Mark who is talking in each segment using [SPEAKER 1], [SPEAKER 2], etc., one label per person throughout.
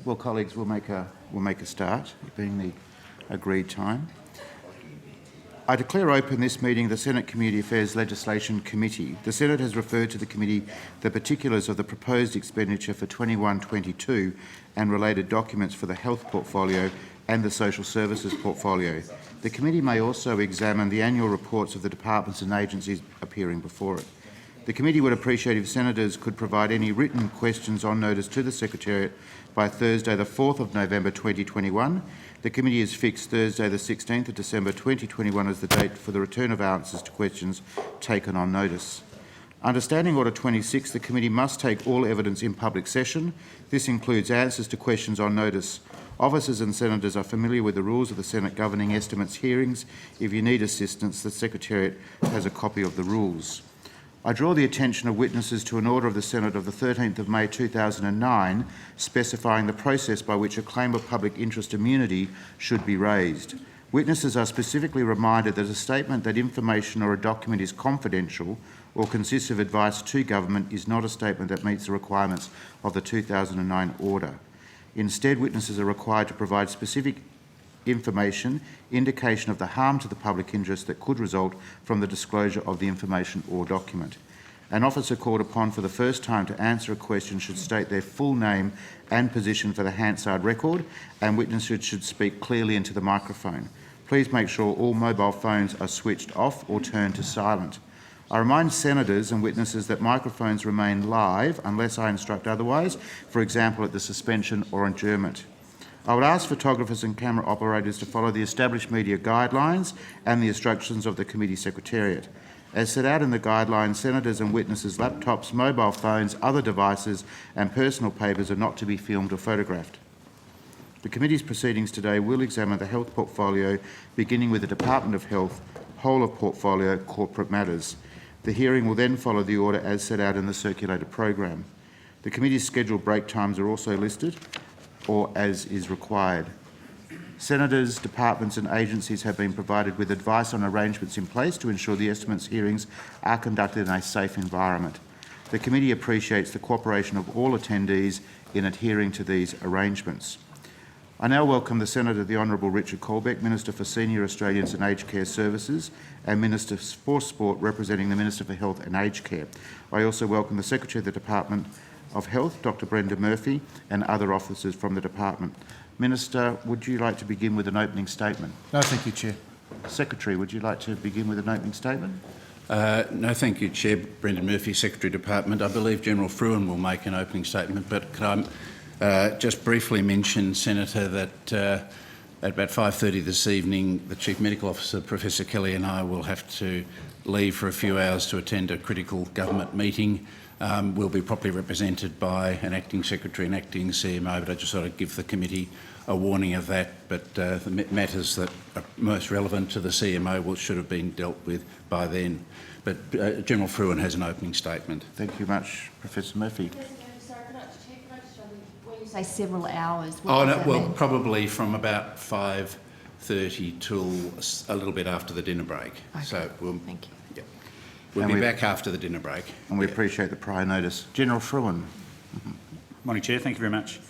[SPEAKER 1] Well, colleagues, we'll make a start, being the agreed time. I declare open this meeting of the Senate Community Affairs Legislation Committee. The Senate has referred to the committee the particulars of the proposed expenditure for 21-22 and related documents for the health portfolio and the social services portfolio. The committee may also examine the annual reports of the departments and agencies appearing before it. The committee would appreciate if senators could provide any written questions on notice to the Secretariat by Thursday the 4th of November 2021. The committee has fixed Thursday the 16th of December 2021 as the date for the return of answers to questions taken on notice. Under Standing Order 26, the committee must take all evidence in public session. This includes answers to questions on notice. Officers and senators are familiar with the rules of the Senate governing estimates hearings. If you need assistance, the Secretariat has a copy of the rules. I draw the attention of witnesses to an order of the Senate of the 13th of May 2009 specifying the process by which a claim of public interest immunity should be raised. Witnesses are specifically reminded that a statement that information or a document is confidential or consists of advice to government is not a statement that meets the requirements of the 2009 order. Instead, witnesses are required to provide specific information, indication of the harm to the public interest that could result from the disclosure of the information or document. An officer called upon for the first time to answer a question should state their full name and position for the Hansard record, and witnesses should speak clearly into the microphone. Please make sure all mobile phones are switched off or turned to silent. I remind senators and witnesses that microphones remain live unless I instruct otherwise, for example at the suspension or adjournment. I would ask photographers and camera operators to follow the established media guidelines and the instructions of the committee secretariat. As set out in the guidelines, senators and witnesses' laptops, mobile phones, other devices and personal papers are not to be filmed or photographed. The committee's proceedings today will examine the health portfolio, beginning with the Department of Health, whole of portfolio, corporate matters. The hearing will then follow the order as set out in the circulated program. The committee's scheduled break times are also listed, or as is required. Senators, departments and agencies have been provided with advice on arrangements in place to ensure the estimates hearings are conducted in a safe environment. The committee appreciates the cooperation of all attendees in adhering to these arrangements. I now welcome the Senator, the Honourable Richard Colbeck, Minister for Senior Australians and Aged Care Services and Minister for Sport, representing the Minister for Health and Aged Care. I also welcome the Secretary of the Department of Health, Dr Brenda Murphy, and other officers from the department. Minister, would you like to begin with an opening statement?
[SPEAKER 2] No, thank you, Chair.
[SPEAKER 1] Secretary, would you like to begin with an opening statement?
[SPEAKER 3] No, thank you, Chair. Brendan Murphy, Secretary Department. I believe General Fruin will make an opening statement, but could I just briefly mention, Senator, that at about 5:30 this evening, the Chief Medical Officer, Professor Kelly, and I will have to leave for a few hours to attend a critical government meeting. We'll be properly represented by an acting secretary and acting CMO, but I just thought I'd give the committee a warning of that. But the matters that are most relevant to the CMO should have been dealt with by then. But General Fruin has an opening statement.
[SPEAKER 1] Thank you much, Professor Murphy.
[SPEAKER 4] Sorry, can I just when you say several hours?
[SPEAKER 3] Probably from about 5:30 till a little bit after the dinner break.
[SPEAKER 4] Okay.
[SPEAKER 3] So
[SPEAKER 4] Thank you.
[SPEAKER 3] Yeah. We'll be back after the dinner break.
[SPEAKER 1] And we appreciate the prior notice. General Fruin.
[SPEAKER 5] Morning, Chair. Thank you very much.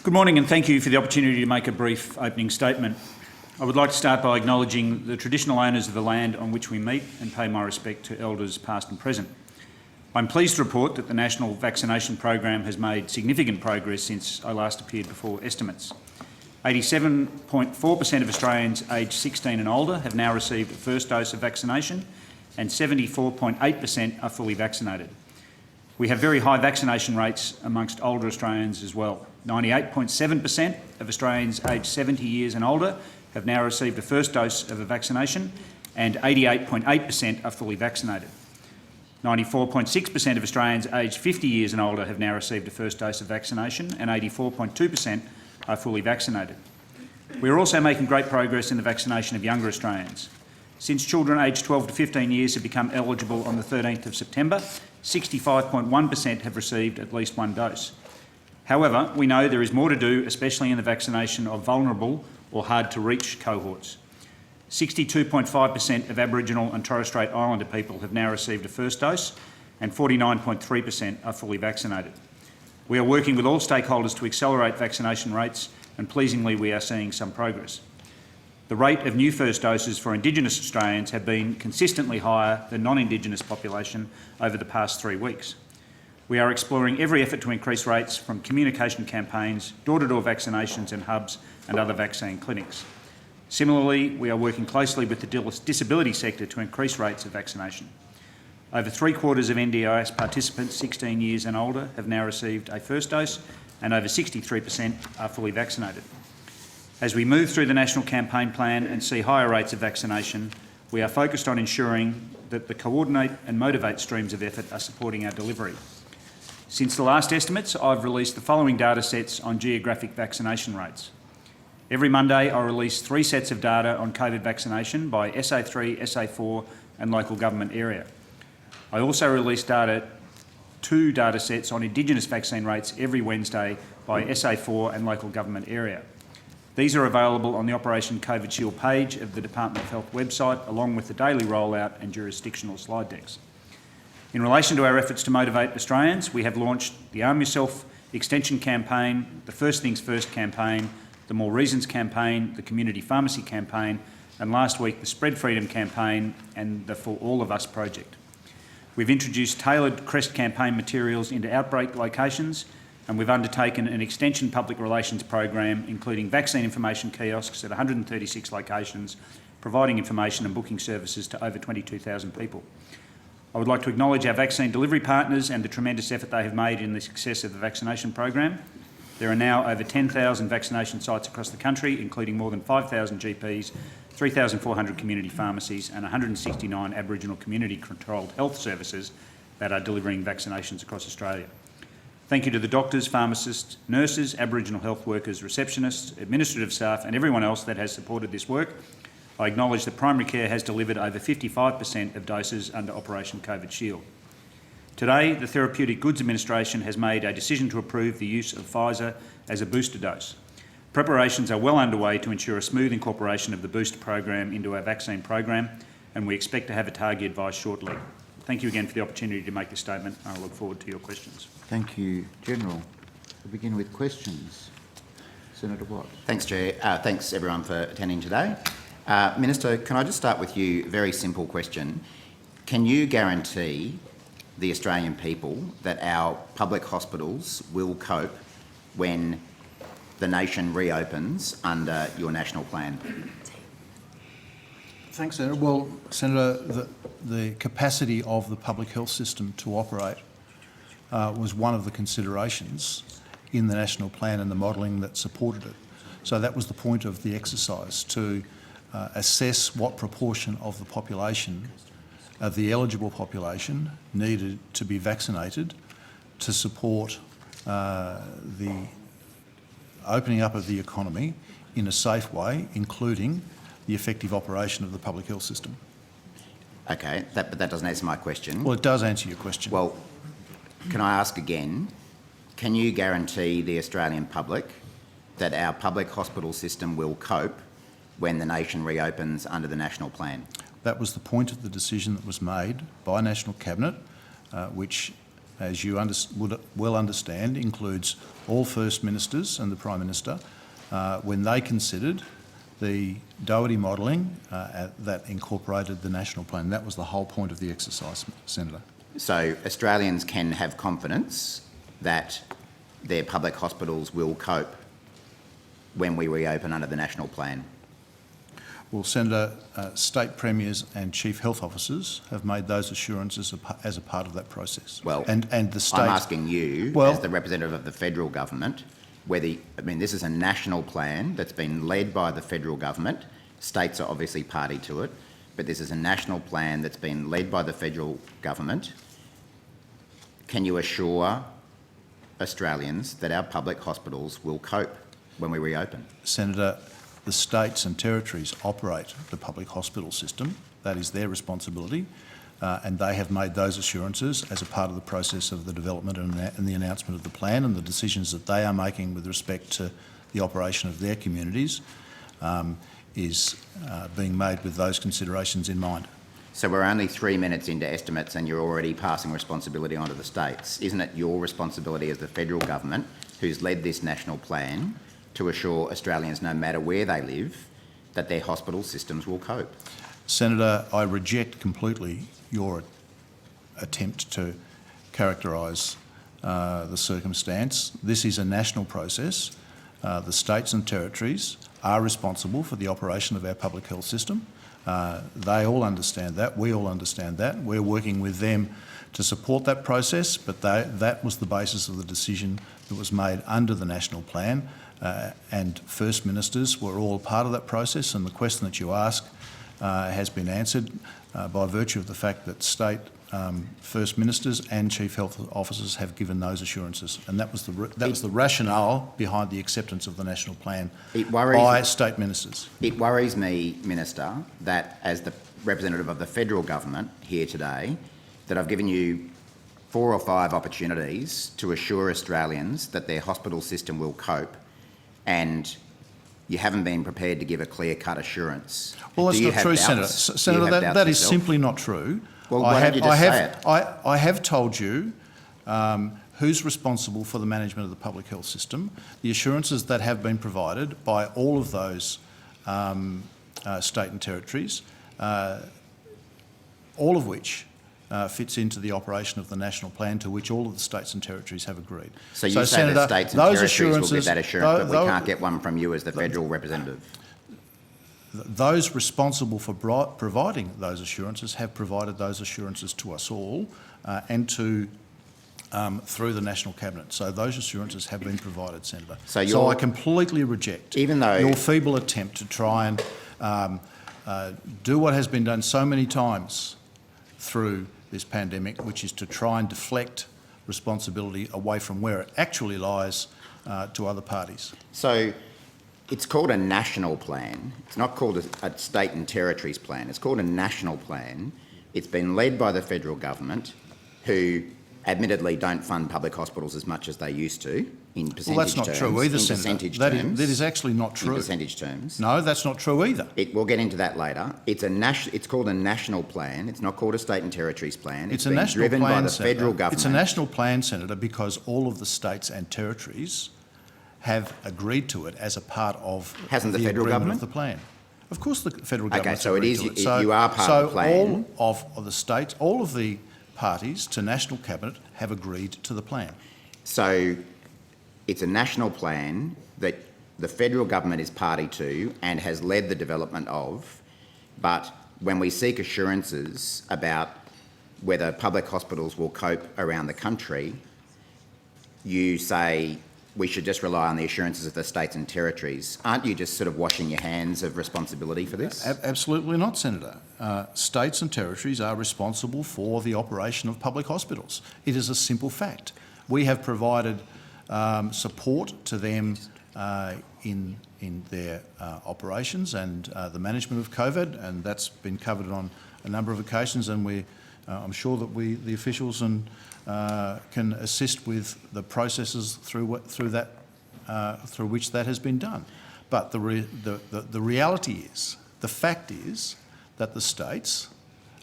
[SPEAKER 5] Good morning and thank you for the opportunity to make a brief opening statement. I would like to start by acknowledging the traditional owners of the land on which we meet and pay my respect to Elders past and present. I'm pleased to report that the national vaccination program has made significant progress since I last appeared before estimates. 87.4% of Australians aged 16 and older have now received a first dose of vaccination, and 74.8% are fully vaccinated. We have very high vaccination rates amongst older Australians as well. 98.7% of Australians aged 70 years and older have now received a first dose of a vaccination, and 88.8% are fully vaccinated. 94.6% of Australians aged 50 years and older have now received a first dose of vaccination, and 84.2% are fully vaccinated. We are also making great progress in the vaccination of younger Australians. Since children aged 12 to 15 years have become eligible on the 13th of September, 65.1% have received at least one dose. However, we know there is more to do, especially in the vaccination of vulnerable or hard-to-reach cohorts. 62.5% of Aboriginal and Torres Strait Islander people have now received a first dose, and 49.3% are fully vaccinated. We are working with all stakeholders to accelerate vaccination rates, and pleasingly we are seeing some progress. The rate of new first doses for Indigenous Australians have been consistently higher than non-Indigenous population over the past 3 weeks. We are exploring every effort to increase rates, from communication campaigns, door-to-door vaccinations in hubs and other vaccine clinics. Similarly, we are working closely with the disability sector to increase rates of vaccination. Over 3/4 of NDIS participants 16 years and older have now received a first dose, and over 63% are fully vaccinated. As we move through the national campaign plan and see higher rates of vaccination, we are focused on ensuring that the coordinate and motivate streams of effort are supporting our delivery. Since the last estimates, I've released the following data sets on geographic vaccination rates. Every Monday, I release 3 sets of data on COVID vaccination by SA3, SA4 and local government area. I also release 2 data sets on Indigenous vaccine rates every Wednesday by SA4 and local government area. These are available on the Operation COVID Shield page of the Department of Health website, along with the daily rollout and jurisdictional slide decks. In relation to our efforts to motivate Australians, we have launched the Arm Yourself extension campaign, the First Things First campaign, the More Reasons campaign, the Community Pharmacy campaign, and last week the Spread Freedom campaign and the For All of Us project. We've introduced tailored CREST campaign materials into outbreak locations, and we've undertaken an extension public relations program, including vaccine information kiosks at 136 locations, providing information and booking services to over 22,000 people. I would like to acknowledge our vaccine delivery partners and the tremendous effort they have made in the success of the vaccination program. There are now over 10,000 vaccination sites across the country, including more than 5,000 GPs, 3,400 community pharmacies and 169 Aboriginal community-controlled health services that are delivering vaccinations across Australia. Thank you to the doctors, pharmacists, nurses, Aboriginal health workers, receptionists, administrative staff and everyone else that has supported this work. I acknowledge that primary care has delivered over 55% of doses under Operation COVID Shield. Today, the Therapeutic Goods Administration has made a decision to approve the use of Pfizer as a booster dose. Preparations are well underway to ensure a smooth incorporation of the booster program into our vaccine program, and we expect to have a target advice shortly. Thank you again for the opportunity to make this statement. I look forward to your questions.
[SPEAKER 1] Thank you, General. We'll begin with questions. Senator Watt.
[SPEAKER 2] Thanks, Chair. Thanks, everyone, for attending today. Minister, can I just start with you? Very simple question. Can you guarantee the Australian people that our public hospitals will cope when the nation reopens under your national plan?
[SPEAKER 6] Thanks, Senator. Well, Senator, the capacity of the public health system to operate was one of the considerations in the national plan and the modelling that supported it. So that was the point of the exercise, to assess what proportion of the population, of the eligible population, needed to be vaccinated to support the opening up of the economy in a safe way, including the effective operation of the public health system.
[SPEAKER 2] Okay, but that doesn't answer my question.
[SPEAKER 6] Well, it does answer your question.
[SPEAKER 2] Well, can I ask again, can you guarantee the Australian public that our public hospital system will cope when the nation reopens under the national plan?
[SPEAKER 6] That was the point of the decision that was made by National Cabinet, which, as you would well understand, includes all First Ministers and the Prime Minister, when they considered the Doherty modelling that incorporated the national plan. That was the whole point of the exercise, Senator.
[SPEAKER 2] So Australians can have confidence that their public hospitals will cope when we reopen under the national plan?
[SPEAKER 6] Well, Senator, state premiers and chief health officers have made those assurances as a part of that process.
[SPEAKER 2] Well,
[SPEAKER 6] and the state.
[SPEAKER 2] I'm asking you, as the representative of the federal government, whether, I mean, this is a national plan that's been led by the federal government. States are obviously party to it, but this is a national plan that's been led by the federal government. Can you assure Australians that our public hospitals will cope when we reopen?
[SPEAKER 6] Senator, the states and territories operate the public hospital system. That is their responsibility, and they have made those assurances as a part of the process of the development and the announcement of the plan, and the decisions that they are making with respect to the operation of their communities is being made with those considerations in mind.
[SPEAKER 2] So we're only 3 minutes into estimates and you're already passing responsibility onto the states. Isn't it your responsibility as the federal government, who's led this national plan, to assure Australians, no matter where they live, that their hospital systems will cope?
[SPEAKER 6] Senator, I reject completely your attempt to characterise the circumstance. This is a national process. The states and territories are responsible for the operation of our public health system. They all understand that. We all understand that. We're working with them to support that process, but that was the basis of the decision that was made under the national plan, and First Ministers were all part of that process, and the question that you ask has been answered by virtue of the fact that state First Ministers and Chief Health Officers have given those assurances, and that was the rationale behind the acceptance of the national plan by state ministers.
[SPEAKER 2] It worries me, Minister, that as the representative of the federal government here today, that I've given you 4 or 5 opportunities to assure Australians that their hospital system will cope, and you haven't been prepared to give a clear-cut assurance.
[SPEAKER 6] Well, that's
[SPEAKER 2] Do you
[SPEAKER 6] not
[SPEAKER 2] have
[SPEAKER 6] true,
[SPEAKER 2] doubts?
[SPEAKER 6] Senator.
[SPEAKER 2] Do you
[SPEAKER 6] Senator,
[SPEAKER 2] have doubts
[SPEAKER 6] that is
[SPEAKER 2] yourself?
[SPEAKER 6] simply not true.
[SPEAKER 2] Well, why don't you just say it?
[SPEAKER 6] I have told you who's responsible for the management of the public health system, the assurances that have been provided by all of those state and territories, all of which fits into the operation of the national plan to which all of the states and territories have agreed.
[SPEAKER 2] So you say
[SPEAKER 6] Senator,
[SPEAKER 2] the states and
[SPEAKER 6] those
[SPEAKER 2] territories will give that assurance, but we
[SPEAKER 6] those-
[SPEAKER 2] can't get one from you as the federal representative.
[SPEAKER 6] Those responsible for providing those assurances have provided those assurances to us all and to through the National Cabinet. So those assurances have been provided, Senator. So I completely reject
[SPEAKER 2] even though
[SPEAKER 6] your feeble attempt to try and do what has been done so many times through this pandemic, which is to try and deflect responsibility away from where it actually lies to other parties.
[SPEAKER 2] So it's called a national plan. It's not called a state and territories plan. It's called a national plan. It's been led by the federal government, who admittedly don't fund public hospitals as much as they used to in percentage terms.
[SPEAKER 6] Well, that's not true either, Senator. That is actually not true.
[SPEAKER 2] In percentage terms.
[SPEAKER 6] No, that's not true either.
[SPEAKER 2] We'll get into that later. It's called a national plan. It's not called a state and territories plan.
[SPEAKER 6] It's a national
[SPEAKER 2] driven
[SPEAKER 6] plan,
[SPEAKER 2] by the
[SPEAKER 6] Senator.
[SPEAKER 2] federal government.
[SPEAKER 6] It's a national plan, Senator, because all of the states and territories have agreed to it as a part of
[SPEAKER 2] Hasn't the federal
[SPEAKER 6] agreement
[SPEAKER 2] government?
[SPEAKER 6] of the plan. Of course, the federal government.
[SPEAKER 2] Okay, so it is.
[SPEAKER 6] To it.
[SPEAKER 2] You are part of the plan.
[SPEAKER 6] So all of the states, all of the parties to national cabinet have agreed to the plan.
[SPEAKER 2] So it's a national plan that the federal government is party to and has led the development of, but when we seek assurances about whether public hospitals will cope around the country, you say we should just rely on the assurances of the states and territories. Aren't you just sort of washing your hands of responsibility for this?
[SPEAKER 6] Absolutely not, Senator. States and territories are responsible for the operation of public hospitals. It is a simple fact. We have provided support to them in their operations and the management of COVID, and that's been covered on a number of occasions, and I'm sure that the officials can assist with the processes through which that has been done. But the reality is, the fact is, that the states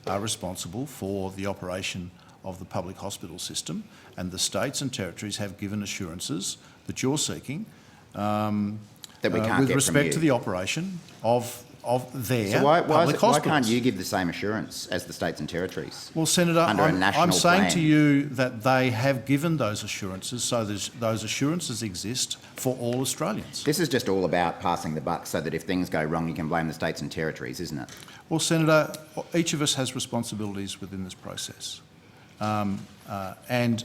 [SPEAKER 6] are responsible for the operation of the public hospital system, and the states and territories have given assurances that you're seeking
[SPEAKER 2] That we can't
[SPEAKER 6] with
[SPEAKER 2] get
[SPEAKER 6] respect
[SPEAKER 2] from you.
[SPEAKER 6] to the operation of their
[SPEAKER 2] So why
[SPEAKER 6] public hospitals.
[SPEAKER 2] can't you give the same assurance as the states and territories?
[SPEAKER 6] Well, Senator,
[SPEAKER 2] under a
[SPEAKER 6] I'm
[SPEAKER 2] national
[SPEAKER 6] saying
[SPEAKER 2] plan?
[SPEAKER 6] to you that they have given those assurances, so those assurances exist for all Australians.
[SPEAKER 2] This is just all about passing the buck so that if things go wrong, you can blame the states and territories, isn't it?
[SPEAKER 6] Well, Senator, each of us has responsibilities within this process. And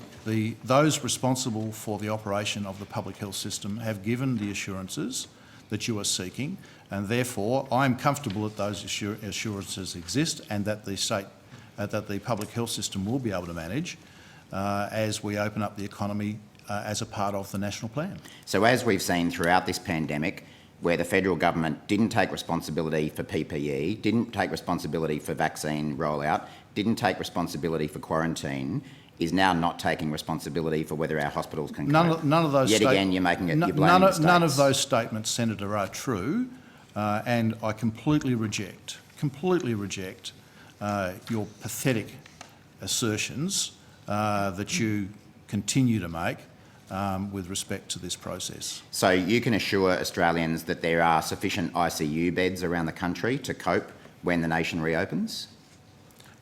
[SPEAKER 6] those responsible for the operation of the public health system have given the assurances that you are seeking, and therefore I'm comfortable that those assurances exist and that the public health system will be able to manage as we open up the economy as a part of the national plan.
[SPEAKER 2] So as we've seen throughout this pandemic, where the federal government didn't take responsibility for PPE, didn't take responsibility for vaccine rollout, didn't take responsibility for quarantine, is now not taking responsibility for whether our hospitals can cope.
[SPEAKER 6] None of those.
[SPEAKER 2] Yet again, you're blaming the states.
[SPEAKER 6] None of those statements, Senator, are true, and I completely reject your pathetic assertions that you continue to make with respect to this process.
[SPEAKER 2] So you can assure Australians that there are sufficient ICU beds around the country to cope when the nation reopens?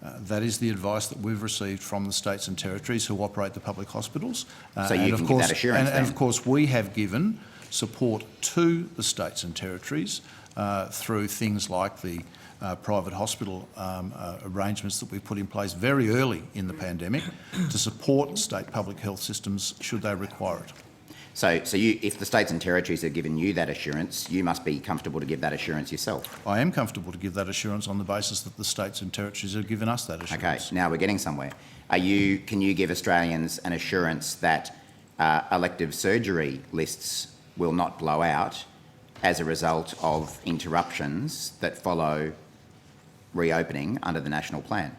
[SPEAKER 6] That is the advice that we've received from the states and territories who operate the public hospitals.
[SPEAKER 2] So you can give that assurance
[SPEAKER 6] and of
[SPEAKER 2] then?
[SPEAKER 6] course, we have given support to the states and territories through things like the private hospital arrangements that we've put in place very early in the pandemic to support state public health systems should they require it.
[SPEAKER 2] So if the states and territories have given you that assurance, you must be comfortable to give that assurance yourself.
[SPEAKER 6] I am comfortable to give that assurance on the basis that the states and territories have given us that assurance.
[SPEAKER 2] Okay, now we're getting somewhere. Can you give Australians an assurance that elective surgery lists will not blow out as a result of interruptions that follow reopening under the national plan?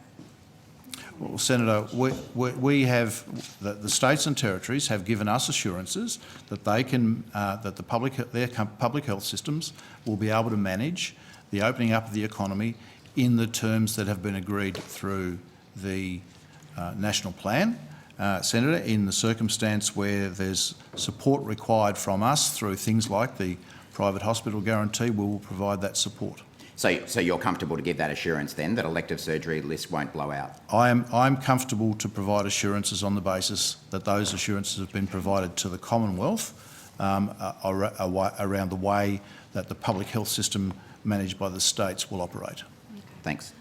[SPEAKER 6] Well, Senator, we have the states and territories have given us assurances that they can that their public health systems will be able to manage the opening up of the economy in the terms that have been agreed through the national plan. Senator, in the circumstance where there's support required from us through things like the private hospital guarantee, we will provide that support.
[SPEAKER 2] So you're comfortable to give that assurance then that elective surgery lists won't blow out?
[SPEAKER 6] I'm comfortable to provide assurances on the basis that those assurances have been provided to the Commonwealth around the way that the public health system managed by the states will operate.
[SPEAKER 2] Thanks.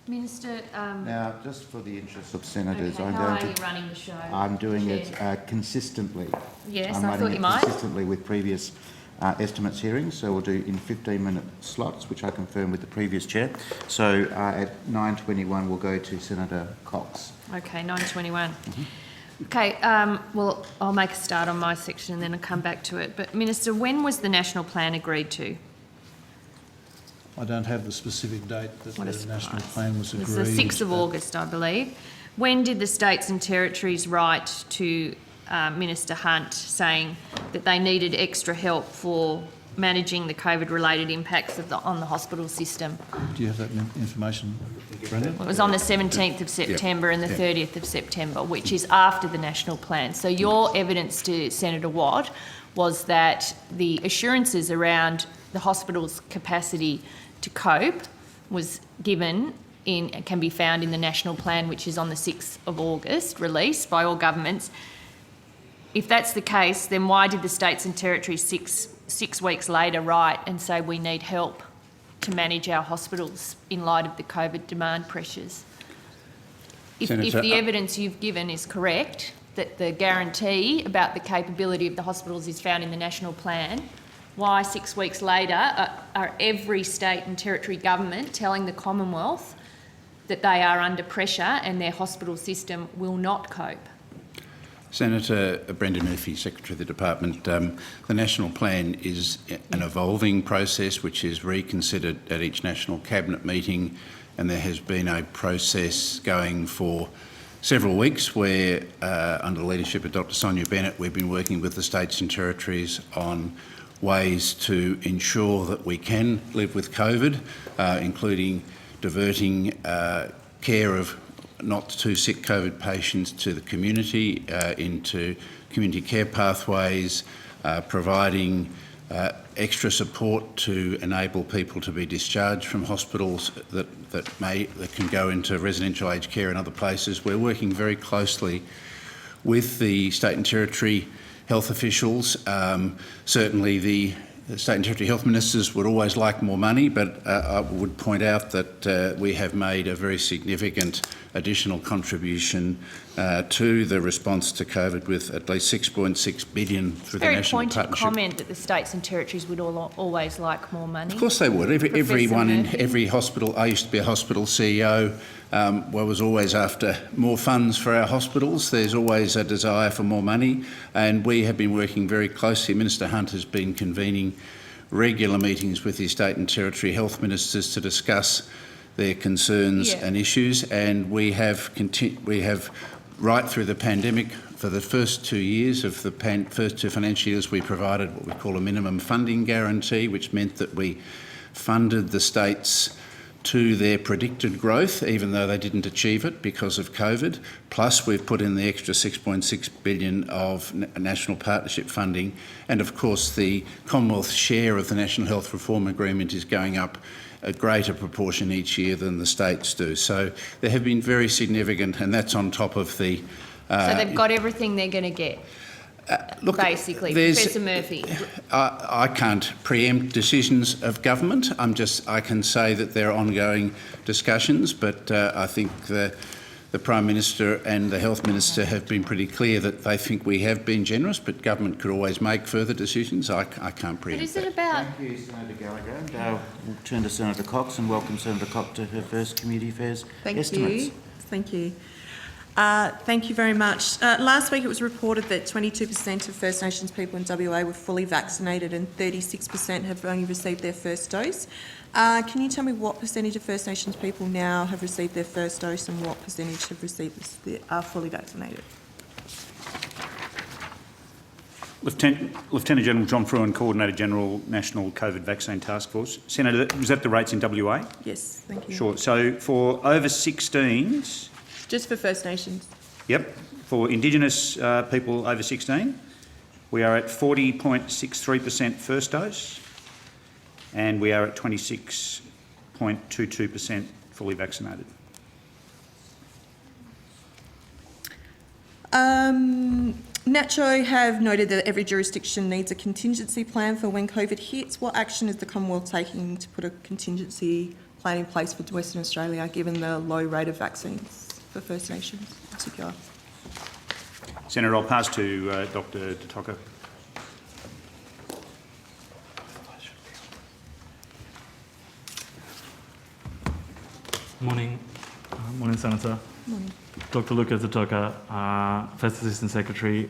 [SPEAKER 4] Minister,
[SPEAKER 1] Now, just for the interest of senators,
[SPEAKER 4] okay, how are you running the show?
[SPEAKER 1] I'm doing
[SPEAKER 4] Chair?
[SPEAKER 1] it consistently.
[SPEAKER 4] Yes,
[SPEAKER 1] I'm
[SPEAKER 4] I
[SPEAKER 1] running
[SPEAKER 4] thought you
[SPEAKER 1] it
[SPEAKER 4] might.
[SPEAKER 1] consistently with previous estimates hearings, so we'll do in 15-minute slots, which I confirmed with the previous chair. So at 9:21, we'll go to Senator Cox.
[SPEAKER 4] Okay, 9:21. Okay, well, I'll make a start on my section and then I'll come back to it. But Minister, when was the national plan agreed to?
[SPEAKER 6] I don't have the specific date that
[SPEAKER 4] What a
[SPEAKER 6] the national
[SPEAKER 4] surprise.
[SPEAKER 6] plan was agreed.
[SPEAKER 4] It was the 6th of August, I believe. When did the states and territories write to Minister Hunt saying that they needed extra help for managing the COVID-related impacts on the hospital system?
[SPEAKER 6] Do you have that information, Brendan?
[SPEAKER 4] Well, it was on the 17th of September and the 30th of September, which is after the national plan. So your evidence to Senator Watt was that the assurances around the hospital's capacity to cope was given can be found in the national plan, which is on the 6th of August, released by all governments. If that's the case, then why did the states and territories six weeks later write and say we need help to manage our hospitals in light of the COVID demand pressures? If
[SPEAKER 3] Senator,
[SPEAKER 4] the evidence you've given is correct, that the guarantee about the capability of the hospitals is found in the national plan, why 6 weeks later are every state and territory government telling the Commonwealth that they are under pressure and their hospital system will not cope?
[SPEAKER 3] Senator Brendan Murphy, Secretary of the Department. The National Plan is an evolving process which is reconsidered at each National Cabinet meeting, and there has been a process going for several weeks where, under the leadership of Dr Sonia Bennett, we've been working with the states and territories on ways to ensure that we can live with COVID, including diverting care of not too sick COVID patients to the community, into community care pathways, providing extra support to enable people to be discharged from hospitals that can go into residential aged care and other places. We're working very closely with the state and territory health officials. Certainly the state and territory health ministers would always like more money, but I would point out that we have made a very significant additional contribution to the response to COVID with at least $6.6 billion through the National Partnership.
[SPEAKER 4] Very pointed comment that the states and territories would always like more money.
[SPEAKER 3] Of course they would. Everyone in
[SPEAKER 4] Murphy.
[SPEAKER 3] every hospital, I used to be a hospital CEO, was always after more funds for our hospitals. There's always a desire for more money, and we have been working very closely. Minister Hunt has been convening regular meetings with his state and territory health ministers to discuss their concerns and issues, and we have right through the pandemic, for the first 2 years of the first 2 financial years, we provided what we call a minimum funding guarantee, which meant that we funded the states to their predicted growth, even though they didn't achieve it because of COVID. Plus, we've put in the extra $6.6 billion of national partnership funding. And of course, the Commonwealth share of the National Health Reform Agreement is going up a greater proportion each year than the states do. So there have been very significant, and that's on top of the...
[SPEAKER 4] So they've got everything they're going to get,
[SPEAKER 3] look,
[SPEAKER 4] basically,
[SPEAKER 3] there's-
[SPEAKER 4] Professor Murphy.
[SPEAKER 3] I can't preempt decisions of government. I can say that there are ongoing discussions, but I think the Prime Minister and the Health Minister have been pretty clear that they think we have been generous, but government could always make further decisions. I can't
[SPEAKER 4] But
[SPEAKER 3] preempt
[SPEAKER 4] is
[SPEAKER 3] that.
[SPEAKER 4] it about...
[SPEAKER 1] Thank you, Senator Gallagher. And we'll turn to Senator Cox and welcome Senator Cox to her first Community Affairs estimates.
[SPEAKER 7] Thank you. Thank you very much. Last week it was reported that 22% of First Nations people in WA were fully vaccinated and 36% have only received their first dose. Can you tell me what percentage of First Nations people now have received their first dose and what percentage have are fully vaccinated?
[SPEAKER 5] Lieutenant General John Frewen, Coordinator General, National COVID Vaccine Task Force. Senator, was that the rates in WA?
[SPEAKER 7] Yes, thank you.
[SPEAKER 5] Sure. So for over 16s,
[SPEAKER 7] Just for First Nations?
[SPEAKER 5] yep, for Indigenous people over 16, we are at 40.63% first dose, and we are at 26.22% fully vaccinated.
[SPEAKER 7] NACCHO have noted that every jurisdiction needs a contingency plan for when COVID hits. What action is the Commonwealth taking to put a contingency plan in place for Western Australia, given the low rate of vaccines for First Nations in particular?
[SPEAKER 5] Senator, I'll pass to Dr. Toka.
[SPEAKER 8] Morning. Morning, Senator.
[SPEAKER 7] Morning.
[SPEAKER 8] Dr. Lucas Toka, First Assistant Secretary,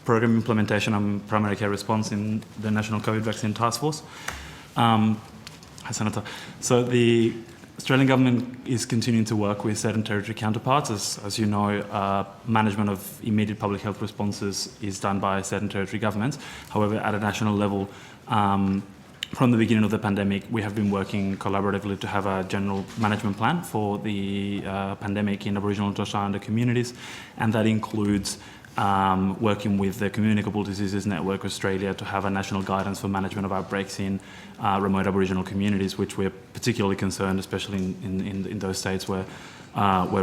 [SPEAKER 8] Program Implementation and Primary Care Response in the National COVID Vaccine Task Force. Hi, Senator. So the Australian Government is continuing to work with state and territory counterparts. As you know, management of immediate public health responses is done by state and territory governments. However, at a national level, from the beginning of the pandemic, we have been working collaboratively to have a general management plan for the pandemic in Aboriginal and Torres Strait Islander communities, and that includes working with the Communicable Diseases Network Australia to have a national guidance for management of outbreaks in remote Aboriginal communities, which we're particularly concerned, especially in those states where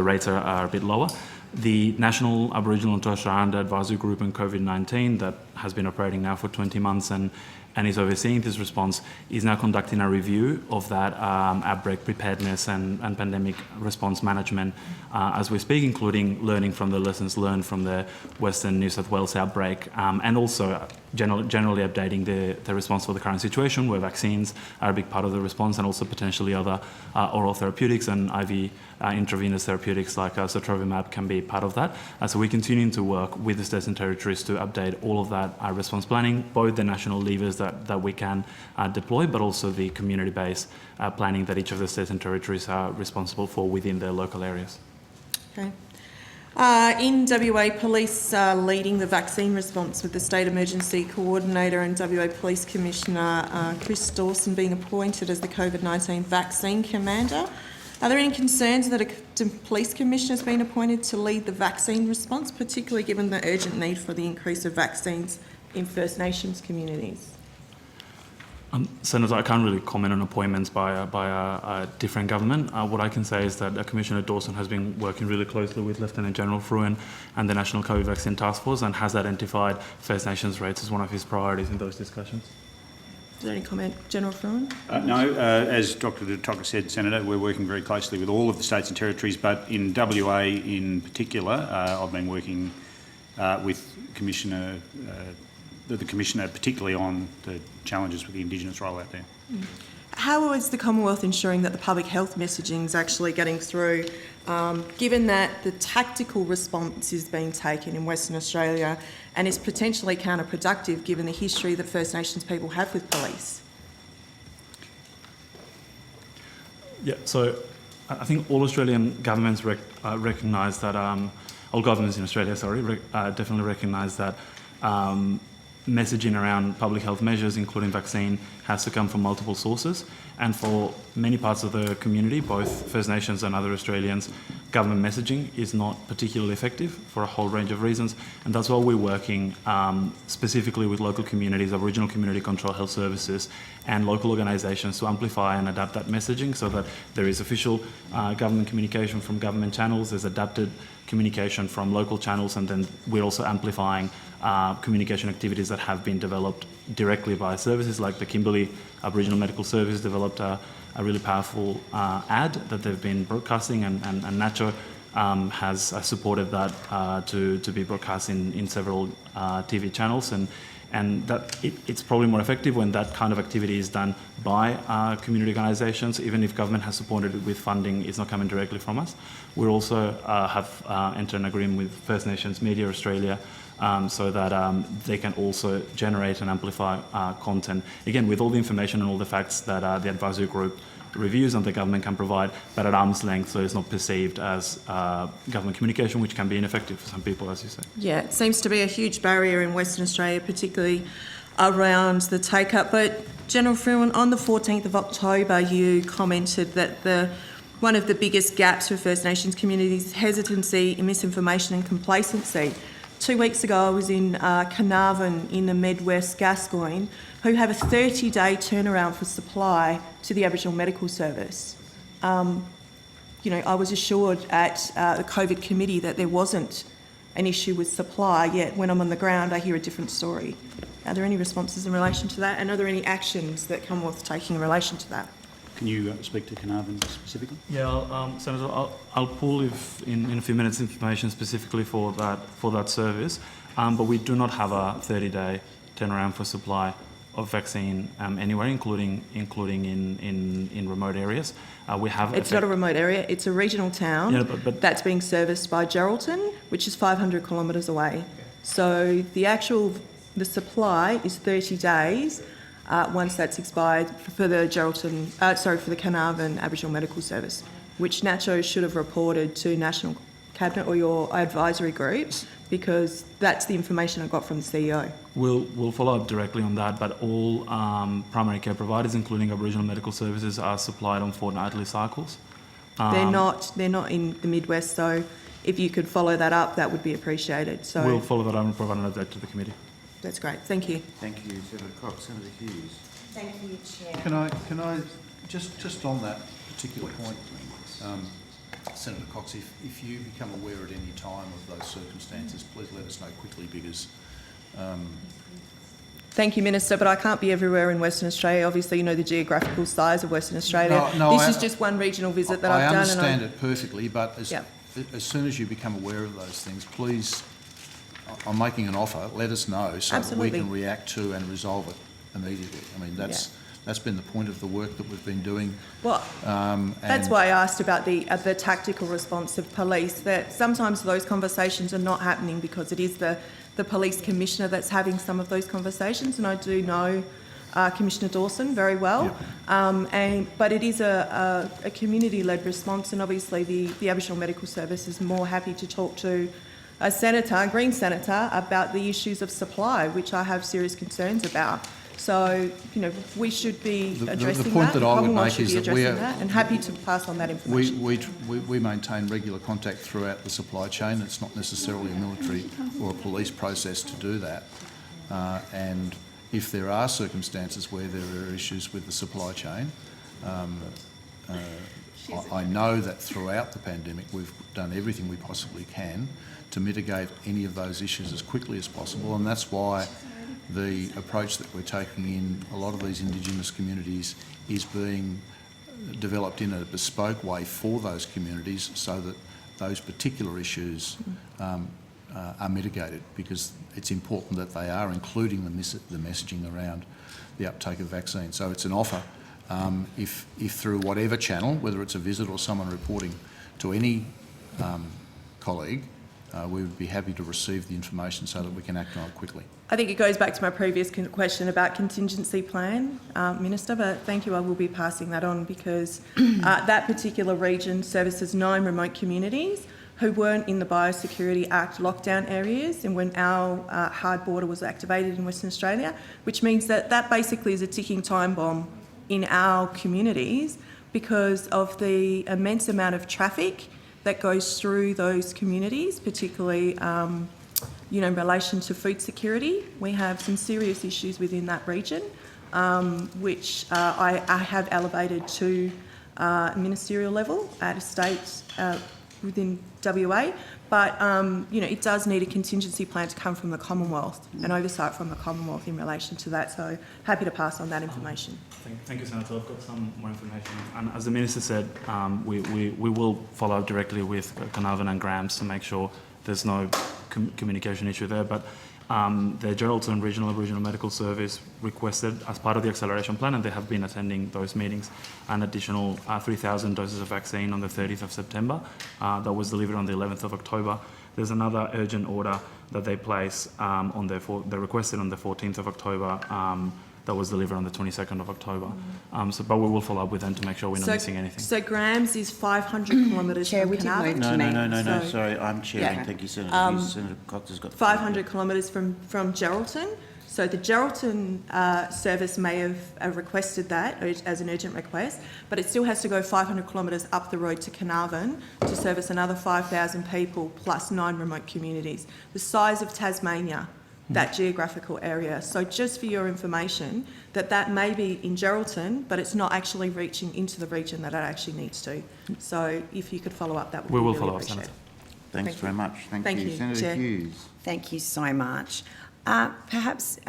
[SPEAKER 8] rates are a bit lower. The National Aboriginal and Torres Strait Islander Advisory Group on COVID-19 that has been operating now for 20 months and is overseeing this response is now conducting a review of that outbreak preparedness and pandemic response management as we speak, including learning from the lessons learned from the Western New South Wales outbreak, and also generally updating the response for the current situation, where vaccines are a big part of the response, and also potentially other oral therapeutics and IV intravenous therapeutics like sotrovimab can be part of that. So we're continuing to work with the states and territories to update all of that response planning, both the national levers that we can deploy, but also the community-based planning that each of the states and territories are responsible for within their local areas.
[SPEAKER 7] Okay. In WA, police are leading the vaccine response with the State Emergency Coordinator and WA Police Commissioner Chris Dawson being appointed as the COVID-19 Vaccine Commander. Are there any concerns that a police commissioner has been appointed to lead the vaccine response, particularly given the urgent need for the increase of vaccines in First Nations communities?
[SPEAKER 8] Senator, I can't really comment on appointments by a different government. What I can say is that Commissioner Dawson has been working really closely with Lieutenant General Frewen and the National COVID Vaccine Task Force and has identified First Nations rates as one of his priorities in those discussions.
[SPEAKER 7] Is there any comment, General Frewen?
[SPEAKER 5] No, as Dr. Toka said, Senator, we're working very closely with all of the states and territories, but in WA in particular, I've been working with the Commissioner particularly on the challenges with the Indigenous rollout there.
[SPEAKER 7] How is the Commonwealth ensuring that the public health messaging is actually getting through, given that the tactical response is being taken in Western Australia and is potentially counterproductive given the history that First Nations people have with police?
[SPEAKER 8] Yeah, so I think all Australian governments recognise that, all governments in Australia, definitely recognise that messaging around public health measures, including vaccine, has to come from multiple sources. And for many parts of the community, both First Nations and other Australians, government messaging is not particularly effective for a whole range of reasons. And that's why we're working specifically with local communities, Aboriginal community control health services, and local organisations to amplify and adapt that messaging so that there is official government communication from government channels, there's adapted communication from local channels, and then we're also amplifying communication activities that have been developed directly by services like the Kimberley Aboriginal Medical Service developed a really powerful ad that they've been broadcasting, and Nacho has supported that to be broadcast in several TV channels, and that it's probably more effective when that kind of activity is done by community organisations. Even if government has supported it with funding, it's not coming directly from us. We also have entered an agreement with First Nations Media Australia so that they can also generate and amplify content, again, with all the information and all the facts that the advisory group reviews and the government can provide, but at arm's length, so it's not perceived as government communication, which can be ineffective for some people, as you say.
[SPEAKER 7] Yeah, it seems to be a huge barrier in Western Australia, particularly around the take-up. But General Fruin, on the 14th of October, you commented that one of the biggest gaps for First Nations communities is hesitancy, misinformation and complacency. 2 weeks ago, I was in Carnarvon in the Midwest Gascoyne, who have a 30-day turnaround for supply to the Aboriginal Medical Service. I was assured at the COVID committee that there wasn't an issue with supply, yet when I'm on the ground, I hear a different story. Are there any responses in relation to that? And are there any actions that Commonwealth are taking in relation to that?
[SPEAKER 5] Can you speak to Carnarvon specifically?
[SPEAKER 8] Yeah, Senator, I'll pull in a few minutes information specifically for that service, but we do not have a 30-day turnaround for supply of vaccine anywhere, including in remote areas. We have.
[SPEAKER 7] It's not a remote area. It's a regional town that's being serviced by Geraldton, which is 500 kilometres away. So the supply is 30 days. Once that's expired for the for the Carnarvon Aboriginal Medical Service, which Nacho should have reported to National Cabinet or your advisory group, because that's the information I got from the CEO.
[SPEAKER 8] We'll follow up directly on that, but all primary care providers, including Aboriginal Medical Services, are supplied on fortnightly cycles.
[SPEAKER 7] They're not in the Midwest, so if you could follow that up, that would be appreciated. So
[SPEAKER 8] we'll follow that up and provide an update to the committee.
[SPEAKER 7] That's great. Thank you.
[SPEAKER 1] Thank you, Senator Cox. Senator Hughes.
[SPEAKER 7] Thank you, Chair.
[SPEAKER 6] Can I just on that particular point, Senator Cox, if you become aware at any time of those circumstances, please let us know quickly, because
[SPEAKER 7] Thank you, Minister, but I can't be everywhere in Western Australia. Obviously, you know the geographical size of Western Australia. This is just one regional visit that I've done.
[SPEAKER 6] I understand it perfectly, but as soon as you become aware of those things, please, I'm making an offer, let us know so that we can react to and resolve it immediately. I mean, that's been the point of the work that we've been doing.
[SPEAKER 7] Well, that's why I asked about the tactical response of police, that sometimes those conversations are not happening because it is the police commissioner that's having some of those conversations, and I do know Commissioner Dawson very well, but it is a community-led response, and obviously the Aboriginal Medical Service is more happy to talk to a Green Senator, about the issues of supply, which I have serious concerns about. So, we should be addressing
[SPEAKER 6] the point that I would make is that we are,
[SPEAKER 7] and happy to pass on that information.
[SPEAKER 6] We maintain regular contact throughout the supply chain. It's not necessarily a military or a police process to do that. And if there are circumstances where there are issues with the supply chain, I know that throughout the pandemic we've done everything we possibly can to mitigate any of those issues as quickly as possible, and that's why the approach that we're taking in a lot of these Indigenous communities is being developed in a bespoke way for those communities, so that those particular issues are mitigated, because it's important that they are including the messaging around the uptake of vaccines. So it's an offer. If through whatever channel, whether it's a visit or someone reporting to any colleague, we would be happy to receive the information so that we can act on it quickly.
[SPEAKER 7] I think it goes back to my previous question about contingency plan, Minister, but thank you, I will be passing that on, because that particular region services 9 remote communities who weren't in the Biosecurity Act lockdown areas and when our hard border was activated in Western Australia, which means that that basically is a ticking time bomb in our communities because of the immense amount of traffic that goes through those communities, particularly in relation to food security. We have some serious issues within that region, which I have elevated to ministerial level at a state within WA, but it does need a contingency plan to come from the Commonwealth and oversight from the Commonwealth in relation to that. So happy to pass on that information.
[SPEAKER 8] Thank you, Senator. I've got some more information. And as the Minister said, we will follow up directly with Carnarvon and Grams to make sure there's no communication issue there. But the Geraldton Regional Aboriginal Medical Service requested, as part of the acceleration plan, and they have been attending those meetings, an additional 3,000 doses of vaccine on the 30th of September. That was delivered on the 11th of October. There's another urgent order that they place they requested on the 14th of October. That was delivered on the 22nd of October. But we will follow up with them to make sure we're not missing anything.
[SPEAKER 7] So Grams is 500 kilometres
[SPEAKER 1] Chair,
[SPEAKER 7] from
[SPEAKER 1] we did
[SPEAKER 7] Carnarvon.
[SPEAKER 1] No,
[SPEAKER 7] So-
[SPEAKER 1] sorry, I'm chairing.
[SPEAKER 7] Yeah.
[SPEAKER 1] Thank you, Senator. Senator Cox has got
[SPEAKER 7] 500 kilometres from Geraldton. So the Geraldton service may have requested that as an urgent request, but it still has to go 500 kilometres up the road to Carnarvon to service another 5,000 people plus 9 remote communities. The size of Tasmania, that geographical area. So just for your information, that may be in Geraldton, but it's not actually reaching into the region that it actually needs to. So if you could follow up, that would be really
[SPEAKER 8] follow up,
[SPEAKER 7] appreciated.
[SPEAKER 8] Senator.
[SPEAKER 1] Thanks
[SPEAKER 7] Thank
[SPEAKER 1] very
[SPEAKER 7] you.
[SPEAKER 1] much. Thank you. Senator
[SPEAKER 7] Chair.
[SPEAKER 1] Hughes.
[SPEAKER 9] Thank you so much. Perhaps,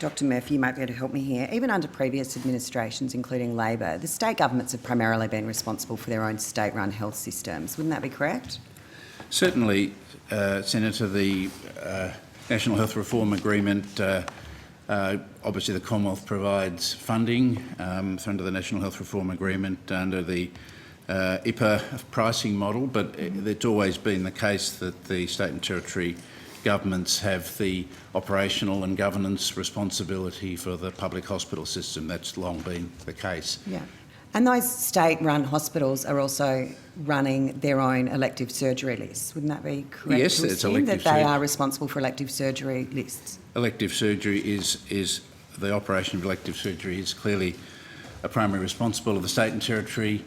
[SPEAKER 9] Dr Murphy, you might be able to help me here. Even under previous administrations, including Labor, the state governments have primarily been responsible for their own state-run health systems. Wouldn't that be correct?
[SPEAKER 3] Certainly, Senator, the National Health Reform Agreement, obviously the Commonwealth provides funding under the National Health Reform Agreement under the IPA pricing model, but it's always been the case that the state and territory governments have the operational and governance responsibility for the public hospital system. That's long been the case.
[SPEAKER 9] Yeah. And those state-run hospitals are also running their own elective surgery lists. Wouldn't that be correct?
[SPEAKER 3] Yes,
[SPEAKER 9] to
[SPEAKER 3] it's
[SPEAKER 9] assume
[SPEAKER 3] elective
[SPEAKER 9] that they are responsible for elective surgery lists.
[SPEAKER 3] Elective surgery is the operation of elective surgery is clearly a primary responsible of the state and territory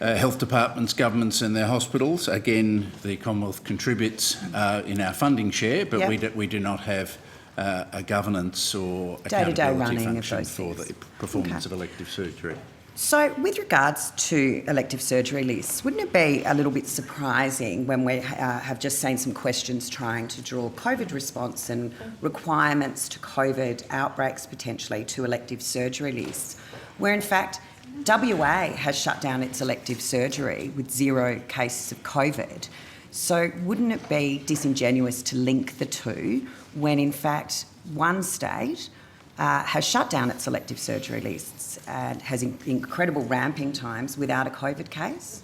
[SPEAKER 3] health departments, governments and their hospitals. Again, the Commonwealth contributes in our funding share, but we do not have a governance or accountability function for the performance of elective surgery.
[SPEAKER 9] So with regards to elective surgery lists, wouldn't it be a little bit surprising when we have just seen some questions trying to draw COVID response and requirements to COVID outbreaks potentially to elective surgery lists, where in fact WA has shut down its elective surgery with 0 cases of COVID. So wouldn't it be disingenuous to link the two when in fact one state has shut down its elective surgery lists and has incredible ramping times without a COVID case?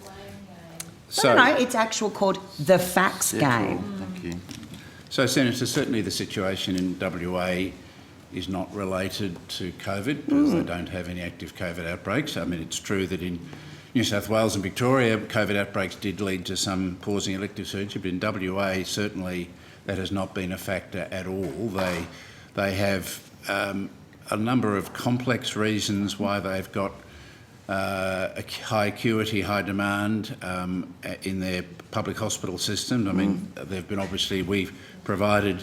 [SPEAKER 3] So,
[SPEAKER 9] No, it's actual called the fax game.
[SPEAKER 1] Thank you.
[SPEAKER 3] So, Senator, certainly the situation in WA is not related to COVID because they don't have any active COVID outbreaks. I mean, it's true that in New South Wales and Victoria, COVID outbreaks did lead to some pausing elective surgery, but in WA, certainly that has not been a factor at all. They have a number of complex reasons why they've got a high acuity, high demand in their public hospital system. I mean, they've been we've provided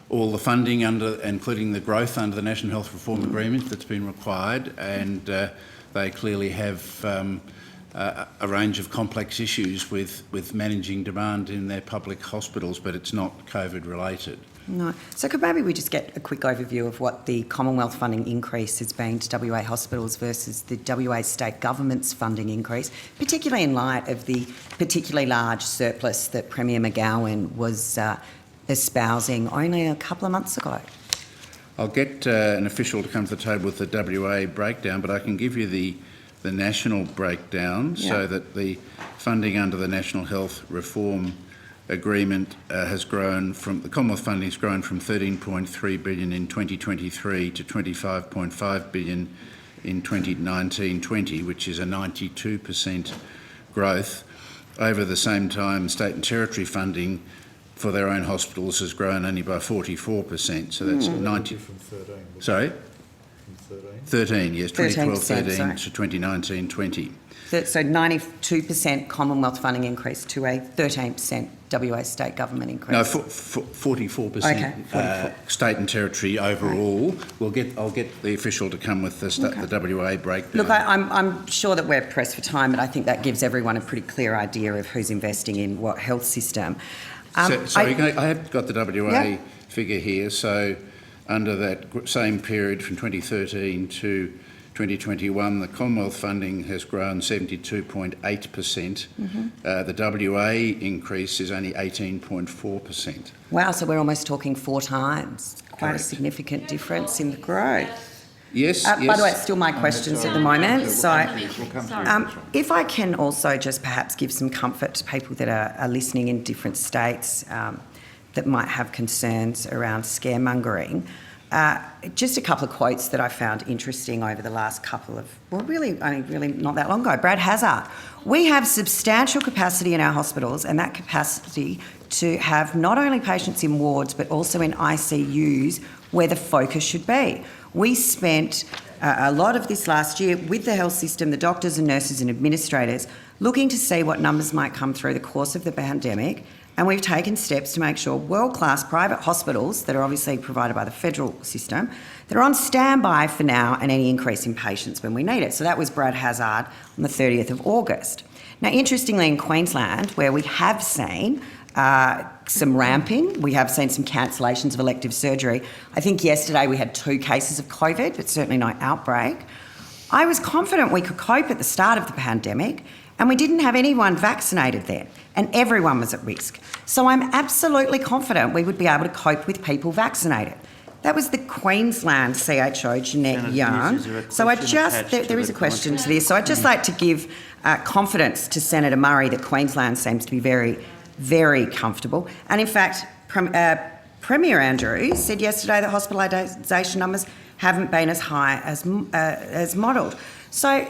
[SPEAKER 3] all the funding including the growth under the National Health Reform Agreement that's been required, and they clearly have a range of complex issues with managing demand in their public hospitals, but it's not COVID related.
[SPEAKER 9] No. So could maybe we just get a quick overview of what the Commonwealth funding increase has been to WA hospitals versus the WA state government's funding increase, particularly in light of the particularly large surplus that Premier McGowan was espousing only a couple of months ago?
[SPEAKER 3] I'll get an official to come to the table with the WA breakdown, but I can give you the national breakdown so that the funding under the National Health Reform Agreement has grown from, the Commonwealth funding has grown from 13.3 billion in 2023 to 25.5 billion in 2019-20, which is a 92% growth. over the same time, state and territory funding for their own hospitals has grown only by 44%. So that's 90.
[SPEAKER 6] From 13.
[SPEAKER 3] Sorry?
[SPEAKER 6] From 13.
[SPEAKER 3] 13, yes, 2012 13
[SPEAKER 9] sorry.
[SPEAKER 3] to 2019 20.
[SPEAKER 9] So 92% Commonwealth funding increase to a 13% WA state government increase.
[SPEAKER 3] No, 44%.
[SPEAKER 9] Okay, 44.
[SPEAKER 3] State and territory overall. I'll get the official to come with the WA breakdown.
[SPEAKER 9] Look, I'm sure that we're pressed for time, but I think that gives everyone a pretty clear idea of who's investing in what health system.
[SPEAKER 3] Sorry, I have got the WA
[SPEAKER 9] Yep.
[SPEAKER 3] figure here. So under that same period from 2013 to 2021, the Commonwealth funding has grown 72.8%. The WA increase is only 18.4%.
[SPEAKER 9] Wow, so we're almost talking 4 times. Quite a
[SPEAKER 3] Correct.
[SPEAKER 9] significant difference in the growth.
[SPEAKER 3] Yes,
[SPEAKER 9] By
[SPEAKER 3] yes.
[SPEAKER 9] the way, it's still my questions at the moment. So,
[SPEAKER 1] We'll come through.
[SPEAKER 9] if I can also just perhaps give some comfort to people that are listening in different states that might have concerns around scaremongering. Just a couple of quotes that I found interesting over the last couple of, really not that long ago. Brad Hazard. We have substantial capacity in our hospitals, and that capacity to have not only patients in wards but also in ICUs where the focus should be. We spent a lot of this last year with the health system, the doctors and nurses and administrators, looking to see what numbers might come through the course of the pandemic. And we've taken steps to make sure world-class private hospitals that are obviously provided by the federal system, that are on standby for now and any increase in patients when we need it. So that was Brad Hazard on the 30th of August. Now, interestingly, in Queensland, where we have seen some ramping, we have seen some cancellations of elective surgery. I think yesterday we had 2 cases of COVID, but certainly no outbreak. I was confident we could cope at the start of the pandemic, and we didn't have anyone vaccinated then, and everyone was at risk. So I'm absolutely confident we would be able to cope with people vaccinated. That was the Queensland CHO, Jeanette
[SPEAKER 1] Senator
[SPEAKER 9] Young.
[SPEAKER 1] Hughes, is there a
[SPEAKER 9] So I
[SPEAKER 1] question
[SPEAKER 9] just,
[SPEAKER 1] attached
[SPEAKER 9] there
[SPEAKER 1] to
[SPEAKER 9] is a
[SPEAKER 1] the
[SPEAKER 9] question
[SPEAKER 1] comment?
[SPEAKER 9] to this. So I'd just like to give confidence to Senator Murray that Queensland seems to be very, very comfortable. And in fact, Premier Andrews said yesterday that hospitalisation numbers haven't been as high as modelled. So,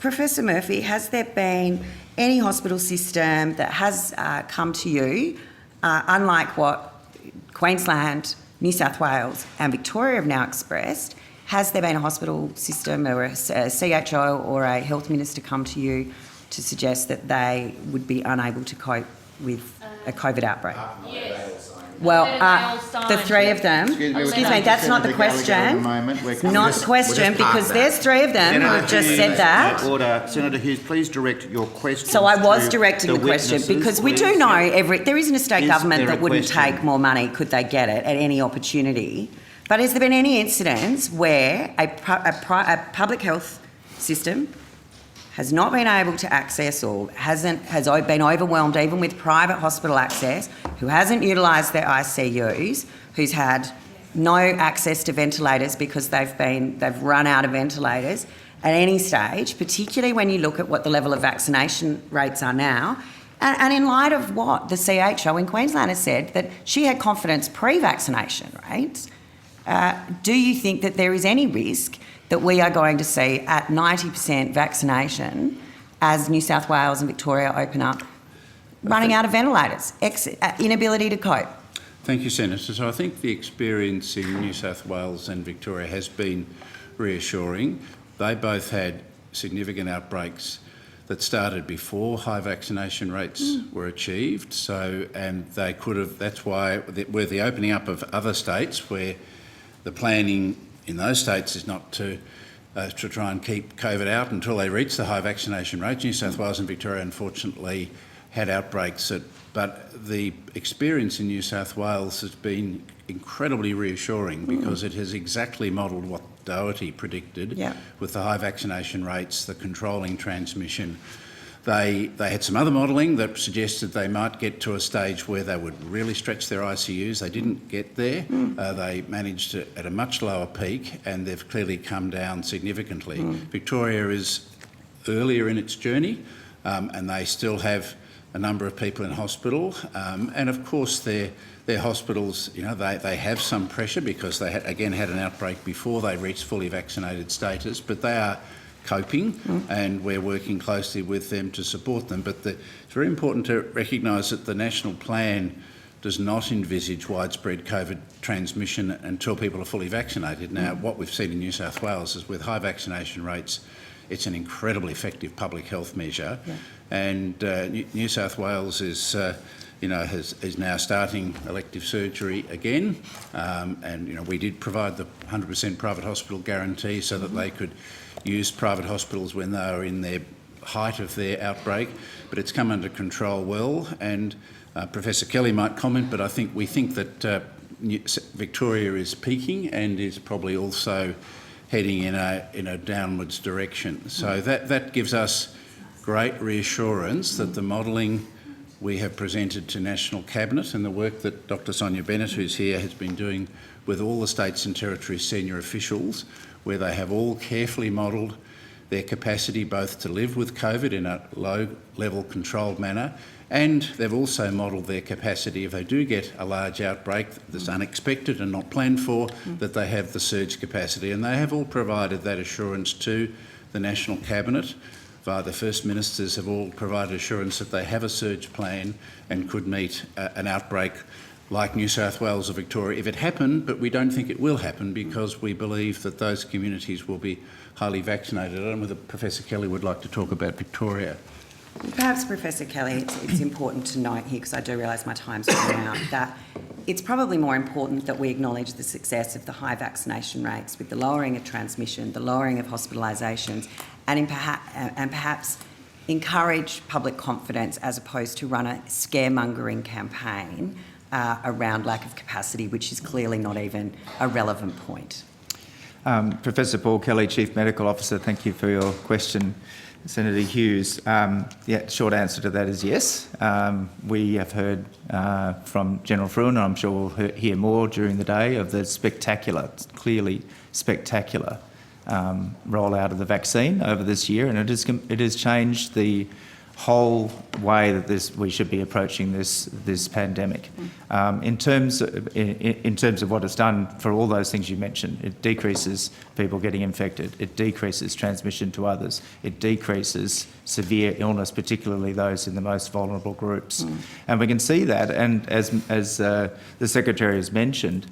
[SPEAKER 9] Professor Murphy, has there been any hospital system that has come to you, unlike what Queensland, New South Wales and Victoria have now expressed? Has there been a hospital system or a CHO or a health minister come to you to suggest that they would be unable to cope with a COVID outbreak? Well, the 3 of them. Excuse me, that's not the question. It's not the question because there's 3 of them who have just said that.
[SPEAKER 1] Order. Senator Hughes, please direct your question.
[SPEAKER 9] So I was
[SPEAKER 1] to
[SPEAKER 9] directing the question
[SPEAKER 1] witnesses.
[SPEAKER 9] because we do know there isn't a state
[SPEAKER 1] Is
[SPEAKER 9] government
[SPEAKER 1] there a
[SPEAKER 9] that wouldn't
[SPEAKER 1] question?
[SPEAKER 9] take more money could they get it at any opportunity. But has there been any incidents where a public health system has not been able to access or has been overwhelmed even with private hospital access, who hasn't utilised their ICUs, who's had no access to ventilators because they've run out of ventilators at any stage, particularly when you look at what the level of vaccination rates are now, and in light of what the CHO in Queensland has said, that she had confidence pre-vaccination rates. Do you think that there is any risk that we are going to see at 90% vaccination as New South Wales and Victoria open up, running out of ventilators, inability to cope?
[SPEAKER 3] Thank you, Senator. So I think the experience in New South Wales and Victoria has been reassuring. They both had significant outbreaks that started before high vaccination rates were achieved. So, and they could have, that's why with the opening up of other states where the planning in those states is not to try and keep COVID out until they reach the high vaccination rates. New South Wales and Victoria, unfortunately, had outbreaks, but the experience in New South Wales has been incredibly reassuring because it has exactly modelled what Doherty predicted with the high vaccination rates, the controlling transmission. They had some other modelling that suggested they might get to a stage where they would really stretch their ICUs. They didn't get there. They managed it at a much lower peak and they've clearly come down significantly. Victoria is earlier in its journey and they still have a number of people in hospital. And of course their hospitals, you know, they have some pressure because they had an outbreak before they reached fully vaccinated status, but they are coping, and we're working closely with them to support them. But it's very important to recognise that the national plan does not envisage widespread COVID transmission until people are fully vaccinated. Now, what we've seen in New South Wales is with high vaccination rates, it's an incredibly effective public health measure, and New South Wales is now starting elective surgery again, and we did provide the 100% private hospital guarantee so that they could use private hospitals when they were in their height of their outbreak, but it's come under control well, and Professor Kelly might comment, but we think that Victoria is peaking and is probably also heading in a downwards direction. So that gives us great reassurance that the modelling we have presented to National Cabinet and the work that Dr Sonia Bennett, who's here, has been doing with all the states and territories senior officials, where they have all carefully modelled their capacity both to live with COVID in a low-level controlled manner, and they've also modelled their capacity, if they do get a large outbreak that's unexpected and not planned for, that they have the surge capacity. And they have all provided that assurance to the National Cabinet. Via the First Ministers have all provided assurance that they have a surge plan and could meet an outbreak like New South Wales or Victoria if it happened, but we don't think it will happen because we believe that those communities will be highly vaccinated. I don't know whether Professor Kelly would like to talk about Victoria.
[SPEAKER 9] Perhaps, Professor Kelly, it's important to note here, because I do realise my time's running out, that it's probably more important that we acknowledge the success of the high vaccination rates with the lowering of transmission, the lowering of hospitalisations, and perhaps encourage public confidence as opposed to run a scaremongering campaign around lack of capacity, which is clearly not even a relevant point.
[SPEAKER 10] Professor Paul Kelly, Chief Medical Officer, thank you for your question. Senator Hughes, short answer to that is yes. We have heard from General Fruin, and I'm sure we'll hear more during the day, of the clearly spectacular rollout of the vaccine over this year, and it has changed the whole way that we should be approaching this pandemic. In terms of what it's done for all those things you mentioned, it decreases people getting infected, it decreases transmission to others, it decreases severe illness, particularly those in the most vulnerable groups. And we can see that, and as the Secretary has mentioned,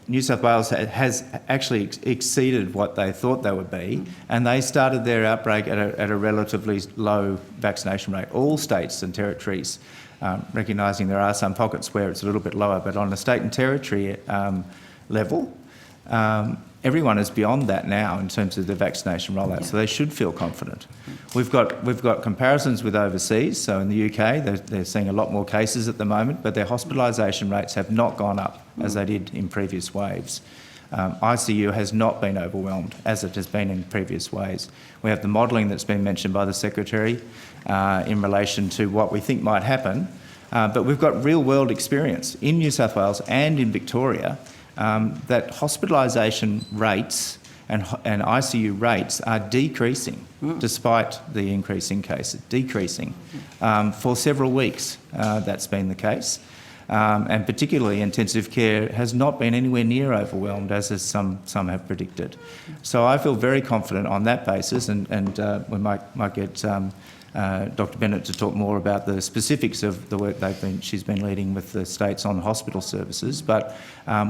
[SPEAKER 10] New South Wales has actually exceeded what they thought they would be, and they started their outbreak at a relatively low vaccination rate. All states and territories, recognising there are some pockets where it's a little bit lower, but on a state and territory level, everyone is beyond that now in terms of the vaccination rollout, so they should feel confident. We've got comparisons with overseas, so in the UK they're seeing a lot more cases at the moment, but their hospitalisation rates have not gone up as they did in previous waves. ICU has not been overwhelmed as it has been in previous waves. We have the modelling that's been mentioned by the Secretary in relation to what we think might happen, but we've got real-world experience in New South Wales and in Victoria that hospitalisation rates and ICU rates are decreasing despite the increase in cases, decreasing. For several weeks that's been the case. And particularly intensive care has not been anywhere near overwhelmed, as some have predicted. So I feel very confident on that basis, and we might get Dr Bennett to talk more about the specifics of the work she's been leading with the states on hospital services. But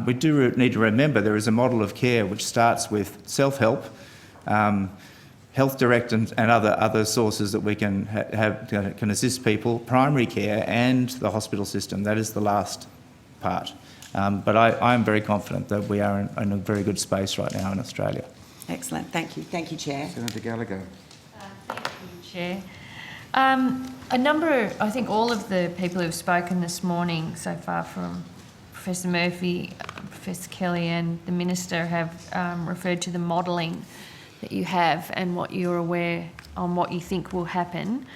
[SPEAKER 10] we do need to remember there is a model of care which starts with self-help, Health Direct and other sources that we can can assist people, primary care and the hospital system. that is the last part. But I am very confident that we are in a very good space right now in Australia.
[SPEAKER 9] Excellent, thank you. Thank you, Chair.
[SPEAKER 1] Senator Gallagher.
[SPEAKER 4] Thank you, Chair. I think all of the people who have spoken this morning so far, from Professor Murphy, Professor Kelly and the Minister, have referred to the modelling that you have and what you're aware on what you think will happen.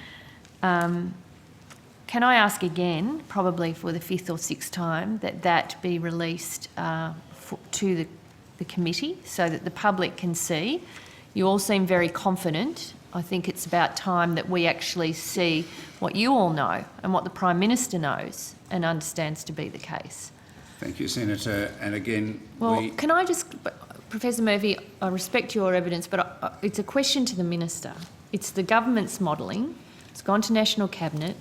[SPEAKER 4] Can I ask again, probably for the fifth or sixth time, that be released to the committee so that the public can see? You all seem very confident. I think it's about time that we actually see what you all know and what the Prime Minister knows and understands to be the case.
[SPEAKER 3] Thank you, Senator. And again,
[SPEAKER 4] can I just... Professor Murphy, I respect your evidence, but it's a question to the Minister. It's the government's modelling. It's gone to National Cabinet.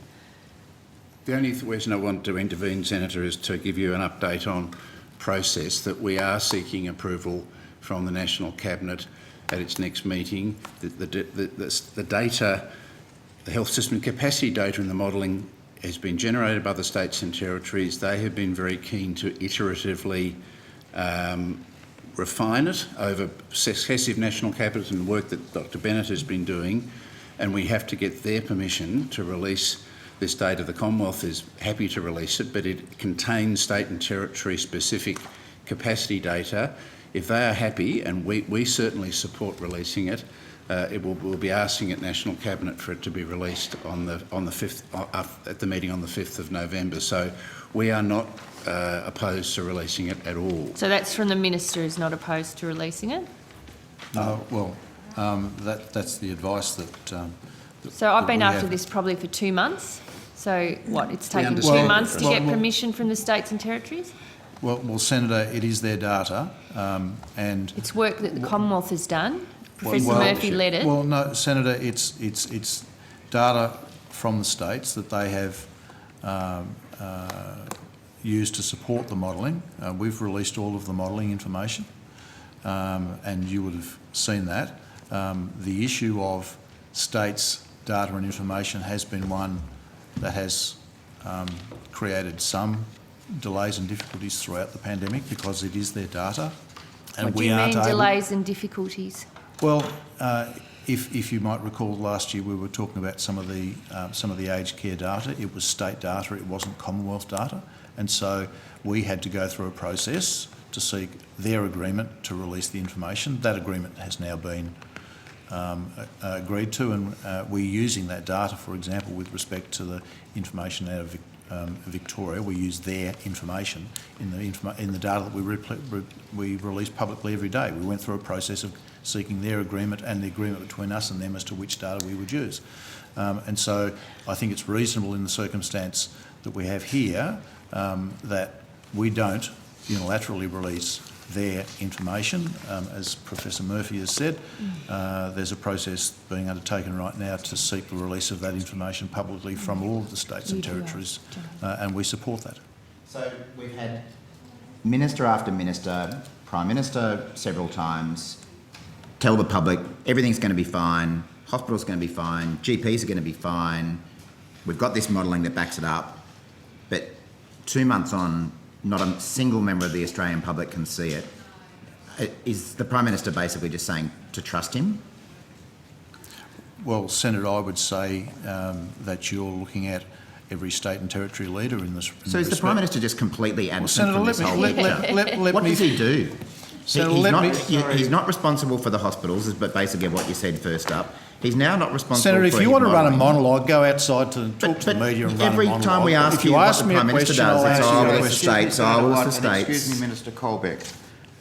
[SPEAKER 3] The only reason I want to intervene, Senator, is to give you an update on process, that we are seeking approval from the National Cabinet at its next meeting. The data, the health system capacity data in the modelling has been generated by the states and territories. They have been very keen to iteratively refine it over successive national cabinets and work that Dr Bennett has been doing, and we have to get their permission to release this data. The Commonwealth is happy to release it, but it contains state and territory specific capacity data. If they are happy, and we certainly support releasing it, we'll be asking at National Cabinet for it to be released on the 5th, at the meeting on the 5th of November. So we are not opposed to releasing it at all.
[SPEAKER 4] So that's from the Minister is not opposed to releasing it?
[SPEAKER 6] That's the advice that...
[SPEAKER 4] So I've been
[SPEAKER 6] we
[SPEAKER 4] after
[SPEAKER 6] have.
[SPEAKER 4] this probably for 2 months. So what, it's taken
[SPEAKER 3] understand
[SPEAKER 4] 2
[SPEAKER 3] that.
[SPEAKER 4] months to get
[SPEAKER 6] Well,
[SPEAKER 4] permission from the states and territories?
[SPEAKER 6] Well, Senator, it is their data, and...
[SPEAKER 4] It's work that the Commonwealth has done. Professor
[SPEAKER 6] Well,
[SPEAKER 4] Murphy led it.
[SPEAKER 6] Well, no, Senator, it's data from the states that they have used to support the modelling. We've released all of the modelling information, and you would have seen that. The issue of states' data and information has been one that has created some delays and difficulties throughout the pandemic because it is their data. And
[SPEAKER 4] What do
[SPEAKER 6] we
[SPEAKER 4] you
[SPEAKER 6] aren't
[SPEAKER 4] mean
[SPEAKER 6] able-
[SPEAKER 4] delays and difficulties?
[SPEAKER 6] Well, if you might recall, last year we were talking about some of the aged care data. It was state data, it wasn't Commonwealth data, and so we had to go through a process to seek their agreement to release the information. That agreement has now been agreed to, and we're using that data, for example, with respect to the information out of Victoria. We use their information in the data that we release publicly every day. We went through a process of seeking their agreement and the agreement between us and them as to which data we would use. And so I think it's reasonable in the circumstance that we have here that we don't unilaterally release their information. As Professor Murphy has said, there's a process being undertaken right now to seek the release of that information publicly from all of the states and territories, and we support that.
[SPEAKER 2] So we've had Minister after Minister, Prime Minister several times, tell the public everything's going to be fine, hospitals are going to be fine, GPs are going to be fine, we've got this modelling that backs it up, but 2 months on, not a single member of the Australian public can see it. Is the Prime Minister basically just saying to trust him?
[SPEAKER 6] Well, Senator, I would say that you're looking at every state and territory leader in this.
[SPEAKER 2] So is the Prime Minister just completely absent from this whole picture?
[SPEAKER 6] let
[SPEAKER 2] What
[SPEAKER 6] me-
[SPEAKER 2] does he do?
[SPEAKER 6] Senator,
[SPEAKER 2] He's not responsible for the hospitals, but basically what you said first up. He's now not responsible
[SPEAKER 6] Senator,
[SPEAKER 2] for
[SPEAKER 6] if you
[SPEAKER 2] his
[SPEAKER 6] want to run a
[SPEAKER 2] modelling.
[SPEAKER 6] monologue, go outside to talk to the media and run a
[SPEAKER 2] every
[SPEAKER 6] monologue.
[SPEAKER 2] time we ask
[SPEAKER 6] If
[SPEAKER 2] you what
[SPEAKER 6] ask
[SPEAKER 2] the
[SPEAKER 6] me a
[SPEAKER 2] Prime Minister
[SPEAKER 6] question,
[SPEAKER 2] does,
[SPEAKER 6] I'll
[SPEAKER 2] it's
[SPEAKER 6] answer
[SPEAKER 2] all
[SPEAKER 6] your
[SPEAKER 2] the
[SPEAKER 6] question.
[SPEAKER 2] states, all the states.
[SPEAKER 1] Excuse me, Minister Colbeck.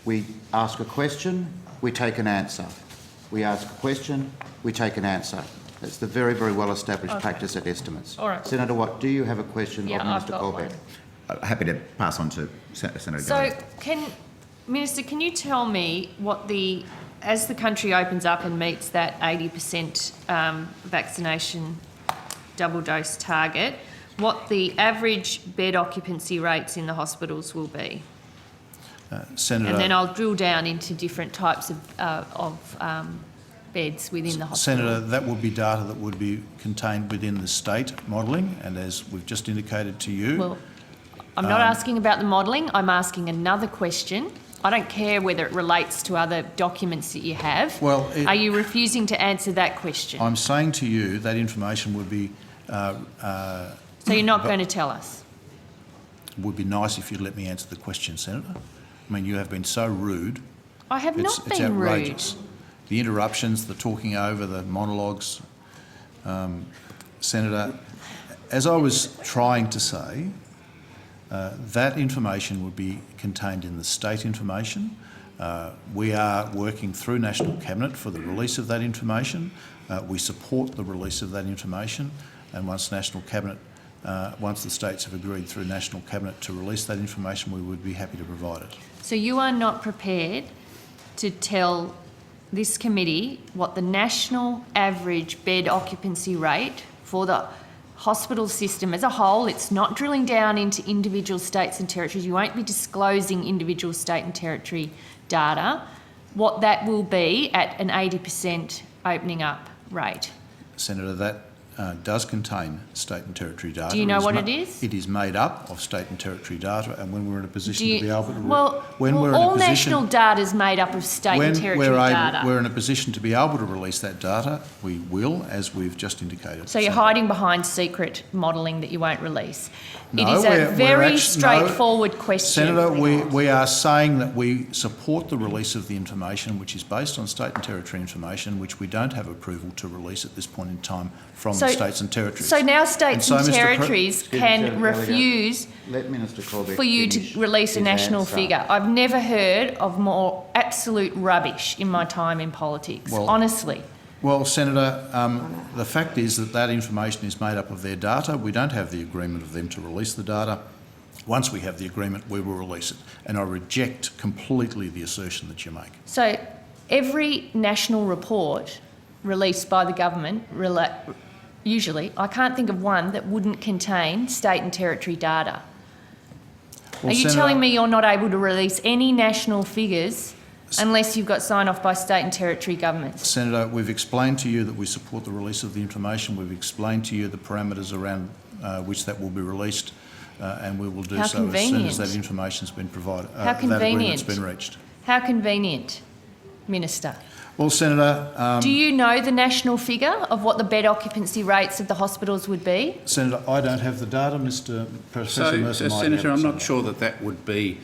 [SPEAKER 1] We ask a question, we take an answer. We ask a question, we take an answer. That's the very, very well-established practice at estimates.
[SPEAKER 4] All right.
[SPEAKER 1] Senator Watt, do you have a question
[SPEAKER 4] Yeah,
[SPEAKER 1] of
[SPEAKER 4] I've
[SPEAKER 1] Minister
[SPEAKER 4] got
[SPEAKER 1] Colbeck?
[SPEAKER 4] one.
[SPEAKER 2] Happy to pass on to Senator
[SPEAKER 4] So,
[SPEAKER 2] Gillard.
[SPEAKER 4] Minister, can you tell me what as the country opens up and meets that 80% vaccination double dose target, what the average bed occupancy rates in the hospitals will be?
[SPEAKER 6] Senator,
[SPEAKER 4] And then I'll drill down into different types of beds within the hospital.
[SPEAKER 6] Senator, that would be data that would be contained within the state modelling, and as we've just indicated to you,
[SPEAKER 4] Well, I'm not asking about the modelling, I'm asking another question. I don't care whether it relates to other documents that you have.
[SPEAKER 6] Well,
[SPEAKER 4] Are you refusing to answer that question?
[SPEAKER 6] I'm saying to you that information would be
[SPEAKER 4] So you're not going to tell us?
[SPEAKER 6] would be nice if you'd let me answer the question, Senator. I mean, you have been so rude.
[SPEAKER 4] I have
[SPEAKER 6] It's
[SPEAKER 4] not been rude.
[SPEAKER 6] outrageous. The interruptions, the talking over, the monologues. Senator, as I was trying to say, that information would be contained in the state information. We are working through National Cabinet for the release of that information. We support the release of that information, and once National Cabinet, once the states have agreed through National Cabinet to release that information, we would be happy to provide it.
[SPEAKER 4] So you are not prepared to tell this committee what the national average bed occupancy rate for the hospital system as a whole, it's not drilling down into individual states and territories, you won't be disclosing individual state and territory data, what that will be at an 80% opening up rate?
[SPEAKER 6] Senator, that does contain state and territory data.
[SPEAKER 4] Do you know what it is?
[SPEAKER 6] It is made up of state and territory data, and when we're in a position to be able to...
[SPEAKER 4] all national data is made up of state and territory data.
[SPEAKER 6] We're in a position to be able to release that data, we will, as we've just indicated.
[SPEAKER 4] So you're hiding behind secret modelling that you won't release.
[SPEAKER 6] No,
[SPEAKER 4] it is a very straightforward question.
[SPEAKER 6] Senator, we are saying that we support the release of the information which is based on state and territory information which we don't have approval to release at this point in time from the states and territories.
[SPEAKER 4] So now states and territories can refuse
[SPEAKER 1] Let Minister Corbeck
[SPEAKER 4] for you to
[SPEAKER 1] finish
[SPEAKER 4] release a
[SPEAKER 1] his
[SPEAKER 4] national
[SPEAKER 1] answer.
[SPEAKER 4] figure. I've never heard of more absolute rubbish in my time in politics, honestly.
[SPEAKER 6] Well, Senator, the fact is that that information is made up of their data. We don't have the agreement of them to release the data. Once we have the agreement, we will release it. And I reject completely the assertion that you make.
[SPEAKER 4] So every national report released by the government, usually, I can't think of one that wouldn't contain state and territory data.
[SPEAKER 6] Well,
[SPEAKER 4] Are you
[SPEAKER 6] Senator,
[SPEAKER 4] telling me you're not able to release any national figures unless you've got sign-off by state and territory governments?
[SPEAKER 6] Senator, we've explained to you that we support the release of the information. We've explained to you the parameters around which that will be released, and we will do
[SPEAKER 4] How
[SPEAKER 6] so as soon as
[SPEAKER 4] convenient.
[SPEAKER 6] that information's been provided.
[SPEAKER 4] How
[SPEAKER 6] That agreement's
[SPEAKER 4] convenient.
[SPEAKER 6] been reached.
[SPEAKER 4] How convenient, Minister.
[SPEAKER 6] Well, Senator...
[SPEAKER 4] Do you know the national figure of what the bed occupancy rates of the hospitals would be?
[SPEAKER 6] Senator, I don't have the data. Professor
[SPEAKER 3] So,
[SPEAKER 6] Mercer might
[SPEAKER 3] Senator,
[SPEAKER 6] have it,
[SPEAKER 3] I'm not sure that that would be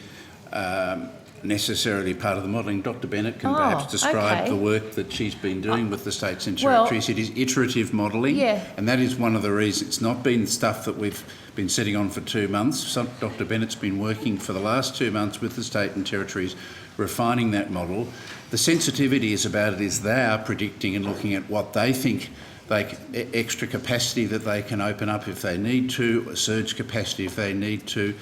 [SPEAKER 3] necessarily part of the modelling. Dr Bennett can
[SPEAKER 4] Oh,
[SPEAKER 3] perhaps describe
[SPEAKER 4] okay.
[SPEAKER 3] the work that she's been doing with the states and
[SPEAKER 4] well,
[SPEAKER 3] territories. It is iterative modelling,
[SPEAKER 4] Yeah.
[SPEAKER 3] and that is one of the reasons. It's not been stuff that we've been sitting on for 2 months. Dr Bennett's been working for the last 2 months with the state and territories, refining that model. The sensitivity is about it is they are predicting and looking at what they think extra capacity that they can open up if they need to, a surge capacity if they need to.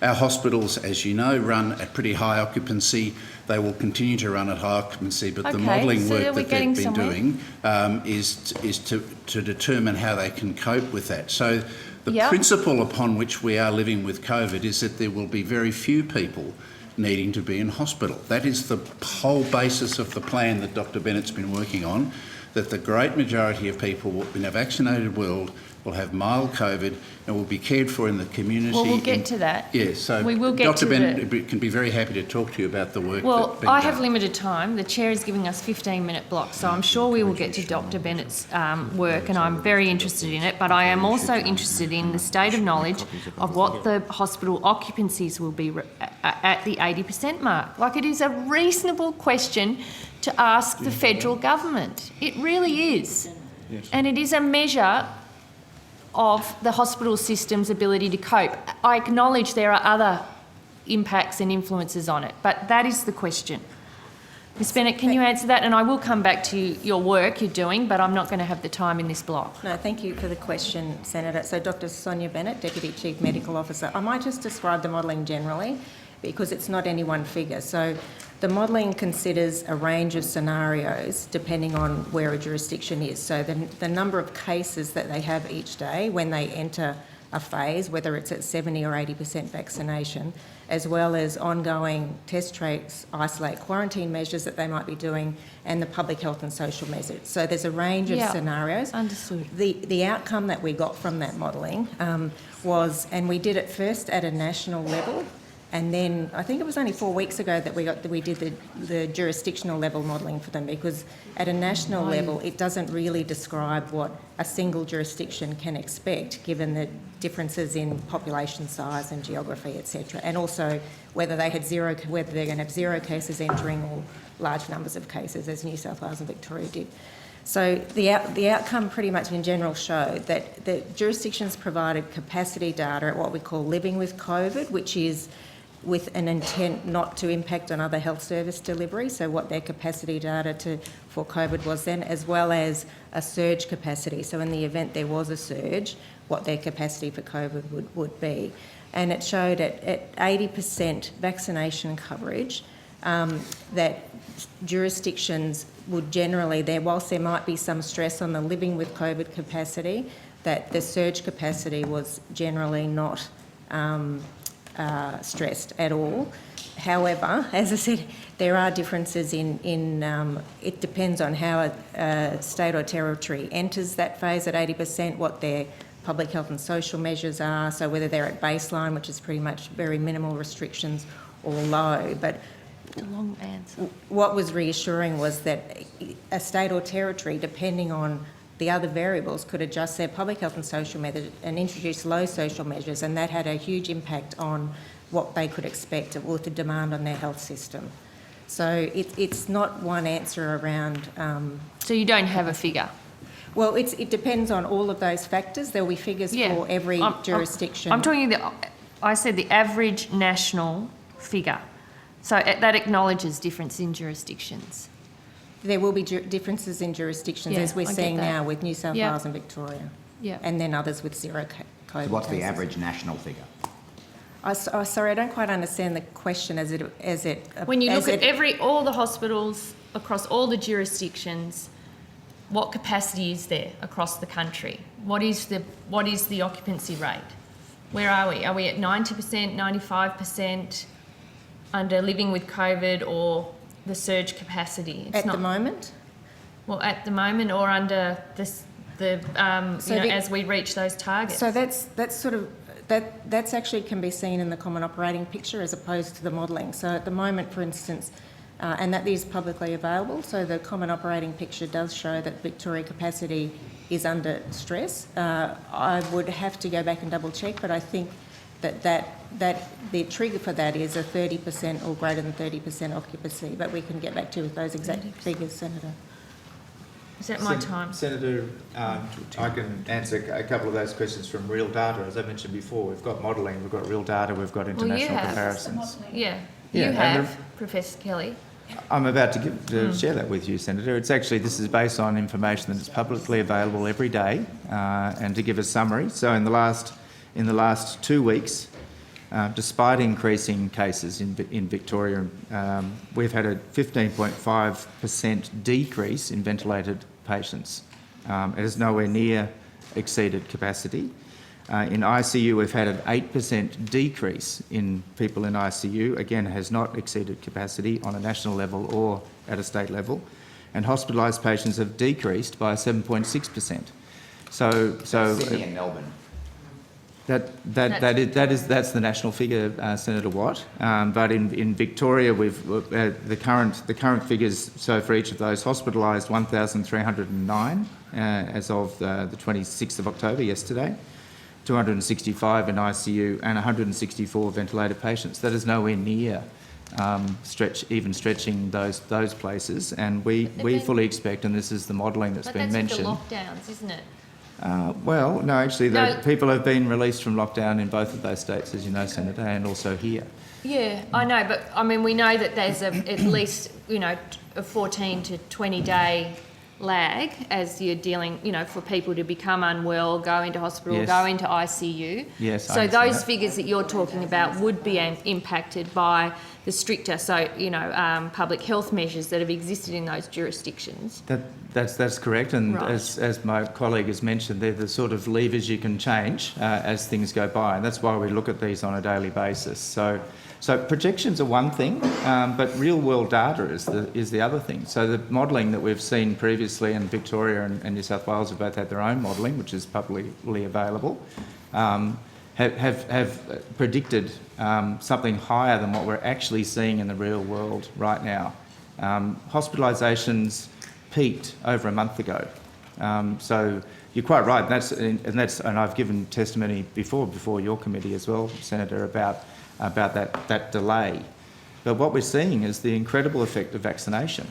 [SPEAKER 3] Our hospitals, as you know, run at pretty high occupancy. They will continue to run at high occupancy, but the
[SPEAKER 4] Okay,
[SPEAKER 3] modelling
[SPEAKER 4] so
[SPEAKER 3] work
[SPEAKER 4] are we
[SPEAKER 3] that they've been
[SPEAKER 4] getting
[SPEAKER 3] doing is to determine how they can cope with that. So the
[SPEAKER 4] Yep.
[SPEAKER 3] principle upon which we are living with COVID is that there will be very few people needing to be in hospital. That is the whole basis of the plan that Dr Bennett's been working on, that the great majority of people in a vaccinated world will have mild COVID and will be cared for in the community.
[SPEAKER 4] Well, we'll get to that.
[SPEAKER 3] Yes, so
[SPEAKER 4] We will get
[SPEAKER 3] Dr
[SPEAKER 4] to
[SPEAKER 3] Bennett can be very happy to talk to you about the work
[SPEAKER 4] Well,
[SPEAKER 3] that's been
[SPEAKER 4] I
[SPEAKER 3] done.
[SPEAKER 4] have limited time. The chair is giving us 15-minute blocks, so I'm sure we will get to Dr Bennett's work, and I'm very interested in it. But I am also interested in the state of knowledge of what the hospital occupancies will be at the 80% mark. Like, it is a reasonable question to ask the federal government. It really is. And it is a measure of the hospital system's ability to cope. I acknowledge there are other impacts and influences on it, but that is the question. Ms Bennett, can you answer that? And I will come back to your work you're doing, but I'm not going to have the time in this block.
[SPEAKER 11] No, thank you for the question, Senator. So Dr Sonia Bennett, Deputy Chief Medical Officer. I might just describe the modelling generally because it's not any one figure. So the modelling considers a range of scenarios depending on where a jurisdiction is. So the number of cases that they have each day when they enter a phase, whether it's at 70 or 80% vaccination, as well as ongoing test trace, isolate, quarantine measures that they might be doing, and the public health and social measures. So there's a range of scenarios.
[SPEAKER 4] Understood.
[SPEAKER 11] The outcome that we got from that modelling was, and we did it first at a national level, and then I think it was only 4 weeks ago that we did the jurisdictional level modelling for them, because at a national level it doesn't really describe what a single jurisdiction can expect given the differences in population size and geography, etc. And also whether they're going to have zero cases entering or large numbers of cases, as New South Wales and Victoria did. So the outcome pretty much in general showed that the jurisdictions provided capacity data at what we call living with COVID, which is with an intent not to impact on other health service delivery, so what their capacity data for COVID was then, as well as a surge capacity. So in the event there was a surge, what their capacity for COVID would be. And it showed at 80% vaccination coverage that jurisdictions would generally, whilst there might be some stress on the living with COVID capacity, that the surge capacity was generally not stressed at all. However, as I said, there are differences it depends on how a state or territory enters that phase at 80%, what their public health and social measures are, so whether they're at baseline, which is pretty much very minimal restrictions, or low. But
[SPEAKER 4] A long answer.
[SPEAKER 11] what was reassuring was that a state or territory, depending on the other variables, could adjust their public health and social measures and introduce low social measures, and that had a huge impact on what they could expect or the demand on their health system. So it's not one answer around.
[SPEAKER 4] So you don't have a figure?
[SPEAKER 11] Well, it depends on all of those factors. There will be figures for every jurisdiction.
[SPEAKER 4] I'm talking I said the average national figure. So that acknowledges difference in jurisdictions.
[SPEAKER 11] There will be differences in jurisdictions,
[SPEAKER 4] Yeah,
[SPEAKER 11] as we're
[SPEAKER 4] I get
[SPEAKER 11] seeing
[SPEAKER 4] that.
[SPEAKER 11] now with New South
[SPEAKER 4] Yeah.
[SPEAKER 11] Wales and Victoria.
[SPEAKER 4] Yeah.
[SPEAKER 11] And then others with zero COVID
[SPEAKER 2] So what's the
[SPEAKER 11] cases.
[SPEAKER 2] average national figure?
[SPEAKER 11] Sorry, I don't quite understand the question as it.
[SPEAKER 4] When you
[SPEAKER 11] as
[SPEAKER 4] look at
[SPEAKER 11] it-
[SPEAKER 4] all the hospitals across all the jurisdictions, what capacity is there across the country? What is the occupancy rate? Where are we? Are we at 90%, 95% under living with COVID or the surge capacity? It's
[SPEAKER 11] At
[SPEAKER 4] not,
[SPEAKER 11] the moment?
[SPEAKER 4] well, at the moment or under as we reach those targets.
[SPEAKER 11] So that's sort of, that's actually can be seen in the common operating picture as opposed to the modelling. So at the moment, for instance, and that is publicly available, so the common operating picture does show that Victoria capacity is under stress. I would have to go back and double check, but I think that the trigger for that is a 30% or greater than 30% occupancy, but we can get back to you with those exact figures, Senator.
[SPEAKER 4] Is that my time?
[SPEAKER 10] Senator, I can answer a couple of those questions from real data. As I mentioned before, we've got modelling, we've got real data, we've got international comparisons.
[SPEAKER 4] Yeah,
[SPEAKER 10] Yeah,
[SPEAKER 4] you
[SPEAKER 10] and
[SPEAKER 4] have, Professor Kelly.
[SPEAKER 10] I'm about to share that with you, Senator. This is based on information that is publicly available every day. And to give a summary, so in the last 2 weeks, despite increasing cases in Victoria, we've had a 15.5% decrease in ventilated patients. It has nowhere near exceeded capacity. In ICU, we've had an 8% decrease in people in ICU. Again, it has not exceeded capacity on a national level or at a state level. And hospitalised patients have decreased by 7.6%. So
[SPEAKER 2] Sydney and Melbourne.
[SPEAKER 10] That's the national figure, Senator Watt. But in Victoria, we've the current figures. So for each of those, hospitalised 1,309 as of the 26th of October, yesterday. 265 in ICU and 164 ventilated patients. That is nowhere near stretching those places, and we fully expect, and this is the modelling that's been mentioned.
[SPEAKER 4] But that's with the lockdowns, isn't it?
[SPEAKER 10] Well, no, actually,
[SPEAKER 4] No.
[SPEAKER 10] people have been released from lockdown in both of those states, as you know, Senator, and also here.
[SPEAKER 4] Yeah, I know, but I mean, we know that there's at least, a 14 to 20 day lag as you're dealing, for people to become unwell, go into hospital,
[SPEAKER 10] Yes.
[SPEAKER 4] go into ICU.
[SPEAKER 10] Yes, I
[SPEAKER 4] So
[SPEAKER 10] understand
[SPEAKER 4] those
[SPEAKER 10] that.
[SPEAKER 4] figures that you're talking about would be impacted by the stricter, public health measures that have existed in those jurisdictions.
[SPEAKER 10] That's correct, and
[SPEAKER 4] Right.
[SPEAKER 10] as my colleague has mentioned, they're the sort of levers you can change as things go by, and that's why we look at these on a daily basis. So projections are one thing, but real-world data is the other thing. So the modelling that we've seen previously in Victoria and New South Wales have both had their own modelling, which is publicly available, have predicted something higher than what we're actually seeing in the real world right now. Hospitalisations peaked over a month ago. So you're quite right, and I've given testimony before your committee as well, Senator, about that delay. But what we're seeing is the incredible effect of vaccination.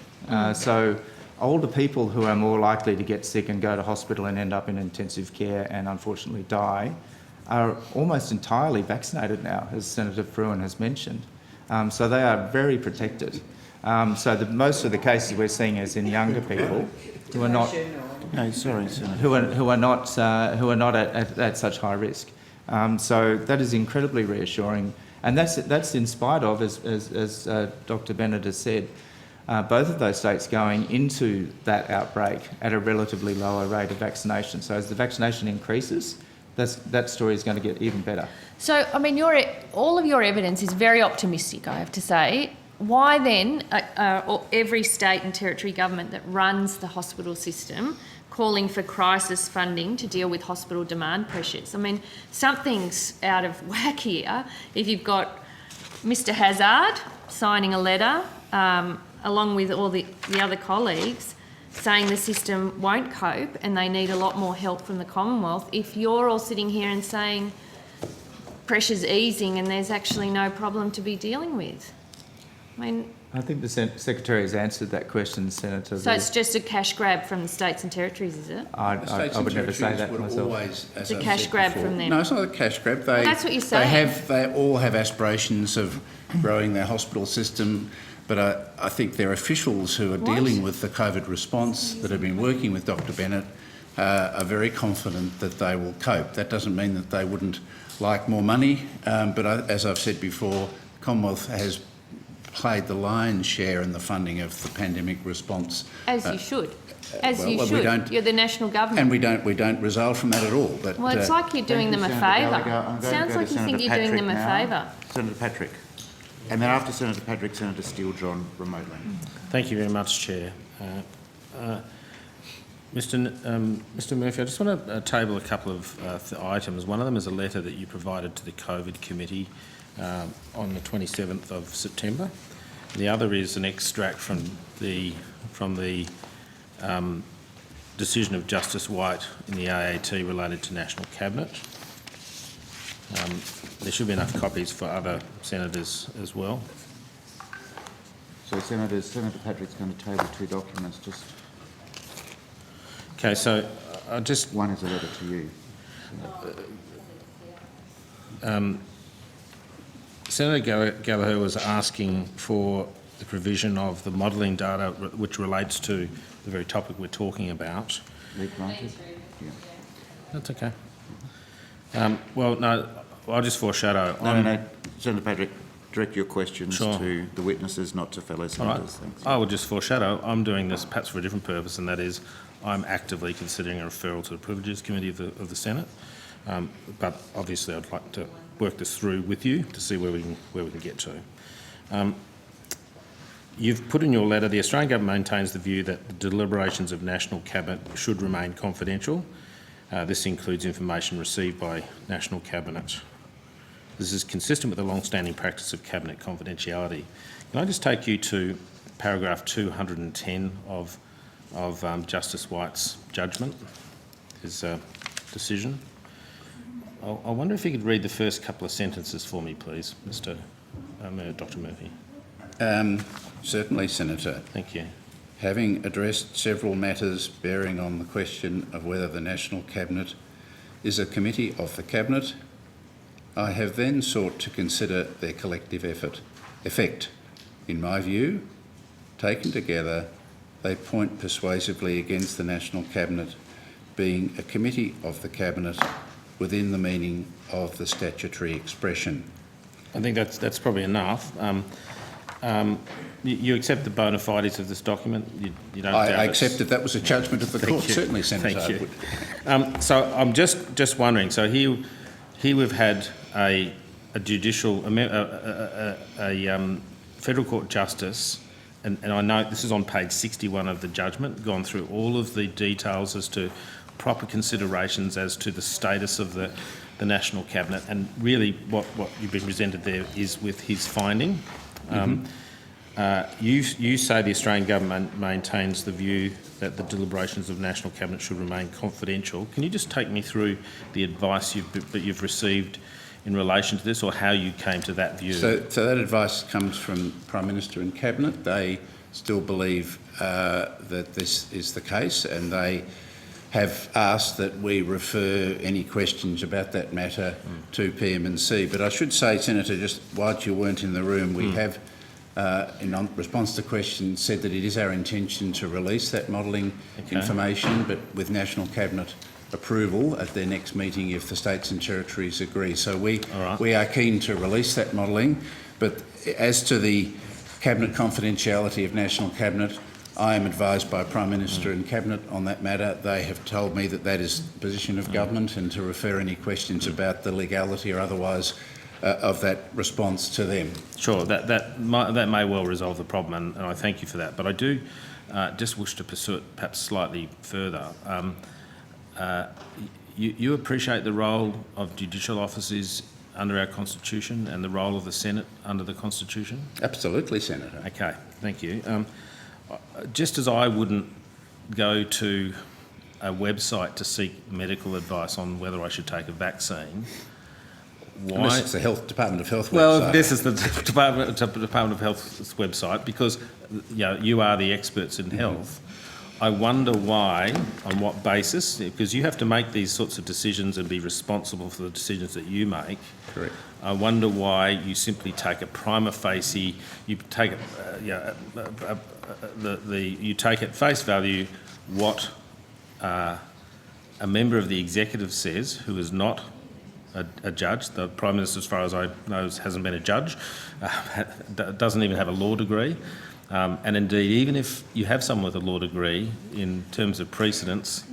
[SPEAKER 10] So older people who are more likely to get sick and go to hospital and end up in intensive care and unfortunately die are almost entirely vaccinated now, as Senator Fruin has mentioned. So they are very protected. So most of the cases we're seeing is in younger people who are not.
[SPEAKER 1] No, sorry, Senator.
[SPEAKER 10] Who are not at such high risk. So that is incredibly reassuring, and that's in spite of, as Dr. Bennett has said, both of those states going into that outbreak at a relatively lower rate of vaccination. So as the vaccination increases, that story is going to get even better.
[SPEAKER 4] So, I mean, all of your evidence is very optimistic, I have to say. Why then every state and territory government that runs the hospital system calling for crisis funding to deal with hospital demand pressures? I mean, something's out of whack here. If you've got Mr Hazzard signing a letter, along with all the other colleagues, saying the system won't cope and they need a lot more help from the Commonwealth, if you're all sitting here and saying pressure's easing and there's actually no problem to be dealing with. I mean,
[SPEAKER 10] I think the Secretary has answered that question, Senator.
[SPEAKER 4] So it's just a cash grab from the states and territories, is it?
[SPEAKER 10] I would never say that myself.
[SPEAKER 3] Always,
[SPEAKER 4] It's a cash grab from them.
[SPEAKER 3] No, it's not a cash grab.
[SPEAKER 4] That's what you're saying.
[SPEAKER 3] They all have aspirations of growing their hospital system, but I think their officials who are dealing with the COVID response that have been working with Dr Bennett are very confident that they will cope. That doesn't mean that they wouldn't like more money, but as I've said before, Commonwealth has played the lion's share in the funding of the pandemic response.
[SPEAKER 4] As you should. As you
[SPEAKER 3] we
[SPEAKER 4] should.
[SPEAKER 3] don't-
[SPEAKER 4] You're the national government.
[SPEAKER 3] And we don't result from that at all. But
[SPEAKER 4] Well, it's like you're doing them a favour.
[SPEAKER 1] Sounds
[SPEAKER 4] Sounds like you think you're doing them a favour.
[SPEAKER 1] Senator Patrick. And then after Senator Patrick, Senator Steele-John remotely.
[SPEAKER 12] Thank you very much, Chair. Mr Murphy, I just want to table a couple of items. One of them is a letter that you provided to the COVID committee on the 27th of September. The other is an extract from the decision of Justice White in the AAT related to National Cabinet. There should be enough copies for other senators as well.
[SPEAKER 1] So Senator Patrick's going to table two documents. Just
[SPEAKER 12] Okay, so I just...
[SPEAKER 1] One is a letter to you.
[SPEAKER 12] Senator Gallagher was asking for the provision of the modelling data which relates to the very topic we're talking about.
[SPEAKER 1] Leave granted? Yeah.
[SPEAKER 12] That's okay. Well, no, I'll just foreshadow.
[SPEAKER 1] No. Senator Patrick, direct your questions
[SPEAKER 12] Sure.
[SPEAKER 1] to the witnesses, not to fellow senators. Thanks.
[SPEAKER 12] I will just foreshadow. I'm doing this perhaps for a different purpose, and that is I'm actively considering a referral to the Privileges Committee of the Senate. But obviously I'd like to work this through with you to see where we can get to. You've put in your letter, the Australian Government maintains the view that the deliberations of National Cabinet should remain confidential. This includes information received by National Cabinet. This is consistent with the long-standing practice of Cabinet confidentiality. Can I just take you to paragraph 210 of Justice White's judgment, his decision? I wonder if you could read the first couple of sentences for me, please, Dr Murphy.
[SPEAKER 3] Certainly, Senator.
[SPEAKER 12] Thank you.
[SPEAKER 3] Having addressed several matters bearing on the question of whether the National Cabinet is a committee of the Cabinet, I have then sought to consider their collective effect. In my view, taken together, they point persuasively against the National Cabinet being a committee of the Cabinet within the meaning of the statutory expression.
[SPEAKER 12] I think that's probably enough. You accept the bona fides of this document? You don't doubt
[SPEAKER 3] I accept that that was a judgment of the court,
[SPEAKER 12] you.
[SPEAKER 3] certainly, Senator.
[SPEAKER 12] Thank you. So I'm just wondering, so here we've had a federal court justice, and I know this is on page 61 of the judgment, gone through all of the details as to proper considerations as to the status of the National Cabinet, and really what you've been presented there is with his finding. You say the Australian Government maintains the view that the deliberations of National Cabinet should remain confidential. Can you just take me through the advice you've received in relation to this, or how you came to that view?
[SPEAKER 3] So that advice comes from Prime Minister and Cabinet. They still believe that this is the case, and they have asked that we refer any questions about that matter to PM&C. But I should say, Senator, just whilst you weren't in the room, we have, in response to questions, said that it is our intention to release that modelling information, but with National Cabinet approval at their next meeting if the states and territories agree. So we are keen to release that modelling, but as to the Cabinet confidentiality of National Cabinet. I am advised by Prime Minister and Cabinet on that matter. They have told me that that is the position of government, and to refer any questions about the legality or otherwise of that response to them.
[SPEAKER 12] Sure, that may well resolve the problem, and I thank you for that. But I do just wish to pursue it perhaps slightly further. You appreciate the role of judicial officers under our Constitution and the role of the Senate under the Constitution?
[SPEAKER 3] Absolutely, Senator.
[SPEAKER 12] Okay, thank you. Just as I wouldn't go to a website to seek medical advice on whether I should take a vaccine,
[SPEAKER 3] Unless it's the Department of Health
[SPEAKER 12] well,
[SPEAKER 3] website.
[SPEAKER 12] this is the Department of Health's website, because you are the experts in health. I wonder why, on what basis, because you have to make these sorts of decisions and be responsible for the decisions that you make.
[SPEAKER 3] Correct.
[SPEAKER 12] I wonder why you simply take a prima facie, you take you take at face value what a member of the executive says, who is not a judge. The Prime Minister, as far as I know, hasn't been a judge, doesn't even have a law degree. And indeed, even if you have someone with a law degree, in terms of precedence,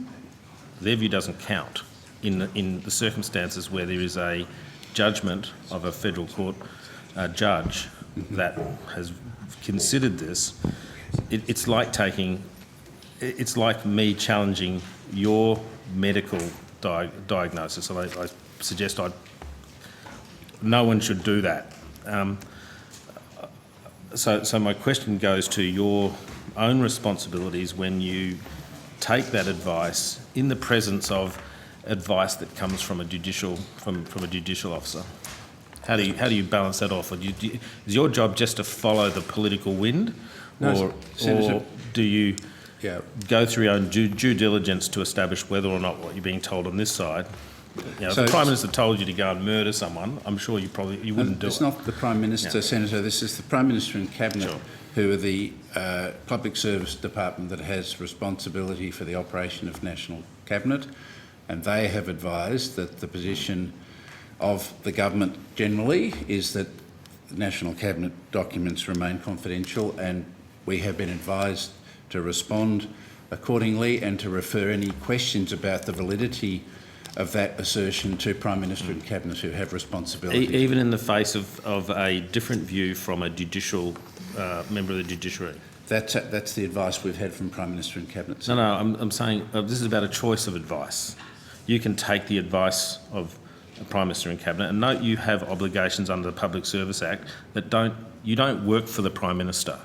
[SPEAKER 12] their view doesn't count in the circumstances where there is a judgment of a federal court judge that has considered this. It's like me challenging your medical diagnosis. And I suggest no one should do that. So my question goes to your own responsibilities when you take that advice in the presence of advice that comes from a judicial officer. How do you balance that off? Or is your job just to follow the political wind, or do you go through your own due diligence to establish whether or not what you're being told on this side? If the Prime Minister told you to go and murder someone, I'm sure you wouldn't do it.
[SPEAKER 3] It's not the Prime Minister, Senator. This is the Prime Minister and Cabinet, who are the public service department that has responsibility for the operation of National Cabinet, and they have advised that the position of the government generally is that National Cabinet documents remain confidential, and we have been advised to respond accordingly and to refer any questions about the validity of that assertion to Prime Minister and Cabinet, who have responsibility.
[SPEAKER 12] Even in the face of a different view from a judicial member of the judiciary?
[SPEAKER 3] That's the advice we've had from Prime Minister and Cabinet.
[SPEAKER 12] No, I'm saying this is about a choice of advice. You can take the advice of a Prime Minister and Cabinet, and note you have obligations under the Public Service Act that you don't work for the Prime Minister.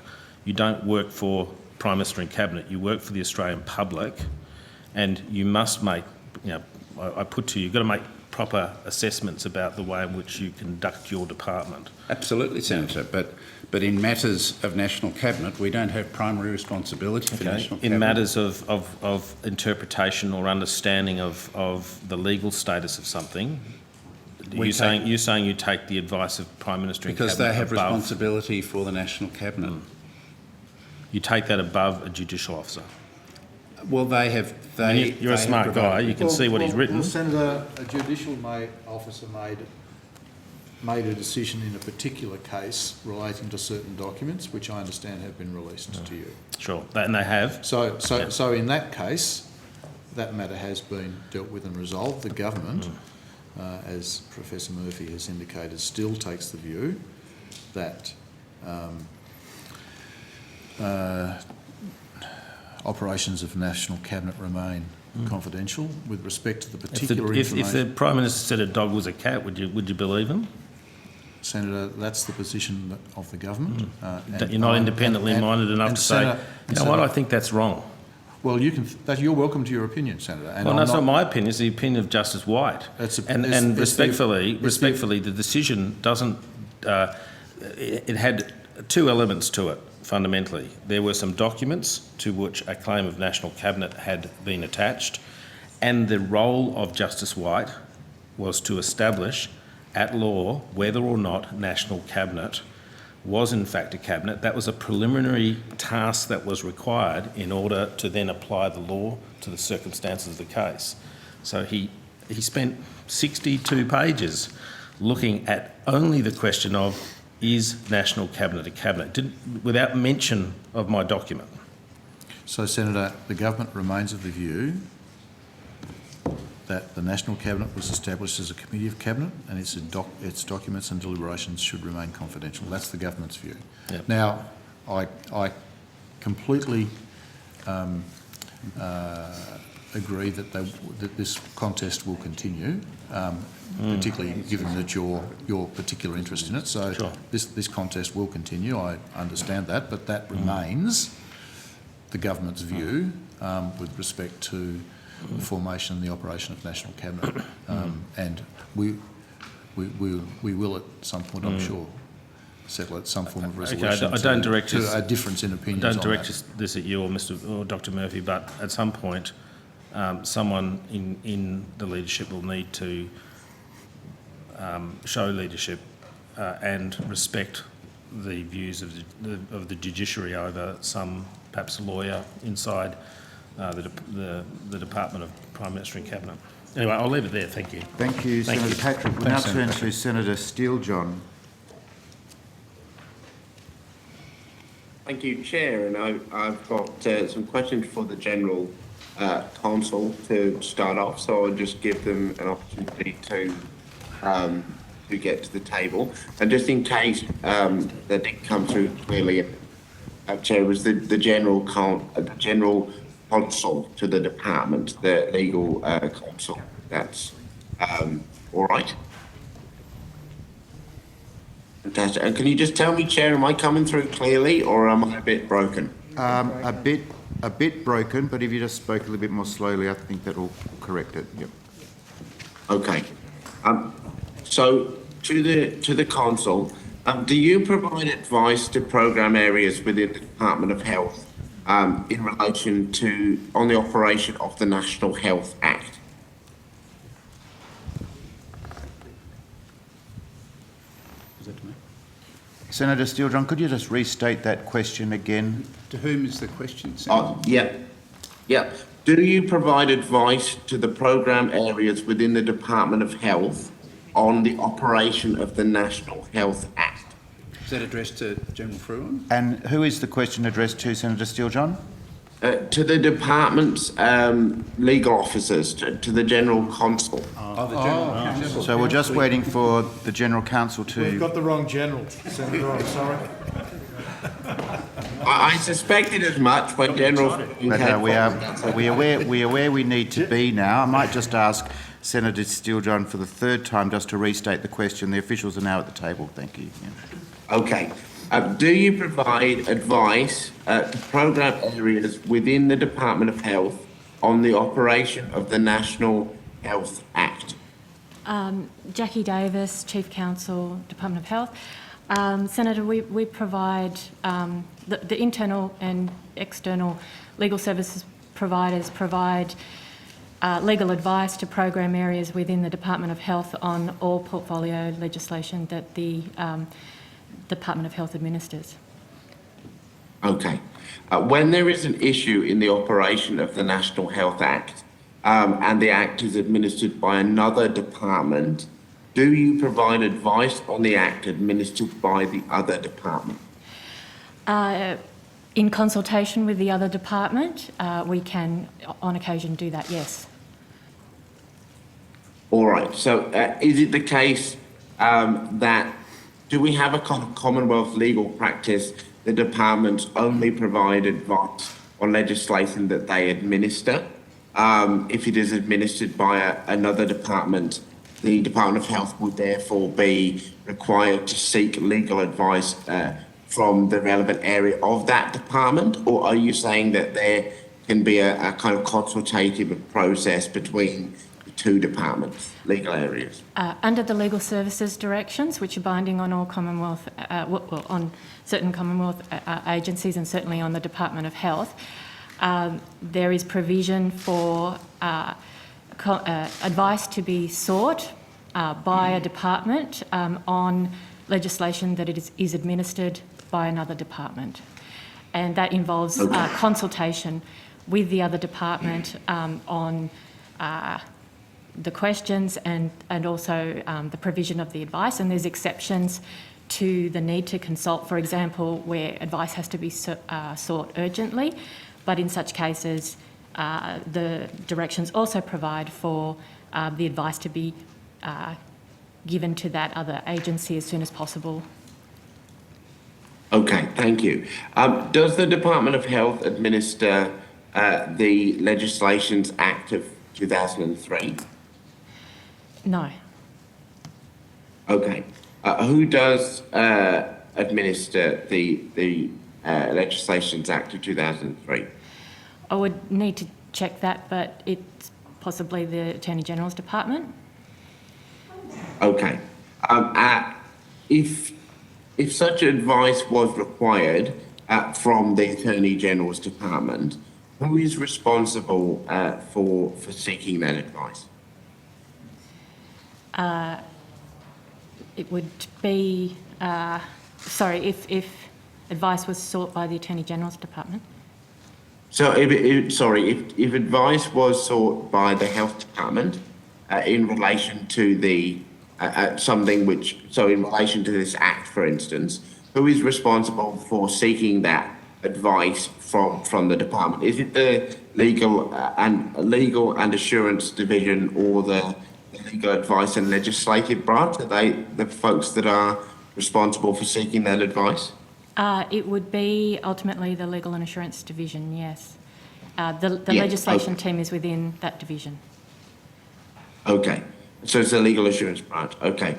[SPEAKER 12] You don't work for Prime Minister and Cabinet. You work for the Australian public, and you must make, I put to you, you've got to make proper assessments about the way in which you conduct your department.
[SPEAKER 3] Absolutely, Senator, but in matters of National Cabinet, we don't have primary responsibility for National Cabinet.
[SPEAKER 12] In matters of interpretation or understanding of the legal status of something, you're saying you take the advice of Prime Minister and Cabinet
[SPEAKER 3] because they have
[SPEAKER 12] above,
[SPEAKER 3] responsibility for the National Cabinet.
[SPEAKER 12] You take that above a judicial officer.
[SPEAKER 3] Well,
[SPEAKER 12] You're a smart guy. You can see what he's written.
[SPEAKER 6] Well, Senator, a judicial officer made a decision in a particular case relating to certain documents, which I understand have been released to you.
[SPEAKER 12] Sure, and they have.
[SPEAKER 6] So in that case, that matter has been dealt with and resolved. The government, as Professor Murphy has indicated, still takes the view that operations of National Cabinet remain confidential with respect to the particular information.
[SPEAKER 12] If the Prime Minister said a dog was a cat, would you believe him?
[SPEAKER 6] Senator, that's the position of the government.
[SPEAKER 12] You're not independently minded enough to say, what, I think that's wrong.
[SPEAKER 6] Well, you're welcome to your opinion, Senator. And
[SPEAKER 12] well, that's not my opinion. It's the opinion of Justice White. And respectfully, the decision doesn't. It had two elements to it. Fundamentally, there were some documents to which a claim of National Cabinet had been attached, and the role of Justice White was to establish at law whether or not National Cabinet was in fact a cabinet. That was a preliminary task that was required in order to then apply the law to the circumstances of the case. So he spent 62 pages looking at only the question of, is National Cabinet a cabinet? Without mention of my document.
[SPEAKER 6] So, Senator, the government remains of the view that the National Cabinet was established as a committee of cabinet, and its documents and deliberations should remain confidential. That's the government's view.
[SPEAKER 12] Yep.
[SPEAKER 6] Now, I completely agree that this contest will continue, particularly given that your particular interest in it. So
[SPEAKER 12] sure.
[SPEAKER 6] this contest will continue. I understand that, but that remains the government's view with respect to the formation and the operation of National Cabinet, and we will at some point, I'm sure, settle at some form of resolution.
[SPEAKER 12] Okay, I don't direct
[SPEAKER 6] to a difference in opinions.
[SPEAKER 12] I don't
[SPEAKER 6] on
[SPEAKER 12] direct
[SPEAKER 6] that.
[SPEAKER 12] this at you or Dr. Murphy, but at some point, someone in the leadership will need to show leadership and respect the views of the judiciary over some perhaps lawyer inside the Department of Prime Minister and Cabinet. Anyway, I'll leave it there. Thank you.
[SPEAKER 1] Thank you,
[SPEAKER 12] Thank
[SPEAKER 1] Senator
[SPEAKER 12] you.
[SPEAKER 1] Patrick. We'll
[SPEAKER 6] Thanks,
[SPEAKER 1] now
[SPEAKER 6] Senator
[SPEAKER 1] turn to Senator Steele-John.
[SPEAKER 13] Thank you, Chair, and I've got some questions for the General Counsel to start off, so I'll just give them an opportunity to get to the table. And just in case that didn't come through clearly, Chair, was the General Counsel to the Department, the Legal Counsel. That's all right? Fantastic. And can you just tell me, Chair, am I coming through clearly or am I a bit broken?
[SPEAKER 1] A bit broken, but if you just spoke a little bit more slowly, I think that will correct it. Yep.
[SPEAKER 13] Okay. So to the Council, do you provide advice to program areas within the Department of Health in relation to on the operation of the National Health Act?
[SPEAKER 1] Senator Steele-John, could you just restate that question again?
[SPEAKER 3] To whom is the question, Senator?
[SPEAKER 13] Yeah. Do you provide advice to the program areas within the Department of Health on the operation of the National Health Act?
[SPEAKER 3] Is that addressed to General Fruin?
[SPEAKER 1] And who is the question addressed to, Senator Steele-John?
[SPEAKER 13] To the department's legal officers, to the General Counsel.
[SPEAKER 3] The General Counsel.
[SPEAKER 1] So we're just waiting for the General Counsel to...
[SPEAKER 6] We've got the wrong general, Senator. I'm sorry.
[SPEAKER 13] I suspected as much when General...
[SPEAKER 1] But we aware we need to be now. I might just ask Senator Steele-John for the third time just to restate the question. The officials are now at the table. Thank you. Yeah.
[SPEAKER 13] Okay. Do you provide advice to program areas within the Department of Health on the operation of the National Health Act?
[SPEAKER 14] Jackie Davis, Chief Counsel, Department of Health. Senator, we provide the internal and external legal services providers provide legal advice to program areas within the Department of Health on all portfolio legislation that the Department of Health administers.
[SPEAKER 13] Okay. When there is an issue in the operation of the National Health Act and the Act is administered by another department, do you provide advice on the Act administered by the other department?
[SPEAKER 14] In consultation with the other department, we can on occasion do that, yes.
[SPEAKER 13] All right. So is it the case that do we have a kind of Commonwealth legal practice the departments only provide advice on legislation that they administer? If it is administered by another department, the Department of Health would therefore be required to seek legal advice from the relevant area of that department? Or are you saying that there can be a kind of consultative process between two departments, legal areas?
[SPEAKER 14] Under the legal services directions, which are binding on all Commonwealth, on certain Commonwealth agencies and certainly on the Department of Health, there is provision for advice to be sought by a department on legislation that is administered by another department. And that involves consultation with the other department on the questions and also the provision of the advice, and there's exceptions to the need to consult, for example, where advice has to be sought urgently, but in such cases, the directions also provide for the advice to be given to that other agency as soon as possible.
[SPEAKER 13] Okay, thank you. Does the Department of Health administer the Legislations Act of 2003?
[SPEAKER 14] No.
[SPEAKER 13] Okay. Who does administer the Legislations Act of 2003?
[SPEAKER 14] I would need to check that, but it's possibly the Attorney General's Department.
[SPEAKER 13] Okay. If such advice was required from the Attorney General's Department, who is responsible for seeking that advice?
[SPEAKER 14] It would be, if advice was sought by the Attorney General's Department.
[SPEAKER 13] So, if advice was sought by the Health Department in relation to the in relation to this Act, for instance, who is responsible for seeking that advice from the department? Is it the Legal and Assurance Division or the Legal Advice and Legislative Branch? Are they the folks that are responsible for seeking that advice?
[SPEAKER 14] It would be ultimately the Legal and Assurance Division, yes. The legislation team is within that division.
[SPEAKER 13] Okay, so it's the Legal Assurance Branch. Okay,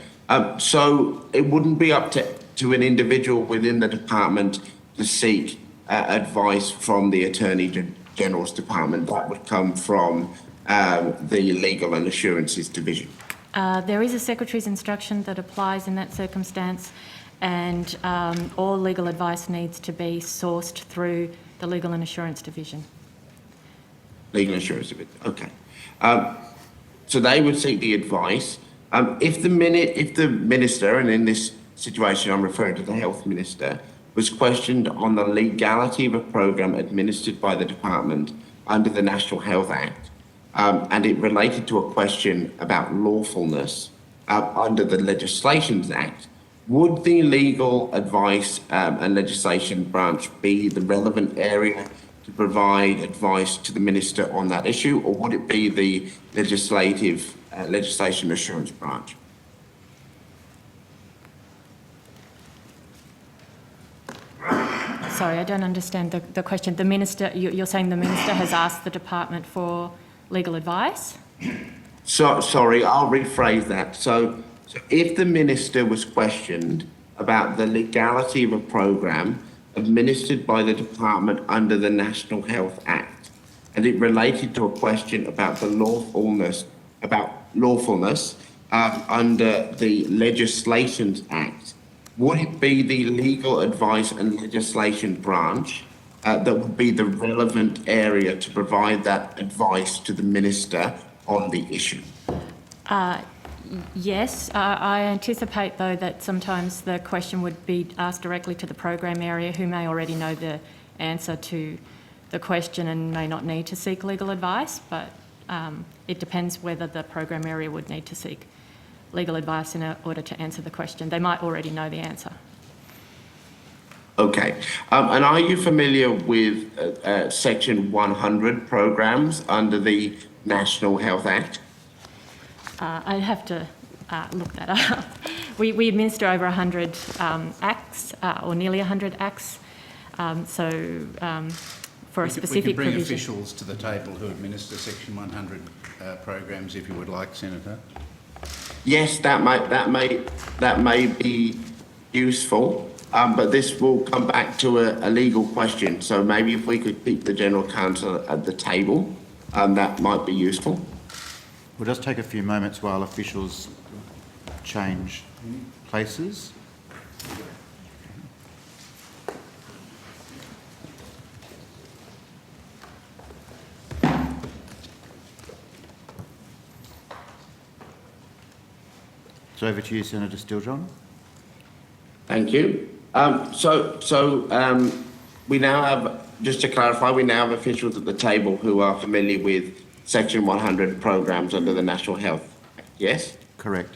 [SPEAKER 13] so it wouldn't be up to an individual within the department to seek advice from the Attorney General's Department. That would come from the Legal and Assurances Division.
[SPEAKER 14] There is a Secretary's instruction that applies in that circumstance, and all legal advice needs to be sourced through the Legal and Assurance Division.
[SPEAKER 13] Legal Assurance Division, okay. So they would seek the advice. If the minister, and in this situation I'm referring to the Health Minister, was questioned on the legality of a program administered by the department under the National Health Act, and it related to a question about lawfulness under the Legislations Act, would the Legal Advice and Legislation Branch be the relevant area to provide advice to the Minister on that issue, or would it be the Legislation Assurance Branch?
[SPEAKER 14] Sorry, I don't understand the question. The Minister, you're saying the Minister has asked the Department for legal advice?
[SPEAKER 13] So, sorry, I'll rephrase that. So if the Minister was questioned about the legality of a program administered by the department under the National Health Act, and it related to a question about the lawfulness under the Legislations Act, would it be the Legal Advice and Legislation Branch that would be the relevant area to provide that advice to the Minister on the issue?
[SPEAKER 14] Yes. I anticipate, though, that sometimes the question would be asked directly to the program area, who may already know the answer to the question and may not need to seek legal advice, but it depends whether the program area would need to seek legal advice in order to answer the question. They might already know the answer.
[SPEAKER 13] Okay. And are you familiar with Section 100 programs under the National Health Act?
[SPEAKER 14] I'd have to look that up. We administer over 100 acts, or nearly 100 acts. For a specific
[SPEAKER 3] we can bring
[SPEAKER 14] provision.
[SPEAKER 3] officials to the table who administer Section 100 programs, if you would like, Senator.
[SPEAKER 13] Yes, that may be useful, but this will come back to a legal question. So maybe if we could keep the General Counsel at the table, that might be useful.
[SPEAKER 1] We'll just take a few moments while officials change places. So over to you, Senator Steele-John.
[SPEAKER 13] Thank you. We now have, just to clarify, we now have officials at the table who are familiar with Section 100 programs under the National Health Act, yes?
[SPEAKER 1] Correct.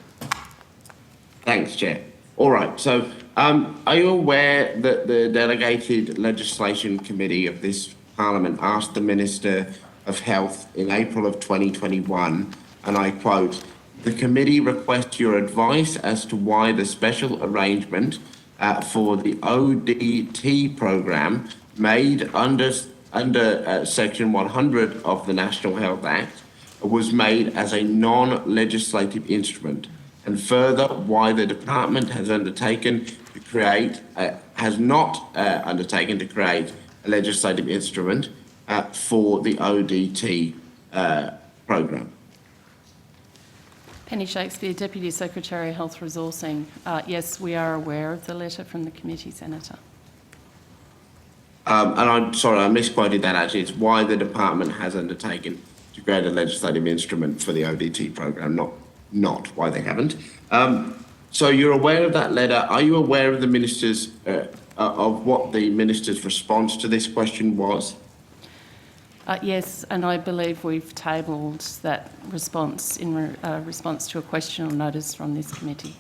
[SPEAKER 13] Thanks, Chair. All right, so Are you aware that the Delegated Legislation Committee of this Parliament asked the Minister of Health in April of 2021, and I quote, "The committee requests your advice as to why the special arrangement for the ODT programme made under Section 100 of the National Health Act was made as a non-legislative instrument, and further why the department has not undertaken to create a legislative instrument for the ODT programme."
[SPEAKER 15] Penny Shakespeare, Deputy Secretary, Health Resourcing. Yes, we are aware of the letter from the committee, Senator.
[SPEAKER 13] And I'm sorry, I misquoted that actually. It's why the department has undertaken to create a legislative instrument for the ODT programme, not why they haven't. So you're aware of that letter. Are you aware of the minister's, of what the minister's response to this question was?
[SPEAKER 15] Yes, and I believe we've tabled that response in response to a question or notice from this committee.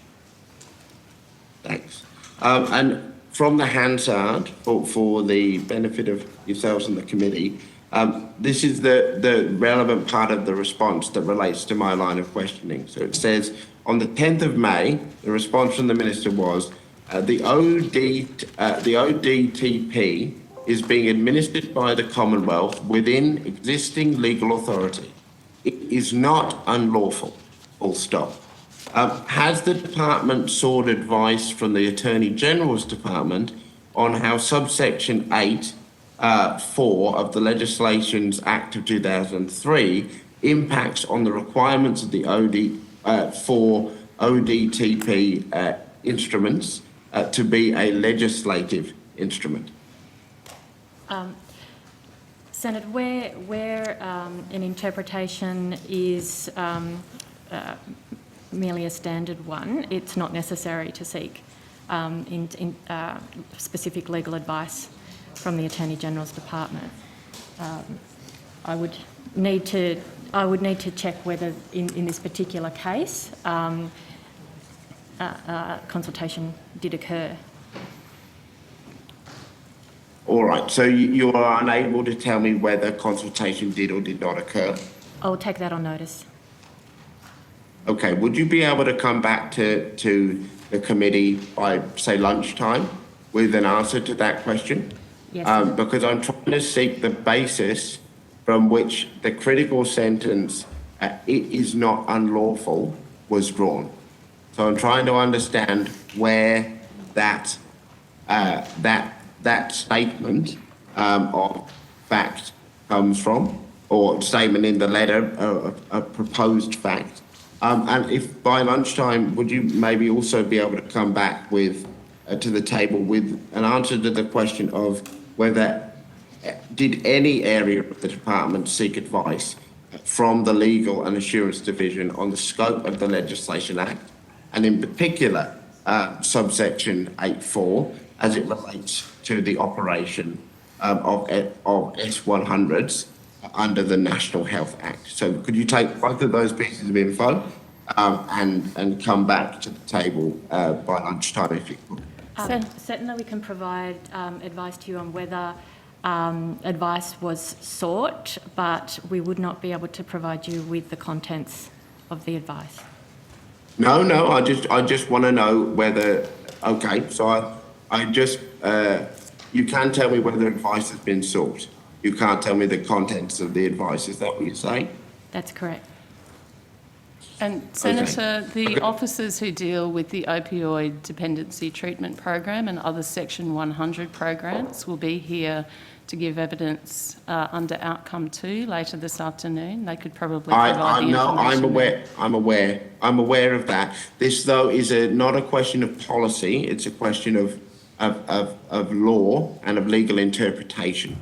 [SPEAKER 13] Thanks. And from the Hansard, for the benefit of yourselves and the committee, this is the relevant part of the response that relates to my line of questioning. So it says, on the 10th of May, the response from the Minister was, the ODTP is being administered by the Commonwealth within existing legal authority. It is not unlawful, full stop. Has the department sought advice from the Attorney General's Department on how subsection 8(4) of the Legislations Act of 2003 impacts on the requirements of the ODTP instruments to be a legislative instrument?
[SPEAKER 14] Senator, where an interpretation is merely a standard one, it's not necessary to seek specific legal advice from the Attorney General's Department. I would need to check whether in this particular case consultation did occur.
[SPEAKER 13] All right, so you are unable to tell me whether consultation did or did not occur?
[SPEAKER 14] I will take that on notice.
[SPEAKER 13] Okay, would you be able to come back to the committee by, say, lunchtime with an answer to that question?
[SPEAKER 14] Yes.
[SPEAKER 13] Because I'm trying to seek the basis from which the critical sentence, "it is not unlawful," was drawn. So I'm trying to understand where that statement of fact comes from, or statement in the letter, a proposed fact. And if by lunchtime, would you maybe also be able to come back with to the table with an answer to the question of whether did any area of the department seek advice from the Legal and Assurance Division on the scope of the Legislation Act, and in particular subsection 8(4) as it relates to the operation of S100s under the National Health Act. So could you take both of those pieces of info and come back to the table by lunchtime if you could?
[SPEAKER 14] Certainly we can provide advice to you on whether advice was sought, but we would not be able to provide you with the contents of the advice.
[SPEAKER 13] No, I just want to know whether, okay, so I just, you can tell me whether advice has been sought. You can't tell me the contents of the advice, is that what you're saying?
[SPEAKER 14] That's correct.
[SPEAKER 15] And Senator, the officers who deal with the opioid dependency treatment program and other Section 100 programs will be here to give evidence under outcome 2 later this afternoon. They could probably provide the information.
[SPEAKER 13] I'm aware of that. This, though, is not a question of policy. It's a question of law and of legal interpretation.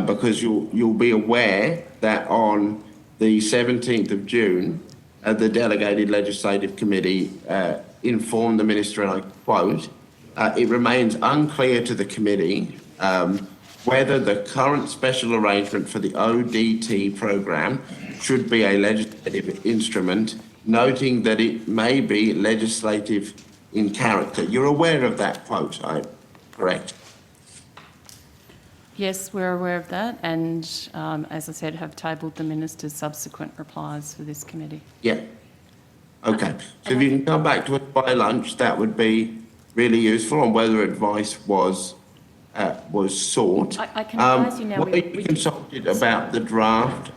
[SPEAKER 13] Because you'll be aware that on the 17th of June, the Delegated Legislative Committee informed the Minister, and I quote, "It remains unclear to the committee whether the current special arrangement for the ODT programme should be a legislative instrument, noting that it may be legislative in character. You're aware of that quote, correct?
[SPEAKER 15] Yes, we're aware of that, and as I said, have tabled the minister's subsequent replies for this committee.
[SPEAKER 13] Yeah. Okay. So if you can come back to us by lunch, that would be really useful on whether advice was sought.
[SPEAKER 14] I can advise you now.
[SPEAKER 13] Were you consulted about the draft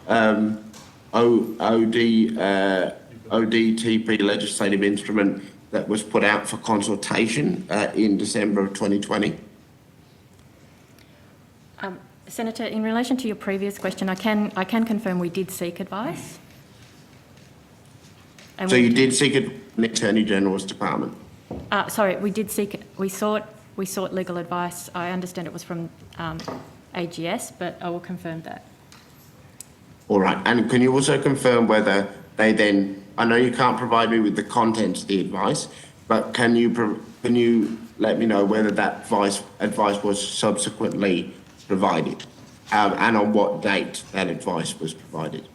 [SPEAKER 13] ODTP legislative instrument that was put out for consultation in December of 2020?
[SPEAKER 14] Senator, in relation to your previous question, I can confirm we did seek advice. And
[SPEAKER 13] So you did seek it from the Attorney General's Department?
[SPEAKER 14] Sorry, we sought legal advice. I understand it was from AGS, but I will confirm that.
[SPEAKER 13] All right. And can you also confirm whether they then, I know you can't provide me with the contents of the advice, but can you let me know whether that advice was subsequently provided, and on what date that advice was provided?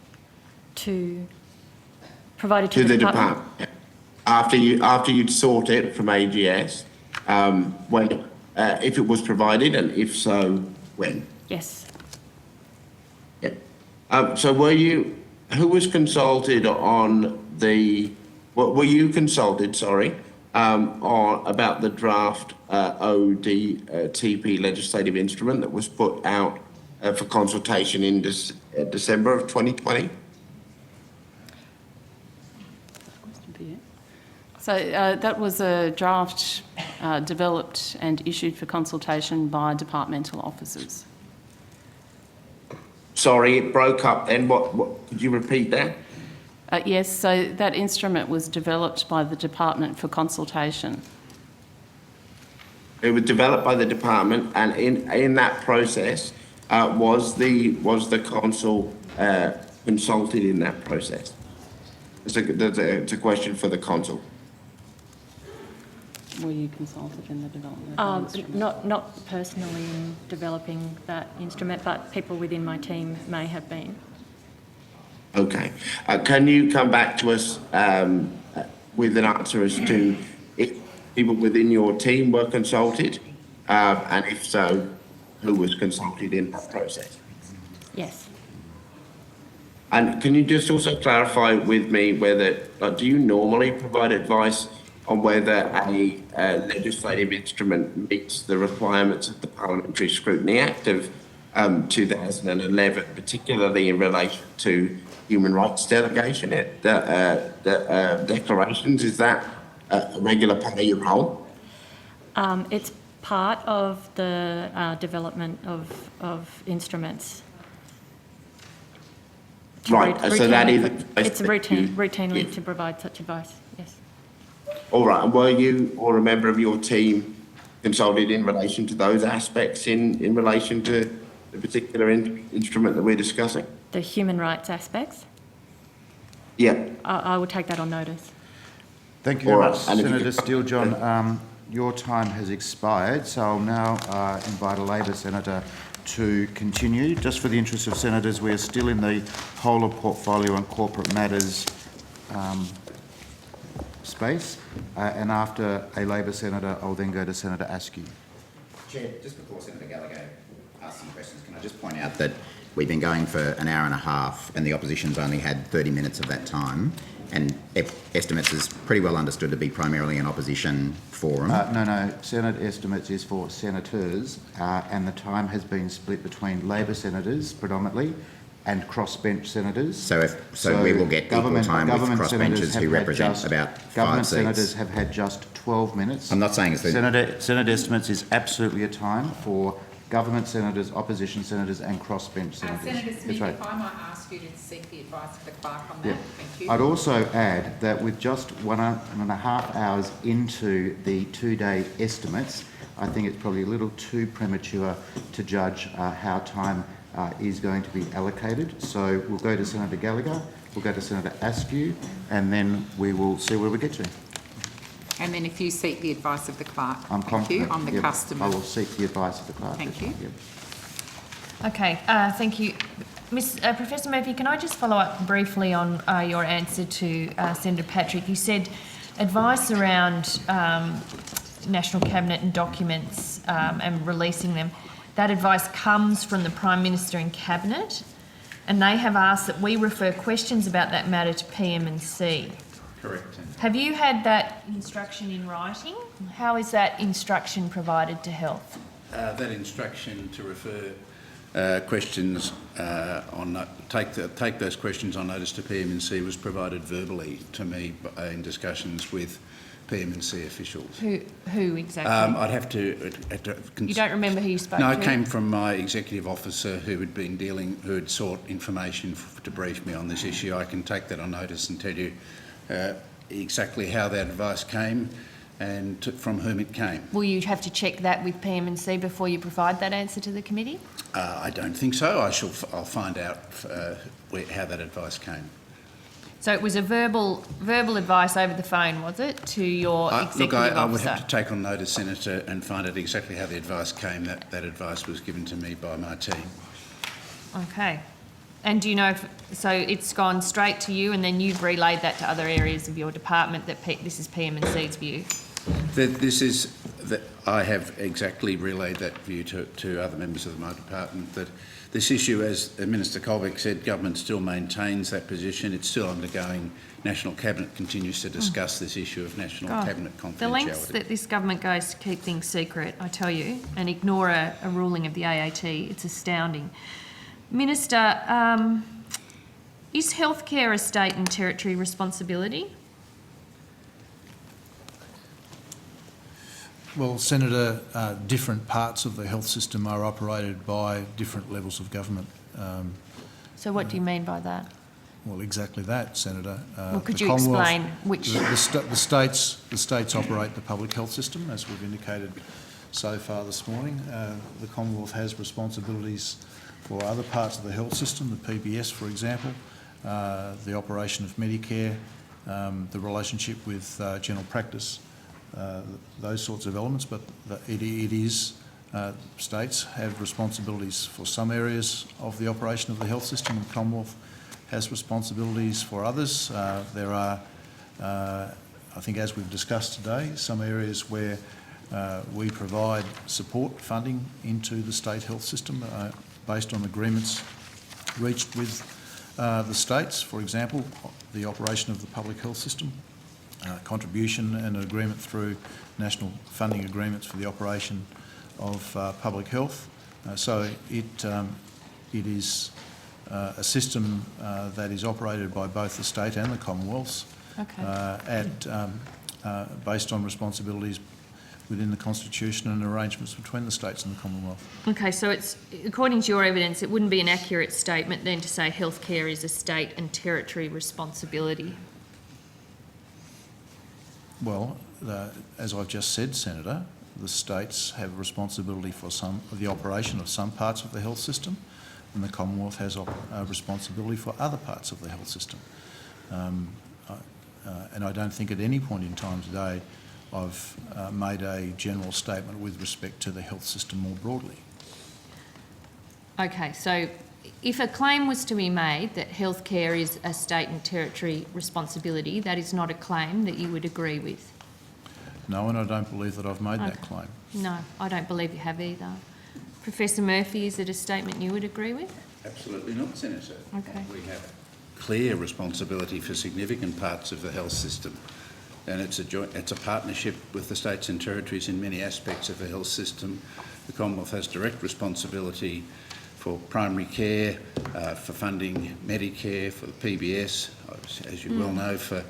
[SPEAKER 14] Provided to the department?
[SPEAKER 13] After you'd sought it from AGS, when, if it was provided, and if so, when?
[SPEAKER 14] Yes.
[SPEAKER 13] Yeah. So who was consulted on were you consulted, sorry, about the draft ODTP legislative instrument that was put out for consultation in December of 2020?
[SPEAKER 15] So that was a draft developed and issued for consultation by departmental officers.
[SPEAKER 13] Sorry, it broke up then. What could you repeat that?
[SPEAKER 15] Yes, so that instrument was developed by the department for consultation.
[SPEAKER 13] It was developed by the department, and in that process, was the consul consulted in that process? It's a question for the consul.
[SPEAKER 15] Were you consulted in the development of the instrument?
[SPEAKER 14] Not personally in developing that instrument, but people within my team may have been.
[SPEAKER 13] Okay. Can you come back to us with an answer as to if people within your team were consulted, and if so, who was consulted in that process?
[SPEAKER 14] Yes.
[SPEAKER 13] And can you just also clarify with me whether, do you normally provide advice on whether a legislative instrument meets the requirements of the Parliamentary Scrutiny Act of 2011, particularly in relation to human rights declarations? Is that a regular part of your role?
[SPEAKER 14] It's part of the development of instruments.
[SPEAKER 13] Right, so that is...
[SPEAKER 14] It's routinely to provide such advice, yes.
[SPEAKER 13] All right, and were you or a member of your team consulted in relation to those aspects in relation to the particular instrument that we're discussing?
[SPEAKER 14] The human rights aspects?
[SPEAKER 13] Yeah.
[SPEAKER 14] I will take that on notice.
[SPEAKER 1] Thank you very much, Senator Steele-John. Your time has expired, so I'll now invite a Labor senator to continue. Just for the interest of senators, we are still in the whole of portfolio and corporate matters space, and after a Labor senator, I'll then go to Senator Askew.
[SPEAKER 2] Chair, just before Senator Gallagher asks some questions, can I just point out that we've been going for an hour and a half and the opposition's only had 30 minutes of that time, and estimates is pretty well understood to be primarily an opposition forum.
[SPEAKER 1] No. Senate estimates is for senators, and the time has been split between Labor senators predominantly and crossbench senators.
[SPEAKER 2] So we will get equal time with crossbenchers who represent about 5
[SPEAKER 1] Government
[SPEAKER 2] seats.
[SPEAKER 1] senators have had just 12 minutes.
[SPEAKER 2] I'm not saying it's...
[SPEAKER 1] Senate estimates is absolutely a time for government senators, opposition senators and crossbench senators.
[SPEAKER 16] Senator Smith,
[SPEAKER 1] right.
[SPEAKER 16] if I might ask you to seek the advice of the clerk on that. Thank you.
[SPEAKER 1] I'd also add that with just 1.5 hours into the 2-day estimates, I think it's probably a little too premature to judge how time is going to be allocated. So we'll go to Senator Gallagher, we'll go to Senator Askew, and then we will see where we get to.
[SPEAKER 16] And then if you seek the advice of the clerk.
[SPEAKER 1] I'm confident.
[SPEAKER 16] On the customer.
[SPEAKER 1] I will seek the advice of the clerk.
[SPEAKER 16] Thank you.
[SPEAKER 4] Okay, thank you. Professor Murphy, can I just follow up briefly on your answer to Senator Patrick? You said advice around National Cabinet and documents and releasing them, that advice comes from the Prime Minister and Cabinet, and they have asked that we refer questions about that matter to PM&C.
[SPEAKER 3] Correct.
[SPEAKER 4] Have you had that instruction in writing? How is that instruction provided to Health?
[SPEAKER 3] That instruction to refer questions take those questions on notice to PM&C was provided verbally to me in discussions with PM&C officials.
[SPEAKER 4] Who exactly?
[SPEAKER 3] I'd have to.
[SPEAKER 4] You don't remember who you spoke
[SPEAKER 3] No,
[SPEAKER 4] to?
[SPEAKER 3] it came from my executive officer who had sought information to brief me on this issue. I can take that on notice and tell you exactly how that advice came and from whom it came.
[SPEAKER 4] Will you have to check that with PM&C before you provide that answer to the committee?
[SPEAKER 3] I don't think so. I'll find out how that advice came.
[SPEAKER 4] So it was a verbal advice over the phone, was it, to your executive officer?
[SPEAKER 3] I would have to take on notice, Senator, and find out exactly how the advice came. That advice was given to me by my team.
[SPEAKER 4] Okay. And do you know so it's gone straight to you and then you've relayed that to other areas of your department that this is PM&C's view? I have exactly relayed that view to other members of my department, that this issue, as Minister Colbeck said, government still maintains that position. It's still undergoing. National Cabinet continues to discuss this issue of National Cabinet confidentiality. The lengths that this government goes to keep things secret, I tell you, and ignore a ruling of the AAT, it's astounding. Minister, is healthcare a state and territory responsibility?
[SPEAKER 6] Well, Senator, different parts of the health system are operated by different levels of government.
[SPEAKER 4] So what do you mean by that?
[SPEAKER 6] Well, exactly that, Senator.
[SPEAKER 4] Well, could you explain which...
[SPEAKER 6] The states operate the public health system, as we've indicated so far this morning. The Commonwealth has responsibilities for other parts of the health system, the PBS, for example, the operation of Medicare, the relationship with general practice, those sorts of elements, but states have responsibilities for some areas of the operation of the health system, and the Commonwealth has responsibilities for others. There are, I think as we've discussed today, some areas where we provide support funding into the state health system based on agreements reached with the states, for example, the operation of the public health system. Contribution and an agreement through national funding agreements for the operation of public health. So it is a system that is operated by both the state and the Commonwealths based on responsibilities within the Constitution and arrangements between the states and the Commonwealth.
[SPEAKER 4] Okay, so it's, according to your evidence, it wouldn't be an accurate statement then to say healthcare is a state and territory responsibility.
[SPEAKER 6] Well, as I've just said, Senator, the states have responsibility for the operation of some parts of the health system, and the Commonwealth has responsibility for other parts of the health system. And I don't think at any point in time today I've made a general statement with respect to the health system more broadly.
[SPEAKER 4] Okay, so if a claim was to be made that healthcare is a state and territory responsibility, that is not a claim that you would agree with?
[SPEAKER 6] No, and I don't believe that I've made that claim.
[SPEAKER 4] No, I don't believe you have either. Professor Murphy, is it a statement you would agree with?
[SPEAKER 3] Absolutely not, Senator.
[SPEAKER 4] Okay.
[SPEAKER 3] We have clear responsibility for significant parts of the health system, and it's a partnership with the states and territories in many aspects of the health system. The Commonwealth has direct responsibility for primary care, for funding Medicare, for the PBS, as you well know, for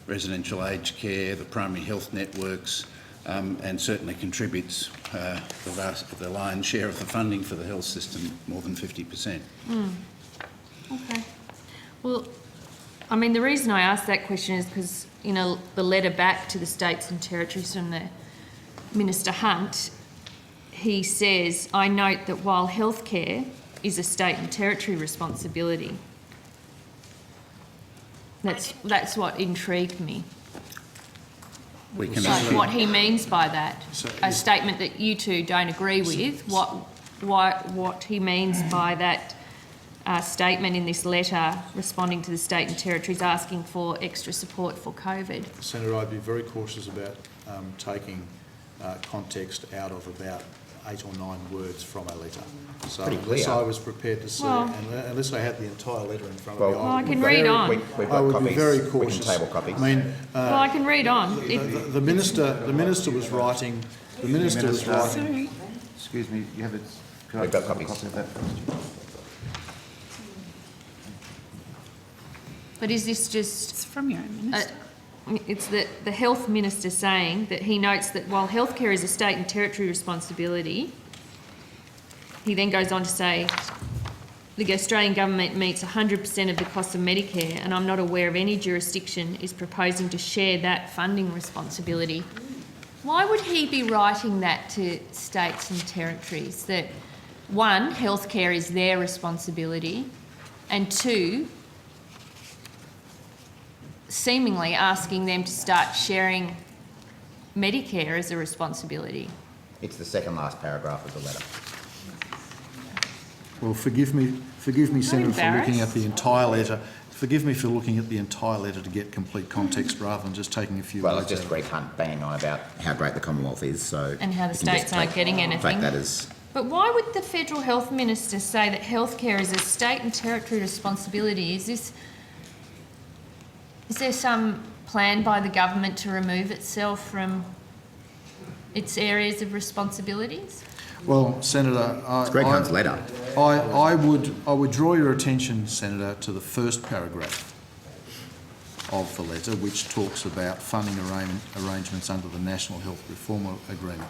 [SPEAKER 3] residential aged care, the primary health networks, and certainly contributes the lion's share of the funding for the health system, more than 50%.
[SPEAKER 4] Okay. Well, I mean, the reason I asked that question is because, you know, the letter back to the states and territories from the Minister Hunt, he says, I note that while healthcare is a state and territory responsibility, that's what intrigued me.
[SPEAKER 3] We can
[SPEAKER 4] So what he means by that, a statement that you two don't agree with, what he means by that statement in this letter responding to the state and territories asking for extra support for COVID.
[SPEAKER 6] Senator, I'd be very cautious about taking context out of about 8 or 9 words from a letter. So
[SPEAKER 2] Pretty
[SPEAKER 6] unless
[SPEAKER 2] clear.
[SPEAKER 6] I was prepared to see,
[SPEAKER 4] Well-
[SPEAKER 6] unless I had the entire letter in front of me,
[SPEAKER 4] I can
[SPEAKER 6] would be
[SPEAKER 4] read
[SPEAKER 6] very-
[SPEAKER 4] on.
[SPEAKER 2] We've
[SPEAKER 6] I
[SPEAKER 2] got
[SPEAKER 6] would
[SPEAKER 2] copies.
[SPEAKER 6] be very
[SPEAKER 2] We
[SPEAKER 6] cautious.
[SPEAKER 2] can table copies.
[SPEAKER 6] I mean,
[SPEAKER 4] Well, I can read on.
[SPEAKER 6] the minister was writing. The minister was writing.
[SPEAKER 1] Excuse me, you have it. Could I
[SPEAKER 2] We've got
[SPEAKER 1] have a
[SPEAKER 2] copies.
[SPEAKER 1] copy of that first?
[SPEAKER 4] But is this just...
[SPEAKER 15] It's from your own minister.
[SPEAKER 4] It's the health minister saying that he notes that while healthcare is a state and territory responsibility, he then goes on to say, the Australian government meets 100% of the cost of Medicare, and I'm not aware of any jurisdiction is proposing to share that funding responsibility. Why would he be writing that to states and territories? That, one, healthcare is their responsibility, and two, seemingly asking them to start sharing Medicare as a responsibility.
[SPEAKER 2] It's the second last paragraph of the letter.
[SPEAKER 6] Well, forgive me, Senator, for looking at
[SPEAKER 4] embarrassed.
[SPEAKER 6] the entire letter. Forgive me for looking at the entire letter to get complete context rather than just taking a few
[SPEAKER 2] Well,
[SPEAKER 6] words
[SPEAKER 2] it's just
[SPEAKER 6] out.
[SPEAKER 2] Greg Hunt banging on about how great the Commonwealth is, so...
[SPEAKER 4] And how the
[SPEAKER 2] you can just
[SPEAKER 4] states aren't getting anything.
[SPEAKER 2] Take that as...
[SPEAKER 4] But why would the federal health minister say that healthcare is a state and territory responsibility? Is there some plan by the government to remove itself from its areas of responsibilities?
[SPEAKER 6] Well, Senator,
[SPEAKER 2] It's Greg Hunt's letter.
[SPEAKER 6] I would draw your attention, Senator, to the first paragraph of the letter, which talks about funding arrangements under the National Health Reform Agreement,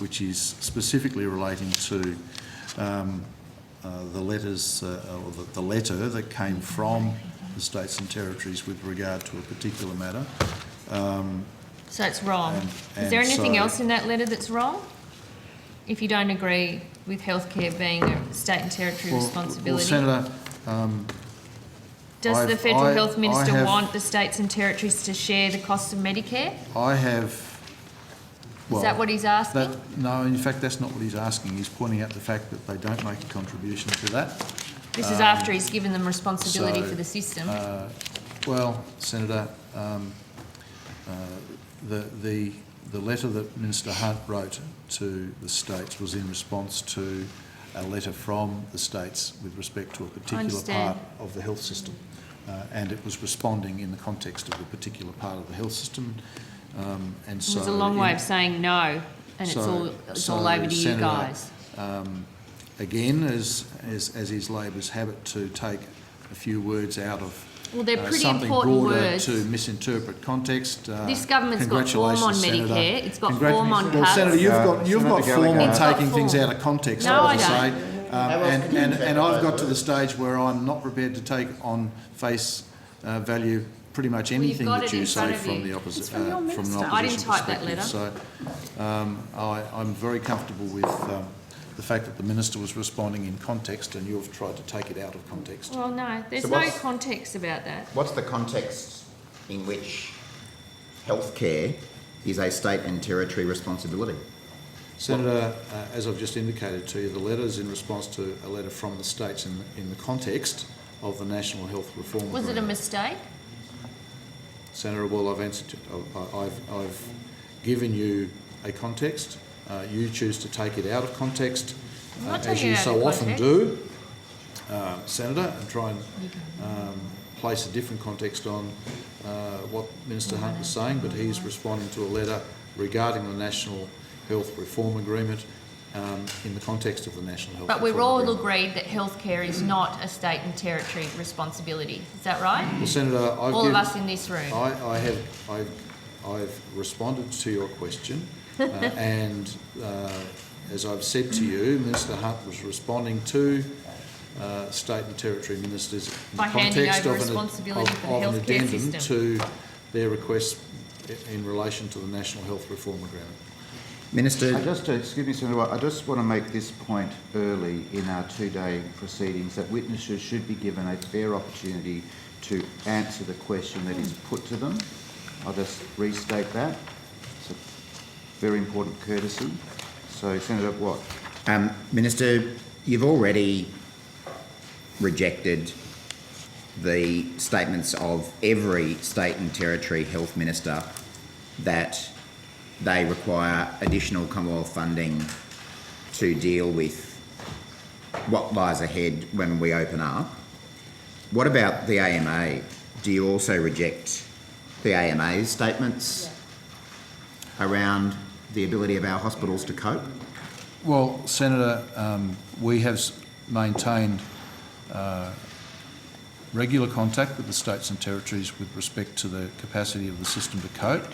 [SPEAKER 6] which is specifically relating to the letters, or the letter that came from the states and territories with regard to a particular matter.
[SPEAKER 4] So it's wrong.
[SPEAKER 6] and
[SPEAKER 4] Is there anything
[SPEAKER 6] so-
[SPEAKER 4] else in that letter that's wrong? If you don't agree with healthcare being a state and territory responsibility?
[SPEAKER 6] Well, Senator,
[SPEAKER 4] Does the
[SPEAKER 6] I've-
[SPEAKER 4] federal
[SPEAKER 6] I-
[SPEAKER 4] health
[SPEAKER 6] I
[SPEAKER 4] minister
[SPEAKER 6] have-
[SPEAKER 4] want the states and territories to share the cost of Medicare?
[SPEAKER 6] I have...
[SPEAKER 4] Is that what he's asking?
[SPEAKER 6] No, in fact, that's not what he's asking. He's pointing out the fact that they don't make a contribution to that.
[SPEAKER 4] This is after he's given them responsibility
[SPEAKER 6] so,
[SPEAKER 4] for the system.
[SPEAKER 6] Well, Senator, the letter that Minister Hunt wrote to the states was in response to a letter from the states with respect to a particular
[SPEAKER 4] understand.
[SPEAKER 6] part of the health system. And it was responding in the context of a particular part of the health system. And so...
[SPEAKER 4] There's a long way of saying no, and it's all over to you
[SPEAKER 6] Senator,
[SPEAKER 4] guys.
[SPEAKER 6] Again, as is Labor's habit to take a few words out of
[SPEAKER 4] Well, they're pretty
[SPEAKER 6] something
[SPEAKER 4] important
[SPEAKER 6] broader
[SPEAKER 4] words.
[SPEAKER 6] to misinterpret context.
[SPEAKER 4] This government's got form on
[SPEAKER 6] Congratulations, Senator.
[SPEAKER 4] Medicare, it's got form on
[SPEAKER 6] Well,
[SPEAKER 4] cuts.
[SPEAKER 6] Senator, you've got
[SPEAKER 1] Senator
[SPEAKER 6] form on
[SPEAKER 1] Gallagher.
[SPEAKER 4] It's got
[SPEAKER 6] taking things
[SPEAKER 4] form.
[SPEAKER 6] out of context,
[SPEAKER 4] No,
[SPEAKER 6] I would
[SPEAKER 4] I
[SPEAKER 6] say. And I've got to the stage where I'm not prepared to take on face value pretty much anything
[SPEAKER 4] got
[SPEAKER 6] that
[SPEAKER 4] it
[SPEAKER 6] you
[SPEAKER 4] in
[SPEAKER 6] say
[SPEAKER 4] front of
[SPEAKER 6] from
[SPEAKER 4] you.
[SPEAKER 6] the opposite,
[SPEAKER 15] from your
[SPEAKER 6] from an
[SPEAKER 15] minister.
[SPEAKER 6] opposition
[SPEAKER 4] I didn't type that
[SPEAKER 6] perspective. So I'm very comfortable with the fact that the minister was responding in context and you've tried to take it out of context.
[SPEAKER 4] Well, no, there's
[SPEAKER 2] So
[SPEAKER 4] no
[SPEAKER 2] what's-
[SPEAKER 4] context about that.
[SPEAKER 2] What's the context in which healthcare is a state and territory responsibility?
[SPEAKER 6] Senator, as I've just indicated to you, the letter is in response to a letter from the states in the context of the National Health Reform
[SPEAKER 4] Was it a
[SPEAKER 6] Agreement.
[SPEAKER 4] mistake?
[SPEAKER 6] Senator, well, I've answered. I've given you a context. You choose to take it out of context,
[SPEAKER 4] I'm not
[SPEAKER 6] as
[SPEAKER 4] taking
[SPEAKER 6] you
[SPEAKER 4] it out
[SPEAKER 6] so
[SPEAKER 4] of
[SPEAKER 6] often
[SPEAKER 4] context.
[SPEAKER 6] do, Senator, and try and place a different context on what Minister Hunt was saying. But he's responding to a letter regarding the National Health Reform Agreement in the context of the National Health
[SPEAKER 4] But
[SPEAKER 6] Reform
[SPEAKER 4] we're all
[SPEAKER 6] Agreement.
[SPEAKER 4] agreed that healthcare is not a state and territory responsibility. Is that right?
[SPEAKER 6] Well, Senator,
[SPEAKER 4] All of us in this room.
[SPEAKER 6] I've responded to your question, and as I've said to you, Minister Hunt was responding to state and territory ministers in
[SPEAKER 4] By
[SPEAKER 6] the
[SPEAKER 4] handing
[SPEAKER 6] context
[SPEAKER 4] over
[SPEAKER 6] of
[SPEAKER 4] responsibility for the
[SPEAKER 6] an
[SPEAKER 4] healthcare
[SPEAKER 6] addendum
[SPEAKER 4] system.
[SPEAKER 6] to their requests in relation to the National Health Reform Agreement.
[SPEAKER 2] Minister,
[SPEAKER 1] Excuse me, Senator, I just want to make this point early in our two-day proceedings, that witnesses should be given a fair opportunity to answer the question that is put to them. I'll just restate that. It's a very important courtesy. So, Senator Watt.
[SPEAKER 2] Minister, you've already rejected the statements of every state and territory health minister that they require additional Commonwealth funding to deal with what lies ahead when we open up. What about the AMA? Do you also reject the AMA's statements around the ability of our hospitals to cope?
[SPEAKER 6] Well, Senator, we have maintained regular contact with the states and territories with respect to the capacity of the system to cope.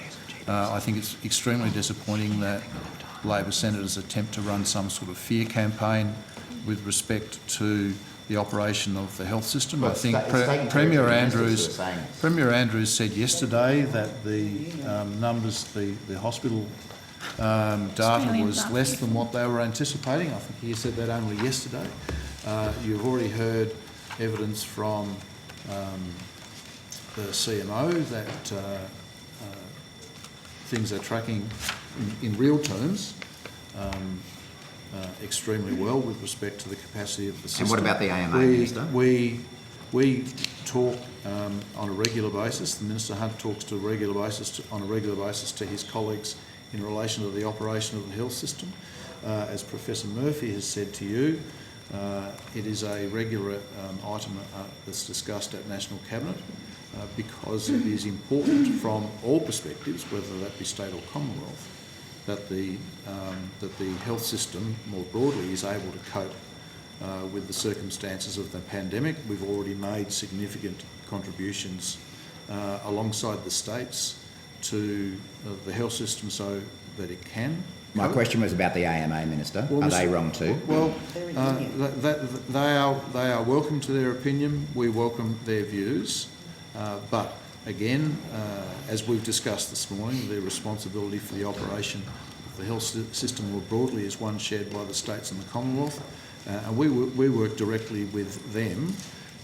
[SPEAKER 6] I think it's extremely disappointing that Labor senators attempt to run some sort of fear campaign with respect to the operation of the health system.
[SPEAKER 2] Well,
[SPEAKER 6] I think
[SPEAKER 2] Premier
[SPEAKER 6] Premier Andrews said yesterday that the numbers, the hospital data was less than what they were anticipating. I think he said that only yesterday. You've already heard evidence from the CMO that things are tracking in real terms extremely well with respect to the capacity of the system.
[SPEAKER 2] And what about the AMA, Minister?
[SPEAKER 6] We talk on a regular basis. The Minister Hunt talks on a regular basis to his colleagues in relation to the operation of the health system. As Professor Murphy has said to you, it is a regular item that's discussed at National Cabinet because it is important from all perspectives, whether that be state or Commonwealth, that the health system more broadly is able to cope with the circumstances of the pandemic. We've already made significant contributions alongside the states to the health system so that it can
[SPEAKER 2] My question was about the AMA, Minister.
[SPEAKER 6] Well,
[SPEAKER 2] are they wrong too?
[SPEAKER 6] Well, they are welcome to their opinion. We welcome their views. But again, as we've discussed this morning, the responsibility for the operation of the health system more broadly is one shared by the states and the Commonwealth. And we work directly with them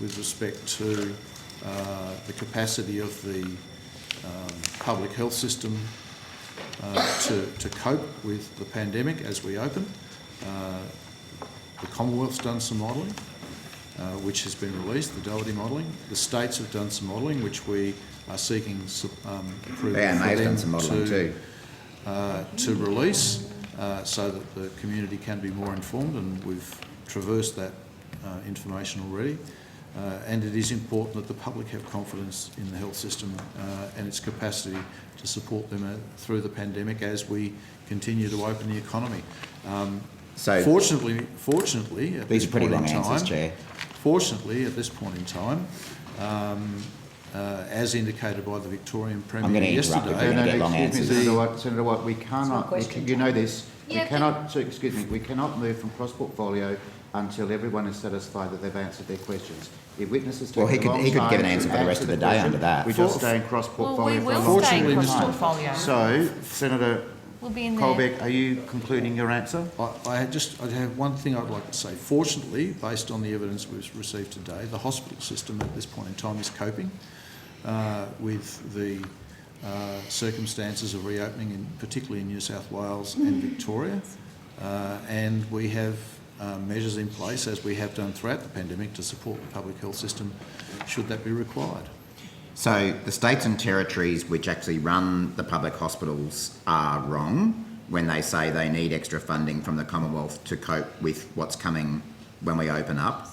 [SPEAKER 6] with respect to the capacity of the public health system to cope with the pandemic as we open. The Commonwealth's done some modelling, which has been released, the Doherty modelling. The states have done some modelling, which we are seeking approval for them to release, so that the community can be more informed, and we've traversed that information already. And it is important that the public have confidence in the health system and its capacity to support them through the pandemic as we continue to open the economy. Fortunately, at
[SPEAKER 2] these
[SPEAKER 6] this
[SPEAKER 2] are pretty
[SPEAKER 6] point
[SPEAKER 2] long
[SPEAKER 6] in
[SPEAKER 2] answers,
[SPEAKER 6] time,
[SPEAKER 2] Chair.
[SPEAKER 6] Fortunately, at this point in time, as indicated by the Victorian Premier yesterday,
[SPEAKER 1] Senator Watt, we cannot. You know this. We cannot. So, excuse me. We cannot move from cross portfolio until everyone is satisfied that they've answered their questions. If witnesses take
[SPEAKER 2] he could give an answer for the rest of the day under that.
[SPEAKER 1] We just stay in cross portfolio.
[SPEAKER 4] Well, we will stay in cross portfolio.
[SPEAKER 1] So, Senator
[SPEAKER 4] We'll be in
[SPEAKER 1] Colbeck, are you concluding your answer?
[SPEAKER 6] I have one thing I'd like to say. Fortunately, based on the evidence we've received today, the hospital system at this point in time is coping with the circumstances of reopening, particularly in New South Wales and Victoria, and we have measures in place, as we have done throughout the pandemic, to support the public health system should that be required.
[SPEAKER 2] So the states and territories which actually run the public hospitals are wrong when they say they need extra funding from the Commonwealth to cope with what's coming when we open up.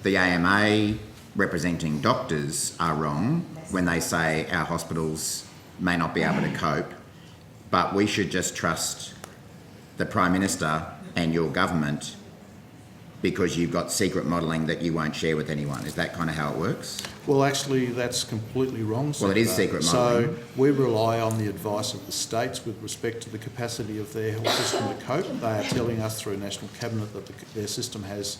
[SPEAKER 2] The AMA representing doctors are wrong when they say our hospitals may not be able to cope, but we should just trust the Prime Minister and your government because you've got secret modelling that you won't share with anyone. Is that kind of how it works?
[SPEAKER 6] Well, actually, that's completely wrong.
[SPEAKER 2] Well, it is secret modelling.
[SPEAKER 6] So we rely on the advice of the states with respect to the capacity of their health system to cope. They are telling us through National Cabinet that their system has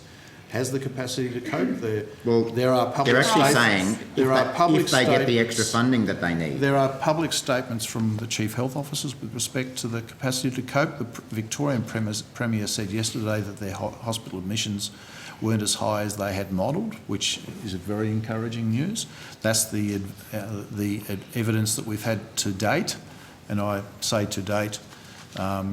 [SPEAKER 6] the capacity to cope. There are public
[SPEAKER 2] they're actually
[SPEAKER 6] statements,
[SPEAKER 2] saying if they get the extra funding that they need.
[SPEAKER 6] There are public statements from the Chief Health Officers with respect to the capacity to cope. The Victorian Premier said yesterday that their hospital admissions weren't as high as they had modelled, which is a very encouraging news. That's the evidence that we've had to date, and I say to date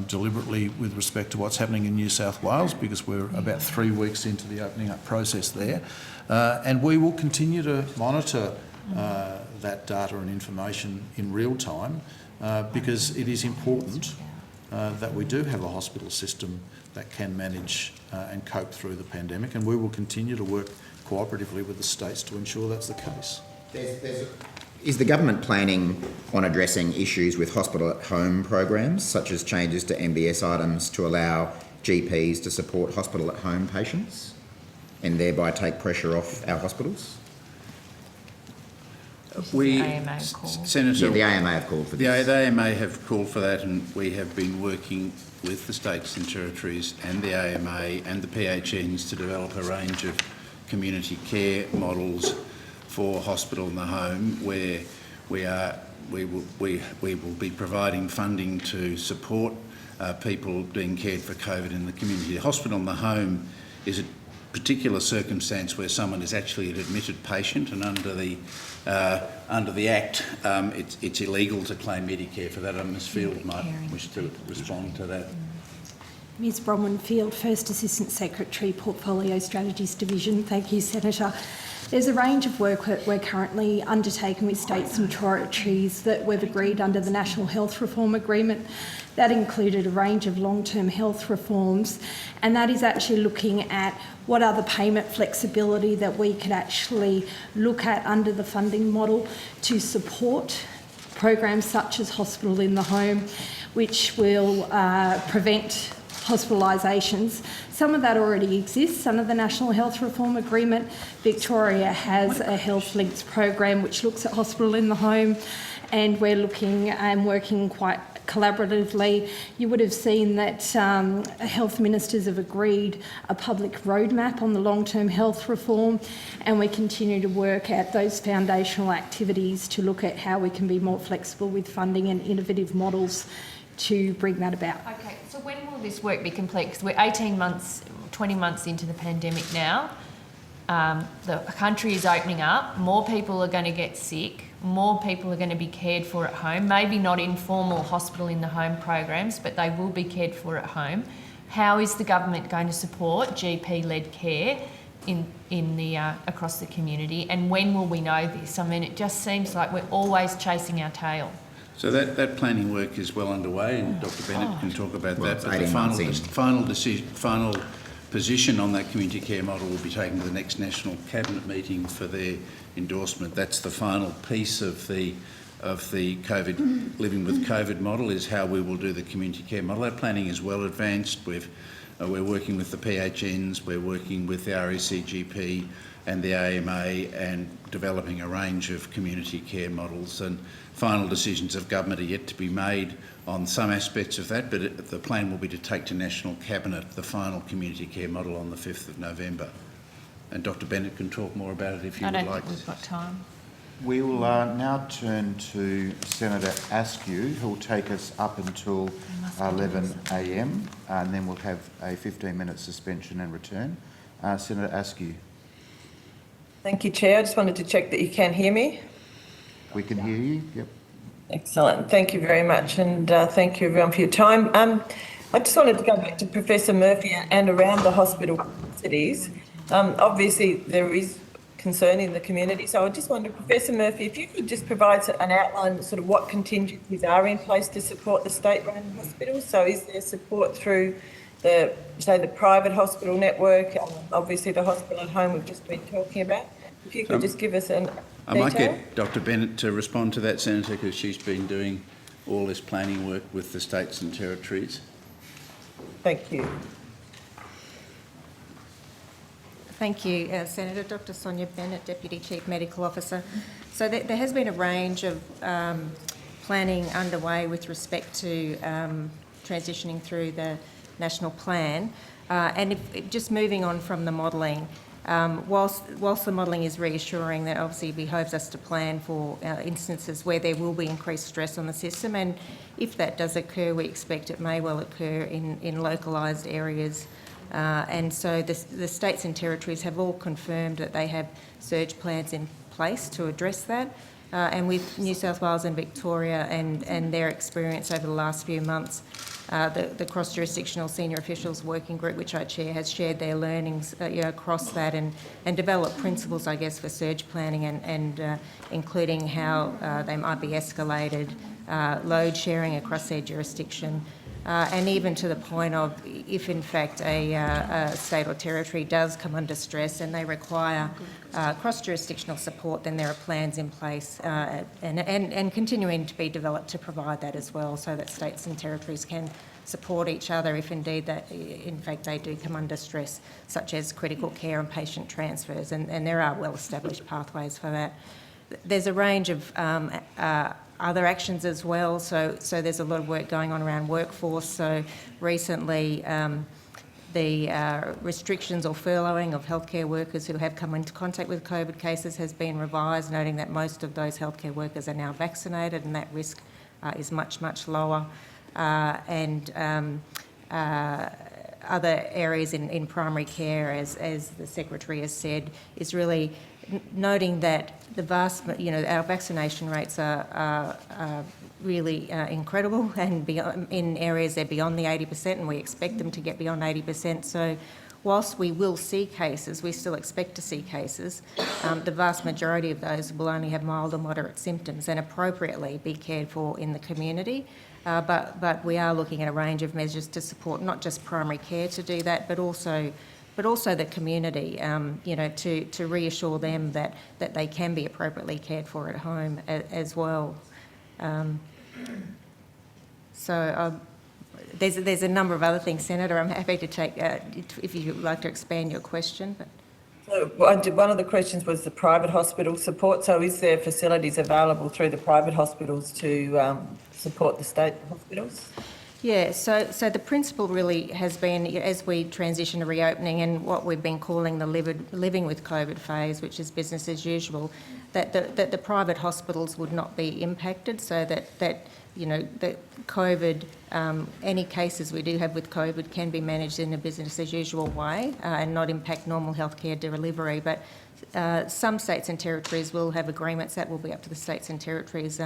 [SPEAKER 6] deliberately with respect to what's happening in New South Wales, because we're about 3 weeks into the opening up process there. And we will continue to monitor that data and information in real time, because it is important that we do have a hospital system that can manage and cope through the pandemic, and we will continue to work cooperatively with the states to ensure that's the case.
[SPEAKER 2] Is the government planning on addressing issues with hospital at home programs, such as changes to MBS items to allow GPs to support hospital at home patients and thereby take pressure off our hospitals?
[SPEAKER 3] Senator,
[SPEAKER 2] the AMA have called for
[SPEAKER 3] this.
[SPEAKER 2] The
[SPEAKER 3] AMA have called for that, and we have been working with the states and territories and the AMA and the PHNs to develop a range of community care models for hospital in the home, where we will be providing funding to support people being cared for COVID in the community. The hospital in the home is a particular circumstance where someone is actually an admitted patient, and under the Act, it's illegal to claim Medicare for that. Ms Field might wish to respond to that.
[SPEAKER 17] Ms Bronwyn Field, First Assistant Secretary, Portfolio Strategies Division. Thank you, Senator. There's a range of work that we're currently undertaking with states and territories that we've agreed under the National Health Reform Agreement. That included a range of long-term health reforms, and that is actually looking at what are the payment flexibility that we could actually look at under the funding model to support programs such as Hospital in the Home, which will prevent hospitalisations. Some of that already exists under the National Health Reform Agreement. Victoria has a Health Links program which looks at hospital in the home, and we're looking and working quite collaboratively. You would have seen that health ministers have agreed a public roadmap on the long-term health reform, and we continue to work at those foundational activities to look at how we can be more flexible with funding and innovative models to bring that about.
[SPEAKER 4] Okay, so when will this work be complete? Because we're 18 months, 20 months into the pandemic now. The country is opening up. More people are going to get sick. More people are going to be cared for at home. Maybe not in formal hospital in the home programs, but they will be cared for at home. How is the government going to support GP-led care in the across the community? And when will we know this? I mean, it just seems like we're always chasing our tail.
[SPEAKER 3] So that planning work is well underway, and Dr Bennett can talk about that. But the final position on that community care model will be taken to the next National Cabinet meeting for their endorsement. That's the final piece of the COVID living with COVID model, is how we will do the community care model. That planning is well advanced. We're working with the PHNs, we're working with the RECGP and the AMA, and developing a range of community care models, and final decisions of government are yet to be made on some aspects of that, but the plan will be to take to National Cabinet the final community care model on the 5th of November. And Dr Bennett can talk more about it if you would like.
[SPEAKER 4] I don't think we've got time.
[SPEAKER 1] We will now turn to Senator Askew, who will take us up until 11 a.m, and then we'll have a 15-minute suspension and return. Senator Askew.
[SPEAKER 18] Thank you, Chair. I just wanted to check that you can hear me.
[SPEAKER 1] We can hear you, yep.
[SPEAKER 18] Excellent. Thank you very much, and thank you everyone for your time. I just wanted to go back to Professor Murphy and around the hospital cities. Obviously, there is concern in the community, so I just wondered, Professor Murphy, if you could just provide an outline of sort of what contingencies are in place to support the state-run hospitals. So is there support through the private hospital network, obviously the hospital at home we've just been talking about? If you could just give us an
[SPEAKER 3] I might get Dr Bennett to respond to that, Senator, because she's been doing all this planning work with the states and territories.
[SPEAKER 18] Thank you.
[SPEAKER 11] Thank you, Senator. Dr Sonia Bennett, Deputy Chief Medical Officer. So there has been a range of planning underway with respect to transitioning through the national plan. And just moving on from the modelling, whilst the modelling is reassuring, that obviously behoves us to plan for instances where there will be increased stress on the system, and if that does occur, we expect it may well occur in localised areas. And so the states and territories have all confirmed that they have surge plans in place to address that. And with New South Wales and Victoria and their experience over the last few months, The cross-jurisdictional senior officials working group, which I chair, has shared their learnings across that and developed principles, I guess, for surge planning and including how they might be escalated, load sharing across their jurisdiction, and even to the point of if in fact a state or territory does come under stress and they require cross-jurisdictional support, then there are plans in place and continuing to be developed to provide that as well, so that states and territories can support each other if indeed that in fact they do come under stress, such as critical care and patient transfers, and there are well-established pathways for that. There's a range of other actions as well, so there's a lot of work going on around workforce. So recently the restrictions or furloughing of healthcare workers who have come into contact with COVID cases has been revised, noting that most of those healthcare workers are now vaccinated and that risk is much, much lower. Other areas in primary care, as the Secretary has said, is really noting that the vast, our vaccination rates are really incredible, and in areas they're beyond the 80%, and we expect them to get beyond 80%. So whilst we will see cases, we still expect to see cases, the vast majority of those will only have mild or moderate symptoms and appropriately be cared for in the community. But we are looking at a range of measures to support not just primary care to do that, but also the community, to reassure them that they can be appropriately cared for at home as well. There's a number of other things, Senator. I'm happy to take if you'd like to expand your question. But.
[SPEAKER 18] So one of the questions was the private hospital support. So is there facilities available through the private hospitals to support the state hospitals?
[SPEAKER 11] Yeah, so the principle really has been, as we transition to reopening and what we've been calling the living with COVID phase, which is business as usual, that the private hospitals would not be impacted, so that COVID, any cases we do have with COVID can be managed in a business as usual way and not impact normal healthcare delivery. But some states and territories will have agreements that will be up to the states and territories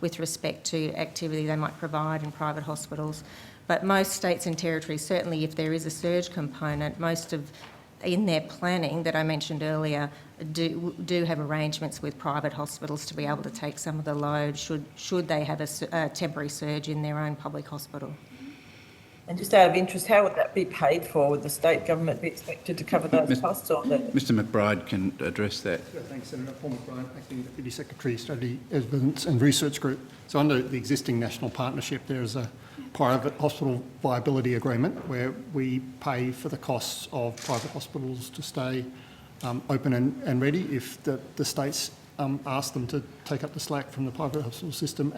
[SPEAKER 11] with respect to activity they might provide in private hospitals. But most states and territories, certainly if there is a surge component, most of in their planning that I mentioned earlier do have arrangements with private hospitals to be able to take some of the load should they have a temporary surge in their own public hospital.
[SPEAKER 18] And just out of interest, how would that be paid for? Would the state government be expected to cover those costs? Or
[SPEAKER 3] Mr McBride can address that.
[SPEAKER 19] Sure, thanks, Senator. Paul McBride, Acting Deputy Secretary, Strategy, Evidence and Research Group. So under the existing national partnership, there is a private hospital viability agreement where we pay for the costs of private hospitals to stay open and ready if the states ask them to take up the slack from the private hospital system,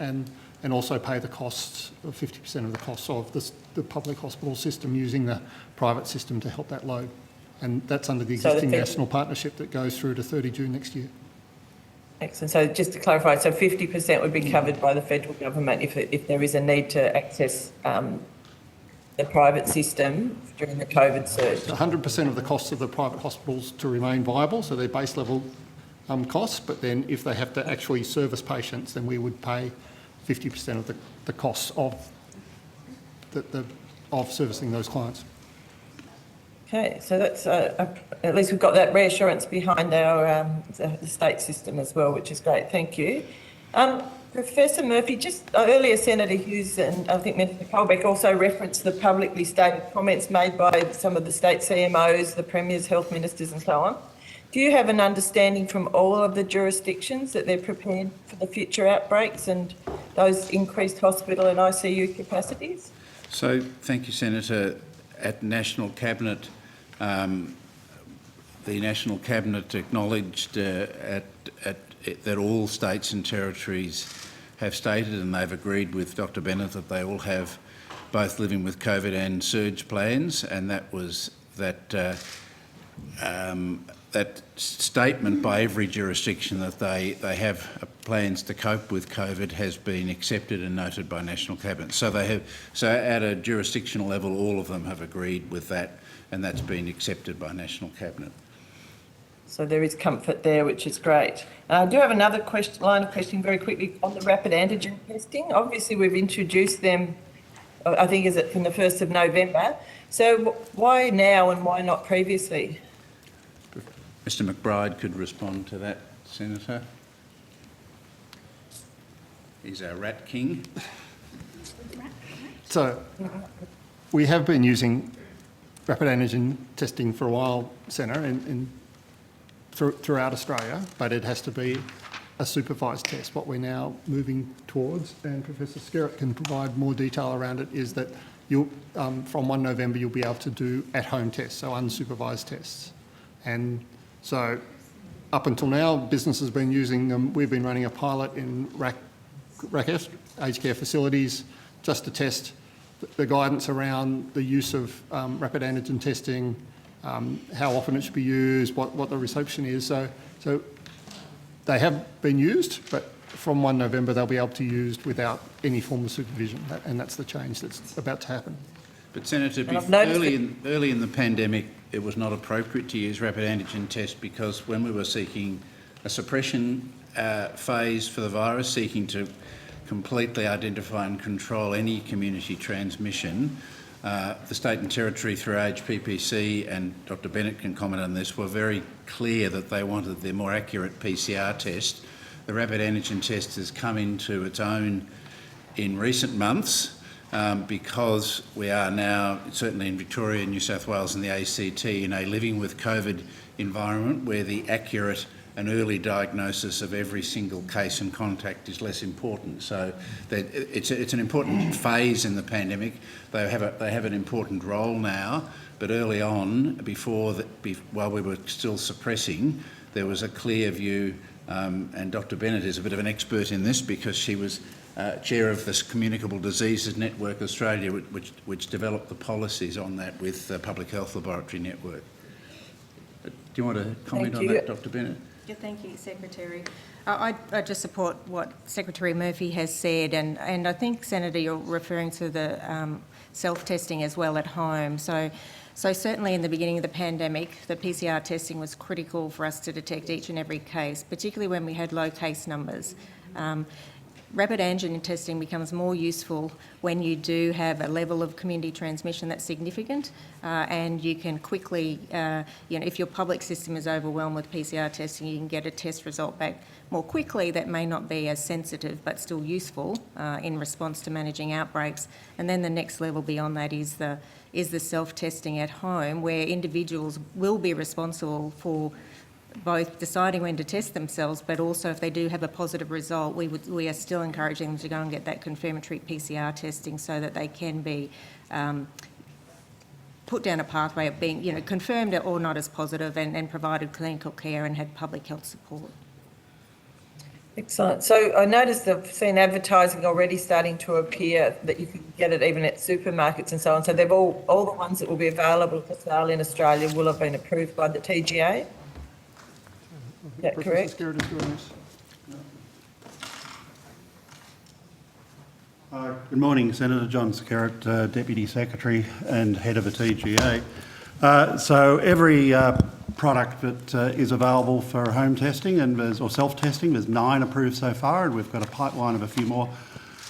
[SPEAKER 19] and also pay the costs of 50% of the costs of the public hospital system using the private system to help that load. And that's under the existing national partnership that goes through to 30 June next year.
[SPEAKER 18] Excellent. So just to clarify, so 50% would be covered by the federal government if there is a need to access the private system during the COVID surge.
[SPEAKER 19] 100% of the costs of the private hospitals to remain viable, so their base level costs, but then if they have to actually service patients, then we would pay 50% of the costs of servicing those clients.
[SPEAKER 18] Okay, so that's at least we've got that reassurance behind our the state system as well, which is great. Thank you. Professor Murphy, just earlier Senator Hughes and I think Minister Colbeck also referenced the publicly stated comments made by some of the state CMOs, the premiers, health ministers and so on. Do you have an understanding from all of the jurisdictions that they're prepared for the future outbreaks and those increased hospital and ICU capacities?
[SPEAKER 3] So, thank you, Senator. At National Cabinet, the National Cabinet acknowledged that all states and territories have stated, and they've agreed with Dr Bennett, that they all have both living with COVID and surge plans, and that was that statement by every jurisdiction that they have plans to cope with COVID has been accepted and noted by National Cabinet. So at a jurisdictional level, all of them have agreed with that, and that's been accepted by National Cabinet.
[SPEAKER 18] So there is comfort there, which is great. I do have another line of questioning very quickly on the rapid antigen testing. Obviously, we've introduced them I think is it from the 1st of November. So why now and why not previously?
[SPEAKER 3] Mr McBride could respond to that, Senator. He's our rat king.
[SPEAKER 19] So we have been using rapid antigen testing for a while, Senator, throughout Australia, but it has to be a supervised test. What we're now moving towards, and Professor Skerritt can provide more detail around it, is that you'll, from 1 November you'll be able to do at-home tests, so unsupervised tests. And so up until now, business has been using them. We've been running a pilot in RACF, aged care facilities, just to test the guidance around the use of rapid antigen testing, how often it should be used, what the reception is. So they have been used, but from 1 November they'll be able to be used without any form of supervision, and that's the change that's about to happen.
[SPEAKER 3] But Senator, early in the pandemic, it was not appropriate to use rapid antigen test because when we were seeking a suppression phase for the virus, seeking to completely identify and control any community transmission, the state and territory through HPPC, and Dr Bennett can comment on this, were very clear that they wanted their more accurate PCR test. The rapid antigen test has come into its own in recent months because we are now, certainly in Victoria, New South Wales and the ACT, in a living with COVID environment where the accurate and early diagnosis of every single case and contact is less important. So it's an important phase in the pandemic. They have an important role now, but early on, while we were still suppressing, there was a clear view, and Dr Bennett is a bit of an expert in this because she was chair of this Communicable Diseases Network Australia, which developed the policies on that with the Public Health Laboratory Network. Do you want to comment on that, Dr Bennett?
[SPEAKER 11] Yeah, thank you, Secretary. I just support what Secretary Murphy has said, and I think, Senator, you're referring to the self-testing as well at home. So certainly in the beginning of the pandemic, the PCR testing was critical for us to detect each and every case, particularly when we had low case numbers. Rapid antigen testing becomes more useful when you do have a level of community transmission that's significant, and you can quickly, if your public system is overwhelmed with PCR testing, you can get a test result back more quickly that may not be as sensitive but still useful in response to managing outbreaks. And then the next level beyond that is the self-testing at home, where individuals will be responsible for both deciding when to test themselves, but also if they do have a positive result, we are still encouraging them to go and get that confirmatory PCR testing so that they can be put down a pathway of being, confirmed or not as positive, and provided clinical care and had public health support.
[SPEAKER 18] Excellent. So I noticed I've seen advertising already starting to appear that you can get it even at supermarkets and so on. So they've all the ones that will be available for sale in Australia will have been approved by the TGA. Is that correct?
[SPEAKER 19] Professor Skerritt is doing this.
[SPEAKER 20] Good morning, Senator John Skerritt, Deputy Secretary and Head of the TGA. So every product that is available for home testing or self-testing, there's 9 approved so far, and we've got a pipeline of a few more,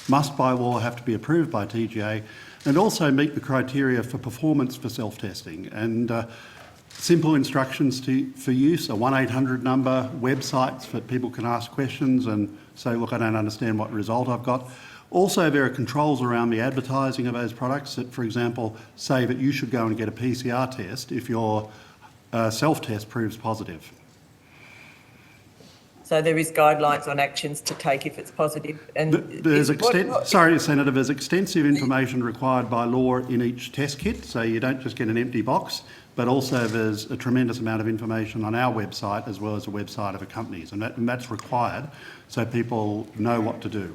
[SPEAKER 20] must by law have to be approved by TGA, and also meet the criteria for performance for self-testing. And simple instructions for use, a 1-800 number, websites that people can ask questions and say, look, I don't understand what result I've got. Also, there are controls around the advertising of those products that, for example, say that you should go and get a PCR test if your self-test proves positive.
[SPEAKER 18] So there is guidelines on actions to take if it's positive. And
[SPEAKER 20] Sorry, Senator, there's extensive information required by law in each test kit, so you don't just get an empty box, but also there's a tremendous amount of information on our website as well as the website of the companies, and that's required so people know what to do.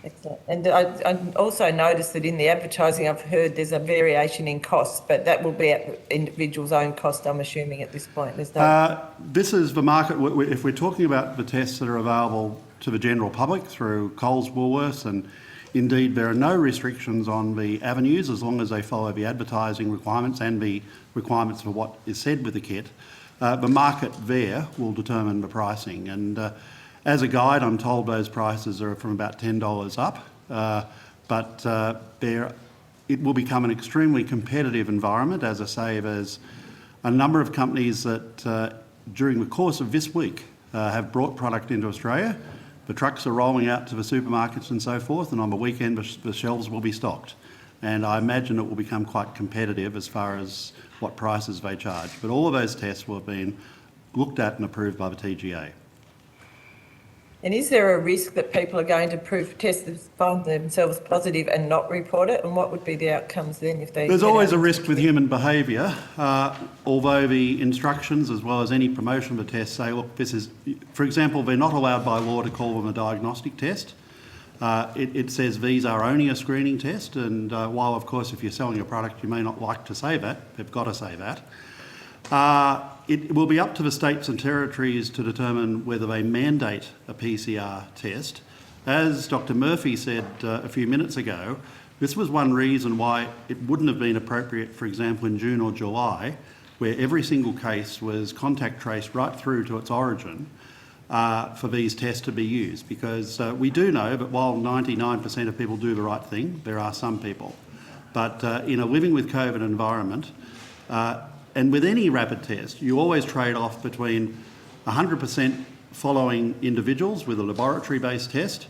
[SPEAKER 18] Excellent. And I also noticed that in the advertising I've heard there's a variation in costs, but that will be at individuals' own cost, I'm assuming, at this point. There's no...
[SPEAKER 20] This is the market. If we're talking about the tests that are available to the general public through Coles, Woolworths, and indeed there are no restrictions on the avenues as long as they follow the advertising requirements and the requirements for what is said with the kit, the market there will determine the pricing. And as a guide, I'm told those prices are from about $10 up. but it will become an extremely competitive environment. As I say, there's a number of companies that during the course of this week have brought product into Australia. The trucks are rolling out to the supermarkets and so forth, and on the weekend the shelves will be stocked. And I imagine it will become quite competitive as far as what prices they charge. But all of those tests will have been looked at and approved by the TGA.
[SPEAKER 18] And is there a risk that people are going to find themselves positive and not report it? And what would be the outcomes then if they...
[SPEAKER 20] There's always a risk with human behaviour, although the instructions as well as any promotion of the test say, look, this is... For example, they're not allowed by law to call them a diagnostic test. It says these are only a screening test, and while, of course, if you're selling a product, you may not like to say that, they've got to say that. It will be up to the states and territories to determine whether they mandate a PCR test. As Dr. Murphy said a few minutes ago, this was one reason why it wouldn't have been appropriate, for example, in June or July, where every single case was contact traced right through to its origin, for these tests to be used, because we do know that while 99% of people do the right thing, there are some people. But in a living with COVID environment, and with any rapid test, you always trade off between 100% following individuals with a laboratory-based test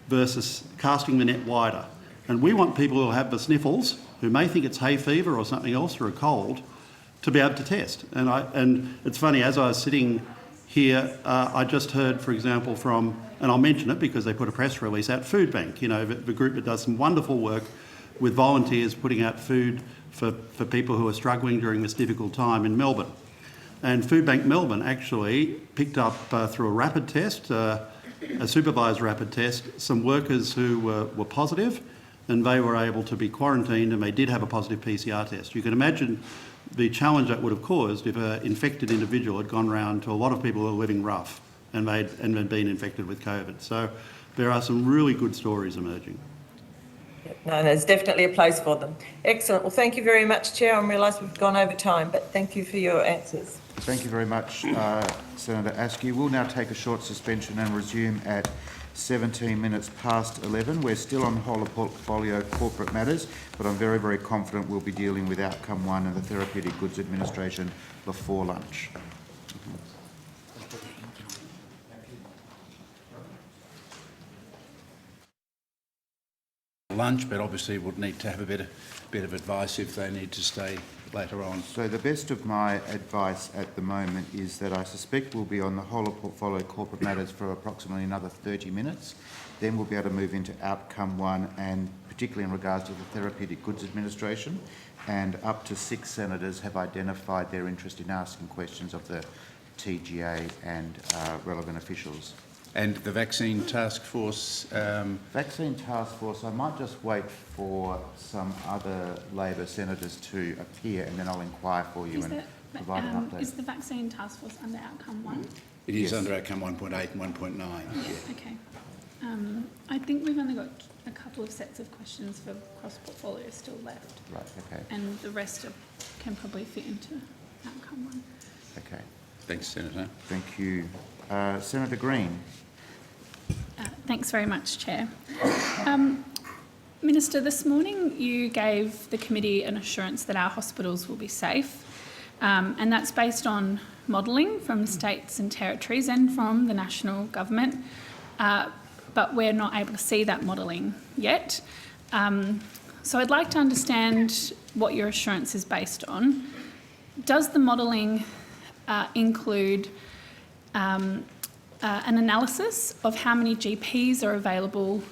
[SPEAKER 20] versus casting the net wider. And we want people who have the sniffles, who may think it's hay fever or something else or a cold, to be able to test. And it's funny, as I was sitting here, I just heard, for example, from, and I'll mention it because they put a press release out, Food Bank, you know, the group that does some wonderful work with volunteers putting out food for people who are struggling during this difficult time in Melbourne. And Food Bank Melbourne actually picked up through a rapid test, a supervised rapid test, some workers who were positive, and they were able to be quarantined, and they did have a positive PCR test. You can imagine the challenge that would have caused if an infected individual had gone round to a lot of people who are living rough and had been infected with COVID. So there are some really good stories emerging.
[SPEAKER 18] No, there's definitely a place for them. Excellent. Well, thank you very much, Chair. I realise we've gone over time, but thank you for your answers.
[SPEAKER 1] Thank you very much, Senator Askew. We'll now take a short suspension and resume at 17 minutes past 11. We're still on whole of portfolio corporate matters, but I'm very, very confident we'll be dealing with outcome 1 and the Therapeutic Goods Administration before lunch.
[SPEAKER 3] Lunch, but obviously would need to have a bit of advice if they need to stay later on.
[SPEAKER 1] So the best of my advice at the moment is that I suspect we'll be on the whole of portfolio corporate matters for approximately another 30 minutes. Then we'll be able to move into outcome 1, and particularly in regards to the Therapeutic Goods Administration, and up to 6 senators have identified their interest in asking questions of the TGA and relevant officials.
[SPEAKER 3] And the vaccine task force?
[SPEAKER 1] Vaccine task force, I might just wait for some other Labor senators to appear, and then I'll inquire for you and provide an update.
[SPEAKER 21] Is the vaccine task force under outcome 1?
[SPEAKER 3] It is under outcome 1.8 and 1.9. Yeah.
[SPEAKER 21] Okay. I think we've only got a couple of sets of questions for cross-portfolio still left.
[SPEAKER 1] Right, okay.
[SPEAKER 21] And the rest can probably fit into outcome 1.
[SPEAKER 1] Okay.
[SPEAKER 3] Thanks, Senator.
[SPEAKER 1] Thank you. Senator Green.
[SPEAKER 21] Thanks very much, Chair. Minister, this morning you gave the committee an assurance that our hospitals will be safe, and that's based on modelling from the states and territories and from the national government, but we're not able to see that modelling yet. So I'd like to understand what your assurance is based on. Does the modelling include an analysis of how many GPs are available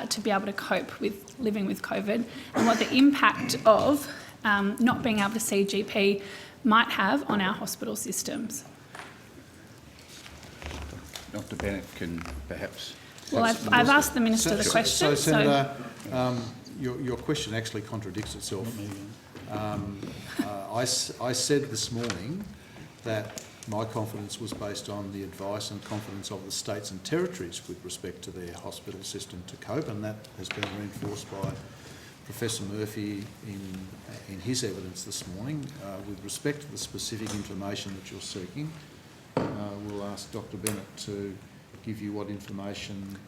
[SPEAKER 21] to be able to cope with living with COVID, and what the impact of not being able to see GP might have on our hospital systems?
[SPEAKER 3] Dr. Bennett can perhaps...
[SPEAKER 21] Well, I've asked the Minister the question.
[SPEAKER 6] So Senator, your question actually contradicts itself. I said this morning that my confidence was based on the advice and confidence of the states and territories with respect to their hospital system to cope, and that has been reinforced by Professor Murphy in his evidence this morning. With respect to the specific information that you're seeking, we'll ask Dr. Bennett to give you what information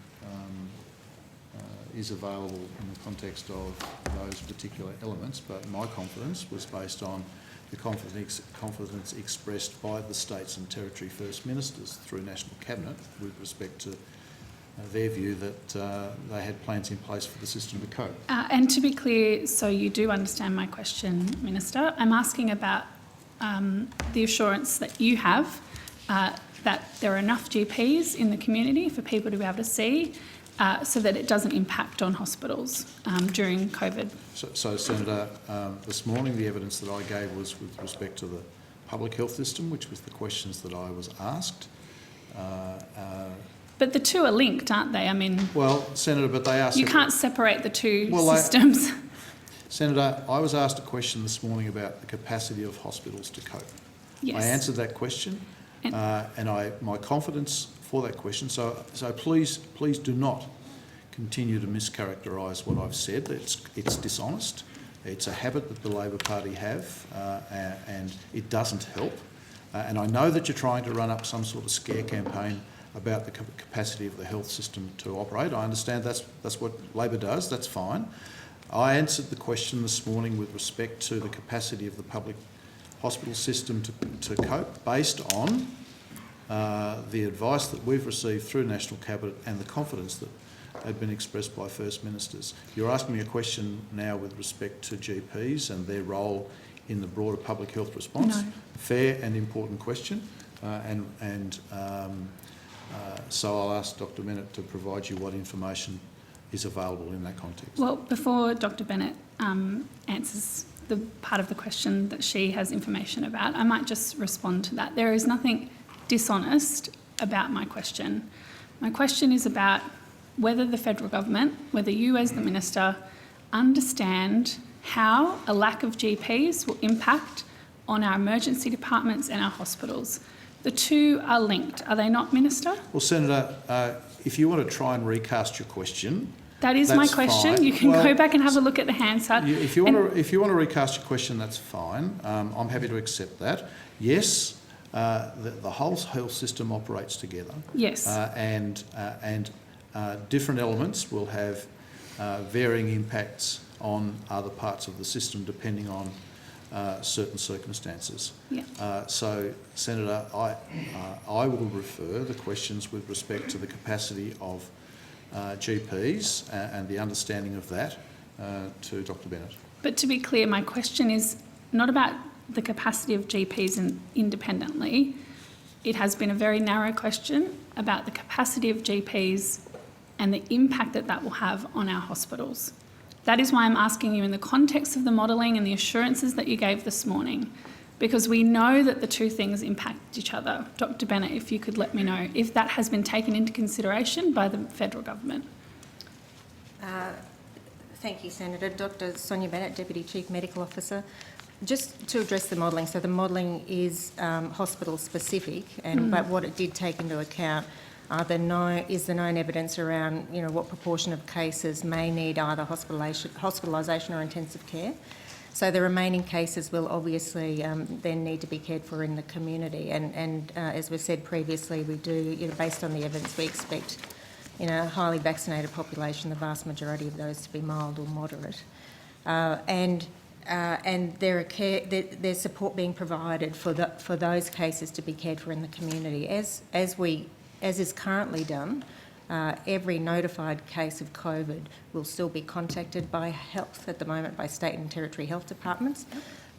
[SPEAKER 6] is available in the context of those particular elements, but my confidence was based on the confidence expressed by the States and Territory First Ministers through National Cabinet with respect to their view that they had plans in place for the system to cope.
[SPEAKER 21] And to be clear, so you do understand my question, Minister, I'm asking about the assurance that you have that there are enough GPs in the community for people to be able to see so that it doesn't impact on hospitals during COVID.
[SPEAKER 6] So Senator, this morning the evidence that I gave was with respect to the public health system, which was the questions that I was asked.
[SPEAKER 21] But the two are linked, aren't they? I mean,
[SPEAKER 6] well, Senator, but they are...
[SPEAKER 21] You can't separate the two systems.
[SPEAKER 6] Senator, I was asked a question this morning about the capacity of hospitals to cope.
[SPEAKER 21] Yes.
[SPEAKER 6] I answered that question, and my confidence for that question. So please do not continue to mischaracterise what I've said. It's dishonest. It's a habit that the Labor Party have, and it doesn't help. And I know that you're trying to run up some sort of scare campaign about the capacity of the health system to operate. I understand that's what Labor does. That's fine. I answered the question this morning with respect to the capacity of the public hospital system to cope based on the advice that we've received through National Cabinet and the confidence that had been expressed by First Ministers. You're asking me a question now with respect to GPs and their role in the broader public health response.
[SPEAKER 21] No.
[SPEAKER 6] Fair and important question, so I'll ask Dr Bennett to provide you what information is available in that context.
[SPEAKER 21] Well, before Dr Bennett answers the part of the question that she has information about, I might just respond to that. There is nothing dishonest about my question. My question is about whether the federal government, whether you as the minister, understand how a lack of GPs will impact on our emergency departments and our hospitals. The two are linked, are they not, Minister?
[SPEAKER 6] Well, Senator, if you want to try and recast your question,
[SPEAKER 21] that is my question.
[SPEAKER 6] Fine.
[SPEAKER 21] You can go back and have a look at the Hansard.
[SPEAKER 6] If you want to recast your question, that's fine. I'm happy to accept that. Yes, the whole health system operates together.
[SPEAKER 21] Yes.
[SPEAKER 6] And different elements will have varying impacts on other parts of the system depending on certain circumstances.
[SPEAKER 21] Yeah.
[SPEAKER 6] So, Senator, I will refer the questions with respect to the capacity of GPs and the understanding of that to Dr Bennett.
[SPEAKER 21] But to be clear, my question is not about the capacity of GPs independently. It has been a very narrow question about the capacity of GPs and the impact that that will have on our hospitals. That is why I'm asking you in the context of the modelling and the assurances that you gave this morning, because we know that the two things impact each other. Dr Bennett, if you could let me know if that has been taken into consideration by the federal government.
[SPEAKER 11] Thank you, Senator. Dr Sonia Bennett, Deputy Chief Medical Officer. Just to address the modelling, so the modelling is hospital specific, but what it did take into account the known evidence around what proportion of cases may need either hospitalisation or intensive care. So the remaining cases will obviously then need to be cared for in the community, and as we've said previously, we do, based on the evidence, we expect a highly vaccinated population, the vast majority of those to be mild or moderate, and there's support being provided for those cases to be cared for in the community, as is currently done. Every notified case of COVID will still be contacted by health at the moment, by state and territory health departments.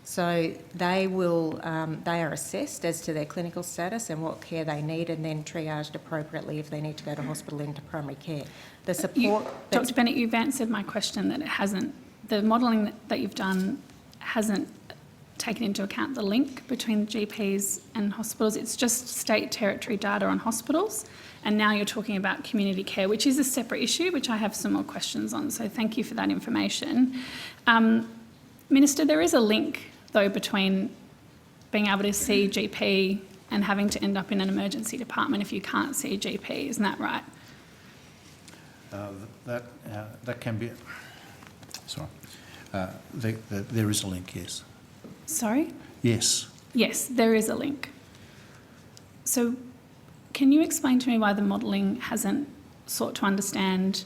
[SPEAKER 11] So they are assessed as to their clinical status and what care they need, and then triaged appropriately if they need to go to hospital into primary care. The support...
[SPEAKER 21] Dr Bennett, you've answered my question that the modelling that you've done hasn't taken into account the link between GPs and hospitals. It's just state territory data on hospitals, and now you're talking about community care, which is a separate issue, which I have some more questions on, so thank you for that information. Minister, there is a link, though, between being able to see GP and having to end up in an emergency department if you can't see a GP, isn't that right?
[SPEAKER 6] That can be... Sorry. There is a link, yes.
[SPEAKER 21] Sorry?
[SPEAKER 6] Yes.
[SPEAKER 21] Yes, there is a link. So can you explain to me why the modelling hasn't sought to understand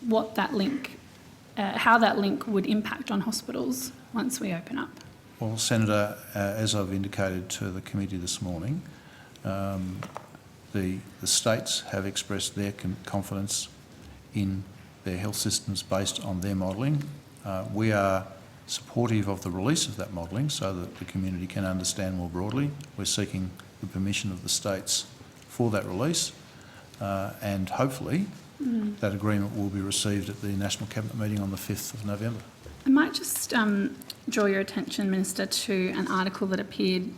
[SPEAKER 21] what that link, how that link would impact on hospitals once we open up.
[SPEAKER 6] Well, Senator, as I've indicated to the committee this morning, the states have expressed their confidence in their health systems based on their modelling. We are supportive of the release of that modelling so that the community can understand more broadly. We're seeking the permission of the states for that release, and hopefully that agreement will be received at the National Cabinet meeting on the 5th of November.
[SPEAKER 21] I might just draw your attention, Minister, to an article that appeared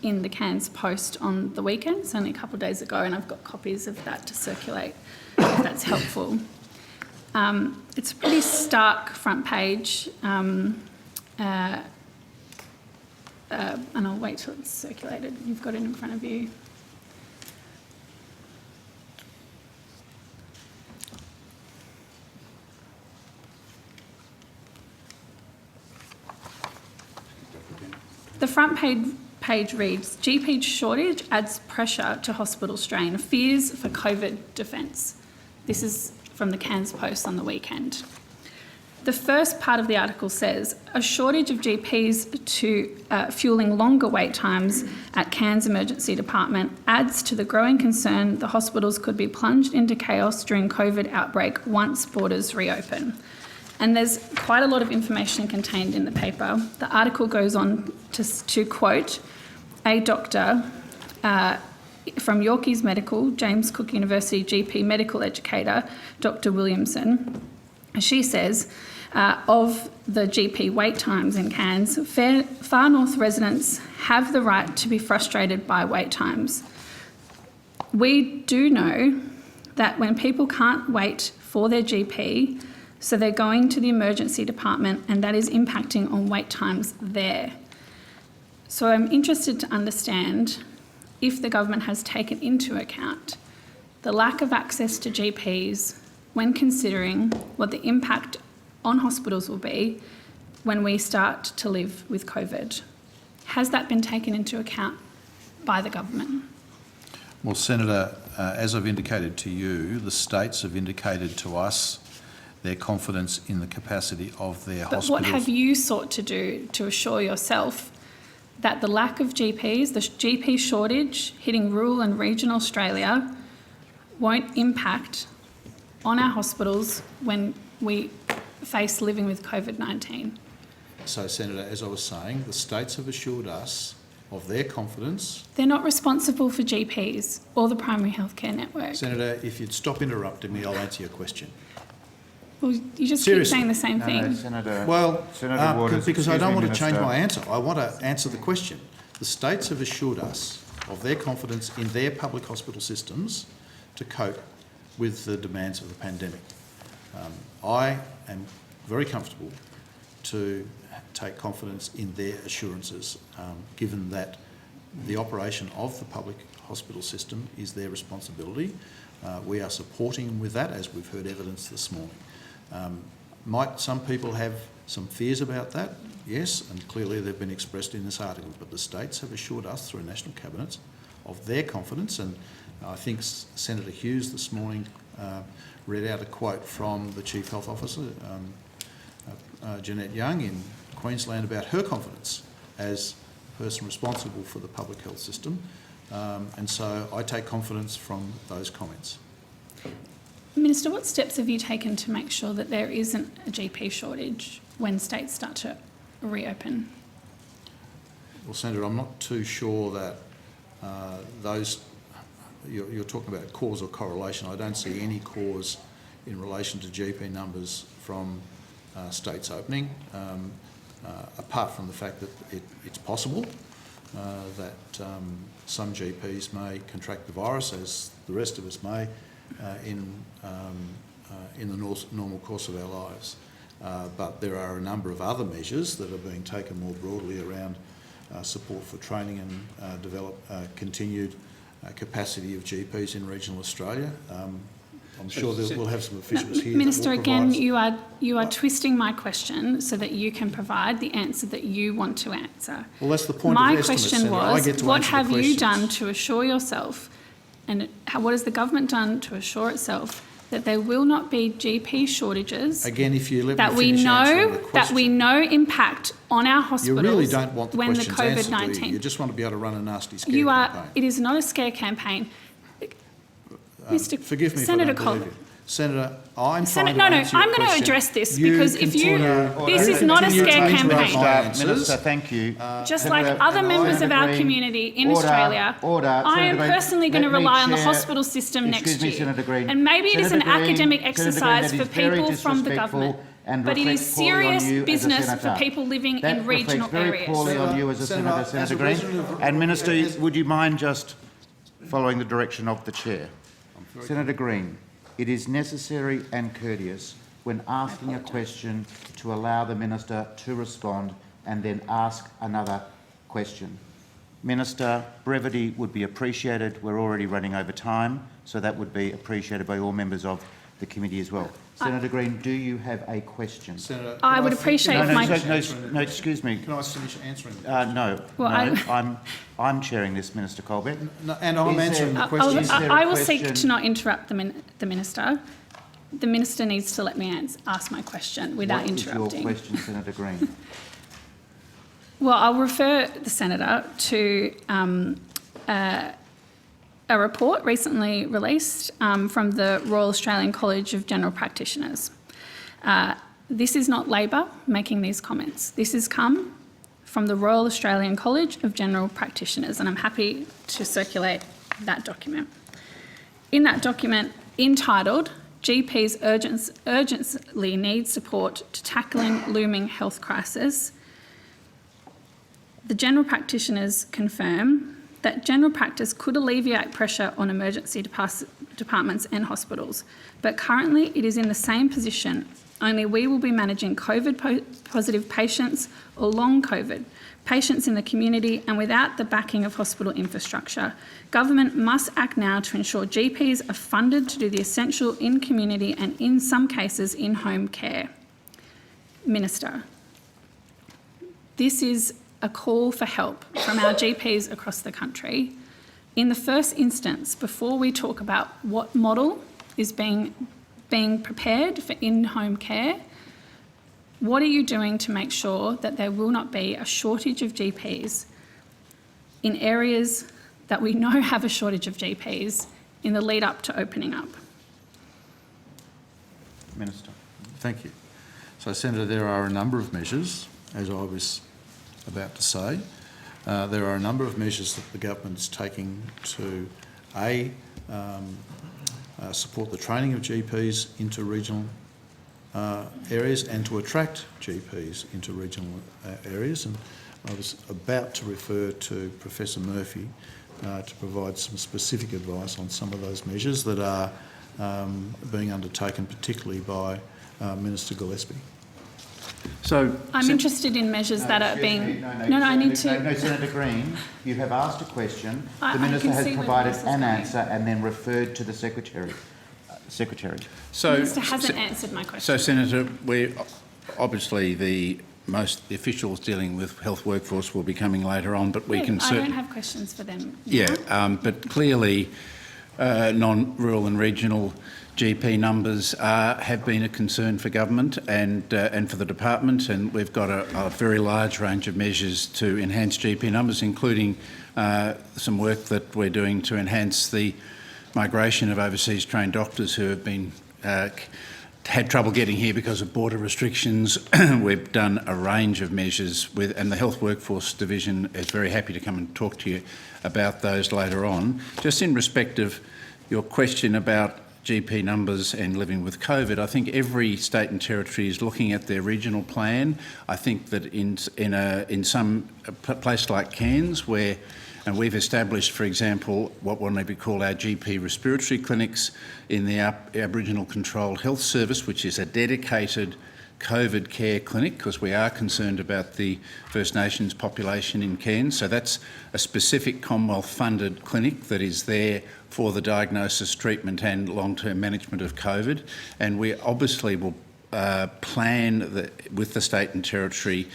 [SPEAKER 21] in the Cairns Post on the weekend. It's only a couple of days ago, and I've got copies of that to circulate if that's helpful. It's a pretty stark front page, and I'll wait till it's circulated. You've got it in front of you. The front page reads, GP shortage adds pressure to hospital strain, fears for COVID defence. This is from the Cairns Post on the weekend. The first part of the article says, a shortage of GPs to fueling longer wait times at Cairns Emergency Department adds to the growing concern the hospitals could be plunged into chaos during COVID outbreak once borders reopen. And there's quite a lot of information contained in the paper. The article goes on to quote a doctor from Yorkeys Medical, James Cook University GP medical educator, Dr. Williamson. She says, of the GP wait times in Cairns, Far North residents have the right to be frustrated by wait times. We do know that when people can't wait for their GP, so they're going to the emergency department, and that is impacting on wait times there. So I'm interested to understand if the government has taken into account the lack of access to GPs when considering what the impact on hospitals will be when we start to live with COVID. Has that been taken into account by the government?
[SPEAKER 6] Well, Senator, as I've indicated to you, the states have indicated to us their confidence in the capacity of their hospitals.
[SPEAKER 21] But what have you sought to do to assure yourself that the lack of GPs, the GP shortage hitting rural and regional Australia, won't impact on our hospitals when we face living with COVID-19?
[SPEAKER 6] So, Senator, as I was saying, the states have assured us of their confidence.
[SPEAKER 21] They're not responsible for GPs or the primary healthcare network.
[SPEAKER 6] Senator, if you'd stop interrupting me, I'll answer your question.
[SPEAKER 21] Well, you just
[SPEAKER 6] Seriously.
[SPEAKER 21] keep saying the same thing.
[SPEAKER 1] Senator,
[SPEAKER 6] Well,
[SPEAKER 1] Senator Waters,
[SPEAKER 6] because I
[SPEAKER 1] excuse
[SPEAKER 6] don't
[SPEAKER 1] me,
[SPEAKER 6] want to change
[SPEAKER 1] Minister.
[SPEAKER 6] my answer. I want to answer the question. The states have assured us of their confidence in their public hospital systems to cope with the demands of the pandemic. I am very comfortable to take confidence in their assurances, given that the operation of the public hospital system is their responsibility. We are supporting them with that, as we've heard evidence this morning. Might some people have some fears about that? Yes, and clearly they've been expressed in this article, but the states have assured us through national cabinets of their confidence, and I think Senator Hughes this morning read out a quote from the Chief Health Officer, Jeanette Young in Queensland, about her confidence as the person responsible for the public health system, and so I take confidence from those comments.
[SPEAKER 21] Minister, what steps have you taken to make sure that there isn't a GP shortage when states start to reopen?
[SPEAKER 6] Well, Senator, I'm not too sure that you're talking about cause or correlation. I don't see any cause in relation to GP numbers from states opening, apart from the fact that it's possible that some GPs may contract the virus, as the rest of us may, in the normal course of our lives. But there are a number of other measures that are being taken more broadly around support for training and develop continued capacity of GPs in regional Australia. I'm sure that we'll have some officials here.
[SPEAKER 21] Minister, again, you are twisting my question so that you can provide the answer that you want to answer.
[SPEAKER 6] Well, that's the point
[SPEAKER 21] my
[SPEAKER 6] of estimates,
[SPEAKER 21] question
[SPEAKER 6] Senator. I
[SPEAKER 21] was,
[SPEAKER 6] get to
[SPEAKER 21] what
[SPEAKER 6] answer the
[SPEAKER 21] have you
[SPEAKER 6] questions.
[SPEAKER 21] done to assure yourself, and what has the government done to assure itself that there will not be GP shortages
[SPEAKER 6] Again, if you let
[SPEAKER 21] that
[SPEAKER 6] me
[SPEAKER 21] we
[SPEAKER 6] finish answering
[SPEAKER 21] know
[SPEAKER 6] the question.
[SPEAKER 21] that we know impact on our
[SPEAKER 6] You
[SPEAKER 21] hospitals
[SPEAKER 6] really don't want the
[SPEAKER 21] when the
[SPEAKER 6] questions answered, do you?
[SPEAKER 21] COVID-19.
[SPEAKER 6] You just want to be able to run a nasty scare
[SPEAKER 21] You are.
[SPEAKER 6] campaign.
[SPEAKER 21] It is not a scare campaign, Mr.
[SPEAKER 6] Forgive me
[SPEAKER 21] Senator
[SPEAKER 6] if I don't believe
[SPEAKER 21] Colbeck.
[SPEAKER 6] you. Senator, I'm
[SPEAKER 21] Senator,
[SPEAKER 6] trying to
[SPEAKER 21] no,
[SPEAKER 6] answer
[SPEAKER 21] I'm
[SPEAKER 6] your
[SPEAKER 21] going to
[SPEAKER 6] question.
[SPEAKER 21] address this because if you,
[SPEAKER 1] Order.
[SPEAKER 21] this is not a
[SPEAKER 1] Continue
[SPEAKER 21] scare
[SPEAKER 1] to interrupt
[SPEAKER 21] campaign.
[SPEAKER 1] my answers. Minister, thank you.
[SPEAKER 21] Just
[SPEAKER 1] Senator,
[SPEAKER 21] like other
[SPEAKER 1] and
[SPEAKER 21] members of our
[SPEAKER 1] Senator Green,
[SPEAKER 21] community in
[SPEAKER 1] order,
[SPEAKER 21] Australia,
[SPEAKER 1] order.
[SPEAKER 21] I am
[SPEAKER 1] Senator Green,
[SPEAKER 21] personally going to
[SPEAKER 1] let me
[SPEAKER 21] rely on the
[SPEAKER 1] chair-
[SPEAKER 21] hospital system next
[SPEAKER 1] Excuse me,
[SPEAKER 21] year.
[SPEAKER 1] Senator Green.
[SPEAKER 21] And maybe it is an
[SPEAKER 1] Senator Green,
[SPEAKER 21] academic
[SPEAKER 1] Senator Green,
[SPEAKER 21] exercise
[SPEAKER 1] that
[SPEAKER 21] for
[SPEAKER 1] is very
[SPEAKER 21] people from the
[SPEAKER 1] disrespectful
[SPEAKER 21] government,
[SPEAKER 1] and
[SPEAKER 21] but it is
[SPEAKER 1] reflects poorly on
[SPEAKER 21] serious
[SPEAKER 1] you as a
[SPEAKER 21] business
[SPEAKER 1] senator.
[SPEAKER 21] for people living
[SPEAKER 1] That
[SPEAKER 21] in regional
[SPEAKER 1] reflects very
[SPEAKER 21] areas.
[SPEAKER 1] poorly on you as a
[SPEAKER 6] Senator,
[SPEAKER 1] senator,
[SPEAKER 6] as a
[SPEAKER 1] Senator Green.
[SPEAKER 6] resident of-
[SPEAKER 1] And Minister, would you mind just following the direction of the chair? Senator Green, it is necessary and courteous when asking a question to allow the minister to respond and then ask another question. Minister, brevity would be appreciated. We're already running over time, so that would be appreciated by all members of the committee as well. Senator Green, do you have a question?
[SPEAKER 6] Senator,
[SPEAKER 21] I
[SPEAKER 6] can
[SPEAKER 21] would appreciate
[SPEAKER 1] No,
[SPEAKER 21] if
[SPEAKER 1] no,
[SPEAKER 21] my...
[SPEAKER 1] no, excuse me.
[SPEAKER 6] Can I finish answering?
[SPEAKER 1] No,
[SPEAKER 21] Well,
[SPEAKER 1] no, I'm chairing this, Minister Colbeck.
[SPEAKER 6] No, and I'm answering the question.
[SPEAKER 1] Is there a
[SPEAKER 21] I will seek
[SPEAKER 1] question?
[SPEAKER 21] to not interrupt the minister. The minister needs to let me ask my question without
[SPEAKER 1] What is
[SPEAKER 21] interrupting.
[SPEAKER 1] your question, Senator Green?
[SPEAKER 21] Well, I'll refer the senator to a report recently released from the Royal Australian College of General Practitioners. This is not Labor making these comments. This has come from the Royal Australian College of General Practitioners, and I'm happy to circulate that document. In that document, entitled GPs urgently need support to tackling looming health crisis, the general practitioners confirm that general practice could alleviate pressure on emergency departments and hospitals, but currently it is in the same position, only we will be managing COVID-positive patients or long COVID patients in the community and without the backing of hospital infrastructure. Government must act now to ensure GPs are funded to do the essential in community and in some cases in home care. Minister, this is a call for help from our GPs across the country. In the first instance, before we talk about what model is being prepared for in-home care, what are you doing to make sure that there will not be a shortage of GPs in areas that we know have a shortage of GPs in the lead up to opening up?
[SPEAKER 1] Minister.
[SPEAKER 6] Thank you. So, Senator, there are a number of measures, as I was about to say. There are a number of measures that the government is taking to, support the training of GPs into regional areas and to attract GPs into regional areas. And I was about to refer to Professor Murphy to provide some specific advice on some of those measures that are being undertaken, particularly by Minister Gillespie.
[SPEAKER 3] So,
[SPEAKER 21] I'm interested in measures that are being... I need to...
[SPEAKER 1] No, Senator Green, you have asked a question.
[SPEAKER 21] I
[SPEAKER 1] The Minister
[SPEAKER 21] can
[SPEAKER 1] has
[SPEAKER 21] see where
[SPEAKER 1] provided
[SPEAKER 21] this is
[SPEAKER 1] an
[SPEAKER 21] going.
[SPEAKER 1] answer and then referred to the Secretary.
[SPEAKER 3] So,
[SPEAKER 21] Minister hasn't answered my question.
[SPEAKER 3] So, Senator, obviously the officials dealing with health workforce will be coming later on, but we
[SPEAKER 21] Yeah,
[SPEAKER 3] can
[SPEAKER 21] I
[SPEAKER 3] certainly...
[SPEAKER 21] don't have questions for them.
[SPEAKER 3] Yeah, but clearly non-rural and regional GP numbers have been a concern for government and for the department, and we've got a very large range of measures to enhance GP numbers, including some work that we're doing to enhance the migration of overseas trained doctors who have been had trouble getting here because of border restrictions. We've done a range of measures and the Health Workforce Division is very happy to come and talk to you about those later on. Just in respect of your question about GP numbers and living with COVID, I think every state and territory is looking at their regional plan. I think that in some place like Cairns, and we've established, for example, what will be called our GP respiratory clinics in the Aboriginal Controlled Health Service, which is a dedicated COVID care clinic because we are concerned about the First Nations population in Cairns. So that's a specific Commonwealth-funded clinic that is there for the diagnosis, treatment and long-term management of COVID. And we obviously will plan with the state and territory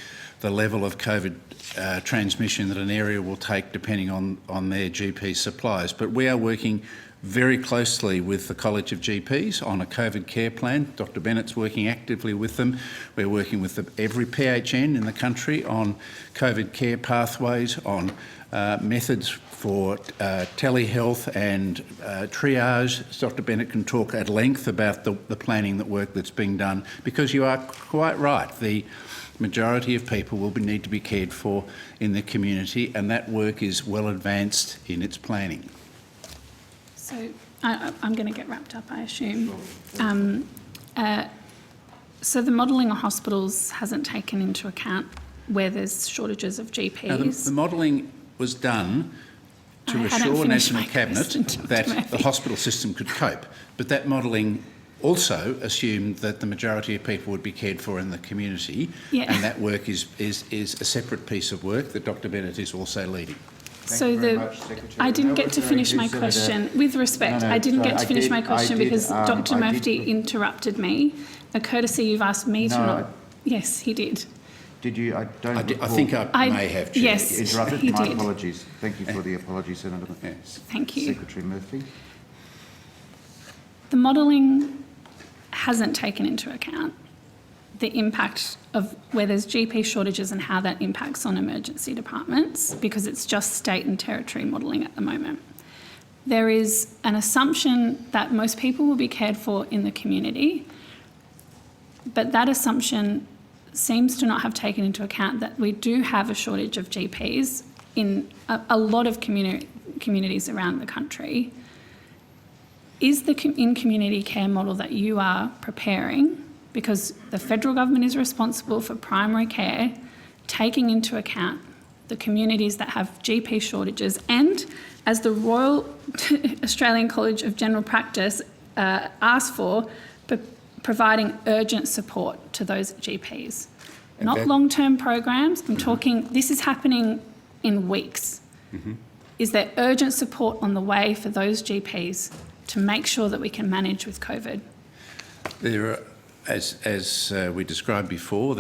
[SPEAKER 3] the level of COVID transmission that an area will take depending on their GP supplies. But we are working very closely with the College of GPs on a COVID care plan. Dr Bennett's working actively with them. We're working with every PHN in the country on COVID care pathways, on methods for telehealth and triage. Dr Bennett can talk at length about the planning work that's being done, because you are quite right. The majority of people will need to be cared for in the community, and that work is well advanced in its planning.
[SPEAKER 21] So I'm going to get wrapped up, I assume. So the modelling of hospitals hasn't taken into account where there's shortages of GPs.
[SPEAKER 3] Now, the modelling was done to assure National Cabinet that the hospital system could cope, but that modelling also assumed that the majority of people would be cared for in the community, and that work is a separate piece of work that Dr Bennett is also leading.
[SPEAKER 21] I didn't get to finish my question. With respect, I didn't get to finish my question because Dr Murphy interrupted me. A courtesy you've asked me to not. Yes, he did.
[SPEAKER 1] Did you? I
[SPEAKER 3] think I may have.
[SPEAKER 21] Yes,
[SPEAKER 1] interrupted.
[SPEAKER 21] he
[SPEAKER 1] My
[SPEAKER 21] did.
[SPEAKER 1] apologies. Thank you for the apology, Senator.
[SPEAKER 3] Yes.
[SPEAKER 21] Thank you.
[SPEAKER 1] Secretary Murphy.
[SPEAKER 21] The modelling hasn't taken into account the impact of where there's GP shortages and how that impacts on emergency departments, because it's just state and territory modelling at the moment. There is an assumption that most people will be cared for in the community, but that assumption seems to not have taken into account that we do have a shortage of GPs in a lot of communities around the country. Is the in-community care model that you are preparing, because the federal government is responsible for primary care, taking into account the communities that have GP shortages, and as the Royal Australian College of General Practice asked for, providing urgent support to those GPs? Not long-term programs. I'm talking, this is happening in weeks.
[SPEAKER 3] Mm-hmm.
[SPEAKER 21] Is there urgent support on the way for those GPs to make sure that we can manage with COVID?
[SPEAKER 3] There are, as we described before,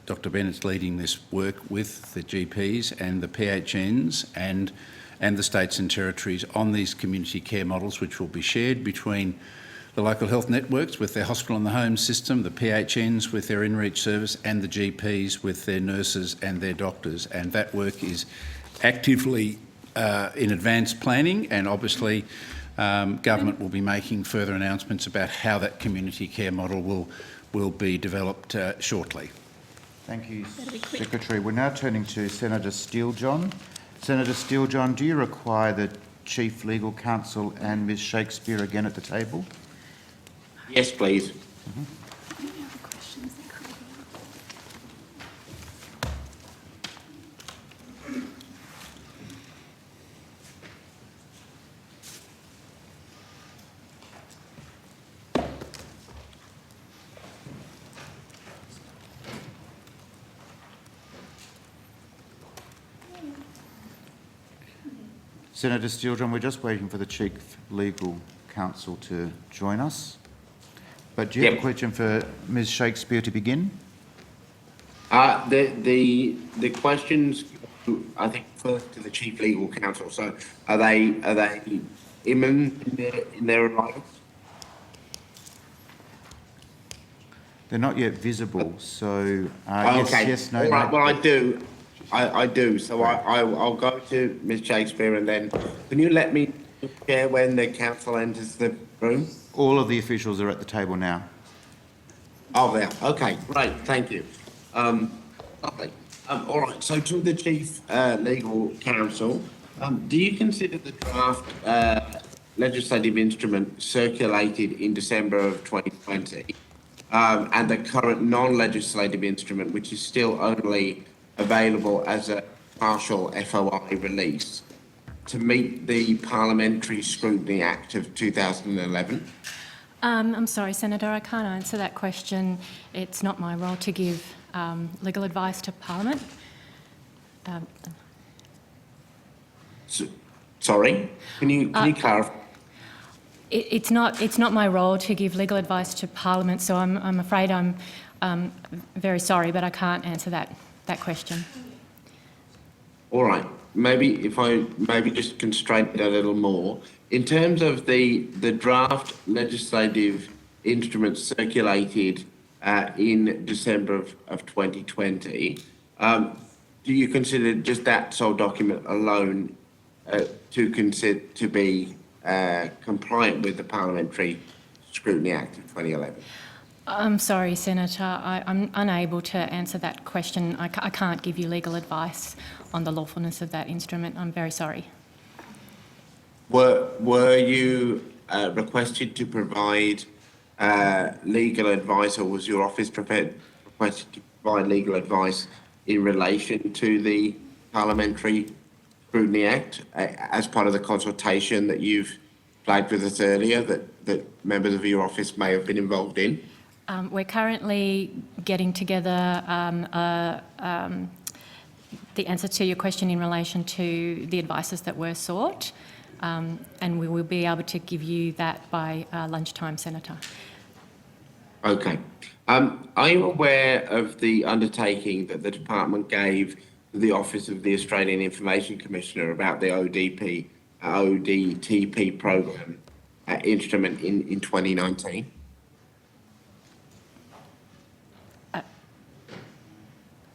[SPEAKER 3] Dr Bennett's leading this work with the GPs and the PHNs and the states and territories on these community care models, which will be shared between the local health networks with their hospital and the home system, the PHNs with their in-reach service, and the GPs with their nurses and their doctors. And that work is actively in advanced planning, and obviously government will be making further announcements about how that community care model will be developed shortly.
[SPEAKER 1] Thank you, Secretary. We're now turning to Senator Steele-John. Senator Steele-John, do you require the Chief Legal Counsel and Ms Shakespeare again at the table?
[SPEAKER 13] Yes, please.
[SPEAKER 1] Senator Steele-John, we're just waiting for the Chief Legal Counsel to join us. But do you have a question for Ms Shakespeare to begin?
[SPEAKER 13] The questions, I think, first to the Chief Legal Counsel. So, are they imminent in their arrival?
[SPEAKER 1] They're not yet visible, so
[SPEAKER 13] okay.
[SPEAKER 1] yes, no.
[SPEAKER 13] All right.
[SPEAKER 1] no.
[SPEAKER 13] Well, I do. So I'll go to Ms Shakespeare, and then can you let me share when the council enters the room?
[SPEAKER 1] All of the officials are at the table now.
[SPEAKER 13] Oh, there. Okay, great. Thank you. Lovely. All right. So to the Chief Legal Counsel, do you consider the draft legislative instrument circulated in December of 2020 and the current non-legislative instrument, which is still only available as a partial FOI release, to meet the Parliamentary Scrutiny Act of 2011?
[SPEAKER 14] I'm sorry, Senator, I can't answer that question. It's not my role to give legal advice to Parliament.
[SPEAKER 13] Sorry? Can you clarify?
[SPEAKER 14] It's not my role to give legal advice to Parliament, so I'm afraid I'm very sorry, but I can't answer that that question.
[SPEAKER 13] All right. Maybe if I just constrain it a little more. In terms of the draft legislative instruments circulated in December of 2020, do you consider just that sole document alone to be compliant with the Parliamentary Scrutiny Act of 2011?
[SPEAKER 14] I'm sorry, Senator. I'm unable to answer that question. I can't give you legal advice on the lawfulness of that instrument. I'm very sorry.
[SPEAKER 13] Were you requested to provide legal advice, or was your office requested to provide legal advice in relation to the Parliamentary Scrutiny Act as part of the consultation that you've flagged with us earlier that members of your office may have been involved in?
[SPEAKER 14] We're currently getting together the answer to your question in relation to the advices that were sought, and we will be able to give you that by lunchtime, Senator.
[SPEAKER 13] Okay. Are you aware of the undertaking that the department gave to the Office of the Australian Information Commissioner about the ODTP program instrument in 2019?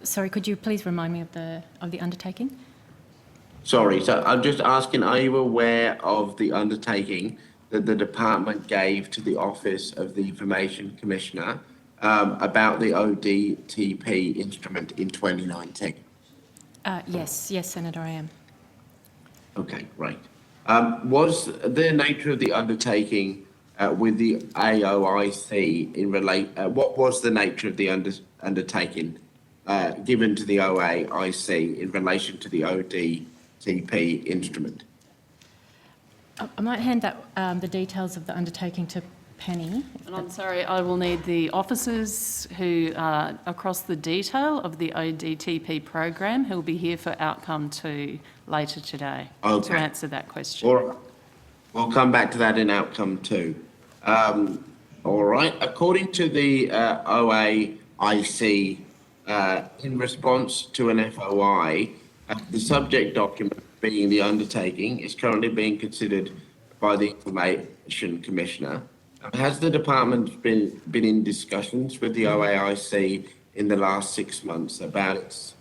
[SPEAKER 14] Sorry, could you please remind me of the undertaking?
[SPEAKER 13] Sorry, so I'm just asking, are you aware of the undertaking that the department gave to the Office of the Information Commissioner about the ODTP instrument in 2019?
[SPEAKER 14] Yes, Senator, I am.
[SPEAKER 13] Okay, great. Was the nature of the undertaking with the AOIC what was the nature of the undertaking given to the OAIC in relation to the ODTP instrument?
[SPEAKER 14] I might hand that the details of the undertaking to Penny.
[SPEAKER 15] And I'm sorry, I will need the officers who are across the detail of the ODTP program who will be here for outcome 2 later today to answer that question.
[SPEAKER 13] All right. We'll come back to that in outcome 2. All right. According to the OAIC, in response to an FOI, the subject document being the undertaking is currently being considered by the Information Commissioner. Has the department been in discussions with the OAIC in the last 6 months about its,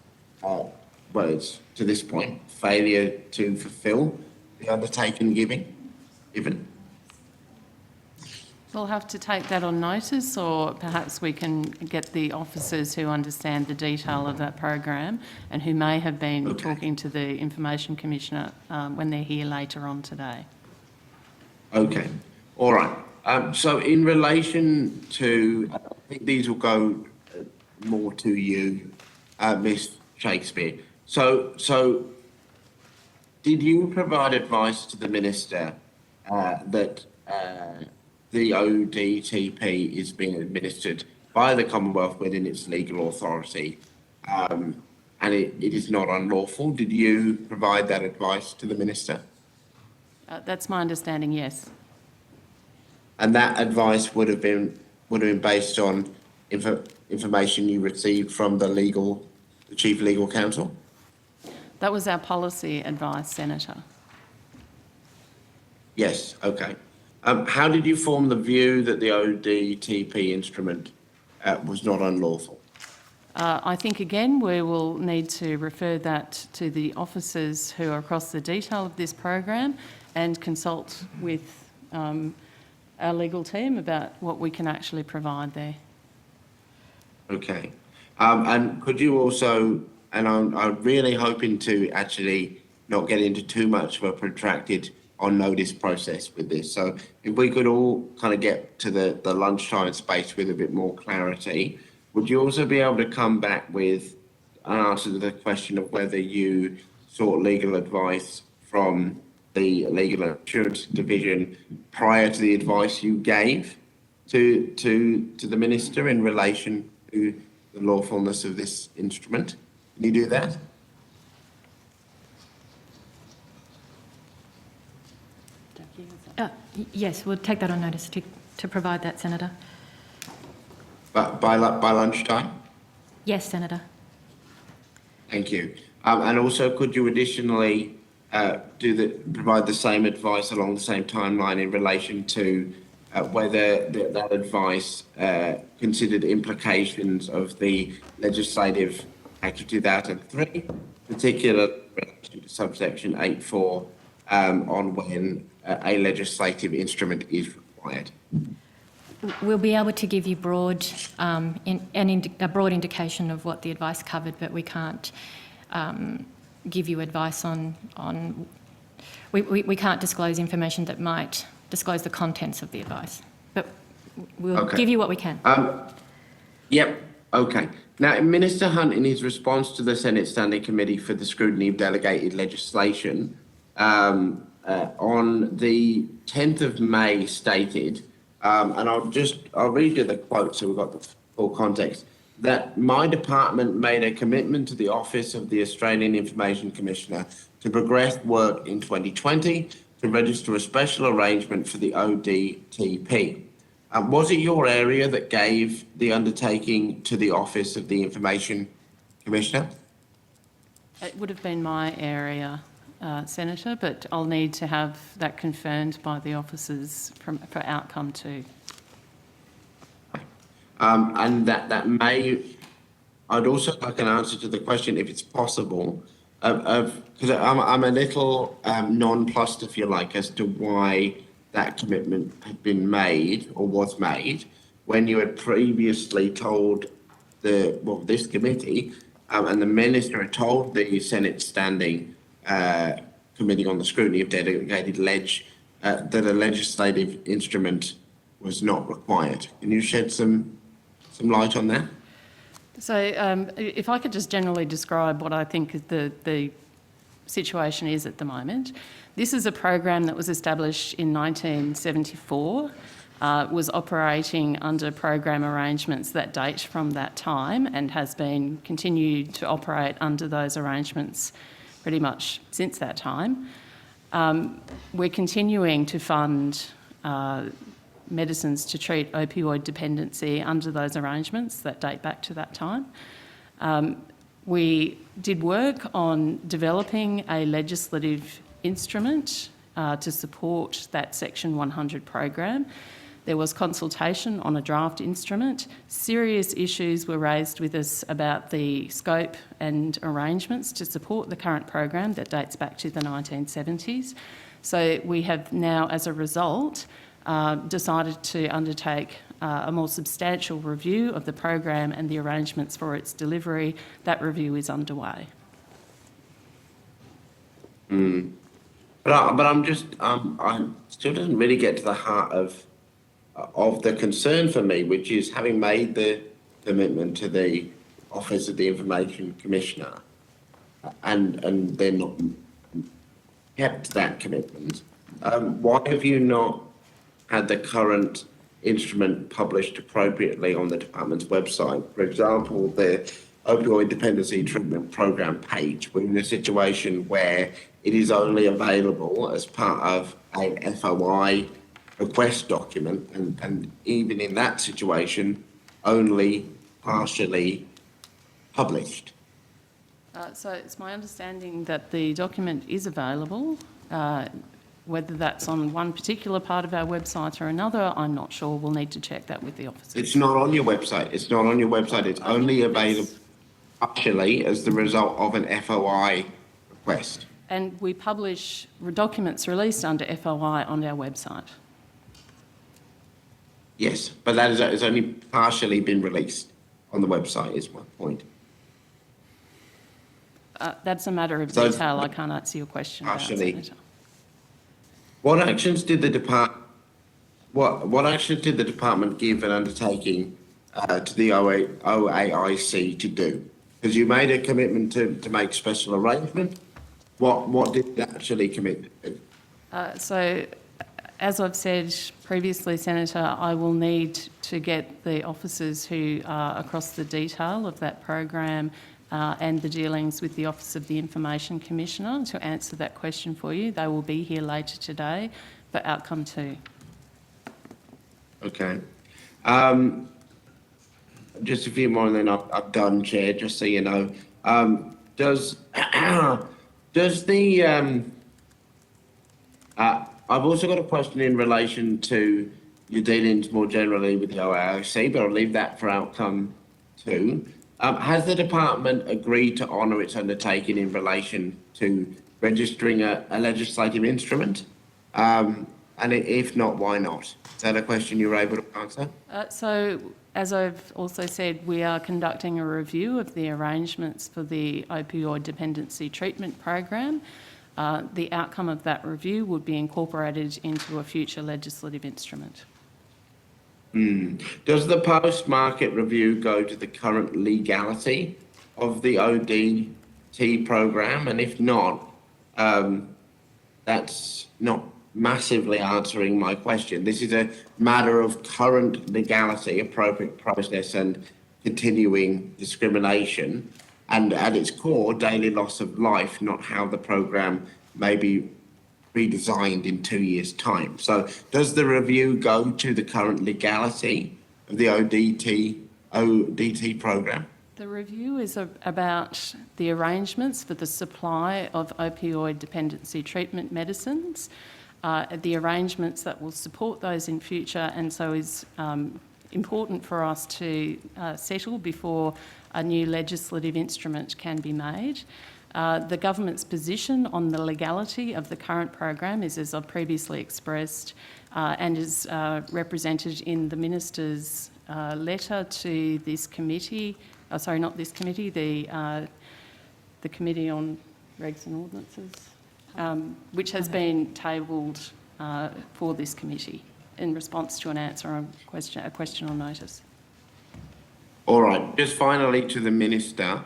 [SPEAKER 13] it's to this point, failure to fulfil the undertaking given?
[SPEAKER 15] We'll have to take that on notice, or perhaps we can get the officers who understand the detail of that program and who may have been talking to the Information Commissioner when they're here later on today.
[SPEAKER 13] Okay. All right. So in relation to, I think these will go more to you, Ms. Shakespeare. So did you provide advice to the Minister that the ODTP is being administered by the Commonwealth within its legal authority and it is not unlawful? Did you provide that advice to the Minister?
[SPEAKER 15] That's my understanding, yes.
[SPEAKER 13] And that advice would have been based on information you received from the Chief Legal Counsel?
[SPEAKER 15] That was our policy advice, Senator.
[SPEAKER 13] Yes, okay. How did you form the view that the ODTP instrument was not unlawful?
[SPEAKER 15] I think, again, we will need to refer that to the officers who are across the detail of this program and consult with our legal team about what we can actually provide there.
[SPEAKER 13] Okay. And could you also, and I'm really hoping to actually not get into too much of a protracted on-notice process with this. So if we could all kind of get to the lunchtime space with a bit more clarity, would you also be able to come back with an answer to the question of whether you sought legal advice from the Legal and Assurance Division prior to the advice you gave to the Minister in relation to the lawfulness of this instrument? Can you do that?
[SPEAKER 14] Yes, we'll take that on notice to provide that, Senator.
[SPEAKER 13] But by lunchtime?
[SPEAKER 14] Yes, Senator.
[SPEAKER 13] Thank you. And also, could you additionally provide the same advice along the same timeline in relation to whether that advice considered implications of the Legislative Act of 2003, particularly in relation to subsection 8.4 on when a legislative instrument is required?
[SPEAKER 14] We'll be able to give you a broad indication of what the advice covered, but we can't give you advice on we can't disclose information that might disclose the contents of the advice, but we'll give you what we can.
[SPEAKER 13] Yep, okay. Now, Minister Hunt, in his response to the Senate Standing Committee for the Scrutiny of Delegated Legislation, on the 10th of May stated, and I'll read you the quote so we've got the full context, that my department made a commitment to the Office of the Australian Information Commissioner to progress work in 2020 to register a special arrangement for the ODTP. Was it your area that gave the undertaking to the Office of the Information Commissioner?
[SPEAKER 15] It would have been my area, Senator, but I'll need to have that confirmed by the officers for outcome 2.
[SPEAKER 13] And that may, I'd also like an answer to the question, if it's possible, because I'm a little nonplussed, if you like, as to why that commitment had been made or was made when you had previously told this committee and the Minister had told the Senate Standing Committee on the Scrutiny of Delegated that a legislative instrument was not required. Can you shed some light on that?
[SPEAKER 15] So if I could just generally describe what I think the situation is at the moment. This is a program that was established in 1974, was operating under program arrangements that date from that time and has been continued to operate under those arrangements pretty much since that time. We're continuing to fund medicines to treat opioid dependency under those arrangements that date back to that time. We did work on developing a legislative instrument to support that Section 100 program. There was consultation on a draft instrument. Serious issues were raised with us about the scope and arrangements to support the current program that dates back to the 1970s. So we have now, as a result, decided to undertake a more substantial review of the program and the arrangements for its delivery. That review is underway.
[SPEAKER 13] But I'm just, I still doesn't really get to the heart of the concern for me, which is having made the commitment to the Office of the Information Commissioner and then not kept that commitment. Why have you not had the current instrument published appropriately on the department's website? For example, the opioid dependency treatment program page. We're in a situation where it is only available as part of a FOI request document, and even in that situation, only partially published.
[SPEAKER 15] So it's my understanding that the document is available. Whether that's on one particular part of our website or another, I'm not sure. We'll need to check that with the officers.
[SPEAKER 13] It's not on your website. It's not on your website. It's only available partially as the result of an FOI request.
[SPEAKER 15] And we publish documents released under FOI on our website.
[SPEAKER 13] Yes, but that is only partially been released on the website, is my point.
[SPEAKER 15] That's a matter of detail. I can't answer your question about, Senator.
[SPEAKER 13] What actions did the department? What actions did the department give an undertaking to the OAIC to do? Because you made a commitment to make special arrangement. What did it actually commit to?
[SPEAKER 15] So, as I've said previously, Senator, I will need to get the officers who are across the detail of that program and the dealings with the Office of the Information Commissioner to answer that question for you. They will be here later today for outcome 2.
[SPEAKER 13] Okay. Just a few more and then I'm done, Chair, just so you know. does the I've also got a question in relation to your dealings more generally with the OIOC, but I'll leave that for outcome two. Has the department agreed to honour its undertaking in relation to registering a legislative instrument? And if not, why not? Is that a question you were able to answer?
[SPEAKER 15] So, as I've also said, we are conducting a review of the arrangements for the opioid dependency treatment program. The outcome of that review would be incorporated into a future legislative instrument.
[SPEAKER 13] Does the post-market review go to the current legality of the ODT program? And if not, that's not massively answering my question. This is a matter of current legality, appropriate process and continuing discrimination, and at its core, daily loss of life, not how the program may be redesigned in 2 years' time. So does the review go to the current legality of the ODT program?
[SPEAKER 15] The review is about the arrangements for the supply of opioid dependency treatment medicines, the arrangements that will support those in future, and so is important for us to settle before a new legislative instrument can be made. The government's position on the legality of the current program is, as I've previously expressed, and is represented in the Minister's letter to this committee, sorry, not this committee, the Committee on Regs and Ordinances, which has been tabled for this committee in response to an answer on a question on notice.
[SPEAKER 13] All right, just finally to the Minister.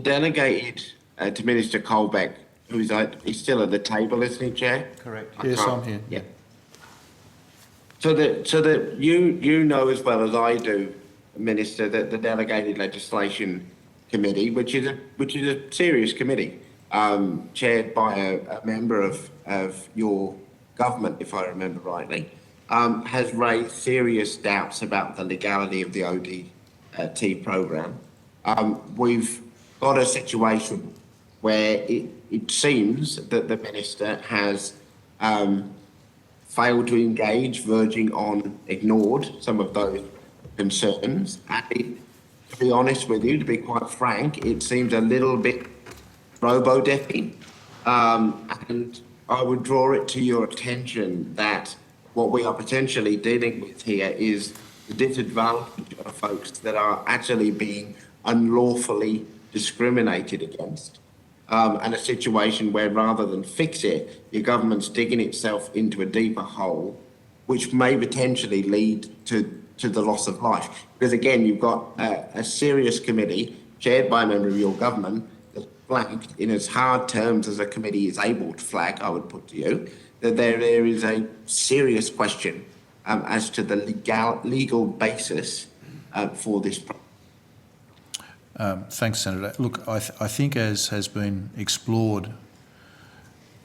[SPEAKER 13] Delegated to Minister Colbeck, he's still at the table, isn't he, Chair?
[SPEAKER 6] Correct. Yes, I'm here.
[SPEAKER 13] Yeah. So that you know as well as I do, Minister, that the Delegated Legislation Committee, which is a serious committee, chaired by a member of your government, if I remember rightly, has raised serious doubts about the legality of the ODT program. We've got a situation where it seems that the Minister has failed to engage, verging on ignored some of those concerns. And to be honest with you, to be quite frank, it seems a little bit robo-deafy. And I would draw it to your attention that what we are potentially dealing with here is the disadvantage of folks that are actually being unlawfully discriminated against, and a situation where rather than fix it, your government's digging itself into a deeper hole, which may potentially lead to the loss of life. Because again, you've got a serious committee chaired by a member of your government that's flagged in as hard terms as a committee is able to flag, I would put to you, that there is a serious question as to the legal basis for this program.
[SPEAKER 6] Thanks, Senator. Look, I think as has been explored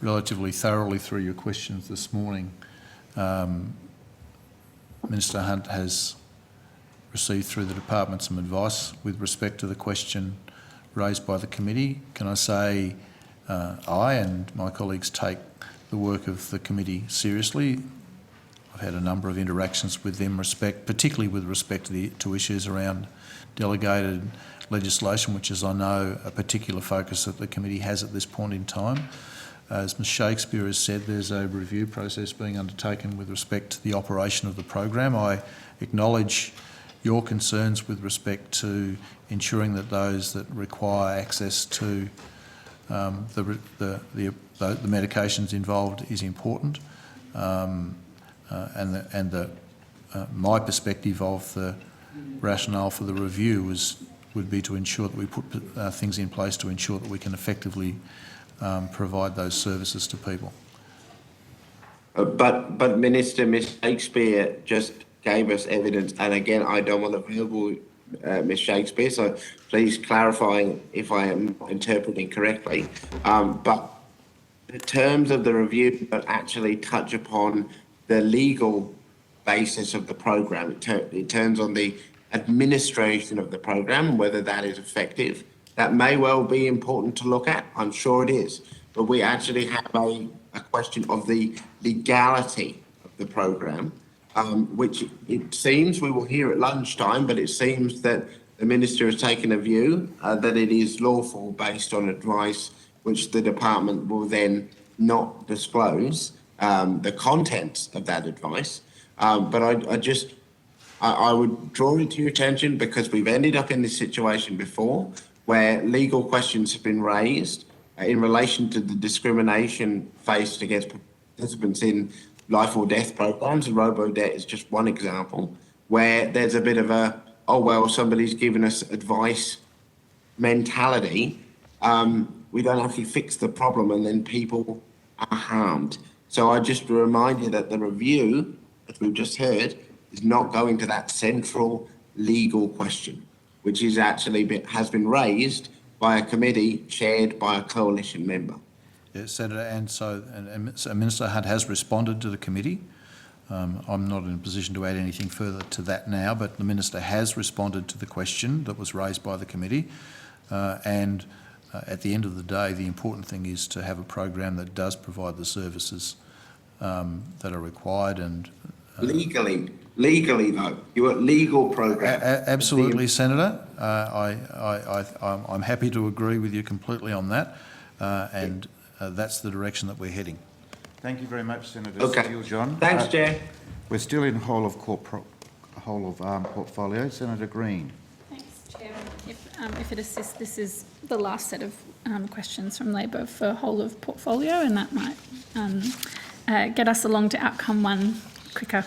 [SPEAKER 6] relatively thoroughly through your questions this morning, Minister Hunt has received through the department some advice with respect to the question raised by the committee. Can I say I and my colleagues take the work of the committee seriously. I've had a number of interactions with them, particularly with respect to issues around delegated legislation, which is, I know, a particular focus that the committee has at this point in time. As Ms Shakespeare has said, there's a review process being undertaken with respect to the operation of the program. I acknowledge your concerns with respect to ensuring that those that require access to the medications involved is important, and my perspective of the rationale for the review would be to ensure that we put things in place to ensure that we can effectively provide those services to people.
[SPEAKER 13] But Minister, Ms Shakespeare just gave us evidence, and again, I don't want to verbal Ms Shakespeare, so please clarify if I am interpreting correctly. But the terms of the review don't actually touch upon the legal basis of the program. It turns on the administration of the program and whether that is effective. that may well be important to look at. I'm sure it is. But we actually have a question of the legality of the programme, which it seems we will hear at lunchtime, but it seems that the Minister has taken a view that it is lawful based on advice which the department will then not disclose the contents of that advice. But I would draw it to your attention because we've ended up in this situation before where legal questions have been raised in relation to the discrimination faced against participants in life or death programs, and robo-debt is just one example, where there's a bit of a, oh, well, somebody's given us advice mentality. We don't actually fix the problem and then people are harmed. So I just remind you that the review, as we've just heard, is not going to that central legal question, which is actually has been raised by a committee chaired by a coalition member.
[SPEAKER 6] Yes, Senator, and so Minister Hunt has responded to the committee. I'm not in a position to add anything further to that now, but the Minister has responded to the question that was raised by the committee. At the end of the day, the important thing is to have a program that does provide the services that are required and... Legally though, you want legal program. Absolutely, Senator. I'm happy to agree with you completely on that, and that's the direction that we're heading.
[SPEAKER 1] Thank you very much, Senator
[SPEAKER 13] Okay.
[SPEAKER 1] John.
[SPEAKER 13] Thanks, Chair.
[SPEAKER 1] We're still in whole of portfolio. Senator Green.
[SPEAKER 21] Thanks, Chair. If it assists, this is the last set of questions from Labor for whole of portfolio, and that might get us along to outcome one quicker.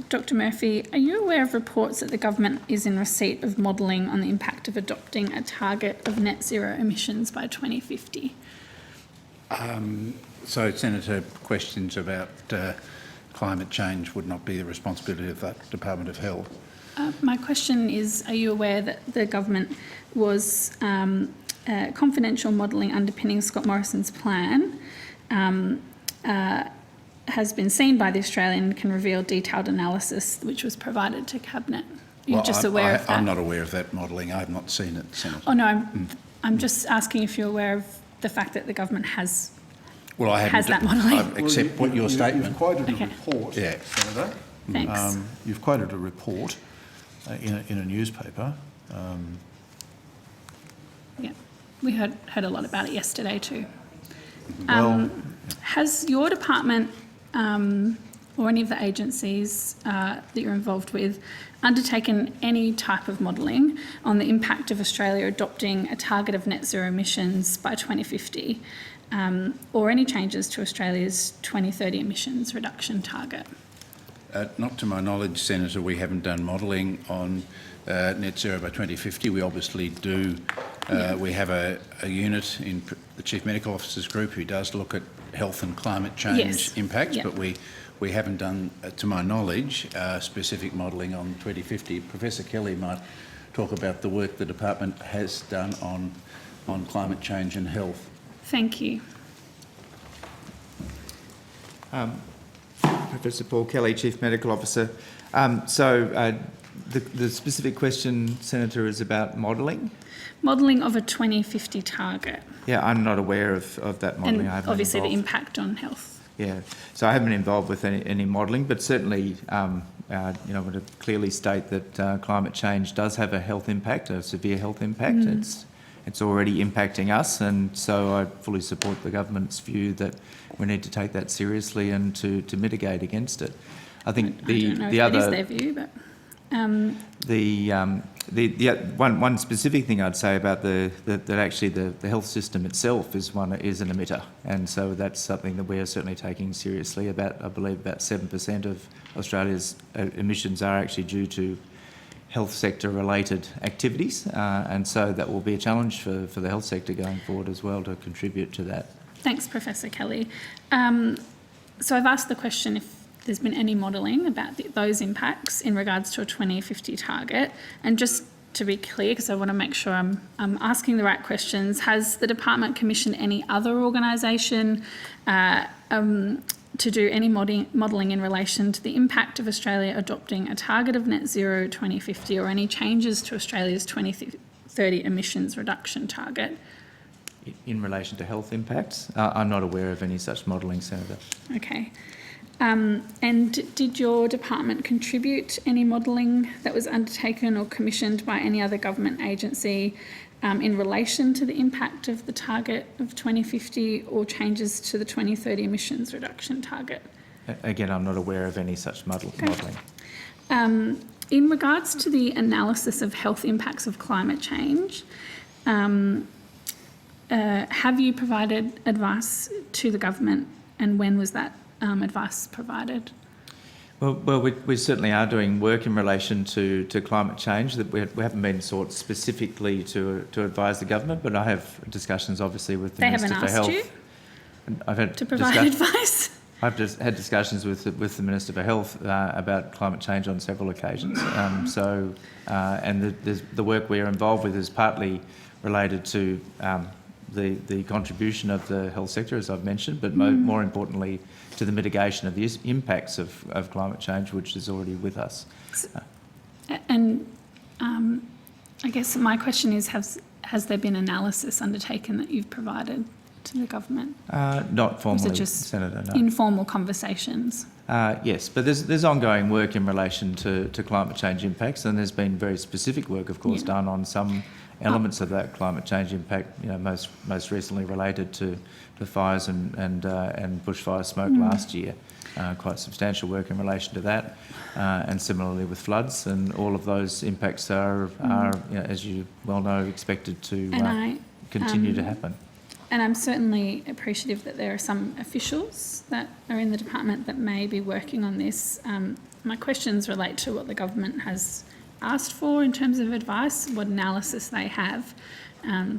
[SPEAKER 21] Dr. Murphy, are you aware of reports that the government is in receipt of modelling on the impact of adopting a target of net zero emissions by 2050?
[SPEAKER 3] So, Senator, questions about climate change would not be the responsibility of that Department of Health.
[SPEAKER 21] My question is, are you aware that the government was confidential modelling underpinning Scott Morrison's plan has been seen by the Australian and can reveal detailed analysis which was provided to Cabinet? You're just aware of that? I'm
[SPEAKER 3] not aware of that modelling. I have not seen it, Senator.
[SPEAKER 21] Oh, no, I'm just asking if you're aware of the fact that the government has that modelling.
[SPEAKER 3] Except what your statement.
[SPEAKER 6] You've quoted a report,
[SPEAKER 3] yeah.
[SPEAKER 6] Senator.
[SPEAKER 21] Thanks.
[SPEAKER 6] You've quoted a report in a newspaper.
[SPEAKER 21] Yeah, we heard a lot about it yesterday too.
[SPEAKER 6] Well,
[SPEAKER 21] has your department or any of the agencies that you're involved with undertaken any type of modelling on the impact of Australia adopting a target of net zero emissions by 2050 or any changes to Australia's 2030 emissions reduction target?
[SPEAKER 3] Not to my knowledge, Senator, we haven't done modelling on net zero by 2050. We obviously do. We have a unit in the Chief Medical Officers Group who does look at health and climate change impacts, but we haven't done, to my knowledge, specific modelling on 2050. Professor Kelly might talk about the work the department has done on climate change and health.
[SPEAKER 21] Thank you.
[SPEAKER 10] Professor Paul Kelly, Chief Medical Officer. The specific question, Senator, is about modelling?
[SPEAKER 21] Modelling of a 2050 target.
[SPEAKER 10] Yeah, I'm not aware of that modelling.
[SPEAKER 21] And obviously the impact on health.
[SPEAKER 10] Yeah, so I haven't been involved with any modelling, but certainly, I want to clearly state that climate change does have a health impact, a severe health impact. It's already impacting us, and so I fully support the government's view that we need to take that seriously and to mitigate against it. I think
[SPEAKER 21] I don't know if that is their view, but
[SPEAKER 10] one specific thing I'd say about that actually the health system itself is an emitter, and so that's something that we are certainly taking seriously. I believe about 7% of Australia's emissions are actually due to health sector related activities, and so that will be a challenge for the health sector going forward as well to contribute to that.
[SPEAKER 21] Thanks, Professor Kelly. So I've asked the question if there's been any modelling about those impacts in regards to a 2050 target. And just to be clear, because I want to make sure I'm asking the right questions, has the department commissioned any other organisation to do any modelling in relation to the impact of Australia adopting a target of net zero 2050 or any changes to Australia's 2030 emissions reduction target?
[SPEAKER 10] In relation to health impacts, I'm not aware of any such modelling, Senator.
[SPEAKER 21] Okay. And did your department contribute any modelling that was undertaken or commissioned by any other government agency in relation to the impact of the target of 2050 or changes to the 2030 emissions reduction target?
[SPEAKER 10] Again, I'm not aware of any such modelling.
[SPEAKER 21] In regards to the analysis of health impacts of climate change, have you provided advice to the government, and when was that advice provided?
[SPEAKER 10] Well, we certainly are doing work in relation to climate change. That we haven't been sought specifically to advise the government, but I have discussions, obviously, with the Minister for Health.
[SPEAKER 21] They haven't asked you
[SPEAKER 10] I've had
[SPEAKER 21] to provide advice?
[SPEAKER 10] I've just had discussions with the Minister for Health about climate change on several occasions. And the work we are involved with is partly related to the contribution of the health sector, as I've mentioned, but more importantly to the mitigation of the impacts of climate change, which is already with us.
[SPEAKER 21] And I guess my question is, has there been analysis undertaken that you've provided to the government?
[SPEAKER 10] Not formally,
[SPEAKER 21] or is it just
[SPEAKER 10] Senator, no.
[SPEAKER 21] informal conversations?
[SPEAKER 10] Yes, but there's ongoing work in relation to climate change impacts, and there's been very specific work, of course, done on some elements of that climate change impact. Most recently related to fires and bushfire smoke last year. Quite substantial work in relation to that, and similarly with floods, and all of those impacts are as you well know, expected to continue to happen.
[SPEAKER 21] And I'm certainly appreciative that there are some officials that are in the department that may be working on this. My questions relate to what the government has asked for in terms of advice, what analysis they have,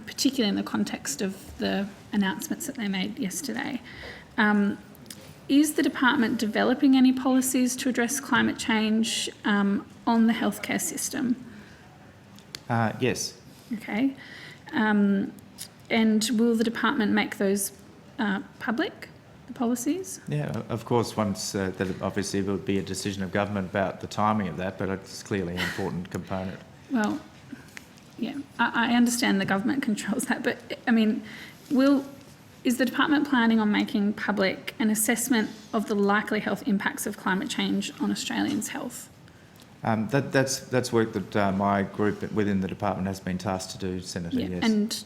[SPEAKER 21] particularly in the context of the announcements that they made yesterday. Is the department developing any policies to address climate change on the healthcare system?
[SPEAKER 10] Yes.
[SPEAKER 21] Okay. And will the department make those public, the policies?
[SPEAKER 10] Yeah, of course, once that obviously will be a decision of government about the timing of that, but it's clearly an important component.
[SPEAKER 21] Well, yeah, I understand the government controls that, but I mean, is the department planning on making public an assessment of the likely health impacts of climate change on Australians' health?
[SPEAKER 10] That's work that my group within the department has been tasked to do, Senator, yes.
[SPEAKER 21] And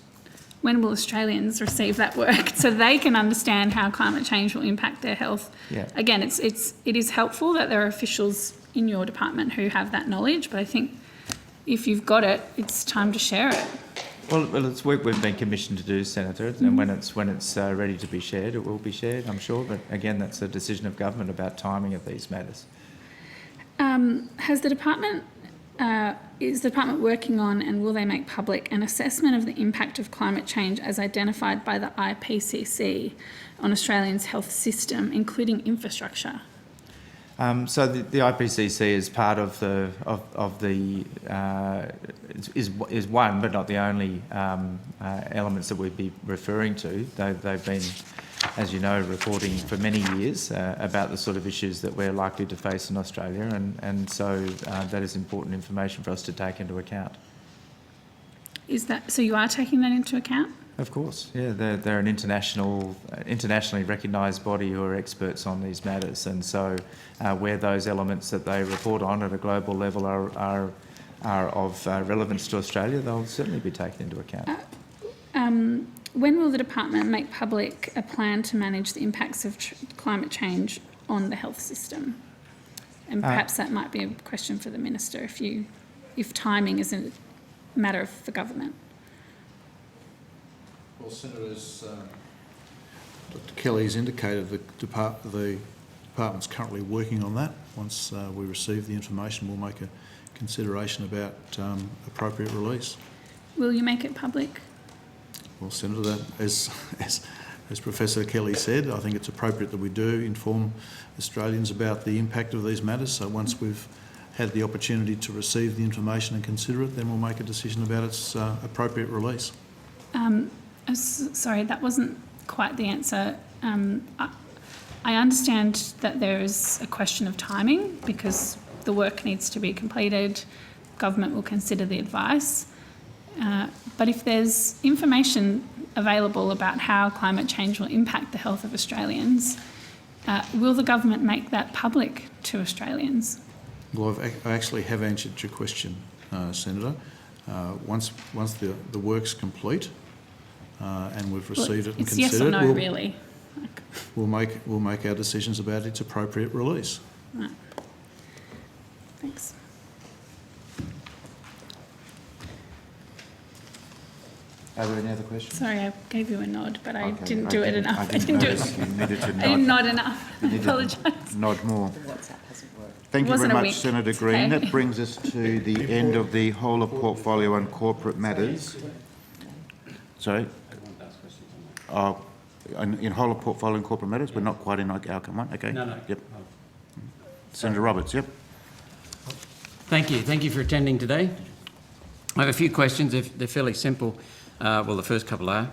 [SPEAKER 21] when will Australians receive that work so they can understand how climate change will impact their health?
[SPEAKER 10] Yeah.
[SPEAKER 21] Again, it is helpful that there are officials in your department who have that knowledge, but I think if you've got it, it's time to share it.
[SPEAKER 10] Well, it's work we've been commissioned to do, Senator, and when it's ready to be shared, it will be shared, I'm sure. But again, that's a decision of government about timing of these matters.
[SPEAKER 21] Is the department working on, and will they make public, an assessment of the impact of climate change as identified by the IPCC on Australians' health system, including infrastructure?
[SPEAKER 10] So the IPCC is part of the is one, but not the only elements that we'd be referring to. They've been, as you know, reporting for many years about the sort of issues that we're likely to face in Australia, and so that is important information for us to take into account.
[SPEAKER 21] Is that so? You are taking that into account?
[SPEAKER 10] Of course, yeah. They're an internationally recognised body who are experts on these matters, and so where those elements that they report on at a global level are of relevance to Australia, they'll certainly be taken into account.
[SPEAKER 21] When will the department make public a plan to manage the impacts of climate change on the health system? And perhaps that might be a question for the minister if timing is a matter of the government.
[SPEAKER 6] Well, Senators, Dr. Kelly's indicated the department's currently working on that. Once we receive the information, we'll make a consideration about appropriate release.
[SPEAKER 21] Will you make it public?
[SPEAKER 6] Well, Senator, that, as Professor Kelly said, I think it's appropriate that we do inform Australians about the impact of these matters. So once we've had the opportunity to receive the information and consider it, then we'll make a decision about its appropriate release.
[SPEAKER 21] Sorry, that wasn't quite the answer. I understand that there is a question of timing because the work needs to be completed. Government will consider the advice. But if there's information available about how climate change will impact the health of Australians, will the government make that public to Australians?
[SPEAKER 6] Well, I actually have answered your question, Senator. Once the work's complete and we've received it and
[SPEAKER 21] it's
[SPEAKER 6] considered
[SPEAKER 21] yes or
[SPEAKER 6] it,
[SPEAKER 21] no, really.
[SPEAKER 6] we'll make our decisions about its appropriate release.
[SPEAKER 21] Right. Thanks.
[SPEAKER 1] Are there any other questions?
[SPEAKER 21] Sorry, I gave you a nod, but I
[SPEAKER 1] Okay,
[SPEAKER 21] didn't do it enough.
[SPEAKER 1] I
[SPEAKER 21] I
[SPEAKER 1] didn't
[SPEAKER 21] didn't do it.
[SPEAKER 1] notice you needed to
[SPEAKER 21] I didn't nod enough. I
[SPEAKER 1] You need to
[SPEAKER 21] apologise.
[SPEAKER 1] Nod more.
[SPEAKER 16] WhatsApp hasn't worked.
[SPEAKER 1] Thank you
[SPEAKER 21] Wasn't
[SPEAKER 1] very
[SPEAKER 21] a
[SPEAKER 1] much,
[SPEAKER 21] wink.
[SPEAKER 1] Senator Green.
[SPEAKER 21] Okay.
[SPEAKER 1] That brings us to the end of the whole of portfolio and corporate matters. Sorry? In whole of portfolio and corporate matters, we're not quite in outcome one. Okay.
[SPEAKER 5] No.
[SPEAKER 1] Yep. Senator Roberts. Yep.
[SPEAKER 5] Thank you. Thank you for attending today. I have a few questions. They're fairly simple. Well, the first couple are.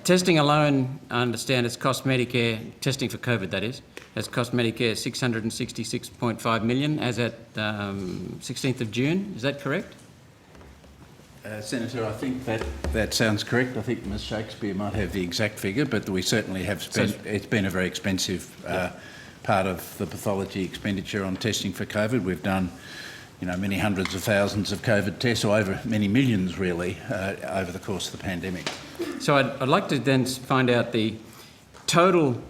[SPEAKER 5] Testing alone, I understand, has cost Medicare, testing for COVID that is, has cost Medicare $666.5 million as at 16th of June. Is that correct?
[SPEAKER 3] Senator, I think that sounds correct. I think Ms Shakespeare might have the exact figure, but we certainly have spent, it's been a very expensive part of the pathology expenditure on testing for COVID. We've done, many hundreds of thousands of COVID tests, or over many millions really, over the course of the pandemic.
[SPEAKER 5] So I'd like to then find out the total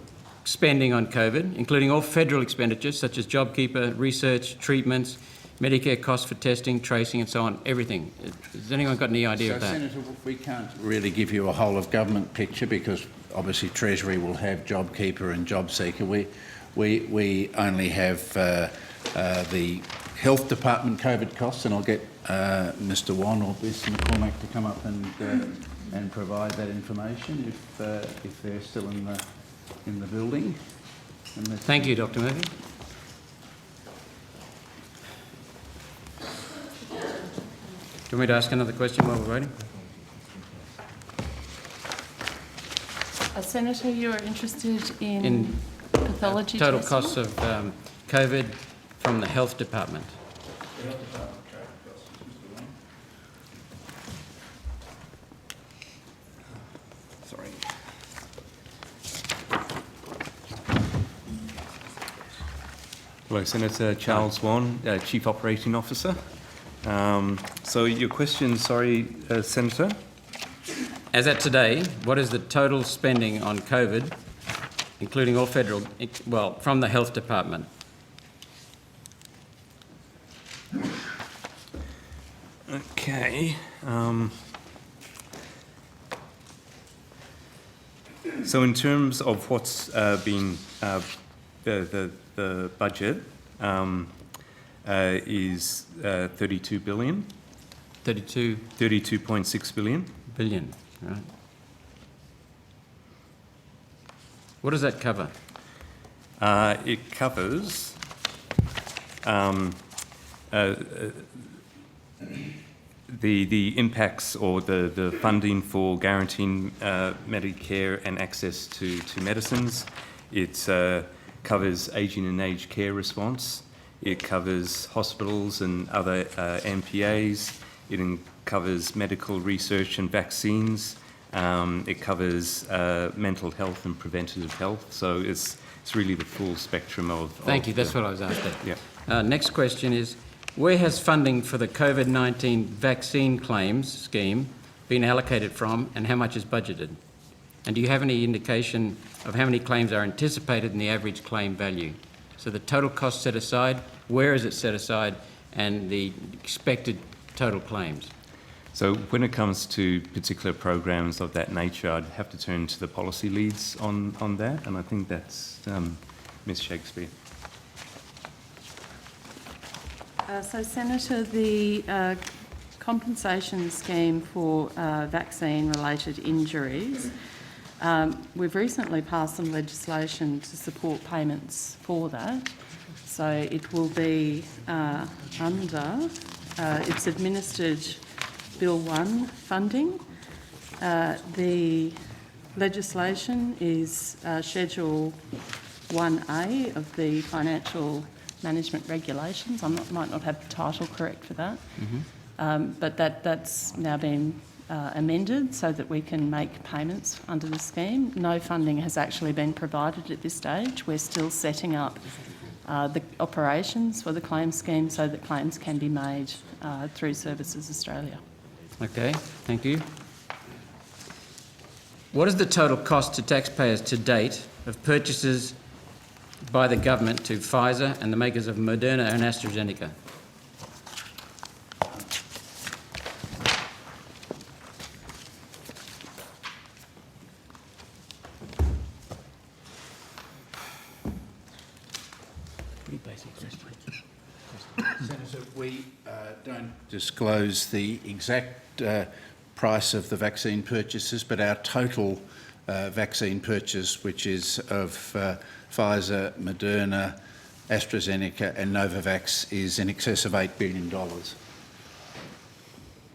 [SPEAKER 5] spending on COVID, including all federal expenditures such as JobKeeper, research, treatments, Medicare costs for testing, tracing and so on, everything. Has anyone got any idea of that?
[SPEAKER 3] Senator, we can't really give you a whole of government picture because obviously Treasury will have JobKeeper and JobSeeker. We only have the Health Department COVID costs, and I'll get Mr Wan or Mr McCormack to come up and provide that information if they're still in the building.
[SPEAKER 5] Thank you, Dr Murphy. Do you want me to ask another question while we're waiting?
[SPEAKER 15] Senator, you're interested in pathology
[SPEAKER 5] total
[SPEAKER 15] testing?
[SPEAKER 5] costs of COVID from the Health Department.
[SPEAKER 22] Sorry. Hello, Senator Charles Wan, Chief Operating Officer. So your question, Senator?
[SPEAKER 5] As at today, what is the total spending on COVID, including all federal, from the Health Department?
[SPEAKER 22] Okay. So in terms of what's been the budget is 32 billion. 32.6 billion.
[SPEAKER 5] Billion, right. What does that cover?
[SPEAKER 22] It covers the impacts or the funding for guaranteeing Medicare and access to medicines. It covers ageing and aged care response. It covers hospitals and other MPAs. It covers medical research and vaccines. It covers mental health and preventative health. So it's really the full spectrum of...
[SPEAKER 5] Thank you, that's what I was after.
[SPEAKER 22] Yeah.
[SPEAKER 5] Next question is, where has funding for the COVID-19 vaccine claims scheme been allocated from and how much is budgeted? And do you have any indication of how many claims are anticipated in the average claim value? So the total cost set aside, where is it set aside, and the expected total claims?
[SPEAKER 22] So when it comes to particular programs of that nature, I'd have to turn to the policy leads on that, and I think that's Ms Shakespeare.
[SPEAKER 15] So, Senator, the compensation scheme for vaccine-related injuries, we've recently passed some legislation to support payments for that. So it will be it's administered Bill 1 funding. The legislation is Schedule 1A of the Financial Management Regulations. Might not have the title correct for that. But that's now been amended so that we can make payments under the scheme. No funding has actually been provided at this stage. We're still setting up the operations for the claims scheme so that claims can be made through Services Australia.
[SPEAKER 5] Okay, thank you. What is the total cost to taxpayers to date of purchases by the government to Pfizer and the makers of Moderna and AstraZeneca? Pretty basic question.
[SPEAKER 3] Senator, we don't disclose the exact price of the vaccine purchases, but our total vaccine purchase, which is of Pfizer, Moderna, AstraZeneca and Novavax, is in excess of $8 billion.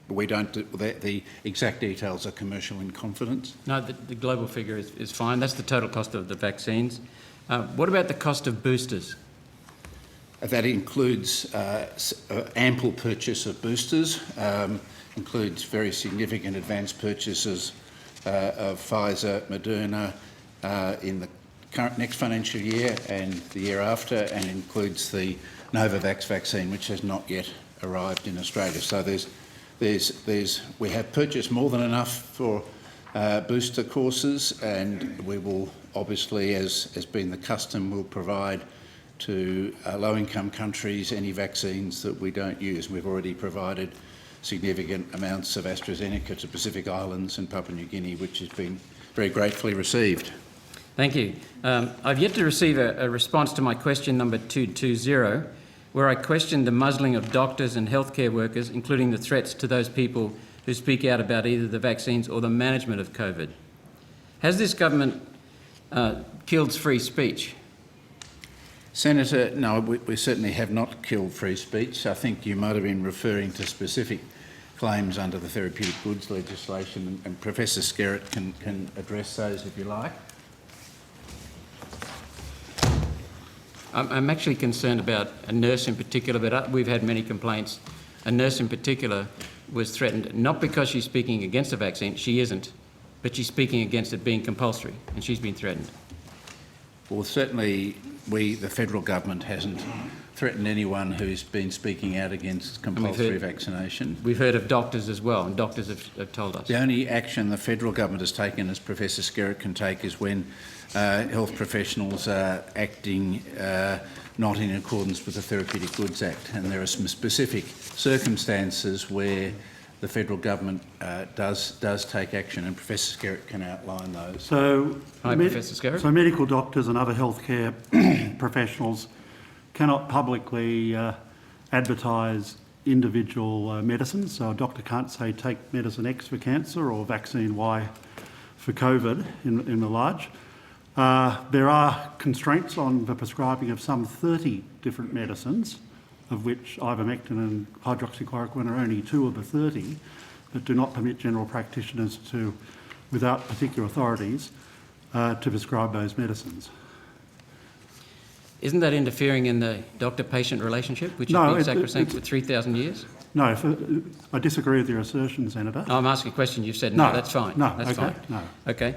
[SPEAKER 3] We don't, the exact details are commercial in confidence.
[SPEAKER 5] No, the global figure is fine. That's the total cost of the vaccines. What about the cost of boosters?
[SPEAKER 3] That includes ample purchase of boosters, includes very significant advance purchases of Pfizer, Moderna in the next financial year and the year after, and includes the Novavax vaccine, which has not yet arrived in Australia. So we have purchased more than enough for booster courses, and we will obviously, as has been the custom, will provide to low-income countries any vaccines that we don't use. We've already provided significant amounts of AstraZeneca to Pacific Islands and Papua New Guinea, which has been very gratefully received.
[SPEAKER 5] Thank you. I've yet to receive a response to my question number 220, where I questioned the muzzling of doctors and healthcare workers, including the threats to those people who speak out about either the vaccines or the management of COVID. Has this government killed free speech?
[SPEAKER 3] Senator, no, we certainly have not killed free speech. I think you might have been referring to specific claims under the therapeutic goods legislation, and Professor Skerritt can address those if you like.
[SPEAKER 5] I'm actually concerned about a nurse in particular, but we've had many complaints. A nurse in particular was threatened, not because she's speaking against the vaccine, she isn't, but she's speaking against it being compulsory, and she's been threatened.
[SPEAKER 3] Well, certainly the federal government hasn't threatened anyone who's been speaking out against compulsory vaccination.
[SPEAKER 5] We've heard of doctors as well, and doctors have told us.
[SPEAKER 3] The only action the federal government has taken, as Professor Skerritt can take, is when health professionals are acting not in accordance with the Therapeutic Goods Act, and there are some specific circumstances where the federal government does take action, and Professor Skerritt can outline those.
[SPEAKER 20] So,
[SPEAKER 5] Hi, Professor Skerritt.
[SPEAKER 20] So medical doctors and other healthcare professionals cannot publicly advertise individual medicines. So a doctor can't say take medicine X for cancer or vaccine Y for COVID in the large. There are constraints on the prescribing of some 30 different medicines, of which ivermectin and hydroxychloroquine are only 2 of the 30, that do not permit general practitioners to, without particular authorities, to prescribe those medicines.
[SPEAKER 5] Isn't that interfering in the doctor-patient relationship, which has been sacrosanct for 3,000 years?
[SPEAKER 20] No, I disagree with your assertion, Senator.
[SPEAKER 5] I'm asking a question. You've said no. That's fine.
[SPEAKER 20] No,
[SPEAKER 5] that's
[SPEAKER 20] okay,
[SPEAKER 5] fine.
[SPEAKER 20] no.
[SPEAKER 5] Okay.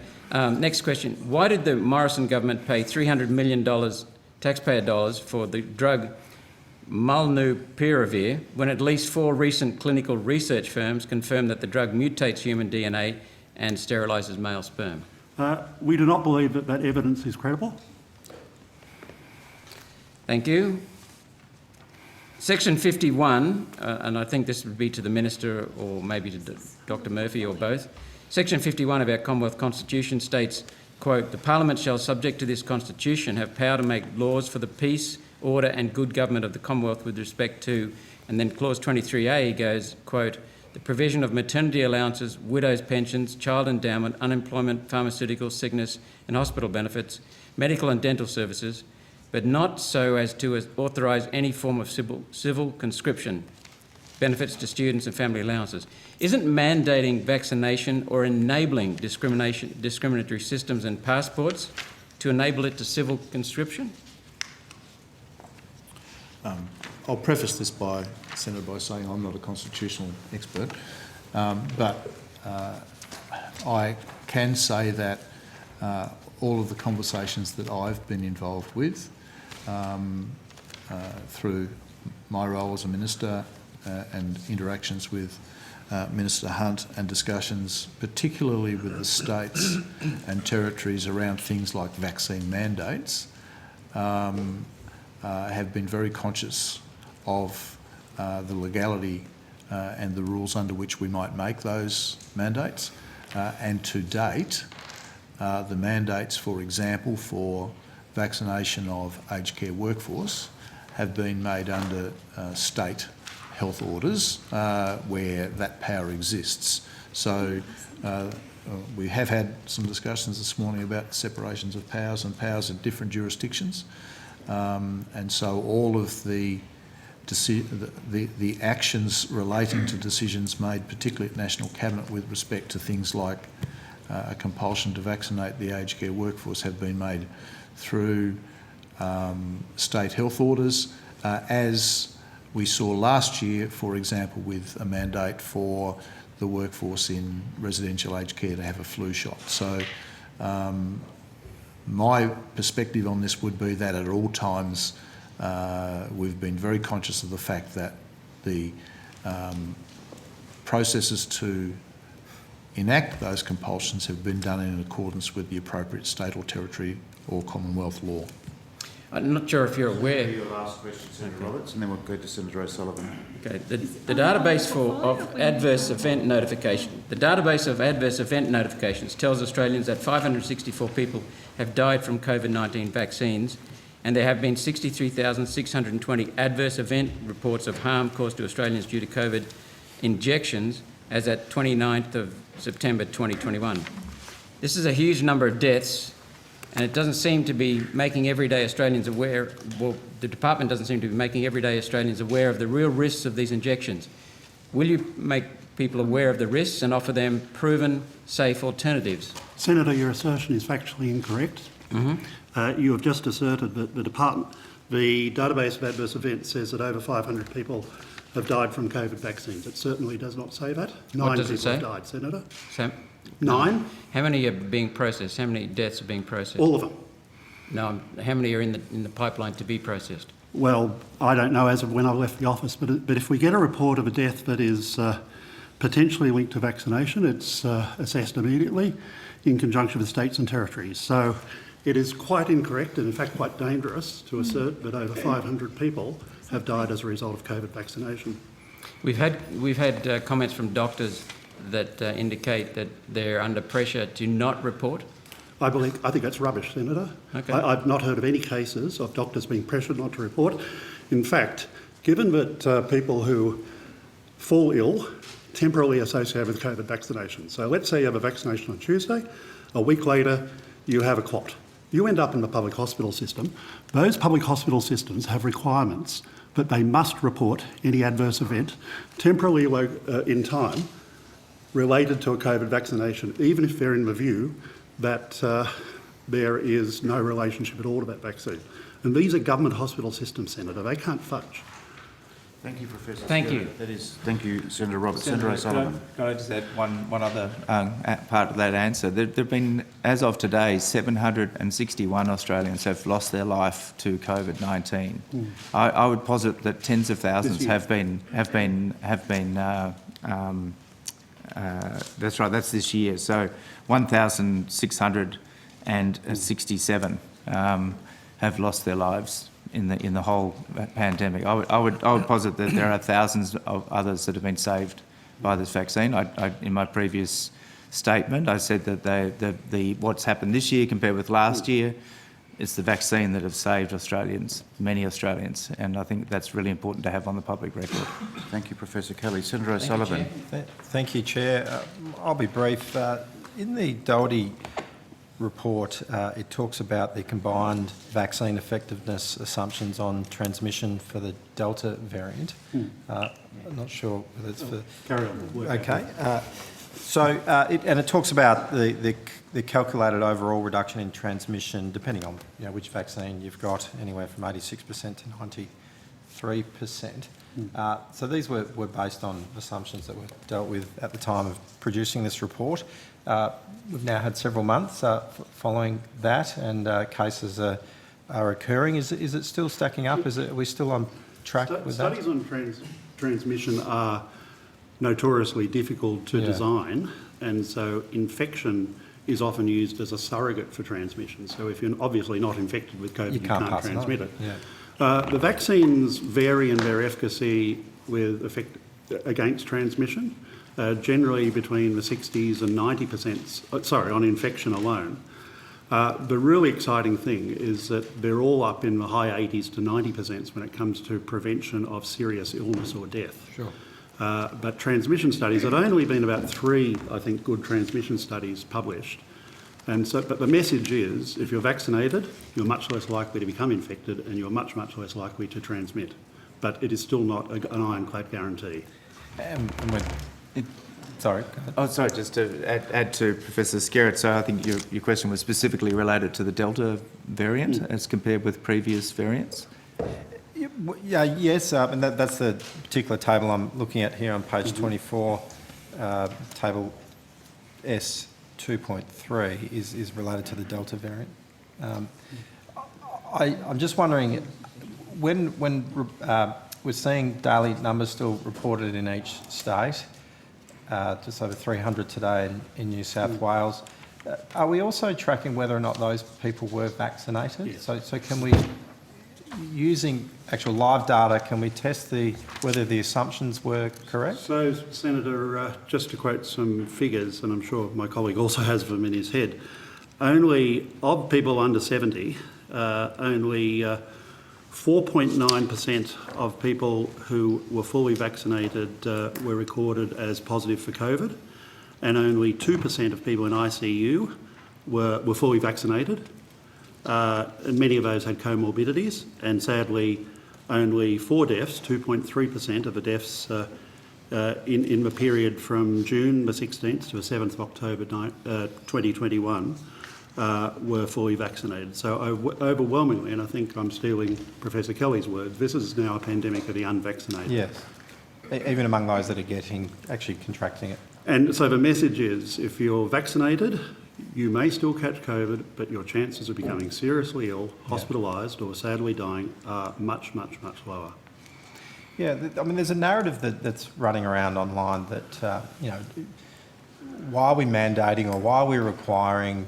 [SPEAKER 5] Next question. Why did the Morrison government pay $300 million taxpayer dollars for the drug Molnupiravir when at least 4 recent clinical research firms confirmed that the drug mutates human DNA and sterilises male sperm?
[SPEAKER 20] We do not believe that that evidence is credible.
[SPEAKER 5] Thank you. Section 51, and I think this would be to the Minister or maybe to Dr Murphy or both. Section 51 of our Commonwealth Constitution states, quote, "The Parliament shall, subject to this Constitution, have power to make laws for the peace, order and good government of the Commonwealth with respect to," and then clause 23A goes, quote, "the provision of maternity allowances, widows' pensions, child endowment, unemployment, pharmaceutical, sickness and hospital benefits, medical and dental services, but not so as to authorise any form of civil conscription, benefits to students and family allowances." Isn't mandating vaccination or enabling discriminatory systems and passports to enable it to civil conscription?
[SPEAKER 6] I'll preface this by, Senator, by saying I'm not a constitutional expert, but I can say that all of the conversations that I've been involved with through my role as a minister and interactions with Minister Hunt and discussions particularly with the states and territories around things like vaccine mandates have been very conscious of the legality and the rules under which we might make those mandates. And to date, the mandates, for example, for vaccination of aged care workforce have been made under state health orders where that power exists. So we have had some discussions this morning about separations of powers and powers in different jurisdictions. And so all of the actions relating to decisions made, particularly at National Cabinet with respect to things like a compulsion to vaccinate the aged care workforce, have been made through state health orders, as we saw last year, for example, with a mandate for the workforce in residential aged care to have a flu shot. So my perspective on this would be that at all times we've been very conscious of the fact that the processes to enact those compulsions have been done in accordance with the appropriate state or territory or Commonwealth law.
[SPEAKER 5] I'm not sure if you're aware.
[SPEAKER 1] Your last question, Senator Roberts, and then we'll go to Senator O'Sullivan.
[SPEAKER 5] Okay, the database of adverse event notification. The database of adverse event notifications tells Australians that 564 people have died from COVID-19 vaccines, and there have been 63,620 adverse event reports of harm caused to Australians due to COVID injections as at 29th of September 2021. This is a huge number of deaths, and it doesn't seem to be making everyday Australians aware, well, the department doesn't seem to be making everyday Australians aware of the real risks of these injections. Will you make people aware of the risks and offer them proven, safe alternatives?
[SPEAKER 20] Senator, your assertion is factually incorrect. You have just asserted that the database of adverse events says that over 500 people have died from COVID vaccines. It certainly does not say that.
[SPEAKER 5] What does it say?
[SPEAKER 20] 9 people have died, Senator.
[SPEAKER 5] So,
[SPEAKER 20] 9.
[SPEAKER 5] How many are being processed? How many deaths are being processed?
[SPEAKER 20] All of them.
[SPEAKER 5] No, how many are in the pipeline to be processed?
[SPEAKER 20] Well, I don't know as of when I left the office, but if we get a report of a death that is potentially linked to vaccination, it's assessed immediately in conjunction with states and territories. So it is quite incorrect and in fact quite dangerous to assert that over 500 people have died as a result of COVID vaccination.
[SPEAKER 5] We've had comments from doctors that indicate that they're under pressure to not report.
[SPEAKER 20] I think that's rubbish, Senator.
[SPEAKER 5] Okay.
[SPEAKER 20] I've not heard of any cases of doctors being pressured not to report. In fact, given that people who fall ill temporarily associated with COVID vaccination, so let's say you have a vaccination on Tuesday, a week later you have a clot. You end up in the public hospital system. Those public hospital systems have requirements that they must report any adverse event temporarily in time related to a COVID vaccination, even if they're in the view that there is no relationship at all to that vaccine. And these are government hospital systems, Senator. They can't fudge.
[SPEAKER 1] Thank you, Professor.
[SPEAKER 5] Thank you.
[SPEAKER 1] Thank you, Senator Roberts. Senator O'Sullivan.
[SPEAKER 10] Can I just add one other part of that answer? There have been, as of today, 761 Australians have lost their life to COVID-19. I would posit that tens of thousands have been. That's right. That's this year. So 1,667 have lost their lives in the whole pandemic. I would posit that there are thousands of others that have been saved by this vaccine. In my previous statement, I said that what's happened this year compared with last year, it's the vaccine that has saved Australians, many Australians, and I think that's really important to have on the public record.
[SPEAKER 1] Thank you, Professor Kelly. Senator O'Sullivan.
[SPEAKER 7] Thank you, Chair. I'll be brief. In the Doherty report, it talks about the combined vaccine effectiveness assumptions on transmission for the Delta variant. I'm not sure whether it's for...
[SPEAKER 20] Carry on.
[SPEAKER 7] Okay. So, it talks about the calculated overall reduction in transmission, depending on which vaccine you've got, anywhere from 86% to 93%. So these were based on assumptions that were dealt with at the time of producing this report. We've now had several months following that, and cases are occurring. Is it still stacking up? Are we still on track with that?
[SPEAKER 20] Studies on transmission are notoriously difficult to design, and so infection is often used as a surrogate for transmission. So if you're obviously not infected with COVID, you can't transmit it. The vaccines vary in their efficacy with effect against transmission, generally between the 60s and 90%, on infection alone. The really exciting thing is that they're all up in the high 80s to 90% when it comes to prevention of serious illness or death.
[SPEAKER 7] Sure.
[SPEAKER 20] But transmission studies, there have only been about 3, I think, good transmission studies published. And so, but the message is, if you're vaccinated, you're much less likely to become infected and you're much, much less likely to transmit. But it is still not an ironclad guarantee.
[SPEAKER 7] Sorry.
[SPEAKER 10] Oh, sorry, just to add to Professor Skerritt, so I think your question was specifically related to the Delta variant as compared with previous variants?
[SPEAKER 7] Yes, and that's the particular table I'm looking at here on page 24, table S2.3 is related to the Delta variant. I'm just wondering, when we're seeing daily numbers still reported in each state, just over 300 today in New South Wales, are we also tracking whether or not those people were vaccinated?
[SPEAKER 20] Yes.
[SPEAKER 7] So can we, using actual live data, can we test whether the assumptions were correct?
[SPEAKER 20] So, Senator, just to quote some figures, and I'm sure my colleague also has them in his head, only of people under 70, only 4.9% of people who were fully vaccinated were recorded as positive for COVID, and only 2% of people in ICU were fully vaccinated. And many of those had comorbidities, and sadly, only 4 deaths, 2.3% of the deaths in the period from June the 16th to the 7th of October 2021 were fully vaccinated. So overwhelmingly, and I think I'm stealing Professor Kelly's words, this is now a pandemic of the unvaccinated.
[SPEAKER 7] Yes, even among those that are actually contracting it.
[SPEAKER 20] And so the message is, if you're vaccinated, you may still catch COVID, but your chances of becoming seriously ill, hospitalised or sadly dying are much, much, much lower.
[SPEAKER 7] Yeah, I mean, there's a narrative that's running around online that, why are we mandating or why are we requiring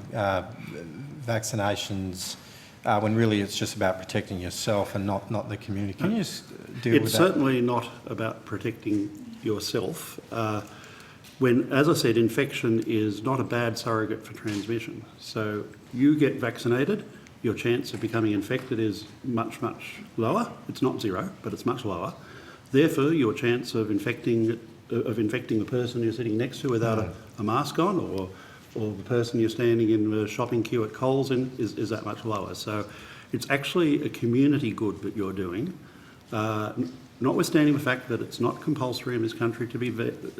[SPEAKER 7] vaccinations when really it's just about protecting yourself and not the community? Can you just deal with that?
[SPEAKER 20] It's certainly not about protecting yourself. When, as I said, infection is not a bad surrogate for transmission. So you get vaccinated, your chance of becoming infected is much, much lower. It's not zero, but it's much lower. Therefore, your chance of infecting the person you're sitting next to without a mask on, or the person you're standing in the shopping queue at Coles in, is that much lower. So it's actually a community good that you're doing. Notwithstanding the fact that it's not compulsory in this country to be,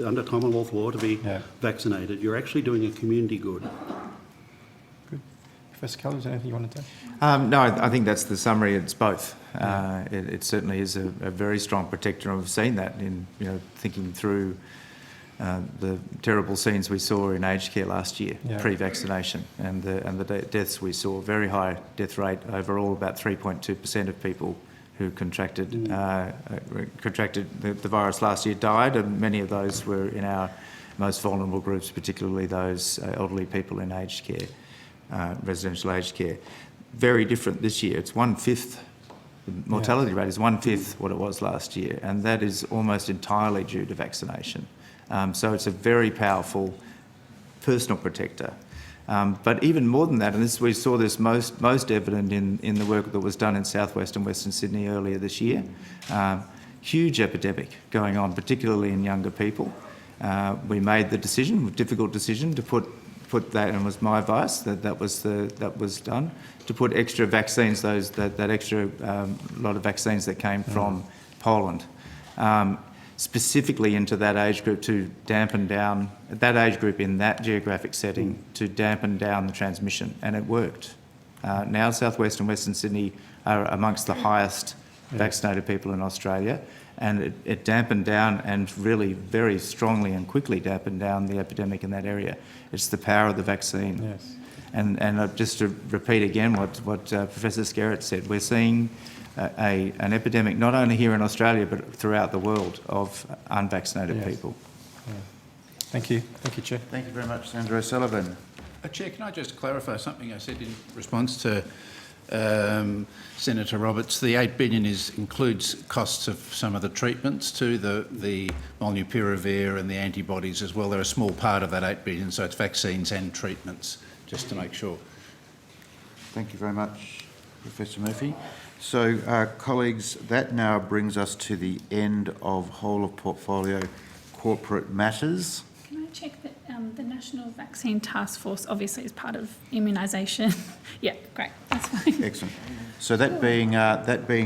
[SPEAKER 20] under Commonwealth law, to be vaccinated, you're actually doing a community good.
[SPEAKER 7] Good. Professor Kelly, is there anything you want to say?
[SPEAKER 10] No, I think that's the summary. It's both. It certainly is a very strong protector, and we've seen that in thinking through the terrible scenes we saw in aged care last year, pre-vaccination, and the deaths we saw. Very high death rate overall, about 3.2% of people who contracted the virus last year died, and many of those were in our most vulnerable groups, particularly those elderly people in aged care, residential aged care. Very different this year. It's 1/5. The mortality rate is 1/5 what it was last year, and that is almost entirely due to vaccination. So it's a very powerful personal protector. But even more than that, and we saw this most evident in the work that was done in Southwest and Western Sydney earlier this year. Huge epidemic going on, particularly in younger people. We made the difficult decision to put that, and it was my advice that was done, to put extra vaccines, that extra lot of vaccines that came from Poland. specifically into that age group to dampen down, that age group in that geographic setting, to dampen down the transmission, and it worked. Now South West and Western Sydney are amongst the highest vaccinated people in Australia, and it dampened down, and really very strongly and quickly dampened down the epidemic in that area. It's the power of the vaccine.
[SPEAKER 7] Yes.
[SPEAKER 10] And just to repeat again what Professor Skerritt said, we're seeing an epidemic not only here in Australia but throughout the world of unvaccinated people.
[SPEAKER 7] Yeah. Thank you. Thank you, Chair.
[SPEAKER 1] Thank you very much, Senator O'Sullivan.
[SPEAKER 3] Chair, can I just clarify something I said in response to Senator Roberts? The $8 billion includes costs of some of the treatments too, the molnupiravir and the antibodies as well. They're a small part of that $8 billion, so it's vaccines and treatments, just to make sure.
[SPEAKER 1] Thank you very much, Professor Murphy. So, colleagues, that now brings us to the end of whole of portfolio corporate matters.
[SPEAKER 21] Can I check that the National Vaccine Task Force obviously is part of immunisation? Yeah, great, that's fine.
[SPEAKER 1] Excellent. So that being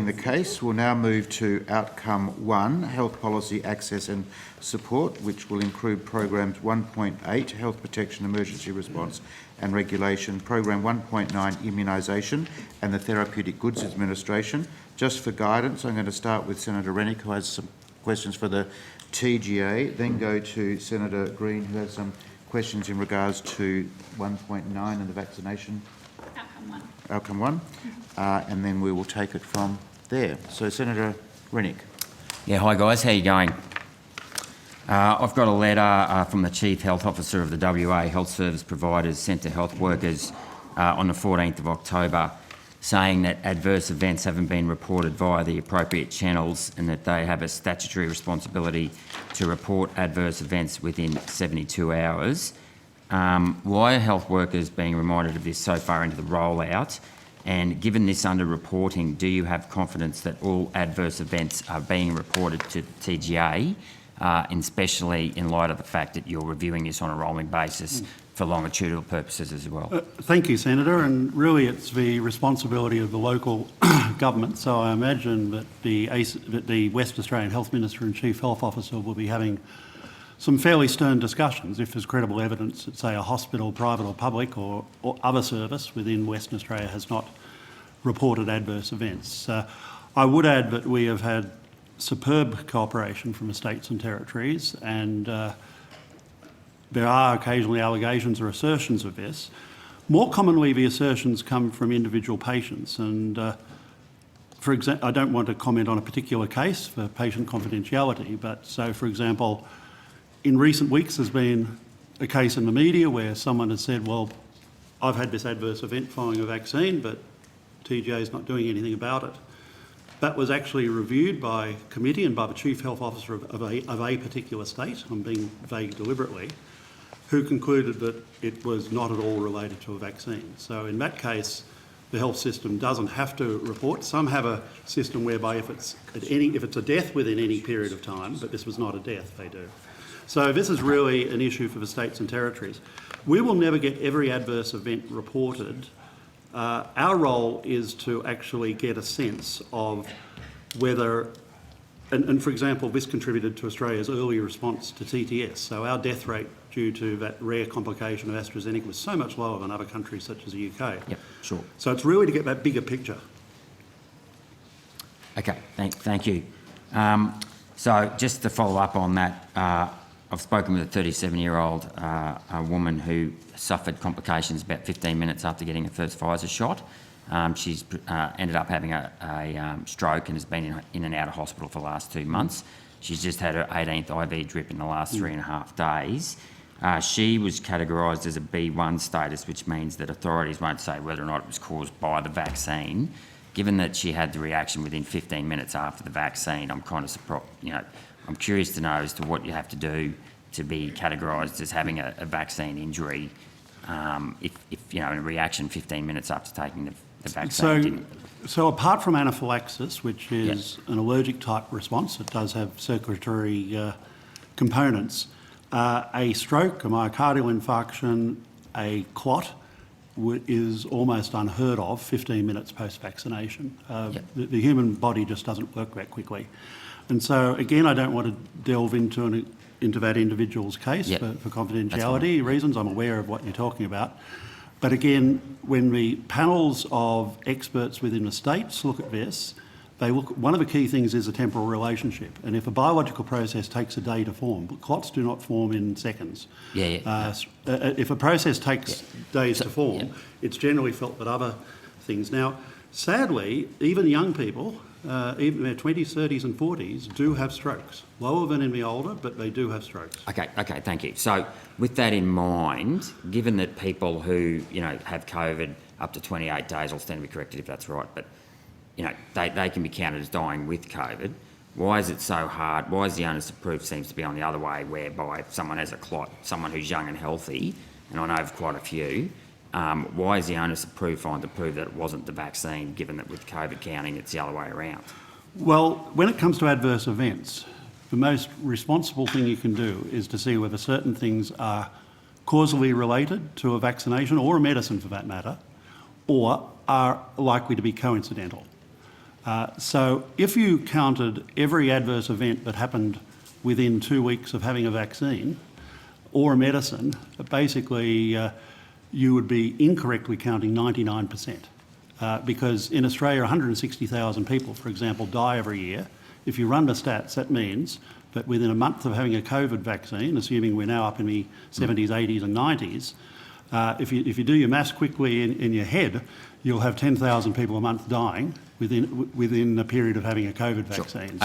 [SPEAKER 1] the case, we'll now move to outcome 1, health policy access and support, which will include programs 1.8, health protection, emergency response and regulation, program 1.9, immunisation and the therapeutic goods administration. Just for guidance, I'm going to start with Senator Rennick, who has some questions for the TGA, then go to Senator Green, who has some questions in regards to 1.9 and the vaccination. Outcome 1. And then we will take it from there. So, Senator Rennick.
[SPEAKER 8] Yeah, hi guys, how you going? I've got a letter from the Chief Health Officer of the WA Health Service Providers sent to health workers on the 14th of October, saying that adverse events haven't been reported via the appropriate channels and that they have a statutory responsibility to report adverse events within 72 hours. Why are health workers being reminded of this so far into the rollout? And given this under-reporting, do you have confidence that all adverse events are being reported to TGA, especially in light of the fact that you're reviewing this on a rolling basis for longitudinal purposes as well?
[SPEAKER 20] Thank you, Senator. And really it's the responsibility of the local government. So I imagine that the West Australian Health Minister and Chief Health Officer will be having some fairly stern discussions if there's credible evidence that, say, a hospital, private or public, or other service within Western Australia has not reported adverse events. I would add that we have had superb cooperation from the states and territories, and there are occasionally allegations or assertions of this. More commonly, the assertions come from individual patients, and for example, I don't want to comment on a particular case for patient confidentiality, but so, for example, in recent weeks there's been a case in the media where someone has said, well, I've had this adverse event following a vaccine, but TGA is not doing anything about it. That was actually reviewed by committee and by the Chief Health Officer of a particular state, I'm being vague deliberately, who concluded that it was not at all related to a vaccine. So in that case, the health system doesn't have to report. Some have a system whereby if it's a death within any period of time, but this was not a death, they do. So this is really an issue for the states and territories. We will never get every adverse event reported. Our role is to actually get a sense of whether, and for example, this contributed to Australia's early response to TTS. So our death rate due to that rare complication of AstraZeneca was so much lower than other countries such as the UK.
[SPEAKER 8] Yep, sure.
[SPEAKER 20] So it's really to get that bigger picture.
[SPEAKER 8] Okay, thank you. So just to follow up on that, I've spoken with a 37-year-old woman who suffered complications about 15 minutes after getting her first Pfizer shot. She's ended up having a stroke and has been in and out of hospital for the last 2 months. She's just had her 18th IV drip in the last 3.5 days. She was categorised as a B1 status, which means that authorities won't say whether or not it was caused by the vaccine. Given that she had the reaction within 15 minutes after the vaccine, I'm kind of surprised, I'm curious to know as to what you have to do to be categorised as having a vaccine injury if in a reaction 15 minutes after taking the vaccine.
[SPEAKER 20] So apart from anaphylaxis, which is an allergic type response, it does have circulatory components, a stroke, a myocardial infarction, a clot is almost unheard of 15 minutes post-vaccination. The human body just doesn't work that quickly. And so, again, I don't want to delve into that individual's case for confidentiality reasons. I'm aware of what you're talking about. But again, when the panels of experts within the states look at this, one of the key things is a temporal relationship. And if a biological process takes a day to form, clots do not form in seconds. If a process takes days to form, it's generally felt that other things. Now, sadly, even young people, even in their 20s, 30s and 40s, do have strokes. Lower than in the older, but they do have strokes.
[SPEAKER 8] Okay, thank you. So with that in mind, given that people who, have COVID up to 28 days, I'll stand to be corrected if that's right, but, they can be counted as dying with COVID. Why is it so hard? Why is the onus of proof seems to be on the other way, whereby if someone has a clot, someone who's young and healthy, and I know of quite a few, why is the onus of proof on to prove that it wasn't the vaccine, given that with COVID counting it's the other way around?
[SPEAKER 20] Well, when it comes to adverse events, the most responsible thing you can do is to see whether certain things are causally related to a vaccination or a medicine for that matter, or are likely to be coincidental. So if you counted every adverse event that happened within 2 weeks of having a vaccine or a medicine, basically you would be incorrectly counting 99%. Because in Australia, 160,000 people, for example, die every year. If you run the stats, that means that within a month of having a COVID vaccine, assuming we're now up in the 70s, 80s and 90s, if you do your maths quickly in your head, you'll have 10,000 people a month dying within a period of having a COVID vaccine.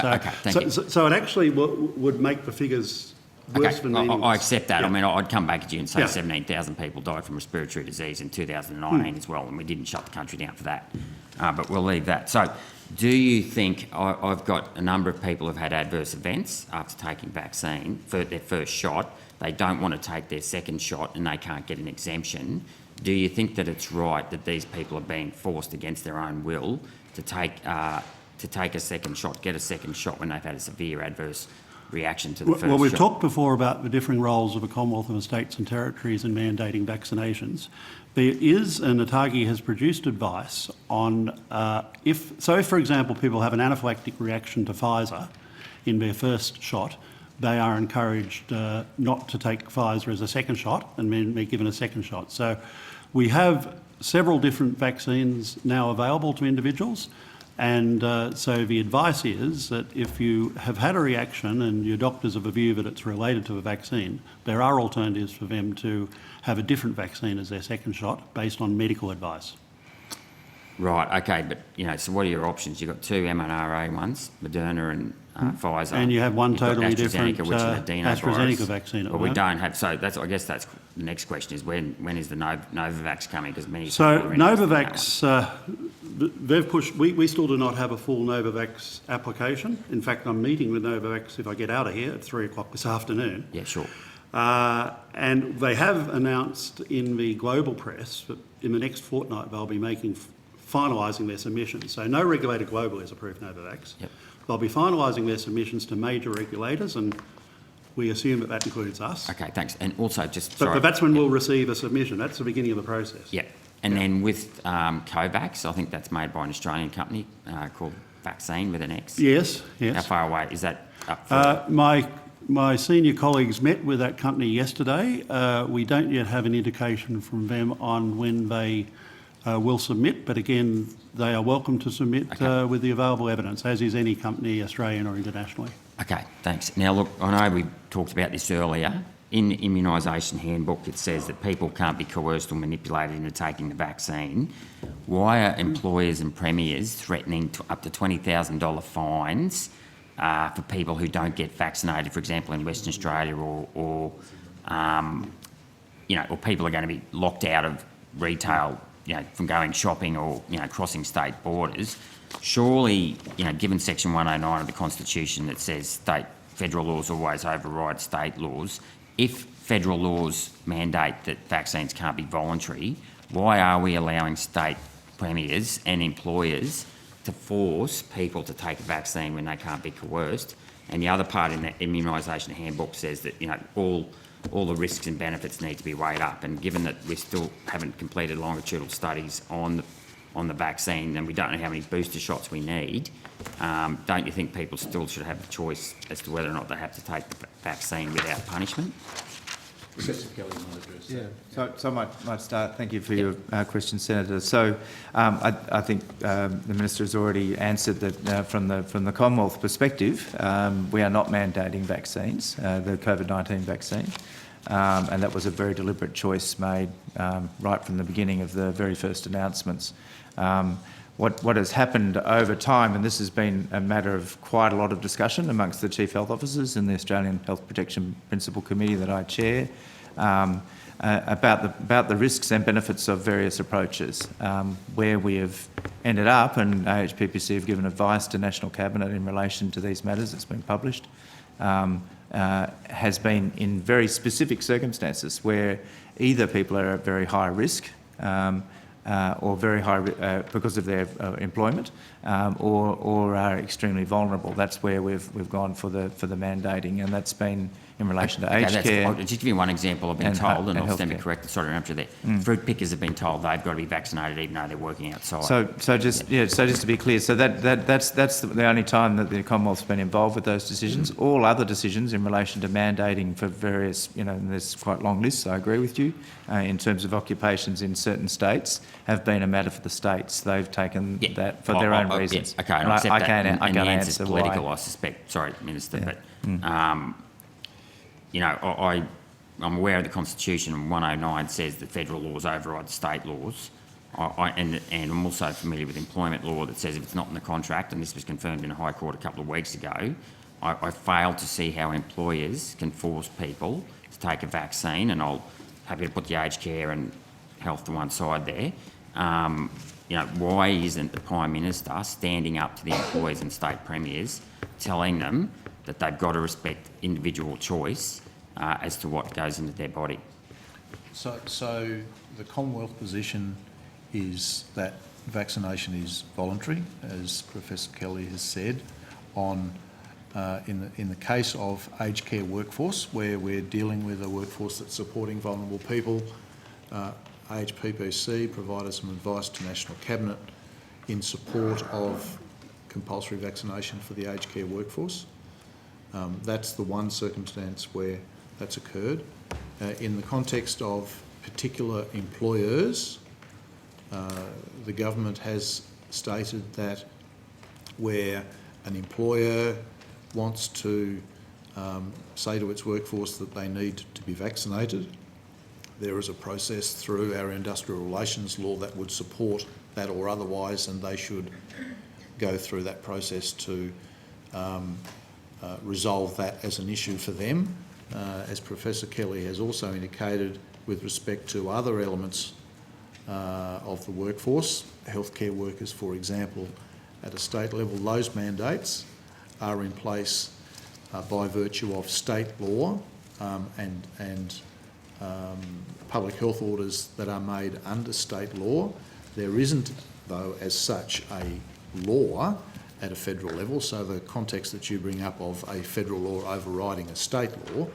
[SPEAKER 20] So it actually would make the figures worse than meaningless.
[SPEAKER 8] I accept that. I mean, I'd come back at you and say 17,000 people died from respiratory disease in 2019 as well, and we didn't shut the country down for that. But we'll leave that. So do you think, I've got a number of people who've had adverse events after taking vaccine for their first shot. They don't want to take their second shot and they can't get an exemption. Do you think that it's right that these people are being forced against their own will to take a second shot, get a second shot when they've had a severe adverse reaction to the first shot?
[SPEAKER 20] Well, we've talked before about the differing roles of the Commonwealth and the states and territories in mandating vaccinations. There is, and ATAGI has produced advice on if, for example, people have an anaphylactic reaction to Pfizer in their first shot, they are encouraged not to take Pfizer as a second shot and be given a second shot. So we have several different vaccines now available to individuals, and so the advice is that if you have had a reaction and your doctor's of a view that it's related to a vaccine, there are alternatives for them to have a different vaccine as their second shot based on medical advice.
[SPEAKER 8] Right, okay, but, so what are your options? You've got two mRNA ones, Moderna and Pfizer.
[SPEAKER 20] And you have one totally different
[SPEAKER 8] which is
[SPEAKER 20] AstraZeneca vaccine.
[SPEAKER 8] But we don't have, so I guess that's the next question is when is the Novavax coming? Because many
[SPEAKER 20] So Novavax, they've pushed, we still do not have a full Novavax application. In fact, I'm meeting with Novavax if I get out of here at 3 o'clock this afternoon.
[SPEAKER 8] Yeah, sure.
[SPEAKER 20] And they have announced in the global press that in the next fortnight they'll be finalising their submissions. So no regulator globally has approved Novavax.
[SPEAKER 8] Yep.
[SPEAKER 20] They'll be finalising their submissions to major regulators, and we assume that includes us.
[SPEAKER 8] Okay, thanks. And also
[SPEAKER 20] But that's when we'll receive a submission. That's the beginning of the process.
[SPEAKER 8] Yeah. And then with COVAX, I think that's made by an Australian company called Vaccine with an X.
[SPEAKER 20] Yes.
[SPEAKER 8] How far away is that up for?
[SPEAKER 20] My senior colleagues met with that company yesterday. We don't yet have an indication from them on when they will submit, but again, they are welcome to submit with the available evidence, as is any company, Australian or internationally.
[SPEAKER 8] Okay, thanks. Now, look, I know we talked about this earlier. In the immunisation handbook, it says that people can't be coerced or manipulated into taking the vaccine. Why are employers and premiers threatening up to $20,000 fines for people who don't get vaccinated, for example, in Western Australia, or people are going to be locked out of retail, from going shopping or, crossing state borders? Surely, given Section 109 of the Constitution that says federal laws always override state laws, if federal laws mandate that vaccines can't be voluntary, why are we allowing state premiers and employers to force people to take a vaccine when they can't be coerced? And the other part in the immunisation handbook says that, all all the risks and benefits need to be weighed up. And given that we still haven't completed longitudinal studies on the vaccine and we don't know how many booster shots we need, don't you think people still should have the choice as to whether or not they have to take the vaccine without punishment?
[SPEAKER 3] Professor Kelly might address that.
[SPEAKER 10] Yeah, so I might start. Thank you for your question, Senator. So I think the Minister has already answered that from the Commonwealth perspective, we are not mandating vaccines, the COVID-19 vaccine, and that was a very deliberate choice made right from the beginning of the very first announcements. What has happened over time, and this has been a matter of quite a lot of discussion amongst the Chief Health Officers in the Australian Health Protection Principal Committee that I chair, about the risks and benefits of various approaches. Where we have ended up, and AHPPC have given advice to National Cabinet in relation to these matters, it's been published, has been in very specific circumstances where either people are at very high risk, or very high because of their employment, or are extremely vulnerable. That's where we've gone for the mandating, and that's been in relation to aged care.
[SPEAKER 8] I'll just give you one example. I've been told, and I'll stand be
[SPEAKER 10] healthcare.
[SPEAKER 8] corrected. Sorry to interrupt you there. Fruit pickers have been told they've got to be vaccinated even though they're working outside.
[SPEAKER 10] So just to be clear, so that's the only time that the Commonwealth's been involved with those decisions. All other decisions in relation to mandating for various, and there's quite long lists, I agree with you, in terms of occupations in certain states, have been a matter for the states. They've taken that for their own reasons.
[SPEAKER 8] Yeah, okay, and
[SPEAKER 10] I
[SPEAKER 8] accept that.
[SPEAKER 10] can't
[SPEAKER 8] And the answer's
[SPEAKER 10] answer
[SPEAKER 8] political,
[SPEAKER 10] why.
[SPEAKER 8] I suspect. Sorry, Minister, but I'm aware of the Constitution, and 109 says that federal laws override state laws. And I'm also familiar with employment law that says if it's not in the contract, and this was confirmed in a High Court a couple of weeks ago, I fail to see how employers can force people to take a vaccine, and I'll happy to put the aged care and health to one side there. Why isn't the Prime Minister standing up to the employers and state premiers, telling them that they've got to respect individual choice as to what goes into their body?
[SPEAKER 6] So the Commonwealth position is that vaccination is voluntary, as Professor Kelly has said. In the case of aged care workforce, where we're dealing with a workforce that's supporting vulnerable people, AHPPC provided some advice to National Cabinet in support of compulsory vaccination for the aged care workforce. That's the one circumstance where that's occurred. In the context of particular employers, the government has stated that where an employer wants to say to its workforce that they need to be vaccinated, there is a process through our industrial relations law that would support that or otherwise, and they should go through that process to resolve that as an issue for them. As Professor Kelly has also indicated, with respect to other elements of the workforce, healthcare workers, for example, at a state level, those mandates are in place by virtue of state law and public health orders that are made under state law. There isn't, though, as such, a law at a federal level, so the context that you bring up of a federal law overriding a state law,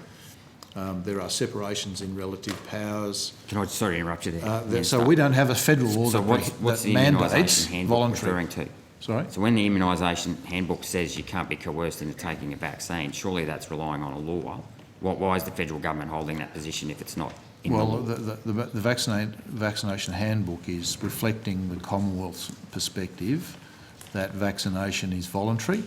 [SPEAKER 6] there are separations in relative powers.
[SPEAKER 8] Can I sorry to interrupt you there?
[SPEAKER 6] So we don't have a federal law
[SPEAKER 8] so
[SPEAKER 6] that
[SPEAKER 8] what's the
[SPEAKER 6] mandates
[SPEAKER 8] immunisation handbook
[SPEAKER 6] voluntary.
[SPEAKER 8] referring to?
[SPEAKER 6] Sorry?
[SPEAKER 8] So when the immunisation handbook says you can't be coerced into taking a vaccine, surely that's relying on a law. Why is the federal government holding that position if it's not in the law?
[SPEAKER 6] The vaccination handbook is reflecting the Commonwealth's perspective that vaccination is voluntary,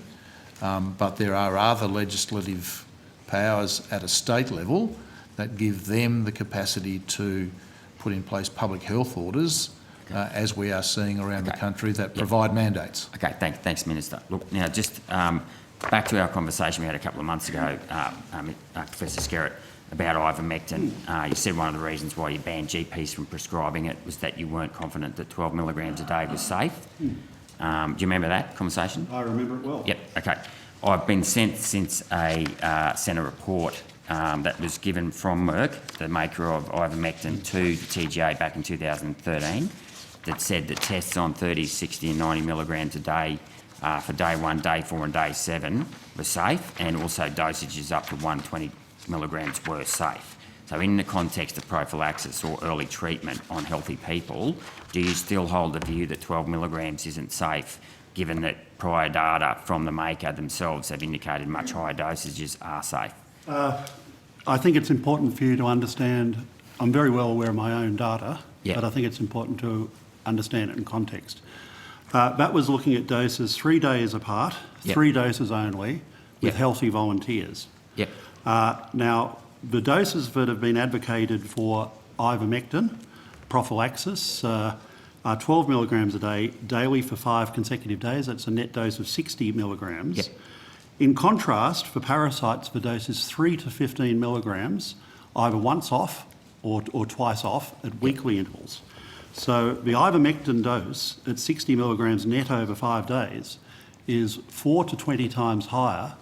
[SPEAKER 6] but there are other legislative powers at a state level that give them the capacity to put in place public health orders, as we are seeing around the country, that provide mandates.
[SPEAKER 8] Okay, thanks, Minister. Look, now just back to our conversation we had a couple of months ago, Professor Skerritt, about ivermectin. You said one of the reasons why you banned GPs from prescribing it was that you weren't confident that 12 milligrams a day was safe. Do you remember that conversation?
[SPEAKER 20] I remember it well.
[SPEAKER 8] Yep, okay. I've been sent since a Senate report that was given from Merck, the maker of ivermectin, to the TGA back in 2013, that said that tests on 30, 60 and 90 milligrams a day for day 1, day 4 and day 7 were safe, and also dosages up to 120 milligrams were safe. So in the context of prophylaxis or early treatment on healthy people, do you still hold the view that 12 milligrams isn't safe, given that prior data from the maker themselves have indicated much higher dosages are safe?
[SPEAKER 20] I think it's important for you to understand, I'm very well aware of my own data, but I think it's important to understand it in context. That was looking at doses 3 days apart, 3 doses only, with healthy volunteers. Now, the doses that have been advocated for ivermectin, prophylaxis, are 12 milligrams a day, daily for 5 consecutive days. That's a net dose of 60 milligrams. In contrast, for parasites, the dose is 3 to 15 milligrams, either once off or twice off at weekly intervals. So the ivermectin dose at 60 milligrams net over 5 days is 4 to 20 times higher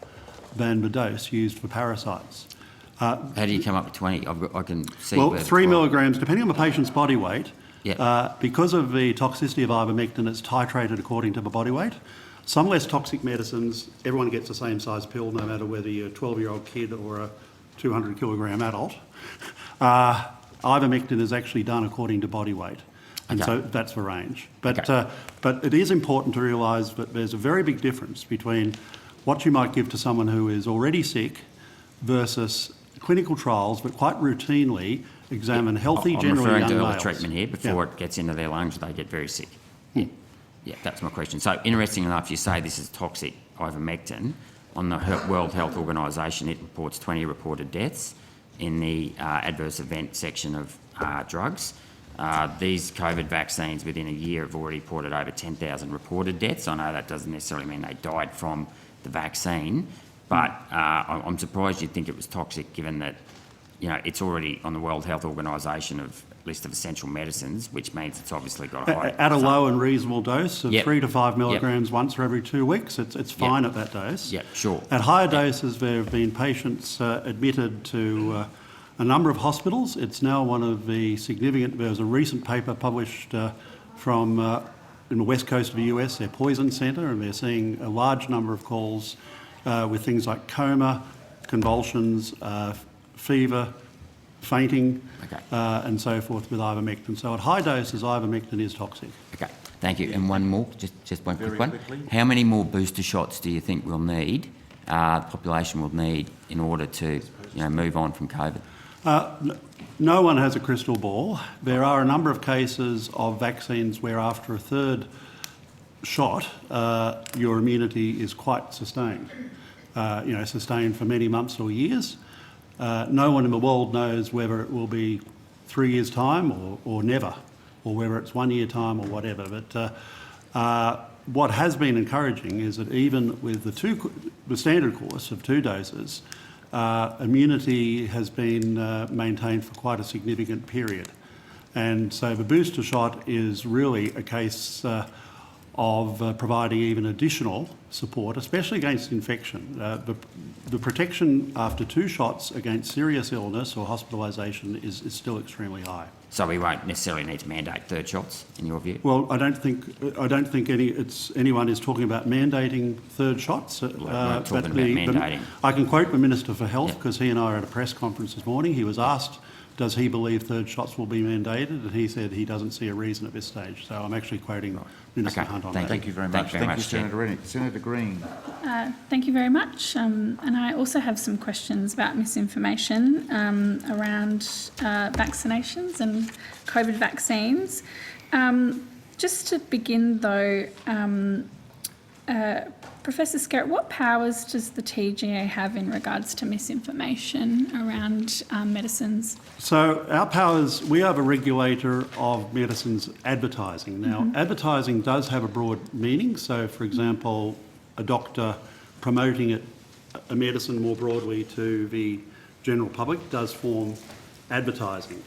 [SPEAKER 20] than the dose used for parasites.
[SPEAKER 8] How do you come up with 20? I can see.
[SPEAKER 20] Well, 3 milligrams, depending on the patient's body weight, because of the toxicity of ivermectin, it's titrated according to the body weight. Some less toxic medicines, everyone gets the same size pill, no matter whether you're a 12-year-old kid or a 200-kilogram adult. Ivermectin is actually done according to body weight, and so that's the range. But it is important to realise that there's a very big difference between what you might give to someone who is already sick versus clinical trials that quite routinely examine healthy, generally young males.
[SPEAKER 8] I'm referring to early treatment here. Before it gets into their lungs, they get very sick. Yeah, that's my question. So, interesting enough, you say this is toxic ivermectin. On the World Health Organisation, it reports 20 reported deaths in the adverse event section of drugs. These COVID vaccines within a year have already reported over 10,000 reported deaths. I know that doesn't necessarily mean they died from the vaccine, but I'm surprised you'd think it was toxic, given that, you know, it's already on the World Health Organisation list of essential medicines, which means it's obviously got a high...
[SPEAKER 20] At a low and reasonable dose of 3 to 5 milligrams once for every 2 weeks, it's fine at that dose. At higher doses, there have been patients admitted to a number of hospitals. It's now one of the significant... There was a recent paper published from in the west coast of the US, their poison centre, and they're seeing a large number of calls with things like coma, convulsions, fever, fainting, and so forth with ivermectin. So at high doses, ivermectin is toxic.
[SPEAKER 8] Okay, thank you. And one more, just one quick one. How many more booster shots do you think we'll need, the population will need, in order to, move on from COVID?
[SPEAKER 20] No one has a crystal ball. There are a number of cases of vaccines where after a third shot, your immunity is quite sustained, sustained for many months or years. No one in the world knows whether it will be 3 years' time or never, or whether it's 1 year time or whatever. But what has been encouraging is that even with the standard course of 2 doses, immunity has been maintained for quite a significant period. And so the booster shot is really a case of providing even additional support, especially against infection. The protection after 2 shots against serious illness or hospitalisation is still extremely high.
[SPEAKER 8] So we won't necessarily need to mandate third shots, in your view?
[SPEAKER 20] Well, I don't think anyone is talking about mandating third shots.
[SPEAKER 8] We're not talking about mandating.
[SPEAKER 20] I can quote the Minister for Health, because he and I were at a press conference this morning. He was asked, does he believe third shots will be mandated? And he said he doesn't see a reason at this stage. So I'm actually quoting Minister Hunt on that.
[SPEAKER 1] Thank you very much. Thank you, Senator Rennick. Senator Green.
[SPEAKER 21] Thank you very much. And I also have some questions about misinformation around vaccinations and COVID vaccines. Just to begin though, Professor Skerritt, what powers does the TGA have in regards to misinformation around medicines?
[SPEAKER 20] So our powers, we are the regulator of medicines advertising. Now, advertising does have a broad meaning. So, for example, a doctor promoting a medicine more broadly to the general public does form advertising.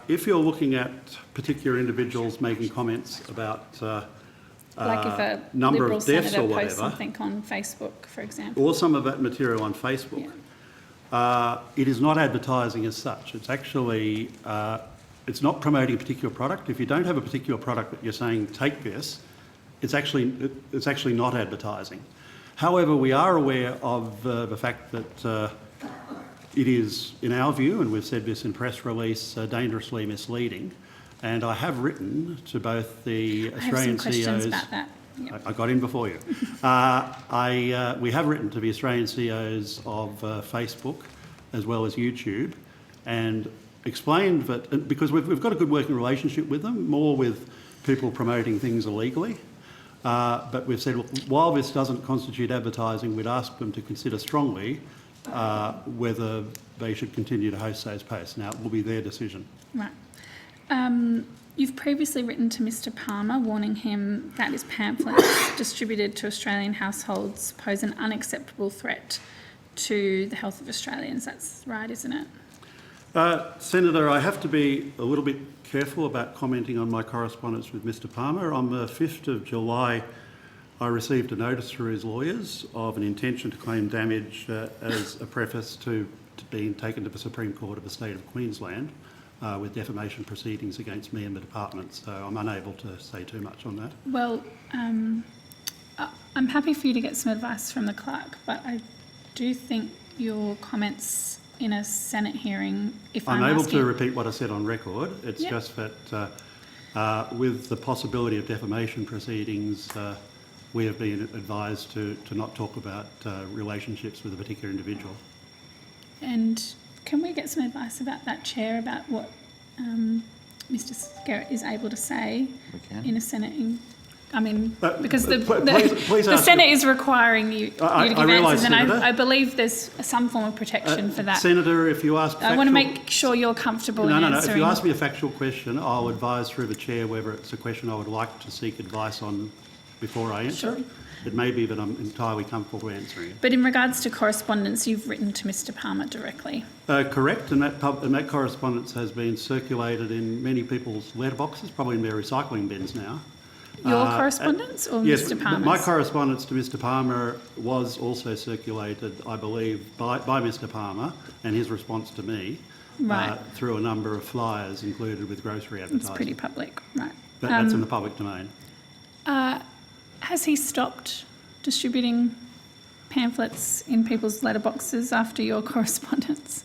[SPEAKER 20] If you're looking at particular individuals making comments about
[SPEAKER 21] like if a
[SPEAKER 20] number
[SPEAKER 21] Liberal
[SPEAKER 20] of deaths
[SPEAKER 21] senator
[SPEAKER 20] or
[SPEAKER 21] posts
[SPEAKER 20] whatever,
[SPEAKER 21] something on Facebook, for example.
[SPEAKER 20] or some of that material on Facebook, it is not advertising as such. It's actually, it's not promoting a particular product. If you don't have a particular product that you're saying, take this, it's actually not advertising. However, we are aware of the fact that It is, in our view, and we've said this in press release, dangerously misleading. And I have written to both the Australian CEOs...
[SPEAKER 21] I have some questions about that. Yep.
[SPEAKER 20] I got in before you. We have written to the Australian CEOs of Facebook as well as YouTube and explained that, because we've got a good working relationship with them, more with people promoting things illegally, but we've said, while this doesn't constitute advertising, we'd ask them to consider strongly whether they should continue to host those posts. Now, it will be their decision.
[SPEAKER 21] Right. You've previously written to Mr Palmer warning him that his pamphlets distributed to Australian households pose an unacceptable threat to the health of Australians. That's right, isn't it?
[SPEAKER 20] Senator, I have to be a little bit careful about commenting on my correspondence with Mr Palmer. On the 5th of July, I received a notice through his lawyers of an intention to claim damage as a preface to being taken to the Supreme Court of the State of Queensland with defamation proceedings against me and the department. So I'm unable to say too much on that.
[SPEAKER 21] Well, I'm happy for you to get some advice from the clerk, but I do think your comments in a Senate hearing, if I'm
[SPEAKER 20] able
[SPEAKER 21] asking...
[SPEAKER 20] to repeat what I said on record. It's just that with the possibility of defamation proceedings, we have been advised to not talk about relationships with a particular individual.
[SPEAKER 21] And can we get some advice about that, Chair, about what Mr Skerritt is able to say in a Senate? Because the Senate is requiring you to give answers, and I believe there's some form of protection for that.
[SPEAKER 20] Senator, if you ask...
[SPEAKER 21] I want to make sure you're comfortable in answering.
[SPEAKER 20] If you ask me a factual question, I'll advise through the Chair whether it's a question I would like to seek advice on before I answer it. It may be that I'm entirely comfortable answering it.
[SPEAKER 21] But in regards to correspondence, you've written to Mr Palmer directly?
[SPEAKER 20] Correct, and that correspondence has been circulated in many people's letterboxes, probably in their recycling bins now.
[SPEAKER 21] Your correspondence or
[SPEAKER 20] yes,
[SPEAKER 21] Mr Palmer's?
[SPEAKER 20] My correspondence to Mr Palmer was also circulated, I believe, by Mr Palmer and his response to me through a number of flyers included with grocery advertising.
[SPEAKER 21] It's pretty public, right.
[SPEAKER 20] But that's in the public domain.
[SPEAKER 21] Has he stopped distributing pamphlets in people's letterboxes after your correspondence?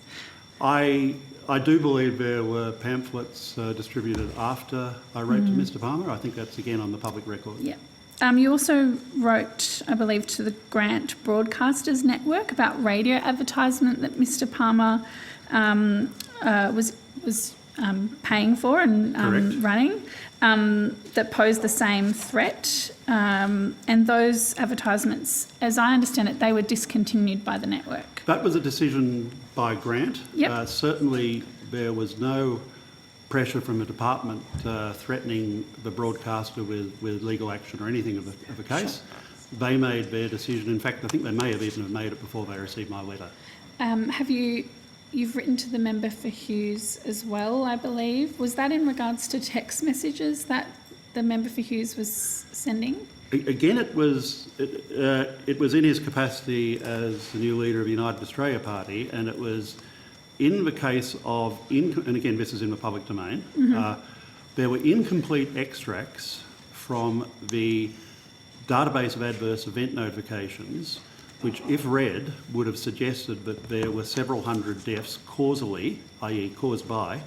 [SPEAKER 20] I do believe there were pamphlets distributed after I wrote to Mr Palmer. I think that's again on the public record.
[SPEAKER 21] Yeah. You also wrote, I believe, to the Grant Broadcasters Network about radio advertisement that Mr Palmer was paying for and running that posed the same threat. And those advertisements, as I understand it, they were discontinued by the network.
[SPEAKER 20] That was a decision by Grant.
[SPEAKER 21] Yep.
[SPEAKER 20] Certainly there was no pressure from the department threatening the broadcaster with legal action or anything of the case. Sure. They made their decision. In fact, I think they may have even made it before they received my letter.
[SPEAKER 21] You've written to the member for Hughes as well, I believe. Was that in regards to text messages that the member for Hughes was sending?
[SPEAKER 20] Again, it was in his capacity as the new leader of the United Australia Party, and it was in the case of, and again, this is in the public domain, there were incomplete extracts from the database of adverse event notifications, which, if read, would have suggested that there were several hundred deaths causally, i.e. caused by,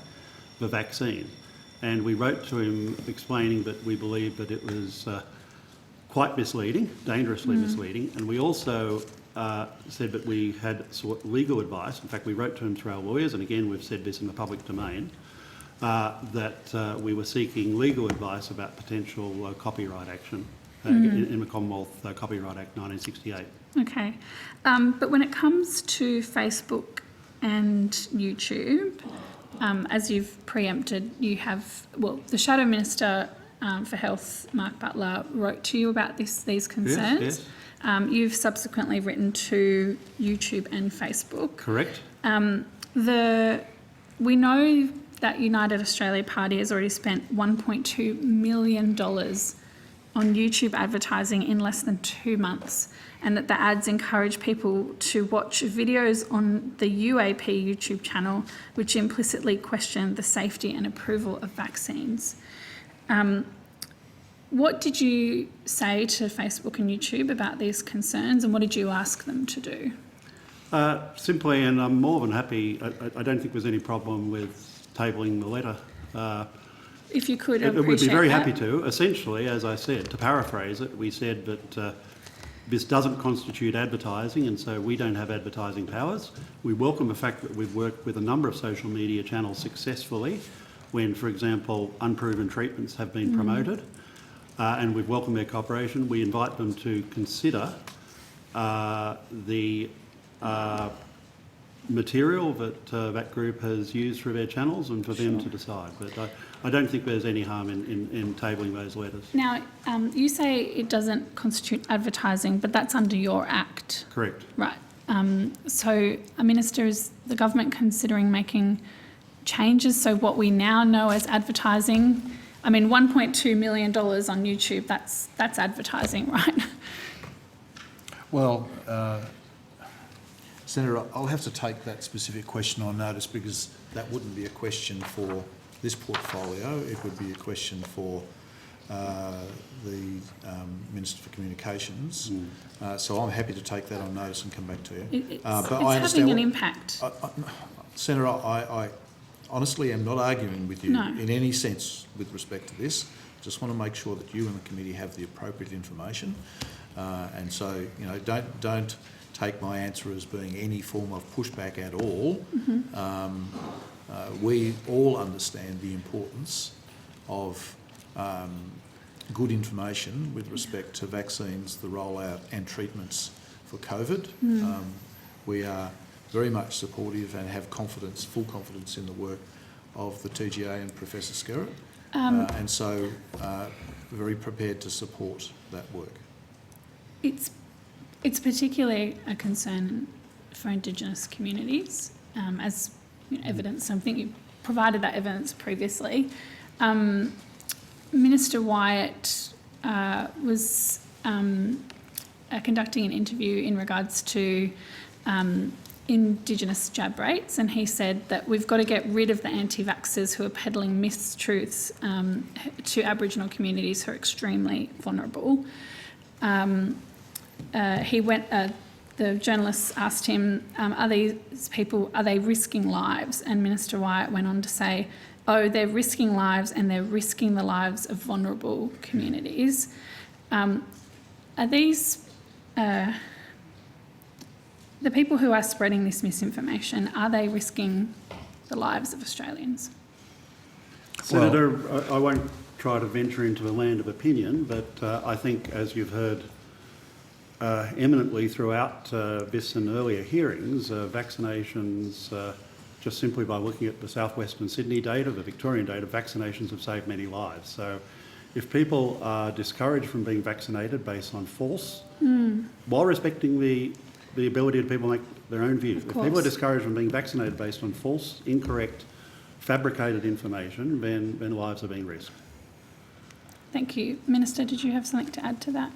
[SPEAKER 20] the vaccine. And we wrote to him explaining that we believed that it was quite misleading, dangerously misleading, and we also said that we had sought legal advice. In fact, we wrote to him through our lawyers, and again, we've said this in the public domain, that we were seeking legal advice about potential copyright action in the Commonwealth Copyright Act 1968.
[SPEAKER 21] Okay. But when it comes to Facebook and YouTube, as you've preempted, you have, the Shadow Minister for Health, Mark Butler, wrote to you about these concerns.
[SPEAKER 20] Yes.
[SPEAKER 21] You've subsequently written to YouTube and Facebook.
[SPEAKER 20] Correct.
[SPEAKER 21] We know that United Australia Party has already spent $1.2 million on YouTube advertising in less than 2 months, and that the ads encourage people to watch videos on the UAP YouTube channel, which implicitly question the safety and approval of vaccines. What did you say to Facebook and YouTube about these concerns, and what did you ask them to do?
[SPEAKER 20] Simply, and I'm more than happy, I don't think there's any problem with tabling the letter.
[SPEAKER 21] If you could, I
[SPEAKER 20] It would be
[SPEAKER 21] appreciate
[SPEAKER 20] very
[SPEAKER 21] that.
[SPEAKER 20] happy to. Essentially, as I said, to paraphrase it, we said that this doesn't constitute advertising, and so we don't have advertising powers. We welcome the fact that we've worked with a number of social media channels successfully when, for example, unproven treatments have been promoted, and we've welcomed their cooperation. We invite them to consider the material that that group has used through their channels and for them to decide. But I don't think there's any harm in tabling those letters.
[SPEAKER 21] Now, you say it doesn't constitute advertising, but that's under your Act.
[SPEAKER 20] Correct.
[SPEAKER 21] Right. So, Minister, is the government considering making changes so what we now know as advertising? I mean, $1.2 million on YouTube, that's advertising, right?
[SPEAKER 6] Well, Senator, I'll have to take that specific question on notice because that wouldn't be a question for this portfolio. It would be a question for the Minister for Communications. So I'm happy to take that on notice and come back to you.
[SPEAKER 21] It's
[SPEAKER 6] I
[SPEAKER 21] having an impact.
[SPEAKER 6] Senator, I honestly am not arguing with you in any sense with respect to this. Just want to make sure that you and the committee have the appropriate information. And so, you know, don't take my answer as being any form of pushback at all. We all understand the importance of good information with respect to vaccines, the rollout and treatments for COVID. We are very much supportive and have confidence, full confidence in the work of the TGA and Professor Skerritt, and so very prepared to support that work.
[SPEAKER 21] It's particularly a concern for Indigenous communities, as evidence. I think you provided that evidence previously. Minister Wyatt was conducting an interview in regards to Indigenous jab rates, and he said that we've got to get rid of the anti-vaxxers who are peddling mistruths to Aboriginal communities who are extremely vulnerable. The journalists asked him, are these people, are they risking lives? And Minister Wyatt went on to say, oh, they're risking lives and they're risking the lives of vulnerable communities. Are these, the people who are spreading this misinformation, are they risking the lives of Australians?
[SPEAKER 20] Senator, I won't try to venture into the land of opinion, but I think, as you've heard eminently throughout this and earlier hearings, vaccinations, just simply by looking at the southwestern Sydney data, the Victorian data, vaccinations have saved many lives. So if people are discouraged from being vaccinated based on false, while respecting the ability of people to make their own views, if people are discouraged from being vaccinated based on false, incorrect, fabricated information, then lives are being risked.
[SPEAKER 21] Thank you. Minister, did you have something to add to that?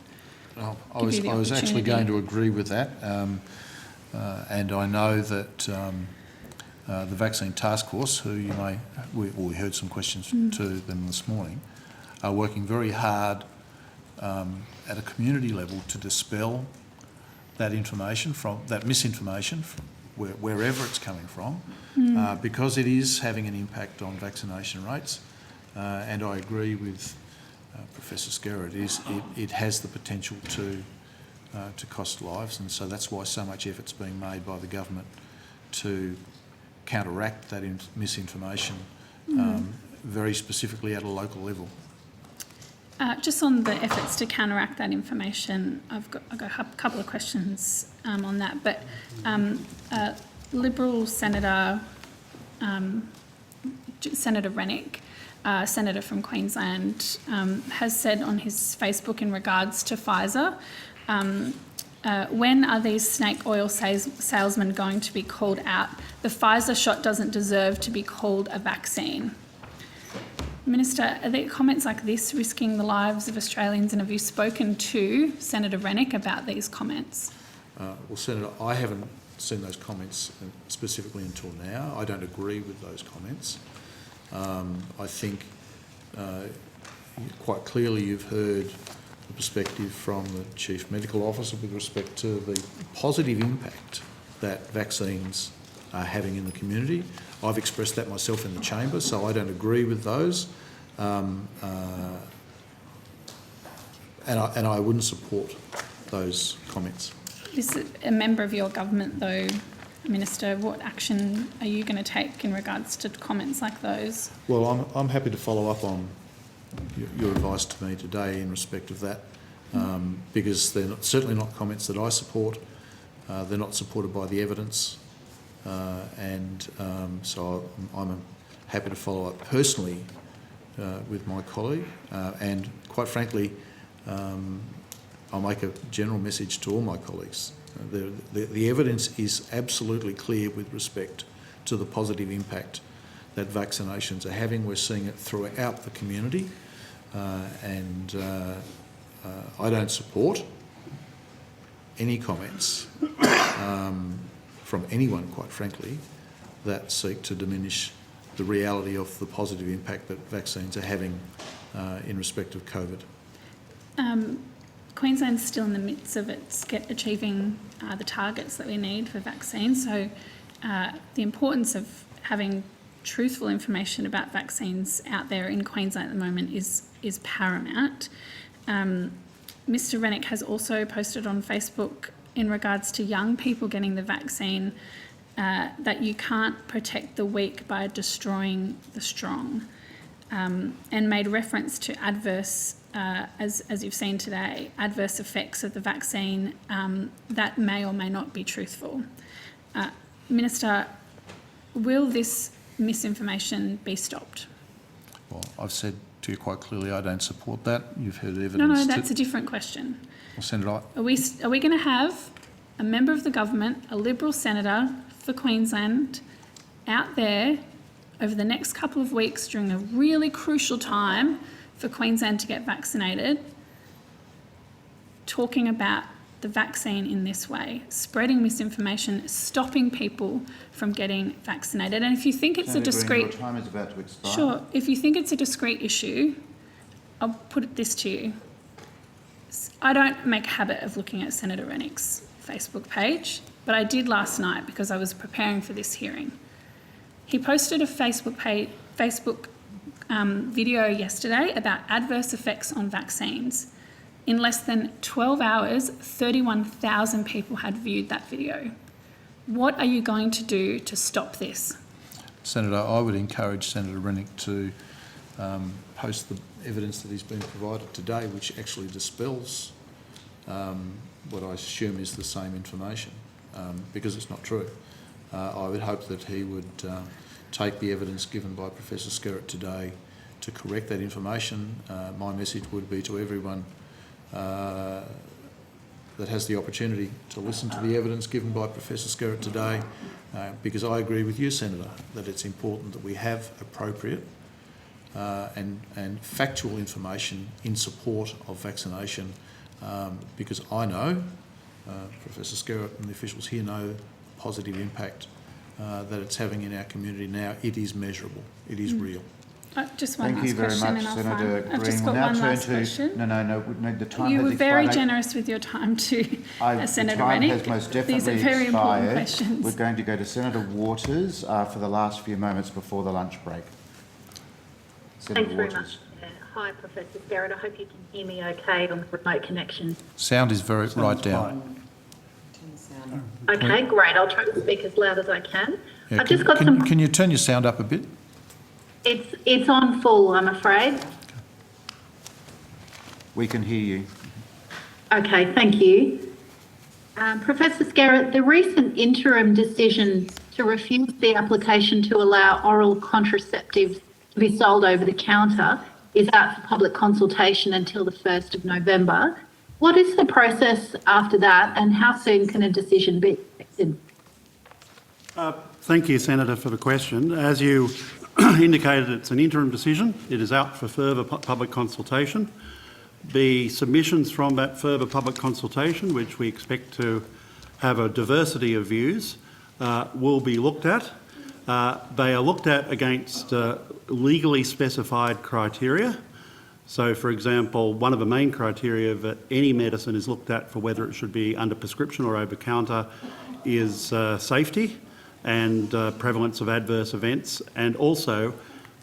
[SPEAKER 6] I was actually going to agree with that, and I know that the Vaccine Task Force, who we heard some questions to them this morning, are working very hard at a community level to dispel that information, that misinformation, from wherever it's coming from, because it is having an impact on vaccination rates, and I agree with Professor Skerritt, it has the potential to cost lives, and so that's why so much effort's being made by the government to counteract that misinformation, very specifically at a local level.
[SPEAKER 21] Just on the efforts to counteract that information, I've got a couple of questions on that. But Liberal Senator Rennick, Senator from Queensland, has said on his Facebook in regards to Pfizer, when are these snake oil salesmen going to be called out? The Pfizer shot doesn't deserve to be called a vaccine. Minister, are there comments like this risking the lives of Australians, and have you spoken to Senator Rennick about these comments?
[SPEAKER 6] Well, Senator, I haven't seen those comments specifically until now. I don't agree with those comments. I think quite clearly you've heard the perspective from the Chief Medical Officer with respect to the positive impact that vaccines are having in the community. I've expressed that myself in the chamber, so I don't agree with those. And I wouldn't support those comments.
[SPEAKER 21] Is a member of your government, though, Minister, what action are you going to take in regards to comments like those?
[SPEAKER 6] Well, I'm happy to follow up on your advice to me today in respect of that, because they're certainly not comments that I support. They're not supported by the evidence, so I'm happy to follow up personally with my colleague, and quite frankly, I'll make a general message to all my colleagues. The evidence is absolutely clear with respect to the positive impact that vaccinations are having. We're seeing it throughout the community, and I don't support any comments from anyone, quite frankly, that seek to diminish the reality of the positive impact that vaccines are having in respect of COVID.
[SPEAKER 21] Queensland's still in the midst of achieving the targets that we need for vaccines, so the importance of having truthful information about vaccines out there in Queensland at the moment is paramount. Mr Rennick has also posted on Facebook in regards to young people getting the vaccine that you can't protect the weak by destroying the strong, and made reference to adverse, as you've seen today, adverse effects of the vaccine that may or may not be truthful. Minister, will this misinformation be stopped?
[SPEAKER 6] Well, I've said to you quite clearly I don't support that. You've heard evidence.
[SPEAKER 21] No, that's a different question.
[SPEAKER 6] Well, Senator,
[SPEAKER 21] Are we going to have a member of the government, a Liberal senator for Queensland, out there over the next couple of weeks during a really crucial time for Queensland to get vaccinated, talking about the vaccine in this way, spreading misinformation, stopping people from getting vaccinated? And if you think it's
[SPEAKER 1] Senator
[SPEAKER 21] a discrete...
[SPEAKER 1] Green, your time is about to expire.
[SPEAKER 21] Sure. If you think it's a discrete issue, I'll put this to you. I don't make a habit of looking at Senator Rennick's Facebook page, but I did last night because I was preparing for this hearing. He posted a Facebook video yesterday about adverse effects on vaccines. In less than 12 hours, 31,000 people had viewed that video. What are you going to do to stop this?
[SPEAKER 6] Senator, I would encourage Senator Rennick to post the evidence that he's been provided today, which actually dispels what I assume is the same information, because it's not true. I would hope that he would take the evidence given by Professor Skerritt today to correct that information. My message would be to everyone that has the opportunity to listen to the evidence given by Professor Skerritt today, because I agree with you, Senator, that it's important that we have appropriate and factual information in support of vaccination, because I know, Professor Skerritt and the officials here know the positive impact that it's having in our community now. It is measurable. It is real.
[SPEAKER 21] Just one
[SPEAKER 1] Thank
[SPEAKER 21] last
[SPEAKER 1] you very
[SPEAKER 21] question
[SPEAKER 1] much,
[SPEAKER 21] and I'll
[SPEAKER 1] Senator
[SPEAKER 21] find... I've
[SPEAKER 1] Green.
[SPEAKER 21] just
[SPEAKER 1] We'll
[SPEAKER 21] got
[SPEAKER 1] now
[SPEAKER 21] one
[SPEAKER 1] turn
[SPEAKER 21] last
[SPEAKER 1] to...
[SPEAKER 21] question.
[SPEAKER 1] No, the time
[SPEAKER 21] You
[SPEAKER 1] has
[SPEAKER 21] were very
[SPEAKER 1] expired.
[SPEAKER 21] generous with your time to Senator
[SPEAKER 1] The time
[SPEAKER 21] Rennick.
[SPEAKER 1] has most definitely
[SPEAKER 21] These are very important
[SPEAKER 1] expired.
[SPEAKER 21] questions.
[SPEAKER 1] We're going to go to Senator Waters for the last few moments before the lunch break. Senator
[SPEAKER 9] Thanks very
[SPEAKER 1] Waters.
[SPEAKER 9] much. Hi, Professor Skerritt. I hope you can hear me okay on the remote connection.
[SPEAKER 6] Sound is very right down.
[SPEAKER 9] Okay, great. I'll try to speak as loud as I can.
[SPEAKER 6] Yeah,
[SPEAKER 9] I've just got some...
[SPEAKER 6] Can you turn your sound up a bit?
[SPEAKER 9] It's on full, I'm afraid.
[SPEAKER 1] We can hear you.
[SPEAKER 9] Okay, thank you. Professor Skerritt, the recent interim decision to refuse the application to allow oral contraceptives to be sold over the counter is out for public consultation until the 1st of November. What is the process after that, and how soon can a decision be expected?
[SPEAKER 20] Thank you, Senator, for the question. As you indicated, it's an interim decision. It is out for further public consultation. The submissions from that further public consultation, which we expect to have a diversity of views, will be looked at. They are looked at against legally specified criteria. So, for example, one of the main criteria that any medicine is looked at for whether it should be under prescription or over-counter is safety and prevalence of adverse events, and also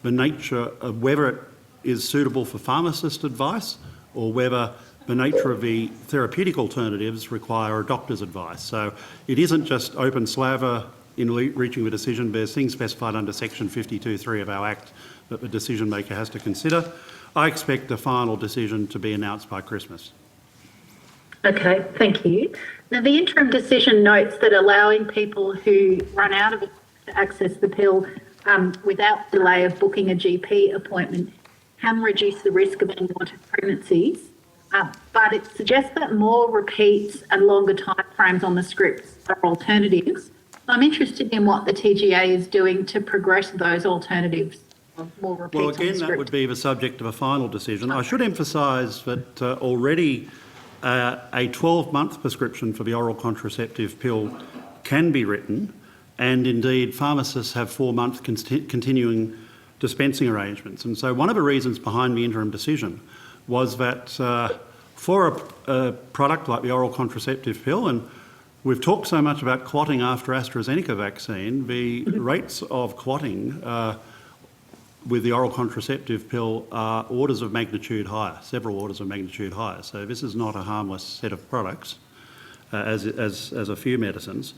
[SPEAKER 20] the nature of whether it is suitable for pharmacist advice or whether the nature of the therapeutic alternatives require a doctor's advice. So it isn't just open slaver in reaching the decision. There's things specified under section 52(3) of our Act that the decision maker has to consider. I expect the final decision to be announced by Christmas.
[SPEAKER 9] Okay, thank you. Now, the interim decision notes that allowing people who run out of it to access the pill without delay of booking a GP appointment can reduce the risk of unwanted pregnancies, but it suggests that more repeats and longer time frames on the scripts are alternatives. I'm interested in what the TGA is doing to progress those alternatives. More repeats
[SPEAKER 20] Well,
[SPEAKER 9] on the
[SPEAKER 20] again, that
[SPEAKER 9] script.
[SPEAKER 20] would be the subject of a final decision. I should emphasise that already a 12-month prescription for the oral contraceptive pill can be written, and indeed pharmacists have 4-month continuing dispensing arrangements. And so one of the reasons behind the interim decision was that for a product like the oral contraceptive pill, and we've talked so much about clotting after AstraZeneca vaccine, the rates of clotting with the oral contraceptive pill are orders of magnitude higher, several orders of magnitude higher. So this is not a harmless set of products, as a few medicines.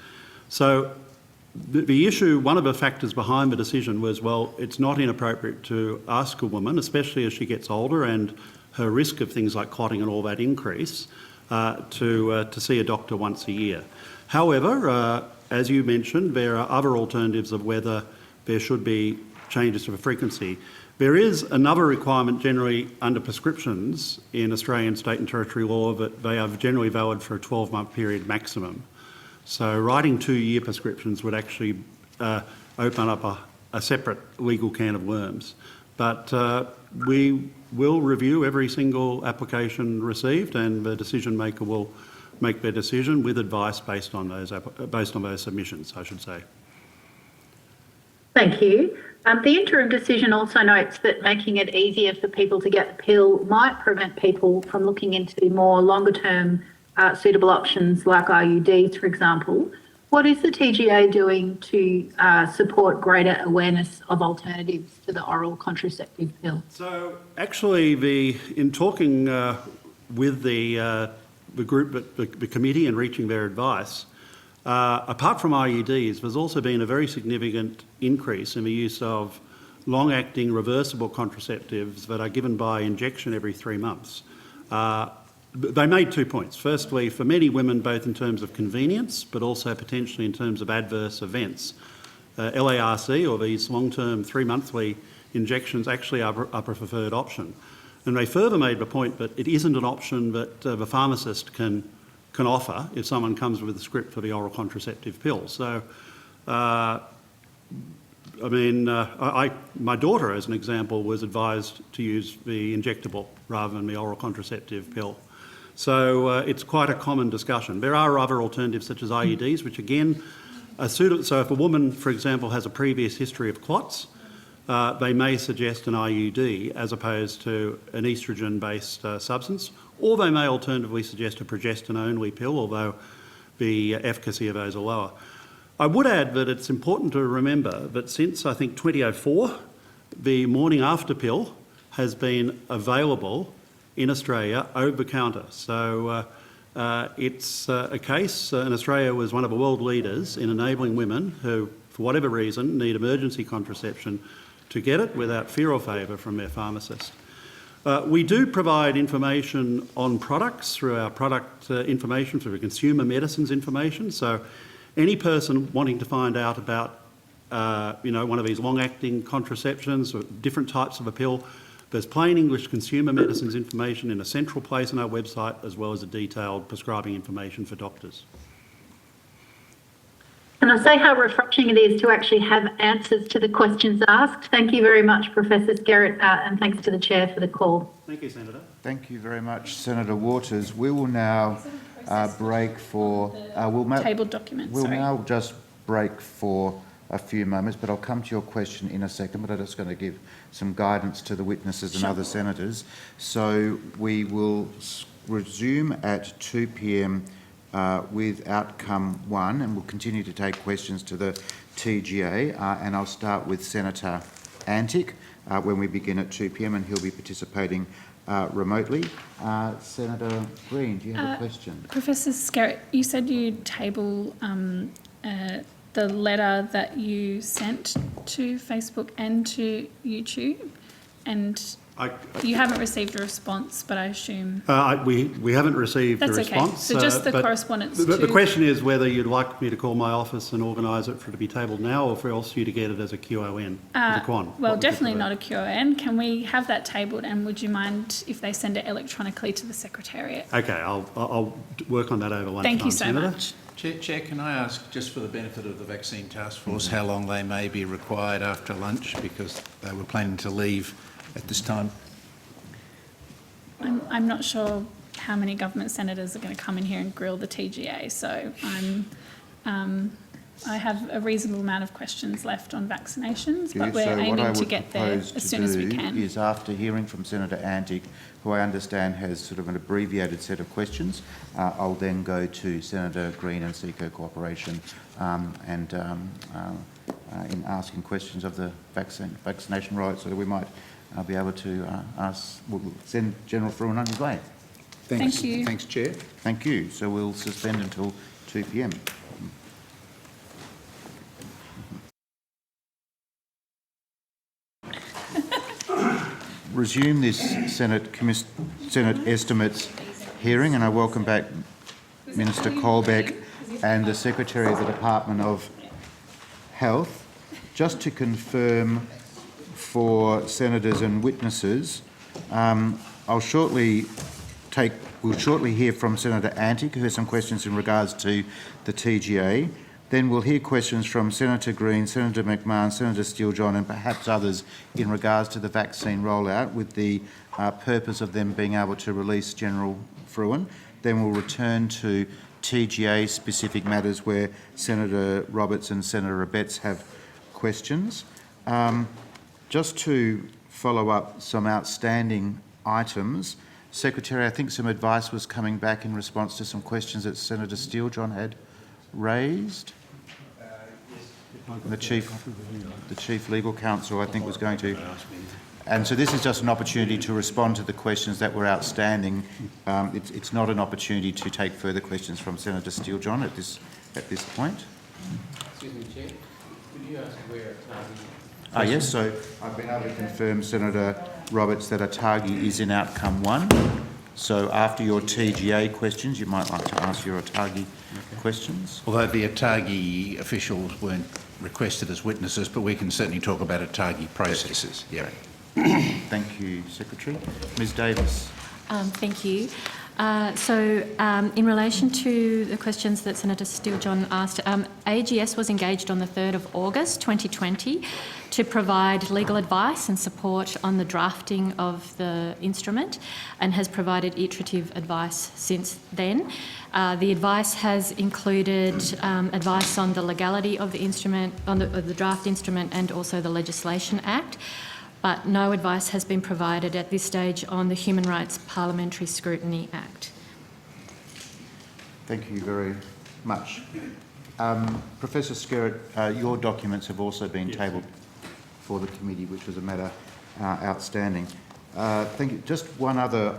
[SPEAKER 20] So the issue, one of the factors behind the decision was, well, it's not inappropriate to ask a woman, especially as she gets older and her risk of things like clotting and all that increase, to see a doctor once a year. However, as you mentioned, there are other alternatives of whether there should be changes to the frequency. There is another requirement generally under prescriptions in Australian state and territory law that they are generally valid for a 12-month period maximum. So writing 2-year prescriptions would actually open up a separate legal can of worms. But we will review every single application received, and the decision maker will make their decision with advice based on those submissions, I should say.
[SPEAKER 9] Thank you. The interim decision also notes that making it easier for people to get the pill might prevent people from looking into more longer-term suitable options like IUDs, for example. What is the TGA doing to support greater awareness of alternatives to the oral contraceptive pill?
[SPEAKER 20] So actually, in talking with the group, the committee, and reaching their advice, apart from IUDs, there's also been a very significant increase in the use of long-acting reversible contraceptives that are given by injection every 3 months. They made 2 points. Firstly, for many women, both in terms of convenience, but also potentially in terms of adverse events, LARC, or these long-term 3-monthly injections, actually are a preferred option. And they further made the point that it isn't an option that the pharmacist can offer if someone comes with a script for the oral contraceptive pill. So, my daughter, as an example, was advised to use the injectable rather than the oral contraceptive pill. So it's quite a common discussion. There are other alternatives such as IUDs, which again are suitable. So if a woman, for example, has a previous history of clots, they may suggest an IUD as opposed to an oestrogen-based substance, or they may alternatively suggest a progestin-only pill, although the efficacy of those are lower. I would add that it's important to remember that since, I think, 2004, the morning after pill has been available in Australia over the counter. So it's a case, and Australia was one of the world leaders in enabling women who, for whatever reason, need emergency contraception to get it without fear or favour from their pharmacist. We do provide information on products through our product information, through the consumer medicines information. So any person wanting to find out about, one of these long-acting contraceptions or different types of a pill, there's plain English consumer medicines information in a central place on our website, as well as a detailed prescribing information for doctors.
[SPEAKER 9] Can I say how refreshing it is to actually have answers to the questions asked? Thank you very much, Professor Skerritt, and thanks to the Chair for the call.
[SPEAKER 20] Thank you, Senator.
[SPEAKER 1] Thank you very much, Senator Waters. We will now break for...
[SPEAKER 21] tabled documents,
[SPEAKER 1] We'll
[SPEAKER 21] sorry.
[SPEAKER 1] now just break for a few moments, but I'll come to your question in a second, but I'm just going to give some guidance to the witnesses and other senators. So we will resume at 2 p.m with outcome 1, and we'll continue to take questions to the TGA, and I'll start with Senator Antic when we begin at 2 p.m, and he'll be participating remotely. Senator Green, do you have a question?
[SPEAKER 21] Professor Skerritt, you said you'd table the letter that you sent to Facebook and to YouTube, and you haven't received a response, but I assume...
[SPEAKER 20] We haven't received a response.
[SPEAKER 21] That's okay. So just the correspondence
[SPEAKER 20] The question is whether you'd like me to call my office and organise it for it to be tabled now, or for else you to get it as a QON, as a QON.
[SPEAKER 21] Well, definitely not a QON. Can we have that tabled, and would you mind if they send it electronically to the Secretariat?
[SPEAKER 20] Okay, I'll work on that over lunchtime.
[SPEAKER 21] Thank you so
[SPEAKER 20] Senator.
[SPEAKER 21] much.
[SPEAKER 3] Chair, can I ask, just for the benefit of the Vaccine Task Force, how long they may be required after lunch, because they were planning to leave at this time?
[SPEAKER 21] I'm not sure how many government senators are going to come in here and grill the TGA, so I have a reasonable amount of questions left on vaccinations, but we're aiming to get there as soon as we can.
[SPEAKER 1] Is after hearing from Senator Antic, who I understand has sort of an abbreviated set of questions, I'll then go to Senator Green and seek her cooperation in asking questions of the vaccination rights, so that we might be able to send General Frewen on his way.
[SPEAKER 21] Thank you.
[SPEAKER 3] Thanks, Chair.
[SPEAKER 1] Thank you. So we'll suspend until 2 p.m. Resume this Senate estimates hearing, and I welcome back Minister Colbeck and the Secretary of the Department of Health. Just to confirm for senators and witnesses, we'll shortly hear from Senator Antic, who has some questions in regards to the TGA. Then we'll hear questions from Senator Green, Senator McMahon, Senator Steele-John, and perhaps others in regards to the vaccine rollout, with the purpose of them being able to release General Frewen. Then we'll return to TGA-specific matters where Senator Roberts and Senator Abetz have questions. Just to follow up some outstanding items, Secretary, I think some advice was coming back in response to some questions that Senator Steele-John had raised. The Chief Legal Counsel, I think, was going to... And so this is just an opportunity to respond to the questions that were outstanding. It's not an opportunity to take further questions from Senator Steele-John at this point.
[SPEAKER 5] Excuse me, Chair. Could you ask where ATAGI...
[SPEAKER 1] Yes, so I've been able to confirm, Senator Roberts, that ATAGI is in outcome 1. So after your TGA questions, you might like to ask your ATAGI questions.
[SPEAKER 3] Although the ATAGI officials weren't requested as witnesses, but we can certainly talk about ATAGI processes. Yeah.
[SPEAKER 1] Thank you, Secretary. Ms Davis.
[SPEAKER 14] Thank you. In relation to the questions that Senator Steele-John asked, AGS was engaged on the 3rd of August 2020 to provide legal advice and support on the drafting of the instrument, and has provided iterative advice since then. The advice has included advice on the legality of the instrument, on the draft instrument, and also the Legislation Act. But no advice has been provided at this stage on the Human Rights Parliamentary Scrutiny Act.
[SPEAKER 1] Thank you very much. Professor Skerritt, your documents have also been tabled for the committee, which was a matter outstanding. Thank you. Just one other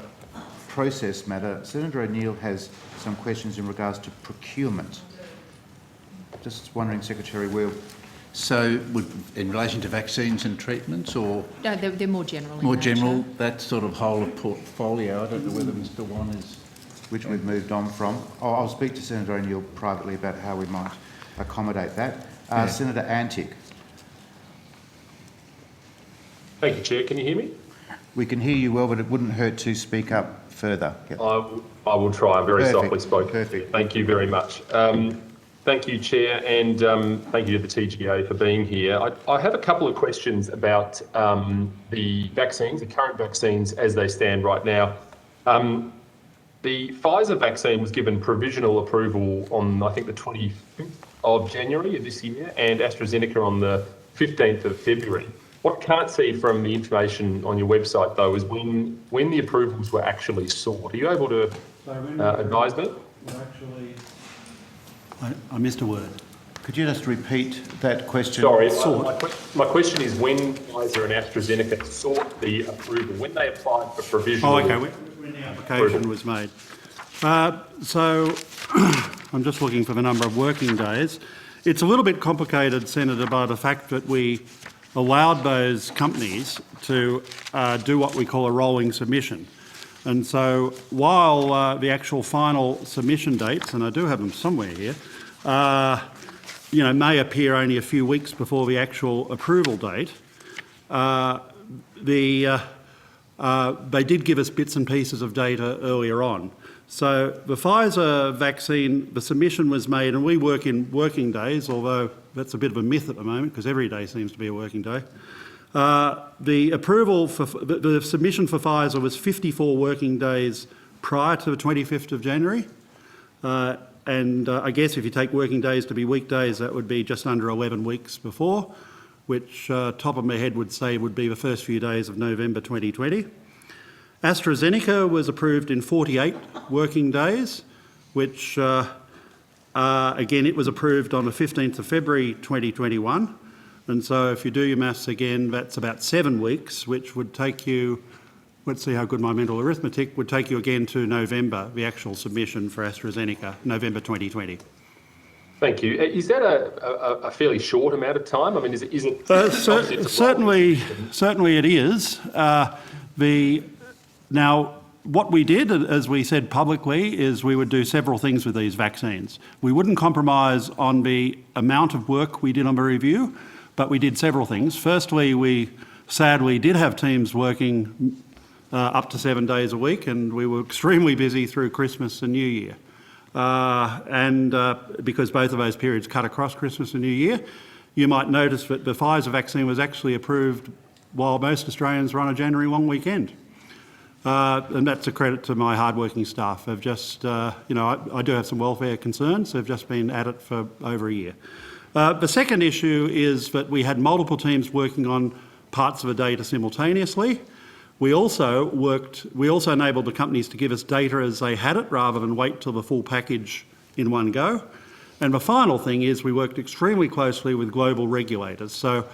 [SPEAKER 1] process matter. Senator O'Neill has some questions in regards to procurement. Just wondering, Secretary, where...
[SPEAKER 3] So, in relation to vaccines and treatments, or...?
[SPEAKER 4] No, they're more general.
[SPEAKER 3] More general, that sort of whole of portfolio. I don't know whether Mr Wan is...
[SPEAKER 1] Which we've moved on from. I'll speak to Senator O'Neill privately about how we might accommodate that. Senator Antic.
[SPEAKER 2] Thank you, Chair. Can you hear me?
[SPEAKER 1] We can hear you well, but it wouldn't hurt to speak up further. Yep.
[SPEAKER 2] I will try. I'm very softly spoken.
[SPEAKER 1] Perfect.
[SPEAKER 2] Thank you very much. Thank you, Chair, and thank you to the TGA for being here. I have a couple of questions about the vaccines, the current vaccines as they stand right now. The Pfizer vaccine was given provisional approval on, I think, the 25th of January of this year, and AstraZeneca on the 15th of February. What I can't see from the information on your website, though, is when the approvals were actually sought. Are you able to advise me?
[SPEAKER 20] Actually, I missed a word.
[SPEAKER 1] Could you just repeat that question?
[SPEAKER 2] Sorry, my question is when Pfizer and AstraZeneca sought the approval, when they applied for provisional...
[SPEAKER 20] Oh, okay, when the application was made. So I'm just looking for the number of working days. It's a little bit complicated, Senator, by the fact that we allowed those companies to do what we call a rolling submission. And so while the actual final submission dates, and I do have them somewhere here, may appear only a few weeks before the actual approval date, they did give us bits and pieces of data earlier on. So the Pfizer vaccine, the submission was made, and we work in working days, although that's a bit of a myth at the moment because every day seems to be a working day. The approval for the submission for Pfizer was 54 working days prior to the 25th of January. And I guess if you take working days to be weekdays, that would be just under 11 weeks before, which top of my head would say would be the first few days of November 2020. AstraZeneca was approved in 48 working days, which again, it was approved on the 15th of February 2021. And so if you do your maths again, that's about 7 weeks, which would take you, let's see how good my mental arithmetic, would take you again to November, the actual submission for AstraZeneca, November 2020.
[SPEAKER 2] Thank you. Is that a fairly short amount of time? I mean, is it
[SPEAKER 20] certainly it is. Now, what we did, as we said publicly, is we would do several things with these vaccines. We wouldn't compromise on the amount of work we did on the review, but we did several things. Firstly, we sadly did have teams working up to 7 days a week, and we were extremely busy through Christmas and New Year. Because both of those periods cut across Christmas and New Year, you might notice that the Pfizer vaccine was actually approved while most Australians were on a January long weekend. And that's a credit to my hardworking staff. They've just, I do have some welfare concerns. They've just been at it for over a year. The second issue is that we had multiple teams working on parts of the data simultaneously. We also enabled the companies to give us data as they had it rather than wait till the full package in one go. And the final thing is we worked extremely closely with global regulators. So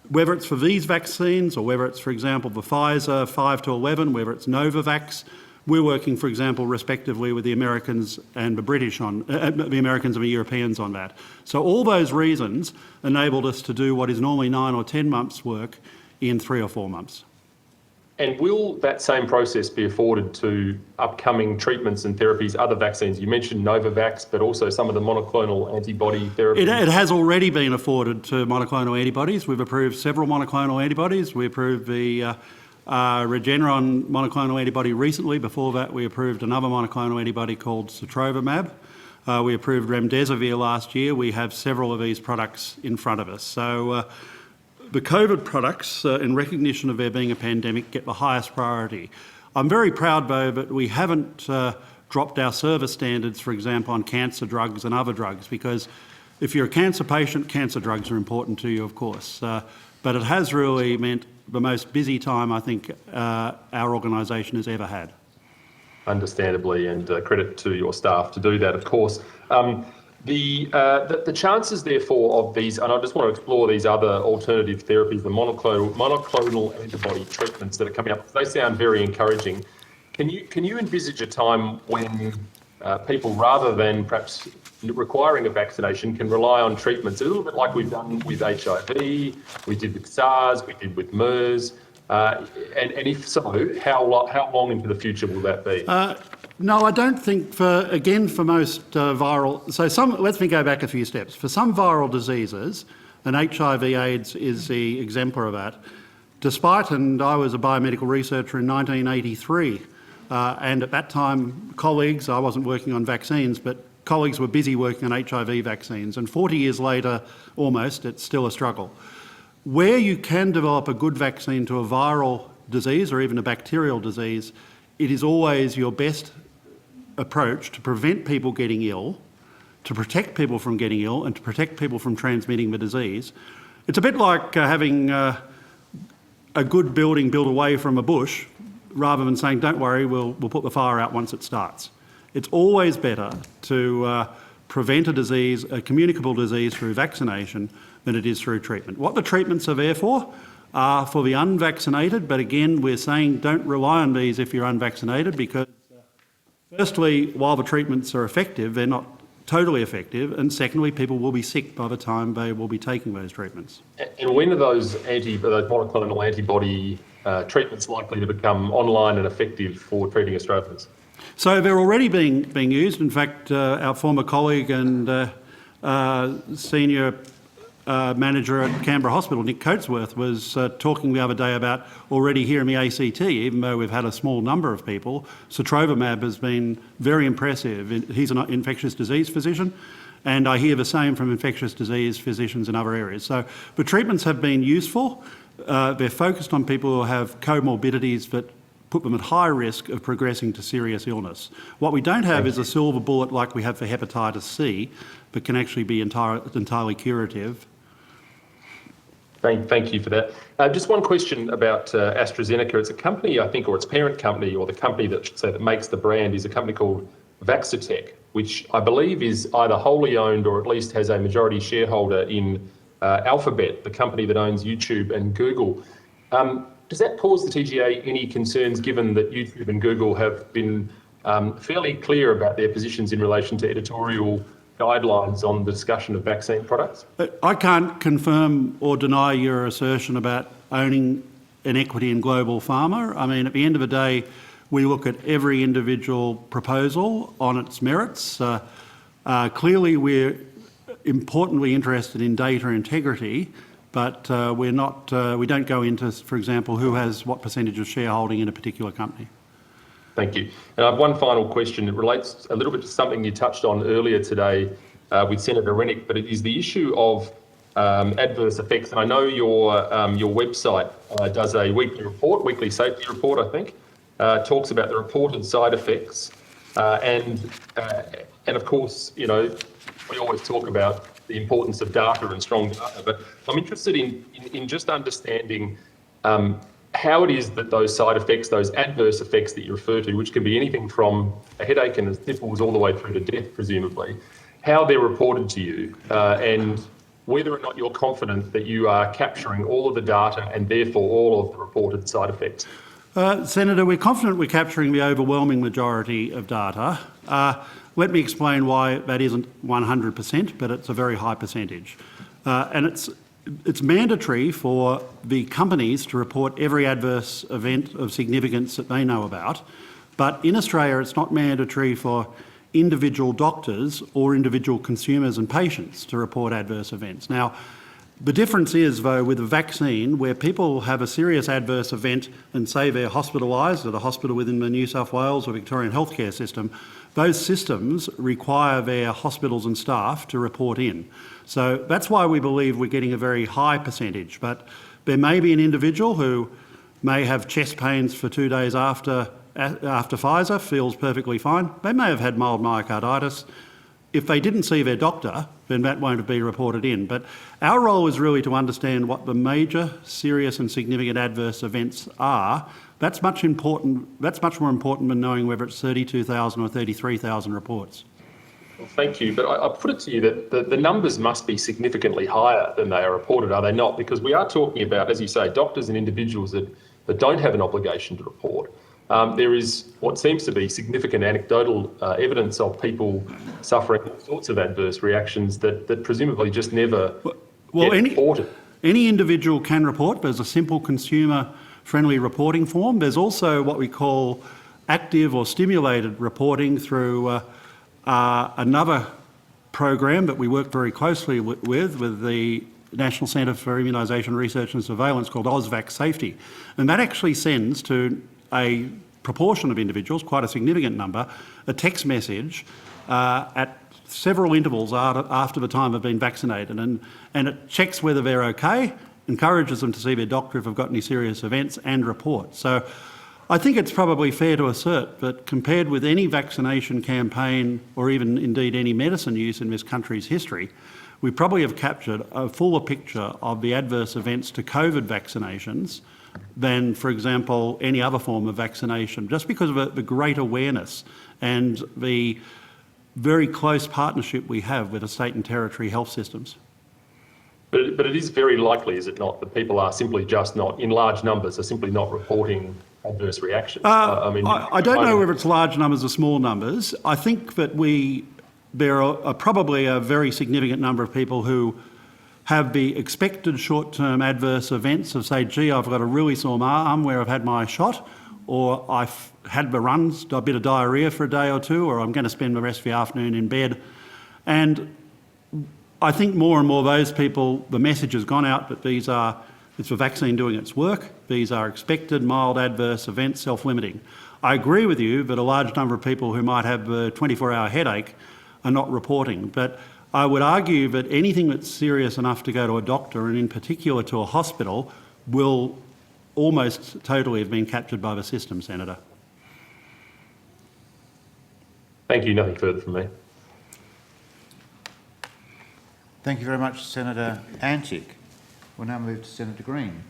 [SPEAKER 20] whether it's for these vaccines or whether it's, for example, the Pfizer 5 to 11, whether it's Novavax, we're working, for example, respectively with the Americans and the British on, the Americans and the Europeans on that. So all those reasons enabled us to do what is normally 9 or 10 months' work in 3 or 4 months.
[SPEAKER 2] And will that same process be afforded to upcoming treatments and therapies, other vaccines? You mentioned Novavax, but also some of the monoclonal antibody therapies.
[SPEAKER 20] It has already been afforded to monoclonal antibodies. We've approved several monoclonal antibodies. We approved the Regeneron monoclonal antibody recently. Before that, we approved another monoclonal antibody called Sotrovimab. We approved Remdesivir last year. We have several of these products in front of us. So the COVID products, in recognition of there being a pandemic, get the highest priority. I'm very proud, though, that we haven't dropped our service standards, for example, on cancer drugs and other drugs, because if you're a cancer patient, cancer drugs are important to you, of course. But it has really meant the most busy time I think our organisation has ever had.
[SPEAKER 2] Understandably, and credit to your staff to do that, of course. The chances, therefore, of these, and I just want to explore these other alternative therapies, the monoclonal antibody treatments that are coming up. They sound very encouraging. Can you envisage a time when people, rather than perhaps requiring a vaccination, can rely on treatments a little bit like we've done with HIV, we did with SARS, we did with MERS, and if so, how long into the future will that be?
[SPEAKER 20] No, I don't think for most viral... So let me go back a few steps. For some viral diseases, and HIV/AIDS is the exemplar of that, despite, and I was a biomedical researcher in 1983, and at that time colleagues, I wasn't working on vaccines, but colleagues were busy working on HIV vaccines, and 40 years later, almost, it's still a struggle. Where you can develop a good vaccine to a viral disease or even a bacterial disease, it is always your best approach to prevent people getting ill, to protect people from getting ill, and to protect people from transmitting the disease. It's a bit like having a good building built away from a bush, rather than saying, don't worry, we'll put the fire out once it starts. It's always better to prevent a disease, a communicable disease, through vaccination than it is through treatment. What the treatments are there for are for the unvaccinated, but again, we're saying don't rely on these if you're unvaccinated, because firstly, while the treatments are effective, they're not totally effective, and secondly, people will be sick by the time they will be taking those treatments.
[SPEAKER 2] And when are those monoclonal antibody treatments likely to become online and effective for treating Australians?
[SPEAKER 20] So they're already being used. In fact, our former colleague and senior manager at Canberra Hospital, Nick Coatsworth, was talking the other day about already here in the ACT, even though we've had a small number of people, sotrovimab has been very impressive. He's an infectious disease physician, and I hear the same from infectious disease physicians in other areas. So the treatments have been useful. They're focused on people who have comorbidities that put them at high risk of progressing to serious illness. What we don't have is a silver bullet like we have for hepatitis C, but can actually be entirely curative.
[SPEAKER 2] Thank you for that. Just one question about AstraZeneca. It's a company, I think, or its parent company, or the company that makes the brand, is a company called Vaccitech, which I believe is either wholly owned or at least has a majority shareholder in Alphabet, the company that owns YouTube and Google. Does that cause the TGA any concerns, given that YouTube and Google have been fairly clear about their positions in relation to editorial guidelines on the discussion of vaccine products?
[SPEAKER 20] I can't confirm or deny your assertion about owning an equity in Global Pharma. I mean, at the end of the day, we look at every individual proposal on its merits. Clearly, we're importantly interested in data integrity, but we don't go into, for example, who has what percentage of shareholding in a particular company.
[SPEAKER 2] Thank you. And I have one final question. It relates a little bit to something you touched on earlier today with Senator Rennick, but it is the issue of adverse effects. And I know your website does a weekly safety report, I think, talks about the reported side effects. And of course, you know, we always talk about the importance of data and strong data, but I'm interested in just understanding how it is that those side effects, those adverse effects that you refer to, which can be anything from a headache and sniffles all the way through to death, presumably, how they're reported to you, and whether or not you're confident that you are capturing all of the data and therefore all of the reported side effects.
[SPEAKER 20] Senator, we're confident we're capturing the overwhelming majority of data. Let me explain why that isn't 100%, but it's a very high percentage. And it's mandatory for the companies to report every adverse event of significance that they know about. But in Australia, it's not mandatory for individual doctors or individual consumers and patients to report adverse events. Now, the difference is, though, with a vaccine, where people have a serious adverse event and say they're hospitalised at a hospital within the New South Wales or Victorian healthcare system, those systems require their hospitals and staff to report in. So that's why we believe we're getting a very high percentage. But there may be an individual who may have chest pains for 2 days after Pfizer, feels perfectly fine. They may have had mild myocarditis. If they didn't see their doctor, then that won't be reported in. But our role is really to understand what the major, serious and significant adverse events are. That's much more important than knowing whether it's 32,000 or 33,000 reports.
[SPEAKER 2] Well, thank you. But I put it to you that the numbers must be significantly higher than they are reported, are they not? Because we are talking about, as you say, doctors and individuals that don't have an obligation to report. There is what seems to be significant anecdotal evidence of people suffering all sorts of adverse reactions that presumably just never get reported.
[SPEAKER 20] Any individual can report. There's a simple consumer-friendly reporting form. There's also what we call active or stimulated reporting through another program that we work very closely with the National Centre for Immunisation Research and Surveillance, called AusVac Safety. And that actually sends to a proportion of individuals, quite a significant number, a text message at several intervals after the time they've been vaccinated, and it checks whether they're okay, encourages them to see their doctor if they've got any serious events, and report. So I think it's probably fair to assert that compared with any vaccination campaign, or even indeed any medicine use in this country's history, we probably have captured a fuller picture of the adverse events to COVID vaccinations than, for example, any other form of vaccination, just because of the great awareness and the very close partnership we have with the state and territory health systems.
[SPEAKER 2] But it is very likely, is it not, that people are simply just not, in large numbers, are simply not reporting adverse reactions?
[SPEAKER 20] I don't know whether it's large numbers or small numbers. I think that there are probably a very significant number of people who have the expected short-term adverse events of, say, gee, I've got a really sore arm where I've had my shot, or I've had the runs, a bit of diarrhoea for a day or two, or I'm going to spend the rest of the afternoon in bed. And I think more and more those people, the message has gone out that it's the vaccine doing its work. These are expected mild adverse events, self-limiting. I agree with you that a large number of people who might have a 24-hour headache are not reporting, but I would argue that anything that's serious enough to go to a doctor, and in particular to a hospital, will almost totally have been captured by the system, Senator.
[SPEAKER 2] Thank you. Nothing further from me.
[SPEAKER 1] Thank you very much, Senator Antic. We'll now move to Senator Green.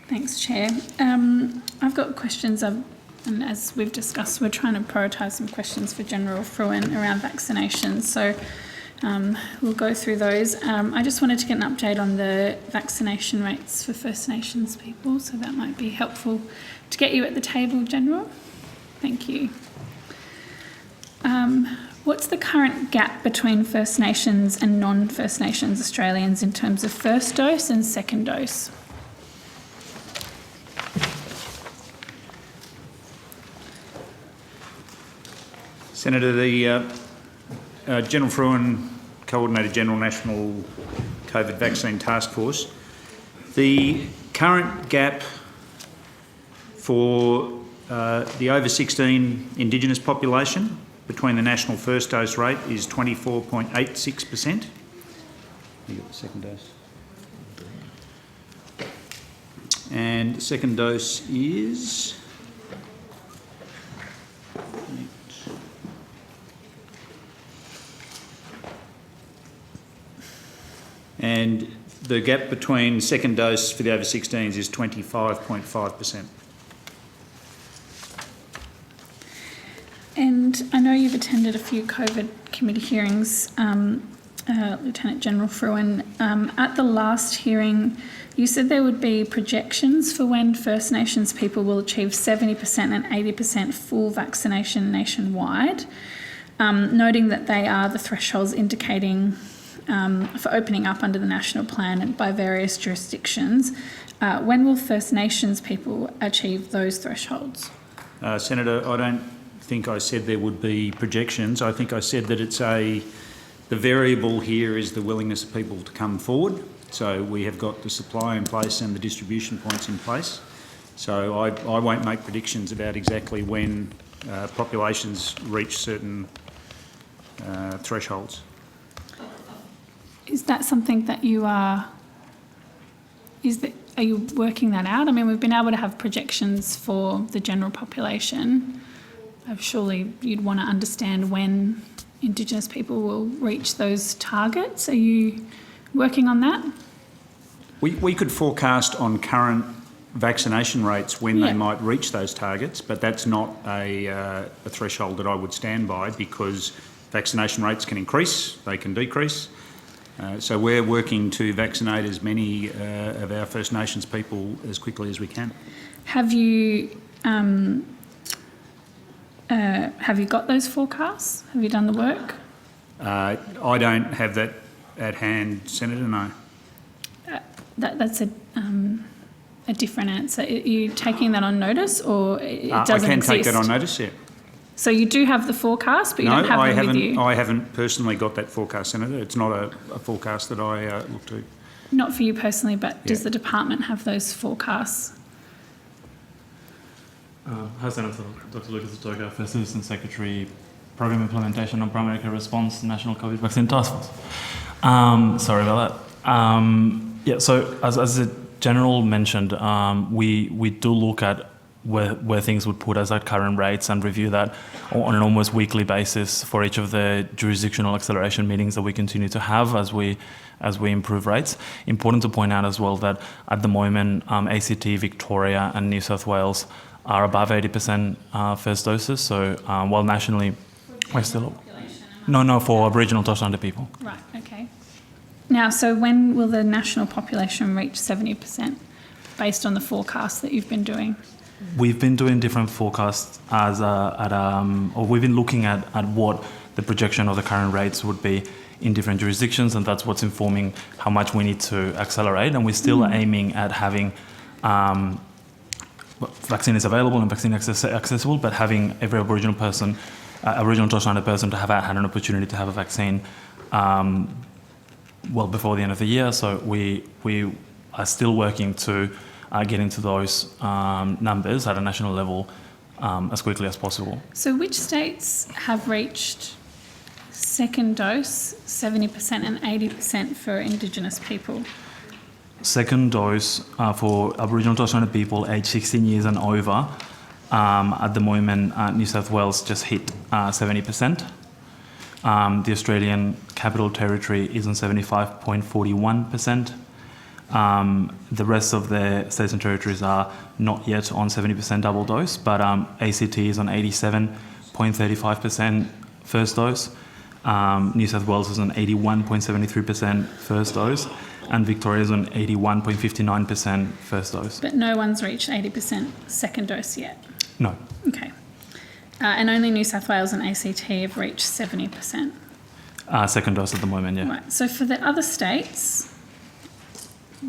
[SPEAKER 21] Thanks, Chair. I've got questions, and as we've discussed, we're trying to prioritise some questions for General Frewen around vaccinations. So we'll go through those. I just wanted to get an update on the vaccination rates for First Nations people, so that might be helpful to get you at the table, General. Thank you. What's the current gap between First Nations and non-First Nations Australians in terms of first dose and second dose?
[SPEAKER 12] Senator, the General Frewen, Coordinator-General National COVID Vaccine Task Force. The current gap for the over 16 Indigenous population between the national first dose rate is 24.86%. You got the second dose. And the second dose is... And the gap between second dose for the over 16s is 25.5%.
[SPEAKER 21] And I know you've attended a few COVID committee hearings, Lieutenant General Frewen. At the last hearing, you said there would be projections for when First Nations people will achieve 70% and 80% full vaccination nationwide, noting that they are the thresholds indicating for opening up under the national plan by various jurisdictions. When will First Nations people achieve those thresholds?
[SPEAKER 12] Senator, I don't think I said there would be projections. I think I said that the variable here is the willingness of people to come forward. So we have got the supply in place and the distribution points in place. So I won't make predictions about exactly when populations reach certain thresholds.
[SPEAKER 21] Is that something that you are you working that out? I mean, we've been able to have projections for the general population. Surely you'd want to understand when Indigenous people will reach those targets. Are you working on that?
[SPEAKER 12] We could forecast on current vaccination rates when they might reach those targets, but that's not a threshold that I would stand by, because vaccination rates can increase, they can decrease. So we're working to vaccinate as many of our First Nations people as quickly as we can.
[SPEAKER 21] Have you got those forecasts? Have you done the work?
[SPEAKER 12] I don't have that at hand, Senator, no.
[SPEAKER 21] That's a different answer. Are you taking that on notice, or it doesn't exist?
[SPEAKER 12] I can take that on notice, yeah.
[SPEAKER 21] So you do have the forecast, but you don't have them with you?
[SPEAKER 12] No, I haven't personally got that forecast, Senator. It's not a forecast that I look to.
[SPEAKER 21] Not for you personally, but does the department have those forecasts?
[SPEAKER 17] Hi, Senator. Dr. Lucas Atoka, First Assistant Secretary, Program Implementation on Primary Care Response, National COVID Vaccine Task Force. Sorry about that. So as the General mentioned, we do look at where things would put us at current rates and review that on an almost weekly basis for each of the jurisdictional acceleration meetings that we continue to have as we improve rates. Important to point out as well that at the moment, ACT, Victoria and New South Wales are above 80% first doses. So while nationally we're still... No, for Aboriginal Torres Strait Islander people.
[SPEAKER 21] Right, okay. Now, so when will the national population reach 70% based on the forecast that you've been doing?
[SPEAKER 17] We've been doing different forecasts or we've been looking at what the projection of the current rates would be in different jurisdictions, and that's what's informing how much we need to accelerate. And we're still aiming at having vaccine is available and vaccine accessible, but having every Aboriginal person, Aboriginal Torres Strait Islander person, to have had an opportunity to have a vaccine well before the end of the year. So we are still working to get into those numbers at a national level as quickly as possible.
[SPEAKER 21] So which states have reached second dose 70% and 80% for Indigenous people?
[SPEAKER 17] Second dose for Aboriginal Torres Strait Islander people aged 16 years and over, at the moment New South Wales just hit 70%. The Australian Capital Territory is on 75.41%. The rest of the states and territories are not yet on 70% double dose, but ACT is on 87.35% first dose. New South Wales is on 81.73% first dose, and Victoria is on 81.59% first dose.
[SPEAKER 21] But no one's reached 80% second dose yet?
[SPEAKER 17] No.
[SPEAKER 21] Okay. And only New South Wales and ACT have reached 70%?
[SPEAKER 17] Second dose at the moment, yeah.
[SPEAKER 21] Right. So for the other states,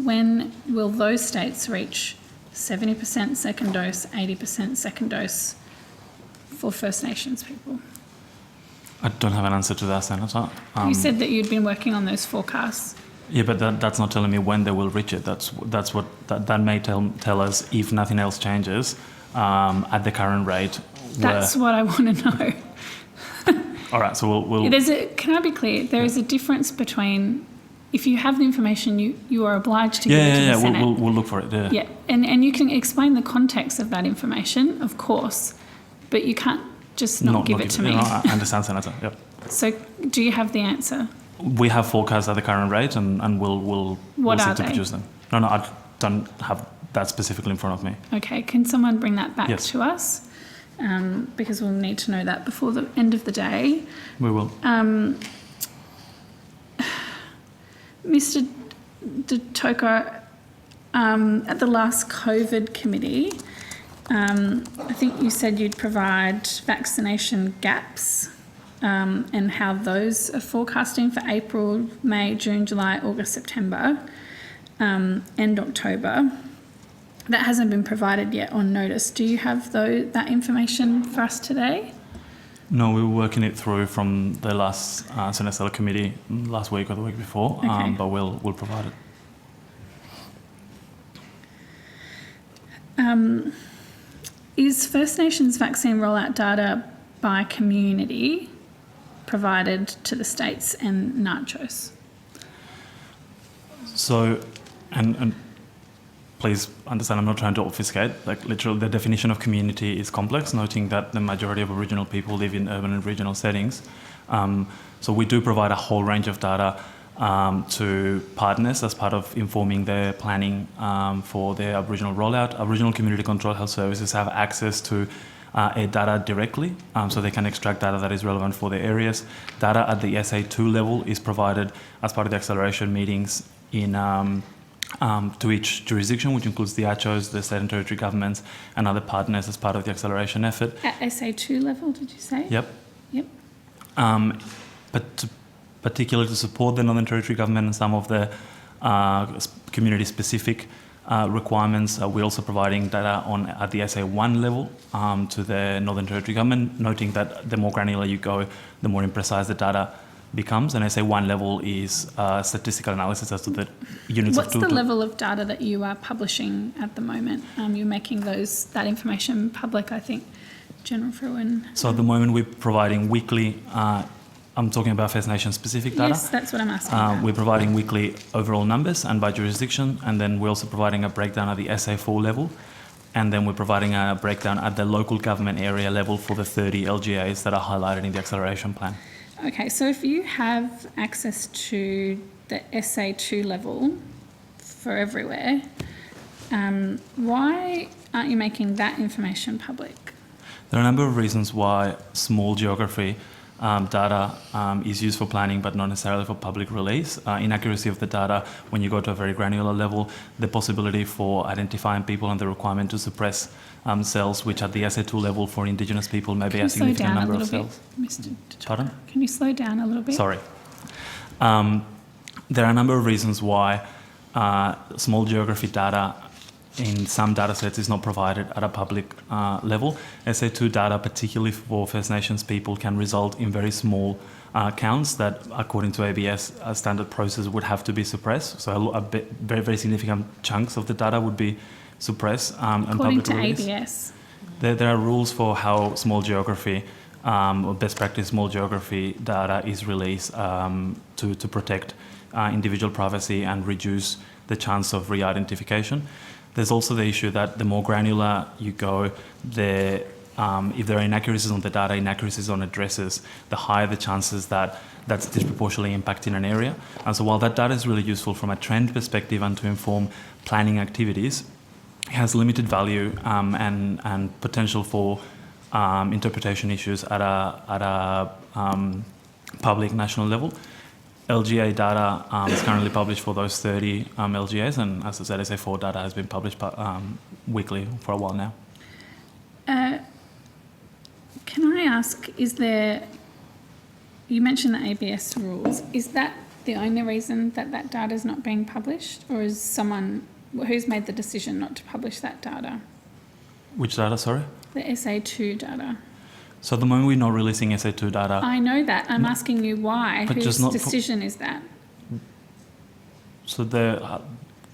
[SPEAKER 21] when will those states reach 70% second dose, 80% second dose for First Nations people?
[SPEAKER 17] I don't have an answer to that, Senator.
[SPEAKER 21] You said that you'd been working on those forecasts.
[SPEAKER 17] Yeah, but that's not telling me when they will reach it. That may tell us, if nothing else changes, at the current rate.
[SPEAKER 21] That's what I want to know.
[SPEAKER 17] All right, so we'll...
[SPEAKER 21] Can I be clear? There is a difference between, if you have the information, you are obliged to give it to the Senate.
[SPEAKER 17] We'll look for it, yeah.
[SPEAKER 21] Yeah, and you can explain the context of that information, of course, but you can't just not give it to me.
[SPEAKER 17] No, I understand, Senator, yep.
[SPEAKER 21] So do you have the answer?
[SPEAKER 17] We have forecasts at the current rate, and we'll seek to produce them. No, I don't have that specifically in front of me.
[SPEAKER 21] Okay, can someone bring that back
[SPEAKER 17] Yes.
[SPEAKER 21] to us? Because we'll need to know that before the end of the day.
[SPEAKER 17] We will.
[SPEAKER 21] Mr. De Toker, at the last COVID committee, I think you said you'd provide vaccination gaps and how those are forecasting for April, May, June, July, August, September, and October. That hasn't been provided yet on notice. Do you have that information for us today?
[SPEAKER 17] No, we were working it through from the last Senate Select Committee last week or the week before,
[SPEAKER 21] Okay.
[SPEAKER 17] but we'll provide it.
[SPEAKER 21] Is First Nations vaccine rollout data by community provided to the states and NACHOS?
[SPEAKER 17] So, and please understand, I'm not trying to obfuscate. Like, literally, the definition of community is complex, noting that the majority of Aboriginal people live in urban and regional settings. So we do provide a whole range of data to partners as part of informing their planning for their Aboriginal rollout. Aboriginal Community Control Health Services have access to air data directly, so they can extract data that is relevant for their areas. Data at the SA2 level is provided as part of the acceleration meetings to each jurisdiction, which includes the ACHOs, the state and territory governments, and other partners as part of the acceleration effort.
[SPEAKER 21] At SA2 level, did you say?
[SPEAKER 17] Yep.
[SPEAKER 21] Yep.
[SPEAKER 17] But particularly to support the Northern Territory government and some of the community-specific requirements, we're also providing data at the SA1 level to the Northern Territory government, noting that the more granular you go, the more imprecise the data becomes. And SA1 level is statistical analysis as to the units
[SPEAKER 21] What's
[SPEAKER 17] of
[SPEAKER 21] the level of data that you are publishing at the moment? You're making that information public, I think, General Fruin.
[SPEAKER 17] So at the moment we're providing weekly, I'm talking about First Nation specific data.
[SPEAKER 21] Yes, that's what I'm asking about.
[SPEAKER 17] We're providing weekly overall numbers and by jurisdiction, and then we're also providing a breakdown at the SA4 level. and then we're providing a breakdown at the local government area level for the 30 LGAs that are highlighted in the acceleration plan.
[SPEAKER 21] Okay, so if you have access to the SA2 level for everywhere, why aren't you making that information public?
[SPEAKER 17] There are a number of reasons why small geography data is used for planning but not necessarily for public release. Inaccuracy of the data when you go to a very granular level, the possibility for identifying people and the requirement to suppress cells, which at the SA2 level for Indigenous people may be a significant number of cells.
[SPEAKER 21] Mr.
[SPEAKER 17] Pardon?
[SPEAKER 21] Can you slow down a little bit?
[SPEAKER 17] Sorry. There are a number of reasons why small geography data in some data sets is not provided at a public level. SA2 data, particularly for First Nations people, can result in very small counts that, according to ABS, a standard process would have to be suppressed. So very, very significant chunks of the data would be suppressed and
[SPEAKER 21] According
[SPEAKER 17] public
[SPEAKER 21] to
[SPEAKER 17] release.
[SPEAKER 21] ABS.
[SPEAKER 17] There are rules for how small geography or best practice small geography data is released to protect individual privacy and reduce the chance of re-identification. There's also the issue that the more granular you go, if there are inaccuracies on the data, inaccuracies on addresses, the higher the chances that that's disproportionately impacting an area. And so while that data is really useful from a trend perspective and to inform planning activities, it has limited value and potential for interpretation issues at a public national level. LGA data is currently published for those 30 LGAs, and as I said, SA4 data has been published weekly for a while now.
[SPEAKER 21] Can I ask, you mentioned the ABS rules, is that the only reason that that data is not being published, or is who's made the decision not to publish that data?
[SPEAKER 17] Which data, sorry?
[SPEAKER 21] The SA2 data.
[SPEAKER 17] So at the moment we're not releasing SA2 data.
[SPEAKER 21] I know that. I'm asking you why.
[SPEAKER 17] But
[SPEAKER 21] Whose
[SPEAKER 17] just not
[SPEAKER 21] decision is that?
[SPEAKER 17] So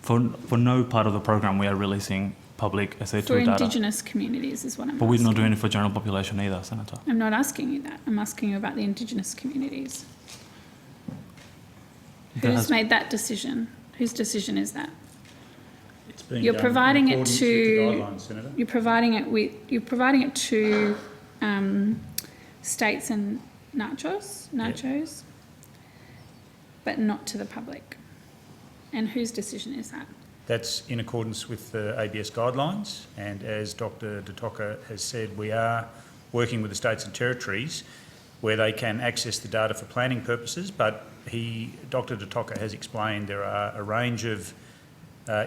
[SPEAKER 17] for no part of the program we are releasing public SA2
[SPEAKER 21] For
[SPEAKER 17] data.
[SPEAKER 21] Indigenous communities is what I'm
[SPEAKER 17] But
[SPEAKER 21] asking.
[SPEAKER 17] we're not doing it for general population either, Senator.
[SPEAKER 21] I'm not asking you that. I'm asking you about the Indigenous communities. Who's made that decision? Whose decision is that?
[SPEAKER 12] It's being
[SPEAKER 21] You're
[SPEAKER 12] done
[SPEAKER 21] providing
[SPEAKER 12] in
[SPEAKER 21] it
[SPEAKER 12] accordance
[SPEAKER 21] to.
[SPEAKER 12] with the guidelines, Senator.
[SPEAKER 21] You're providing it to states and nachos, but not to the public. And whose decision is that?
[SPEAKER 12] That's in accordance with the ABS guidelines, and as Dr. De Toca has said, we are working with the states and territories where they can access the data for planning purposes, but Dr. De Toca has explained there are a range of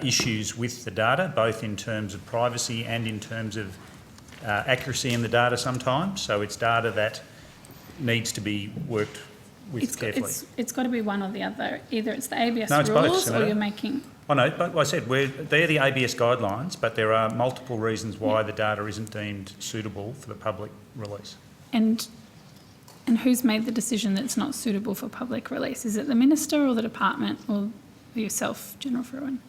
[SPEAKER 12] issues with the data, both in terms of privacy and in terms of accuracy in the data sometimes. So it's data that needs to be worked with carefully.
[SPEAKER 21] It's got to be one or the other. Either it's the ABS
[SPEAKER 12] No, it's both,
[SPEAKER 21] rules or
[SPEAKER 12] Senator.
[SPEAKER 21] you're making...
[SPEAKER 12] I know, but I said they're the ABS guidelines, but there are multiple reasons why the data isn't deemed suitable for the public release.
[SPEAKER 21] And who's made the decision that it's not suitable for public release? Is it the Minister or the Department or yourself, General Fruin?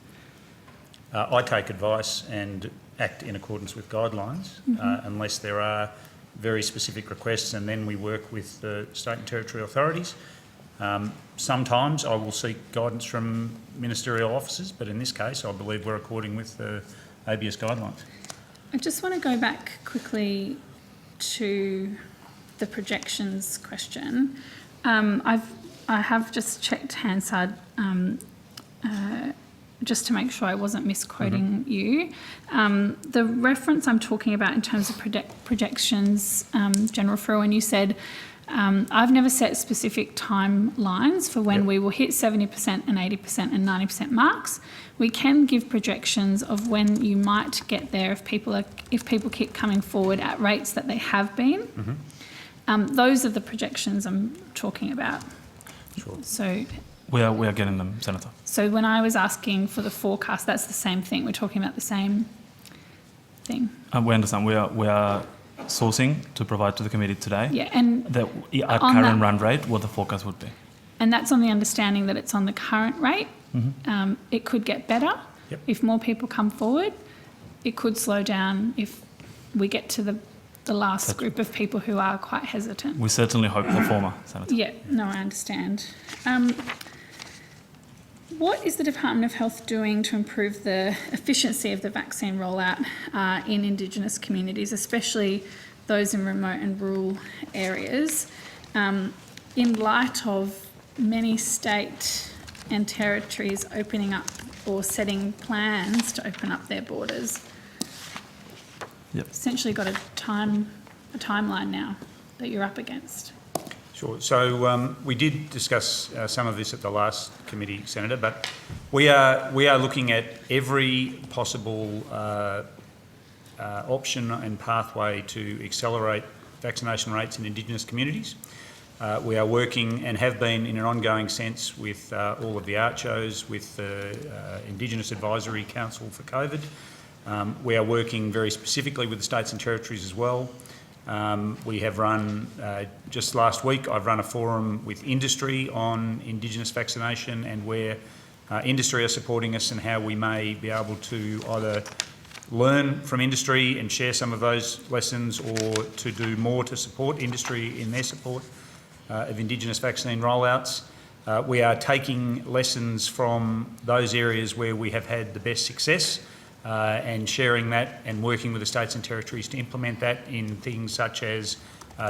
[SPEAKER 12] I take advice and act in accordance with guidelines unless there are very specific requests, and then we work with the state and territory authorities. Sometimes I will seek guidance from ministerial officers, but in this case I believe we're according with the ABS guidelines.
[SPEAKER 21] I just want to go back quickly to the projections question. I have just checked Hansard just to make sure I wasn't misquoting you. The reference I'm talking about in terms of projections, General Fruin, you said, I've never set specific timelines for when we will hit 70% and 80% and 90% marks. We can give projections of when you might get there if people keep coming forward at rates that they have been. Those are the projections I'm talking about.
[SPEAKER 17] Sure.
[SPEAKER 21] So
[SPEAKER 17] we are getting them, Senator.
[SPEAKER 21] So when I was asking for the forecast, that's the same thing. We're talking about the same thing.
[SPEAKER 17] We understand. We are sourcing to provide to the committee today.
[SPEAKER 21] Yeah, and
[SPEAKER 17] at current run rate, what the forecast would be.
[SPEAKER 21] And that's on the understanding that it's on the current rate. It could get better if more people come forward. It could slow down if we get to the last group of people who are quite hesitant.
[SPEAKER 17] We certainly hope the former, Senator.
[SPEAKER 21] Yeah, no, I understand. What is the Department of Health doing to improve the efficiency of the vaccine rollout in Indigenous communities, especially those in remote and rural areas, in light of many state and territories opening up or setting plans to open up their borders?
[SPEAKER 17] Yep.
[SPEAKER 21] Essentially got a timeline now that you're up against.
[SPEAKER 12] Sure. So we did discuss some of this at the last committee, Senator, but we are looking at every possible option and pathway to accelerate vaccination rates in Indigenous communities. We are working and have been in an ongoing sense with all of the ARCHOs, with the Indigenous Advisory Council for COVID. We are working very specifically with the states and territories as well. We have run, just last week, I've run a forum with industry on Indigenous vaccination and where industry are supporting us and how we may be able to either learn from industry and share some of those lessons or to do more to support industry in their support of Indigenous vaccine rollouts. We are taking lessons from those areas where we have had the best success and sharing that and working with the states and territories to implement that in things such as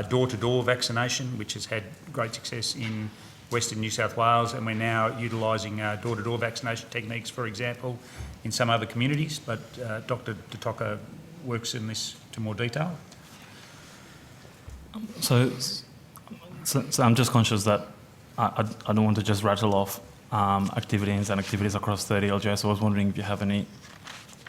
[SPEAKER 12] door-to-door vaccination, which has had great success in Western New South Wales, and we're now utilising door-to-door vaccination techniques, for example, in some other communities. But Dr. Detoka works in this to more detail.
[SPEAKER 17] So I'm just conscious that I don't want to just rattle off activities across 30 LGA, so I was wondering if you have any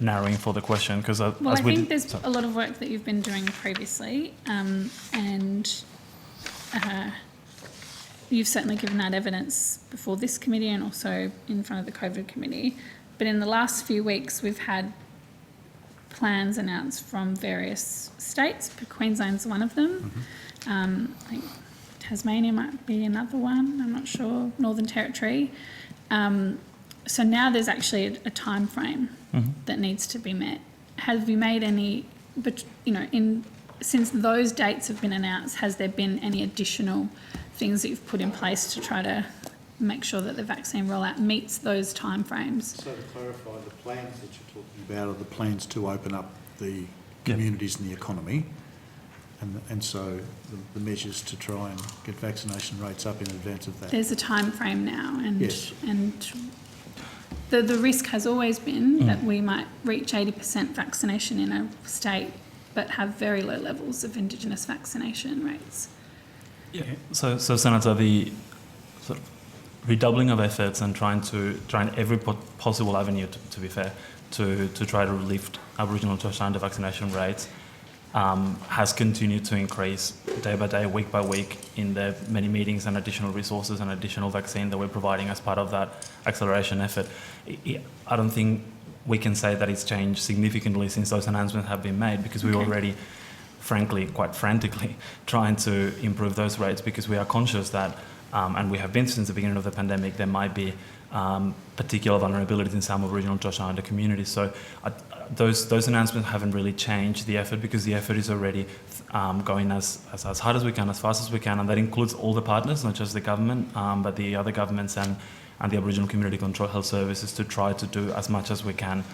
[SPEAKER 17] narrowing for the question, because
[SPEAKER 21] I think there's a lot of work that you've been doing previously, and you've certainly given that evidence before this committee and also in front of the COVID committee. But in the last few weeks, we've had plans announced from various states. Queensland's one of them. I think Tasmania might be another one. I'm not sure. Northern Territory. So now there's actually a time frame that needs to be met. Have you made any, but since those dates have been announced, has there been any additional things that you've put in place to try to make sure that the vaccine rollout meets those time frames?
[SPEAKER 6] So to clarify, the plans that you're talking about are the plans to open up the communities and the economy, and so the measures to try and get vaccination rates up in advance of that.
[SPEAKER 21] There's a time frame now, and
[SPEAKER 6] yes.
[SPEAKER 21] And the risk has always been that we might reach 80% vaccination in a state but have very low levels of Indigenous vaccination rates.
[SPEAKER 17] Yeah. So Senator, the sort of redoubling of efforts and trying every possible avenue, to be fair, to try to lift Aboriginal and Torres Strait Islander vaccination rates has continued to increase day by day, week by week, in the many meetings and additional resources and additional vaccine that we're providing as part of that acceleration effort. I don't think we can say that it's changed significantly since those announcements have been made, because we're already, frankly, quite frantically trying to improve those rates, because we are conscious that, and we have been since the beginning of the pandemic, there might be particular vulnerabilities in some Aboriginal and Torres Strait Islander communities. So those announcements haven't really changed the effort, because the effort is already going as hard as we can, as fast as we can, and that includes all the partners, not just the government, but the other governments and the Aboriginal Community Control Health Services, to try to do as much as we can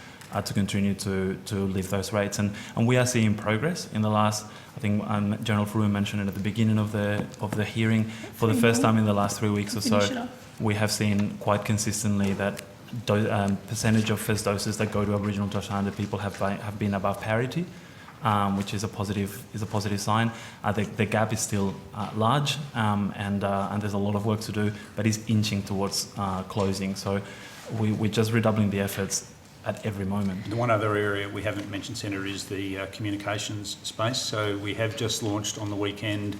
[SPEAKER 17] to continue to lift those rates. And we are seeing progress in the last, I think General Frewen mentioned it at the beginning of the hearing, for the first time in the last 3 weeks or so, we have seen quite consistently that percentage of first doses that go to Aboriginal and Torres Strait Islander people have been above parity, which is a positive sign. The gap is still large, and there's a lot of work to do, but it's inching towards closing. So we're just redoubling the efforts at every moment.
[SPEAKER 12] The one other area we haven't mentioned, Senator, is the communications space. So we have just launched on the weekend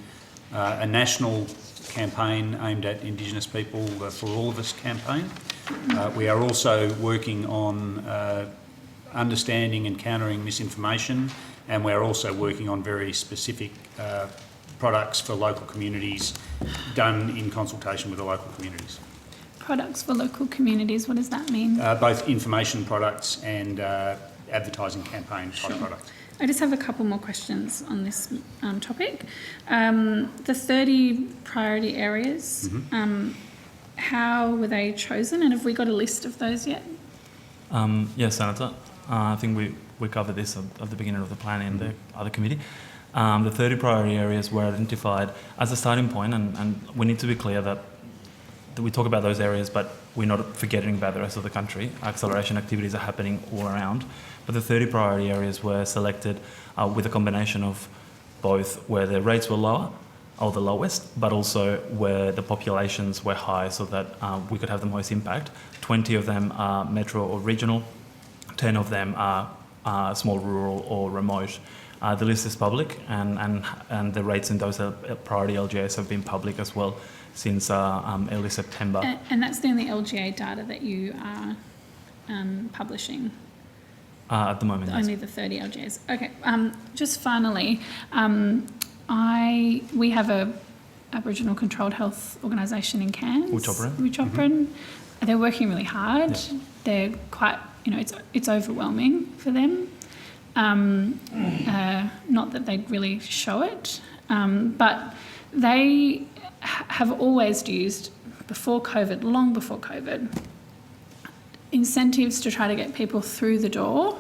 [SPEAKER 12] a national campaign aimed at Indigenous people, For All of Us campaign. We are also working on understanding and countering misinformation, and we're also working on very specific products for local communities done in consultation with the local communities.
[SPEAKER 21] Products for local communities, what does that mean?
[SPEAKER 12] Both information products and advertising campaign type products.
[SPEAKER 21] I just have a couple more questions on this topic. The 30 priority areas, how were they chosen, and have we got a list of those yet?
[SPEAKER 17] Yes, Senator. I think we covered this at the beginning of the plan in the other committee. The 30 priority areas were identified as a starting point, and we need to be clear that we talk about those areas, but we're not forgetting about the rest of the country. Acceleration activities are happening all around. But the 30 priority areas were selected with a combination of both where the rates were lower or the lowest, but also where the populations were high so that we could have the most impact. 20 of them are metro or regional, 10 of them are small rural or remote. The list is public, and the rates in those priority LGAs have been public as well since early September.
[SPEAKER 21] And that's the only LGA data that you are publishing?
[SPEAKER 17] At the moment,
[SPEAKER 21] Only the 30 LGAs. Okay. Just finally, we have a Aboriginal controlled health organisation in Cairns. Wuchopperen. They're working really hard. Yep. They're quite, it's overwhelming for them. Not that they really show it, but they have always used, before COVID, long before COVID, incentives to try to get people through the door,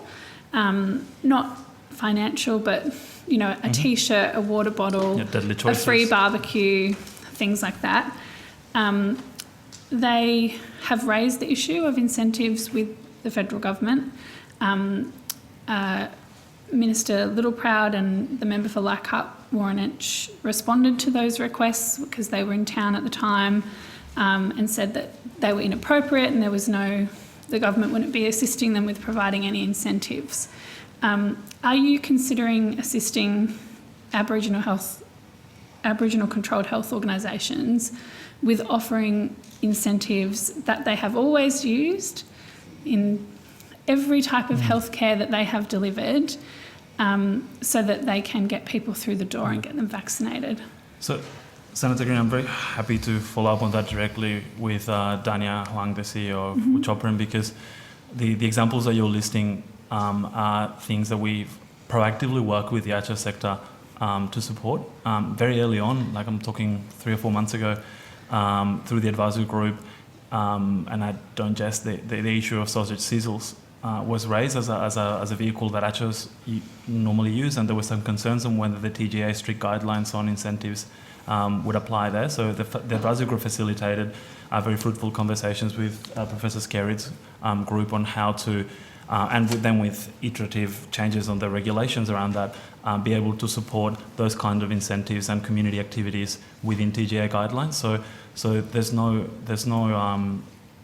[SPEAKER 21] not financial, but, a T-shirt, a water bottle, a free barbecue, things like that. They have raised the issue of incentives with the federal government. Minister Littleproud and the member for Leichhardt Warrenich responded to those requests because they were in town at the time, and said that they were inappropriate and the government wouldn't be assisting them with providing any incentives. Are you considering assisting Aboriginal controlled health organisations with offering incentives that they have always used in every type of healthcare that they have delivered, so that they can get people through the door and get them vaccinated?
[SPEAKER 17] So, Senator Green, I'm very happy to follow up on that directly with Dania Huang, the CEO of Wuchopperen, because the examples that you're listing are things that we've proactively worked with the ACHA sector to support. Very early on, like I'm talking 3 or 4 months ago, through the advisory group, and I don't jest, the issue of sausage sizzles was raised as a vehicle that ACHAs normally use, and there were some concerns on whether the TGA strict guidelines on incentives would apply there. So the advisory group facilitated very fruitful conversations with Professor Skerritt's group on how to, and with iterative changes on the regulations around that, be able to support those kind of incentives and community activities within TGA guidelines. So there's no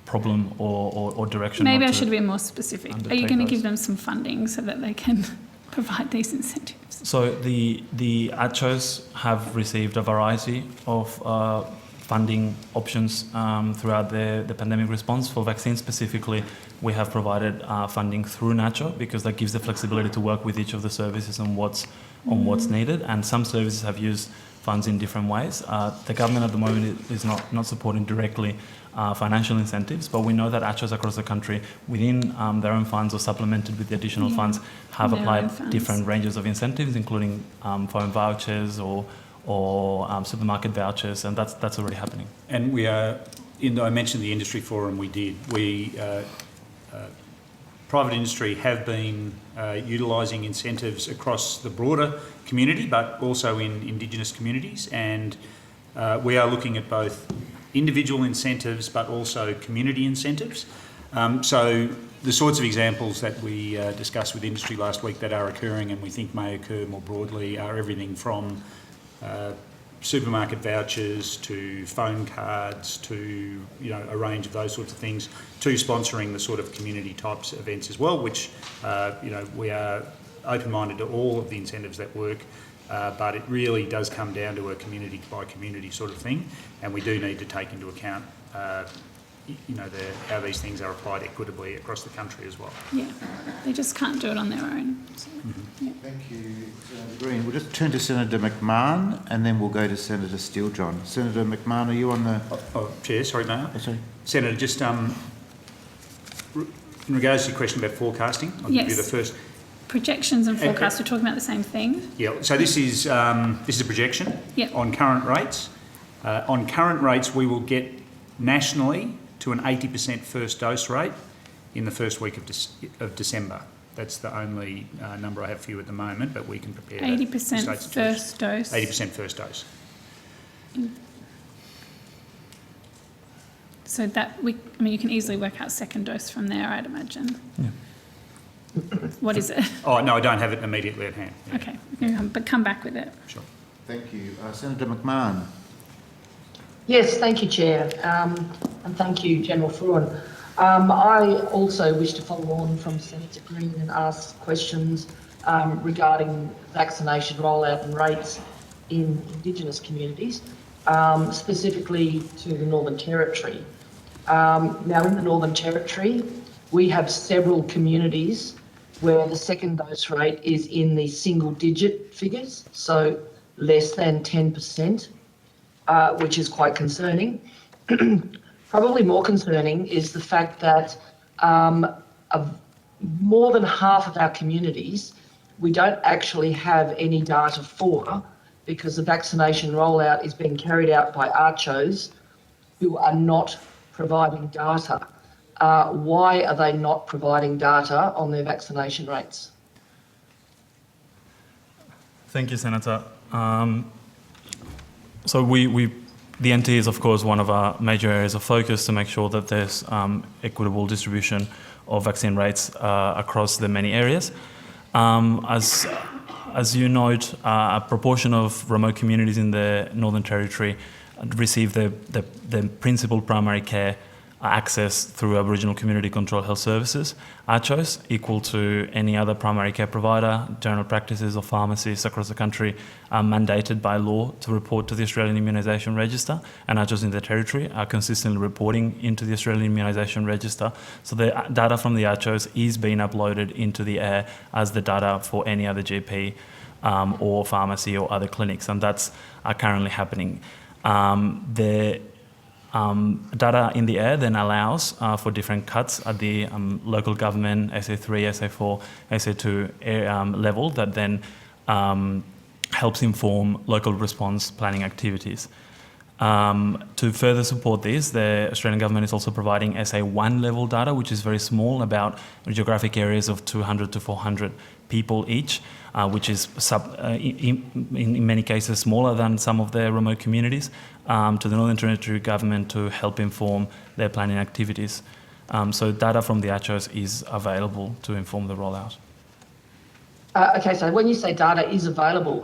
[SPEAKER 17] problem or direction.
[SPEAKER 21] Maybe I should be more specific. Are you going to give them some funding so that they can provide these incentives?
[SPEAKER 17] So the ACHOs have received a variety of funding options throughout the pandemic response. For vaccines specifically, we have provided funding through NACHO because that gives the flexibility to work with each of the services on what's needed, and some services have used funds in different ways. The government at the moment is not supporting directly financial incentives, but we know that ACHOs across the country, within their own funds or supplemented with the additional funds, have applied different ranges of incentives, including phone vouchers or supermarket vouchers, and that's already happening.
[SPEAKER 12] And we are, I mentioned the industry forum private industry have been utilising incentives across the broader community, but also in Indigenous communities, and we are looking at both individual incentives but also community incentives. So the sorts of examples that we discussed with industry last week that are occurring and we think may occur more broadly are everything from supermarket vouchers to phone cards to a range of those sorts of things, to sponsoring the sort of community types events as well, which we are open-minded to all of the incentives that work, but it really does come down to a community by community sort of thing, and we do need to take into account how these things are applied equitably across the country as well.
[SPEAKER 21] Yeah, they just can't do it on their own. So, yeah.
[SPEAKER 1] Thank you, Senator Green. We'll just turn to Senator McMahon and then we'll go to Senator Steele-John. Senator McMahon, are you on the...
[SPEAKER 12] Chair, sorry, Mayor.
[SPEAKER 1] Oh, sorry.
[SPEAKER 12] Senator, just in regards to your question about forecasting, I'll give you the first...
[SPEAKER 21] Projections and forecasts, we're talking about the same thing.
[SPEAKER 12] Yeah, so this is a projection on current rates. On current rates, we will get nationally to an 80% first dose rate in the first week of December. That's the only number I have for you at the moment, but we can prepare that.
[SPEAKER 21] 80% first dose.
[SPEAKER 12] 80% first dose.
[SPEAKER 21] So that you can easily work out second dose from there, I'd imagine.
[SPEAKER 12] Yeah.
[SPEAKER 21] What is it?
[SPEAKER 12] Oh, no, I don't have it immediately at hand. Yeah.
[SPEAKER 21] Okay, but come back with it.
[SPEAKER 12] Sure.
[SPEAKER 1] Thank you. Senator McMahon.
[SPEAKER 18] Yes, thank you, Chair, and thank you, General Fruin. I also wish to follow on from Senator Green and ask questions regarding vaccination rollout and rates in Indigenous communities, specifically to the Northern Territory. Now, in the Northern Territory, we have several communities where the second dose rate is in the single-digit figures, so less than 10%, which is quite concerning. Probably more concerning is the fact that more than half of our communities we don't actually have any data for, because the vaccination rollout is being carried out by ARCHOs who are not providing data. Why are they not providing data on their vaccination rates?
[SPEAKER 17] Thank you, Senator. So the NT is, of course, one of our major areas of focus to make sure that there's equitable distribution of vaccine rates across the many areas. As you note, a proportion of remote communities in the Northern Territory receive the principal primary care access through Aboriginal Community Controlled Health Services, ACHOs, equal to any other primary care provider. General practices or pharmacies across the country are mandated by law to report to the Australian Immunisation Register, and ACHOs in the Territory are consistently reporting into the Australian Immunisation Register. So the data from the ACHOs is being uploaded into the AIR as the data for any other GP or pharmacy or other clinics, and that's currently happening. The data in the AIR then allows for different cuts at the local government, SA3, SA4, SA2 level that then helps inform local response planning activities. To further support this, the Australian government is also providing SA1 level data, which is very small, about geographic areas of 200 to 400 people each, which is in many cases smaller than some of the remote communities, to the Northern Territory government to help inform their planning activities. So data from the ACHOs is available to inform the rollout.
[SPEAKER 18] Okay, so when you say data is available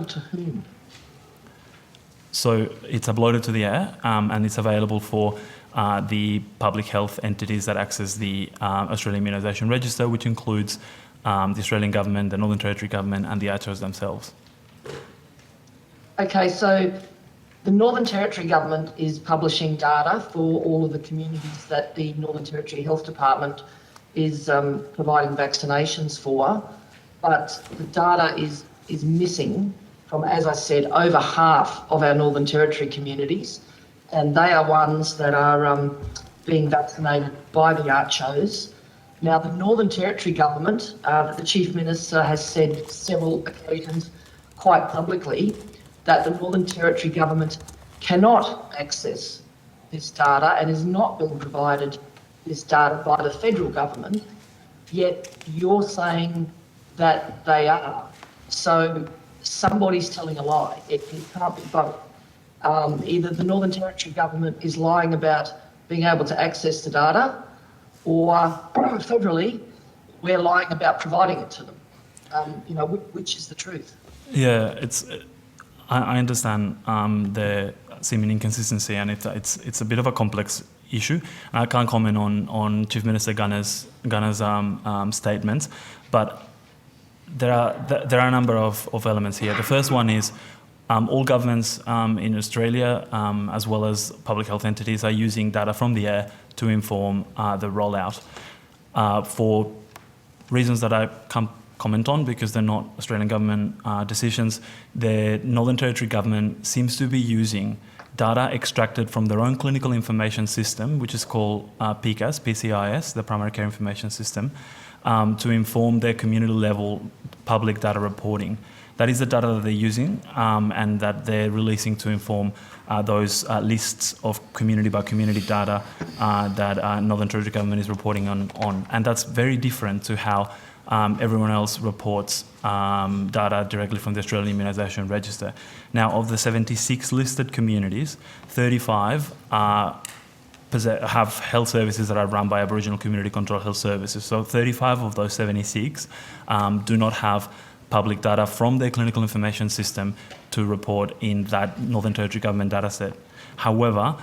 [SPEAKER 18] to whom?
[SPEAKER 17] So it's uploaded to the AIR, and it's available for the public health entities that access the Australian Immunisation Register, which includes the Australian government, the Northern Territory government, and the ACHOs themselves.
[SPEAKER 18] Okay, so the Northern Territory government is publishing data for all of the communities that the Northern Territory Health Department is providing vaccinations for, but the data is missing from, as I said, over half of our Northern Territory communities, and they are ones that are being vaccinated by the ACHOs. Now, the Northern Territory government, the Chief Minister has said several occasions quite publicly that the Northern Territory government cannot access this data and is not being provided this data by the federal government, yet you're saying that they are. So somebody's telling a lie. It can't be both. Either the Northern Territory government is lying about being able to access the data, or federally, we're lying about providing it to them. Which is the truth?
[SPEAKER 17] Yeah, I understand the seeming inconsistency, and it's a bit of a complex issue. I can't comment on Chief Minister Gunner's statements, but there are a number of elements here. The first one is all governments in Australia, as well as public health entities, are using data from the AIR to inform the rollout. For reasons that I can't comment on because they're not Australian government decisions, the Northern Territory government seems to be using data extracted from their own clinical information system, which is called PCIS, the Primary Care Information System, to inform their community level public data reporting. That is the data that they're using and that they're releasing to inform those lists of community-by-community data that Northern Territory Government is reporting on. And that's very different to how everyone else reports data directly from the Australian Immunisation Register. Now, of the 76 listed communities, 35 have health services that are run by Aboriginal Community Controlled Health Services. So 35 of those 76 do not have public data from their clinical information system to report in that Northern Territory Government dataset. However,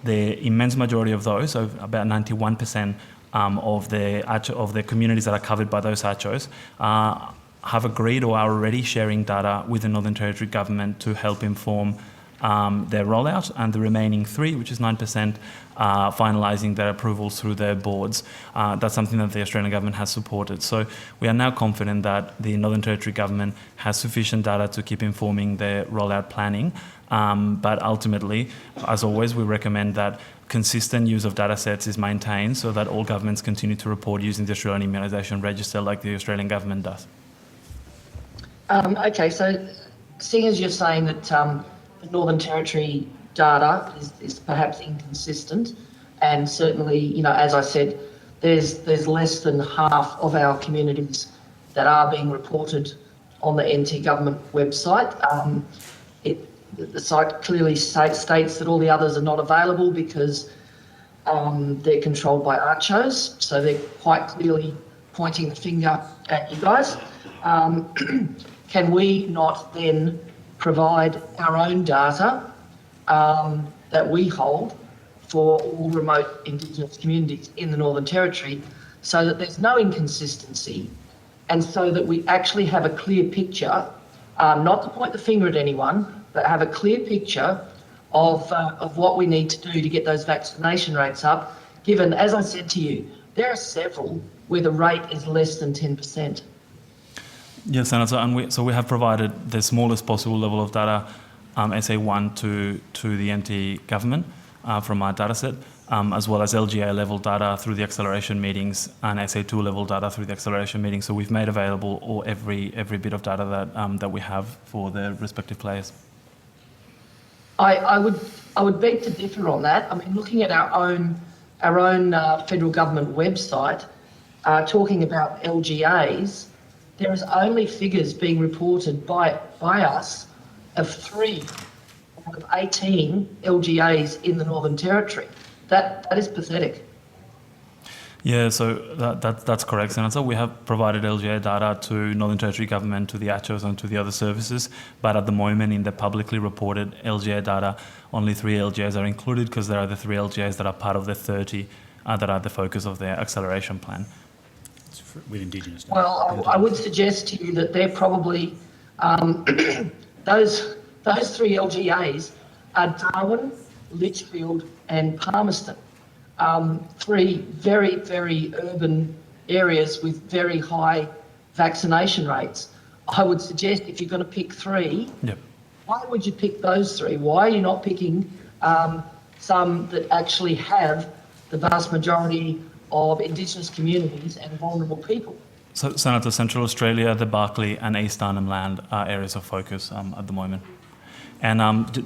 [SPEAKER 17] the immense majority of those, so about 91% of the communities that are covered by those ACCHOs, have agreed or are already sharing data with the Northern Territory Government to help inform their rollout, and the remaining 3, which is 9%, finalising their approvals through their boards. That's something that the Australian Government has supported. So we are now confident that the Northern Territory Government has sufficient data to keep informing their rollout planning. But ultimately, as always, we recommend that consistent use of data sets is maintained so that all governments continue to report using the Australian Immunisation Register like the Australian Government does.
[SPEAKER 18] Okay, so seeing as you're saying that the Northern Territory data is perhaps inconsistent, and certainly, you know, as I said, there's less than half of our communities that are being reported on the NT Government website. The site clearly states that all the others are not available because they're controlled by ACCHOs, so they're quite clearly pointing the finger at you guys. Can we not then provide our own data that we hold for all remote Indigenous communities in the Northern Territory so that there's no inconsistency and so that we actually have a clear picture, not to point the finger at anyone, but have a clear picture of what we need to do to get those vaccination rates up, given, as I said to you, there are several where the rate is less than 10%.
[SPEAKER 17] Yes, Senator, and we have provided the smallest possible level of data, SA1 to the NT Government from our dataset, as well as LGA level data through the acceleration meetings and SA2 level data through the acceleration meetings. So we've made available every bit of data that we have for the respective players.
[SPEAKER 18] I would beg to differ on that. I mean, looking at our own federal government website, talking about LGAs, there is only figures being reported by us of 3 out of 18 LGAs in the Northern Territory. That is pathetic.
[SPEAKER 17] Yeah, so that's correct, Senator. We have provided LGA data to Northern Territory Government, to the ACCHOs and to the other services, but at the moment in the publicly reported LGA data, only 3 LGAs are included because there are the 3 LGAs that are part of the 30 that are the focus of their acceleration plan.
[SPEAKER 12] With Indigenous data.
[SPEAKER 18] Well, I would suggest to you that they're probably, those 3 LGAs are Darwin, Litchfield and Palmerston. 3 very, very urban areas with very high vaccination rates. I would suggest if you're going to pick 3, why would you pick those 3? Why are you not picking some that actually have the vast majority of Indigenous communities and vulnerable people?
[SPEAKER 17] So, Senator, Central Australia, the Barkly and East Arnhem Land are areas of focus at the moment. And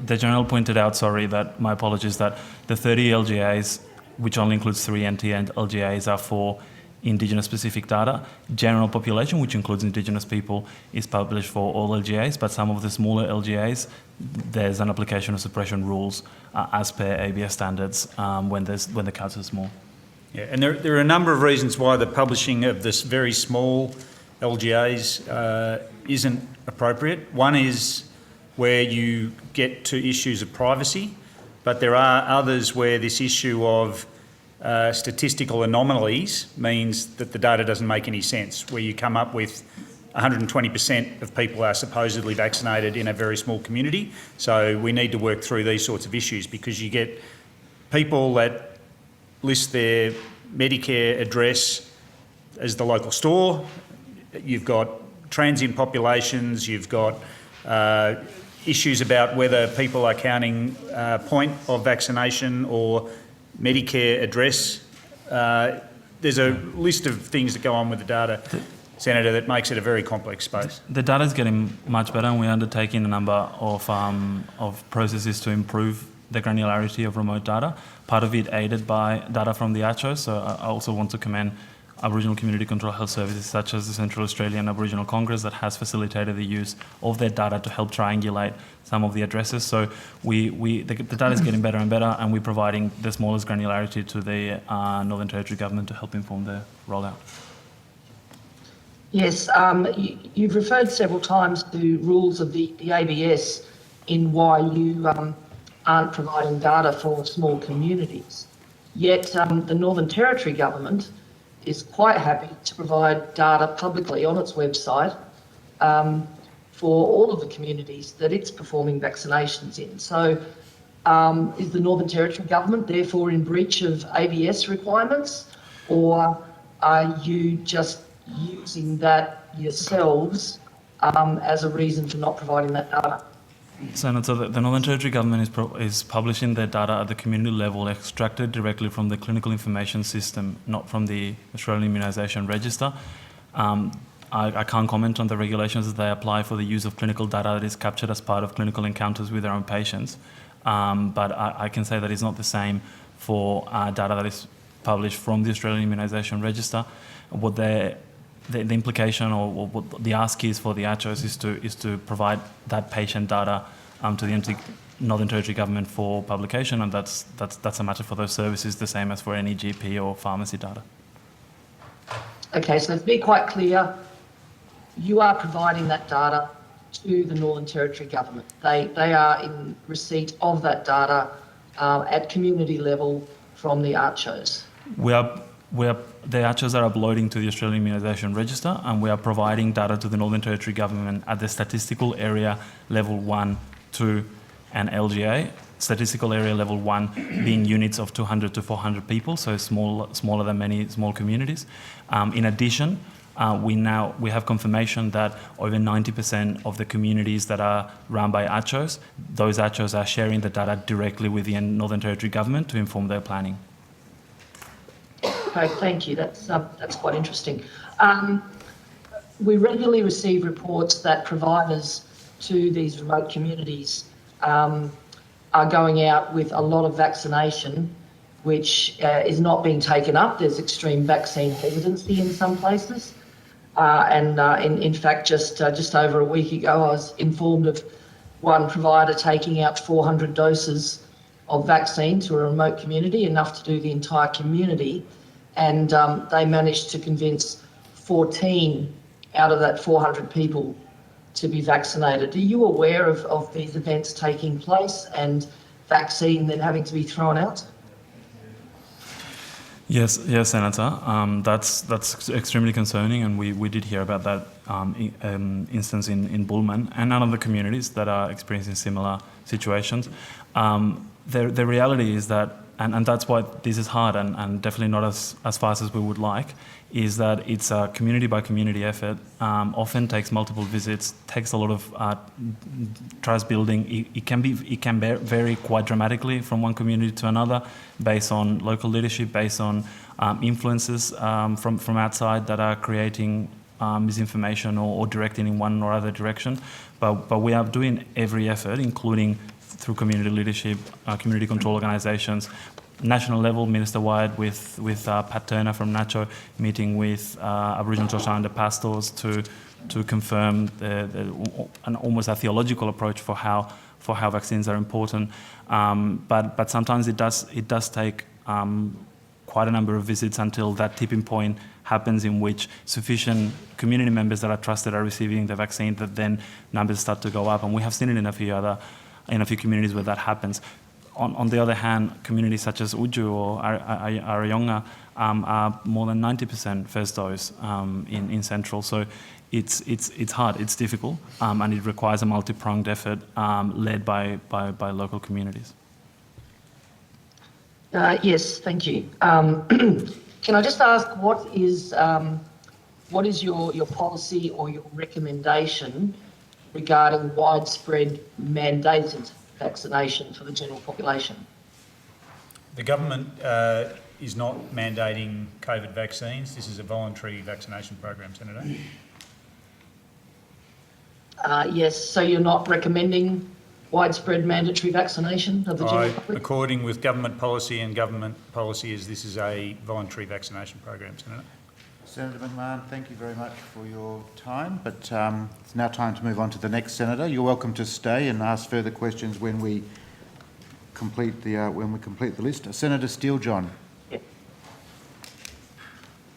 [SPEAKER 17] the General pointed out, that my apologies, that the 30 LGAs, which only includes 3 NT and LGAs, are for Indigenous specific data. General population, which includes Indigenous people, is published for all LGAs, but some of the smaller LGAs, there's an application of suppression rules as per ABS standards when the cuts are small.
[SPEAKER 12] Yeah, and there are a number of reasons why the publishing of this very small LGAs isn't appropriate. One is where you get to issues of privacy, but there are others where this issue of statistical anomalies means that the data doesn't make any sense, where you come up with 120% of people are supposedly vaccinated in a very small community. So we need to work through these sorts of issues because you get people that list their Medicare address as the local store. You've got transient populations, you've got issues about whether people are counting point of vaccination or Medicare address. There's a list of things that go on with the data. Senator, that makes it a very complex space.
[SPEAKER 17] The data is getting much better, and we're undertaking a number of processes to improve the granularity of remote data. Part of it aided by data from the ACHO. So I also want to commend Aboriginal Community Control Health Services such as the Central Australian Aboriginal Congress that has facilitated the use of their data to help triangulate some of the addresses. So the data is getting better and better, and we're providing the smallest granularity to the Northern Territory Government to help inform their rollout.
[SPEAKER 18] Yes, you've referred several times to rules of the ABS in why you aren't providing data for small communities. Yet the Northern Territory Government is quite happy to provide data publicly on its website for all of the communities that it's performing vaccinations in. So is the Northern Territory Government therefore in breach of ABS requirements, or are you just using that yourselves as a reason for not providing that data?
[SPEAKER 17] Senator, the Northern Territory Government is publishing their data at the community level, extracted directly from the Clinical Information System, not from the Australian Immunisation Register. I can't comment on the regulations as they apply for the use of clinical data that is captured as part of clinical encounters with their own patients. But I can say that it's not the same for data that is published from the Australian Immunisation Register. What the implication or what the ask is for the ACHOs is to provide that patient data to the Northern Territory Government for publication, and that's a matter for those services, the same as for any GP or pharmacy data.
[SPEAKER 18] Okay, so to be quite clear, you are providing that data to the Northern Territory Government. They are in receipt of that data at community level from the ACHOs.
[SPEAKER 17] The ACHOs are uploading to the Australian Immunisation Register, and we are providing data to the Northern Territory Government at the statistical area level 1, 2 and LGA. Statistical area level 1 being units of 200 to 400 people, so smaller than many small communities. In addition, we have confirmation that over 90% of the communities that are run by ACHOs, those ACHOs are sharing the data directly with the Northern Territory Government to inform their planning.
[SPEAKER 18] Okay, thank you. That's quite interesting. We regularly receive reports that providers to these remote communities are going out with a lot of vaccination, which is not being taken up. There's extreme vaccine hesitancy in some places. In fact, just over a week ago, I was informed of one provider taking out 400 doses of vaccine to a remote community, enough to do the entire community. And they managed to convince 14 out of that 400 people to be vaccinated. Are you aware of these events taking place and vaccine then having to be thrown out?
[SPEAKER 17] Yes, Senator. That's extremely concerning, and we did hear about that instance in Bullman and other communities that are experiencing similar situations. The reality is that, and that's why this is hard and definitely not as fast as we would like, is that it's a community by community effort, often takes multiple visits, takes a lot of trust building. It can vary quite dramatically from one community to another based on local leadership, based on influences from outside that are creating misinformation or directing in one or other direction. But we are doing every effort, including through community leadership, community control organisations, national level, Minister Wyatt with Pat Turner from NACHO meeting with Aboriginal Torres Strait Islander pastors to confirm an almost a theological approach for how vaccines are important. But sometimes it does take quite a number of visits until that tipping point happens in which sufficient community members that are trusted are receiving the vaccine, that then numbers start to go up. And we have seen it in a few communities where that happens. On the other hand, communities such as Uju or Arayonga are more than 90% first dose in Central. So it's hard, it's difficult, and it requires a multi-pronged effort led by local communities.
[SPEAKER 18] Yes, thank you. Can I just ask what is your policy or your recommendation regarding widespread mandated vaccination for the general population?
[SPEAKER 12] The government is not mandating COVID vaccines. This is a voluntary vaccination program, Senator.
[SPEAKER 18] Yes, so you're not recommending widespread mandatory vaccination of the general public?
[SPEAKER 12] According with government policy, and government policy is this is a voluntary vaccination program, Senator.
[SPEAKER 1] Senator McMahon, thank you very much for your time, but it's now time to move on to the next senator. You're welcome to stay and ask further questions when we complete the list. Senator Steele-John.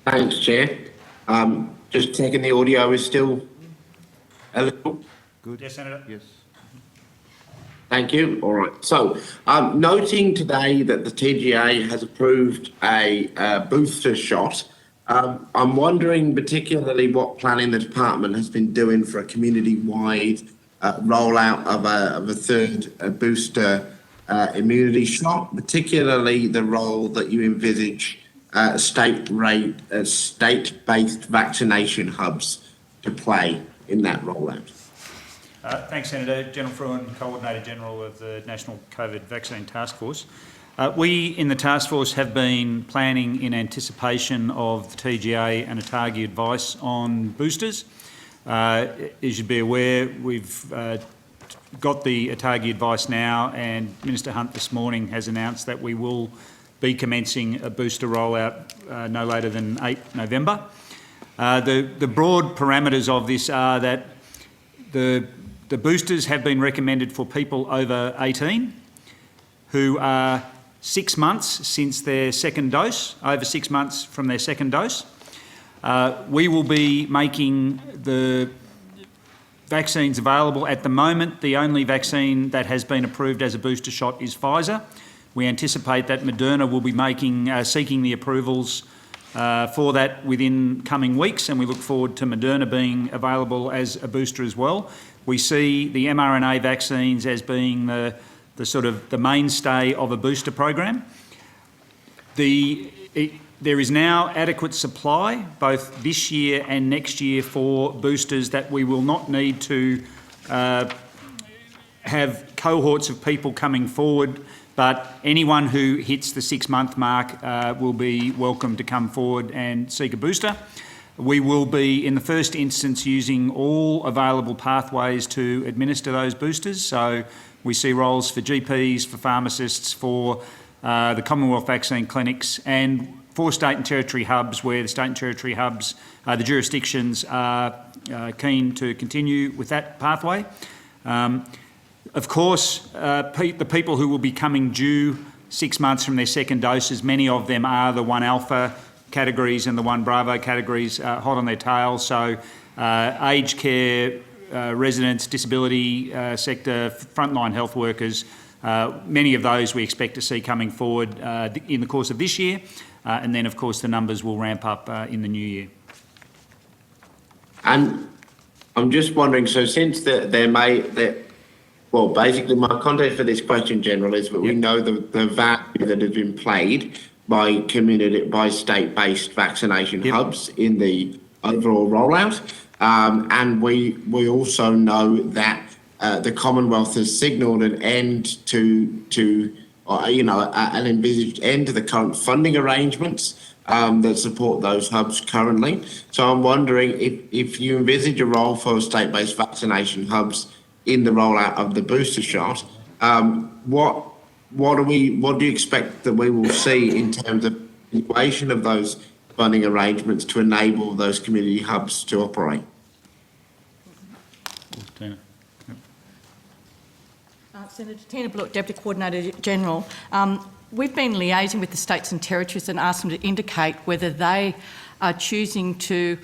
[SPEAKER 13] Thanks, Chair. Just checking the audio is still eligible.
[SPEAKER 1] Good.
[SPEAKER 12] Yes, Senator.
[SPEAKER 1] Yes.
[SPEAKER 13] Thank you. All right. So, noting today that the TGA has approved a booster shot, I'm wondering particularly what planning the department has been doing for a community-wide rollout of a third booster immunity shot, particularly the role that you envisage state-based vaccination hubs to play in that rollout.
[SPEAKER 12] Thanks, Senator. General Fruin, Coordinator General of the National COVID Vaccine Task Force. We in the task force have been planning in anticipation of the TGA and ATAGI advice on boosters. As you'd be aware, we've got the ATAGI advice now, and Minister Hunt this morning has announced that we will be commencing a booster rollout no later than 8 November. The broad parameters of this are that the boosters have been recommended for people over 18 who are 6 months since their second dose, over 6 months from their second dose. We will be making the vaccines available. At the moment, the only vaccine that has been approved as a booster shot is Pfizer. We anticipate that Moderna will be seeking the approvals for that within coming weeks, and we look forward to Moderna being available as a booster as well. We see the mRNA vaccines as being the mainstay of a booster program. There is now adequate supply, both this year and next year, for boosters that we will not need to have cohorts of people coming forward, but anyone who hits the 6-month mark will be welcome to come forward and seek a booster. We will be, in the first instance, using all available pathways to administer those boosters. So we see roles for GPs, for pharmacists, for the Commonwealth vaccine clinics, and for state and territory hubs, where the state and territory hubs, the jurisdictions are keen to continue with that pathway. Of course, the people who will be coming due 6 months from their second doses, many of them are the 1 Alpha categories and the 1 Bravo categories, hot on their tail. So aged care, residents, disability sector, frontline health workers, many of those we expect to see coming forward in the course of this year. And then, of course, the numbers will ramp up in the new year. And
[SPEAKER 13] I'm just wondering, so since well, basically my context for this question, General, is that we know the value that has been played by state-based vaccination hubs in the overall rollout. And we also know that the Commonwealth has signalled an end an envisaged end to the current funding arrangements that support those hubs currently. So I'm wondering if you envisage a role for state-based vaccination hubs in the rollout of the booster shot, what do you expect that we will see in terms of continuation of those funding arrangements to enable those community hubs to operate?
[SPEAKER 11] Senator Tina Blewett, Deputy Coordinator General. We've been liaising with the states and territories and asked them to indicate whether they are choosing to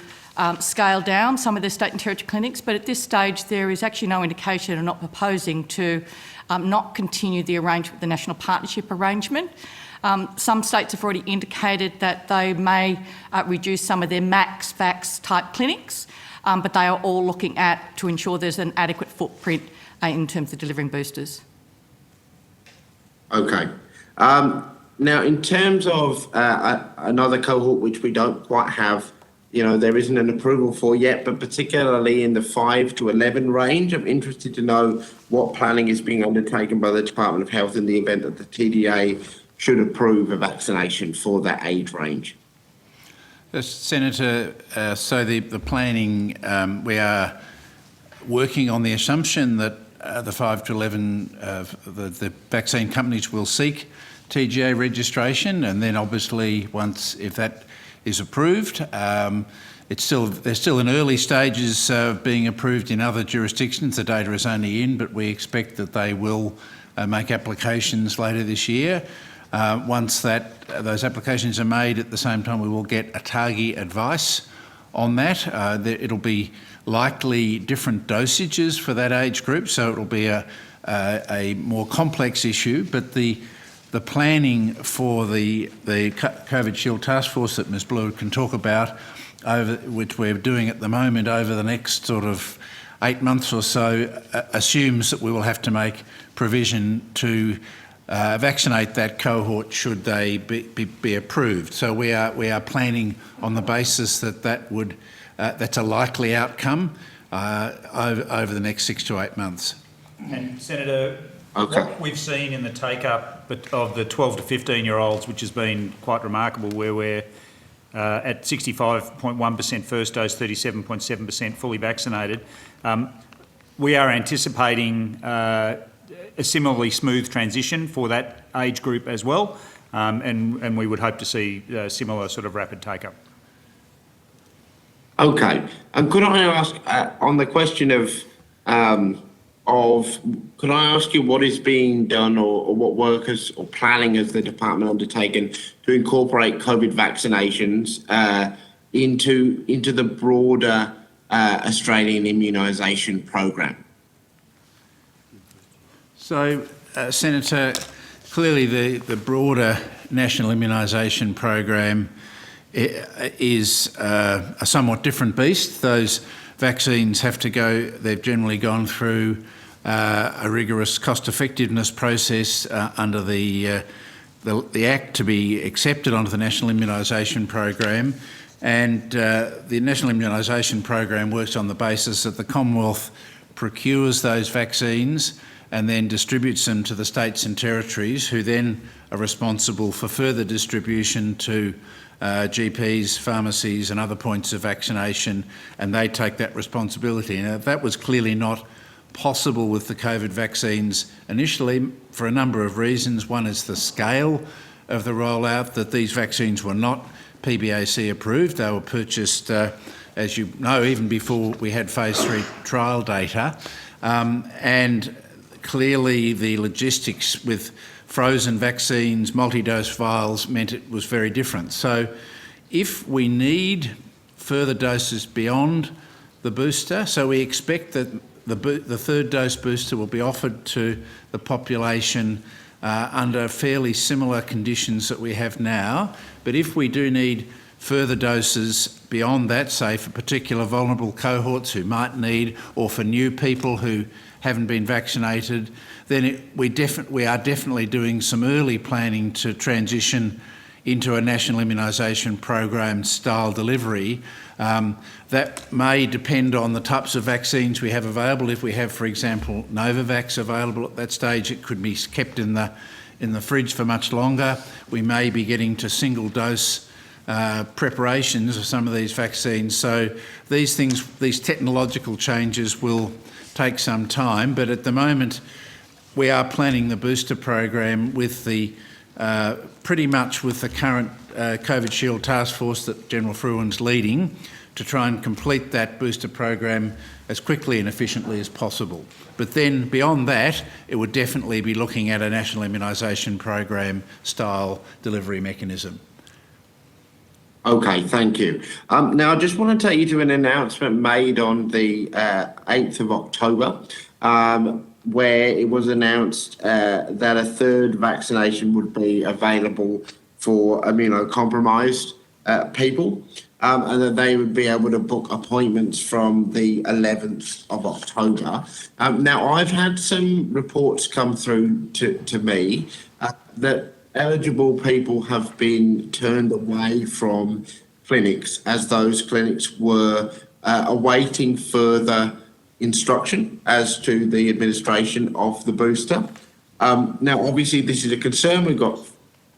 [SPEAKER 11] scale down some of their state and territory clinics, but at this stage there is actually no indication and not proposing to not continue the arrangement, the National Partnership Arrangement. Some states have already indicated that they may reduce some of their max vax type clinics, but they are all looking to ensure there's an adequate footprint in terms of delivering boosters.
[SPEAKER 13] Okay. Now, in terms of another cohort which we don't quite have, there isn't an approval for yet, but particularly in the 5 to 11 range, I'm interested to know what planning is being undertaken by the Department of Health in the event that the TDA should approve a vaccination for that age range?
[SPEAKER 3] Senator, so the planning, we are working on the assumption that the 5 to 11, the vaccine companies will seek TGA registration, and then obviously if that is approved, they're still in early stages of being approved in other jurisdictions. The data is only in, but we expect that they will make applications later this year. Once those applications are made, at the same time we will get ATAGI advice on that. It'll be likely different dosages for that age group, so it'll be a more complex issue, but the planning for the COVID Shield Task Force that Ms Blue can talk about, which we're doing at the moment over the next sort of 8 months or so, assumes that we will have to make provision to vaccinate that cohort should they be approved. So we are planning on the basis that's a likely outcome over the next 6 to 8 months.
[SPEAKER 12] And Senator, what we've seen in the take-up of the 12 to 15-year-olds, which has been quite remarkable, where we're at 65.1% first dose, 37.7% fully vaccinated. We are anticipating a similarly smooth transition for that age group as well, and we would hope to see similar sort of rapid take-up.
[SPEAKER 13] Okay, and could I ask on the question could I ask you what is being done or what work or planning has the department undertaken to incorporate COVID vaccinations into the broader Australian immunisation program?
[SPEAKER 3] So, Senator, clearly the broader national immunisation program is a somewhat different beast. Those vaccines they've generally gone through a rigorous cost-effectiveness process under the Act to be accepted onto the National Immunisation Program. And the National Immunisation Program works on the basis that the Commonwealth procures those vaccines and then distributes them to the states and territories, who then are responsible for further distribution to GPs, pharmacies and other points of vaccination, and they take that responsibility. Now, that was clearly not possible with the COVID vaccines initially for a number of reasons. One is the scale of the rollout, that these vaccines were not PBAC approved. They were purchased, as you know, even before we had phase 3 trial data. And clearly the logistics with frozen vaccines, multi-dose vials, meant it was very different. So if we need further doses beyond the booster, so we expect that the third dose booster will be offered to the population under fairly similar conditions that we have now. But if we do need further doses beyond that, say for particular vulnerable cohorts who might need, or for new people who haven't been vaccinated, then we are definitely doing some early planning to transition into a national immunisation program style delivery. That may depend on the types of vaccines we have available. If we have, for example, Novavax available at that stage, it could be kept in the fridge for much longer. We may be getting to single dose preparations of some of these vaccines. So these technological changes will take some time, but at the moment we are planning the booster program with pretty much with the current COVID Shield Task Force that General Fruin's leading, to try and complete that booster program as quickly and efficiently as possible. But then beyond that, it would definitely be looking at a national immunisation program style delivery mechanism.
[SPEAKER 13] Okay, thank you. Now, I just want to take you to an announcement made on the 8th of October, where it was announced that a third vaccination would be available for immunocompromised people, and that they would be able to book appointments from the 11th of October. Now, I've had some reports come through to me that eligible people have been turned away from clinics, as those clinics were awaiting further instruction as to the administration of the booster. Now, obviously, this is a concern we've got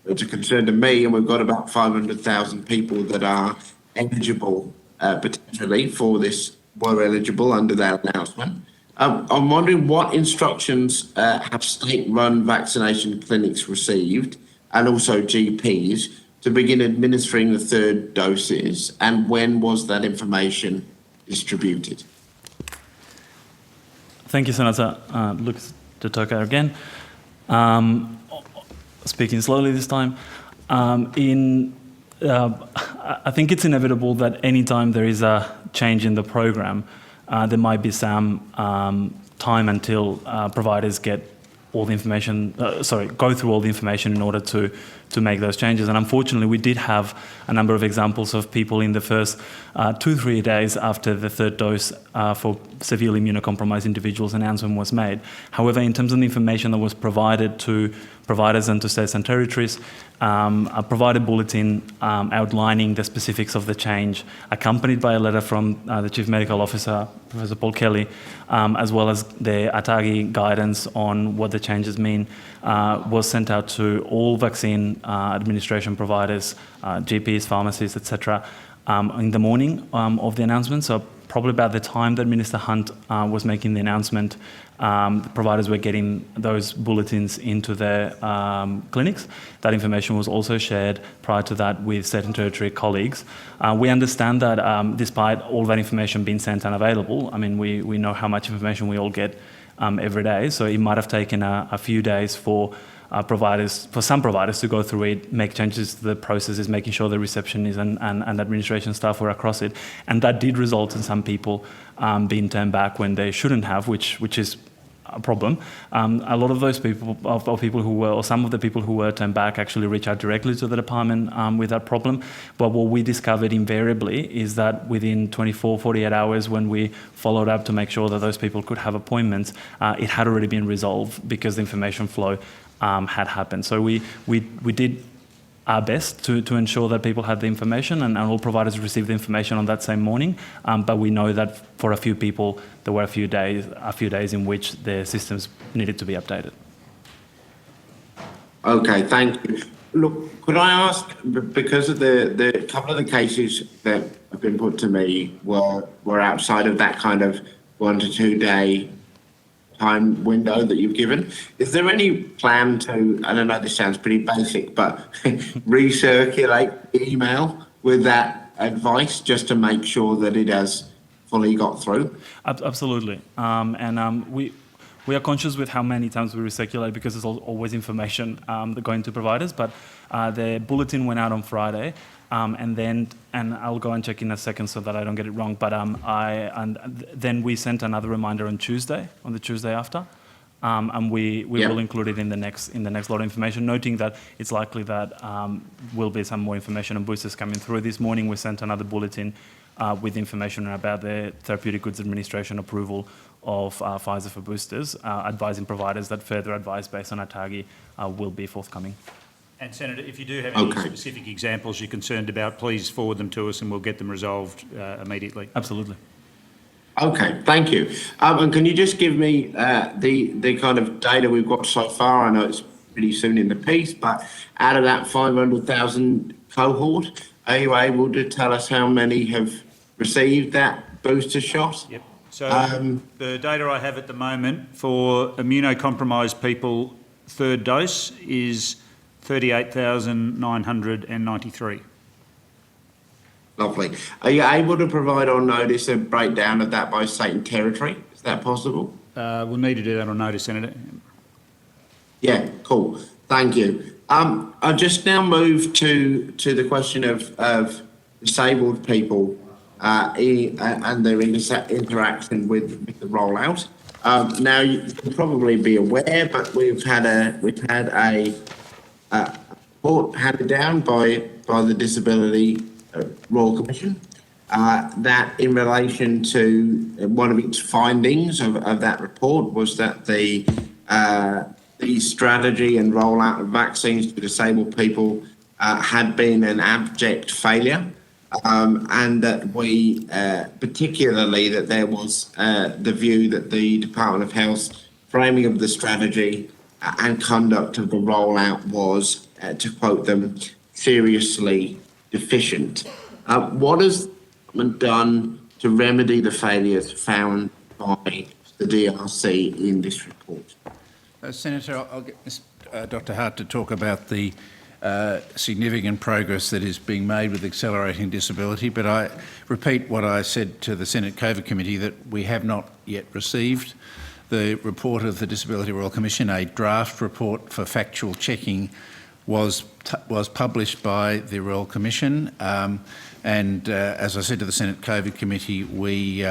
[SPEAKER 13] it's a concern to me, and we've got about 500,000 people that are eligible potentially for this, were eligible under that announcement. I'm wondering what instructions have state-run vaccination clinics received, and also GPs, to begin administering the third doses, and when was that information distributed?
[SPEAKER 17] Thank you, Senator. Lucas de Toca again. Speaking slowly this time. I think it's inevitable that anytime there is a change in the program, there might be some time until providers get all the information, go through all the information in order to make those changes. And unfortunately, we did have a number of examples of people in the first 2-3 days after the third dose for severely immunocompromised individuals announcement was made. However, in terms of the information that was provided to providers and to states and territories, a provided bulletin outlining the specifics of the change, accompanied by a letter from the Chief Medical Officer, Professor Paul Kelly, as well as the ATAGI guidance on what the changes mean, was sent out to all vaccine administration providers, GPs, pharmacists, etc., in the morning of the announcement. So probably about the time that Minister Hunt was making the announcement, the providers were getting those bulletins into their clinics. That information was also shared prior to that with state and territory colleagues. We understand that despite all that information being sent and available, I mean, we know how much information we all get every day, so it might have taken a few days for some providers to go through it, make changes to the processes, making sure the receptionists and administration staff were across it. And that did result in some people being turned back when they shouldn't have, which is a problem. A lot of those people, or some of the people who were turned back, actually reach out directly to the department with that problem. But what we discovered invariably is that within 24, 48 hours, when we followed up to make sure that those people could have appointments, it had already been resolved because the information flow had happened. So we did our best to ensure that people had the information, and all providers received the information on that same morning. But we know that for a few people, there were a few days in which their systems needed to be updated.
[SPEAKER 13] Okay, thank you. Look, could I ask, because of the couple of the cases that have been put to me were outside of that kind of 1 to 2 day time window that you've given, is there any plan to, and I know this sounds pretty basic, but recirculate email with that advice just to make sure that it has fully got through?
[SPEAKER 17] Absolutely. We are conscious with how many times we recirculate, because there's always information going to providers, but the bulletin went out on Friday. And I'll go and check in a second so that I don't get it wrong. But then we sent another reminder on the Tuesday after, and we will include it in the next lot of information, noting that it's likely that will be some more information on boosters coming through. This morning we sent another bulletin with information about the Therapeutic Goods Administration approval of Pfizer for boosters, advising providers that further advice based on ATAGI will be forthcoming.
[SPEAKER 12] And Senator, if you do have any specific examples you're concerned about, please forward them to us and we'll get them resolved immediately.
[SPEAKER 17] Absolutely.
[SPEAKER 13] Okay, thank you. And can you just give me the kind of data we've got so far? I know it's pretty soon in the piece, but out of that 500,000 cohort, are you able to tell us how many have received that booster shot?
[SPEAKER 12] Yep. So the data I have at the moment for immunocompromised people, third dose, is 38,993.
[SPEAKER 13] Lovely. Are you able to provide on notice a breakdown of that by state and territory? Is that possible?
[SPEAKER 12] We'll need to do that on notice, Senator.
[SPEAKER 13] Yeah, cool. Thank you. I'll just now move to the question of disabled people and their interaction with the rollout. Now, you can probably be aware, but we've had a report handed down by the Disability Royal Commission that in relation to one of its findings of that report was that the strategy and rollout of vaccines to disabled people had been an abject failure, and that we, particularly that there was the view that the Department of Health's framing of the strategy and conduct of the rollout was to quote them, seriously deficient. What has the government done to remedy the failures found by the DRC in this report?
[SPEAKER 3] Senator, I'll get Dr Hart to talk about the significant progress that is being made with accelerating disability, but I repeat what I said to the Senate COVID Committee, that we have not yet received the report of the Disability Royal Commission. A draft report for factual checking was published by the Royal Commission, and as I said to the Senate COVID Committee, we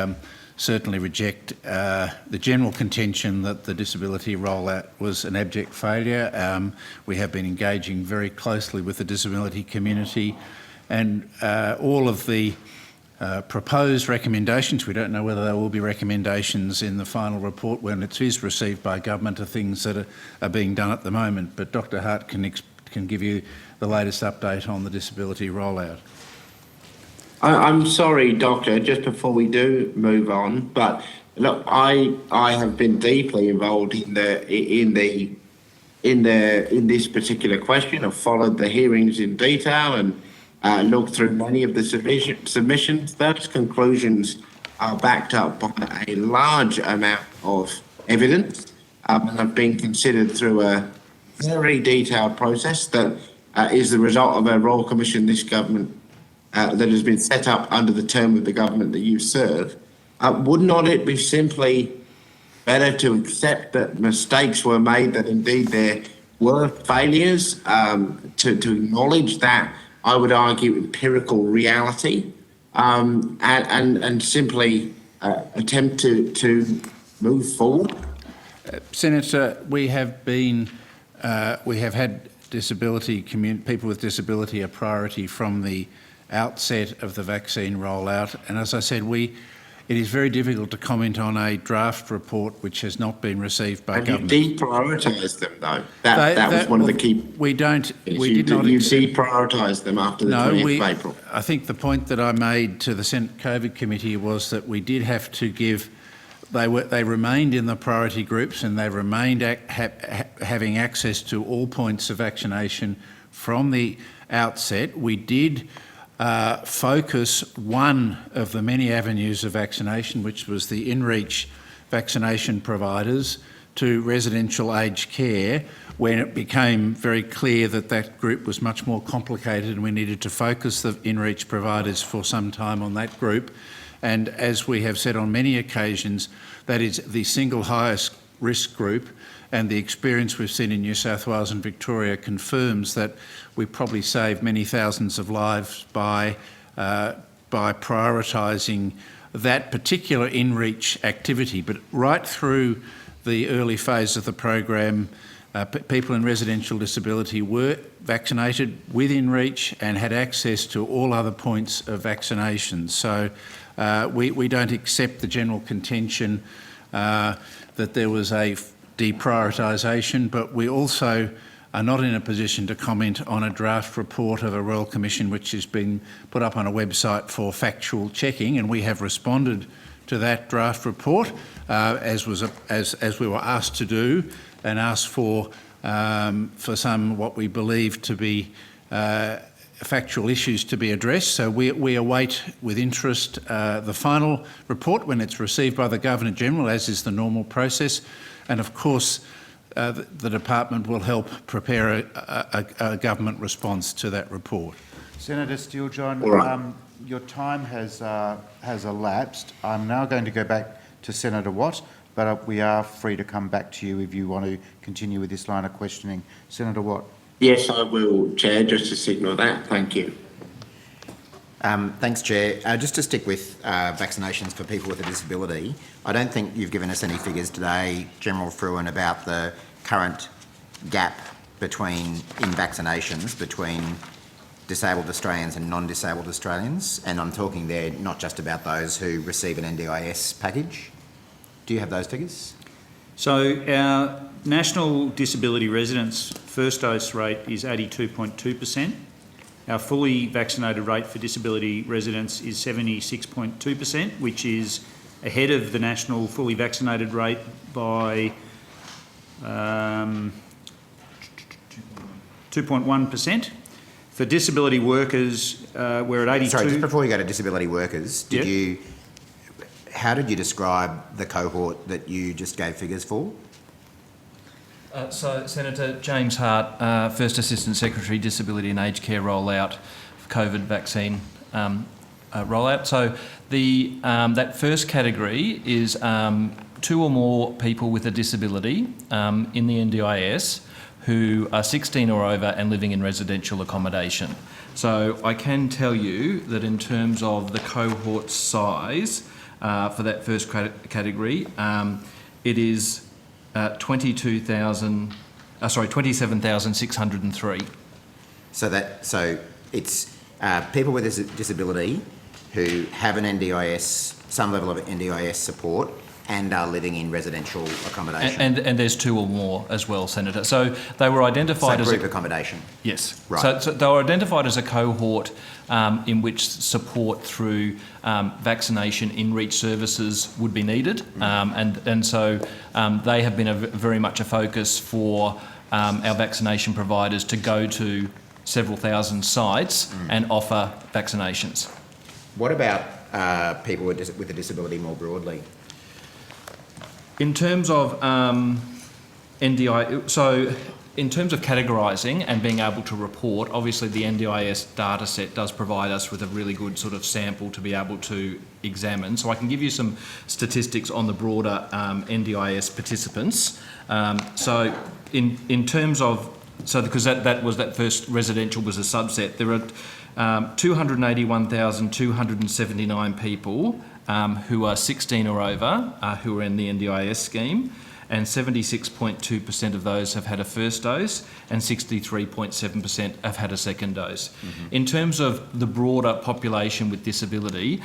[SPEAKER 3] certainly reject the general contention that the disability rollout was an abject failure. We have been engaging very closely with the disability community, and all of the proposed recommendations, we don't know whether there will be recommendations in the final report when it is received by government, are things that are being done at the moment. But Dr Hart can give you the latest update on the disability rollout.
[SPEAKER 13] I'm sorry, Doctor, just before we do move on, but look, I have been deeply involved in this particular question. I've followed the hearings in detail and looked through many of the submissions. Those conclusions are backed up by a large amount of evidence and have been considered through a very detailed process that is the result of a Royal Commission this government that has been set up under the term of the government that you serve. Would not it be simply better to accept that mistakes were made, that indeed there were failures, to acknowledge that, I would argue, empirical reality, and simply attempt to move forward?
[SPEAKER 3] Senator, we have had people with disability a priority from the outset of the vaccine rollout, and as I said, it is very difficult to comment on a draft report which has not been received by government.
[SPEAKER 13] You deprioritised them, though. That was one of the key.
[SPEAKER 3] We did not.
[SPEAKER 13] You deprioritised them after the 20th of April.
[SPEAKER 3] I think the point that I made to the Senate COVID Committee was that we did have to give. They remained in the priority groups, and they remained having access to all points of vaccination from the outset. We did focus one of the many avenues of vaccination, which was the in-reach vaccination providers, to residential aged care, when it became very clear that that group was much more complicated and we needed to focus the in-reach providers for some time on that group. And as we have said on many occasions, that is the single highest risk group, and the experience we've seen in New South Wales and Victoria confirms that we probably saved many thousands of lives by prioritising that particular in-reach activity. But right through the early phase of the program, people in residential disability were vaccinated with in-reach and had access to all other points of vaccination. So we don't accept the general contention that there was a deprioritisation, but we also are not in a position to comment on a draft report of a Royal Commission which has been put up on a website for factual checking, and we have responded to that draft report as we were asked to do, and asked for some what we believe to be factual issues to be addressed. So we await with interest the final report when it's received by the Governor-General, as is the normal process. And of course, the department will help prepare a government response to that report.
[SPEAKER 1] Senator Steele-John,
[SPEAKER 13] right.
[SPEAKER 1] Your time has elapsed. I'm now going to go back to Senator Watt, but we are free to come back to you if you want to continue with this line of questioning. Senator Watt.
[SPEAKER 13] Yes, I will, Chair, just to signal that. Thank you.
[SPEAKER 16] Thanks, Chair. Just to stick with vaccinations for people with a disability, I don't think you've given us any figures today, General Frewen, about the current gap in vaccinations between disabled Australians and non-disabled Australians, and I'm talking there not just about those who receive an NDIS package. Do you have those figures?
[SPEAKER 12] So our national disability residents' first dose rate is 82.2%. Our fully vaccinated rate for disability residents is 76.2%, which is ahead of the national fully vaccinated rate by 2.1%. For disability workers, we're at 82.
[SPEAKER 16] Sorry, just before you go to disability workers, how did you describe the cohort that you just gave figures for?
[SPEAKER 19] So, Senator James Hart, First Assistant Secretary, Disability and Aged Care rollout, COVID vaccine rollout. So, that first category is 2 or more people with a disability in the NDIS who are 16 or over and living in residential accommodation. So I can tell you that in terms of the cohort size for that first category, it is 27,603.
[SPEAKER 16] So it's people with a disability who have an NDIS, some level of NDIS support, and are living in residential accommodation.
[SPEAKER 19] And there's 2 or more as well, Senator. So they were identified as
[SPEAKER 16] group accommodation.
[SPEAKER 19] Yes.
[SPEAKER 16] Right.
[SPEAKER 19] So they were identified as a cohort in which support through vaccination in reach services would be needed, and so they have been very much a focus for our vaccination providers to go to several thousand sites and offer vaccinations.
[SPEAKER 16] What about people with a disability more broadly?
[SPEAKER 19] In terms of NDI, so in terms of categorising and being able to report, obviously the NDIS data set does provide us with a really good sort of sample to be able to examine. So I can give you some statistics on the broader NDIS participants. So in terms of, because that first residential was a subset, there are 281,279 people who are 16 or over, who are in the NDIS scheme, and 76.2% of those have had a first dose and 63.7% have had a second dose. In terms of the broader population with disability,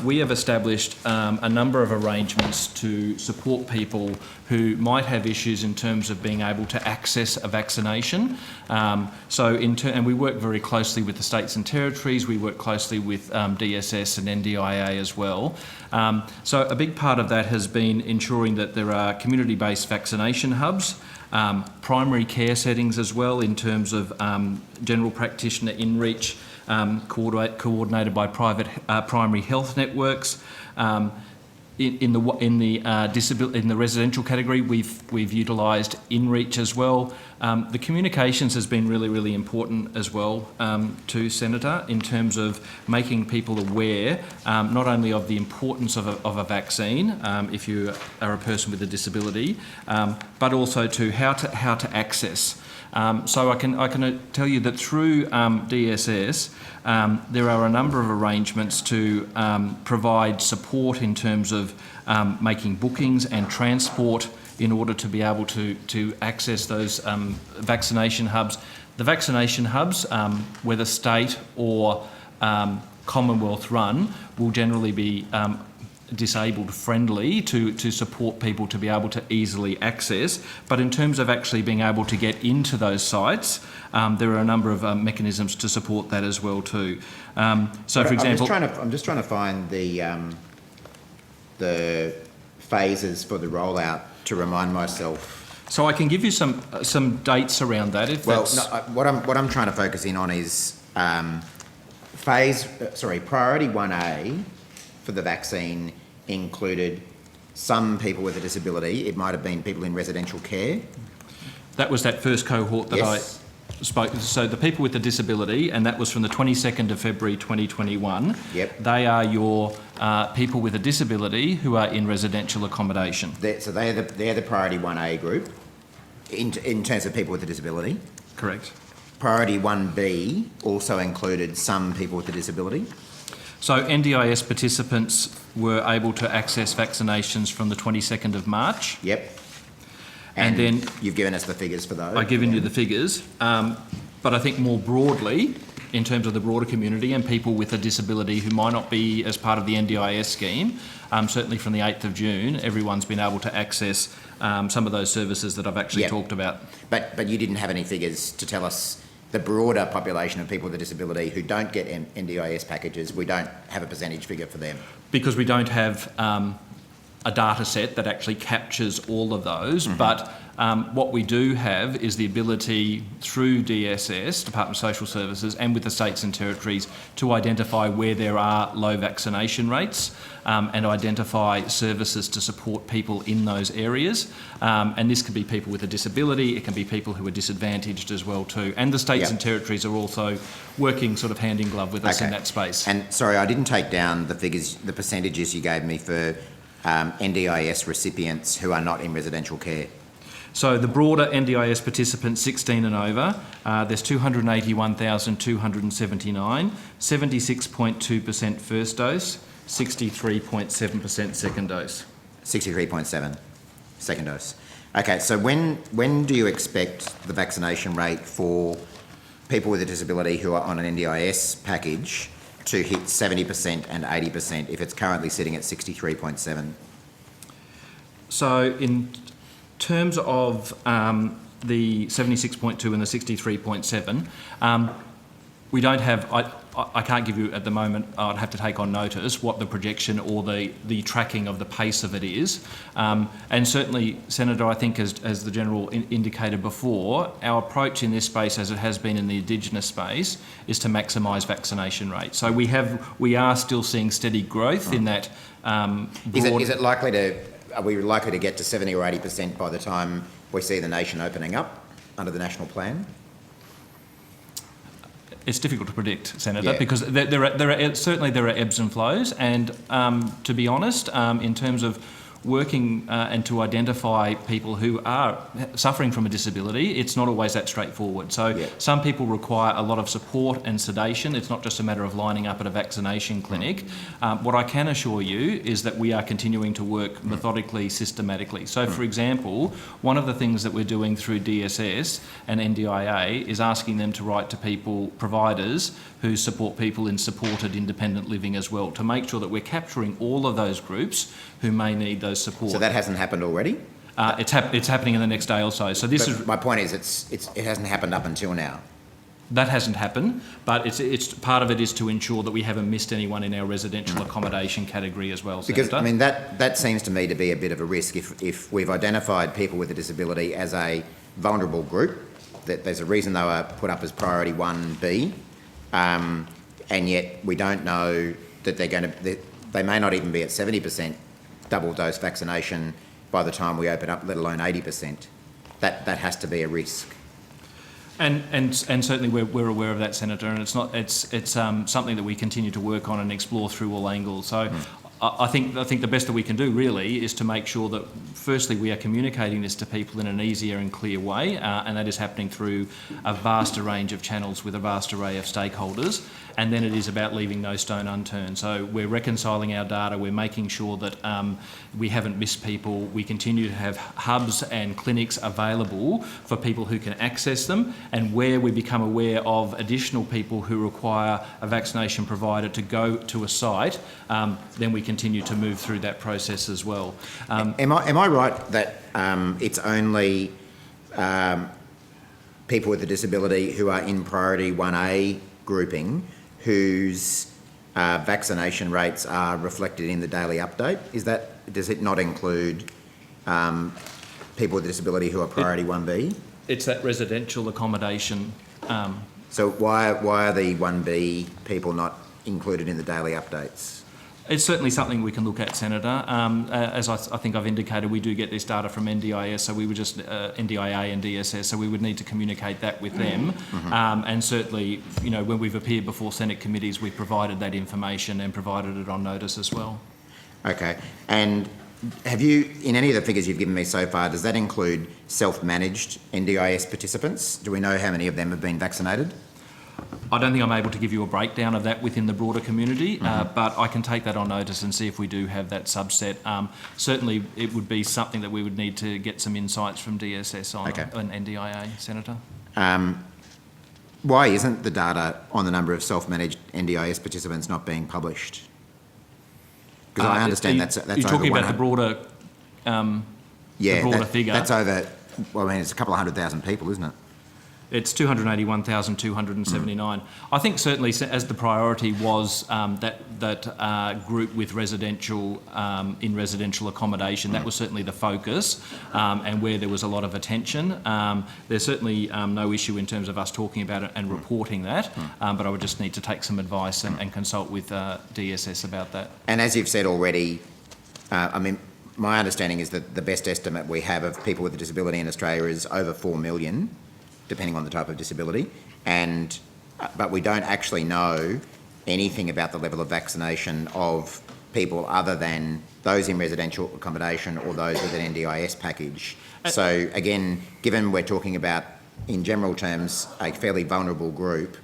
[SPEAKER 19] we have established a number of arrangements to support people who might have issues in terms of being able to access a vaccination. And we work very closely with the states and territories. We work closely with DSS and NDIA as well. So a big part of that has been ensuring that there are community-based vaccination hubs, primary care settings as well in terms of general practitioner in-reach, coordinated by private primary health networks. In the residential category, we've utilised InReach as well. The communications has been really, really important as well to Senator in terms of making people aware not only of the importance of a vaccine if you are a person with a disability, but also to how to access. So I can tell you that through DSS, there are a number of arrangements to provide support in terms of making bookings and transport in order to be able to access those vaccination hubs. The vaccination hubs, whether state or Commonwealth run, will generally be disabled friendly to support people to be able to easily access. But in terms of actually being able to get into those sites, there are a number of mechanisms to support that as well too. So for example...
[SPEAKER 16] I'm just trying to find the phases for the rollout to remind myself.
[SPEAKER 19] So I can give you some dates around that if that's...
[SPEAKER 16] what I'm trying to focus in on is priority 1A for the vaccine included some people with a disability. It might have been people in residential care.
[SPEAKER 19] That was that first cohort that I spoke. So the people with the disability, and that was from the 22nd of February 2021.
[SPEAKER 16] Yep.
[SPEAKER 19] They are your people with a disability who are in residential accommodation.
[SPEAKER 16] They're the priority 1A group in terms of people with a disability.
[SPEAKER 19] Correct.
[SPEAKER 16] Priority 1B also included some people with a disability.
[SPEAKER 19] So NDIS participants were able to access vaccinations from the 22nd of March.
[SPEAKER 16] Yep.
[SPEAKER 19] And then
[SPEAKER 16] you've given us the figures for those.
[SPEAKER 19] I've given you the figures. But I think more broadly, in terms of the broader community and people with a disability who might not be as part of the NDIS scheme, certainly from the 8th of June, everyone's been able to access some of those services that I've actually talked about.
[SPEAKER 16] But you didn't have any figures to tell us the broader population of people with a disability who don't get NDIS packages. We don't have a percentage figure for them.
[SPEAKER 19] Because we don't have a data set that actually captures all of those, but what we do have is the ability through DSS, Department of Social Services, and with the states and territories to identify where there are low vaccination rates and identify services to support people in those areas. And this can be people with a disability, it can be people who are disadvantaged as well too. And the states and territories are also working sort of hand in glove with us in that space.
[SPEAKER 16] And sorry, I didn't take down the figures, the percentages you gave me for NDIS recipients who are not in residential care.
[SPEAKER 19] So the broader NDIS participants 16 and over, there's 281,279, 76.2% first dose, 63.7% second dose.
[SPEAKER 16] 63.7 second dose. Okay, so when do you expect the vaccination rate for people with a disability who are on an NDIS package to hit 70% and 80% if it's currently sitting at 63.7?
[SPEAKER 19] So in terms of the 76.2 and the 63.7, we don't have, I can't give you at the moment, I'd have to take on notice what the projection or the tracking of the pace of it is. And certainly, Senator, I think as the General indicated before, our approach in this space, as it has been in the Indigenous space, is to maximise vaccination rates. So we are still seeing steady growth in that
[SPEAKER 16] Is it likely to, are we likely to get to 70 or 80% by the time we see the nation opening up under the national plan?
[SPEAKER 19] It's difficult to predict, Senator, because there are certainly ebbs and flows, and to be honest, in terms of working and to identify people who are suffering from a disability, it's not always that straightforward. So some people require a lot of support and sedation. It's not just a matter of lining up at a vaccination clinic. What I can assure you is that we are continuing to work methodically, systematically. So, for example, one of the things that we're doing through DSS and NDIA is asking them to write to people, providers, who support people in supported independent living as well, to make sure that we're capturing all of those groups who may need those support.
[SPEAKER 16] So that hasn't happened already?
[SPEAKER 19] It's happening in the next day or so. So this is
[SPEAKER 16] my point. Is it hasn't happened up until now.
[SPEAKER 19] That hasn't happened, but it's part of it is to ensure that we haven't missed anyone in our residential accommodation category as well.
[SPEAKER 16] Because
[SPEAKER 19] Senator.
[SPEAKER 16] I mean that seems to me to be a bit of a risk if we've identified people with a disability as a vulnerable group, that there's a reason they were put up as priority 1B. And yet we don't know that they may not even be at 70% double dose vaccination by the time we open up, let alone 80%. That has to be a risk.
[SPEAKER 19] And certainly we're aware of that, Senator, and it's something that we continue to work on and explore through all angles. So I think the best that we can do really is to make sure that firstly we are communicating this to people in an easier and clear way, and that is happening through a vast range of channels with a vast array of stakeholders. And then it is about leaving no stone unturned. So we're reconciling our data, we're making sure that we haven't missed people. We continue to have hubs and clinics available for people who can access them, and where we become aware of additional people who require a vaccination provider to go to a site, then we continue to move through that process as well.
[SPEAKER 16] Am I right that it's only people with a disability who are in priority 1A grouping whose vaccination rates are reflected in the daily update? Does it not include people with a disability who are priority 1B?
[SPEAKER 19] It's that residential accommodation.
[SPEAKER 16] So why are the 1B people not included in the daily updates?
[SPEAKER 19] It's certainly something we can look at, Senator. As I think I've indicated, we do get this data from NDIS, so we would just NDIA and DSS, so we would need to communicate that with them. And certainly, when we've appeared before Senate committees, we've provided that information and provided it on notice as well.
[SPEAKER 16] Okay. And have you, in any of the figures you've given me so far, does that include self-managed NDIS participants? Do we know how many of them have been vaccinated?
[SPEAKER 19] I don't think I'm able to give you a breakdown of that within the broader community, but I can take that on notice and see if we do have that subset. Certainly, it would be something that we would need to get some insights from DSS on and NDIA, Senator.
[SPEAKER 16] Why isn't the data on the number of self-managed NDIS participants not being published? Because I understand that's
[SPEAKER 19] you're talking about the broader,
[SPEAKER 16] the broader
[SPEAKER 19] figure.
[SPEAKER 16] That's over. Well, I mean, it's a couple of 100,000 people, isn't it?
[SPEAKER 19] It's 281,279. I think certainly as the priority was that group with residential in residential accommodation, that was certainly the focus and where there was a lot of attention. There's certainly no issue in terms of us talking about it and reporting that, but I would just need to take some advice and consult with DSS about that.
[SPEAKER 16] And as you've said already, I mean, my understanding is that the best estimate we have of people with a disability in Australia is over 4 million, depending on the type of disability, but we don't actually know anything about the level of vaccination of people other than those in residential accommodation or those with an NDIS package. So again, given we're talking about, in general terms, a fairly vulnerable group,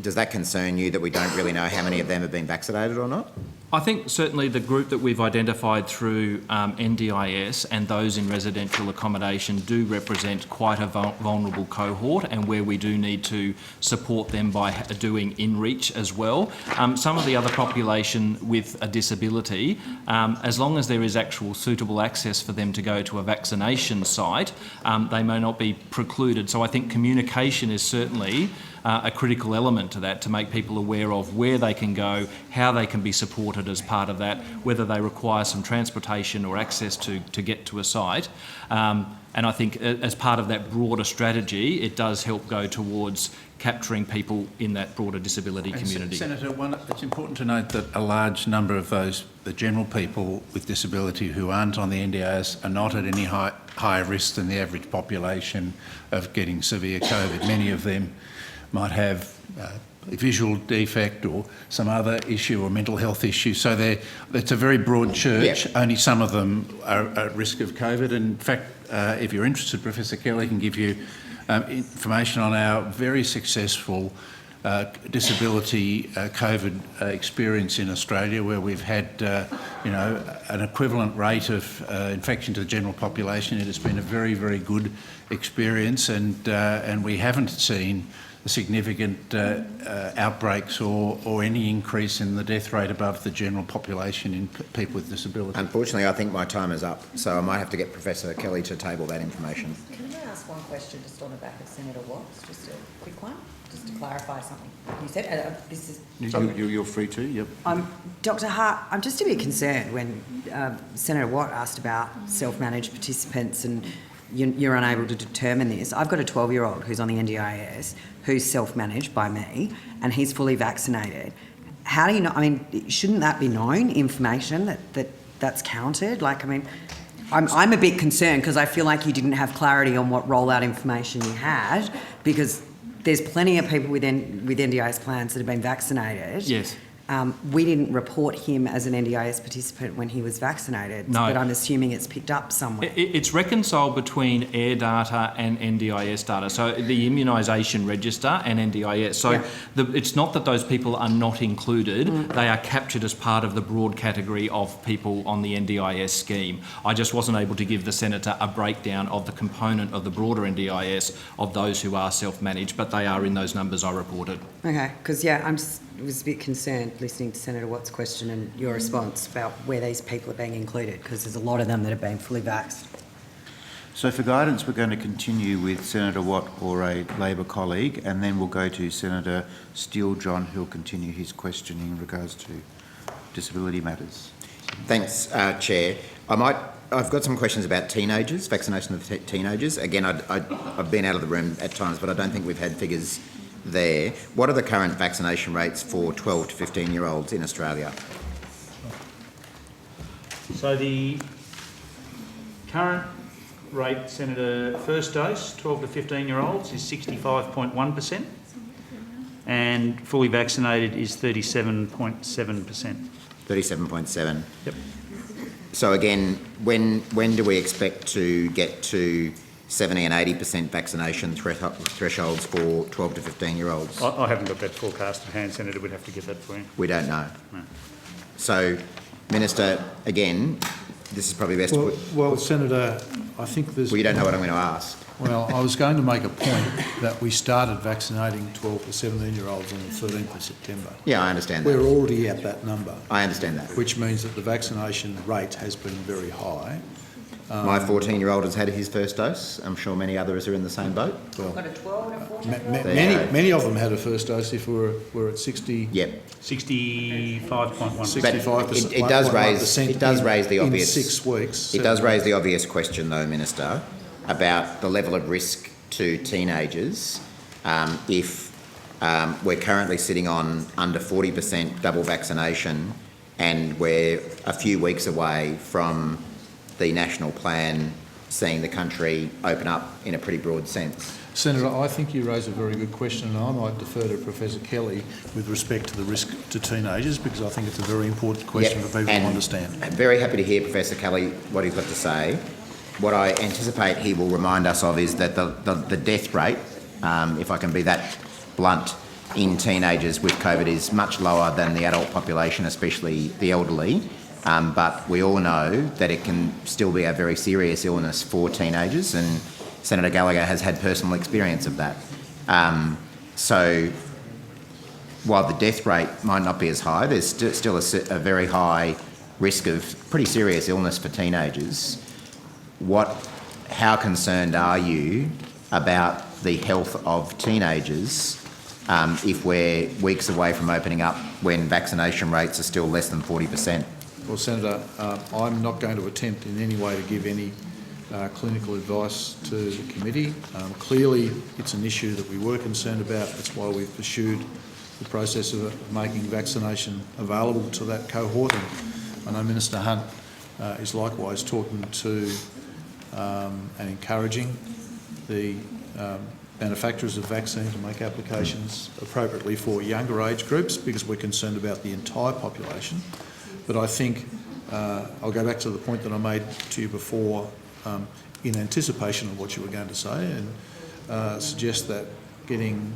[SPEAKER 16] does that concern you that we don't really know how many of them have been vaccinated or not?
[SPEAKER 19] I think certainly the group that we've identified through NDIS and those in residential accommodation do represent quite a vulnerable cohort, and where we do need to support them by doing in-reach as well. Some of the other population with a disability, as long as there is actual suitable access for them to go to a vaccination site, they may not be precluded. So I think communication is certainly a critical element to that, to make people aware of where they can go, how they can be supported as part of that, whether they require some transportation or access to get to a site. And I think as part of that broader strategy, it does help go towards capturing people in that broader disability community.
[SPEAKER 3] Senator, it's important to note that a large number of those, the general people with disability who aren't on the NDIS, are not at any higher risk than the average population of getting severe COVID. Many of them might have a visual defect or some other issue or mental health issue. So it's a very broad church. Yep. Only some of them are at risk of COVID. And in fact, if you're interested, Professor Kelly can give you information on our very successful disability COVID experience in Australia, where we've had an equivalent rate of infection to the general population. It has been a very, very good experience, and we haven't seen significant outbreaks or any increase in the death rate above the general population in people with disability.
[SPEAKER 16] Unfortunately, I think my time is up, so I might have to get Professor Kelly to table that information.
[SPEAKER 15] Can I ask one question just on the back of Senator Watts, just a quick one, just to clarify something you said? This is
[SPEAKER 1] you're free to, yep.
[SPEAKER 15] Dr. Hart, I'm just a bit concerned when Senator Watt asked about self-managed participants and you're unable to determine this. I've got a 12-year-old who's on the NDIS who's self-managed by me and he's fully vaccinated. How do you know? I mean, shouldn't that be known information that's counted? Like, I mean, I'm a bit concerned because I feel like you didn't have clarity on what rollout information you had, because there's plenty of people with NDIS plans that have been vaccinated.
[SPEAKER 19] Yes.
[SPEAKER 15] We didn't report him as an NDIS participant when he was vaccinated,
[SPEAKER 19] no.
[SPEAKER 15] But I'm assuming it's picked up somewhere.
[SPEAKER 19] It's reconciled between AIR data and NDIS data, so the immunisation register and NDIS. So it's not that those people are not included, they are captured as part of the broad category of people on the NDIS scheme. I just wasn't able to give the Senator a breakdown of the component of the broader NDIS of those who are self-managed, but they are in those numbers I reported.
[SPEAKER 15] Okay, because I was a bit concerned listening to Senator Watt's question and your response about where these people are being included, because there's a lot of them that have been fully vaxxed.
[SPEAKER 1] So for guidance, we're going to continue with Senator Watt or a Labor colleague, and then we'll go to Senator Steele-John, who'll continue his questioning in regards to disability matters.
[SPEAKER 16] Thanks, Chair. I've got some questions about teenagers, vaccination of teenagers. Again, I've been out of the room at times, but I don't think we've had figures there. What are the current vaccination rates for 12 to 15-year-olds in Australia?
[SPEAKER 12] So the current rate, Senator, first dose, 12 to 15-year-olds, is 65.1%, and fully vaccinated is 37.7%.
[SPEAKER 16] 37.7.
[SPEAKER 12] Yep.
[SPEAKER 16] So again, when do we expect to get to 70 and 80% vaccination thresholds for 12 to 15-year-olds?
[SPEAKER 12] I haven't got that forecast at hand, Senator. We'd have to get that for you.
[SPEAKER 16] We don't know.
[SPEAKER 12] No.
[SPEAKER 16] So, Minister, again, this is probably best to put...
[SPEAKER 6] Well, Senator, I think there's...
[SPEAKER 16] Well, you don't know what I'm going to ask.
[SPEAKER 6] Well, I was going to make a point that we started vaccinating 12 to 17-year-olds on the 13th of September.
[SPEAKER 16] Yeah, I understand that.
[SPEAKER 6] We're already at that number.
[SPEAKER 16] I understand that.
[SPEAKER 6] Which means that the vaccination rate has been very high.
[SPEAKER 16] My 14-year-old has had his first dose. I'm sure many others are in the same boat.
[SPEAKER 6] Well,
[SPEAKER 15] Got a 12 and a 14.
[SPEAKER 6] many of them had a first dose if we're at 60.
[SPEAKER 16] Yep.
[SPEAKER 12] 65.1%.
[SPEAKER 6] 65%.
[SPEAKER 16] It does raise the obvious.
[SPEAKER 6] In 6 weeks.
[SPEAKER 16] It does raise the obvious question, though, Minister, about the level of risk to teenagers if we're currently sitting on under 40% double vaccination, and we're a few weeks away from the national plan seeing the country open up in a pretty broad sense.
[SPEAKER 6] Senator, I think you raise a very good question, and I might defer to Professor Kelly with respect to the risk to teenagers, because I think it's a very important question for people to understand.
[SPEAKER 16] I'm very happy to hear Professor Kelly what he's got to say. What I anticipate he will remind us of is that the death rate, if I can be that blunt, in teenagers with COVID is much lower than the adult population, especially the elderly. But we all know that it can still be a very serious illness for teenagers, and Senator Gallagher has had personal experience of that. So while the death rate might not be as high, there's still a very high risk of pretty serious illness for teenagers. How concerned are you about the health of teenagers if we're weeks away from opening up when vaccination rates are still less than 40%?
[SPEAKER 6] Well, Senator, I'm not going to attempt in any way to give any clinical advice to the committee. Clearly, it's an issue that we were concerned about. That's why we've pursued the process of making vaccination available to that cohort. And I know Minister Hunt is likewise talking to and encouraging the manufacturers of vaccine to make applications appropriately for younger age groups, because we're concerned about the entire population. But I think I'll go back to the point that I made to you before in anticipation of what you were going to say, and suggest that getting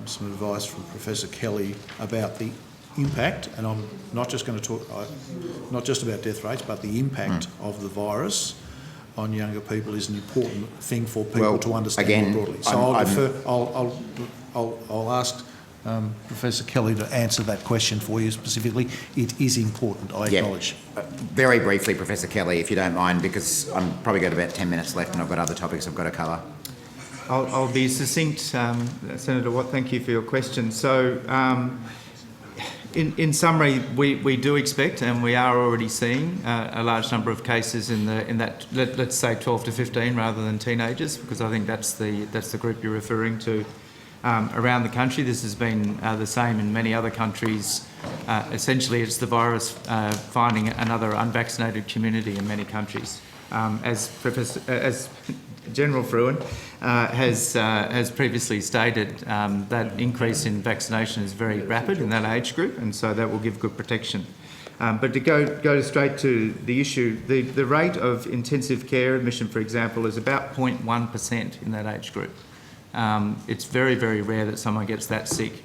[SPEAKER 6] some advice from Professor Kelly about the impact, and I'm not just going to talk, not just about death rates, but the impact of the virus on younger people is an important thing for people to understand more broadly. So I'll ask Professor Kelly to answer that question for you specifically. It is important, I acknowledge.
[SPEAKER 16] Very briefly, Professor Kelly, if you don't mind, because I'm probably got about 10 minutes left and I've got other topics I've got to cover.
[SPEAKER 10] I'll be succinct, Senator Watt. Thank you for your question. So, in summary, we do expect, and we are already seeing a large number of cases in that let's say 12 to 15 rather than teenagers, because I think that's the group you're referring to. Around the country, this has been the same in many other countries. Essentially, it's the virus finding another unvaccinated community in many countries. As General Fruin has previously stated, that increase in vaccination is very rapid in that age group, and so that will give good protection. But to go straight to the issue, the rate of intensive care admission, for example, is about 0.1% in that age group. It's very, very rare that someone gets that sick.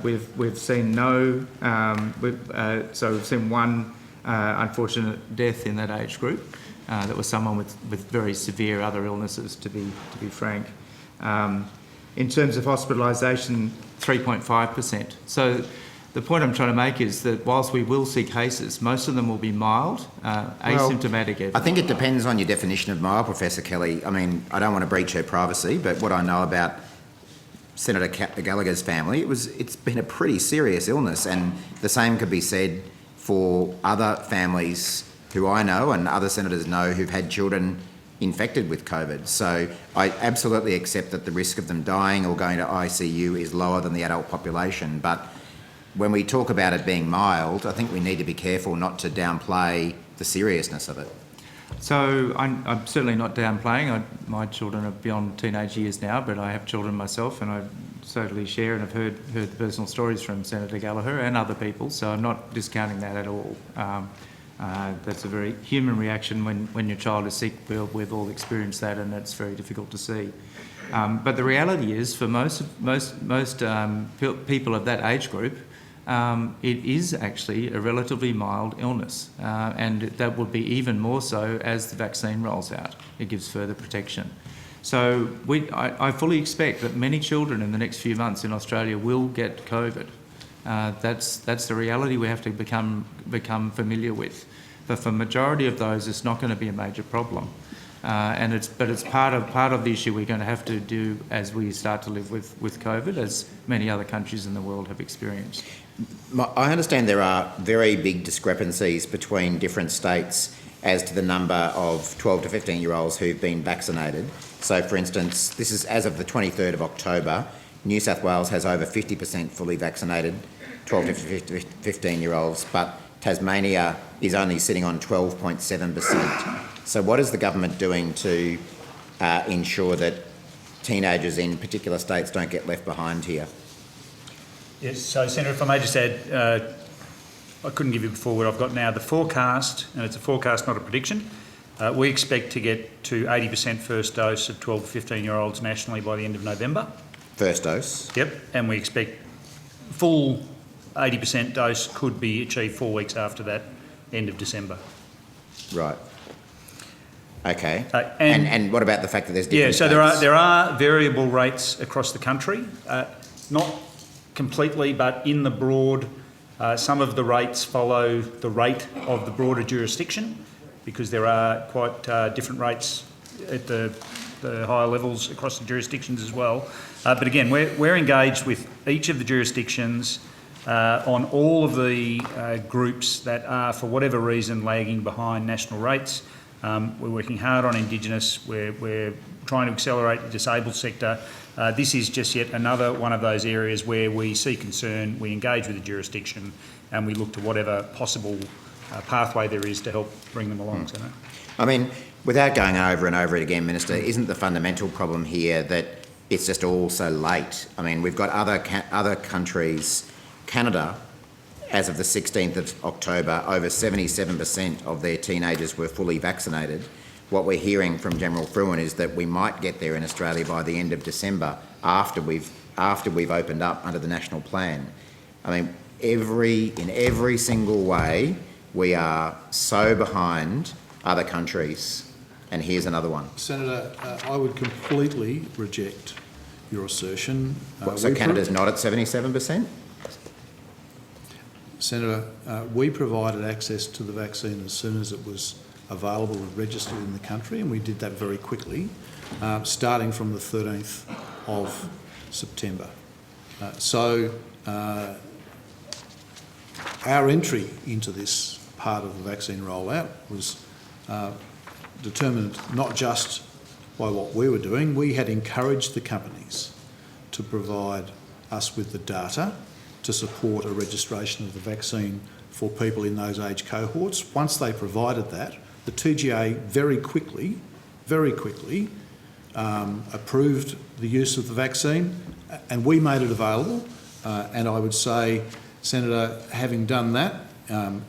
[SPEAKER 10] We've seen we've seen one unfortunate death in that age group. That was someone with very severe other illnesses, to be frank. In terms of hospitalisation, 3.5%. So the point I'm trying to make is that whilst we will see cases, most of them will be mild, asymptomatic.
[SPEAKER 16] I think it depends on your definition of mild, Professor Kelly. I mean, I don't want to breach her privacy, but what I know about Senator Gallagher's family, it's been a pretty serious illness, and the same could be said for other families who I know and other senators know who've had children infected with COVID. So I absolutely accept that the risk of them dying or going to ICU is lower than the adult population. But when we talk about it being mild, I think we need to be careful not to downplay the seriousness of it.
[SPEAKER 10] So I'm certainly not downplaying. My children are beyond teenage years now, but I have children myself, and I totally share and have heard the personal stories from Senator Gallagher and other people, so I'm not discounting that at all. That's a very human reaction when your child is sick. We've all experienced that, and it's very difficult to see. But the reality is, for most people of that age group, it is actually a relatively mild illness, and that would be even more so as the vaccine rolls out. It gives further protection. So I fully expect that many children in the next few months in Australia will get COVID. That's the reality we have to become familiar with. but for the majority of those, it's not going to be a major problem. But it's part of the issue we're going to have to do as we start to live with COVID, as many other countries in the world have experienced.
[SPEAKER 16] I understand there are very big discrepancies between different states as to the number of 12 to 15-year-olds who've been vaccinated. So, for instance, this is as of the 23rd of October, New South Wales has over 50% fully vaccinated 12 to 15-year-olds, but Tasmania is only sitting on 12.7%. So what is the government doing to ensure that teenagers in particular states don't get left behind here?
[SPEAKER 12] Yes, so Senator, if I may just add, I couldn't give you before what I've got now. The forecast, and it's a forecast, not a prediction, we expect to get to 80% first dose of 12 to 15-year-olds nationally by the end of November.
[SPEAKER 16] First dose?
[SPEAKER 12] Yep, and we expect full 80% dose could be achieved 4 weeks after that, end of December.
[SPEAKER 16] Right. Okay. And what about the fact that there's different
[SPEAKER 12] so
[SPEAKER 16] states?
[SPEAKER 12] there are variable rates across the country, not completely, but in the broad, some of the rates follow the rate of the broader jurisdiction, because there are quite different rates at the higher levels across the jurisdictions as well. But again, we're engaged with each of the jurisdictions on all of the groups that are, for whatever reason, lagging behind national rates. We're working hard on Indigenous. We're trying to accelerate the disabled sector. This is just yet another one of those areas where we see concern, we engage with the jurisdiction, and we look to whatever possible pathway there is to help bring them along. So,
[SPEAKER 16] I mean, without going over and over it again, Minister, isn't the fundamental problem here that it's just all so late? I mean, we've got other countries, Canada, as of the 16th of October, over 77% of their teenagers were fully vaccinated. What we're hearing from General Frewen is that we might get there in Australia by the end of December, after we've opened up under the national plan. I mean, in every single way, we are so behind other countries, and here's another one.
[SPEAKER 6] Senator, I would completely reject your assertion.
[SPEAKER 16] So Canada's not at 77%?
[SPEAKER 6] Senator, we provided access to the vaccine as soon as it was available and registered in the country, and we did that very quickly, starting from the 13th of September. Our entry into this part of the vaccine rollout was determined not just by what we were doing. We had encouraged the companies to provide us with the data to support a registration of the vaccine for people in those age cohorts. Once they provided that, the TGA very quickly approved the use of the vaccine, and we made it available. And I would say, Senator, having done that,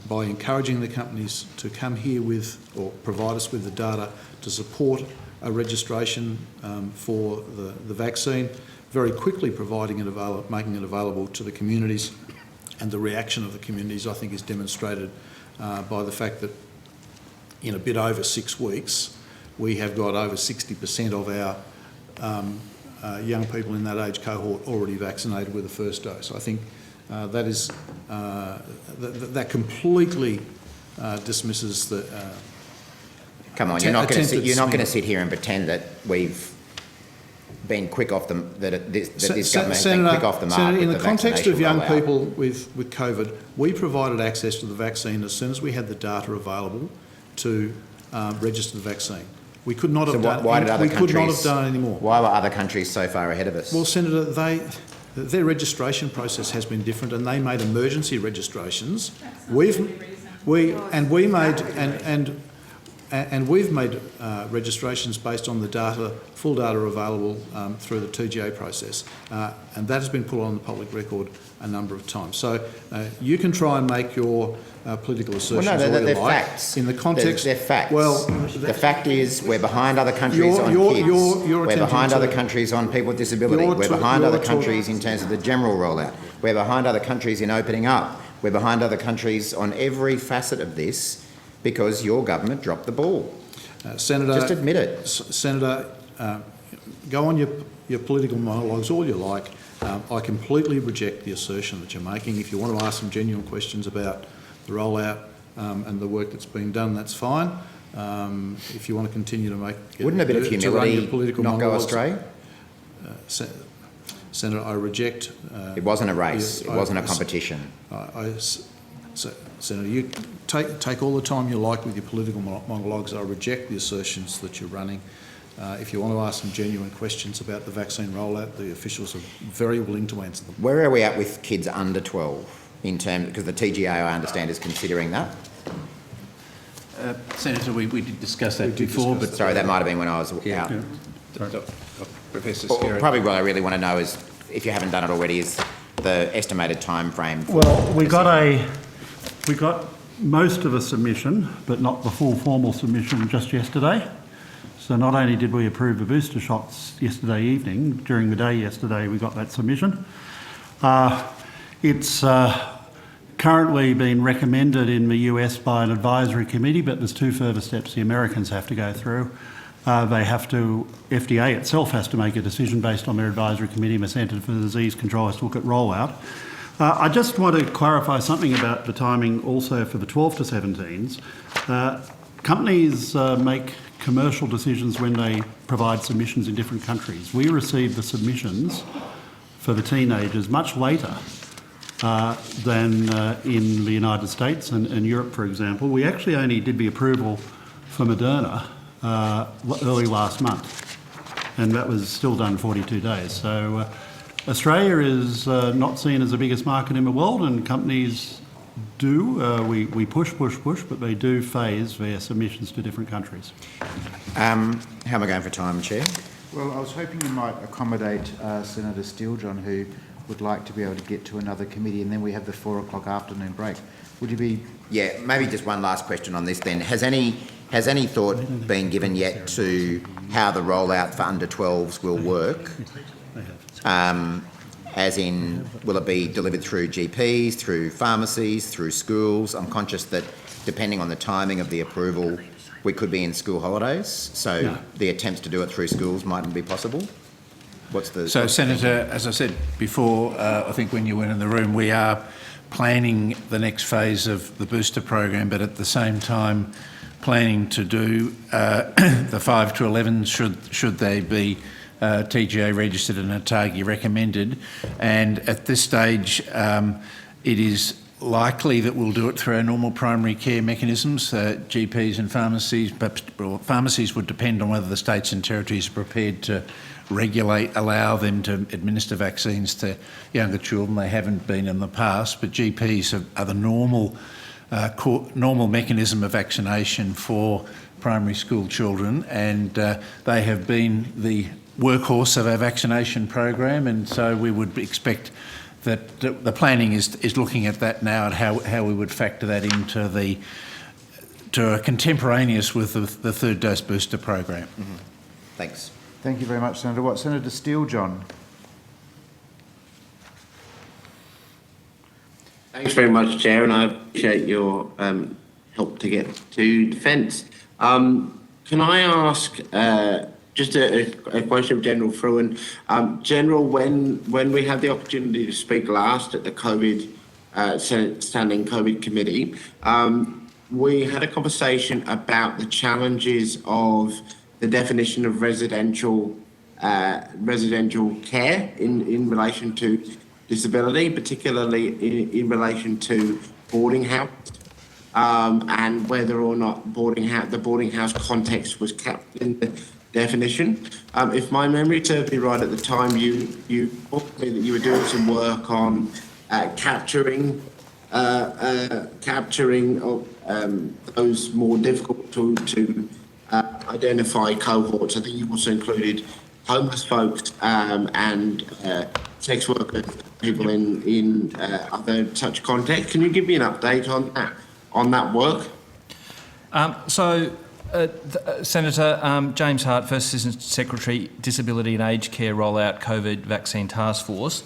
[SPEAKER 6] by encouraging the companies to come here with, or provide us with the data to support a registration for the vaccine, very quickly making it available to the communities, and the reaction of the communities, I think, is demonstrated by the fact that in a bit over 6 weeks, we have got over 60% of our young people in that age cohort already vaccinated with the first dose. I think that is that completely dismisses the.
[SPEAKER 16] Come on, you're not going to sit here and pretend that we've been quick off the this government has been quick off the mark.
[SPEAKER 6] Senator, in
[SPEAKER 16] with
[SPEAKER 6] the context of young
[SPEAKER 16] rollout.
[SPEAKER 6] people with COVID, we provided access to the vaccine as soon as we had the data available to register the vaccine. We could not have done.
[SPEAKER 16] Why did other countries?
[SPEAKER 6] Could not have done any more.
[SPEAKER 16] Why were other countries so far ahead of us?
[SPEAKER 6] Well, Senator, their registration process has been different, and they made emergency registrations. We've made registrations based on the data, full data available through the TGA process, and that has been put on the public record a number of times. So you can try and make your political assertions all you like.
[SPEAKER 16] Facts.
[SPEAKER 6] In the context,
[SPEAKER 16] they're facts.
[SPEAKER 6] Well,
[SPEAKER 16] the fact is we're behind other countries on kids. We're behind other countries on people with disability. We're behind other countries in terms of the general rollout. We're behind other countries in opening up. We're behind other countries on every facet of this because your government dropped the ball.
[SPEAKER 6] Senator,
[SPEAKER 16] just admit it.
[SPEAKER 6] Senator, go on your political monologues all you like. I completely reject the assertion that you're making. If you want to ask some genuine questions about the rollout,
[SPEAKER 3] and the work that's been done, that's fine. If you want to continue to make...
[SPEAKER 16] Wouldn't a bit of humility not go astray?
[SPEAKER 3] Senator, I reject...
[SPEAKER 16] it wasn't a race. It wasn't a competition.
[SPEAKER 3] Senator, you take all the time you like with your political monologues. I reject the assertions that you're running. If you want to ask some genuine questions about the vaccine rollout, the officials are very willing to answer them.
[SPEAKER 16] Where are we at with kids under 12 in terms, because the TGA, I understand, is considering that?
[SPEAKER 3] Senator, we did discuss that before, but...
[SPEAKER 16] Sorry, that might have been when I was out.
[SPEAKER 3] Yeah. Professor
[SPEAKER 16] Or
[SPEAKER 3] Skerritt.
[SPEAKER 16] probably what I really want to know is, if you haven't done it already, is the estimated time frame.
[SPEAKER 20] Well, we got most of a submission, but not the full formal submission just yesterday. So not only did we approve the booster shots yesterday evening, during the day yesterday we got that submission. It's currently been recommended in the US by an advisory committee, but there's 2 further steps the Americans have to go through. FDA itself has to make a decision based on their advisory committee, and the Centre for Disease Control has to look at rollout. I just want to clarify something about the timing also for the 12 to 17s. Companies make commercial decisions when they provide submissions in different countries. We received the submissions for the teenagers much later than in the United States and Europe, for example. We actually only did the approval for Moderna early last month, and that was still done 42 days. So Australia is not seen as the biggest market in the world, and companies do. We push, but they do phase their submissions to different countries.
[SPEAKER 16] How am I going for time, Chair?
[SPEAKER 1] Well, I was hoping you might accommodate Senator Steele-John, who would like to be able to get to another committee, and then we have the 4 o'clock afternoon break. Would you be...
[SPEAKER 16] Yeah, maybe just one last question on this then. Has any thought been given yet to how the rollout for under 12s will work? As in, will it be delivered through GPs, through pharmacies, through schools? I'm conscious that depending on the timing of the approval, we could be in school holidays, so the attempts to do it through schools mightn't be possible.
[SPEAKER 3] So, Senator, as I said before, I think when you went in the room, we are planning the next phase of the booster program, but at the same time planning to do the 5 to 11 should they be TGA registered and ATAGI recommended. And at this stage, it is likely that we'll do it through our normal primary care mechanisms, GPs and pharmacies, but pharmacies would depend on whether the states and territories are prepared to allow them to administer vaccines to younger children. They haven't been in the past, but GPs are the normal mechanism of vaccination for primary school children, and they have been the workhorse of our vaccination program, and so we would expect that the planning is looking at that now and how we would factor that into contemporaneous with the 3rd dose booster program.
[SPEAKER 16] Mm-hmm. Thanks.
[SPEAKER 1] Thank you very much, Senator Watt. Senator Steele-John.
[SPEAKER 13] Thanks very much, Chair, and I appreciate your help to get to defence. Can I ask just a question of General Fruin? General, when we had the opportunity to speak last at the Senate Standing COVID Committee, we had a conversation about the challenges of the definition of residential care in relation to disability, particularly in relation to boarding house, and whether or not the boarding house context was kept in the definition. If my memory serves me right, at the time you told me that you were doing some work on capturing those more difficult to identify cohorts. I think you also included homeless folks and sex workers, people in other such contexts. Can you give me an update on that work?
[SPEAKER 19] Senator, James Hart, First Assistant Secretary, Disability and Aged Care Rollout COVID Vaccine Task Force.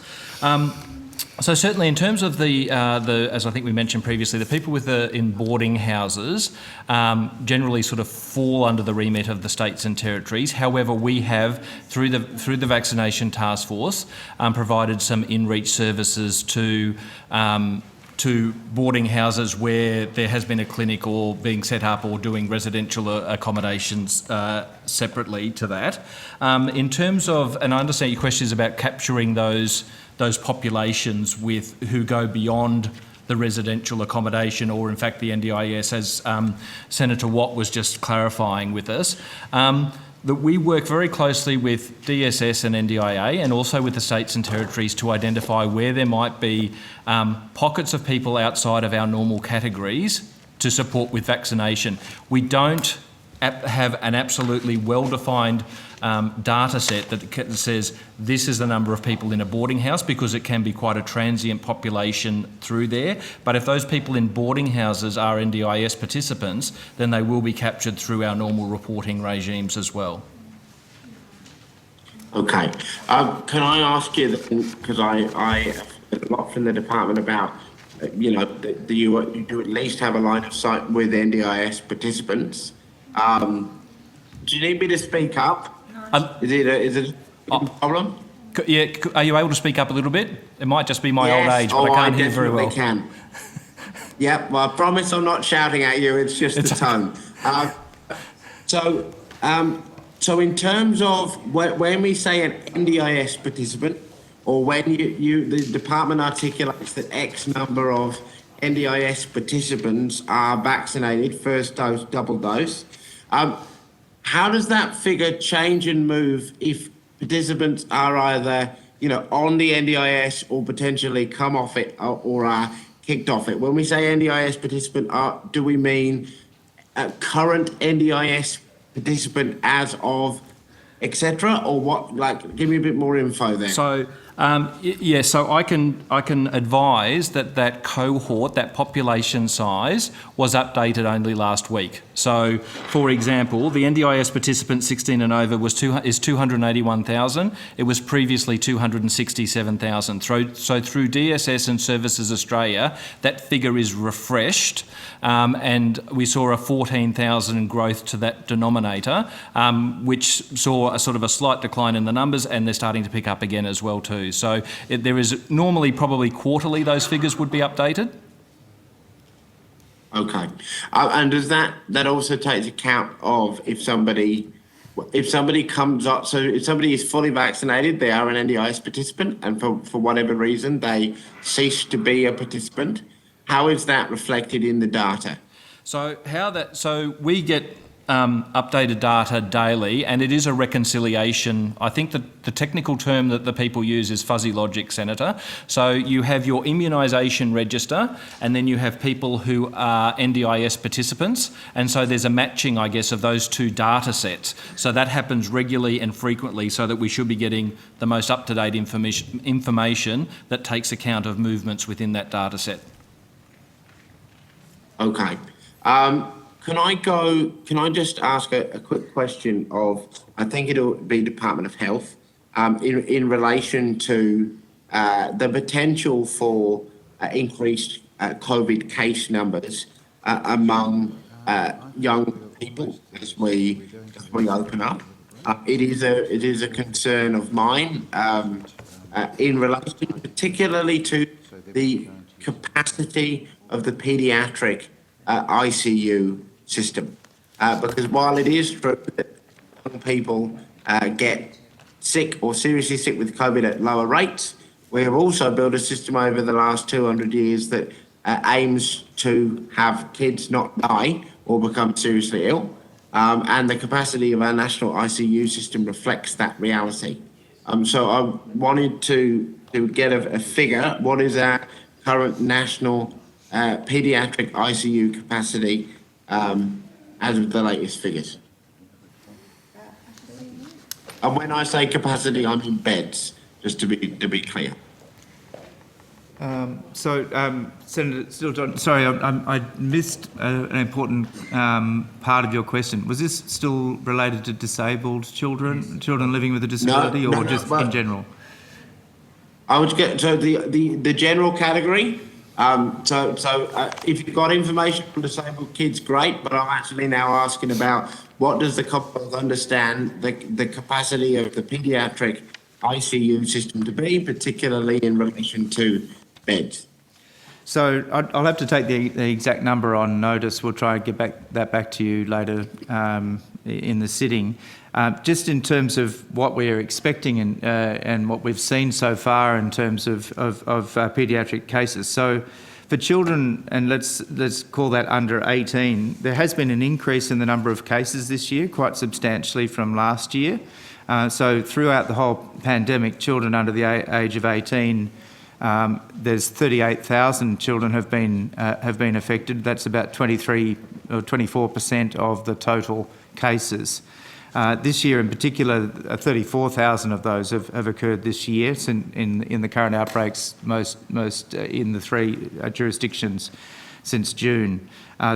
[SPEAKER 19] So certainly in terms of the as I think we mentioned previously, the people in boarding houses generally sort of fall under the remit of the states and territories. However, we have, through the Vaccination Task Force, provided some in-reach services to to boarding houses where there has been a clinic or being set up or doing residential accommodations separately to that. In terms of, and I understand your question is about capturing those populations with who go beyond the residential accommodation or in fact the NDIS, as Senator Watt was just clarifying with us. That we work very closely with DSS and NDIA and also with the states and territories to identify where there might be pockets of people outside of our normal categories to support with vaccination. We don't have an absolutely well-defined data set that says this is the number of people in a boarding house, because it can be quite a transient population through there. But if those people in boarding houses are NDIS participants, then they will be captured through our normal reporting regimes as well.
[SPEAKER 13] Okay. Can I ask you, because I heard a lot from the department about, you know, do you at least have a line of sight with NDIS participants? Do you need me to speak up? Is it a problem?
[SPEAKER 19] Yeah, are you able to speak up a little bit? It might just be my old age, but I can't hear very well.
[SPEAKER 13] Can. Yep, well, I promise I'm not shouting at you, it's just the tone. So in terms of when we say an NDIS participant, or when the department articulates that X number of NDIS participants are vaccinated, first dose, double dose, how does that figure change and move if participants are either, you know, on the NDIS or potentially come off it or are kicked off it? When we say NDIS participant, do we mean a current NDIS participant as of etc. or what? Like, give me a bit more info there.
[SPEAKER 19] So yeah, so I can advise that cohort, that population size, was updated only last week. So, for example, the NDIS participant 16 and over is 281,000. It was previously 267,000. So through DSS and Services Australia, that figure is refreshed, and we saw a 14,000 growth to that denominator, which saw a sort of a slight decline in the numbers, and they're starting to pick up again as well too. So there is normally probably quarterly those figures would be updated.
[SPEAKER 13] Okay, and does that also takes account of if somebody comes up, so if somebody is fully vaccinated, they are an NDIS participant, and for whatever reason they cease to be a participant, how is that reflected in the data?
[SPEAKER 19] So we get updated data daily, and it is a reconciliation. I think that the technical term that the people use is fuzzy logic, Senator. So you have your immunisation register, and then you have people who are NDIS participants, and so there's a matching, I guess, of those two data sets. So that happens regularly and frequently, so that we should be getting the most up-to-date information that takes account of movements within that data set.
[SPEAKER 13] Okay. Can I just ask a quick question of, I think it'll be Department of Health, in relation to the potential for increased COVID case numbers among young people as we open up. It is a concern of mine in relation particularly to the capacity of the paediatric ICU system, because while it is true that young people get sick or seriously sick with COVID at lower rates, we have also built a system over the last 200 years that aims to have kids not die or become seriously ill, and the capacity of our national ICU system reflects that reality. So I wanted to get a figure. What is our current national paediatric ICU capacity as of the latest figures? And when I say capacity, I mean beds, just to be clear.
[SPEAKER 10] Senator Steele-John, sorry, I missed an important part of your question. Was this still related to disabled children, children living with a disability, or just in general?
[SPEAKER 13] I would get so the general category. If you've got information on disabled kids, great, but I'm actually now asking about what does the Commonwealth understand the capacity of the paediatric ICU system to be, particularly in relation to beds?
[SPEAKER 10] So I'll have to take the exact number on notice. We'll try and get back to you later in the sitting. Just in terms of what we're expecting and what we've seen so far in terms of paediatric cases. So for children, and let's call that under 18, there has been an increase in the number of cases this year, quite substantially from last year. So throughout the whole pandemic, children under the age of 18, there's 38,000 children have been affected. That's about 23 or 24% of the total cases. This year in particular, 34,000 of those have occurred this year in the current outbreaks, most in the 3 jurisdictions since June.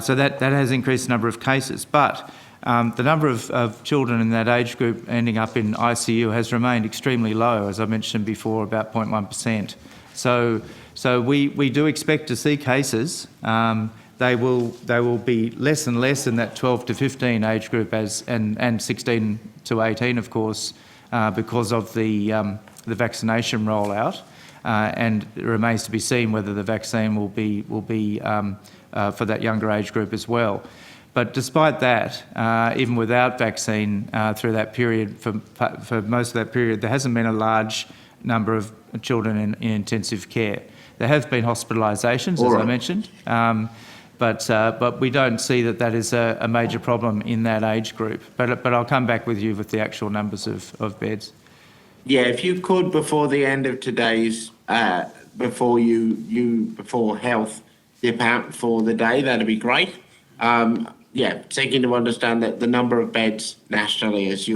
[SPEAKER 10] So that has increased the number of cases. But the number of children in that age group ending up in ICU has remained extremely low, as I mentioned before, about 0.1%. So we do expect to see cases. They will be less and less in that 12 to 15 age group and 16 to 18, of course, because of the vaccination rollout. And it remains to be seen whether the vaccine will be for that younger age group as well. But despite that, even without vaccine through that period, for most of that period, there hasn't been a large number of children in intensive care. There have been hospitalisations, as I mentioned, but we don't see that is a major problem in that age group. But I'll come back with you with the actual numbers of beds.
[SPEAKER 13] Yeah, if you could, before the end of today's, before health dip out for the day, that'd be great. Seeking to understand that the number of beds nationally as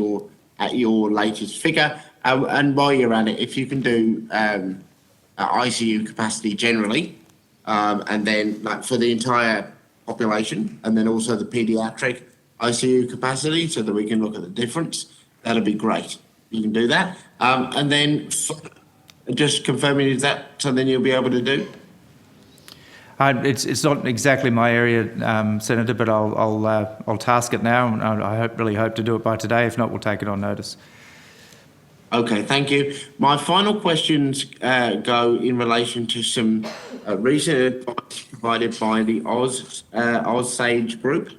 [SPEAKER 13] at your latest figure. And while you're at it, if you can do ICU capacity generally, and then for the entire population, and then also the paediatric ICU capacity, so that we can look at the difference, that'd be great. You can do that. And then just confirming, is that something you'll be able to do?
[SPEAKER 10] It's not exactly my area, Senator, but I'll task it now, and I really hope to do it by today. If not, we'll take it on notice.
[SPEAKER 13] Okay, thank you. My final questions go in relation to some recent advice provided by the AusSage group.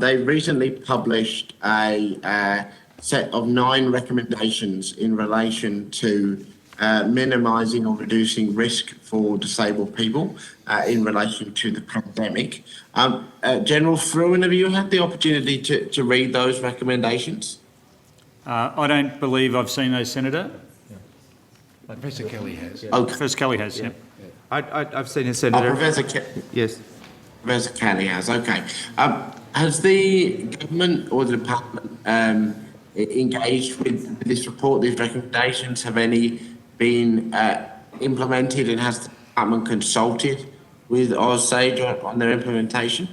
[SPEAKER 13] They recently published a set of 9 recommendations in relation to minimising or reducing risk for disabled people in relation to the pandemic. General Frewen, have you had the opportunity to read those recommendations?
[SPEAKER 12] I don't believe I've seen those, Senator.
[SPEAKER 3] Professor Kelly has.
[SPEAKER 12] Oh, Professor Kelly has, yeah.
[SPEAKER 10] I've seen it, Senator. Yes.
[SPEAKER 13] Professor Kelly has, okay. Has the government or the department engaged with this report, these recommendations? Have any been implemented, and has the department consulted with AusSage on their implementation?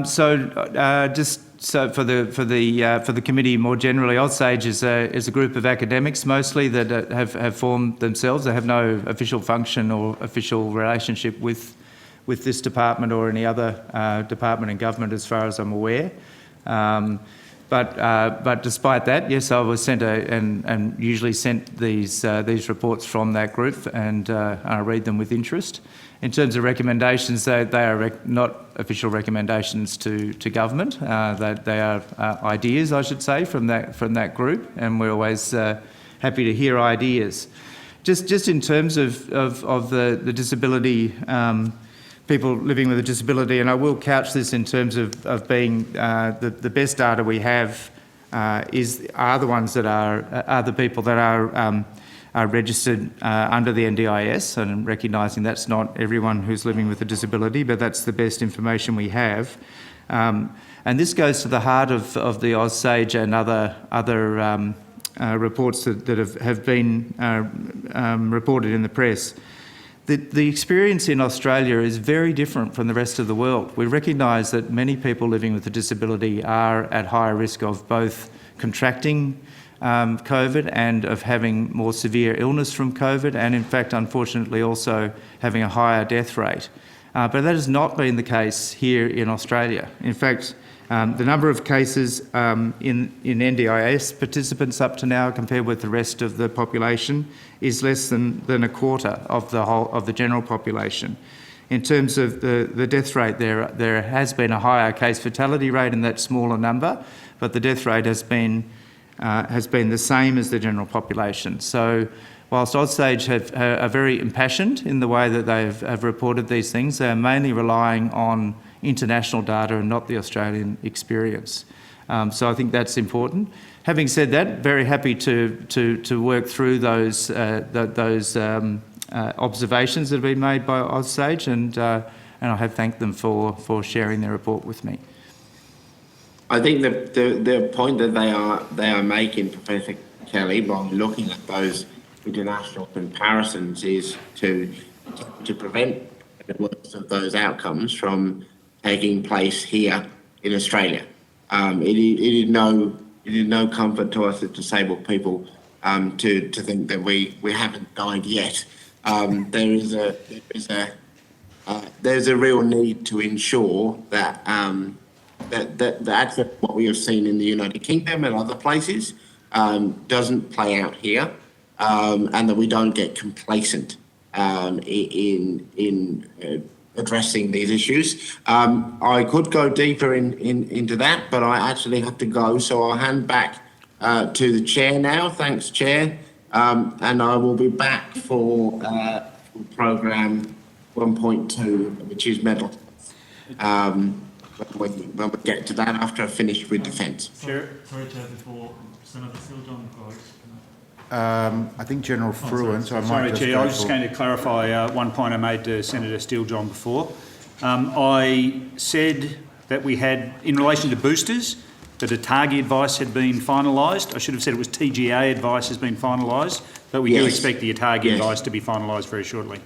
[SPEAKER 10] So for the committee more generally, AusSage is a group of academics mostly that have formed themselves. They have no official function or official relationship with this department or any other department in government, as far as I'm aware. But despite that, yes, I was sent and usually sent these reports from that group, and I read them with interest. In terms of recommendations, they are not official recommendations to government. They are ideas, I should say, from that group, and we're always happy to hear ideas. Just in terms of the disability, people living with a disability, and I will couch this in terms of being the best data we have are the ones that are the people that are registered under the NDIS, and recognising that's not everyone who's living with a disability, but that's the best information we have. And this goes to the heart of the AusSage and other reports that have been reported in the press. The experience in Australia is very different from the rest of the world. We recognise that many people living with a disability are at higher risk of both contracting COVID and of having more severe illness from COVID, and in fact, unfortunately, also having a higher death rate. but that has not been the case here in Australia. In fact, the number of cases in NDIS participants up to now, compared with the rest of the population, is less than a quarter of the general population. In terms of the death rate, there has been a higher case fatality rate in that smaller number, but the death rate has been the same as the general population. So, whilst Aussage are very impassioned in the way that they have reported these things, they are mainly relying on international data and not the Australian experience. So I think that's important. Having said that, very happy to work through those observations that have been made by Aussage, and I have thanked them for sharing their report with me.
[SPEAKER 13] I think the point that they are making, Professor Kelly, by looking at those international comparisons, is to prevent the worst of those outcomes from taking place here in Australia. It is no comfort to us as disabled people to think that we haven't died yet. There's a real need to ensure that that what we have seen in the United Kingdom and other places doesn't play out here, and that we don't get complacent in addressing these issues. I could go deeper into that, but I actually have to go, so I'll hand back to the chair now. Thanks, Chair. And I will be back for programme 1.2, which is mental health, when we get to that after I've finished with defence.
[SPEAKER 17] Sorry, Chair, before Senator Steele-John goes.
[SPEAKER 1] I think General Fruin, so I might
[SPEAKER 12] Sorry,
[SPEAKER 1] just
[SPEAKER 12] Chair, I was just going to clarify one point I made to Senator Steele-John before. I said that we had, in relation to boosters, that ATAGI advice had been finalised. I should have said it was TGA advice has been finalised, but we do expect the ATAGI advice to be finalised very shortly.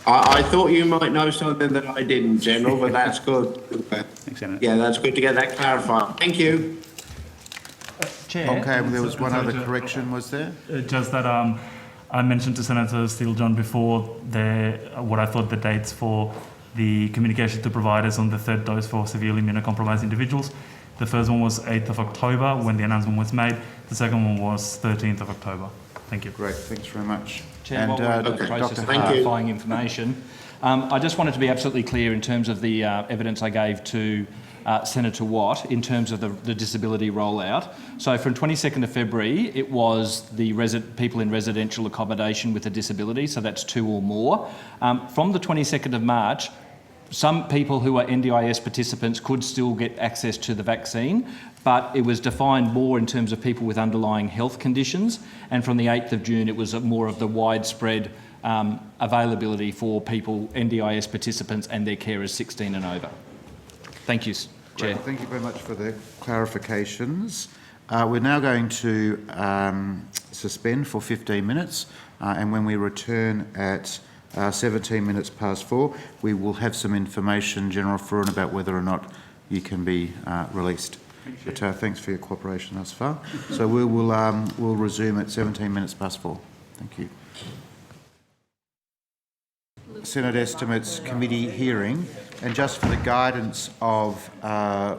[SPEAKER 13] I thought you might know something that I didn't, General, but that's good.
[SPEAKER 12] Thanks, Senator.
[SPEAKER 13] Yeah, that's good to get that clarified. Thank you.
[SPEAKER 17] Chair.
[SPEAKER 1] Okay, well, there was one other correction, was there?
[SPEAKER 17] Just that I mentioned to Senator Steele-John before what I thought the dates for the communication to providers on the third dose for severely immunocompromised individuals. The first one was 8th of October when the announcement was made. The second one was 13th of October. Thank you.
[SPEAKER 1] Great, thanks very much.
[SPEAKER 19] Chair, while we're in the process of clarifying information, I just wanted to be absolutely clear in terms of the evidence I gave to Senator Watt in terms of the disability rollout. So from 22nd of February, it was the people in residential accommodation with a disability, so that's 2 or more. From the 22nd of March, some people who are NDIS participants could still get access to the vaccine, but it was defined more in terms of people with underlying health conditions. And from the 8th of June, it was more of the widespread availability for people, NDIS participants and their carers 16 and over. Thank you, Chair.
[SPEAKER 1] Great. Thank you very much for the clarifications. We're now going to suspend for 15 minutes, and when we return at 17 minutes past 4, we will have some information, General Fruin, about whether or not you can be released. But thanks for your cooperation thus far. So we'll resume at 17 minutes past 4. Thank you. Senate Estimates Committee hearing, and just for the guidance of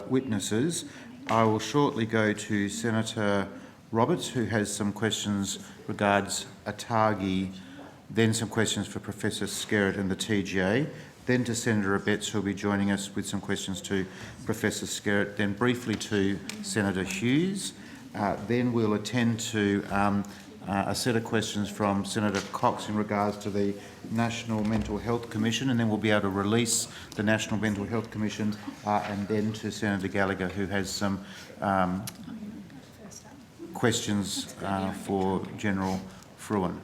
[SPEAKER 1] witnesses, I will shortly go to Senator Roberts, who has some questions regards ATAGI, then some questions for Professor Skerritt and the TGA, then to Senator Abetz, who will be joining us with some questions to Professor Skerritt, then briefly to Senator Hughes, then we'll attend to a set of questions from Senator Cox in regards to the National Mental Health Commission, and then we'll be able to release the National Mental Health Commission, and then to Senator Gallagher, who has some questions for General Fruin.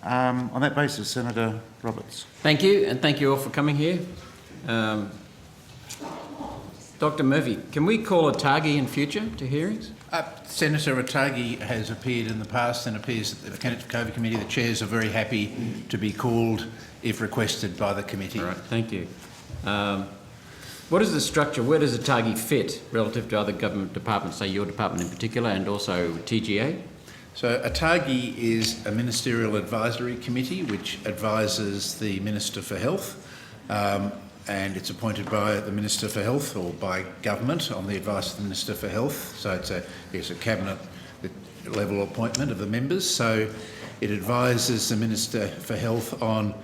[SPEAKER 1] On that basis, Senator Roberts.
[SPEAKER 5] Thank you, and thank you all for coming here. Dr Murphy, can we call ATAGI in future to hearings?
[SPEAKER 3] Senator ATAGI has appeared in the past and appears at the COVID committee. The chairs are very happy to be called if requested by the committee.
[SPEAKER 5] All right, thank you. What is the structure? Where does ATAGI fit relative to other government departments, say your department in particular, and also TGA?
[SPEAKER 3] So ATAGI is a ministerial advisory committee which advises the Minister for Health, and it's appointed by the Minister for Health or by government on the advice of the Minister for Health. So it's a cabinet level appointment of the members. So it advises the Minister for Health on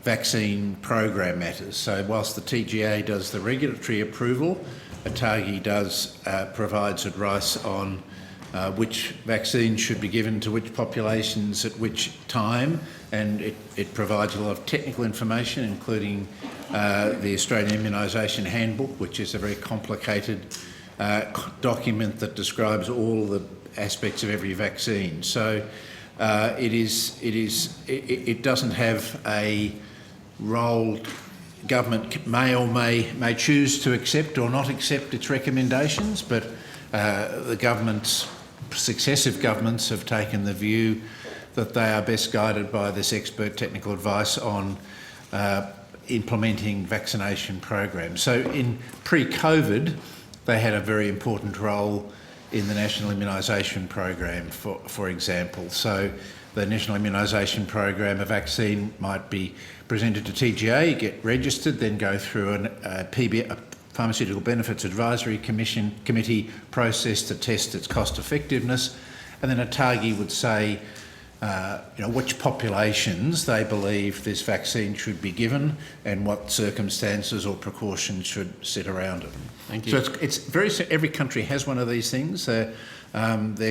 [SPEAKER 3] vaccine program matters. So whilst the TGA does the regulatory approval, ATAGI provides advice on which vaccines should be given to which populations at which time, and it provides a lot of technical information, including the Australian Immunisation Handbook, which is a very complicated document that describes all the aspects of every vaccine. So it doesn't have a role. Government may choose to accept or not accept its recommendations, but successive governments have taken the view that they are best guided by this expert technical advice on implementing vaccination programs. So in pre-COVID, they had a very important role in the National Immunisation Program, for example. So the National Immunisation Program, a vaccine might be presented to TGA, get registered, then go through a Pharmaceutical Benefits Advisory Committee process to test its cost effectiveness, and then ATAGI would say which populations they believe this vaccine should be given and what circumstances or precautions should sit around it.
[SPEAKER 5] Thank you.
[SPEAKER 3] So it's every country has one of these things. They're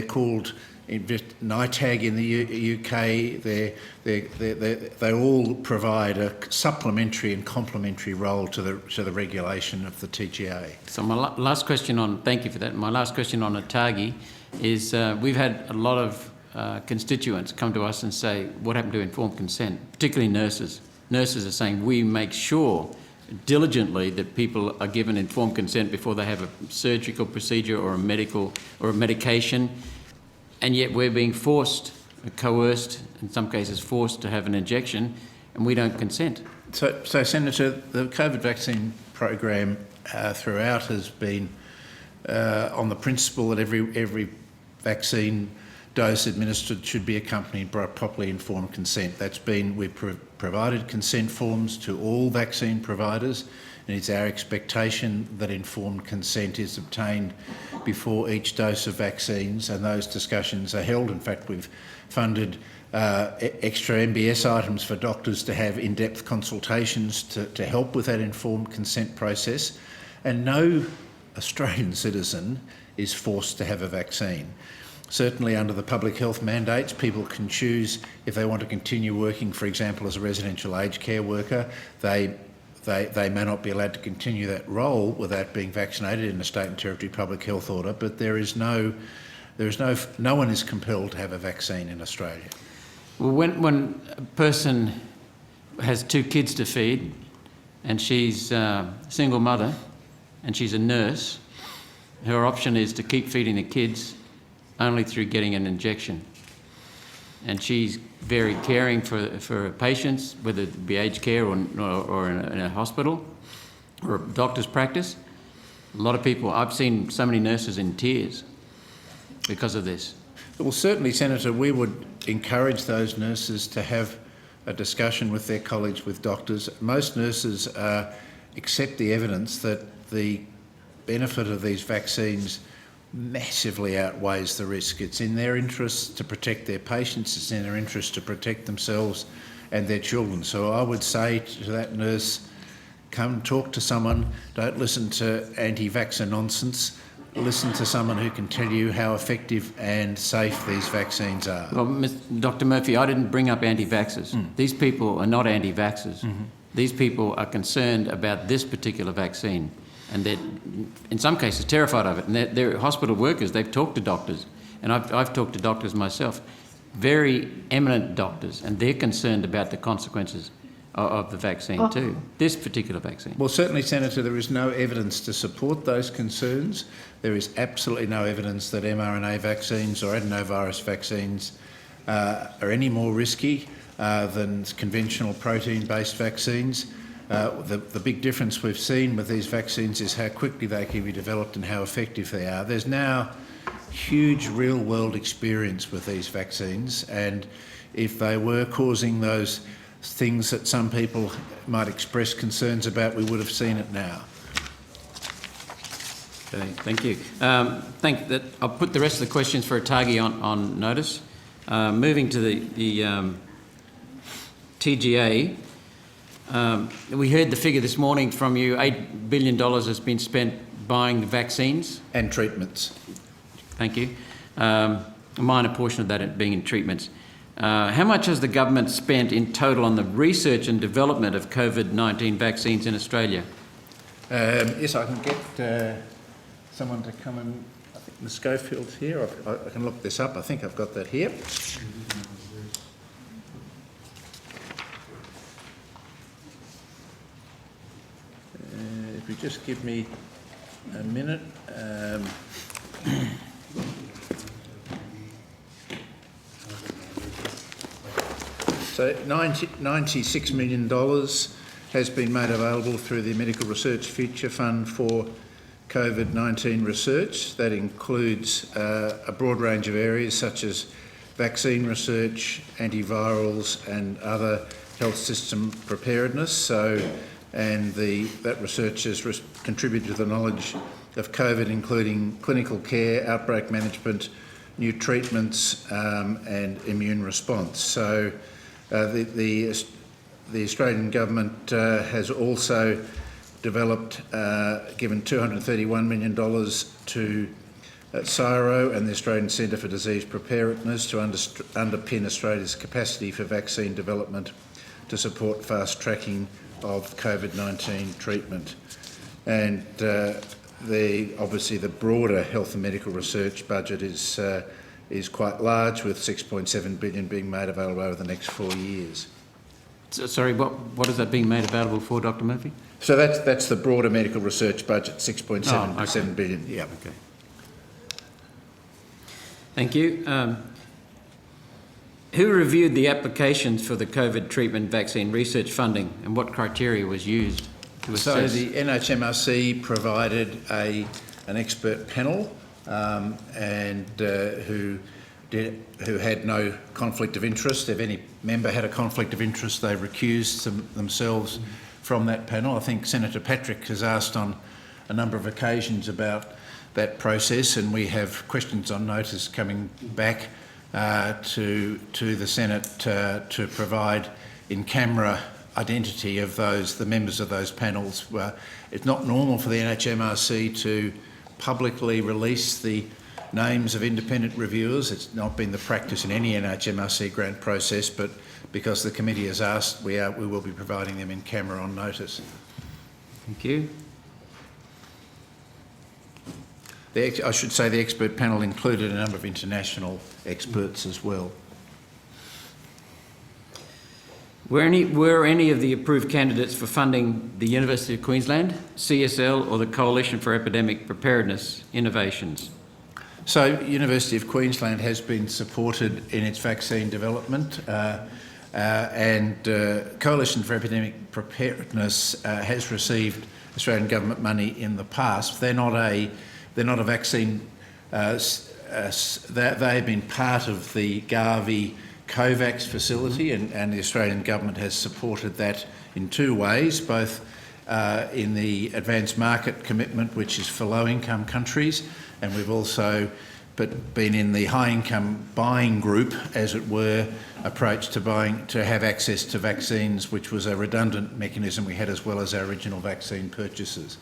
[SPEAKER 3] called NITAG in the UK. They all provide a supplementary and complementary role to the regulation of the TGA.
[SPEAKER 5] So my last question thank you for that. My last question on ATAGI is we've had a lot of constituents come to us and say, what happened to informed consent, particularly nurses. Nurses are saying we make sure diligently that people are given informed consent before they have a surgical procedure or a medication, and yet we're being coerced, in some cases forced to have an injection, and we don't consent.
[SPEAKER 3] So Senator, the COVID vaccine program throughout has been on the principle that every vaccine dose administered should be accompanied by properly informed consent. We've provided consent forms to all vaccine providers, and it's our expectation that informed consent is obtained before each dose of vaccines, and those discussions are held. In fact, we've funded extra MBS items for doctors to have in-depth consultations to help with that informed consent process, and no Australian citizen is forced to have a vaccine. Certainly under the public health mandates, people can choose if they want to continue working, for example, as a residential aged care worker. They may not be allowed to continue that role without being vaccinated in a state and territory public health order, but no one is compelled to have a vaccine in Australia.
[SPEAKER 5] Well, when a person has 2 kids to feed and she's a single mother and she's a nurse, her option is to keep feeding the kids only through getting an injection. And she's very caring for her patients, whether it be aged care or in a hospital or a doctor's practice. A lot of people, I've seen so many nurses in tears because of this.
[SPEAKER 3] Well, certainly, Senator, we would encourage those nurses to have a discussion with their colleagues, with doctors. Most nurses accept the evidence that the benefit of these vaccines massively outweighs the risk. It's in their interest to protect their patients, it's in their interest to protect themselves and their children. So I would say to that nurse, come talk to someone, don't listen to anti-vaxxer nonsense, listen to someone who can tell you how effective and safe these vaccines are.
[SPEAKER 5] Well, Dr. Murphy, I didn't bring up anti-vaxxers. These people are not anti-vaxxers. These people are concerned about this particular vaccine, and they're, in some cases, terrified of it. And they're hospital workers. They've talked to doctors, and I've talked to doctors myself, very eminent doctors, and they're concerned about the consequences of the vaccine too, this particular vaccine.
[SPEAKER 3] Well, certainly, Senator, there is no evidence to support those concerns. There is absolutely no evidence that mRNA vaccines or adenovirus vaccines are any more risky than conventional protein-based vaccines. The big difference we've seen with these vaccines is how quickly they can be developed and how effective they are. There's now huge real-world experience with these vaccines, and if they were causing those things that some people might express concerns about, we would have seen it now.
[SPEAKER 5] Okay, thank you. I'll put the rest of the questions for Atagi on notice. Moving to the TGA, we heard the figure this morning from you, $8 billion has been spent buying the vaccines.
[SPEAKER 3] And treatments.
[SPEAKER 5] Thank you. A minor portion of that being in treatments. How much has the government spent in total on the research and development of COVID-19 vaccines in Australia?
[SPEAKER 3] Yes, I can get someone to come and, I think Ms Schofield's here. I can look this up. I think I've got that here. If you just give me a minute. So $96 million has been made available through the Medical Research Future Fund for COVID-19 research. That includes a broad range of areas such as vaccine research, antivirals and other health system preparedness. That research has contributed to the knowledge of COVID, including clinical care, outbreak management, new treatments and immune response. So the Australian government has also developed, given $231 million to CSIRO and the Australian Centre for Disease Preparedness to underpin Australia's capacity for vaccine development to support fast tracking of COVID-19 treatment. And obviously the broader health and medical research budget is quite large, with $6.7 billion being made available over the next 4 years.
[SPEAKER 5] So, sorry, what is that being made available for, Dr. Murphy?
[SPEAKER 3] So that's the broader medical research budget, $6.7 billion. Yeah.
[SPEAKER 5] Okay. Thank you. Who reviewed the applications for the COVID treatment vaccine research funding, and what criteria was used to assess?
[SPEAKER 3] So the NHMRC provided an expert panel who had no conflict of interest. If any member had a conflict of interest, they recused themselves from that panel. I think Senator Patrick has asked on a number of occasions about that process, and we have questions on notice coming back to the Senate to provide in-camera identity of the members of those panels. It's not normal for the NHMRC to publicly release the names of independent reviewers. It's not been the practice in any NHMRC grant process, but because the committee has asked, we will be providing them in camera on notice.
[SPEAKER 5] Thank you.
[SPEAKER 3] I should say the expert panel included a number of international experts as well.
[SPEAKER 5] Were any of the approved candidates for funding the University of Queensland, CSL or the Coalition for Epidemic Preparedness Innovations?
[SPEAKER 3] So University of Queensland has been supported in its vaccine development and Coalition for Epidemic Preparedness has received Australian government money in the past. They're not a vaccine. They have been part of the Gavi COVAX facility, and the Australian government has supported that in two ways, both in the advanced market commitment, which is for low-income countries, and we've also been in the high-income buying group, as it were, approach to have access to vaccines, which was a redundant mechanism we had, as well as our original vaccine purchases.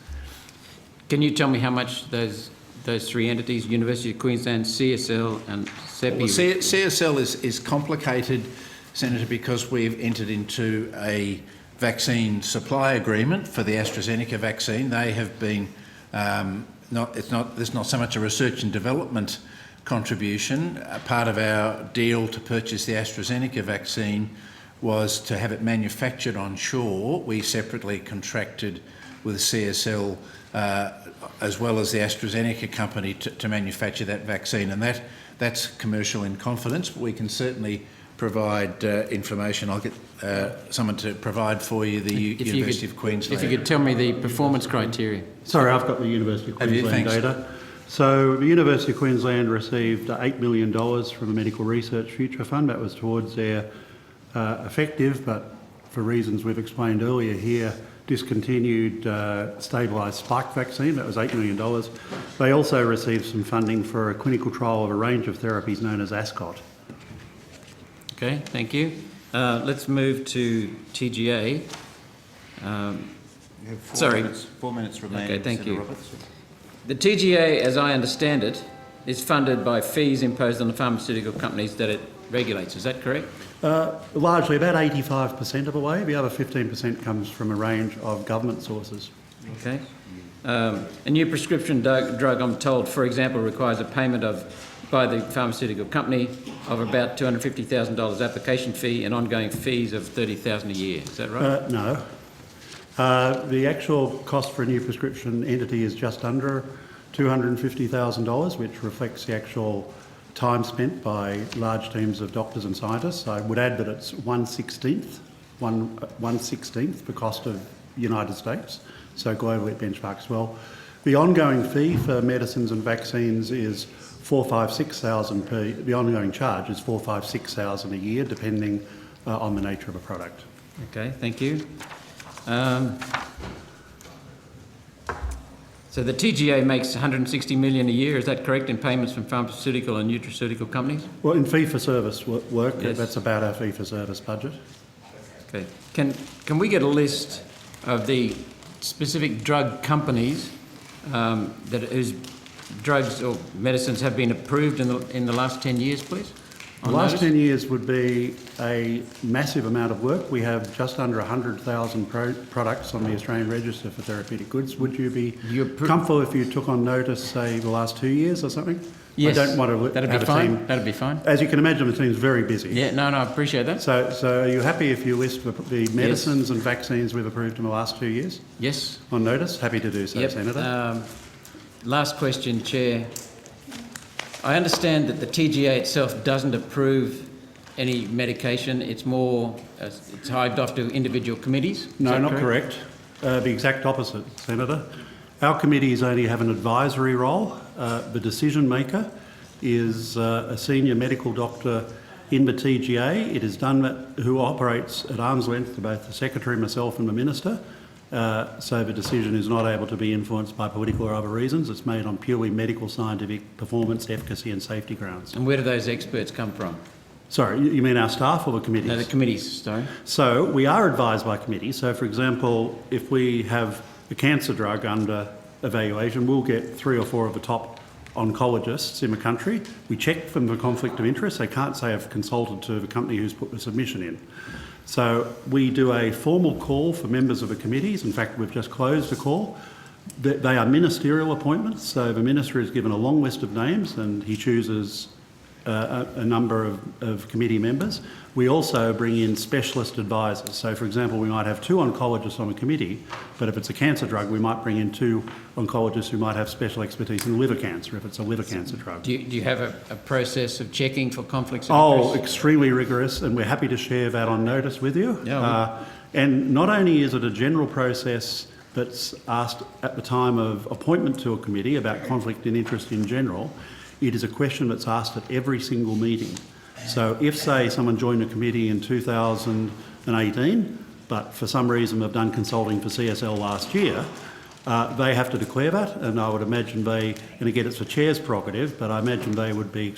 [SPEAKER 5] Can you tell me how much those three entities, University of Queensland, CSL and CEPI...
[SPEAKER 3] Well, CSL is complicated, Senator, because we've entered into a vaccine supply agreement for the AstraZeneca vaccine. They have been... there's not so much a research and development contribution. Part of our deal to purchase the AstraZeneca vaccine was to have it manufactured on shore. We separately contracted with CSL as well as the AstraZeneca company to manufacture that vaccine, and that's commercial in confidence, but we can certainly provide information. I'll get someone to provide for you the University of Queensland.
[SPEAKER 5] If you could tell me the performance criteria.
[SPEAKER 20] Sorry, I've got the University of Queensland data. So the University of Queensland received $8 million from the Medical Research Future Fund. That was towards their effective, but for reasons we've explained earlier here, discontinued stabilised spike vaccine. That was $8 million. They also received some funding for a clinical trial of a range of therapies known as ASCOT.
[SPEAKER 5] Okay, thank you. Let's move to TGA.
[SPEAKER 1] You have
[SPEAKER 5] Sorry.
[SPEAKER 1] 4 minutes remaining.
[SPEAKER 5] Okay, thank
[SPEAKER 1] Senator
[SPEAKER 5] you.
[SPEAKER 1] Roberts.
[SPEAKER 5] The TGA, as I understand it, is funded by fees imposed on the pharmaceutical companies that it regulates. Is that correct?
[SPEAKER 20] Largely, about 85% of the way. The other 15% comes from a range of government sources.
[SPEAKER 5] Okay. A new prescription drug, I'm told, for example, requires a payment by the pharmaceutical company of about $250,000 application fee and ongoing fees of $30,000 a year. Is that right?
[SPEAKER 20] No. The actual cost for a new prescription entity is just under $250,000, which reflects the actual time spent by large teams of doctors and scientists. I would add that it's 1/16th the cost of the United States, so globally it benchmarks well. The ongoing fee for medicines and vaccines is $4,500-6,000 the ongoing charge is $4,500-6,000 a year, depending on the nature of a product.
[SPEAKER 5] Okay, thank you. So the TGA makes $160 million a year, is that correct, in payments from pharmaceutical and nutraceutical companies?
[SPEAKER 20] Well, in fee-for-service work,
[SPEAKER 5] Yes.
[SPEAKER 20] that's about our fee-for-service budget.
[SPEAKER 5] Okay. Can we get a list of the specific drug companies whose drugs or medicines have been approved in the last 10 years, please?
[SPEAKER 20] The last 10 years would be a massive amount of work. We have just under 100,000 products on the Australian Register for Therapeutic Goods. Would you be comfortable if you took on notice, say, the last 2 years or something?
[SPEAKER 5] Yes,
[SPEAKER 20] I don't want to
[SPEAKER 5] that'd
[SPEAKER 20] have
[SPEAKER 5] be
[SPEAKER 20] a
[SPEAKER 5] fine.
[SPEAKER 20] team.
[SPEAKER 5] That'd be fine.
[SPEAKER 20] As you can imagine, the team's very busy.
[SPEAKER 5] Yeah, no, I appreciate that.
[SPEAKER 20] So are you happy if you list the medicines and vaccines we've approved in the last 2 years?
[SPEAKER 5] Yes.
[SPEAKER 20] On notice? Happy to do so,
[SPEAKER 5] Yep.
[SPEAKER 20] Senator.
[SPEAKER 5] Last question, Chair. I understand that the TGA itself doesn't approve any medication. It's more, it's hived off to individual committees.
[SPEAKER 20] No, not correct. The exact opposite, Senator. Our committees only have an advisory role. The decision maker is a senior medical doctor in the TGA. It is done who operates at arm's length to both the Secretary, myself and the Minister. So the decision is not able to be influenced by political or other reasons. It's made on purely medical, scientific, performance, efficacy and safety grounds.
[SPEAKER 5] And where do those experts come from?
[SPEAKER 20] Sorry, you mean our staff or the committees?
[SPEAKER 5] No, the committees, sorry.
[SPEAKER 20] So we are advised by committees. So, for example, if we have a cancer drug under evaluation, we'll get 3 or 4 of the top oncologists in the country. We check from the conflict of interest. They can't say I've consulted to the company who's put the submission in. So we do a formal call for members of the committees. In fact, we've just closed a call. They are ministerial appointments. So the minister is given a long list of names and he chooses a number of committee members. We also bring in specialist advisors. So, for example, we might have 2 oncologists on a committee, but if it's a cancer drug, we might bring in 2 oncologists who might have special expertise in liver cancer, if it's a liver cancer drug.
[SPEAKER 5] Do you have a process of checking for conflicts of interest?
[SPEAKER 20] Oh, extremely rigorous, and we're happy to share that on notice with you.
[SPEAKER 5] Yeah,
[SPEAKER 20] and not only is it a general process that's asked at the time of appointment to a committee about conflict in interest in general, it is a question that's asked at every single meeting. So if, say, someone joined a committee in 2018, but for some reason they've done consulting for CSL last year, they have to declare that, and I would imagine and again it's the chair's prerogative, but I imagine they would be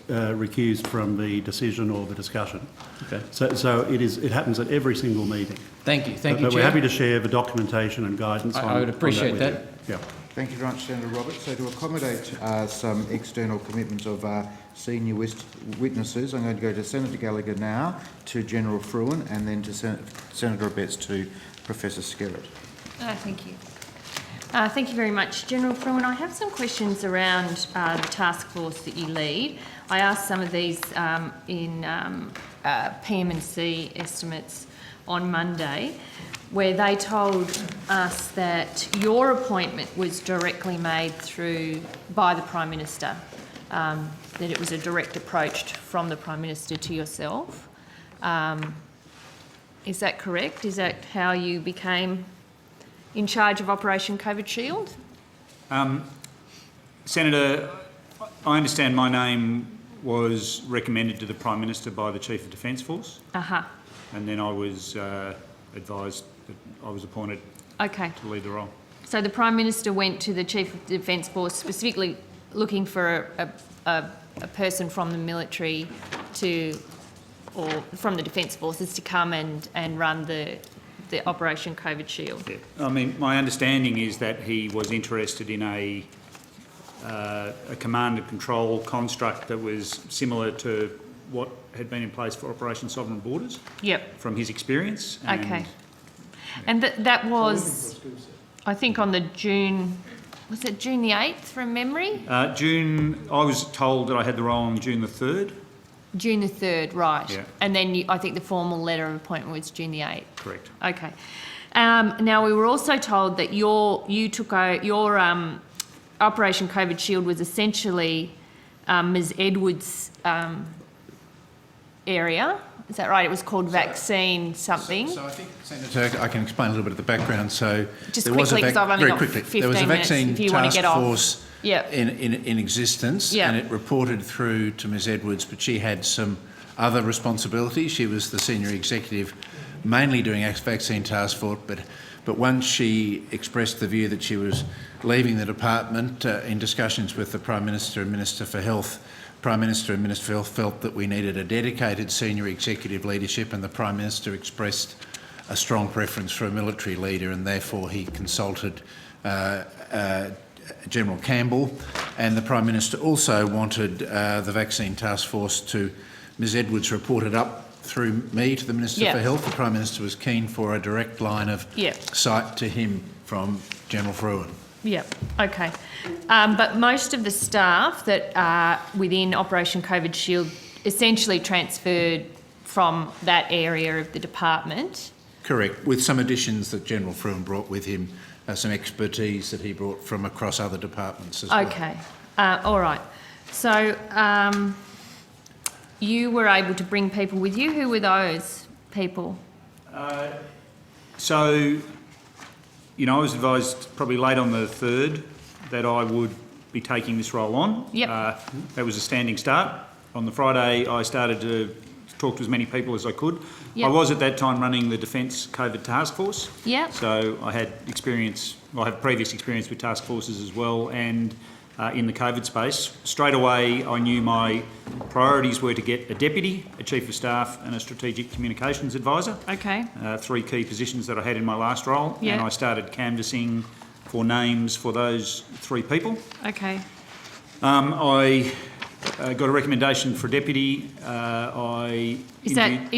[SPEAKER 20] recused from the decision or the discussion.
[SPEAKER 5] Okay.
[SPEAKER 20] So it happens at every single meeting.
[SPEAKER 5] Thank you,
[SPEAKER 20] But we're
[SPEAKER 5] Chair.
[SPEAKER 20] happy to share the documentation and guidance on
[SPEAKER 5] I would appreciate
[SPEAKER 20] on
[SPEAKER 5] that.
[SPEAKER 20] with you. Yeah.
[SPEAKER 1] Thank you very much, Senator Roberts. So to accommodate some external commitments of our senior witnesses, I'm going to go to Senator Gallagher now, to General Fruin, and then to Senator Abetz, to Professor Skerritt.
[SPEAKER 4] Thank you. Thank you very much. General Fruin, I have some questions around the task force that you lead. I asked some of these in PM&C estimates on Monday, where they told us that your appointment was directly made by the Prime Minister, that it was a direct approach from the Prime Minister to yourself. Is that correct? Is that how you became in charge of Operation COVID Shield?
[SPEAKER 12] Senator, I understand my name was recommended to the Prime Minister by the Chief of Defence Force, and then I was advised that I was appointed to lead the role.
[SPEAKER 4] So the Prime Minister went to the Chief of Defence Force specifically looking for a person from the military or from the Defence Forces to come and run the Operation COVID Shield.
[SPEAKER 12] Yeah. I mean, my understanding is that he was interested in a command and control construct that was similar to what had been in place for Operation Sovereign Borders.
[SPEAKER 4] Yep.
[SPEAKER 12] From his experience.
[SPEAKER 4] And that was, I think, on the June. Was it June the 8th from memory?
[SPEAKER 12] I was told that I had the role on June the 3rd.
[SPEAKER 4] June the 3rd, right.
[SPEAKER 12] Yeah.
[SPEAKER 4] And then I think the formal letter of appointment was June the 8th.
[SPEAKER 12] Correct.
[SPEAKER 4] Okay. Now, we were also told that your Operation COVID Shield was essentially Ms Edwards' area. Is that right? It was called vaccine something.
[SPEAKER 3] So I think, Senator, I can explain a little bit of the background. So
[SPEAKER 4] just
[SPEAKER 3] there was
[SPEAKER 4] quickly, because I've only got 15
[SPEAKER 3] there was a
[SPEAKER 4] minutes
[SPEAKER 3] vaccine
[SPEAKER 4] if you want to
[SPEAKER 3] task
[SPEAKER 4] get off.
[SPEAKER 3] force in existence, and it reported through to Ms Edwards, but she had some other responsibilities. She was the senior executive, mainly doing vaccine task force, but once she expressed the view that she was leaving the department in discussions with the Prime Minister and Minister for Health, Prime Minister and Minister for Health felt that we needed a dedicated senior executive leadership, and the Prime Minister expressed a strong preference for a military leader, and therefore he consulted General Campbell, and the Prime Minister also wanted the vaccine task force to, Ms Edwards reported up through me to the Minister for Health. The Prime Minister was keen for a direct line of sight to him from General Fruin.
[SPEAKER 4] Yep, okay. But most of the staff that are within Operation COVID Shield essentially transferred from that area of the department.
[SPEAKER 3] Correct, with some additions that General Fruin brought with him, some expertise that he brought from across other departments as well.
[SPEAKER 4] Okay, all right. So you were able to bring people with you. Who were those people?
[SPEAKER 12] I was advised probably late on the 3rd that I would be taking this role on.
[SPEAKER 4] Yep.
[SPEAKER 12] That was a standing start. On the Friday, I started to talk to as many people as I could.
[SPEAKER 4] Yep.
[SPEAKER 12] I was at that time running the Defence COVID Task Force.
[SPEAKER 4] Yep.
[SPEAKER 12] So I had previous experience with task forces as well, and in the COVID space. Straight away, I knew my priorities were to get a deputy, a chief of staff and a strategic communications advisor.
[SPEAKER 4] Okay.
[SPEAKER 12] 3 key positions that I had in my last role.
[SPEAKER 4] Yeah.
[SPEAKER 12] And I started canvassing for names for those 3 people.
[SPEAKER 4] Okay.
[SPEAKER 12] I got a recommendation for a deputy.
[SPEAKER 4] Is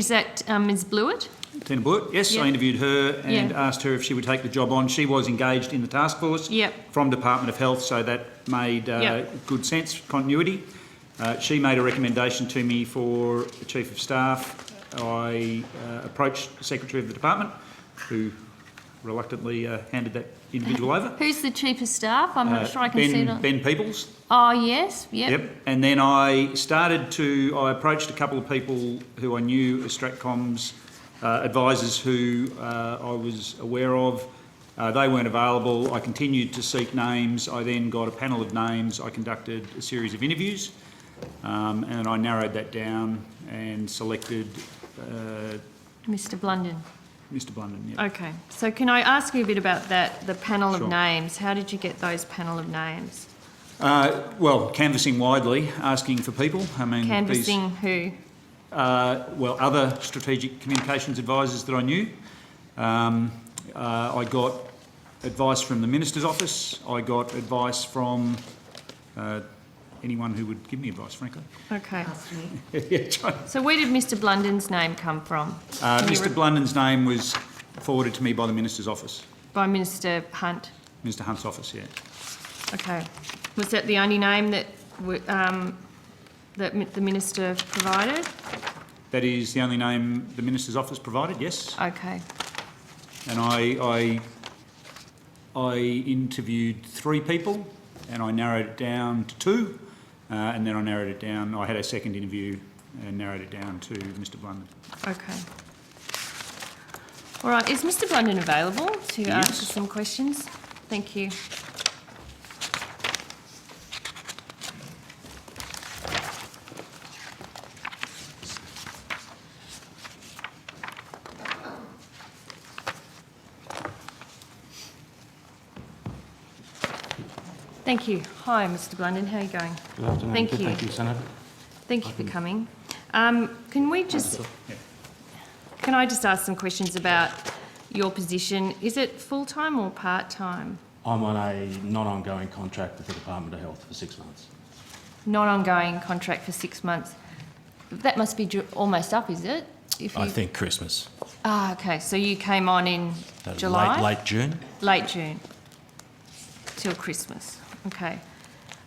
[SPEAKER 4] that Ms Blewett?
[SPEAKER 12] Tina Blewett, yes.
[SPEAKER 4] Yep.
[SPEAKER 12] I interviewed her and
[SPEAKER 4] Yeah.
[SPEAKER 12] asked her if she would take the job on. She was engaged in the task force from Department of Health, so that made good sense, continuity. She made a recommendation to me for the Chief of Staff. I approached the Secretary of the Department, who reluctantly handed that individual over.
[SPEAKER 4] Who's the Chief of Staff? I'm not sure I can see it.
[SPEAKER 12] Ben Peoples.
[SPEAKER 4] Oh, yes,
[SPEAKER 12] Yep. And then I approached a couple of people who I knew as Stratcom's advisors who I was aware of. They weren't available. I continued to seek names. I then got a panel of names. I conducted a series of interviews and I narrowed that down and selected
[SPEAKER 4] Mr Blunden.
[SPEAKER 12] Mr Blunden, yeah.
[SPEAKER 4] Okay, so can I ask you a bit about that, the panel
[SPEAKER 12] Sure.
[SPEAKER 4] of names? How did you get those panel of names?
[SPEAKER 12] Well, canvassing widely, asking for people. I mean,
[SPEAKER 4] Canvassing who?
[SPEAKER 12] Other strategic communications advisors that I knew. I got advice from the Minister's office. I got advice from anyone who would give me advice, frankly.
[SPEAKER 4] Okay.
[SPEAKER 12] Yeah, try.
[SPEAKER 4] So where did Mr Blunden's name come from?
[SPEAKER 12] Mr Blunden's name was forwarded to me by the Minister's office.
[SPEAKER 4] By Minister Hunt?
[SPEAKER 12] Mr Hunt's office, yeah.
[SPEAKER 4] Okay. Was that the only name that that the Minister provided?
[SPEAKER 12] That is the only name the Minister's office provided, yes.
[SPEAKER 4] Okay.
[SPEAKER 12] And I interviewed 3 people and I narrowed it down to 2 and then I narrowed it down. I had a second interview and narrowed it down to Mr Blunden.
[SPEAKER 4] Okay. All right, is Mr Blunden available to answer some questions? Thank you. Thank you. Hi, Mr. Blunden. How are you going?
[SPEAKER 3] Good afternoon.
[SPEAKER 4] Thank
[SPEAKER 3] Good,
[SPEAKER 4] you.
[SPEAKER 3] Thank you, Senator.
[SPEAKER 4] Thank you for coming. Can I just ask some questions about your position? Is it full-time or part-time?
[SPEAKER 3] I'm on a non-ongoing contract with the Department of Health for 6 months.
[SPEAKER 4] Non-ongoing contract for 6 months. That must be almost up, is it?
[SPEAKER 3] I think Christmas.
[SPEAKER 4] Ah, okay. So you came on in July?
[SPEAKER 3] Late June.
[SPEAKER 4] Late June till Christmas. Okay.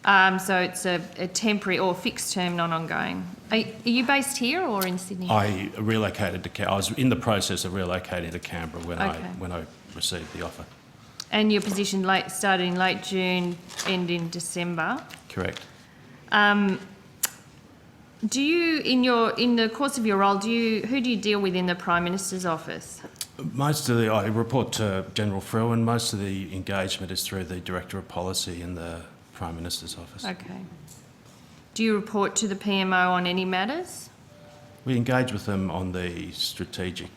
[SPEAKER 4] So it's a temporary or fixed-term non-ongoing. Are you based here or in Sydney?
[SPEAKER 3] I relocated to I was in the process of relocating to Canberra when I received the offer.
[SPEAKER 4] And your position started in late June, end in December.
[SPEAKER 3] Correct.
[SPEAKER 4] Do you, in the course of your role, who do you deal with in the Prime Minister's office?
[SPEAKER 3] I report to General Fruin. Most of the engagement is through the Director of Policy in the Prime Minister's office.
[SPEAKER 4] Okay. Do you report to the PMO on any matters?
[SPEAKER 3] We engage with them on the Strategic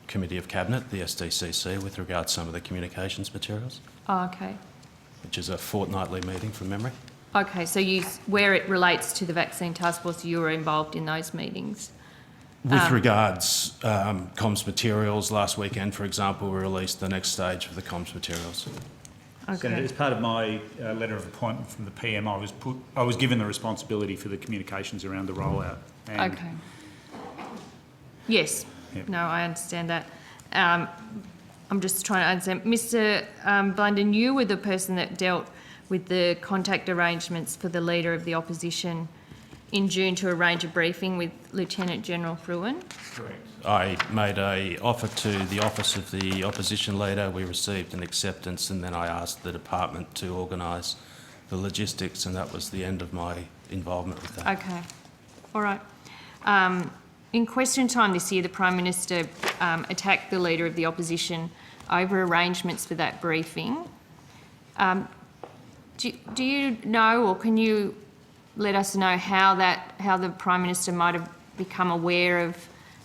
[SPEAKER 3] Committee of Cabinet, the SDCC, with regard to some of the communications materials.
[SPEAKER 4] Oh, okay.
[SPEAKER 3] Which is a fortnightly meeting from memory.
[SPEAKER 4] Okay, so where it relates to the Vaccine Task Force, you were involved in those meetings?
[SPEAKER 3] With regards comms materials, last weekend, for example, we released the next stage of the comms materials.
[SPEAKER 4] Okay.
[SPEAKER 12] Senator, as part of my letter of appointment from the PM, I was given the responsibility for the communications around the rollout. And
[SPEAKER 4] okay. Yes.
[SPEAKER 12] Yep.
[SPEAKER 4] No, I understand that. I'm just trying to understand. Mr. Blunden, you were the person that dealt with the contact arrangements for the Leader of the Opposition in June to arrange a briefing with Lieutenant General Fruin?
[SPEAKER 3] Correct. I made an offer to the Office of the Opposition Leader. We received an acceptance, and then I asked the department to organise the logistics, and that was the end of my involvement with that.
[SPEAKER 4] Okay. All right. In question time this year, the Prime Minister attacked the Leader of the Opposition over arrangements for that briefing. Do you know, or can you let us know how the Prime Minister might have become aware of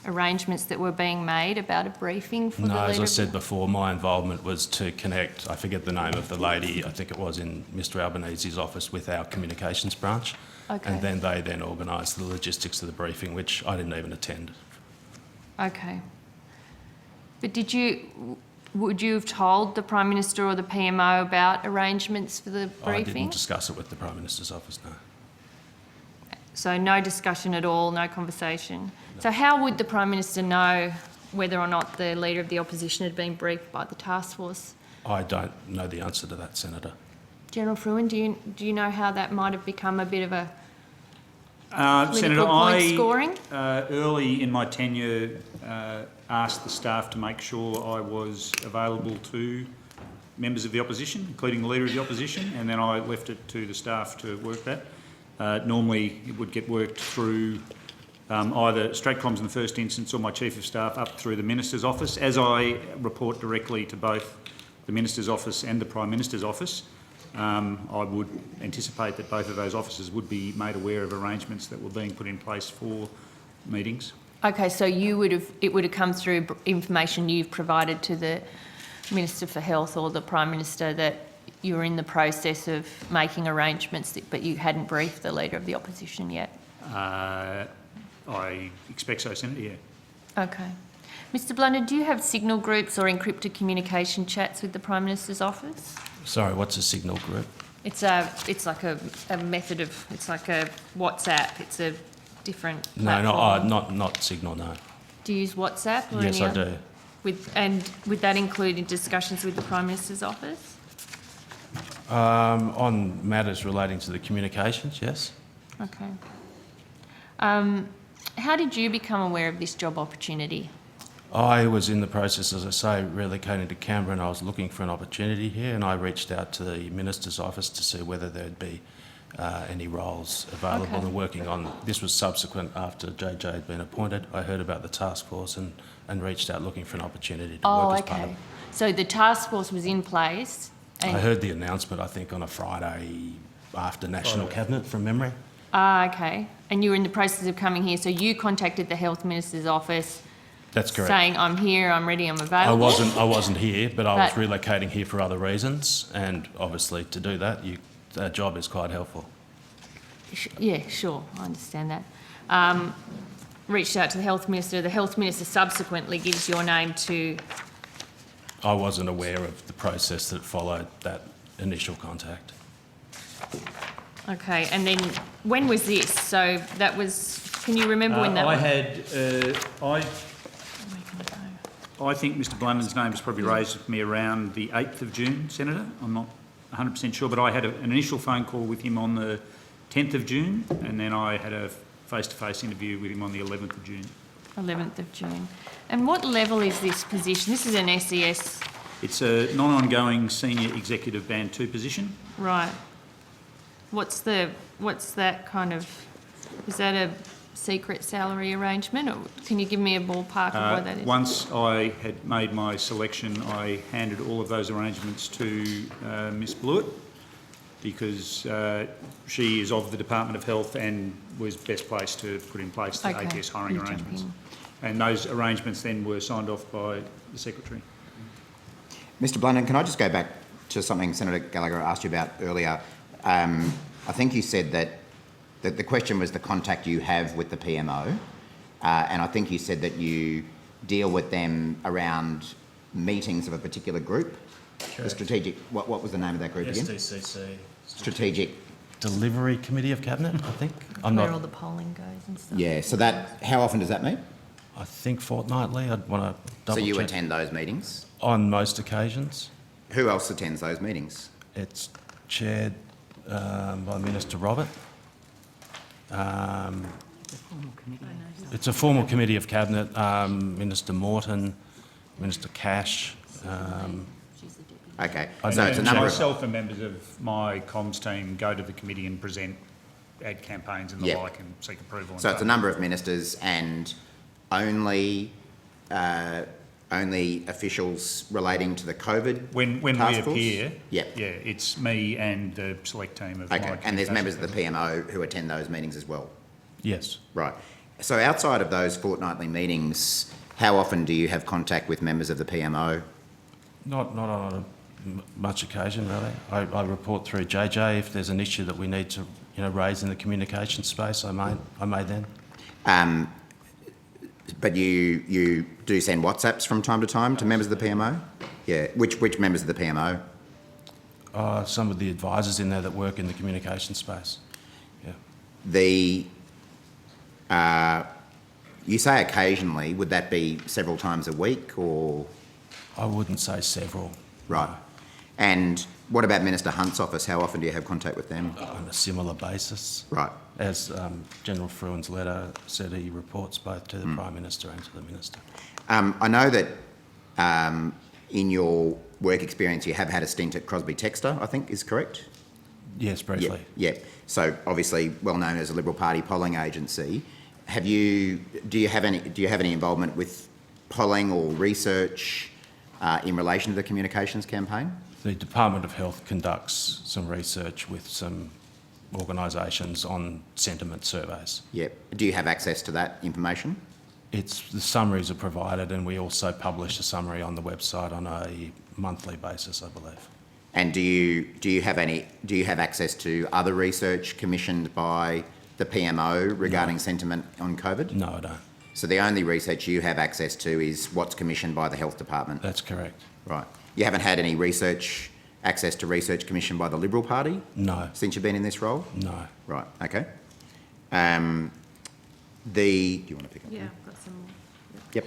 [SPEAKER 4] arrangements that were being made about a briefing for the Leader?
[SPEAKER 3] No, as I said before, my involvement was to connect, I forget the name of the lady, I think it was in Mr Albanese's office, with our communications branch.
[SPEAKER 4] Okay.
[SPEAKER 3] And then they organised the logistics of the briefing, which I didn't even attend.
[SPEAKER 4] Okay. But would you have told the Prime Minister or the PMO about arrangements for the briefing?
[SPEAKER 3] I didn't discuss it with the Prime Minister's office, no.
[SPEAKER 4] So no discussion at all, no conversation. No. So how would the Prime Minister know whether or not the Leader of the Opposition had been briefed by the task force?
[SPEAKER 3] I don't know the answer to that, Senator.
[SPEAKER 4] General Fruin, do you know how that might have become a bit of a
[SPEAKER 12] Senator,
[SPEAKER 4] point scoring?
[SPEAKER 12] Early in my tenure asked the staff to make sure I was available to members of the opposition, including the Leader of the Opposition, and then I left it to the staff to work that. Normally it would get worked through either Stratcoms in the first instance or my Chief of Staff up through the Minister's office. As I report directly to both the Minister's office and the Prime Minister's office, I would anticipate that both of those offices would be made aware of arrangements that were being put in place for meetings.
[SPEAKER 4] Okay, so it would have come through information you've provided to the Minister for Health or the Prime Minister that you were in the process of making arrangements, but you hadn't briefed the Leader of the Opposition yet?
[SPEAKER 12] I expect so, Senator, yeah.
[SPEAKER 4] Okay. Mr Blunden, do you have signal groups or encrypted communication chats with the Prime Minister's office?
[SPEAKER 3] Sorry, what's a signal group?
[SPEAKER 4] It's like a method of, it's like a WhatsApp. It's a different platform.
[SPEAKER 3] No, not Signal, no.
[SPEAKER 4] Do you use WhatsApp? Or
[SPEAKER 3] Yes,
[SPEAKER 4] any
[SPEAKER 3] I
[SPEAKER 4] other?
[SPEAKER 3] do.
[SPEAKER 4] And would that include discussions with the Prime Minister's office?
[SPEAKER 3] On matters relating to the communications, yes.
[SPEAKER 4] Okay. How did you become aware of this job opportunity?
[SPEAKER 3] I was in the process, as I say, relocating to Canberra, and I was looking for an opportunity here, and I reached out to the Minister's office to see whether there'd be any roles available.
[SPEAKER 4] Okay.
[SPEAKER 3] And working on, this was subsequent after JJ had been appointed. I heard about the task force and reached out looking for an opportunity to work as part of it.
[SPEAKER 4] So the task force was in place?
[SPEAKER 3] I heard the announcement, I think, on a Friday after National Cabinet, from memory.
[SPEAKER 4] Okay. And you were in the process of coming here, so you contacted the Health Minister's office?
[SPEAKER 3] That's correct.
[SPEAKER 4] Saying, I'm here, I'm ready, I'm available?
[SPEAKER 3] I wasn't here, but I was relocating here for other reasons, and obviously to do that, you
[SPEAKER 17] job is quite helpful.
[SPEAKER 4] Yeah, sure, I understand that. Reached out to the Health Minister. The Health Minister subsequently gives your name to...
[SPEAKER 17] I wasn't aware of the process that followed that initial contact.
[SPEAKER 4] Okay, and then when was this? So that was... Can you remember when that
[SPEAKER 12] I
[SPEAKER 4] was?
[SPEAKER 12] I think Mr Blunnen's name was probably raised with me around the 8th of June, Senator. I'm not 100% sure, but I had an initial phone call with him on the 10th of June, and then I had a face-to-face interview with him on the 11th of June.
[SPEAKER 4] 11th of June. And what level is this position? This is an SES...
[SPEAKER 12] It's a non-ongoing senior executive band 2 position.
[SPEAKER 4] Right. What's that kind of... Is that a secret salary arrangement, or can you give me a ballpark of what that is?
[SPEAKER 12] Once I had made my selection, I handed all of those arrangements to Ms Blewett, because she is of the Department of Health and was best placed to put in place the APS hiring arrangements. And those arrangements then were signed off by the Secretary.
[SPEAKER 16] Mr Blunden, can I just go back to something Senator Gallagher asked you about earlier? I think you said that the question was the contact you have with the PMO, and I think you said that you deal with them around meetings of a particular group. The strategic, what was the name of that group again?
[SPEAKER 17] SDCC.
[SPEAKER 16] Strategic
[SPEAKER 17] Delivery Committee of Cabinet, I think.
[SPEAKER 4] Where all the polling goes and stuff.
[SPEAKER 16] Yeah, so that, how often does that meet?
[SPEAKER 17] I think fortnightly. I'd want to double
[SPEAKER 16] So you
[SPEAKER 17] check.
[SPEAKER 16] attend those meetings?
[SPEAKER 17] On most occasions.
[SPEAKER 16] Who else attends those meetings?
[SPEAKER 17] It's chaired by Minister Robert. It's a formal committee of Cabinet. Minister Morton, Minister Cash.
[SPEAKER 16] Okay,
[SPEAKER 12] So it's a number myself and members of my comms team go to the committee and present ad campaigns and the like and seek approval.
[SPEAKER 16] So it's a number of ministers and only officials relating to the COVID
[SPEAKER 12] when
[SPEAKER 16] task
[SPEAKER 12] we
[SPEAKER 16] force?
[SPEAKER 12] appear,
[SPEAKER 16] yeah,
[SPEAKER 12] it's me and the select team of my
[SPEAKER 16] and there's members of the PMO who attend those meetings as well?
[SPEAKER 17] Yes.
[SPEAKER 16] Right. So outside of those fortnightly meetings, how often do you have contact with members of the PMO?
[SPEAKER 17] Not on much occasion, really. I report through JJ if there's an issue that we need to, raise in the communication space. I may then.
[SPEAKER 16] But you do send WhatsApps from time to time to members of the PMO? Yeah. Which members of the PMO?
[SPEAKER 17] Some of the advisors in there that work in the communication space.
[SPEAKER 16] Yeah. You say occasionally. Would that be several times a week, or?
[SPEAKER 17] I wouldn't say several.
[SPEAKER 16] Right. And what about Minister Hunt's office? How often do you have contact with them?
[SPEAKER 17] On a similar basis.
[SPEAKER 16] Right.
[SPEAKER 17] As General Fruin's letter said, he reports both to the Prime Minister and to the Minister.
[SPEAKER 16] I know that in your work experience you have had a stint at Crosby Textor, I think is correct?
[SPEAKER 17] Yes, briefly.
[SPEAKER 16] Yeah. So obviously well known as a Liberal Party polling agency. Do you have any involvement with polling or research in relation to the communications campaign?
[SPEAKER 17] The Department of Health conducts some research with some organisations on sentiment surveys.
[SPEAKER 16] Yep. Do you have access to that information?
[SPEAKER 17] The summaries are provided, and we also publish a summary on the website on a monthly basis, I believe.
[SPEAKER 16] And do you have access to other research commissioned by the PMO regarding sentiment on COVID?
[SPEAKER 17] No, I don't.
[SPEAKER 16] So the only research you have access to is what's commissioned by the Health Department?
[SPEAKER 17] That's correct.
[SPEAKER 16] Right. You haven't had any access to research commissioned by the Liberal Party?
[SPEAKER 17] No.
[SPEAKER 16] Since you've been in this role?
[SPEAKER 17] No.
[SPEAKER 16] Right, okay. Do you want to pick up?
[SPEAKER 4] Yeah, I've got some more.
[SPEAKER 16] Yep.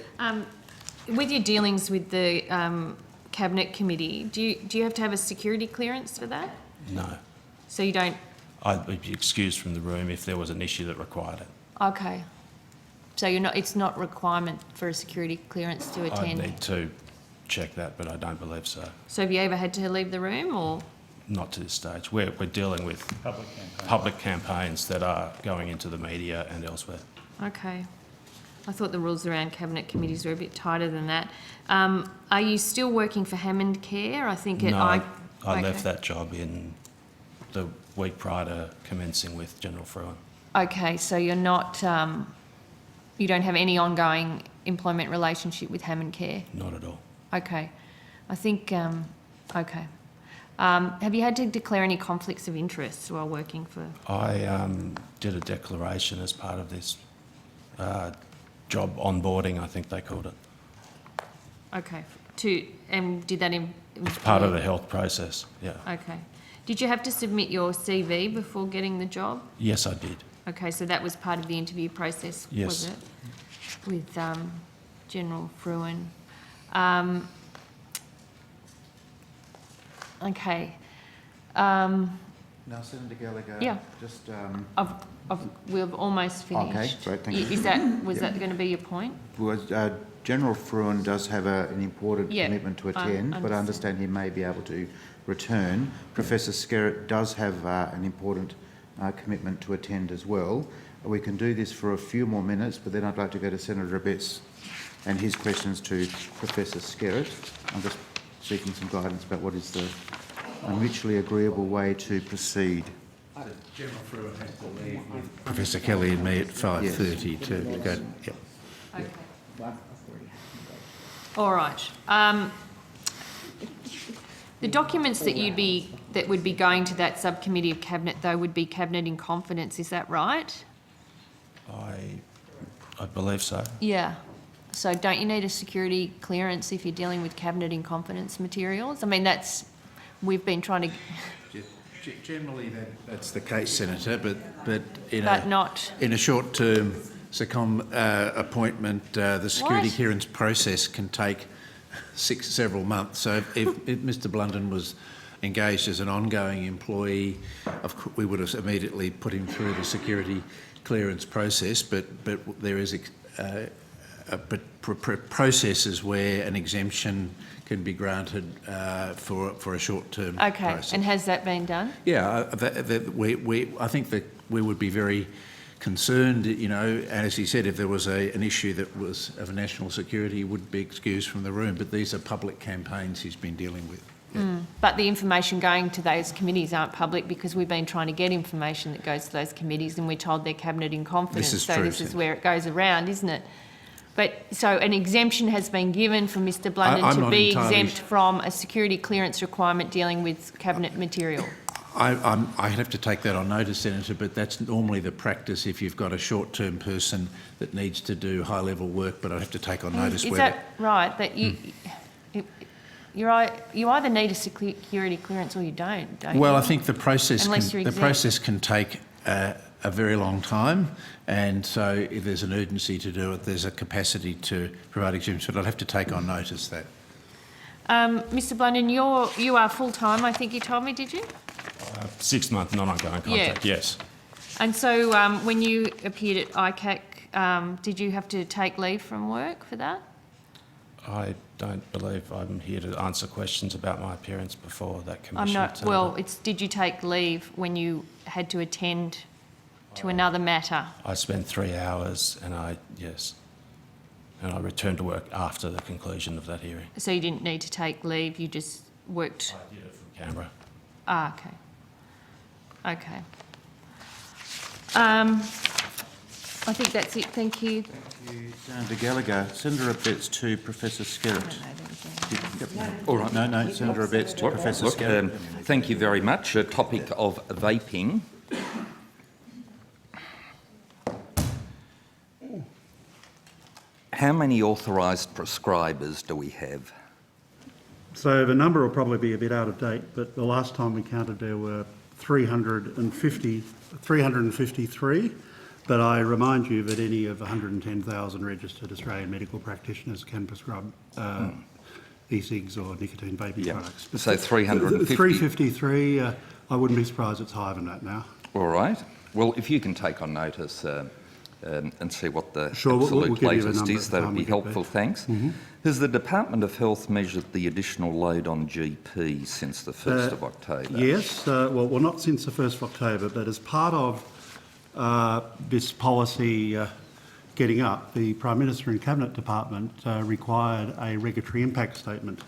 [SPEAKER 4] With your dealings with the Cabinet Committee, do you have to have a security clearance for that?
[SPEAKER 17] No.
[SPEAKER 4] So you don't...
[SPEAKER 17] I'd be excused from the room if there was an issue that required it.
[SPEAKER 4] Okay. So it's not a requirement for a security clearance to attend?
[SPEAKER 17] I need to check that, but I don't believe so.
[SPEAKER 4] So have you ever had to leave the room, or...?
[SPEAKER 17] Not to this stage. We're dealing with public campaigns that are going into the media and elsewhere.
[SPEAKER 4] Okay. I thought the rules around Cabinet committees were a bit tighter than that. Are you still working for Hammond Care? I think
[SPEAKER 17] I left that job in the week prior to commencing with General Fruin.
[SPEAKER 4] Okay, so you're not... you don't have any ongoing employment relationship with Hammond Care?
[SPEAKER 17] Not at all.
[SPEAKER 4] Okay. I think... okay. Have you had to declare any conflicts of interest while working for?
[SPEAKER 7] I did a declaration as part of this job onboarding, I think they called it.
[SPEAKER 4] Okay. And did that
[SPEAKER 7] It's part of the health process, yeah.
[SPEAKER 4] Okay. Did you have to submit your CV before getting the job?
[SPEAKER 7] Yes, I did.
[SPEAKER 4] Okay, so that was part of the interview process,
[SPEAKER 7] Yes.
[SPEAKER 4] was it? With General Fruin. Okay.
[SPEAKER 1] Now, Senator Gallagher.
[SPEAKER 4] Yeah.
[SPEAKER 1] Just.
[SPEAKER 4] We've almost finished.
[SPEAKER 1] Okay, great, thank you.
[SPEAKER 4] Was that going to be your point?
[SPEAKER 1] General Fruin does have an important
[SPEAKER 4] Yeah,
[SPEAKER 1] commitment to
[SPEAKER 4] I
[SPEAKER 1] attend, but I understand he may be able to return. Professor Skerritt does have an important commitment to attend as well. We can do this for a few more minutes, but then I'd like to go to Senator Abetz and his questions to Professor Skerritt. I'm just seeking some guidance about what is the mutually agreeable way to proceed.
[SPEAKER 3] General Fruin has to leave with Professor Kelly and me at 5:30 to go. Yep.
[SPEAKER 4] Okay. All right. The documents that would be going to that subcommittee of cabinet, though, would be cabinet in confidence. Is that right?
[SPEAKER 7] I believe so.
[SPEAKER 4] Yeah. So don't you need a security clearance if you're dealing with cabinet in confidence materials? I mean, we've been trying to.
[SPEAKER 3] Generally, that's the case, Senator, but in
[SPEAKER 4] not
[SPEAKER 3] in a short-term SECOM appointment, the security
[SPEAKER 4] What?
[SPEAKER 3] clearance process can take several months. So if Mr. Blunden was engaged as an ongoing employee, we would have immediately put him through the security clearance process. But there is processes where an exemption can be granted for a short-term process.
[SPEAKER 4] And has that been done?
[SPEAKER 3] Yeah, I think that we would be very concerned, you know, and as he said, if there was an issue that was of national security, he would be excused from the room. But these are public campaigns he's been dealing with. Yeah.
[SPEAKER 4] But the information going to those committees aren't public because we've been trying to get information that goes to those committees and we're told they're cabinet in confidence.
[SPEAKER 3] This is
[SPEAKER 4] so
[SPEAKER 3] true,
[SPEAKER 4] this is where it goes around, isn't it? But so an exemption has been given for Mr. Blunden to be exempt from a security clearance requirement dealing with cabinet material.
[SPEAKER 3] I have to take that on notice, Senator, but that's normally the practice if you've got a short-term person that needs to do high-level work, but I have to take on notice.
[SPEAKER 4] Is that right, that you either need a security clearance or you don't you?
[SPEAKER 3] Well, I think the process
[SPEAKER 4] Unless
[SPEAKER 3] can take a very long time, and so if there's an urgency to do it, there's a capacity to provide exemption, but I'll have to take on notice that.
[SPEAKER 4] Mr. Blunden, you are full-time, I think you told me, did you?
[SPEAKER 17] 6 month non-ongoing contract, yes.
[SPEAKER 4] And so when you appeared at ICAC, did you have to take leave from work for that?
[SPEAKER 7] I don't believe I'm here to answer questions about my appearance before that commission.
[SPEAKER 4] I'm not. Well, did you take leave when you had to attend to another matter?
[SPEAKER 7] I spent 3 hours yes. And I returned to work after the conclusion of that hearing.
[SPEAKER 4] So you didn't need to take leave, you just worked?
[SPEAKER 7] I did it from Canberra.
[SPEAKER 4] Ah, okay. Okay. I think that's it. Thank you.
[SPEAKER 1] Thank you, Senator Gallagher. Senator Abetz to Professor Skerritt.
[SPEAKER 22] All right.
[SPEAKER 1] No, Senator Abetz to Professor Skerritt.
[SPEAKER 22] Thank you very much. A topic of vaping. How many authorised prescribers do we have?
[SPEAKER 20] So the number will probably be a bit out of date, but the last time we counted there were 353. But I remind you that any of 110,000 registered Australian medical practitioners can prescribe e-cigs or nicotine vaping products. But
[SPEAKER 22] so 350.
[SPEAKER 20] 353, I wouldn't be surprised it's higher than that now.
[SPEAKER 22] All right. Well, if you can take on notice and see what the
[SPEAKER 20] Sure,
[SPEAKER 22] absolute
[SPEAKER 20] we'll give you the
[SPEAKER 22] latest
[SPEAKER 20] number
[SPEAKER 22] is, that would be helpful, thanks.
[SPEAKER 20] Mm-hmm.
[SPEAKER 22] Has the Department of Health measured the additional load on GP since the 1st of October?
[SPEAKER 20] Yes, well, not since the 1st of October, but as part of this policy getting up, the Prime Minister and Cabinet Department required a regulatory impact statement.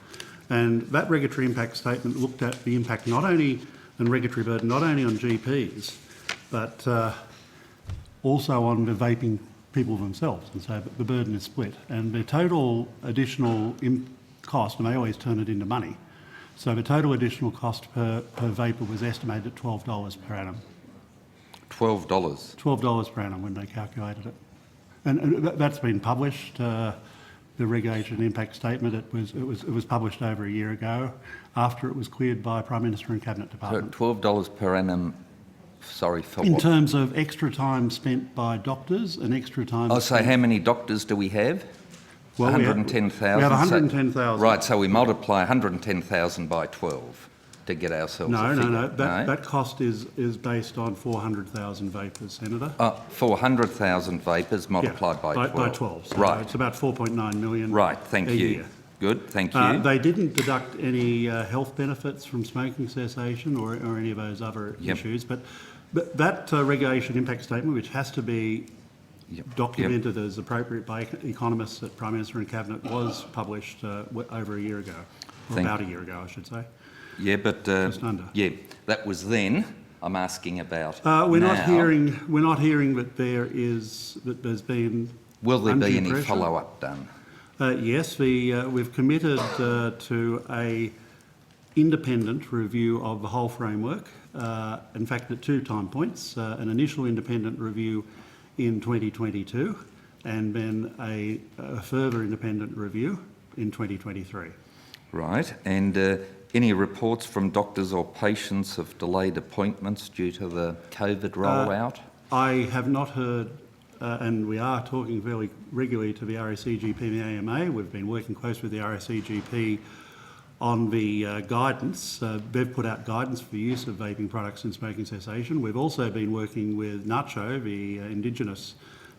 [SPEAKER 20] And that regulatory impact statement looked at the impact not only and regulatory burden not only on GPs, but also on the vaping people themselves. And so the burden is split. And the total additional cost, and they always turn it into money, So the total additional cost per vapour was estimated at $12 per annum.
[SPEAKER 22] $12?
[SPEAKER 20] $12 per annum when they calculated it. And that's been published. The regulation impact statement, it was published over a year ago after it was cleared by Prime Minister and Cabinet Department.
[SPEAKER 22] So $12 per annum, sorry, for
[SPEAKER 20] In
[SPEAKER 22] what?
[SPEAKER 20] terms of extra time spent by doctors and extra time...
[SPEAKER 22] Oh, so how many doctors do we have?
[SPEAKER 20] Well,
[SPEAKER 22] 110,000?
[SPEAKER 20] We have 110,000.
[SPEAKER 22] Right, so we multiply 110,000 by 12 to get ourselves a figure.
[SPEAKER 20] No. That cost is based on 400,000 vapours, Senator.
[SPEAKER 22] 400,000 vapours multiplied by 12.
[SPEAKER 20] By 12. So
[SPEAKER 22] right.
[SPEAKER 20] it's about 4.9 million
[SPEAKER 22] Right, thank
[SPEAKER 20] a
[SPEAKER 22] you.
[SPEAKER 20] year.
[SPEAKER 22] Good, thank you.
[SPEAKER 20] They didn't deduct any health benefits from smoking cessation or any of those other issues, but that regulation impact statement, which has to be documented as appropriate by economists at Prime Minister and Cabinet, was published over a year ago, or about a year ago, I should say.
[SPEAKER 22] Yeah, but
[SPEAKER 20] Just under.
[SPEAKER 22] yeah, that was then. I'm asking about
[SPEAKER 20] we're
[SPEAKER 22] now.
[SPEAKER 20] not hearing that there's been.
[SPEAKER 22] Will there be any
[SPEAKER 20] pressure.
[SPEAKER 22] follow-up done?
[SPEAKER 20] Yes, we've committed to a independent review of the whole framework. In fact, at 2 time points: an initial independent review in 2022, and then a further independent review in 2023.
[SPEAKER 22] Right, and any reports from doctors or patients of delayed appointments due to the COVID rollout?
[SPEAKER 20] I have not heard, and we are talking fairly regularly to the RACGP and the AMA. We've been working close with the RACGP on the guidance. They've put out guidance for the use of vaping products in smoking cessation. We've also been working with NACCHO, the Indigenous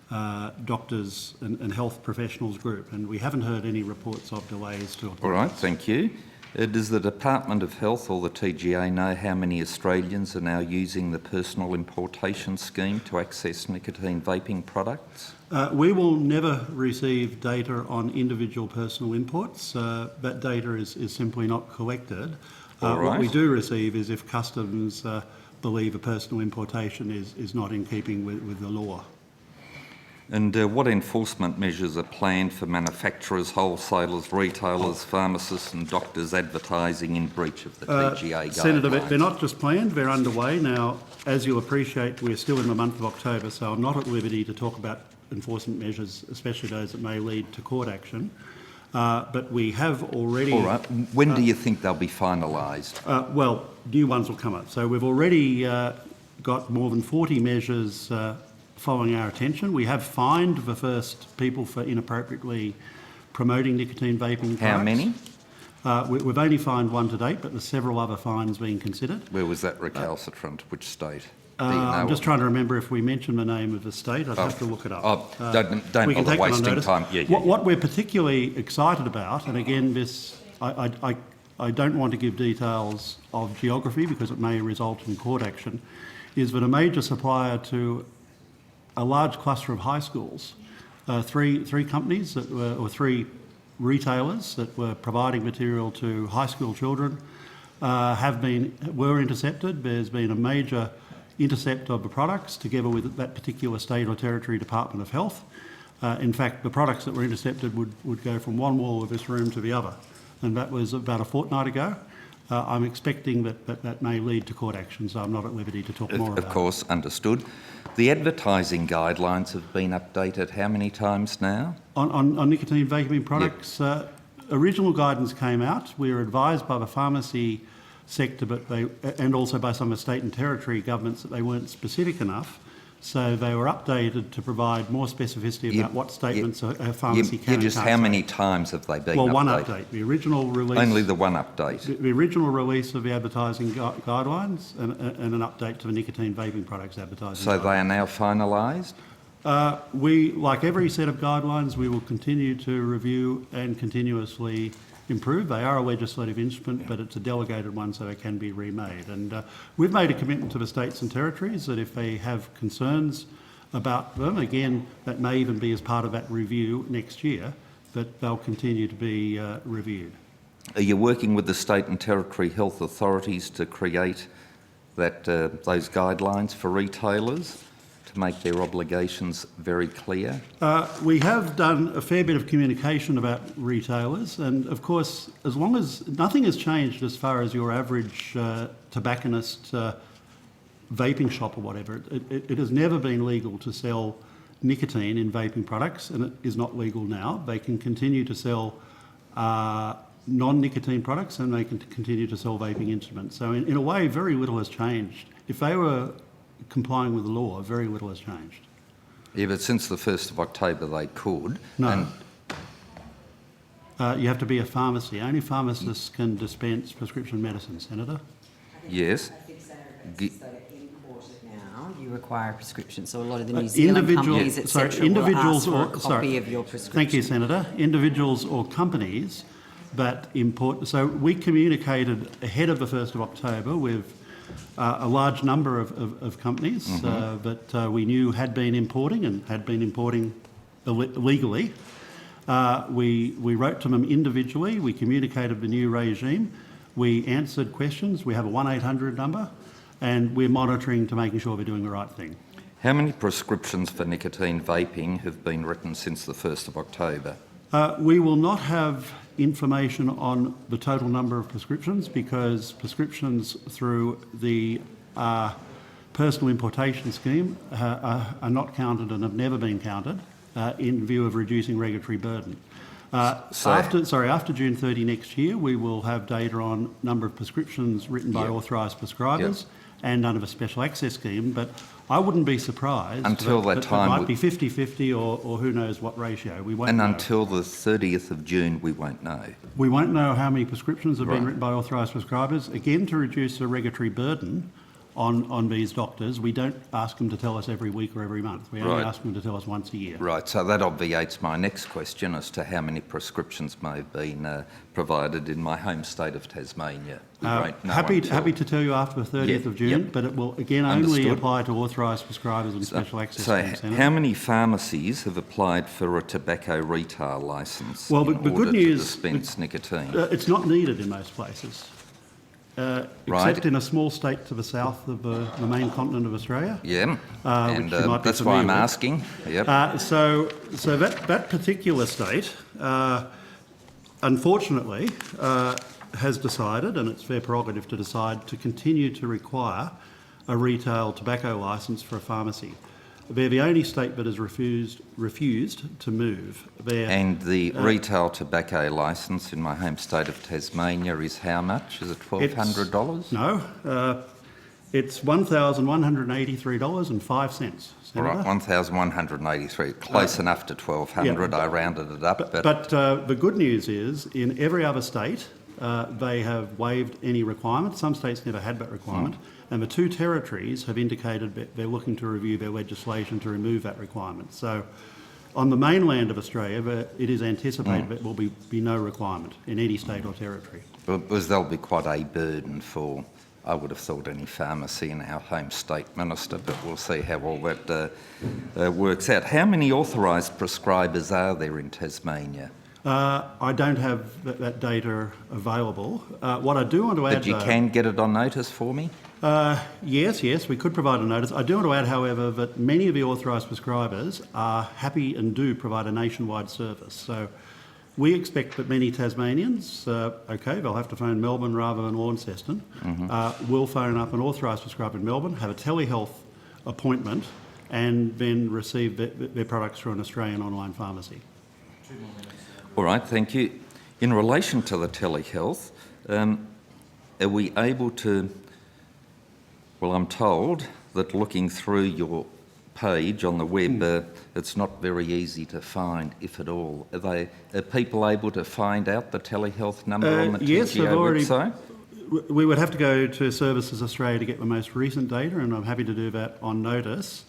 [SPEAKER 20] Doctors and Health Professionals Group, and we haven't heard any reports of delays to appointments.
[SPEAKER 22] All right, thank you. Does the Department of Health or the TGA know how many Australians are now using the personal importation scheme to access nicotine vaping products?
[SPEAKER 20] We will never receive data on individual personal imports. That data is simply not collected. What we do receive is if customs believe a personal importation is not in keeping with the law.
[SPEAKER 22] And what enforcement measures are planned for manufacturers, wholesalers, retailers, pharmacists and doctors advertising in breach of the TGA guidelines?
[SPEAKER 20] Senator, they're not just planned, they're underway. Now, as you'll appreciate, we're still in the month of October, so I'm not at liberty to talk about enforcement measures, especially those that may lead to court action. But we have already...
[SPEAKER 22] All right. When do you think they'll be finalised?
[SPEAKER 20] Well, new ones will come up. So we've already got more than 40 measures following our attention. We have fined the first people for inappropriately promoting nicotine vaping products.
[SPEAKER 22] How many?
[SPEAKER 20] We've only fined 1 to date, but there's several other fines being considered.
[SPEAKER 22] Where was that recalcitrant? Which state?
[SPEAKER 20] I'm just trying to remember if we mentioned the name of the state. I'd have to look it up.
[SPEAKER 22] Don't
[SPEAKER 20] we can
[SPEAKER 22] bother
[SPEAKER 20] take
[SPEAKER 22] wasting
[SPEAKER 20] that on notice.
[SPEAKER 22] time. Yeah.
[SPEAKER 20] What we're particularly excited about, and again, this I don't want to give details of geography because it may result in court action, is that a major supplier to a large cluster of high schools, three companies that were, or 3 retailers that were providing material to high school children were intercepted. There's been a major intercept of the products together with that particular state or territory Department of Health. In fact, the products that were intercepted would go from one wall of this room to the other, and that was about a fortnight ago. I'm expecting that may lead to court action, so I'm not at liberty to talk more about it.
[SPEAKER 22] Of course, understood. The advertising guidelines have been updated how many times now?
[SPEAKER 20] On nicotine vaping products, original guidance came out. We were advised by the pharmacy sector, and also by some of the state and territory governments, that they weren't specific enough. So they were updated to provide more specificity about what statements a pharmacy can and
[SPEAKER 22] just
[SPEAKER 20] can't
[SPEAKER 22] how
[SPEAKER 20] say.
[SPEAKER 22] many times have they been updated?
[SPEAKER 20] Well, one update. The original release...
[SPEAKER 22] Only the one update?
[SPEAKER 20] The original release of the advertising guidelines and an update to the nicotine vaping products advertising
[SPEAKER 22] So
[SPEAKER 20] guidelines.
[SPEAKER 22] they are now finalised?
[SPEAKER 20] We, like every set of guidelines, we will continue to review and continuously improve. They are a legislative instrument, but it's a delegated one, so they can be remade. And we've made a commitment to the states and territories that if they have concerns about them, again, that may even be as part of that review next year, that they'll continue to be reviewed.
[SPEAKER 22] Are you working with the state and territory health authorities to create those guidelines for retailers to to make their obligations very clear?
[SPEAKER 20] We have done a fair bit of communication about retailers, and of course, as long as nothing has changed as far as your average tobacconist vaping shop or whatever, it has never been legal to sell nicotine in vaping products, and it is not legal now. They can continue to sell non-nicotine products, and they can continue to sell vaping instruments. So in a way, very little has changed. If they were complying with the law, very little has changed.
[SPEAKER 22] Yeah, but since the 1st of October they could.
[SPEAKER 20] No. You have to be a pharmacy. Only pharmacists can dispense prescription medicine, Senator.
[SPEAKER 22] Yes.
[SPEAKER 15] Now you require a prescription, so a lot of the New Zealand companies, etc., will ask for a copy of your prescription.
[SPEAKER 20] Thank you, Senator. Individuals or companies that import. So we communicated ahead of the 1st of October with a large number of companies that we knew had been importing and had been importing illegally. We wrote to them individually. We communicated the new regime. We answered questions. We have a 1-800 number, and we're monitoring to making sure we're doing the right thing.
[SPEAKER 22] How many prescriptions for nicotine vaping have been written since the 1st of October?
[SPEAKER 20] We will not have information on the total number of prescriptions because prescriptions through the personal importation scheme are not counted and have never been counted in view of reducing regulatory burden. After June 30 next year, we will have data on number of prescriptions written by authorised prescribers and under the special access scheme, but I wouldn't be surprised
[SPEAKER 22] until that time
[SPEAKER 20] it might be 50-50 or who knows what ratio. We won't
[SPEAKER 22] and
[SPEAKER 20] know.
[SPEAKER 22] Until the 30th of June, we won't know.
[SPEAKER 20] We won't know how many prescriptions have been written by authorised prescribers. Again, to reduce the regulatory burden on these doctors, we don't ask them to tell us every week or every month. We only ask them to tell us once a year.
[SPEAKER 22] Right, so that obviates my next question as to how many prescriptions may have been provided in my home state of Tasmania.
[SPEAKER 20] Happy to tell you after the 30th of June, but it will again only apply to authorised prescribers and special access.
[SPEAKER 22] So how many pharmacies have applied for a tobacco retail licence
[SPEAKER 20] in
[SPEAKER 22] order to dispense nicotine?
[SPEAKER 20] It's not needed in most places. Except in a small state to the south of the main continent of Australia.
[SPEAKER 22] Yeah, and that's why I'm asking. Yep.
[SPEAKER 20] So that particular state, unfortunately, has decided, and it's their prerogative to decide, to continue to require a retail tobacco licence for a pharmacy. They're the only state that has refused to move.
[SPEAKER 22] And the retail tobacco licence in my home state of Tasmania is how much? Is it $1,200?
[SPEAKER 20] No, it's $1,183.05.
[SPEAKER 22] All right, $1,183, close enough to $1,200. I rounded it up.
[SPEAKER 20] But the good news is, in every other state, they have waived any requirement. Some states never had that requirement. And the two territories have indicated that they're looking to review their legislation to remove that requirement. So on the mainland of Australia, it is anticipated that there will be no requirement in any state or territory.
[SPEAKER 22] Because there'll be quite a burden for, I would have thought, any pharmacy in our home state, Minister, but we'll see how all that works out. How many authorised prescribers are there in Tasmania?
[SPEAKER 20] I don't have that data available. What I do want to add...
[SPEAKER 22] But you can get it on notice for me?
[SPEAKER 20] Yes, we could provide a notice. I do want to add, however, that many of the authorised prescribers are happy and do provide a nationwide service. So we expect that many Tasmanians, they'll have to phone Melbourne rather than Launceston, will phone up an authorised prescriber in Melbourne, have a telehealth appointment, and then receive their products through an Australian online pharmacy.
[SPEAKER 22] All right, thank you. In relation to the telehealth, are we able to... Well, I'm told that looking through your page on the web, it's not very easy to find, if at all. Are people able to find out the telehealth number on the TGA website?
[SPEAKER 20] We would have to go to Services Australia to get the most recent data, and I'm happy to do that on notice.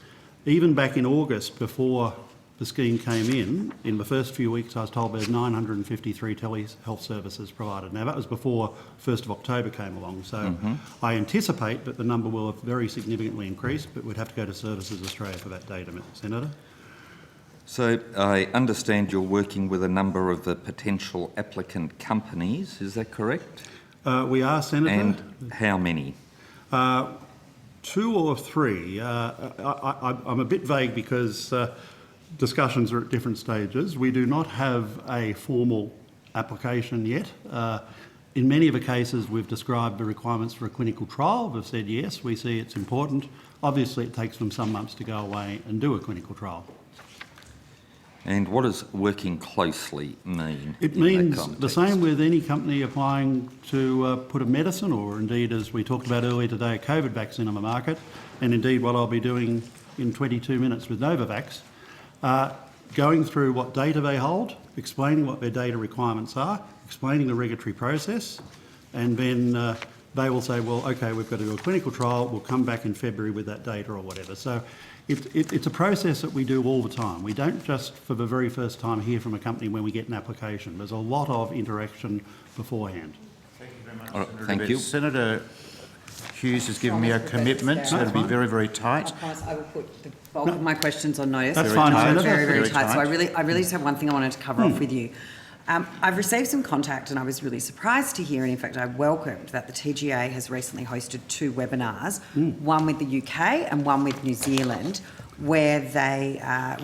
[SPEAKER 20] Even back in August, before the scheme came in the first few weeks I was told there's 953 telehealth services provided. Now that was before 1st of October came along, so I anticipate that the number will have very significantly increased, but we'd have to go to Services Australia for that data, Senator.
[SPEAKER 22] So I understand you're working with a number of the potential applicant companies, is that correct?
[SPEAKER 20] We are, Senator.
[SPEAKER 22] And how many?
[SPEAKER 20] 2 or 3. I'm a bit vague because discussions are at different stages. We do not have a formal application yet. In many of the cases, we've described the requirements for a clinical trial. We've said yes, we see it's important. Obviously, it takes them some months to go away and do a clinical trial.
[SPEAKER 22] And what does working closely mean?
[SPEAKER 20] It
[SPEAKER 22] in that
[SPEAKER 20] means
[SPEAKER 22] context?
[SPEAKER 20] the same with any company applying to put a medicine, or indeed, as we talked about earlier today, a COVID vaccine on the market, and indeed what I'll be doing in 22 minutes with Novavax, going through what data they hold, explaining what their data requirements are, explaining the regulatory process, and then they will say, well, okay, we've got to do a clinical trial, we'll come back in February with that data or whatever. So it's a process that we do all the time. We don't just, for the very first time, hear from a company when we get an application. There's a lot of interaction beforehand.
[SPEAKER 1] Thank you very much,
[SPEAKER 22] All right,
[SPEAKER 1] Senator
[SPEAKER 22] thank
[SPEAKER 1] Abetz.
[SPEAKER 22] you.
[SPEAKER 1] Senator Hughes has given me a commitment, so it'll be very, very tight.
[SPEAKER 15] I promise I will put the bulk of my questions on notice.
[SPEAKER 20] That's fine, Senator.
[SPEAKER 15] Very, very
[SPEAKER 1] Very
[SPEAKER 15] tight. So
[SPEAKER 1] tight.
[SPEAKER 15] I really just have one thing I wanted to cover off with you. I've received some contact and I was really surprised to hear, and in fact I welcomed that the TGA has recently hosted 2 webinars, one with the UK and one with New Zealand, where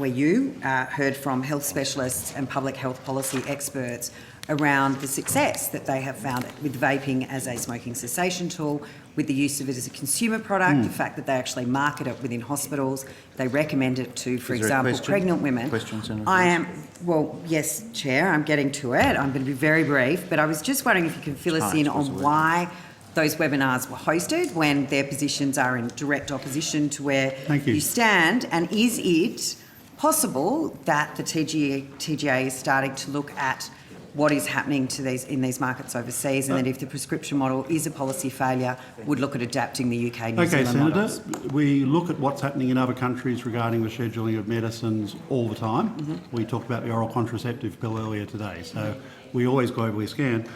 [SPEAKER 15] you heard from health specialists and public health policy experts around the success that they have found with vaping as a smoking cessation tool, with the use of it as a consumer product, the fact that they actually market it within hospitals, they recommend it to, for
[SPEAKER 1] Is there a
[SPEAKER 15] example,
[SPEAKER 1] question?
[SPEAKER 15] pregnant women.
[SPEAKER 1] Question, Senator
[SPEAKER 15] Well, yes, Chair, I'm getting to it. I'm going to be very brief, but I was just wondering if you can fill us
[SPEAKER 1] Tight
[SPEAKER 15] in
[SPEAKER 1] was the
[SPEAKER 15] on
[SPEAKER 1] word.
[SPEAKER 15] why those webinars were hosted when their positions are in direct opposition to where
[SPEAKER 20] Thank you.
[SPEAKER 15] stand, and is it possible that the TGA is starting to look at what is happening to in these markets overseas, and that if the prescription model is a policy failure, would look at adapting the UK New
[SPEAKER 20] Okay,
[SPEAKER 15] Zealand
[SPEAKER 20] Senator,
[SPEAKER 15] models?
[SPEAKER 20] we look at what's happening in other countries regarding the scheduling of medicines all the time. We talked about the oral contraceptive pill earlier today, so we always globally scan.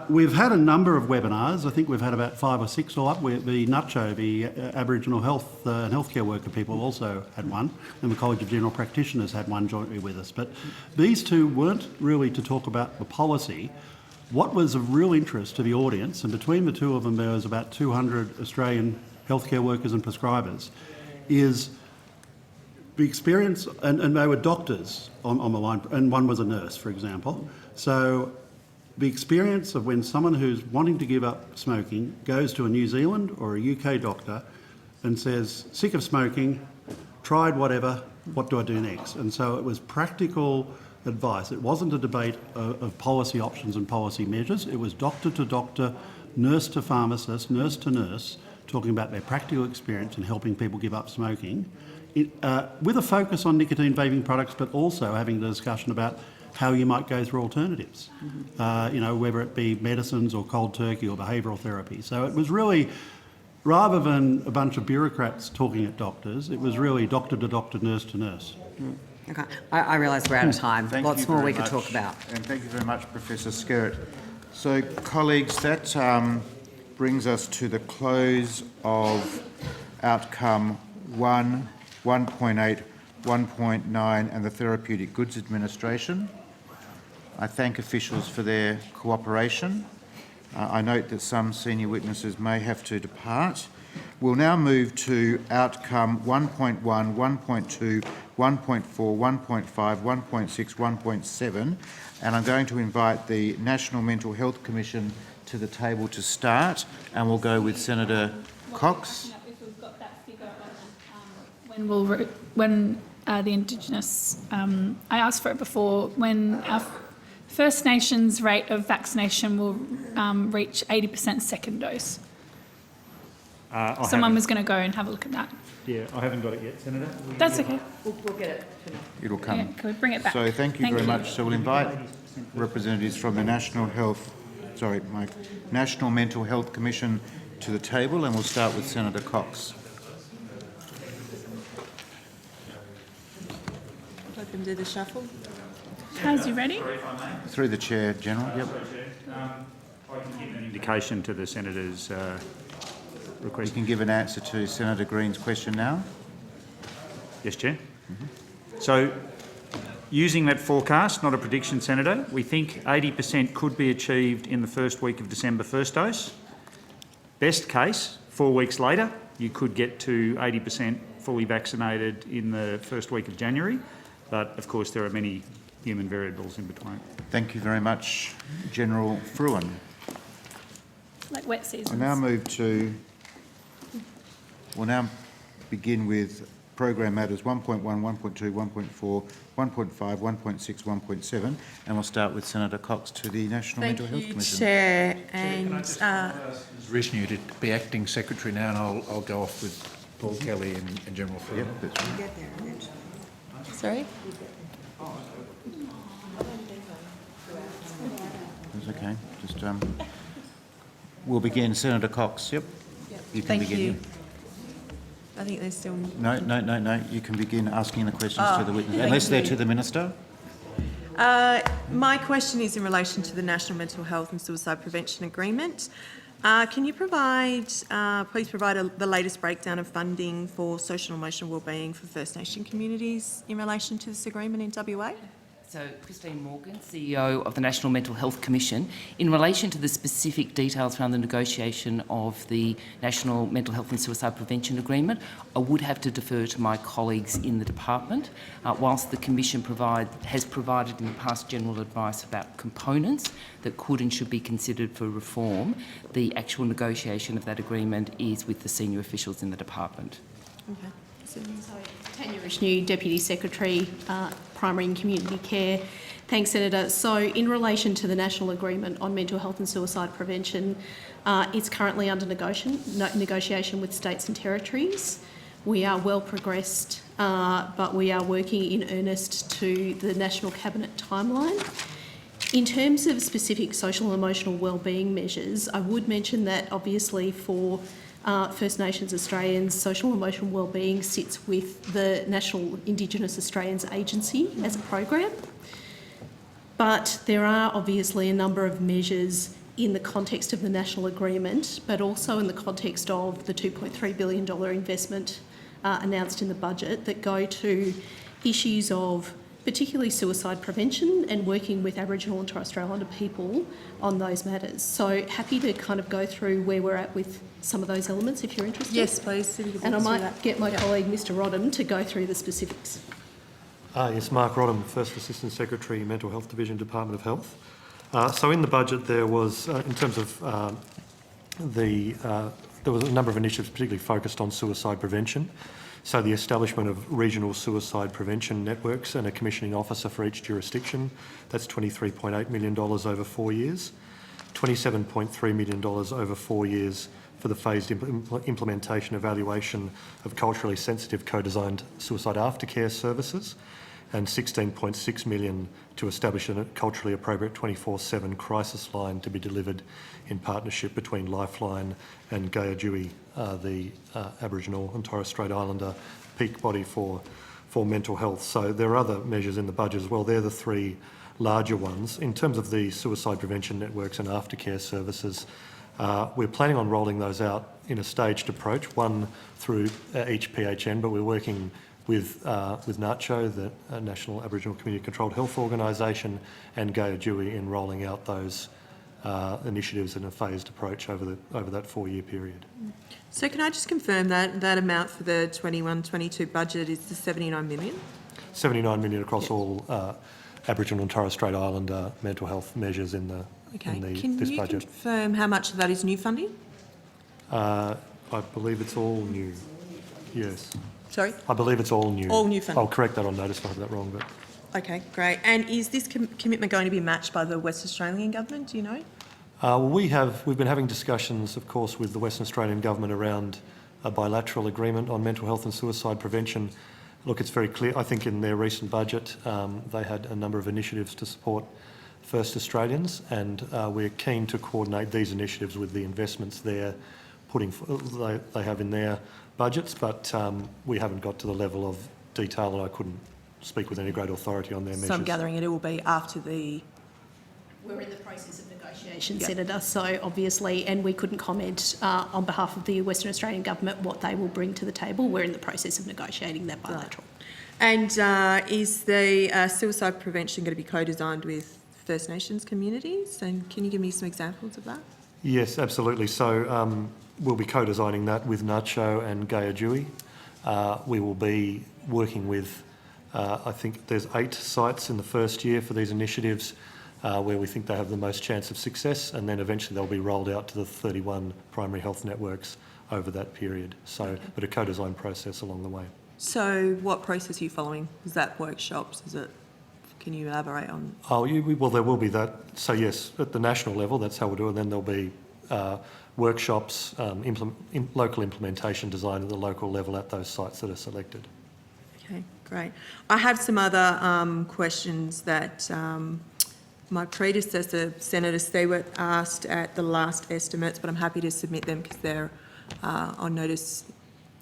[SPEAKER 20] We've had a number of webinars. I think we've had about 5 or 6 all up. The NUTCHO, the Aboriginal Health and Healthcare Worker people, also had one, and the College of General Practitioners had one jointly with us. But these 2 weren't really to talk about the policy. What was of real interest to the audience, and between the 2 of them there was about 200 Australian healthcare workers and prescribers, is the experience, and they were doctors on the line, and one was a nurse, for example. So the experience of when someone who's wanting to give up smoking goes to a New Zealand or a UK doctor and says, sick of smoking, tried whatever, what do I do next? And so it was practical advice. It wasn't a debate of policy options and policy measures. It was doctor to doctor, nurse to pharmacist, nurse to nurse, talking about their practical experience in helping people give up smoking, with a focus on nicotine vaping products, but also having the discussion about how you might go through alternatives, whether it be medicines or cold turkey or behavioural therapy. So it was really, rather than a bunch of bureaucrats talking at doctors, it was really doctor to doctor, nurse to nurse.
[SPEAKER 15] Okay, I realise we're out of time.
[SPEAKER 1] Thank
[SPEAKER 15] Lots
[SPEAKER 1] you
[SPEAKER 15] more
[SPEAKER 1] very
[SPEAKER 15] we could
[SPEAKER 1] much.
[SPEAKER 15] talk about.
[SPEAKER 1] And thank you very much, Professor Skerritt. So, colleagues, that brings us to the close of outcome 1, 1.8, 1.9 and the Therapeutic Goods Administration. I thank officials for their cooperation. I note that some senior witnesses may have to depart. We'll now move to outcome 1.1, 1.2, 1.4, 1.5, 1.6, 1.7, and I'm going to invite the National Mental Health Commission to the table to start, and we'll go with Senator Cox.
[SPEAKER 21] If we've got that figure on when the Indigenous, I asked for it before, when our First Nations rate of vaccination will reach 80% second dose. Someone was going to go and have a look at that.
[SPEAKER 12] Yeah, I haven't got it yet, Senator.
[SPEAKER 21] That's okay.
[SPEAKER 11] We'll get it.
[SPEAKER 1] It'll come.
[SPEAKER 21] Yeah, can we bring it back?
[SPEAKER 1] So thank you very much. So we'll invite representatives from the National Mental Health Commission to the table, and we'll start with Senator Cox.
[SPEAKER 8] Let them do the shuffle.
[SPEAKER 21] How's you ready?
[SPEAKER 1] Through the Chair, General. Yep.
[SPEAKER 12] I can give an indication to the Senator's request.
[SPEAKER 1] You can give an answer to Senator Green's question now.
[SPEAKER 12] Yes, Chair. So, using that forecast, not a prediction, Senator, we think 80% could be achieved in the first week of December, first dose. Best case, 4 weeks later, you could get to 80% fully vaccinated in the first week of January. But of course, there are many human variables in between.
[SPEAKER 1] Thank you very much, General Fruin.
[SPEAKER 21] Like wet seasons.
[SPEAKER 1] We'll now begin with program matters 1.1, 1.2, 1.4, 1.5, 1.6, 1.7, and we'll start with Senator Cox to the National Mental Health Commission.
[SPEAKER 8] Chair.
[SPEAKER 3] Can I just Rishnu to be acting secretary now, and I'll go off with Paul Kelly and General Fruin.
[SPEAKER 1] Yep, that's right.
[SPEAKER 8] Sorry?
[SPEAKER 1] That's okay. Just we'll begin. Senator Cox. Yep. You can
[SPEAKER 8] Thank
[SPEAKER 1] begin.
[SPEAKER 8] you. I think they're still...
[SPEAKER 1] No. You can begin asking the questions to the witness,
[SPEAKER 8] thank
[SPEAKER 1] unless they're
[SPEAKER 8] you.
[SPEAKER 1] to the Minister.
[SPEAKER 8] My question is in relation to the National Mental Health and Suicide Prevention Agreement. Can you please provide the latest breakdown of funding for social and emotional wellbeing for First Nation communities in relation to this agreement in WA?
[SPEAKER 9] So, Christine Morgan, CEO of the National Mental Health Commission. In relation to the specific details around the negotiation of the National Mental Health and Suicide Prevention Agreement, I would have to defer to my colleagues in the department. Whilst the Commission has provided in the past general advice about components that could and should be considered for reform, the actual negotiation of that agreement is with the senior officials in the department.
[SPEAKER 8] Okay.
[SPEAKER 14] Tanya Rishnu, Deputy Secretary, Primary and Community Care. Thanks, Senator. So in relation to the National Agreement on Mental Health and Suicide Prevention, it's currently under negotiation with states and territories. We are well progressed, but we are working in earnest to the National Cabinet timeline. In terms of specific social and emotional wellbeing measures, I would mention that obviously for First Nations Australians, social and emotional wellbeing sits with the National Indigenous Australians Agency as a program. But there are obviously a number of measures in the context of the national agreement, but also in the context of the $2.3 billion investment announced in the budget that go to issues of particularly suicide prevention and working with Aboriginal and Torres Strait Islander people on those matters. So happy to kind of go through where we're at with some of those elements if you're interested.
[SPEAKER 8] Yes, please.
[SPEAKER 14] And I might get my colleague Mr Rodham to go through the specifics.
[SPEAKER 23] Yes, Mark Rodham, First Assistant Secretary, Mental Health Division, Department of Health. So in the budget there was, in terms of there was a number of initiatives particularly focused on suicide prevention. So the establishment of regional suicide prevention networks and a commissioning officer for each jurisdiction, that's $23.8 million over 4 years. $27.3 million over 4 years for the phased implementation evaluation of culturally sensitive co-designed suicide aftercare services, and $16.6 million to establish a culturally appropriate 24/7 crisis line to be delivered in partnership between Lifeline and Gayadjui, the Aboriginal and Torres Strait Islander peak body for mental health. So there are other measures in the budget as well. They're the three larger ones. In terms of the suicide prevention networks and aftercare services, we're planning on rolling those out in a staged approach, one through each PHN, but we're working with NACCHO, the National Aboriginal Community Controlled Health Organisation, and Gayadjui in rolling out those initiatives in a phased approach over that 4-year period.
[SPEAKER 8] So can I just confirm that amount for the 21-22 budget is the $79 million?
[SPEAKER 23] $79 million across all Aboriginal and Torres Strait Islander mental health measures in this budget.
[SPEAKER 8] Can you confirm how much of that is new funding?
[SPEAKER 23] I believe it's all new. Yes.
[SPEAKER 8] Sorry?
[SPEAKER 23] I believe it's all new.
[SPEAKER 8] All new funding.
[SPEAKER 23] I'll correct that on notice if I have that wrong. But
[SPEAKER 8] Okay, great. And is this commitment going to be matched by the West Australian government? Do you know?
[SPEAKER 23] we've been having discussions, of course, with the Western Australian government around a bilateral agreement on mental health and suicide prevention. Look, it's very clear. I think in their recent budget, they had a number of initiatives to support First Australians, and we're keen to coordinate these initiatives with the investments they have in their budgets, but we haven't got to the level of detail, and I couldn't speak with any great authority on their measures.
[SPEAKER 8] So I'm gathering it will be after the...
[SPEAKER 14] We're in the process of negotiation, Senator, so obviously, and we couldn't comment on behalf of the Western Australian Government what they will bring to the table. We're in the process of negotiating that bilateral.
[SPEAKER 8] And is the suicide prevention going to be co-designed with First Nations communities? And can you give me some examples of that?
[SPEAKER 23] Yes, absolutely. So we'll be co-designing that with Nacho and Gaia Dewey. We will be working with, I think there's 8 sites in the first year for these initiatives where we think they have the most chance of success, and then eventually they'll be rolled out to the 31 primary health networks over that period. So, but a co-design process along the way.
[SPEAKER 8] So what process are you following? Is that workshops? Is it? Can you elaborate on?
[SPEAKER 23] Well, there will be that. So yes, at the national level, that's how we'll do it. Then there'll be workshops, local implementation design at the local level at those sites that are selected.
[SPEAKER 8] Okay, great. I have some other questions that my predecessor, Senator Stewart, asked at the last estimates, but I'm happy to submit them because they're on notice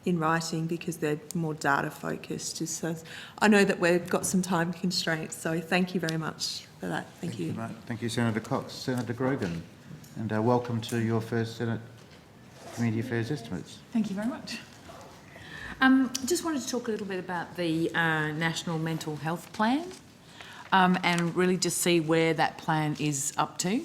[SPEAKER 8] in writing because they're more data focused. Just so I know that we've got some time constraints, so thank you very much for that. Thank you.
[SPEAKER 1] Thank you, Senator Cox. Senator Grogan, and welcome to your first Senate Community Affairs estimates.
[SPEAKER 2] Thank you very much. Just wanted to talk a little bit about the National Mental Health Plan and really just see where that plan is up to.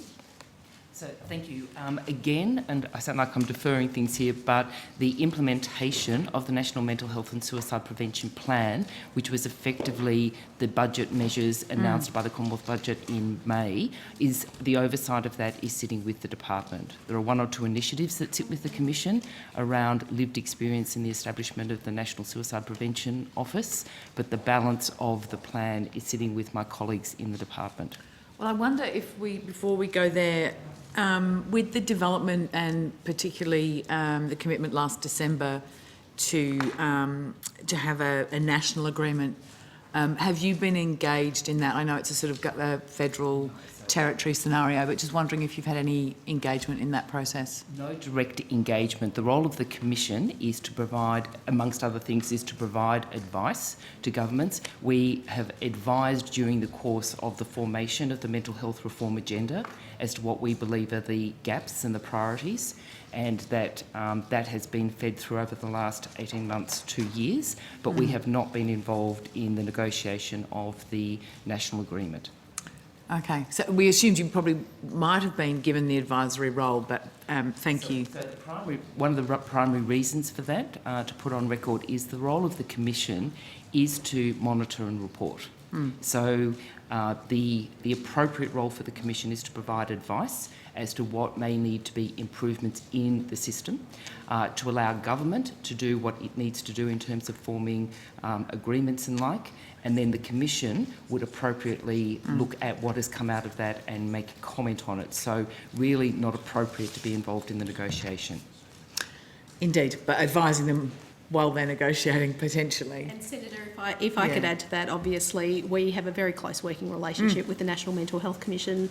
[SPEAKER 9] So thank you. Again, and I sound like I'm deferring things here, but the implementation of the National Mental Health and Suicide Prevention Plan, which was effectively the budget measures announced by the Commonwealth Budget in May, is the oversight of that is sitting with the department. There are 1 or 2 initiatives that sit with the Commission around lived experience in the establishment of the National Suicide Prevention Office, but the balance of the plan is sitting with my colleagues in the department.
[SPEAKER 2] Well, I wonder if before we go there, with the development and particularly the commitment last December to have a national agreement, have you been engaged in that? I know it's a sort of a federal territory scenario, but just wondering if you've had any engagement in that process.
[SPEAKER 9] No direct engagement. The role of the Commission is to provide, amongst other things, is to provide advice to governments. We have advised during the course of the formation of the mental health reform agenda as to what we believe are the gaps and the priorities, and that that has been fed through over the last 18 months, 2 years, but we have not been involved in the negotiation of the national agreement.
[SPEAKER 2] Okay, so we assumed you probably might have been given the advisory role, but thank you.
[SPEAKER 9] So one of the primary reasons for that, to put on record, is the role of the Commission is to monitor and report. So the appropriate role for the Commission is to provide advice as to what may need to be improvements in the system, to allow government to do what it needs to do in terms of forming agreements and like, and then the Commission would appropriately look at what has come out of that and make a comment on it. So really not appropriate to be involved in the negotiation.
[SPEAKER 2] Indeed, but advising them while they're negotiating potentially.
[SPEAKER 14] And Senator, if I could add to that, obviously we have a very close working relationship with the National Mental Health Commission.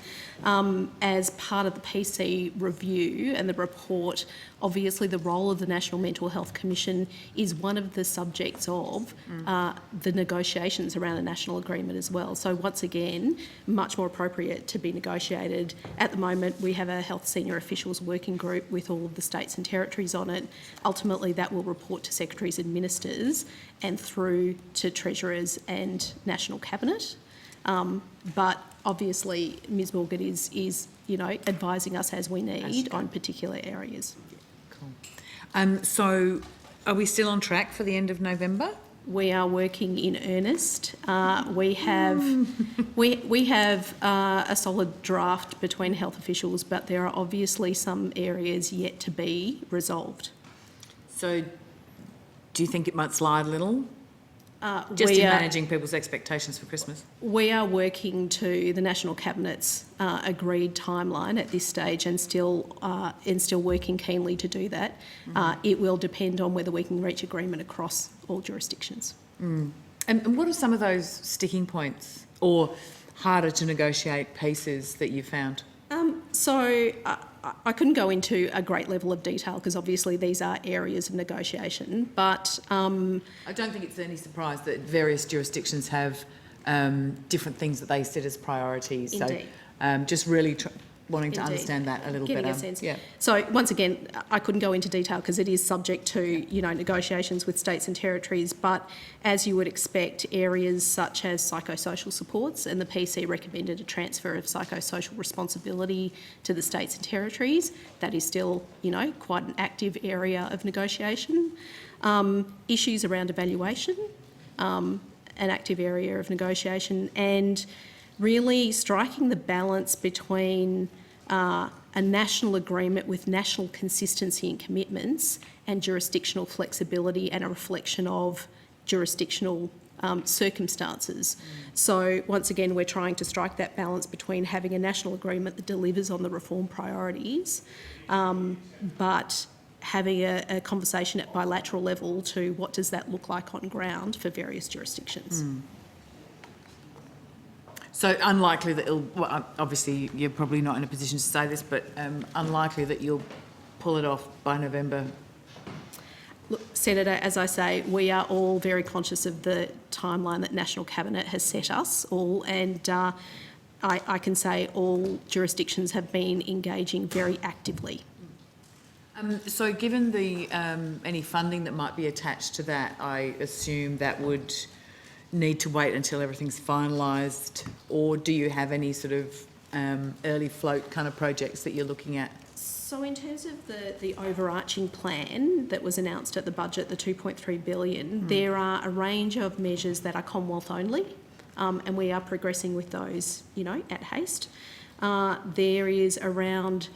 [SPEAKER 14] As part of the PC review and the report, obviously the role of the National Mental Health Commission is one of the subjects of the negotiations around a national agreement as well. So once again, much more appropriate to be negotiated. At the moment, we have a health senior officials working group with all of the states and territories on it. Ultimately, that will report to secretaries and ministers and through to treasurers and national cabinet. But obviously, Ms Morgan is advising us as we need on particular areas.
[SPEAKER 2] Cool. So are we still on track for the end of November?
[SPEAKER 14] We are working in earnest. We have a solid draft between health officials, but there are obviously some areas yet to be resolved.
[SPEAKER 2] So do you think it might slide a little? Just in managing people's expectations for Christmas?
[SPEAKER 14] We are working to the National Cabinet's agreed timeline at this stage and still working keenly to do that. It will depend on whether we can reach agreement across all jurisdictions.
[SPEAKER 2] And what are some of those sticking points or harder to negotiate pieces that you found?
[SPEAKER 14] So I couldn't go into a great level of detail because obviously these are areas of negotiation, but...
[SPEAKER 2] I don't think it's any surprise that various jurisdictions have different things that they set as priorities.
[SPEAKER 14] Indeed.
[SPEAKER 2] So just really wanting to
[SPEAKER 14] Indeed.
[SPEAKER 2] understand that a little
[SPEAKER 14] Getting
[SPEAKER 2] better.
[SPEAKER 14] a sense.
[SPEAKER 2] Yeah.
[SPEAKER 14] So once again, I couldn't go into detail because it is subject to, negotiations with states and territories, but as you would expect, areas such as psychosocial supports, and the PC recommended a transfer of psychosocial responsibility to the states and territories. That is still, quite an active area of negotiation. Issues around evaluation, an active area of negotiation, and really striking the balance between a national agreement with national consistency and commitments and jurisdictional flexibility and a reflection of jurisdictional circumstances. So once again, we're trying to strike that balance between having a national agreement that delivers on the reform priorities, but having a conversation at bilateral level to what does that look like on ground for various jurisdictions.
[SPEAKER 2] So unlikely that obviously you're probably not in a position to say this, but unlikely that you'll pull it off by November.
[SPEAKER 14] Look, Senator, as I say, we are all very conscious of the timeline that National Cabinet has set us all, and I can say all jurisdictions have been engaging very actively.
[SPEAKER 2] So given the any funding that might be attached to that, I assume that would need to wait until everything's finalised, or do you have any sort of early float kind of projects that you're looking at?
[SPEAKER 14] So in terms of the overarching plan that was announced at the budget, the $2.3 billion, there are a range of measures that are Commonwealth only, and we are progressing with those, at haste. There is around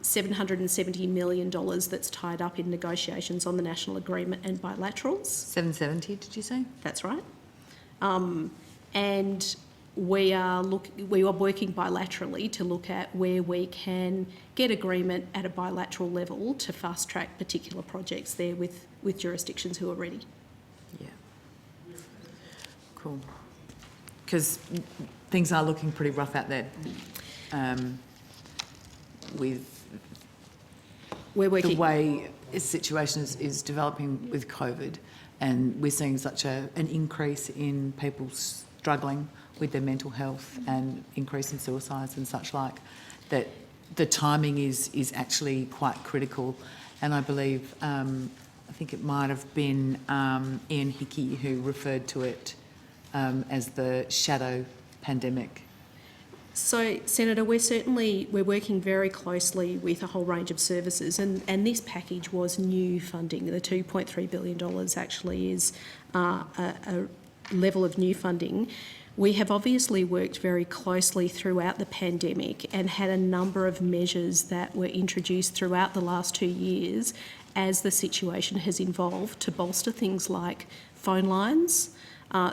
[SPEAKER 14] $770 million that's tied up in negotiations on the national agreement and bilaterals.
[SPEAKER 2] 770, did you say?
[SPEAKER 14] That's right. And we are working bilaterally to look at where we can get agreement at a bilateral level to fast track particular projects there with jurisdictions who are ready.
[SPEAKER 2] Yeah. Cool. Because things are looking pretty rough out there with
[SPEAKER 14] we're working.
[SPEAKER 2] The way the situation is developing with COVID, and we're seeing such an increase in people struggling with their mental health and increase in suicides and such like, that the timing is actually quite critical. And I believe, I think it might have been Ian Hickey who referred to it as the shadow pandemic.
[SPEAKER 14] So, Senator, we're working very closely with a whole range of services, and this package was new funding. The $2.3 billion actually is a level of new funding. We have obviously worked very closely throughout the pandemic and had a number of measures that were introduced throughout the last 2 years as the situation has evolved to bolster things like phone lines,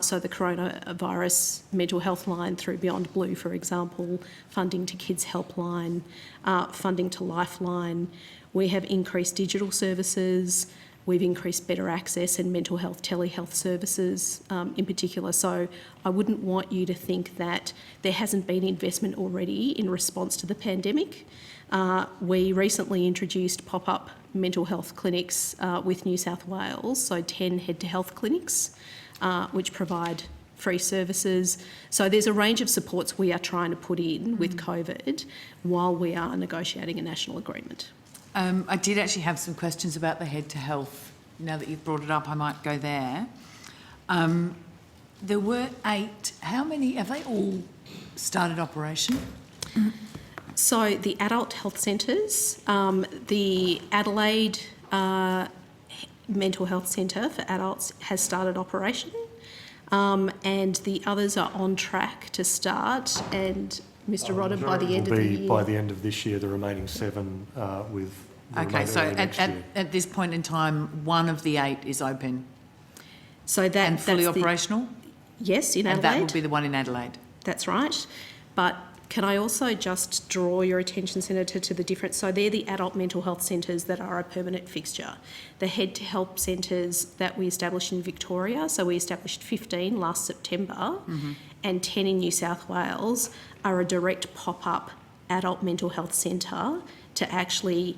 [SPEAKER 14] so the coronavirus mental health line through Beyond Blue, for example, funding to Kids Helpline, funding to Lifeline. We have increased digital services. We've increased better access and mental health telehealth services in particular. So I wouldn't want you to think that there hasn't been investment already in response to the pandemic. We recently introduced pop-up mental health clinics with New South Wales, so 10 Head to Health clinics, which provide free services. So there's a range of supports we are trying to put in with COVID while we are negotiating a national agreement.
[SPEAKER 2] I did actually have some questions about the Head to Health. Now that you've brought it up, I might go there. There were 8. How many, have they all started operation?
[SPEAKER 14] So the adult health centres, the Adelaide Mental Health Centre for adults has started operation, and the others are on track to start. And Mr. Rodham, by the end of the year.
[SPEAKER 23] By the end of this year, the remaining 7 with.
[SPEAKER 2] Okay, so at this point in time, 1 of the 8 is open.
[SPEAKER 14] So that
[SPEAKER 2] and fully operational.
[SPEAKER 14] Yes, in Adelaide.
[SPEAKER 2] And that would be the one in Adelaide.
[SPEAKER 14] That's right, but. Can I also just draw your attention, Senator, to the difference? So they're the adult mental health centres that are a permanent fixture. The Head to Help centres that we established in Victoria, so we established 15 last September, and 10 in New South Wales, are a direct pop-up adult mental health centre to actually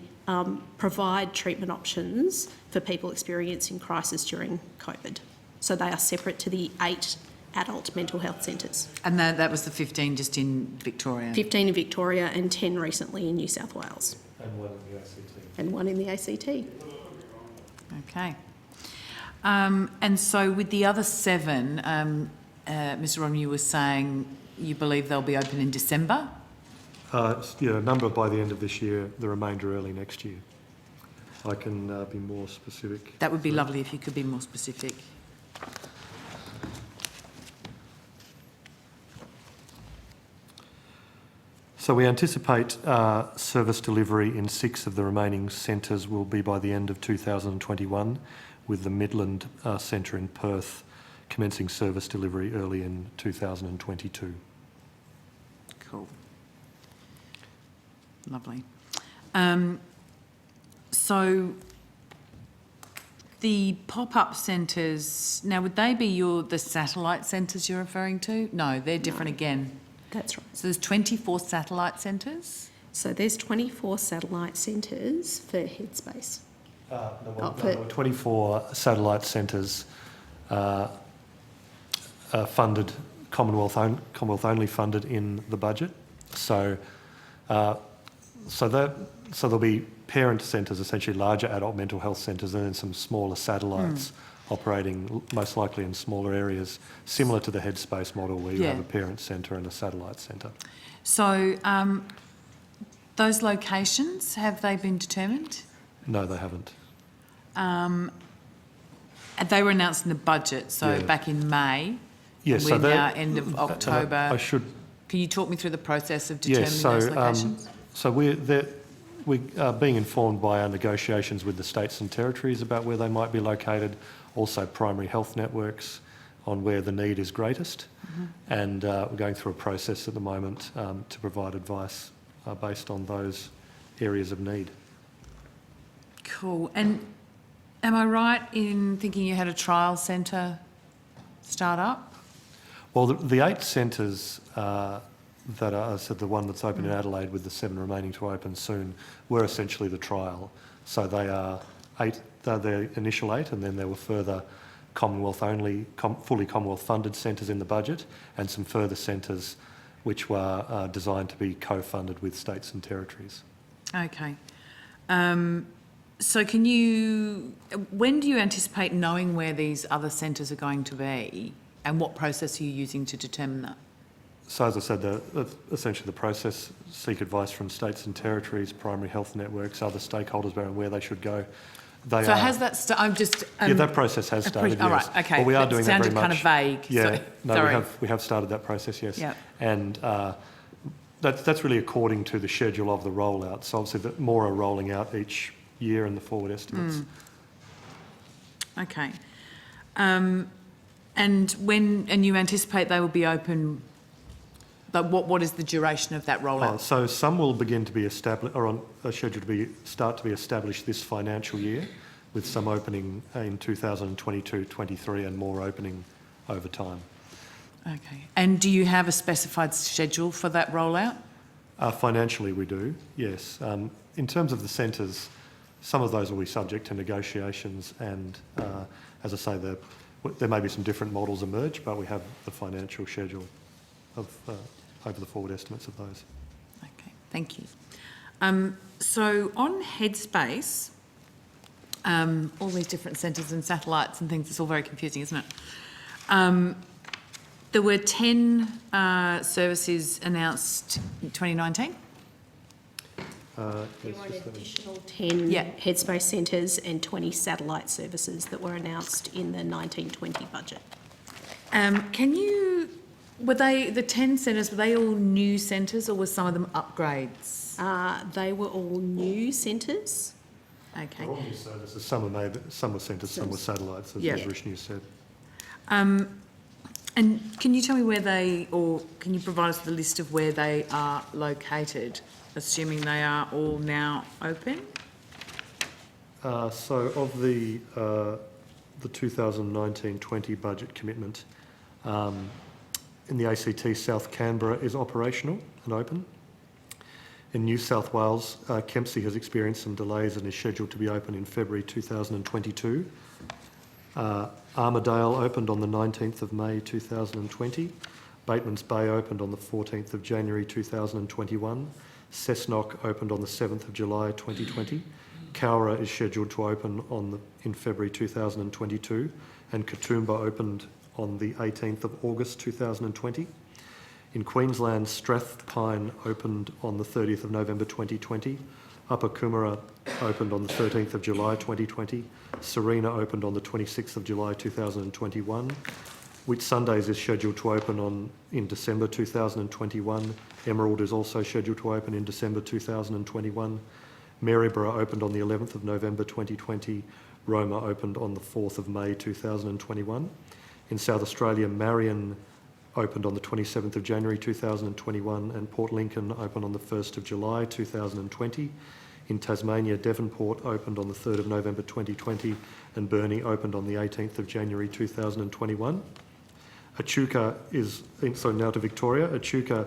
[SPEAKER 14] provide treatment options for people experiencing crisis during COVID. So they are separate to the 8 adult mental health centres.
[SPEAKER 2] And that was the 15 just in Victoria?
[SPEAKER 14] 15 in Victoria and 10 recently in New South Wales.
[SPEAKER 23] And one in the ACT.
[SPEAKER 14] And one in the ACT.
[SPEAKER 2] Okay. And so with the other 7, Mr. Rodman, you were saying you believe they'll be open in December?
[SPEAKER 23] Yeah, a number by the end of this year, the remainder early next year. I can be more specific.
[SPEAKER 2] That would be lovely if you could be more specific.
[SPEAKER 23] So we anticipate service delivery in 6 of the remaining centres will be by the end of 2021, with the Midland Centre in Perth commencing service delivery early in 2022.
[SPEAKER 2] Cool. Lovely. So the pop-up centres, now would they be the satellite centres you're referring to? No, they're different again.
[SPEAKER 14] That's right.
[SPEAKER 2] So there's 24 satellite centres?
[SPEAKER 14] So there's 24 satellite centres for Headspace.
[SPEAKER 23] There were 24 satellite centres funded, Commonwealth only funded in the budget. So there'll be parent centres, essentially larger adult mental health centres, and then some smaller satellites operating most likely in smaller areas, similar to the Headspace model where you have a parent centre and a satellite centre.
[SPEAKER 2] So those locations, have they been determined?
[SPEAKER 23] No, they haven't.
[SPEAKER 2] They were announced in the budget, so back in May.
[SPEAKER 23] Yes,
[SPEAKER 2] we're now end of October.
[SPEAKER 23] I should.
[SPEAKER 2] Can you talk me through the process of determining those locations?
[SPEAKER 23] So we are being informed by our negotiations with the states and territories about where they might be located, also primary health networks on where the need is greatest. And we're going through a process at the moment to provide advice based on those areas of need.
[SPEAKER 2] Cool. And am I right in thinking you had a trial centre start up?
[SPEAKER 23] Well, the 8 centres that are, I said the one that's open in Adelaide with the 7 remaining to open soon, were essentially the trial. So they are 8, they're the initial 8, and then there were further Commonwealth only, fully Commonwealth funded centres in the budget, and some further centres which were designed to be co-funded with states and territories.
[SPEAKER 2] Okay. So when do you anticipate knowing where these other centres are going to be, and what process are you using to determine that?
[SPEAKER 23] So as I said, essentially the process, seek advice from states and territories, primary health networks, other stakeholders around where they should go.
[SPEAKER 2] Has that I'm just...
[SPEAKER 23] that process has started, yes.
[SPEAKER 2] All right, okay.
[SPEAKER 23] Well, we are doing that very much.
[SPEAKER 2] It sounded kind of vague.
[SPEAKER 23] Yeah,
[SPEAKER 2] Sorry.
[SPEAKER 23] we have started that process, yes.
[SPEAKER 2] Yep.
[SPEAKER 23] And that's really according to the schedule of the rollout. So obviously more are rolling out each year in the forward estimates.
[SPEAKER 2] Okay. And you anticipate they will be open... But what is the duration of that rollout?
[SPEAKER 23] So some will begin to be established, or on a schedule to start to be established this financial year, with some opening in 2022-23 and more opening over time.
[SPEAKER 2] Okay. And do you have a specified schedule for that rollout?
[SPEAKER 23] Financially, we do, yes. In terms of the centres, some of those will be subject to negotiations, and as I say, there may be some different models emerge, but we have the financial schedule of over the forward estimates of those.
[SPEAKER 2] Okay, thank you. So on Headspace, all these different centres and satellites and things, it's all very confusing, isn't it? There were 10 services announced in 2019?
[SPEAKER 14] There were an additional 10 Headspace centres and 20 satellite services that were announced in the 1920 budget.
[SPEAKER 2] Were the 10 centres, were they all new centres or were some of them upgrades?
[SPEAKER 14] They were all new centres.
[SPEAKER 2] Okay.
[SPEAKER 23] All new services, some were centres, some were satellites, as Rishnu said.
[SPEAKER 2] And can you tell me can you provide us with a list of where they are located, assuming they are all now open?
[SPEAKER 23] So of the 2019-20 budget commitment, in the ACT, South Canberra is operational and open. In New South Wales, Kempsey has experienced some delays and is scheduled to be open in February 2022. Armidale opened on the 19th of May 2020. Bateman's Bay opened on the 14th of January 2021. Cessnock opened on the 7th of July 2020. Cowra is scheduled to open in February 2022, and Katoomba opened on the 18th of August 2020. In Queensland, Strathpine opened on the 30th of November 2020. Upper Coomera opened on the 13th of July 2020. Serena opened on the 26th of July 2021. Whitsundays is scheduled to open in December 2021. Emerald is also scheduled to open in December 2021. Maryborough opened on the 11th of November 2020. Roma opened on the 4th of May 2021. In South Australia, Marion opened on the 27th of January 2021, and Port Lincoln opened on the 1st of July 2020. In Tasmania, Devonport opened on the 3rd of November 2020, and Burnie opened on the 18th of January 2021. Echuca now to Victoria. Echuca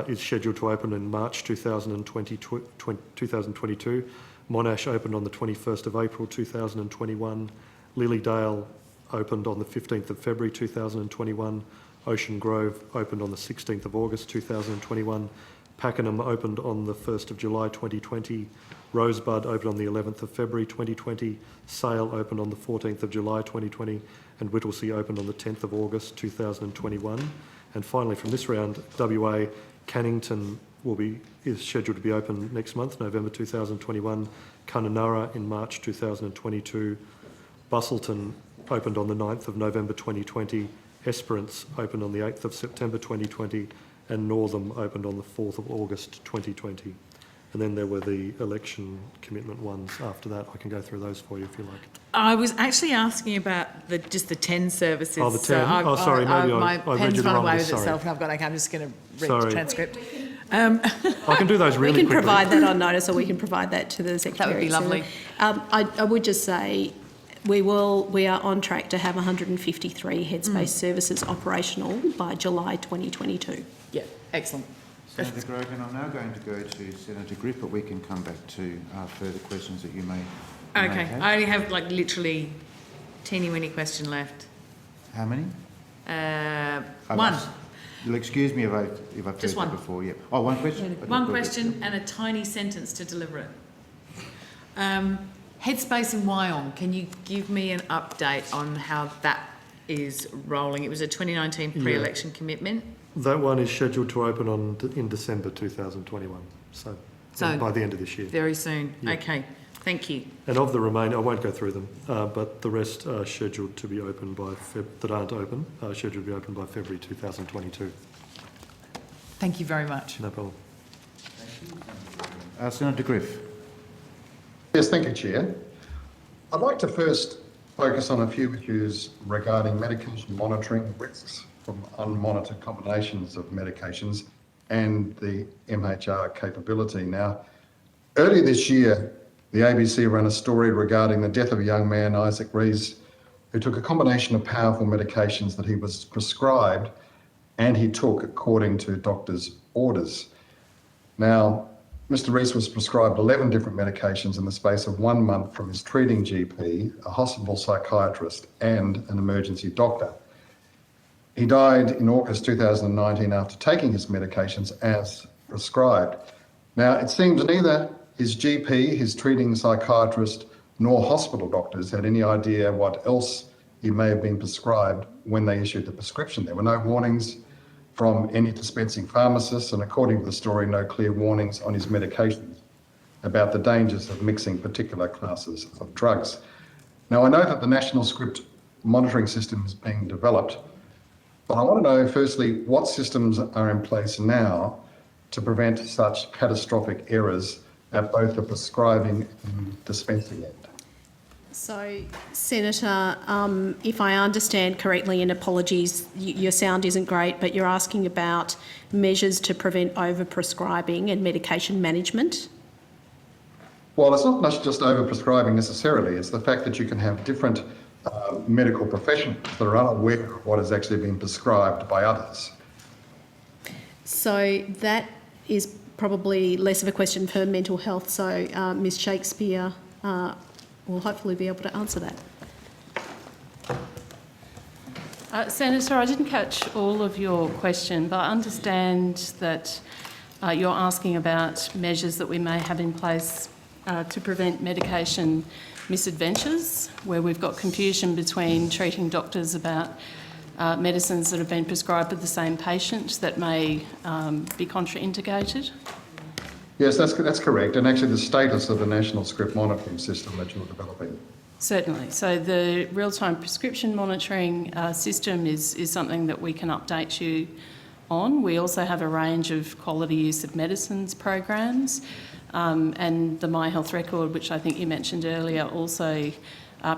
[SPEAKER 23] is scheduled to open in March 2022. Monash opened on the 21st of April 2021. Lilydale opened on the 15th of February 2021. Ocean Grove opened on the 16th of August 2021. Pakenham opened on the 1st of July 2020. Rosebud opened on the 11th of February 2020. Sale opened on the 14th of July 2020. And Whittlesea opened on the 10th of August 2021. And finally, from this round, WA, Cannington is scheduled to be open next month, November 2021. Kununurra in March 2022. Busselton opened on the 9th of November 2020. Esperance opened on the 8th of September 2020. And Northam opened on the 4th of August 2020. And then there were the election commitment ones after that. I can go through those for you if you like.
[SPEAKER 2] I was actually asking about just the 10 services.
[SPEAKER 23] Oh, the 10. Sorry, maybe
[SPEAKER 2] my
[SPEAKER 23] I read
[SPEAKER 2] pen's
[SPEAKER 23] you the
[SPEAKER 2] run
[SPEAKER 23] wrong
[SPEAKER 2] away
[SPEAKER 23] list,
[SPEAKER 2] with
[SPEAKER 23] sorry.
[SPEAKER 2] itself, and I've gone, okay, I'm just going to read
[SPEAKER 23] Sorry.
[SPEAKER 2] the transcript.
[SPEAKER 23] I can do those really
[SPEAKER 14] We can
[SPEAKER 23] quickly.
[SPEAKER 14] provide that on notice, or we can provide that to the Secretary.
[SPEAKER 2] That would be lovely.
[SPEAKER 14] I would just say we are on track to have 153 Headspace services operational by July 2022.
[SPEAKER 2] Yeah, excellent.
[SPEAKER 1] Senator Grogan, I'm now going to go to Senator Griff, but we can come back to further questions that you may
[SPEAKER 2] Okay,
[SPEAKER 1] have.
[SPEAKER 2] I only have literally teeny-weeny question left.
[SPEAKER 1] How many?
[SPEAKER 2] One.
[SPEAKER 1] You'll excuse me if I've heard
[SPEAKER 2] Just one.
[SPEAKER 1] that before. Yeah. Oh, one question?
[SPEAKER 2] One question and a tiny sentence to deliver it. Headspace in Wyong, can you give me an update on how that is rolling? It was a 2019 pre-election commitment.
[SPEAKER 23] That one is scheduled to open in December 2021, so by the end of this year.
[SPEAKER 2] Very soon.
[SPEAKER 23] Yeah.
[SPEAKER 2] Okay, thank you.
[SPEAKER 23] And of the remaining, I won't go through them, but the rest are scheduled to be open that aren't open, scheduled to be open by February 2022.
[SPEAKER 2] Thank you very much.
[SPEAKER 23] No problem.
[SPEAKER 1] Senator Griff.
[SPEAKER 6] Yes, thank you, Chair. I'd like to first focus on a few issues regarding medication monitoring risks from unmonitored combinations of medications and the MHR capability. Now, earlier this year, the ABC ran a story regarding the death of a young man, Isaac Rees, who took a combination of powerful medications that he was prescribed and he took according to doctor's orders. Now, Mr. Rees was prescribed 11 different medications in the space of 1 month from his treating GP, a hospital psychiatrist, and an emergency doctor. He died in August 2019 after taking his medications as prescribed. Now, it seems neither his GP, his treating psychiatrist, nor hospital doctors had any idea what else he may have been prescribed when they issued the prescription. There were no warnings from any dispensing pharmacists, and according to the story, no clear warnings on his medications about the dangers of mixing particular classes of drugs. Now, I know that the National Script Monitoring System is being developed, but I want to know, firstly, what systems are in place now to prevent such catastrophic errors at both the prescribing and dispensing end?
[SPEAKER 14] So, Senator, if I understand correctly, and apologies, your sound isn't great, but you're asking about measures to prevent over-prescribing and medication management?
[SPEAKER 6] Well, it's not just over-prescribing necessarily. It's the fact that you can have different medical professionals that are unaware of what has actually been prescribed by others.
[SPEAKER 14] So that is probably less of a question for mental health. So Ms Shakespeare will hopefully be able to answer that.
[SPEAKER 10] Senator, I didn't catch all of your question, but I understand that you're asking about measures that we may have in place to prevent medication misadventures, where we've got confusion between treating doctors about medicines that have been prescribed to the same patient that may be contraindicated.
[SPEAKER 6] Yes, that's correct. And actually the status of the national script monitoring system that you're developing.
[SPEAKER 10] Certainly. So the real-time prescription monitoring system is something that we can update you on. We also have a range of quality use of medicines programs, and the My Health Record, which I think you mentioned earlier, also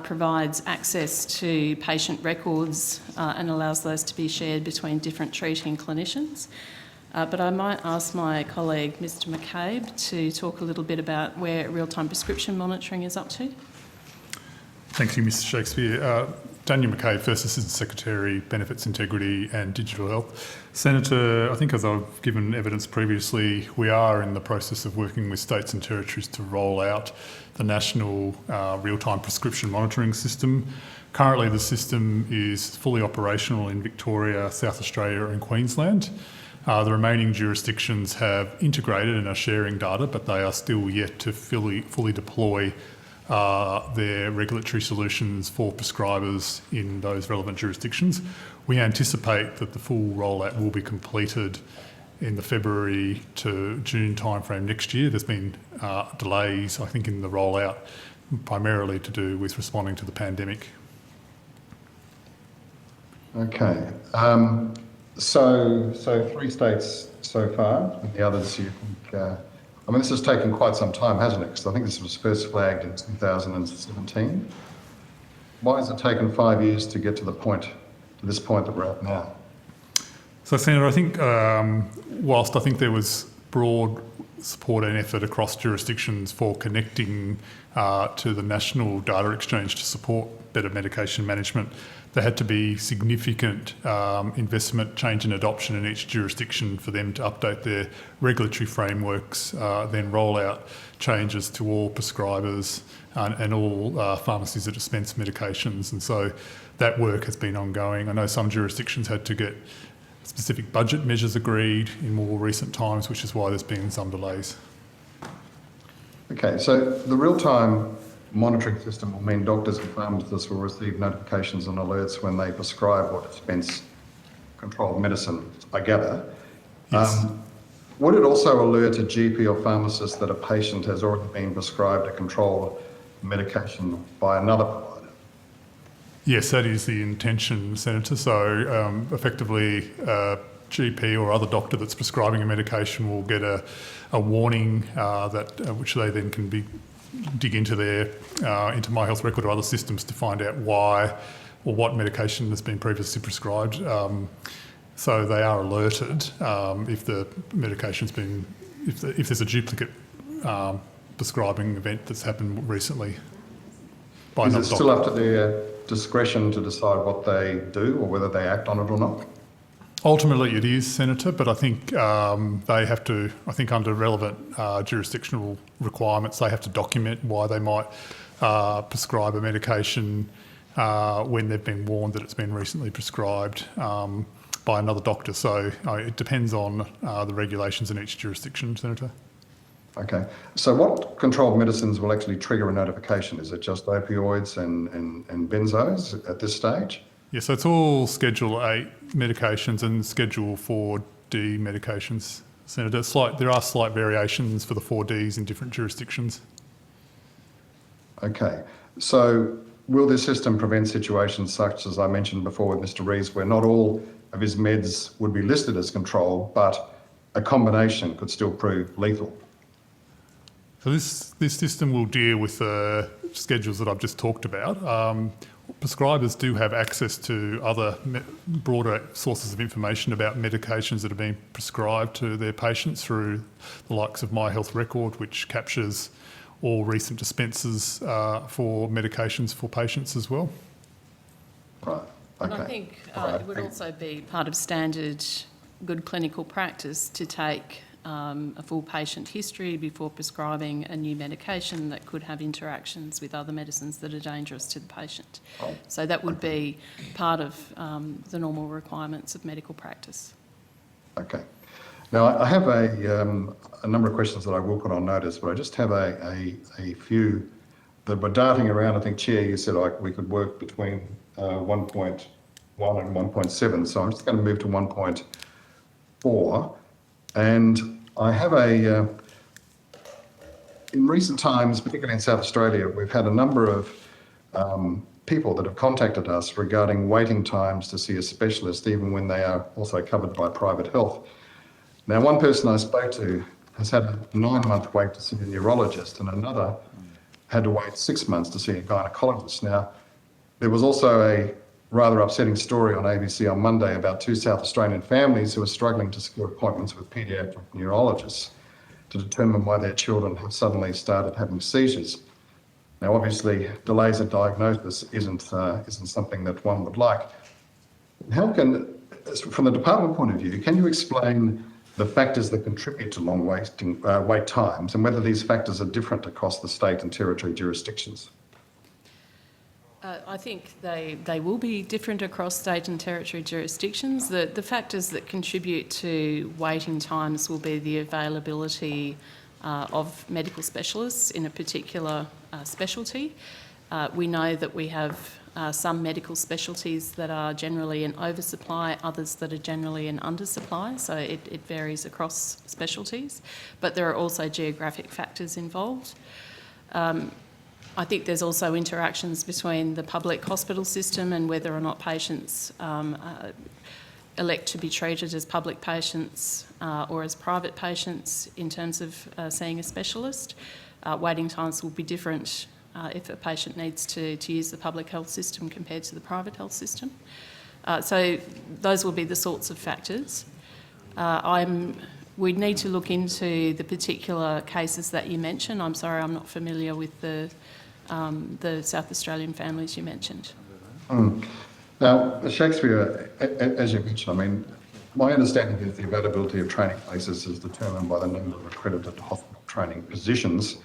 [SPEAKER 10] provides access to patient records and allows those to be shared between different treating clinicians. But I might ask my colleague, Mr McCabe, to talk a little bit about where real-time prescription monitoring is up to.
[SPEAKER 13] Thank you, Mr Shakespeare. Daniel McCabe, First Assistant Secretary, Benefits Integrity and Digital Health. Senator, I think as I've given evidence previously, we are in the process of working with states and territories to roll out the national real-time prescription monitoring system. Currently, the system is fully operational in Victoria, South Australia and Queensland. The remaining jurisdictions have integrated and are sharing data, but they are still yet to fully deploy their regulatory solutions for prescribers in those relevant jurisdictions. We anticipate that the full rollout will be completed in the February to June timeframe next year. There's been delays, I think, in the rollout, primarily to do with responding to the pandemic.
[SPEAKER 6] Okay. So 3 states so far, and the others you think... I mean, this has taken quite some time, hasn't it? Because I think this was first flagged in 2017. Why has it taken 5 years to get to this point that we're at now?
[SPEAKER 13] So, Senator, I think whilst I think there was broad support and effort across jurisdictions for connecting to the National Data Exchange to support better medication management, there had to be significant investment, change and adoption in each jurisdiction for them to update their regulatory frameworks, then roll out changes to all prescribers and all pharmacies that dispense medications. And so that work has been ongoing. I know some jurisdictions had to get specific budget measures agreed in more recent times, which is why there's been some delays.
[SPEAKER 6] Okay, so the real-time monitoring system will mean doctors and pharmacists will receive notifications and alerts when they prescribe or dispense controlled medicine, I gather.
[SPEAKER 13] Yes.
[SPEAKER 6] Would it also alert a GP or pharmacist that a patient has already been prescribed a controlled medication by another provider?
[SPEAKER 13] Yes, that is the intention, Senator. So effectively, a GP or other doctor that's prescribing a medication will get a warning which they then can dig into into My Health Record or other systems to find out why or what medication has been previously prescribed. So they are alerted if the medication's been, if there's a duplicate prescribing event that's happened recently by another doctor. Is it
[SPEAKER 6] still up to their discretion to decide what they do or whether they act on it or not?
[SPEAKER 13] Ultimately it is, Senator, but I think they have to, I think under relevant jurisdictional requirements, they have to document why they might prescribe a medication when they've been warned that it's been recently prescribed by another doctor. So it depends on the regulations in each jurisdiction, Senator.
[SPEAKER 6] Okay. So what controlled medicines will actually trigger a notification? Is it just opioids and benzos at this stage?
[SPEAKER 13] Yeah, so it's all Schedule 8 medications and Schedule 4D medications, Senator. There are slight variations for the 4Ds in different jurisdictions.
[SPEAKER 6] Okay. So will this system prevent situations such as I mentioned before with Mr Rees, where not all of his meds would be listed as controlled, but a combination could still prove lethal?
[SPEAKER 13] So this system will deal with the schedules that I've just talked about. Prescribers do have access to other broader sources of information about medications that are being prescribed to their patients through the likes of My Health Record, which captures all recent dispenses for medications for patients as well.
[SPEAKER 6] Right.
[SPEAKER 10] And I think it would also be part of standard good clinical practice to take a full patient history before prescribing a new medication that could have interactions with other medicines that are dangerous to the patient. So that would be part of the normal requirements of medical practice.
[SPEAKER 6] Okay. Now, I have a number of questions that I will put on notice, but I just have a few that were darting around. I think, Chair, you said we could work between 1.1 and 1.7, so I'm just going to move to 1.4. And I have in recent times, particularly in South Australia, we've had a number of people that have contacted us regarding waiting times to see a specialist, even when they are also covered by private health. Now, one person I spoke to has had a 9-month wait to see a neurologist, and another had to wait 6 months to see a gynaecologist. Now, there was also a rather upsetting story on ABC on Monday about 2 South Australian families who are struggling to secure appointments with paediatric neurologists to determine why their children have suddenly started having seizures. Now, obviously, delays in diagnosis isn't something that one would like. How can, from the department point of view, can you explain the factors that contribute to long wait times and whether these factors are different across the state and territory jurisdictions?
[SPEAKER 10] I think they will be different across state and territory jurisdictions. The factors that contribute to waiting times will be the availability of medical specialists in a particular specialty. We know that we have some medical specialties that are generally in oversupply, others that are generally in undersupply, so it varies across specialties. But there are also geographic factors involved. I think there's also interactions between the public hospital system and whether or not patients elect to be treated as public patients or as private patients in terms of seeing a specialist. Waiting times will be different if a patient needs to use the public health system compared to the private health system. So those will be the sorts of factors. We'd need to look into the particular cases that you mentioned. I'm sorry, I'm not familiar with the South Australian families you mentioned.
[SPEAKER 6] Now, Shakespeare, as you mentioned, I mean, my understanding is the availability of training places is determined by the number of accredited hospital training positions,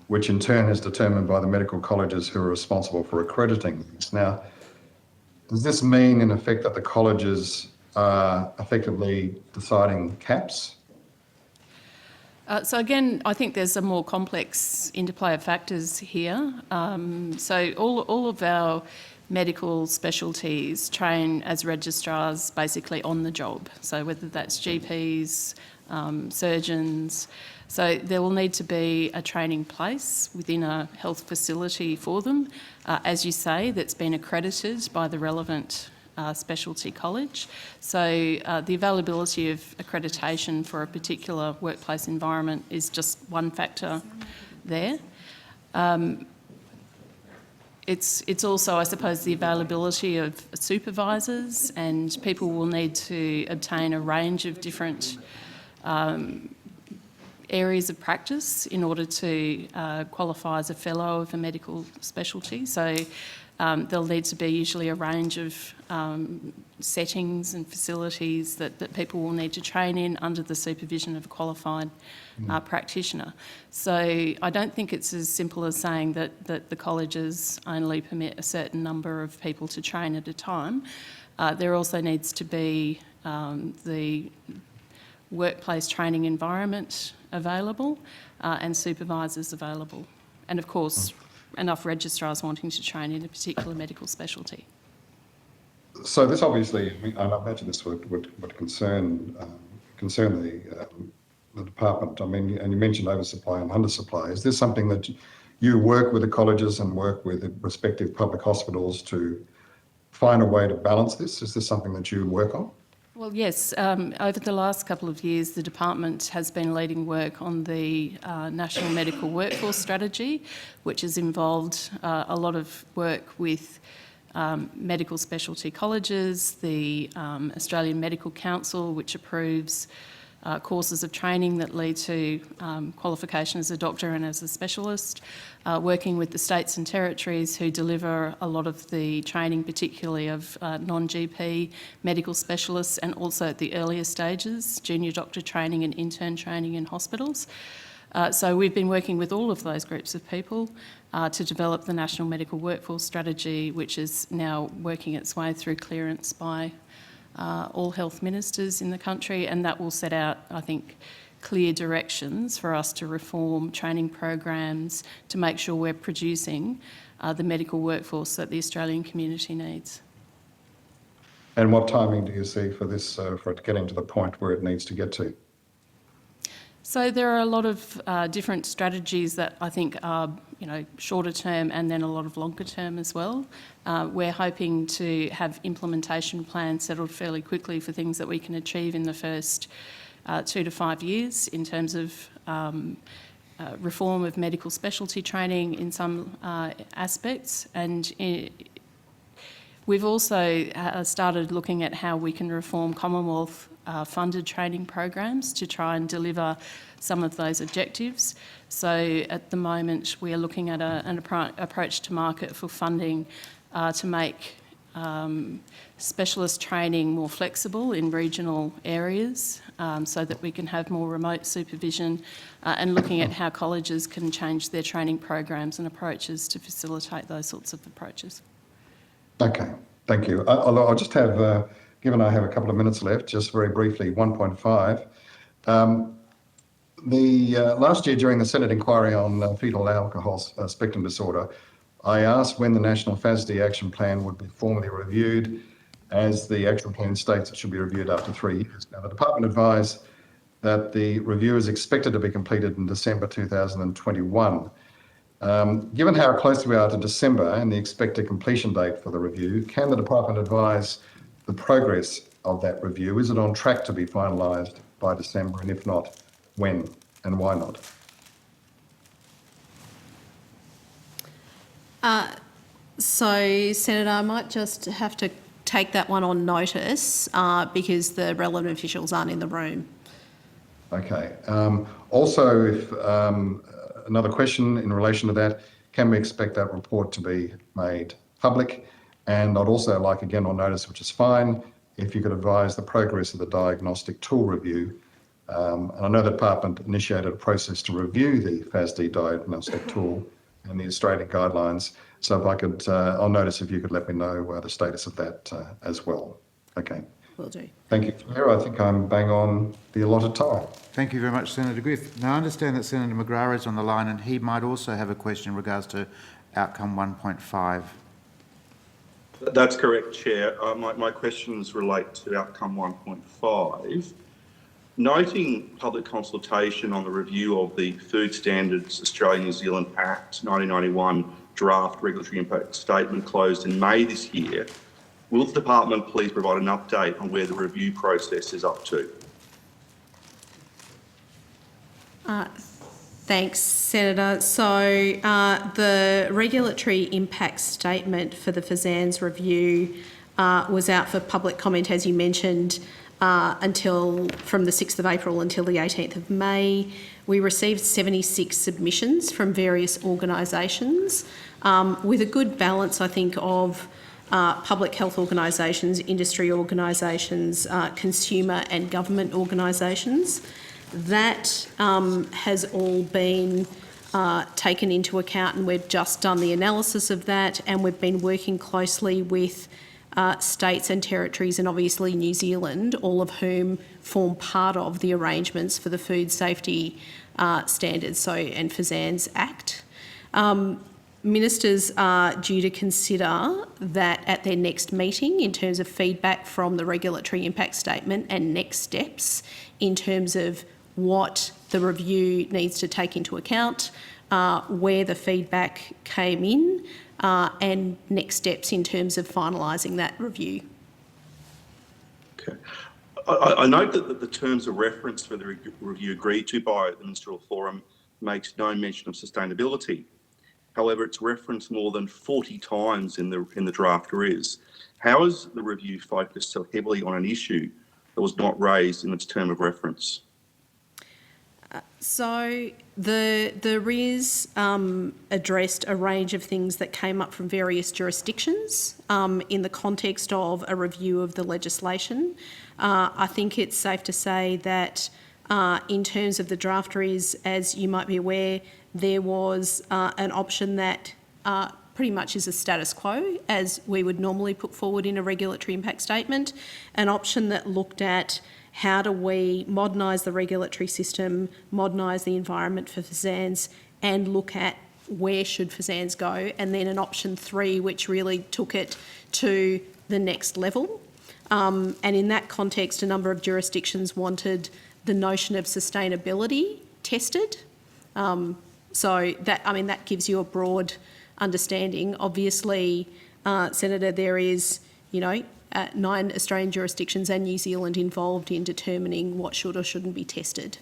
[SPEAKER 6] which in turn is determined by the medical colleges who are responsible for accrediting these. Now, does this mean in effect that the colleges are effectively deciding caps?
[SPEAKER 10] So again, I think there's a more complex interplay of factors here. So all of our medical specialties train as registrars basically on the job. So whether that's GPs, surgeons, so there will need to be a training place within a health facility for them, as you say, that's been accredited by the relevant specialty college. So the availability of accreditation for a particular workplace environment is just one factor there. It's also, I suppose, the availability of supervisors, and people will need to obtain a range of different areas of practice in order to qualify as a fellow of a medical specialty. So there'll need to be usually a range of settings and facilities that people will need to train in under the supervision of a qualified practitioner. So I don't think it's as simple as saying that the colleges only permit a certain number of people to train at a time. There also needs to be the workplace training environment available and supervisors available. And of course, enough registrars wanting to train in a particular medical specialty.
[SPEAKER 6] So this obviously, I imagine this would concern the department. I mean, and you mentioned oversupply and undersupply. Is this something that you work with the colleges and work with the respective public hospitals to find a way to balance this? Is this something that you work on?
[SPEAKER 10] Well, yes. Over the last couple of years, the department has been leading work on the National Medical Workforce Strategy, which has involved a lot of work with medical specialty colleges, the Australian Medical Council, which approves courses of training that lead to qualification as a doctor and as a specialist, working with the states and territories who deliver a lot of the training, particularly of non-GP medical specialists, and also at the earlier stages, junior doctor training and intern training in hospitals. So we've been working with all of those groups of people to develop the National Medical Workforce Strategy, which is now working its way through clearance by all health ministers in the country, and that will set out, I think, clear directions for us to reform training programs to make sure we're producing the medical workforce that the Australian community needs.
[SPEAKER 6] And what timing do you see for this, for it getting to the point where it needs to get to?
[SPEAKER 10] So there are a lot of different strategies that I think are, shorter term and then a lot of longer term as well. We're hoping to have implementation plans settled fairly quickly for things that we can achieve in the first 2 to 5 years in terms of reform of medical specialty training in some aspects. And we've also started looking at how we can reform Commonwealth funded training programs to try and deliver some of those objectives. So at the moment we are looking at an approach to market for funding to make specialist training more flexible in regional areas so that we can have more remote supervision and looking at how colleges can change their training programs and approaches to facilitate those sorts of approaches.
[SPEAKER 6] Okay, thank you. I'll just have, given I have a couple of minutes left, just very briefly, 1.5. Last year during the Senate inquiry on fetal alcohol spectrum disorder, I asked when the National FASD Action Plan would be formally reviewed, as the action plan states it should be reviewed after 3 years. Now, the department advised that the review is expected to be completed in December 2021. Given how close we are to December and the expected completion date for the review, can the department advise the progress of that review? Is it on track to be finalised by December, and if not, when and why not?
[SPEAKER 14] So, Senator, I might just have to take that one on notice because the relevant officials aren't in the room.
[SPEAKER 6] Okay. Also, if, another question in relation to that, can we expect that report to be made public? And I'd also like, again, on notice, which is fine, if you could advise the progress of the diagnostic tool review. And I know the department initiated a process to review the FASD diagnostic tool and the Australian guidelines. So if I could, I'll notice if you could let me know the status of that as well. Okay.
[SPEAKER 14] Will do.
[SPEAKER 6] Thank you, Claire. I think I'm bang on the allotted time.
[SPEAKER 1] Thank you very much, Senator Griff. Now, I understand that Senator McGrath is on the line and he might also have a question in regards to outcome 1.5.
[SPEAKER 5] That's correct, Chair. My questions relate to outcome 1.5. Noting public consultation on the review of the Food Standards Australia-New Zealand Act 1991 draft regulatory impact statement closed in May this year, will the department please provide an update on where the review process is up to?
[SPEAKER 14] Thanks, Senator. So the regulatory impact statement for the FSANZ review was out for public comment, as you mentioned, until from the 6th of April until the 18th of May. We received 76 submissions from various organisations with a good balance, I think, of public health organisations, industry organisations, consumer and government organisations. That has all been taken into account, and we've just done the analysis of that, and we've been working closely with states and territories and obviously New Zealand, all of whom form part of the arrangements for the Food Safety Standards and FSANZ Act. Ministers are due to consider that at their next meeting in terms of feedback from the regulatory impact statement and next steps in terms of what the review needs to take into account, where the feedback came in, and next steps in terms of finalising that review.
[SPEAKER 5] Okay. I note that the terms of reference for the review agreed to by the Ministerial Forum makes no mention of sustainability. However, it's referenced more than 40 times in the draft GRIS. How is the review focused so heavily on an issue that was not raised in its term of reference?
[SPEAKER 14] So the RIS addressed a range of things that came up from various jurisdictions in the context of a review of the legislation. I think it's safe to say that in terms of the draft RIS, as you might be aware, there was an option that pretty much is a status quo, as we would normally put forward in a regulatory impact statement, an option that looked at how do we modernise the regulatory system, modernise the environment for FSANZ, and look at where should FSANZ go, and then an option 3 which really took it to the next level. And in that context, a number of jurisdictions wanted the notion of sustainability tested. So that gives you a broad understanding. Obviously, Senator, there is, 9 Australian jurisdictions and New Zealand involved in determining what should or shouldn't be tested.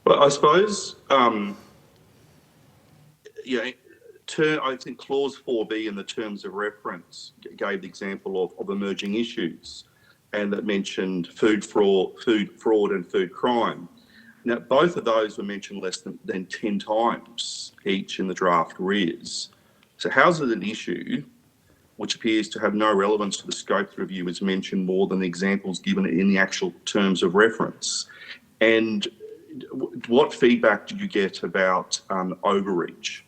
[SPEAKER 5] Well, I suppose, I think clause 4B in the terms of reference gave the example of emerging issues, and that mentioned food fraud and food crime. Now, both of those were mentioned less than 10 times each in the draft RIS. So how's it an issue which appears to have no relevance to the scope of the review is mentioned more than the examples given in the actual terms of reference? And what feedback did you get about overreach?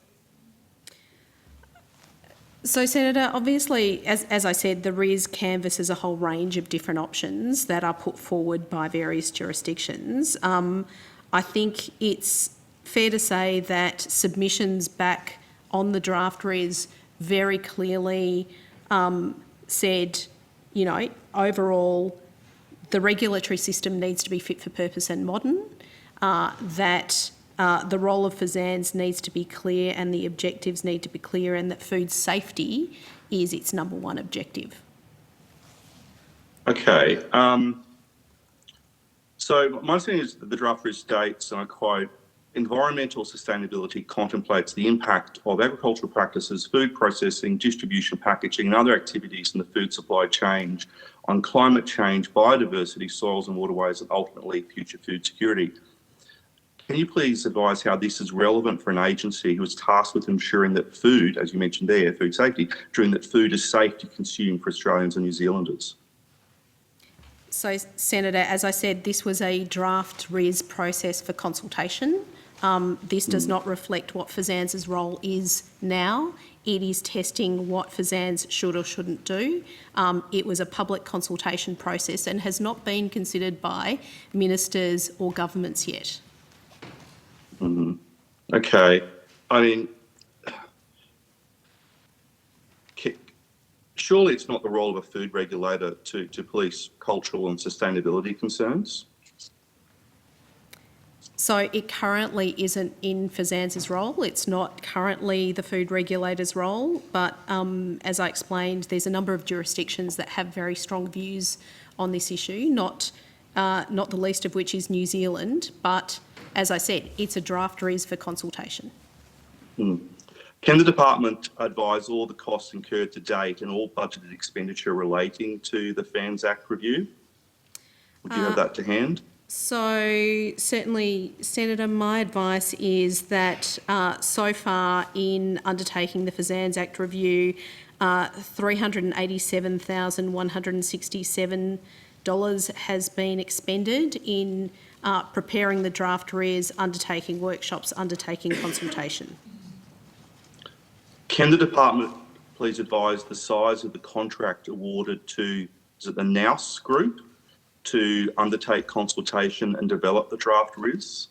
[SPEAKER 14] So, Senator, obviously, as I said, the RIS canvasses a whole range of different options that are put forward by various jurisdictions. I think it's fair to say that submissions back on the draft RIS very clearly said, overall, the regulatory system needs to be fit for purpose and modern, that the role of FSANZ needs to be clear and the objectives need to be clear, and that food safety is its number one objective.
[SPEAKER 5] Okay. So my understanding is that the draft RIS states, and I quote, environmental sustainability contemplates the impact of agricultural practices, food processing, distribution, packaging and other activities in the food supply chain on climate change, biodiversity, soils and waterways, and ultimately future food security. Can you please advise how this is relevant for an agency who is tasked with ensuring that food, as you mentioned there, food safety, ensuring that food is safe to consume for Australians and New Zealanders?
[SPEAKER 14] So, Senator, as I said, this was a draft RIS process for consultation. This does not reflect what FSANZ's role is now. It is testing what FSANZ should or shouldn't do. It was a public consultation process and has not been considered by ministers or governments yet.
[SPEAKER 5] Okay. I mean, surely it's not the role of a food regulator to police cultural and sustainability concerns?
[SPEAKER 14] So it currently isn't in FSANZ's role. It's not currently the food regulator's role, but as I explained, there's a number of jurisdictions that have very strong views on this issue, not the least of which is New Zealand, but as I said, it's a draft RIS for consultation.
[SPEAKER 5] Can the department advise all the costs incurred to date and all budgeted expenditure relating to the FANZ Act review? Would you have that to hand?
[SPEAKER 14] So certainly, Senator, my advice is that so far in undertaking the FSANZ Act review, $387,167 has been expended in preparing the draft RIS, undertaking workshops, undertaking consultation.
[SPEAKER 5] Can the department please advise the size of the contract awarded to, is it the Nous Group, to undertake consultation and develop the draft RIS?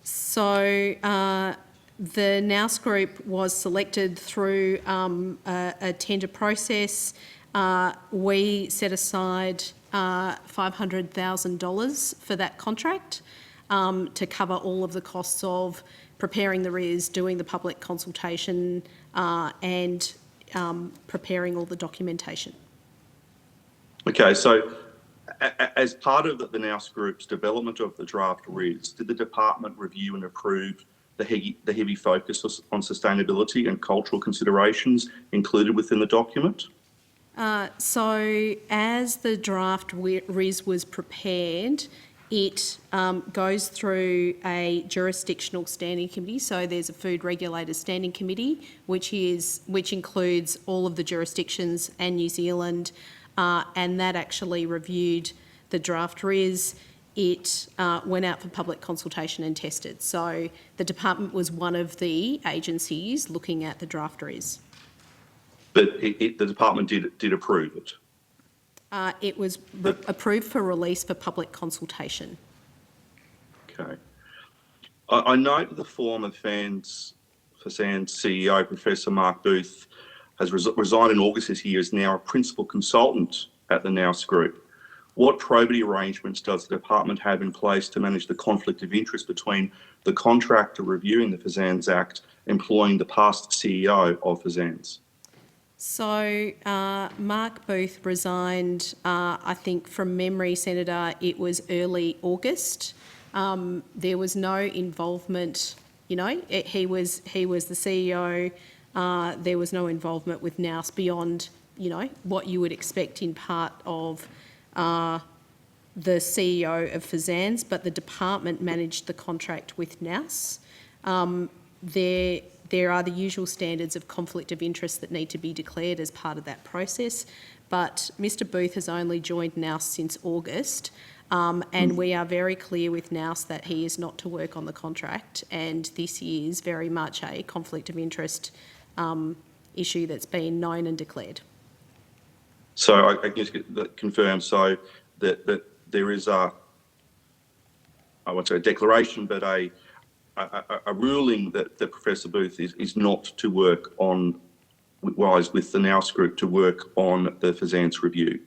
[SPEAKER 14] So the Nous Group was selected through a tender process. We set aside $500,000 for that contract to cover all of the costs of preparing the RIS, doing the public consultation and preparing all the documentation.
[SPEAKER 5] Okay, so as part of the Nous Group's development of the draft RIS, did the department review and approve the heavy focus on sustainability and cultural considerations included within the document?
[SPEAKER 14] So as the draft RIS was prepared, It goes through a jurisdictional standing committee. So there's a Food Regulators Standing Committee, which includes all of the jurisdictions and New Zealand, and that actually reviewed the draft RIS. It went out for public consultation and tested. So the department was one of the agencies looking at the draft RIS.
[SPEAKER 5] But the department did approve it.
[SPEAKER 14] It was approved for release for public consultation.
[SPEAKER 5] Okay. I note the former FSANZ CEO, Professor Mark Booth, has resigned in August this year, is now a principal consultant at the Nous Group. What probity arrangements does the department have in place to manage the conflict of interest between the contractor reviewing the FSANZ Act employing the past CEO of FSANZ?
[SPEAKER 14] So Mark Booth resigned, I think from memory, Senator, it was early August. There was no involvement, he was the CEO. There was no involvement with Nous beyond, what you would expect in part of the CEO of FSANZ, but the department managed the contract with Nous. There are the usual standards of conflict of interest that need to be declared as part of that process, but Mr Booth has only joined Nous since August, and we are very clear with Nous that he is not to work on the contract, and this is very much a conflict of interest issue that's been known and declared.
[SPEAKER 5] So I guess confirm so that there is I won't say a declaration, but a ruling that Professor Booth is not to work on, with the Nous Group, to work on the FSANZ review.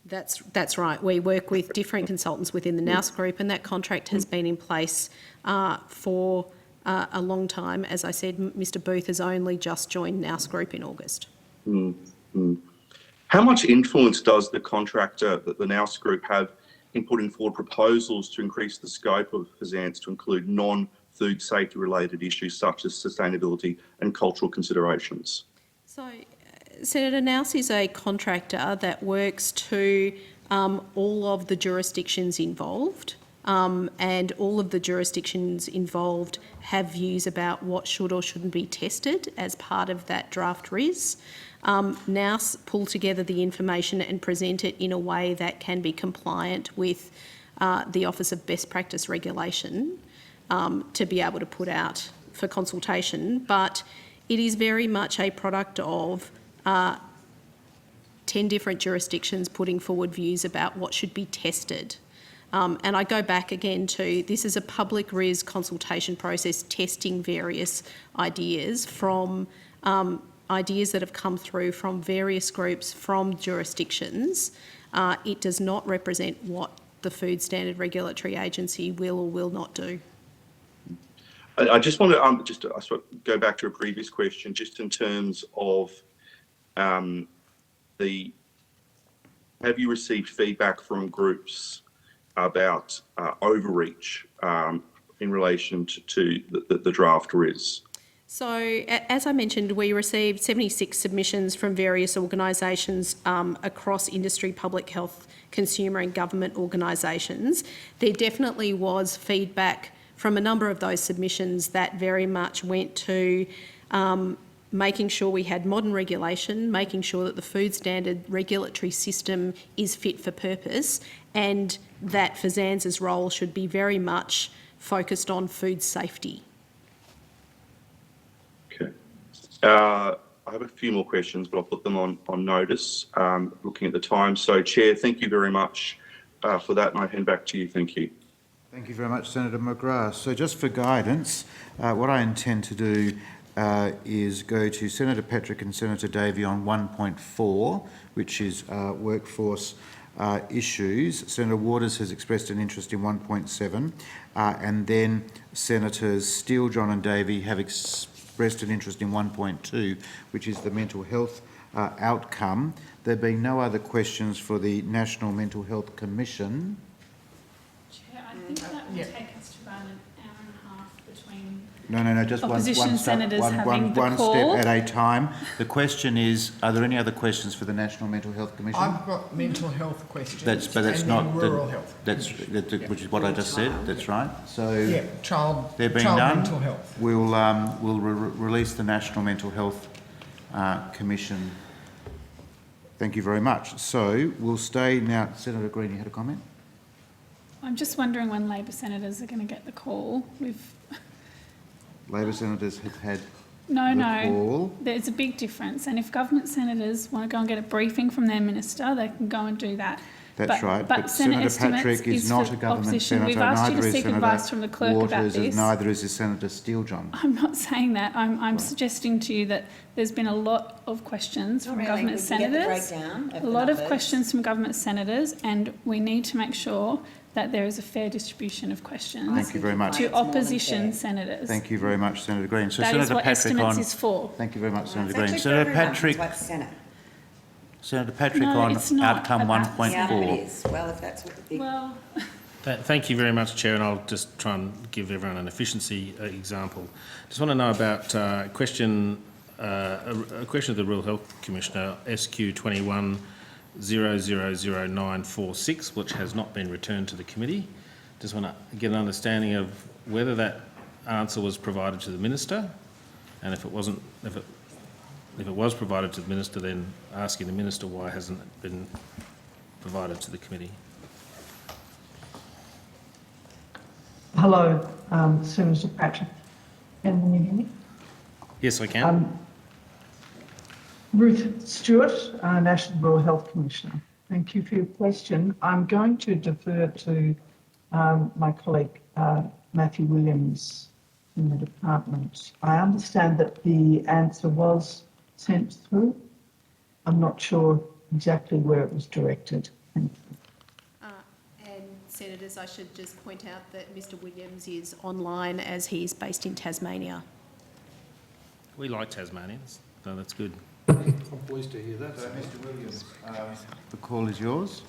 [SPEAKER 14] That's right. We work with different consultants within the Nous Group, and that contract has been in place for a long time. As I said, Mr Booth has only just joined Nous Group in August.
[SPEAKER 5] How much influence does the contractor, the Nous Group, have in putting forward proposals to increase the scope of FSANZ to include non-food safety related issues such as sustainability and cultural considerations?
[SPEAKER 14] So, Senator, Nous is a contractor that works to all of the jurisdictions involved, and all of the jurisdictions involved have views about what should or shouldn't be tested as part of that draft RIS. Nous pull together the information and present it in a way that can be compliant with the Office of Best Practice Regulation to be able to put out for consultation, but it is very much a product of 10 different jurisdictions putting forward views about what should be tested. And I go back again to, this is a public RIS consultation process testing various ideas from ideas that have come through from various groups, from jurisdictions. It does not represent what the Food Standard Regulatory Agency will or will not do.
[SPEAKER 5] I just want to go back to a previous question, just in terms of have you received feedback from groups about overreach in relation to the draft RIS?
[SPEAKER 14] So, as I mentioned, we received 76 submissions from various organisations across industry, public health, consumer and government organisations. There definitely was feedback from a number of those submissions that very much went to making sure we had modern regulation, making sure that the food standard regulatory system is fit for purpose, and that FSANZ's role should be very much focused on food safety.
[SPEAKER 5] Okay. I have a few more questions, but I'll put them on notice, looking at the time. So, Chair, thank you very much for that, and I hand back to you. Thank you.
[SPEAKER 1] Thank you very much, Senator McGrath. So just for guidance, what I intend to do is go to Senator Petrick and Senator Davey on 1.4, which is workforce issues. Senator Waters has expressed an interest in 1.7, and then Senators Steele, John and Davey have expressed an interest in 1.2, which is the mental health outcome. There being no other questions for the National Mental Health Commission.
[SPEAKER 21] Chair, I think that will take us to about an hour and a half between
[SPEAKER 1] No, just
[SPEAKER 21] opposition senators having the
[SPEAKER 1] one
[SPEAKER 21] call.
[SPEAKER 1] step at a time. The question is, are there any other questions for the National Mental Health Commission?
[SPEAKER 16] I've got mental health questions.
[SPEAKER 1] But that's
[SPEAKER 16] and
[SPEAKER 1] not
[SPEAKER 16] then rural health.
[SPEAKER 1] which is what I just said. That's right. So
[SPEAKER 16] Yeah, child
[SPEAKER 1] done.
[SPEAKER 16] mental health.
[SPEAKER 1] We'll release the National Mental Health Commission. Thank you very much. So we'll stay now. Senator Green, you had a comment?
[SPEAKER 21] I'm just wondering when Labor senators are going to get the call.
[SPEAKER 1] Labor senators have had
[SPEAKER 21] No.
[SPEAKER 1] call.
[SPEAKER 21] There's a big difference. And if government senators want to go and get a briefing from their minister, they can go and do that.
[SPEAKER 1] That's right. But
[SPEAKER 21] Senate
[SPEAKER 1] Senator Patrick is not
[SPEAKER 21] for
[SPEAKER 1] a government
[SPEAKER 21] opposition.
[SPEAKER 1] senator.
[SPEAKER 21] We've asked you
[SPEAKER 1] Neither
[SPEAKER 21] to
[SPEAKER 1] is
[SPEAKER 21] seek
[SPEAKER 1] Senator
[SPEAKER 21] advice from the clerk about
[SPEAKER 1] Waters,
[SPEAKER 21] this.
[SPEAKER 1] neither is Senator Steele-John.
[SPEAKER 21] I'm not saying that. I'm suggesting to you that there's been a lot of questions from government senators. A lot of questions from government senators, and we need to make sure that there is a fair distribution of questions.
[SPEAKER 1] Thank you very much.
[SPEAKER 21] To opposition senators.
[SPEAKER 1] Thank you very much, Senator Green. So
[SPEAKER 21] That
[SPEAKER 1] Senator
[SPEAKER 21] is what
[SPEAKER 1] Patrick
[SPEAKER 21] estimates
[SPEAKER 1] on.
[SPEAKER 21] is for.
[SPEAKER 1] Thank you very much, Senator
[SPEAKER 15] It's
[SPEAKER 1] Green.
[SPEAKER 15] actually
[SPEAKER 1] Senator
[SPEAKER 15] for everyone.
[SPEAKER 1] Patrick.
[SPEAKER 15] It's like Senate.
[SPEAKER 1] Senator Patrick
[SPEAKER 21] No,
[SPEAKER 1] on
[SPEAKER 21] it's not
[SPEAKER 1] outcome
[SPEAKER 21] about
[SPEAKER 1] 1.4.
[SPEAKER 15] Yeah, it is. Well, if that's what you think.
[SPEAKER 21] Well,
[SPEAKER 18] Thank you very much, Chair, and I'll just try and give everyone an efficiency example. Just want to know about a question of the Rural Health Commissioner, SQ 21000946, which has not been returned to the committee. Just want to get an understanding of whether that answer was provided to the Minister, and if it wasn't, if it was provided to the Minister, then asking the Minister why it hasn't been provided to the committee.
[SPEAKER 19] Hello, Senator Patrick. Can you hear me?
[SPEAKER 18] Yes, I can.
[SPEAKER 19] Ruth Stewart, National Rural Health Commissioner. Thank you for your question. I'm going to defer to my colleague Matthew Williams in the department. I understand that the answer was sent through. I'm not sure exactly where it was directed. Thank you.
[SPEAKER 14] And Senators, I should just point out that Mr Williams is online as he is based in Tasmania.
[SPEAKER 18] We like Tasmanians, so that's good.
[SPEAKER 24] I'm pleased to hear that.
[SPEAKER 1] So, Mr Williams, the call is yours.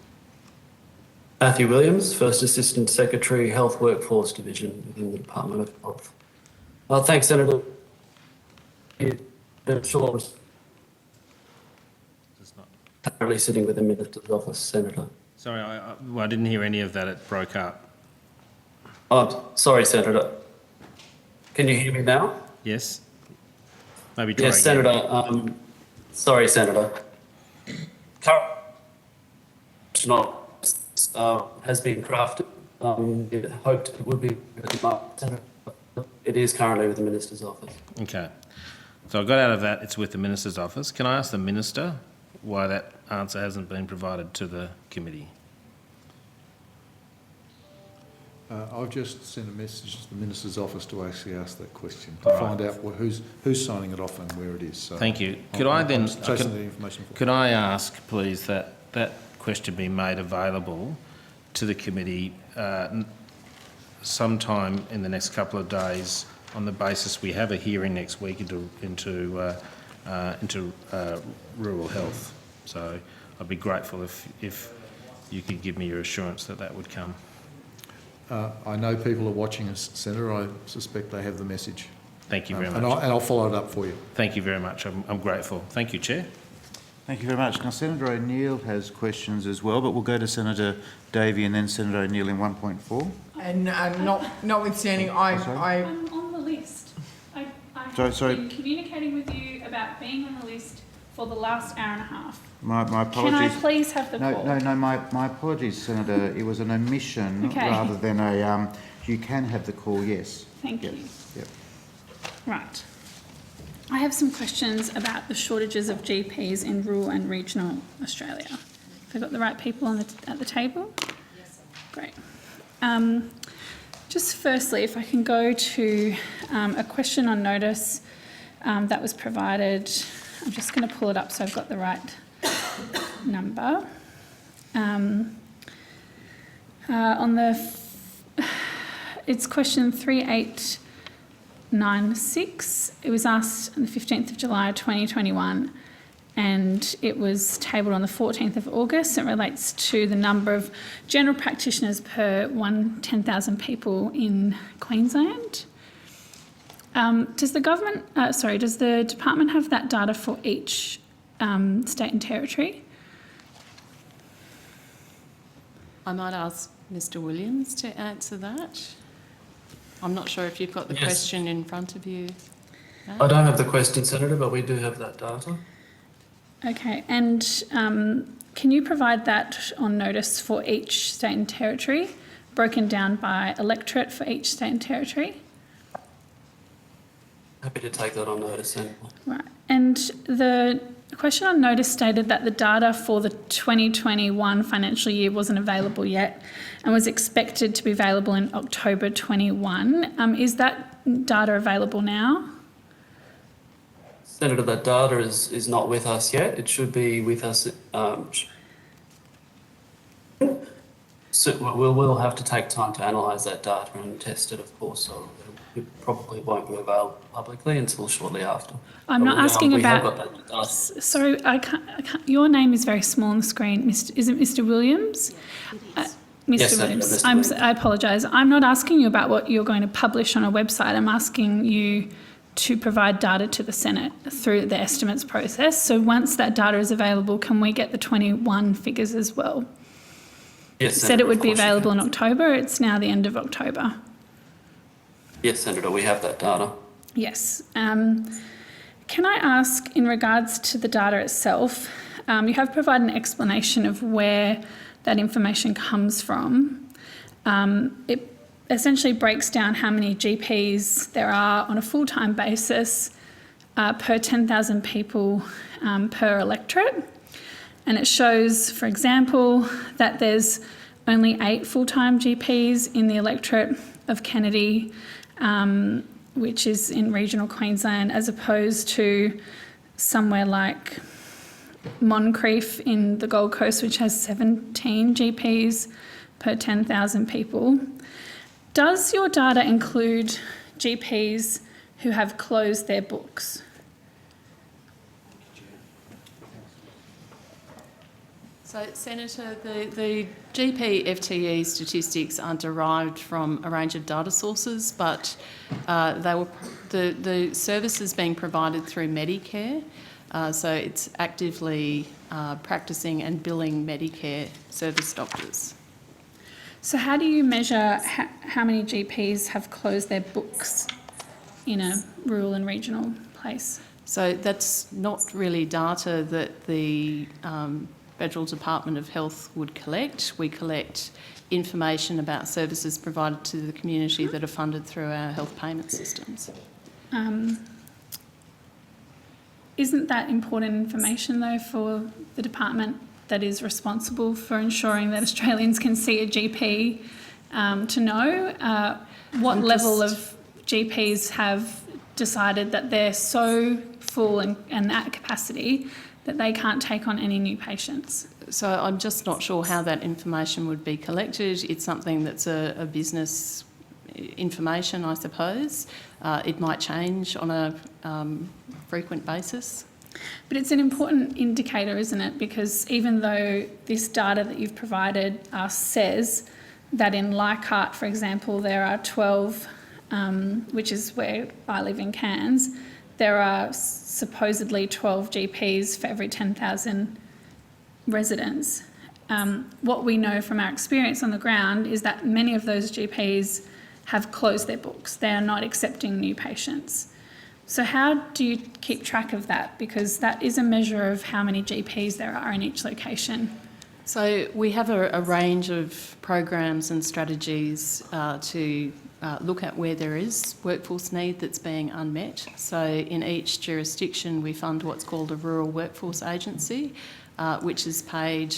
[SPEAKER 25] Matthew Williams, First Assistant Secretary, Health Workforce Division within the Department of Health. Thanks, Senator. Sure. Currently sitting with the Minister's office, Senator.
[SPEAKER 18] Sorry, I didn't hear any of that. It broke up.
[SPEAKER 25] Oh, sorry, Senator. Can you hear me now?
[SPEAKER 18] Yes? Maybe try
[SPEAKER 25] Yes,
[SPEAKER 18] again.
[SPEAKER 25] Senator. Sorry, Senator. Current has been crafted. It hoped it would be with the Senator. It is currently with the Minister's office.
[SPEAKER 18] Okay. So I got out of that, it's with the Minister's office. Can I ask the Minister why that answer hasn't been provided to the committee?
[SPEAKER 24] I've just sent a message to the Minister's office to actually ask that question, to find out who's signing it off and where it is. So
[SPEAKER 18] Thank you. Could Could I ask, please, that that question be made available to the committee sometime in the next couple of days, on the basis we have a hearing next week into rural health. So I'd be grateful if you could give me your assurance that that would come.
[SPEAKER 24] I know people are watching us, Senator. I suspect they have the message.
[SPEAKER 18] Thank you very much.
[SPEAKER 24] And I'll follow it up for you.
[SPEAKER 18] Thank you very much. I'm grateful. Thank you, Chair.
[SPEAKER 1] Thank you very much. Now, Senator O'Neill has questions as well, but we'll go to Senator Davey and then Senator O'Neill in 1.4.
[SPEAKER 16] And notwithstanding,
[SPEAKER 21] I'm on the list. I've
[SPEAKER 1] Sorry.
[SPEAKER 21] been communicating with you about being on the list for the last hour and a half.
[SPEAKER 1] My apologies.
[SPEAKER 21] Can I please have the call?
[SPEAKER 1] No, my apologies, Senator. It was an omission
[SPEAKER 21] Okay.
[SPEAKER 1] rather than a, you can have the call, yes.
[SPEAKER 21] Thank you.
[SPEAKER 1] Yep.
[SPEAKER 21] Right. I have some questions about the shortages of GPs in rural and regional Australia. Have I got the right people at the table? Yes. Great. Just firstly, if I can go to a question on notice that was provided. I'm just going to pull it up so I've got the right number. It's question 3896. It was asked on the 15th of July 2021 and it was tabled on the 14th of August. It relates to the number of general practitioners per 10,000 people in Queensland. Does the department have that data for each state and territory?
[SPEAKER 10] I might ask Mr. Williams to answer that. I'm not sure if you've got the
[SPEAKER 25] Yes.
[SPEAKER 10] question in front of you.
[SPEAKER 25] I don't have the question, Senator, but we do have that data.
[SPEAKER 21] Okay, and can you provide that on notice for each state and territory, broken down by electorate for each state and territory?
[SPEAKER 25] Happy to take that on notice, Senator.
[SPEAKER 21] Right, and the question on notice stated that the data for the 2021 financial year wasn't available yet and was expected to be available in October 21. Is that data available now?
[SPEAKER 25] Senator, that data is not with us yet. It should be with us. So we'll have to take time to analyse that data and test it, of course. So it probably won't be available publicly until shortly after.
[SPEAKER 21] I'm not asking
[SPEAKER 25] we have
[SPEAKER 21] about.
[SPEAKER 25] got that data.
[SPEAKER 21] Sorry, I can't. Your name is very small on the screen. Is it Mr. Williams? Mr.
[SPEAKER 25] Yes, Senator,
[SPEAKER 21] Williams.
[SPEAKER 25] Mr. Williams.
[SPEAKER 21] I apologise. I'm not asking you about what you're going to publish on a website. I'm asking you to provide data to the Senate through the estimates process. So once that data is available, can we get the 21 figures as well?
[SPEAKER 25] Yes,
[SPEAKER 21] You
[SPEAKER 25] Senator,
[SPEAKER 21] said it would
[SPEAKER 25] of
[SPEAKER 21] be
[SPEAKER 25] course you
[SPEAKER 21] available
[SPEAKER 25] can.
[SPEAKER 21] in October. It's now the end of October.
[SPEAKER 25] Yes, Senator, we have that data.
[SPEAKER 21] Yes. Can I ask, in regards to the data itself, you have provided an explanation of where that information comes from. It essentially breaks down how many GPs there are on a full-time basis per 10,000 people per electorate. And it shows, for example, that there's only 8 full-time GPs in the electorate of Kennedy, which is in regional Queensland, as opposed to somewhere like Moncrief in the Gold Coast, which has 17 GPs per 10,000 people. Does your data include GPs who have closed their books?
[SPEAKER 10] So, Senator, the GP FTE statistics are derived from a range of data sources, but the services being provided through Medicare, so it's actively practising and billing Medicare service doctors.
[SPEAKER 21] So how do you measure how many GPs have closed their books in a rural and regional place?
[SPEAKER 10] So that's not really data that the Federal Department of Health would collect. We collect information about services provided to the community that are funded through our health payment systems.
[SPEAKER 21] Isn't that important information, though, for the department that is responsible for ensuring that Australians can see a GP, to know what level of GPs have decided that they're so full and at capacity that they can't take on any new patients?
[SPEAKER 10] So I'm just not sure how that information would be collected. It's something that's a business information, I suppose. It might change on a frequent basis.
[SPEAKER 21] But it's an important indicator, isn't it? Because even though this data that you've provided us says that in Leichhardt, for example, there are 12, which is where I live in Cairns, there are supposedly 12 GPs for every 10,000 residents. What we know from our experience on the ground is that many of those GPs have closed their books. They are not accepting new patients. So how do you keep track of that? Because that is a measure of how many GPs there are in each location.
[SPEAKER 10] So we have a range of programs and strategies to look at where there is workforce need that's being unmet. So in each jurisdiction we fund what's called a rural workforce agency, which is paid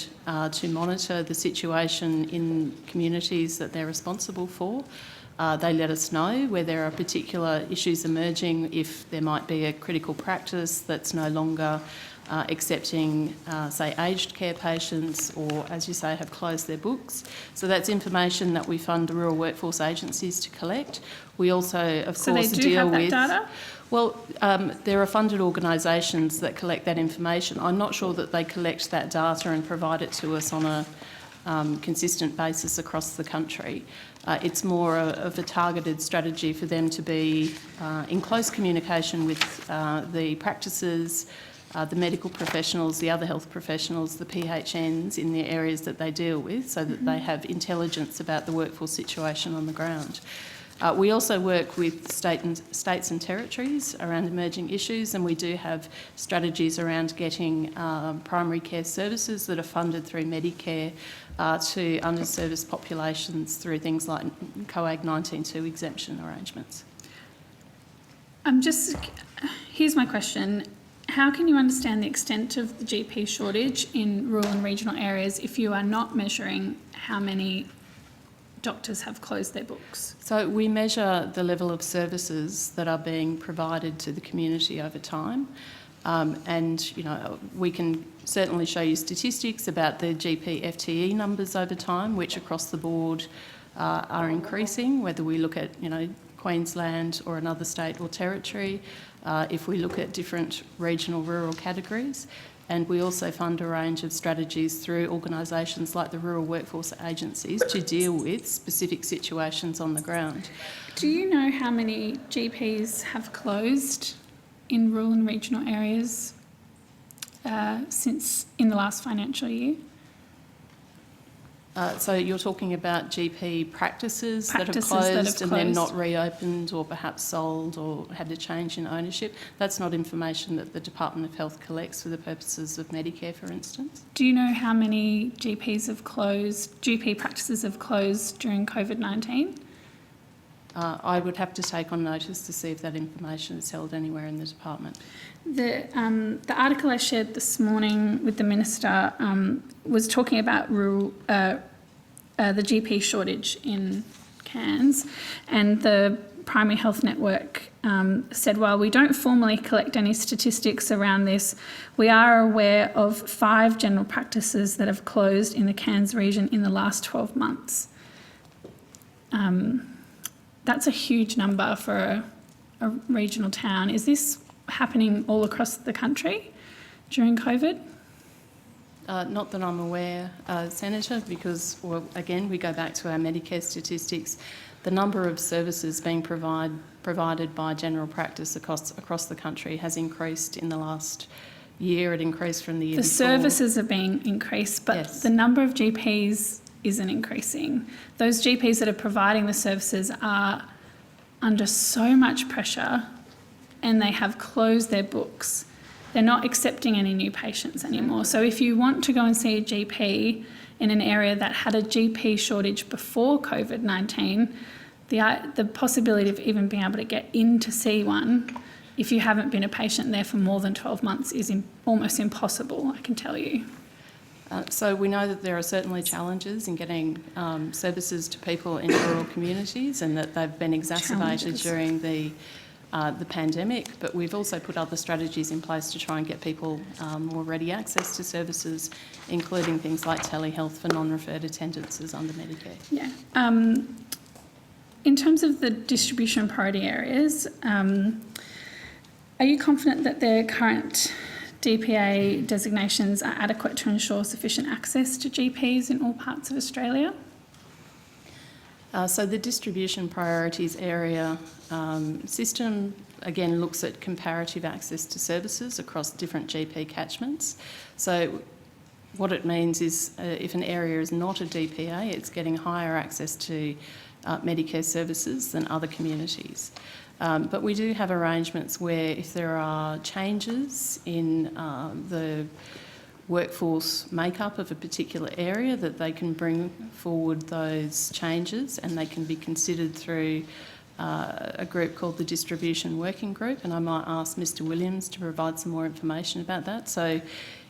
[SPEAKER 10] to monitor the situation in communities that they're responsible for. They let us know where there are particular issues emerging, if there might be a critical practice that's no longer accepting, say, aged care patients or, as you say, have closed their books. So that's information that we fund the rural workforce agencies to collect. We also, of
[SPEAKER 21] So
[SPEAKER 10] course,
[SPEAKER 21] they do
[SPEAKER 10] deal
[SPEAKER 21] have that
[SPEAKER 10] with...
[SPEAKER 21] data?
[SPEAKER 10] Well, there are funded organisations that collect that information. I'm not sure that they collect that data and provide it to us on a consistent basis across the country. It's more of a targeted strategy for them to be in close communication with the practices, the medical professionals, the other health professionals, the PHNs in the areas that they deal with, so that they have intelligence about the workforce situation on the ground. We also work with states and territories around emerging issues, and we do have strategies around getting primary care services that are funded through Medicare to underserviced populations through things like COAG 19.2 exemption arrangements.
[SPEAKER 21] Here's my question. How can you understand the extent of the GP shortage in rural and regional areas if you are not measuring how many doctors have closed their books?
[SPEAKER 10] So we measure the level of services that are being provided to the community over time. And, you know, we can certainly show you statistics about the GP FTE numbers over time, which across the board are increasing, whether we look at, you know, Queensland or another state or territory, if we look at different regional rural categories. And we also fund a range of strategies through organisations like the Rural Workforce Agencies to deal with specific situations on the ground.
[SPEAKER 21] Do you know how many GPs have closed in rural and regional areas since in the last financial year?
[SPEAKER 10] So you're talking about GP practices that have closed and then not reopened, or perhaps sold or had a change in ownership. That's not information that the Department of Health collects for the purposes of Medicare, for instance.
[SPEAKER 21] Do you know how many GP practices have closed during COVID-19?
[SPEAKER 10] I would have to take on notice to see if that information is held anywhere in the department.
[SPEAKER 21] The article I shared this morning with the Minister was talking about the GP shortage in Cairns, and the Primary Health Network said, while we don't formally collect any statistics around this, we are aware of 5 general practices that have closed in the Cairns region in the last 12 months. That's a huge number for a regional town. Is this happening all across the country during COVID?
[SPEAKER 10] Not that I'm aware, Senator, because, well, again, we go back to our Medicare statistics. The number of services being provided by general practice across the country has increased in the last year. It increased from the year before.
[SPEAKER 21] The services are being increased, but yes, the number of GPs isn't increasing. Those GPs that are providing the services are under so much pressure, and they have closed their books. They're not accepting any new patients anymore. So if you want to go and see a GP in an area that had a GP shortage before COVID-19, the possibility of even being able to get in to see one, if you haven't been a patient there for more than 12 months, is almost impossible, I can tell you.
[SPEAKER 10] So we know that there are certainly challenges in getting services to people in rural communities, and that they've been exacerbated during the pandemic, but we've also put other strategies in place to try and get people more ready access to services, including things like telehealth for non-referred attendances under Medicare.
[SPEAKER 21] Yeah. In terms of the distribution priority areas, are you confident that their current DPA designations are adequate to ensure sufficient access to GPs in all parts of Australia?
[SPEAKER 10] So the distribution priorities area system, again, looks at comparative access to services across different GP catchments. So what it means is if an area is not a DPA, it's getting higher access to Medicare services than other communities. But we do have arrangements where if there are changes in the workforce makeup of a particular area, that they can bring forward those changes, and they can be considered through a group called the Distribution Working Group, and I might ask Mr Williams to provide some more information about that. So,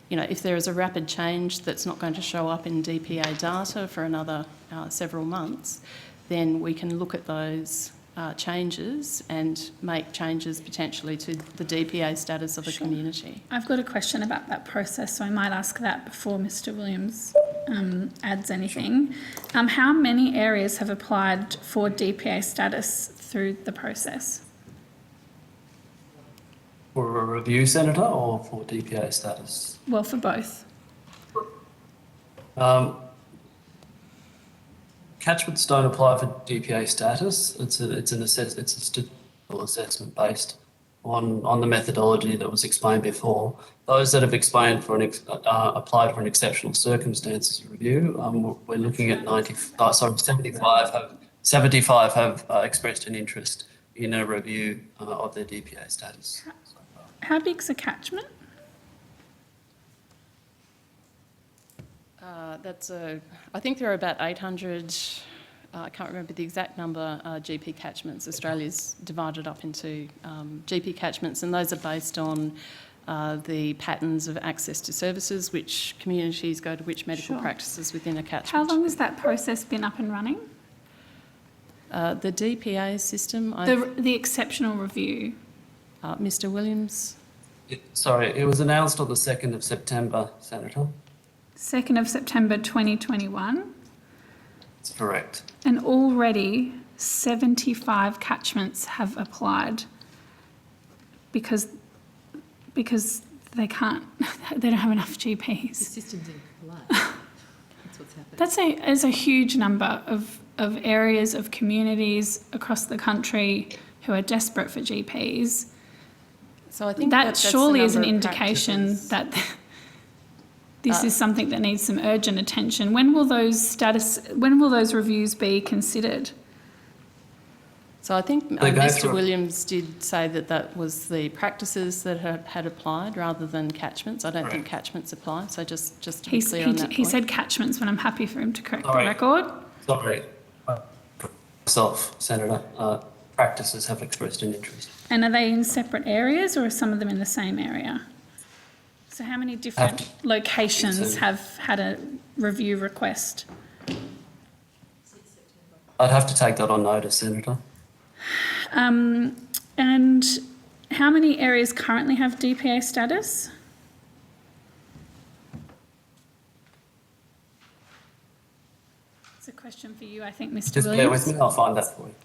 [SPEAKER 10] you know, if there is a rapid change that's not going to show up in DPA data for another several months, then we can look at those changes and make changes potentially to the DPA status of the community.
[SPEAKER 21] I've got a question about that process, so I might ask that before Mr Williams adds anything. How many areas have applied for DPA status through the process?
[SPEAKER 25] For a review, Senator, or for DPA status?
[SPEAKER 21] Well, for both.
[SPEAKER 25] Catchments don't apply for DPA status. It's a statistical assessment based on the methodology that was explained before. Those that have applied for an exceptional circumstances review, we're looking at 75 have expressed an interest in a review of their DPA status.
[SPEAKER 21] How big's a catchment?
[SPEAKER 10] I think there are about 800, I can't remember the exact number, GP catchments. Australia's divided up into GP catchments, and those are based on the patterns of access to services, which communities go to which medical practices within a catchment.
[SPEAKER 21] How long has that process been up and running?
[SPEAKER 10] The DPA system...
[SPEAKER 21] The exceptional review.
[SPEAKER 10] Mr Williams?
[SPEAKER 25] It was announced on the 2nd of September, Senator.
[SPEAKER 21] 2nd of September 2021.
[SPEAKER 25] That's correct.
[SPEAKER 21] And already 75 catchments have applied because they don't have enough GPs.
[SPEAKER 2] The system's in collapse. That's what's happened.
[SPEAKER 21] That's a huge number of areas of communities across the country who are desperate for GPs.
[SPEAKER 10] So I think
[SPEAKER 21] that surely is an indication
[SPEAKER 10] practices.
[SPEAKER 21] that this is something that needs some urgent attention. When will those reviews be considered?
[SPEAKER 10] So I think
[SPEAKER 25] They go
[SPEAKER 10] Mr
[SPEAKER 25] through-
[SPEAKER 10] Williams did say that was the practices that had applied rather than catchments. I don't think catchments apply, so just to be clear on that
[SPEAKER 21] He
[SPEAKER 10] point.
[SPEAKER 21] said catchments, but I'm happy for him to correct the
[SPEAKER 25] Sorry.
[SPEAKER 21] record.
[SPEAKER 25] Sorry. Myself, Senator, practices have expressed an interest.
[SPEAKER 21] And are they in separate areas or are some of them in the same area? So how many different locations have had a review request?
[SPEAKER 25] I'd have to take that on notice, Senator.
[SPEAKER 21] And how many areas currently have DPA status? It's a question for you, I think, Mr.
[SPEAKER 25] Just
[SPEAKER 21] Williams.
[SPEAKER 25] bear with me, I'll find that for you.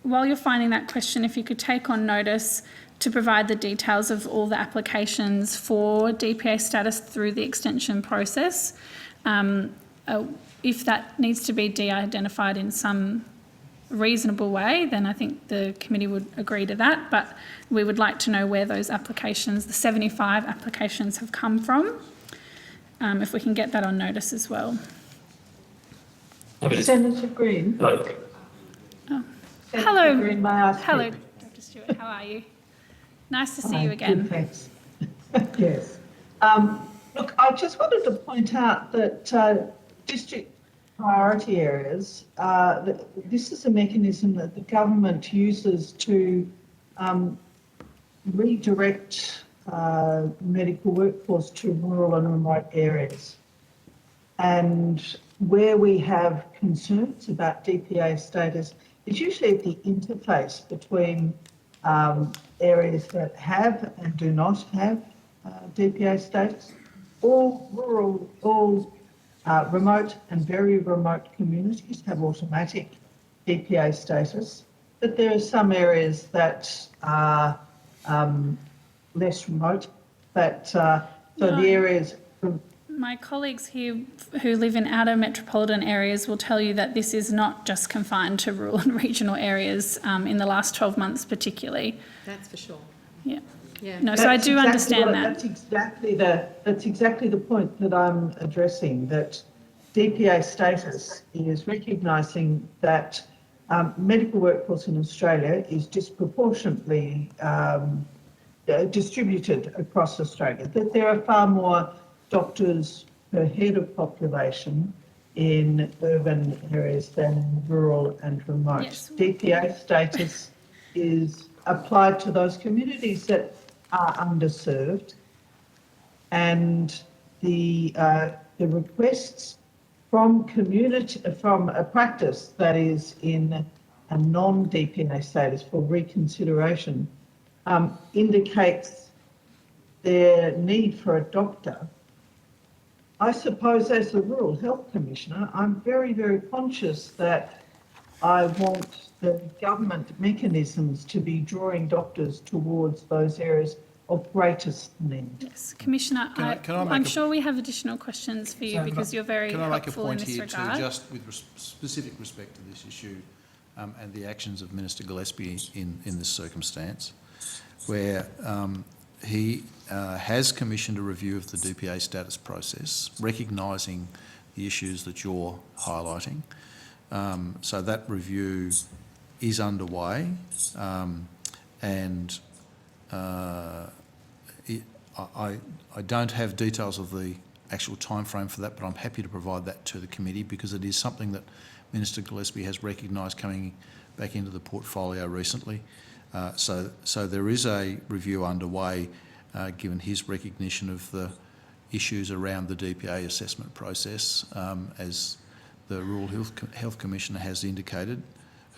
[SPEAKER 21] While you're finding that question, if you could take on notice to provide the details of all the applications for DPA status through the extension process. If that needs to be de-identified in some reasonable way, then I think the committee would agree to that, but we would like to know where those applications, the 75 applications, have come from, if we can get that on notice as well.
[SPEAKER 19] Senator Green.
[SPEAKER 21] Hello.
[SPEAKER 19] Green, may I ask
[SPEAKER 21] Hello,
[SPEAKER 19] you?
[SPEAKER 21] Dr. Stewart, how are you? Nice to see
[SPEAKER 19] Hi,
[SPEAKER 21] you again.
[SPEAKER 19] Good, thanks. Yes. Look, I just wanted to point out that district priority areas, this is a mechanism that the government uses to redirect medical workforce to rural and remote areas. And where we have concerns about DPA status, it's usually at the interface between areas that have and do not have DPA status. All rural, remote and very remote communities have automatic DPA status, but there are some areas that are less remote, but so the areas...
[SPEAKER 21] My colleagues here who live in outer metropolitan areas will tell you that this is not just confined to rural and regional areas in the last 12 months particularly.
[SPEAKER 2] That's for sure.
[SPEAKER 21] Yeah.
[SPEAKER 2] Yeah.
[SPEAKER 21] No, so I do understand that.
[SPEAKER 19] That's exactly the point that I'm addressing, that DPA status is recognising that medical workforce in Australia is disproportionately distributed across Australia, that there are far more doctors per head of population in urban areas than in rural and remote.
[SPEAKER 21] Yes.
[SPEAKER 19] DPA status is applied to those communities that are underserved, and the requests from a practice that is in a non-DPA status for reconsideration indicates their need for a doctor. I suppose as the Rural Health Commissioner, I'm very, very conscious that I want the government mechanisms to be drawing doctors towards those areas of greatest need.
[SPEAKER 21] Yes, Commissioner,
[SPEAKER 24] Can I make
[SPEAKER 21] I'm
[SPEAKER 24] a-
[SPEAKER 21] sure we have additional questions for you
[SPEAKER 24] So,
[SPEAKER 21] because you're very
[SPEAKER 24] Can I make a
[SPEAKER 21] helpful in
[SPEAKER 24] point
[SPEAKER 21] this
[SPEAKER 24] here
[SPEAKER 21] regard.
[SPEAKER 24] too, just with specific respect to this issue and the actions of Minister Gillespie in this circumstance, where he has commissioned a review of the DPA status process, recognising the issues that you're highlighting. So that review is underway, and I don't have details of the actual timeframe for that, but I'm happy to provide that to the committee because it is something that Minister Gillespie has recognised coming back into the portfolio recently. So there is a review underway, given his recognition of the issues around the DPA assessment process, as the Rural Health Commissioner has indicated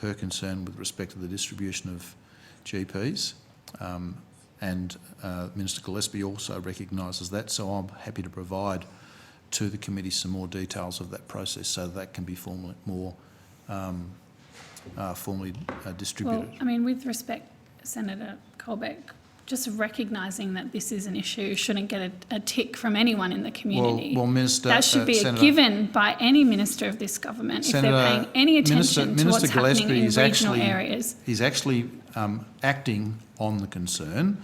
[SPEAKER 24] her concern with respect to the distribution of GPs, and Minister Gillespie also recognises that, so I'm happy to provide to the committee some more details of that process so that can be formally distributed.
[SPEAKER 21] Well, I mean, with respect, Senator Colbeck, just recognising that this is an issue shouldn't get a tick from anyone in the community.
[SPEAKER 24] Well, Minister,
[SPEAKER 21] that should be
[SPEAKER 24] Senator,
[SPEAKER 21] a given by any minister of this government if they're paying any attention to what's happening in regional areas.
[SPEAKER 24] He's actually acting on the concern.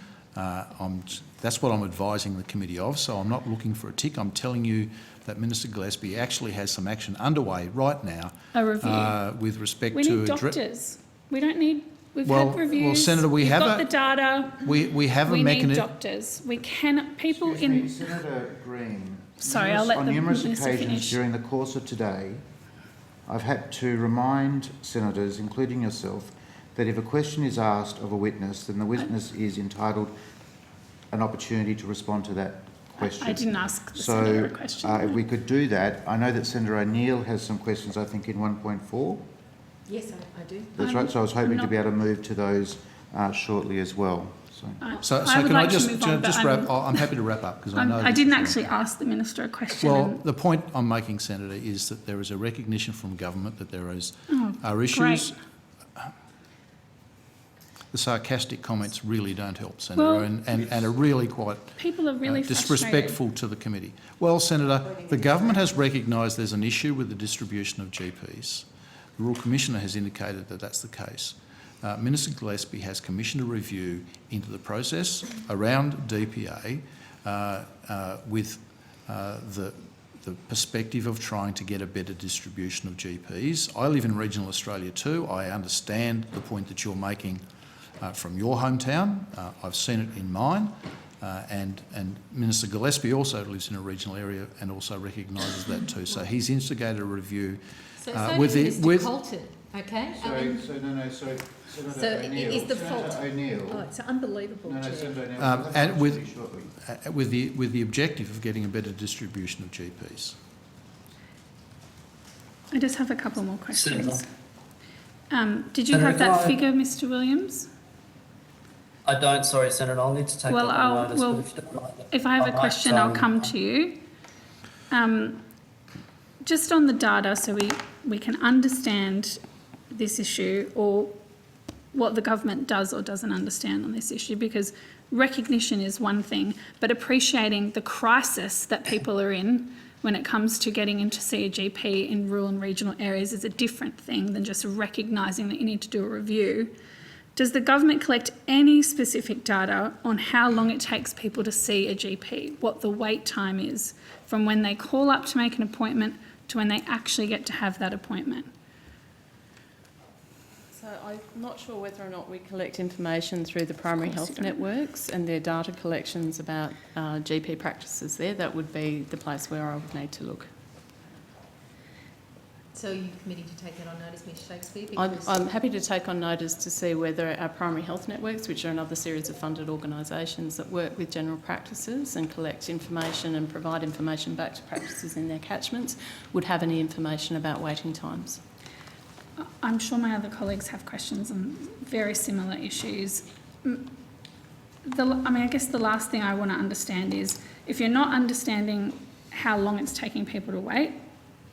[SPEAKER 24] That's what I'm advising the committee of, so I'm not looking for a tick. I'm telling you that Minister Gillespie actually has some action underway right now.
[SPEAKER 21] A review.
[SPEAKER 24] With respect
[SPEAKER 21] We
[SPEAKER 24] to...
[SPEAKER 21] need doctors. We don't need... We've
[SPEAKER 24] Well,
[SPEAKER 21] had reviews.
[SPEAKER 24] well, Senator, we
[SPEAKER 21] We've
[SPEAKER 24] have
[SPEAKER 21] got the data.
[SPEAKER 24] We have a
[SPEAKER 21] We need
[SPEAKER 24] mechanism...
[SPEAKER 21] doctors. We can... People
[SPEAKER 1] Excuse me,
[SPEAKER 21] in...
[SPEAKER 1] Senator Green.
[SPEAKER 21] Sorry, I'll let
[SPEAKER 1] on
[SPEAKER 21] the
[SPEAKER 1] numerous
[SPEAKER 21] minister
[SPEAKER 1] occasions
[SPEAKER 21] finish.
[SPEAKER 1] during the course of today, I've had to remind senators, including yourself, that if a question is asked of a witness, then the witness is entitled an opportunity to respond to that question.
[SPEAKER 21] I didn't ask the senator a question.
[SPEAKER 1] If we could do that, I know that Senator O'Neill has some questions, I think, in 1.4.
[SPEAKER 2] Yes, I do.
[SPEAKER 1] That's right, so I was hoping to be able to move to those shortly as well.
[SPEAKER 24] So
[SPEAKER 21] I would
[SPEAKER 24] can I
[SPEAKER 21] like to
[SPEAKER 24] just
[SPEAKER 21] move on, but
[SPEAKER 24] wrap? I'm happy to wrap up because I know...
[SPEAKER 21] I didn't actually ask the minister a question.
[SPEAKER 24] Well,
[SPEAKER 21] and-
[SPEAKER 24] the point I'm making, Senator, is that there is a recognition from government that there are issues.
[SPEAKER 21] great.
[SPEAKER 24] The sarcastic comments really don't help, Senator,
[SPEAKER 21] Well,
[SPEAKER 24] and are really quite
[SPEAKER 21] people are really
[SPEAKER 24] disrespectful to the committee. Well, Senator, the government has recognised there's an issue with the distribution of GPs. The Rural Commissioner has indicated that that's the case. Minister Gillespie has commissioned a review into the process around DPA with the perspective of trying to get a better distribution of GPs. I live in regional Australia too. I understand the point that you're making from your hometown. I've seen it in mine. And Minister Gillespie also lives in a regional area and also recognises that too. So he's instigated a review with
[SPEAKER 2] Mr. Colton, okay?
[SPEAKER 1] Senator
[SPEAKER 2] So
[SPEAKER 1] O'Neill.
[SPEAKER 2] is the
[SPEAKER 1] Senator
[SPEAKER 2] fault...
[SPEAKER 1] O'Neill.
[SPEAKER 2] Oh, it's unbelievable, Chair.
[SPEAKER 1] Senator O'Neill.
[SPEAKER 24] and with the objective of getting a better distribution of GPs.
[SPEAKER 21] I just have a couple more questions.
[SPEAKER 25] Senator.
[SPEAKER 21] Did you
[SPEAKER 25] Senator,
[SPEAKER 21] have that
[SPEAKER 25] can I-
[SPEAKER 21] figure, Mr. Williams?
[SPEAKER 25] I don't, sorry, Senator. I'll need to take
[SPEAKER 21] Well,
[SPEAKER 25] that
[SPEAKER 21] I'll-
[SPEAKER 25] on notice.
[SPEAKER 21] well,
[SPEAKER 25] but if you don't mind,
[SPEAKER 21] If I have a
[SPEAKER 25] might,
[SPEAKER 21] question, I'll come to you. Just on the data, so we can understand this issue or what the government does or doesn't understand on this issue, because recognition is one thing, but appreciating the crisis that people are in when it comes to getting in to see a GP in rural and regional areas is a different thing than just recognising that you need to do a review. Does the government collect any specific data on how long it takes people to see a GP, what the wait time is from when they call up to make an appointment to when they actually get to have that appointment?
[SPEAKER 10] So I'm not sure whether or not we collect information through the primary health networks and their data collections about GP practices there. That would be the place where I would need to look.
[SPEAKER 2] So are you committing to take that on notice, Ms Shakespeare?
[SPEAKER 10] I'm happy to take on notice to see whether our primary health networks, which are another series of funded organisations that work with general practices and collect information and provide information back to practices in their catchments, would have any information about waiting times.
[SPEAKER 21] I'm sure my other colleagues have questions on very similar issues. I guess the last thing I want to understand is if you're not understanding how long it's taking people to wait,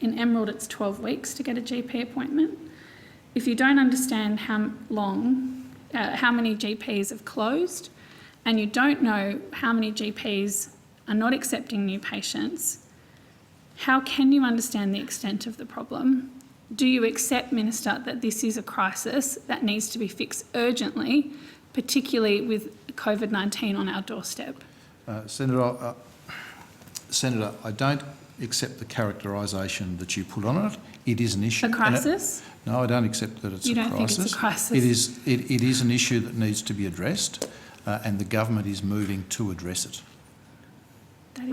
[SPEAKER 21] in Emerald it's 12 weeks to get a GP appointment. If you don't understand how many GPs have closed and you don't know how many GPs are not accepting new patients, how can you understand the extent of the problem? Do you accept, Minister, that this is a crisis that needs to be fixed urgently, particularly with COVID-19 on our doorstep?
[SPEAKER 24] Senator, I don't accept the characterisation that you put on it. It is an issue.
[SPEAKER 21] A crisis?
[SPEAKER 24] No, I don't accept that it's a crisis.
[SPEAKER 21] You don't think it's a crisis?
[SPEAKER 24] It is an issue that needs to be addressed, and the government is moving to address it.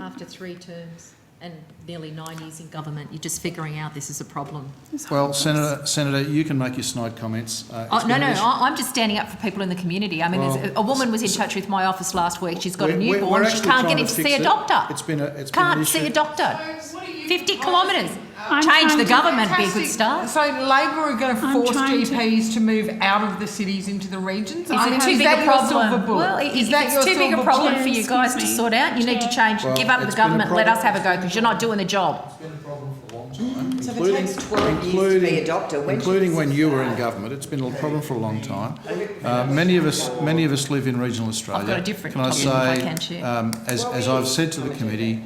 [SPEAKER 4] After 3 terms and nearly 9 years in government, you're just figuring out this is a problem.
[SPEAKER 24] Well, Senator, you can make your snide comments.
[SPEAKER 4] I'm just standing up for people in the community. I mean, a woman was in touch with my office last week. She's got a
[SPEAKER 24] We're
[SPEAKER 4] newborn. She
[SPEAKER 24] actually
[SPEAKER 4] can't
[SPEAKER 24] trying
[SPEAKER 4] get in
[SPEAKER 24] to
[SPEAKER 4] to
[SPEAKER 24] fix
[SPEAKER 4] see a
[SPEAKER 24] it.
[SPEAKER 4] doctor.
[SPEAKER 24] It's been an
[SPEAKER 4] Can't
[SPEAKER 24] issue.
[SPEAKER 4] see a doctor. 50 kilometres. Change the government be a good start.
[SPEAKER 16] So Labor are going to force GPs to move out of the cities into the regions?
[SPEAKER 4] Is it too big a problem? Well, if it's too big a problem for you guys to sort out, you need to change, give up the government, let us have a go, because you're not doing the job.
[SPEAKER 24] It's been a problem for a long time.
[SPEAKER 15] So if it takes 12 years to be a doctor,
[SPEAKER 24] including when you were in government, it's been a problem for a long time. Many of us live in regional Australia.
[SPEAKER 4] I've got a different
[SPEAKER 24] Can I
[SPEAKER 4] topic if I
[SPEAKER 24] say,
[SPEAKER 4] can, Chair.
[SPEAKER 24] as I've said to the committee,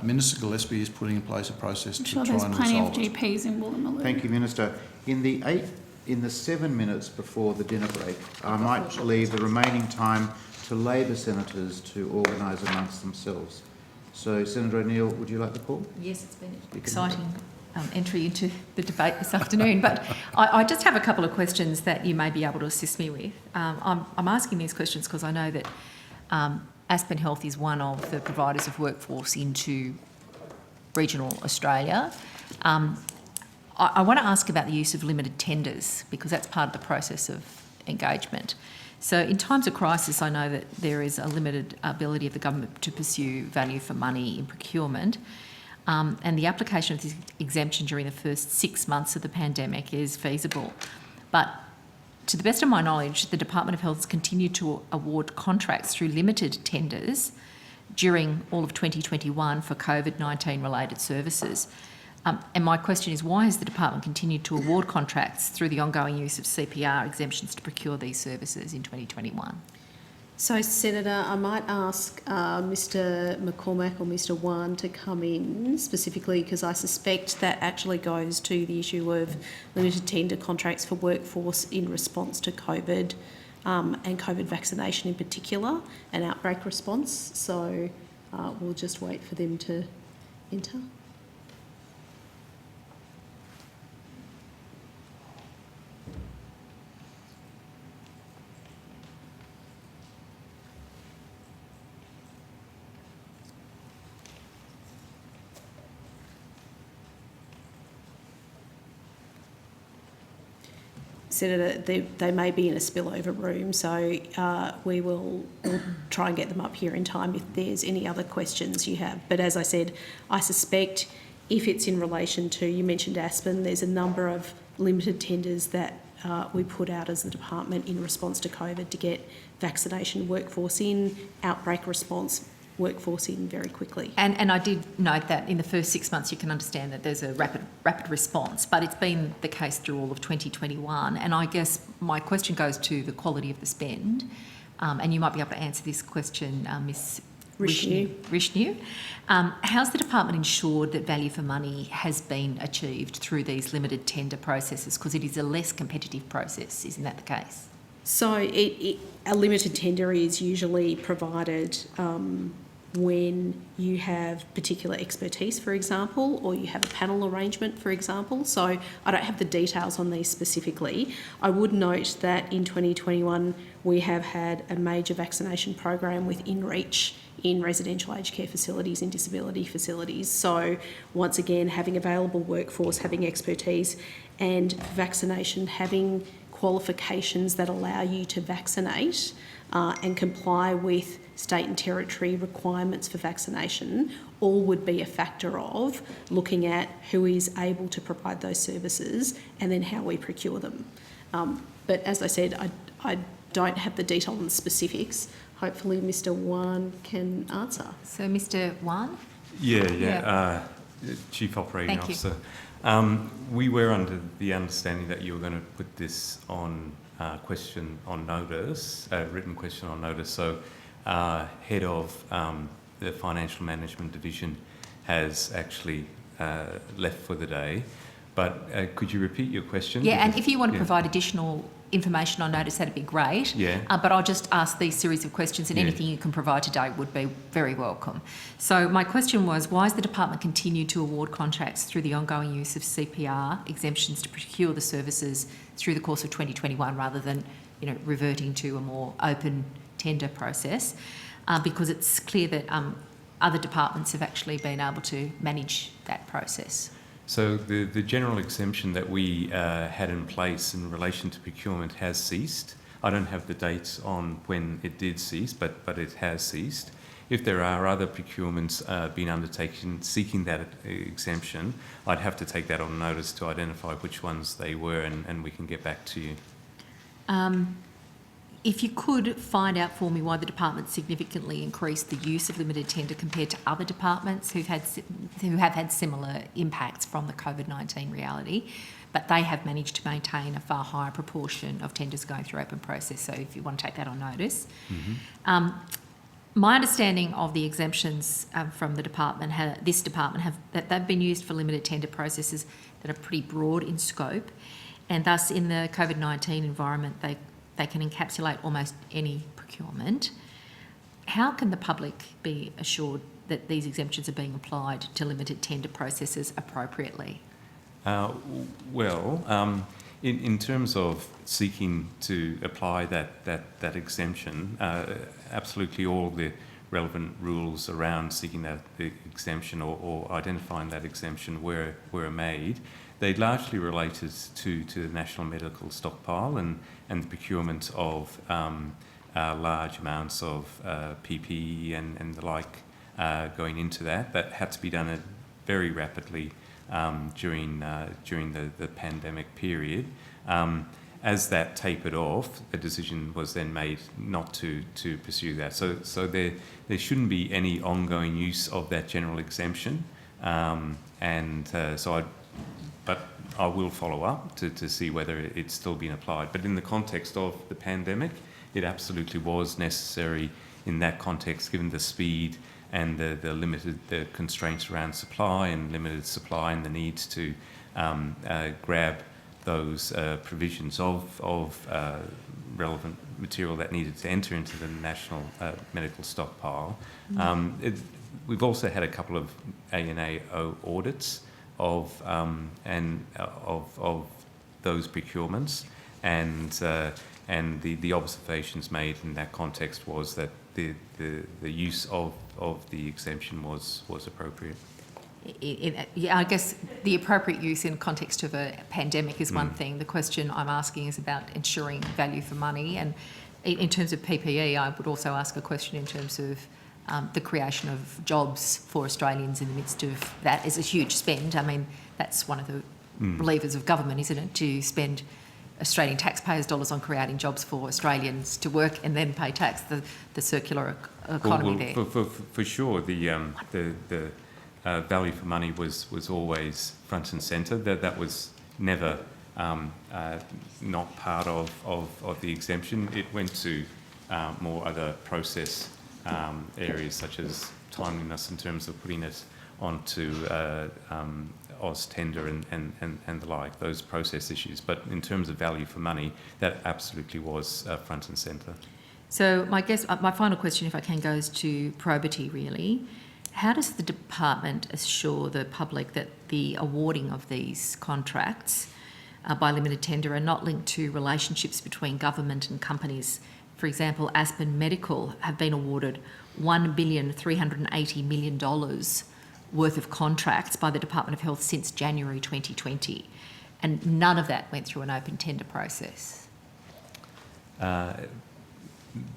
[SPEAKER 24] Minister Gillespie is putting in place a process to try and resolve it.
[SPEAKER 21] I'm sure there's plenty of GPs in Woolloomooloo.
[SPEAKER 1] Thank you, Minister. In the 7 minutes before the dinner break, I might leave the remaining time to Labor senators to organise amongst themselves. So, Senator O'Neill, would you like the call?
[SPEAKER 4] Yes, it's been an exciting entry into the debate this afternoon, but I just have a couple of questions that you may be able to assist me with. I'm asking these questions because I know that Aspen Health is one of the providers of workforce into regional Australia. I want to ask about the use of limited tenders because that's part of the process of engagement. So in times of crisis, I know that there is a limited ability of the government to pursue value for money in procurement, and the application of this exemption during the first 6 months of the pandemic is feasible. But to the best of my knowledge, the Department of Health has continued to award contracts through limited tenders during all of 2021 for COVID-19 related services. And my question is, why has the department continued to award contracts through the ongoing use of CPR exemptions to procure these services in 2021?
[SPEAKER 14] So, Senator, I might ask Mr McCormack or Mr Wan to come in specifically because I suspect that actually goes to the issue of limited tender contracts for workforce in response to COVID and COVID vaccination in particular and outbreak response. So we'll just wait for them to enter. Senator, they may be in a spillover room, so we'll try and get them up here in time if there's any other questions you have. But as I said, I suspect if it's in relation to, you mentioned Aspen, there's a number of limited tenders that we put out as the department in response to COVID to get vaccination workforce in, outbreak response workforce in very quickly.
[SPEAKER 4] And I did note that in the first 6 months you can understand that there's a rapid response, but it's been the case through all of 2021. And I guess my question goes to the quality of the spend, and you might be able to answer this question, Ms Rishnu. How's the department ensured that value for money has been achieved through these limited tender processes? Because it is a less competitive process, isn't that the case?
[SPEAKER 14] So a limited tender is usually provided when you have particular expertise, for example, or you have a panel arrangement, for example. So I don't have the details on these specifically. I would note that in 2021 we have had a major vaccination program with InReach in residential aged care facilities and disability facilities. So once again, having available workforce, having expertise, and vaccination, having qualifications that allow you to vaccinate and comply with state and territory requirements for vaccination all would be a factor of looking at who is able to provide those services and then how we procure them. But as I said, I don't have the detail on the specifics. Hopefully Mr Wan can answer.
[SPEAKER 4] So Mr Wan?
[SPEAKER 7] Yeah. Chief Operating
[SPEAKER 4] Thank you.
[SPEAKER 7] Officer. We were under the understanding that you were going to put this on question on notice, written question on notice. So head of the Financial Management Division has actually left for the day. But could you repeat your question?
[SPEAKER 4] Yeah, and if you want to
[SPEAKER 7] Yeah.
[SPEAKER 4] provide additional information on notice, that'd be great.
[SPEAKER 7] Yeah.
[SPEAKER 4] But I'll just ask these series of questions, and
[SPEAKER 7] Yeah.
[SPEAKER 4] anything you can provide today would be very welcome. So my question was, why has the department continued to award contracts through the ongoing use of CPR exemptions to procure the services through the course of 2021 rather than, reverting to a more open tender process? Because it's clear that other departments have actually been able to manage that process.
[SPEAKER 7] So the general exemption that we had in place in relation to procurement has ceased. I don't have the dates on when it did cease, but it has ceased. If there are other procurements being undertaken seeking that exemption, I'd have to take that on notice to identify which ones they were, and we can get back to you.
[SPEAKER 4] If you could find out for me why the department significantly increased the use of limited tender compared to other departments who have had similar impacts from the COVID-19 reality, but they have managed to maintain a far higher proportion of tenders going through open process. So if you want to take that on notice. My understanding of the exemptions from the department, that they've been used for limited tender processes that are pretty broad in scope, and thus in the COVID-19 environment they can encapsulate almost any procurement. How can the public be assured that these exemptions are being applied to limited tender processes appropriately?
[SPEAKER 7] In terms of seeking to apply that exemption, absolutely all the relevant rules around seeking the exemption or identifying that exemption were made. They largely related to the National Medical Stockpile and the procurement of large amounts of PPE and the like going into that. That had to be done very rapidly during the pandemic period. As that tapered off, a decision was then made not to pursue that. So there shouldn't be any ongoing use of that general exemption. But I will follow up to see whether it's still being applied. But in the context of the pandemic, it absolutely was necessary in that context, given the speed and the constraints around supply and limited supply and the need to grab those provisions of relevant material that needed to enter into the National Medical Stockpile. We've also had a couple of ANAO audits of those procurements, and the observations made in that context was that the use of the exemption was appropriate.
[SPEAKER 4] I guess the appropriate use in context of a pandemic is one thing. The question I'm asking is about ensuring value for money, and in terms of PPE, I would also ask a question in terms of the creation of jobs for Australians in the midst of that is a huge spend. I mean, that's one of the levers of government, isn't it, to spend Australian taxpayers' dollars on creating jobs for Australians to work and then pay tax, the circular economy there.
[SPEAKER 7] For sure, the value for money was always front and centre. That was never not part of the exemption. It went to more other process areas such as timeliness in terms of putting it onto AusTender and the like, those process issues. But in terms of value for money, that absolutely was front and centre.
[SPEAKER 4] So my final question, if I can, goes to probity really. How does the department assure the public that the awarding of these contracts by limited tender are not linked to relationships between government and companies? For example, Aspen Medical have been awarded $1.38 billion worth of contracts by the Department of Health since January 2020, and none of that went through an open tender process.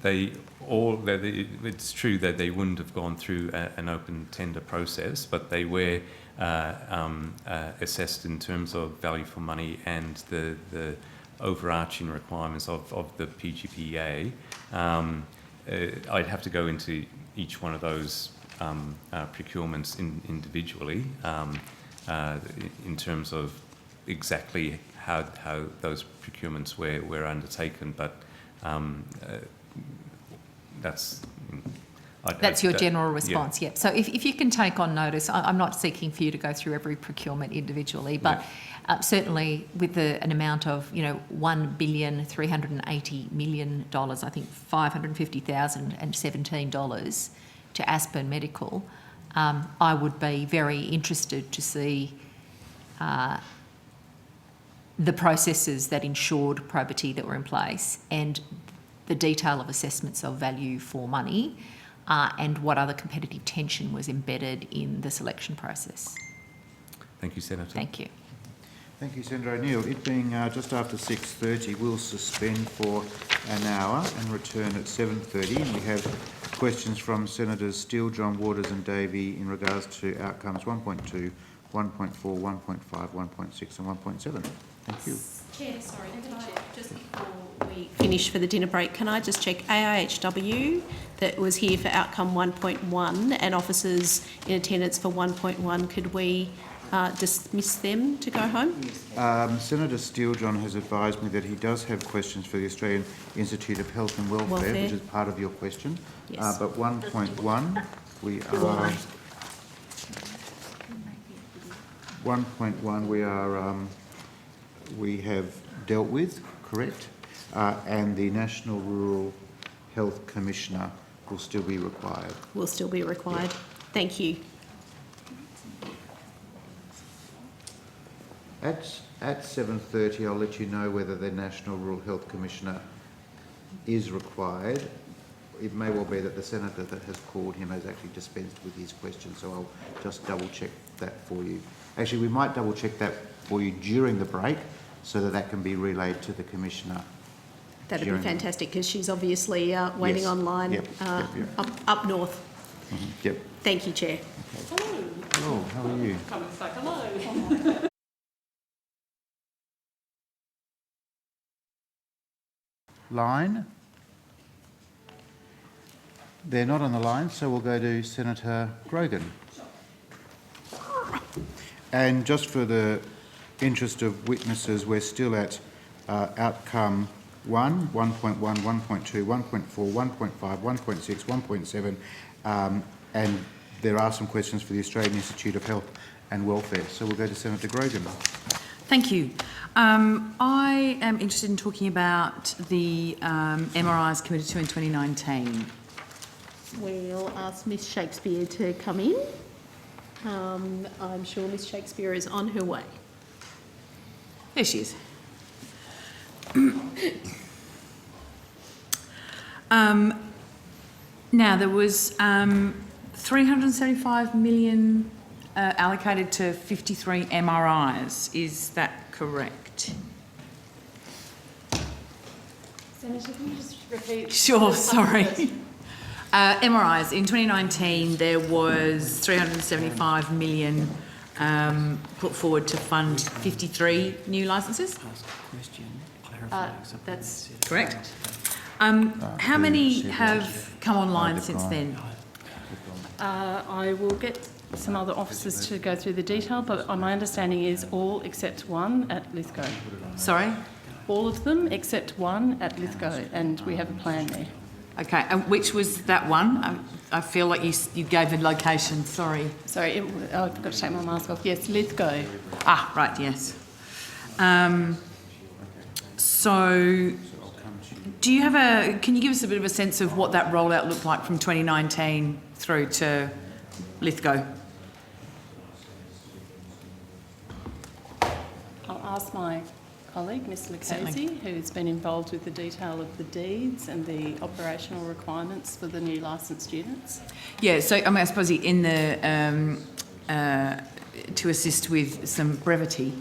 [SPEAKER 7] It's true that they wouldn't have gone through an open tender process, but they were assessed in terms of value for money and the overarching requirements of the PGPA. I'd have to go into each one of those procurements individually in terms of exactly how those procurements were undertaken, but that's
[SPEAKER 4] That's your general response, yep. So if you can take on notice, I'm not seeking for you to go through every procurement individually, but certainly with an amount of, $1,380,000,000, I think $550,017 to Aspen Medical, I would be very interested to see the processes that ensured probity that were in place and the detail of assessments of value for money and what other competitive tension was embedded in the selection process.
[SPEAKER 7] Thank you, Senator.
[SPEAKER 4] Thank you.
[SPEAKER 1] Thank you, Senator O'Neill. It being just after 6:30, we'll suspend for an hour and return at 7:30. And we have questions from Senators Steele, John Waters and Davey in regards to outcomes 1.2, 1.4, 1.5, 1.6 and 1.7. Thank you.
[SPEAKER 14] Chair, sorry, can I, just before we finish for the dinner break, can I just check AIHW that was here for outcome 1.1 and officers in attendance for 1.1, could we dismiss them to go home?
[SPEAKER 1] Senator Steele, John, has advised me that he does have questions for the Australian Institute of Health and Welfare. Which is part of your question.
[SPEAKER 14] Yes.
[SPEAKER 1] But 1.1, we are... 1.1 we have dealt with, correct? And the National Rural Health Commissioner will still be required.
[SPEAKER 14] Will still be required. Thank you.
[SPEAKER 1] At 7:30, I'll let you know whether the National Rural Health Commissioner is required. It may well be that the senator that has called him has actually dispensed with his question, so I'll just double check that for you. Actually, we might double check that for you during the break so that can be relayed to the Commissioner.
[SPEAKER 14] That'd be fantastic because she's obviously waiting online up north.
[SPEAKER 1] Mm-hmm. Yep.
[SPEAKER 14] Thank you, Chair.
[SPEAKER 1] Okay. Hello, how are you?
[SPEAKER 10] Come and say hello.
[SPEAKER 1] Line? They're not on the line, so we'll go to Senator Grogan. And just for the interest of witnesses, we're still at outcome 1, 1.1, 1.2, 1.4, 1.5, 1.6, 1.7, and there are some questions for the Australian Institute of Health and Welfare. So we'll go to Senator Grogan.
[SPEAKER 2] Thank you. I am interested in talking about the MRIs committed to in 2019.
[SPEAKER 14] We'll ask Miss Shakespeare to come in. I'm sure Miss Shakespeare is on her way.
[SPEAKER 2] There she is. Now, there was 375 million allocated to 53 MRIs. Is that correct?
[SPEAKER 10] Senator, can you just repeat?
[SPEAKER 2] Sure, sorry. MRIs, in 2019 there was 375 million put forward to fund 53 new licences.
[SPEAKER 4] That's
[SPEAKER 2] correct. How many have come online since then?
[SPEAKER 10] I will get some other officers to go through the detail, but my understanding is all except one at Lithgow.
[SPEAKER 2] Sorry?
[SPEAKER 10] All of them except one at Lithgow, and we have a plan there.
[SPEAKER 2] Okay, and which was that one? I feel like you gave the location, sorry.
[SPEAKER 10] Sorry, I forgot to take my mask off. Yes, Lithgow.
[SPEAKER 2] Ah, right, yes. So, do you have can you give us a bit of a sense of what that rollout looked like from 2019 through to Lithgow?
[SPEAKER 10] I'll ask my colleague, Ms Lucchese, who's been involved with the detail of the deeds and the operational requirements for the new licensed students.
[SPEAKER 2] Yeah, so I suppose in the to assist with some brevity,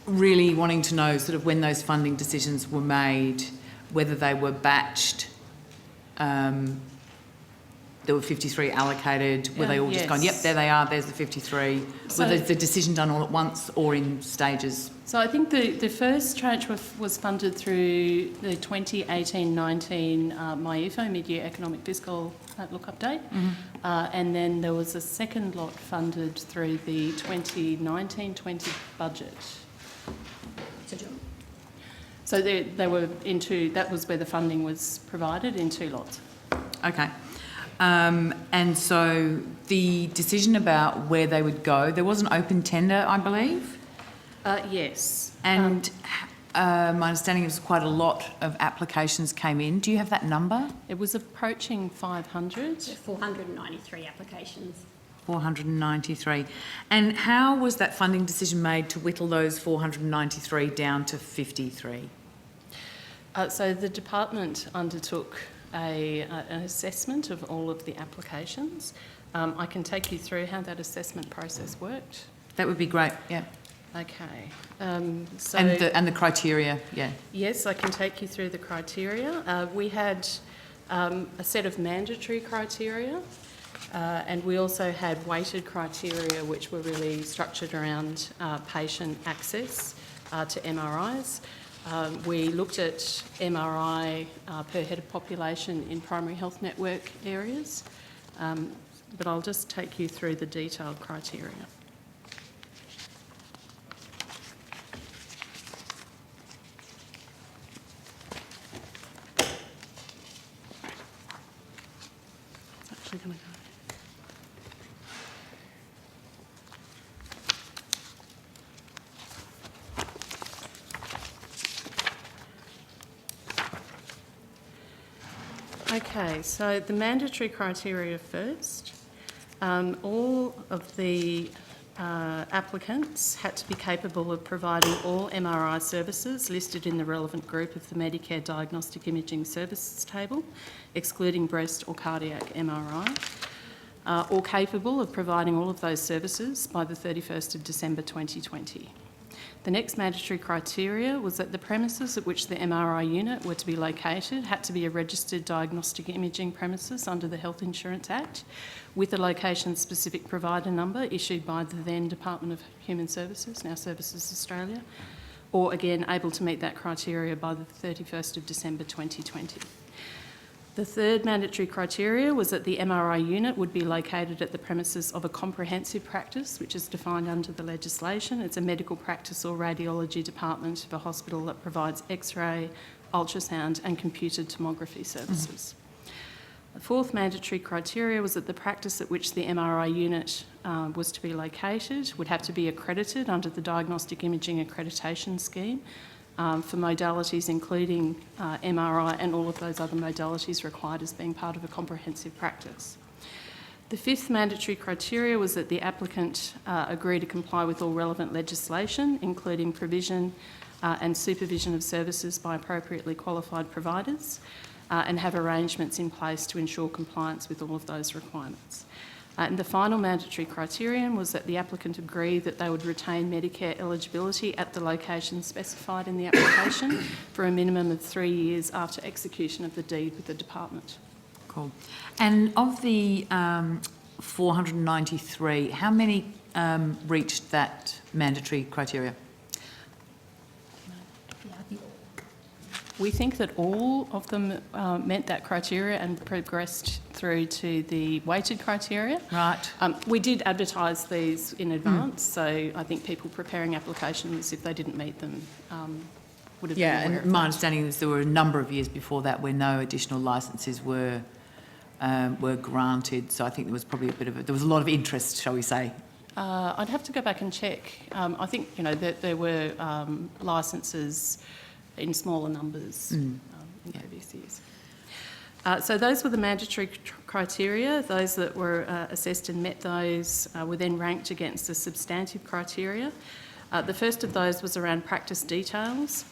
[SPEAKER 2] really wanting to know sort of when those funding decisions were made, whether they were batched. There were 53 allocated. Were they all just gone, yep, there they are, there's the 53?
[SPEAKER 10] So,
[SPEAKER 2] were the decision done all at once or in stages?
[SPEAKER 10] So I think the first tranche was funded through the 2018-19 MyEFO, Mid-Year Economic Fiscal Outlook Update. And then there was a second lot funded through the 2019-20 budget. So they were in two, that was where the funding was provided in two lots.
[SPEAKER 2] Okay. And so the decision about where they would go, there was an open tender, I believe?
[SPEAKER 10] Yes.
[SPEAKER 2] And my understanding is quite a lot of applications came in. Do you have that number?
[SPEAKER 10] It was approaching 500.
[SPEAKER 11] 493 applications.
[SPEAKER 2] 493. And how was that funding decision made to whittle those 493 down to 53?
[SPEAKER 10] So the department undertook an assessment of all of the applications. I can take you through how that assessment process worked.
[SPEAKER 2] That would be great, yeah.
[SPEAKER 10] Okay. So
[SPEAKER 2] And the criteria, yeah.
[SPEAKER 10] Yes, I can take you through the criteria. We had a set of mandatory criteria, and we also had weighted criteria, which were really structured around patient access to MRIs. We looked at MRI per head of population in primary health network areas, but I'll just take you through the detailed criteria. It's actually going to go. Okay, so the mandatory criteria first. All of the applicants had to be capable of providing all MRI services listed in the relevant group of the Medicare Diagnostic Imaging Services table, excluding breast or cardiac MRI, or capable of providing all of those services by the 31st of December 2020. The next mandatory criteria was that the premises at which the MRI unit were to be located had to be a registered diagnostic imaging premises under the Health Insurance Act, with a location-specific provider number issued by the then Department of Human Services, now Services Australia, or again able to meet that criteria by the 31st of December 2020. The third mandatory criteria was that the MRI unit would be located at the premises of a comprehensive practice, which is defined under the legislation. It's a medical practice or radiology department of a hospital that provides X-ray, ultrasound and computed tomography services. The fourth mandatory criteria was that the practice at which the MRI unit was to be located would have to be accredited under the Diagnostic Imaging Accreditation Scheme, for modalities including MRI and all of those other modalities required as being part of a comprehensive practice. The fifth mandatory criteria was that the applicant agree to comply with all relevant legislation, including provision and supervision of services by appropriately qualified providers, and have arrangements in place to ensure compliance with all of those requirements. And the final mandatory criterion was that the applicant agree that they would retain Medicare eligibility at the location specified in the application for a minimum of 3 years after execution of the deed with the department.
[SPEAKER 2] Cool. And of the 493, how many reached that mandatory criteria?
[SPEAKER 10] We think that all of them met that criteria and progressed through to the weighted criteria.
[SPEAKER 2] Right.
[SPEAKER 10] We did advertise these in advance, so I think people preparing applications, if they didn't meet them, would have been aware
[SPEAKER 2] and
[SPEAKER 10] of
[SPEAKER 2] my
[SPEAKER 10] that.
[SPEAKER 2] understanding is there were a number of years before that where no additional licences were granted. So I think there was probably there was a lot of interest, shall we say.
[SPEAKER 10] I'd have to go back and check. I think that there were licences in smaller numbers in previous years. So those were the mandatory criteria. Those that were assessed and met those were then ranked against the substantive criteria. The first of those was around practice details,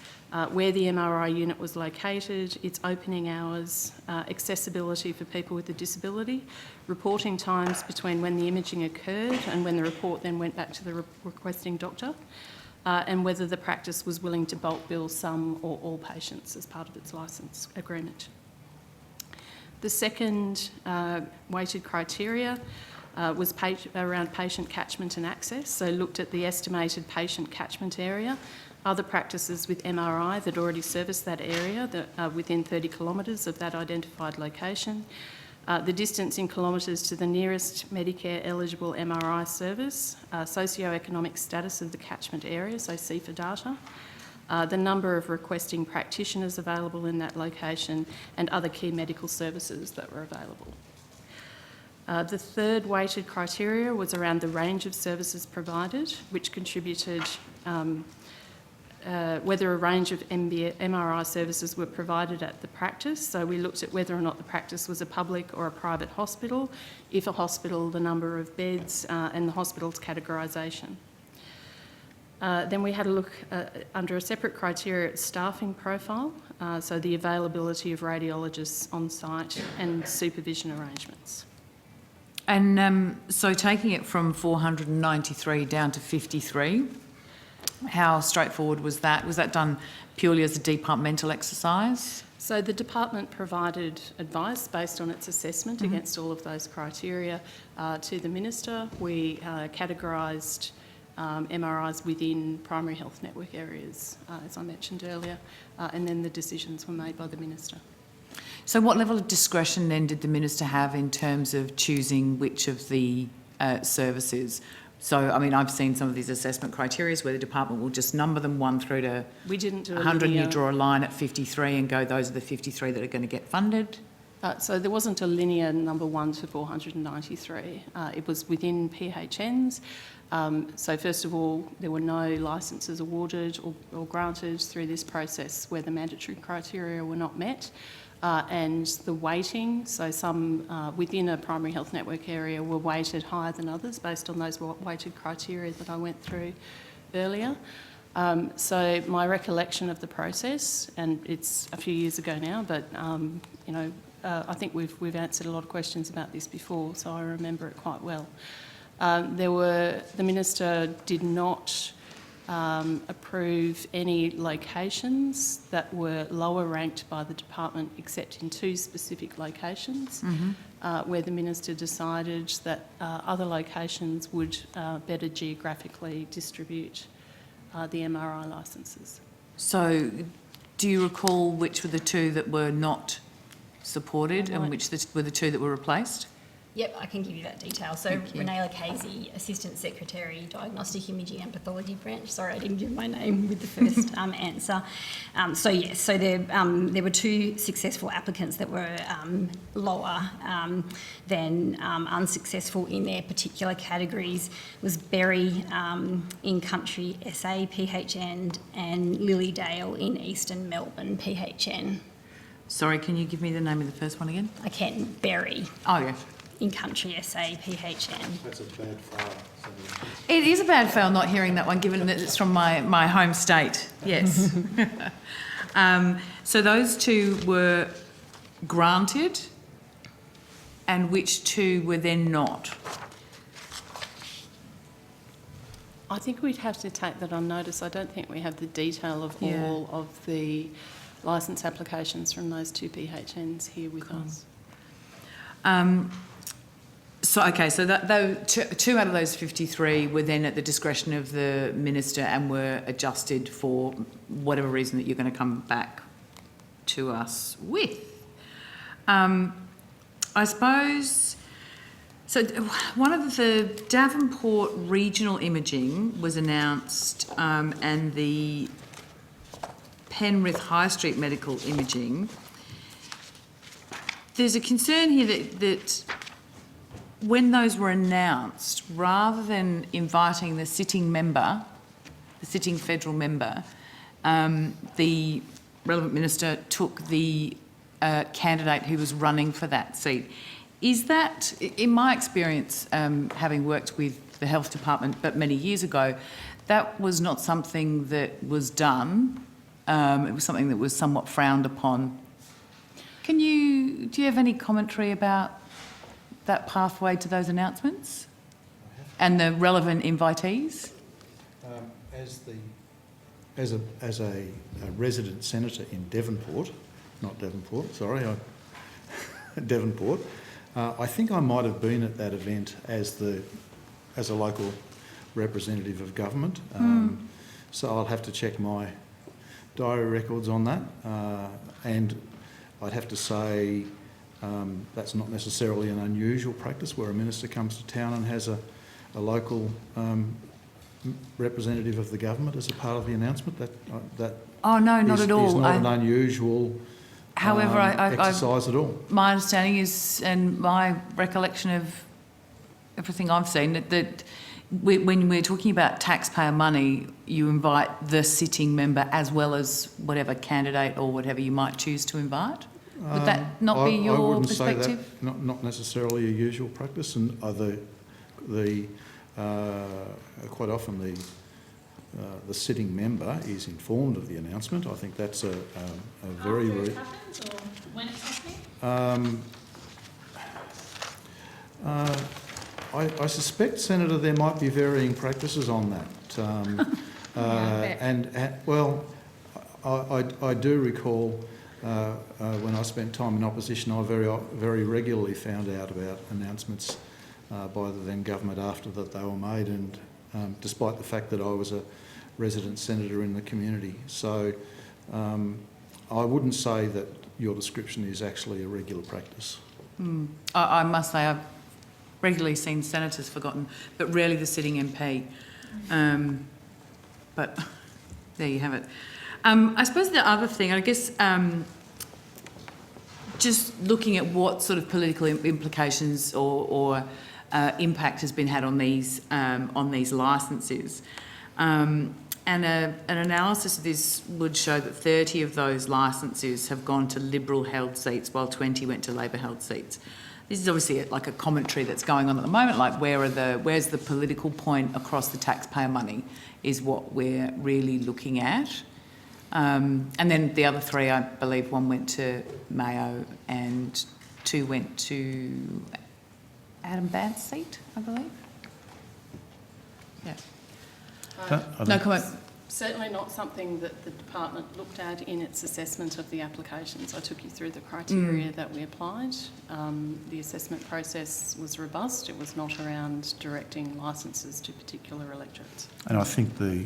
[SPEAKER 10] where the MRI unit was located, its opening hours, accessibility for people with a disability, reporting times between when the imaging occurred and when the report then went back to the requesting doctor, and whether the practice was willing to bulk bill some or all patients as part of its licence agreement. The second weighted criteria was around patient catchment and access, so looked at the estimated patient catchment area, other practices with MRI that already service that area that are within 30 kilometres of that identified location, the distance in kilometres to the nearest Medicare eligible MRI service, socio-economic status of the catchment area, so CEFA data, the number of requesting practitioners available in that location, and other key medical services that were available. The third weighted criteria was around the range of services provided, which contributed whether a range of MRI services were provided at the practice. So we looked at whether or not the practice was a public or a private hospital, if a hospital, the number of beds, and the hospital's categorisation. Then we had a look under a separate criteria at staffing profile, so the availability of radiologists on site and supervision arrangements.
[SPEAKER 2] And so taking it from 493 down to 53, how straightforward was that? Was that done purely as a departmental exercise?
[SPEAKER 10] So the department provided advice based on its assessment against all of those criteria to the Minister. We categorised MRIs within primary health network areas, as I mentioned earlier, and then the decisions were made by the Minister.
[SPEAKER 2] So what level of discretion then did the Minister have in terms of choosing which of the services? So, I mean, I've seen some of these assessment criteria where the department will just number them 1 through to
[SPEAKER 10] we didn't do
[SPEAKER 2] 100 and you
[SPEAKER 10] linear...
[SPEAKER 2] draw a line at 53 and go, those are the 53 that are going to get funded?
[SPEAKER 10] So there wasn't a linear number 1 to 493. It was within PHNs. So first of all, there were no licences awarded or granted through this process where the mandatory criteria were not met. And the weighting, so some within a primary health network area were weighted higher than others based on those weighted criteria that I went through earlier. So my recollection of the process, and it's a few years ago now, but you know, I think we've answered a lot of questions about this before, so I remember it quite well. The Minister did not approve any locations that were lower ranked by the department, except in 2 specific locations, where the Minister decided that other locations would better geographically distribute the MRI licences.
[SPEAKER 2] So do you recall which were the 2 that were not supported and which were the 2 that were replaced?
[SPEAKER 11] Yep, I can give you that detail. So Renee Casey, Assistant Secretary, Diagnostic Imaging and Pathology Branch. Sorry, I didn't give my name with the first answer. So there were 2 successful applicants that were lower than unsuccessful in their particular categories. Was Berry in Country SA PHN and Lilydale in Eastern Melbourne PHN.
[SPEAKER 2] Sorry, can you give me the name of the first one again?
[SPEAKER 11] I can. Berry.
[SPEAKER 2] Oh, yeah.
[SPEAKER 11] In Country SA PHN.
[SPEAKER 24] That's a bad fail.
[SPEAKER 2] It is a bad fail not hearing that one, given that it's from my home state. Yes. So those 2 were granted, and which 2 were then not?
[SPEAKER 10] I think we'd have to take that on notice. I don't think we have the detail of all of the licence applications from those 2 PHNs here with us.
[SPEAKER 2] So that 2 out of those 53 were then at the discretion of the Minister and were adjusted for whatever reason that you're going to come back to us with. I suppose, so one of the Davenport Regional Imaging was announced, and the Penrith High Street Medical Imaging. There's a concern here that when those were announced, rather than inviting the sitting member, the sitting federal member, the relevant minister took the candidate who was running for that seat. Is that, in my experience, having worked with the health department, but many years ago, that was not something that was done. It was something that was somewhat frowned upon. Do you have any commentary about that pathway to those announcements and the relevant invitees?
[SPEAKER 24] As a resident senator in Devonport, Devonport, I think I might have been at that event as a local representative of government. So I'll have to check my diary records on that, and I'd have to say that's not necessarily an unusual practice where a minister comes to town and has a local representative of the government as a part of the announcement? That
[SPEAKER 2] Oh, no, not at all.
[SPEAKER 24] Is not an unusual
[SPEAKER 2] However,
[SPEAKER 24] exercise at all.
[SPEAKER 2] My understanding is, and my recollection of everything I've seen, that when we're talking about taxpayer money, you invite the sitting member as well as whatever candidate or whatever you miite choose to invite. Would that not be your
[SPEAKER 24] I wouldn't
[SPEAKER 2] perspective?
[SPEAKER 24] say that. Not necessarily a usual practice, and quite often the sitting member is informed of the announcement. I think that's a very...
[SPEAKER 10] After it happens or when it's happening?
[SPEAKER 24] I suspect, Senator, there might be varying practices on that. I do recall when I spent time in opposition, I very regularly found out about announcements by the then government after that they were made, and despite the fact that I was a resident senator in the community. So I wouldn't say that your description is actually a regular practice.
[SPEAKER 2] I must say I've regularly seen senators forgotten, but rarely the sitting MP. But there you have it. I suppose the other thing, I guess, just looking at what sort of political implications or impact has been had on these licences. And an analysis of this would show that 30 of those licences have gone to Liberal-held seats, while 20 went to Labor-held seats. This is obviously like a commentary that's going on at the moment, like where's the political point across the taxpayer money is what we're really looking at. And then the other 3, I believe one went to Mayo and 2 went to Adam Band's seat, I believe. Yeah. No comment.
[SPEAKER 10] Certainly not something that the department looked at in its assessment of the applications. I took you through the criteria that we applied. The assessment process was robust. It was not around directing licences to particular electorates.
[SPEAKER 24] And I think the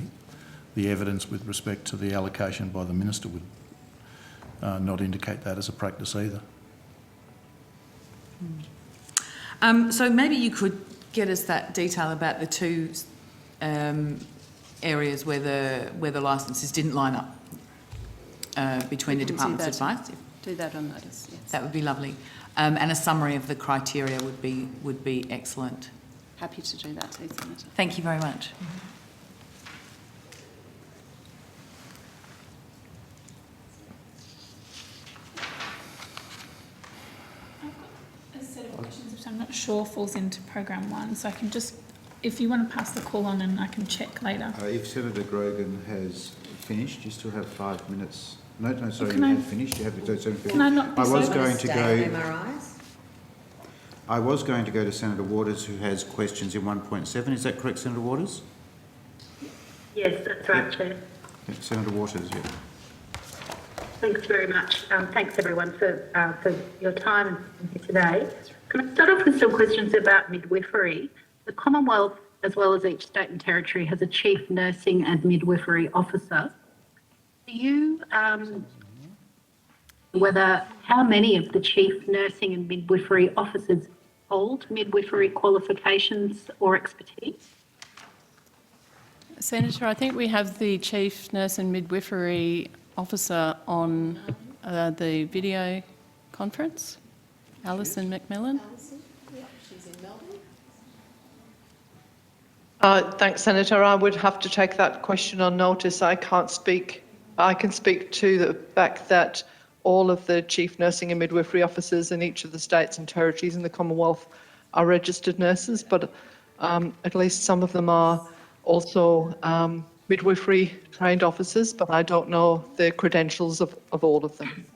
[SPEAKER 24] evidence with respect to the allocation by the minister would not indicate that as a practice either.
[SPEAKER 2] So maybe you could get us that detail about the 2 areas where the licences didn't line up between the department's advice.
[SPEAKER 10] Do that on notice, yes.
[SPEAKER 2] That would be lovely. And a summary of the criteria would be excellent.
[SPEAKER 10] Happy to do that too, Senator.
[SPEAKER 2] Thank you very much.
[SPEAKER 21] A set of questions which I'm not sure falls into program 1, so I can just, if you want to pass the call on and I can check later.
[SPEAKER 1] If Senator Grogan has finished, you still have 5 minutes. No, sorry,
[SPEAKER 21] Can
[SPEAKER 1] you
[SPEAKER 21] I-
[SPEAKER 1] have finished. You have to do something.
[SPEAKER 21] Can I not be
[SPEAKER 1] I was
[SPEAKER 21] so-
[SPEAKER 1] going to go.
[SPEAKER 15] MRIs?
[SPEAKER 1] I was going to go to Senator Waters, who has questions in 1.7. Is that correct, Senator Waters?
[SPEAKER 3] Yes, that's right, Chair.
[SPEAKER 1] Yeah, Senator Waters, yeah.
[SPEAKER 3] Thanks very much. Thanks everyone for your time here today. Can I start off with some questions about midwifery? The Commonwealth, as well as each state and territory, has a chief nursing and midwifery officer. Do you how many of the chief nursing and midwifery officers hold midwifery qualifications or expertise?
[SPEAKER 10] Senator, I think we have the Chief Nurse and Midwifery Officer on the video conference, Alison McMillan.
[SPEAKER 14] She's in Melbourne.
[SPEAKER 12] Thanks, Senator. I would have to take that question on notice. I can't speak. I can speak to the fact that all of the chief nursing and midwifery officers in each of the states and territories in the Commonwealth are registered nurses, but at least some of them are also midwifery trained officers, but I don't know the credentials of all of them.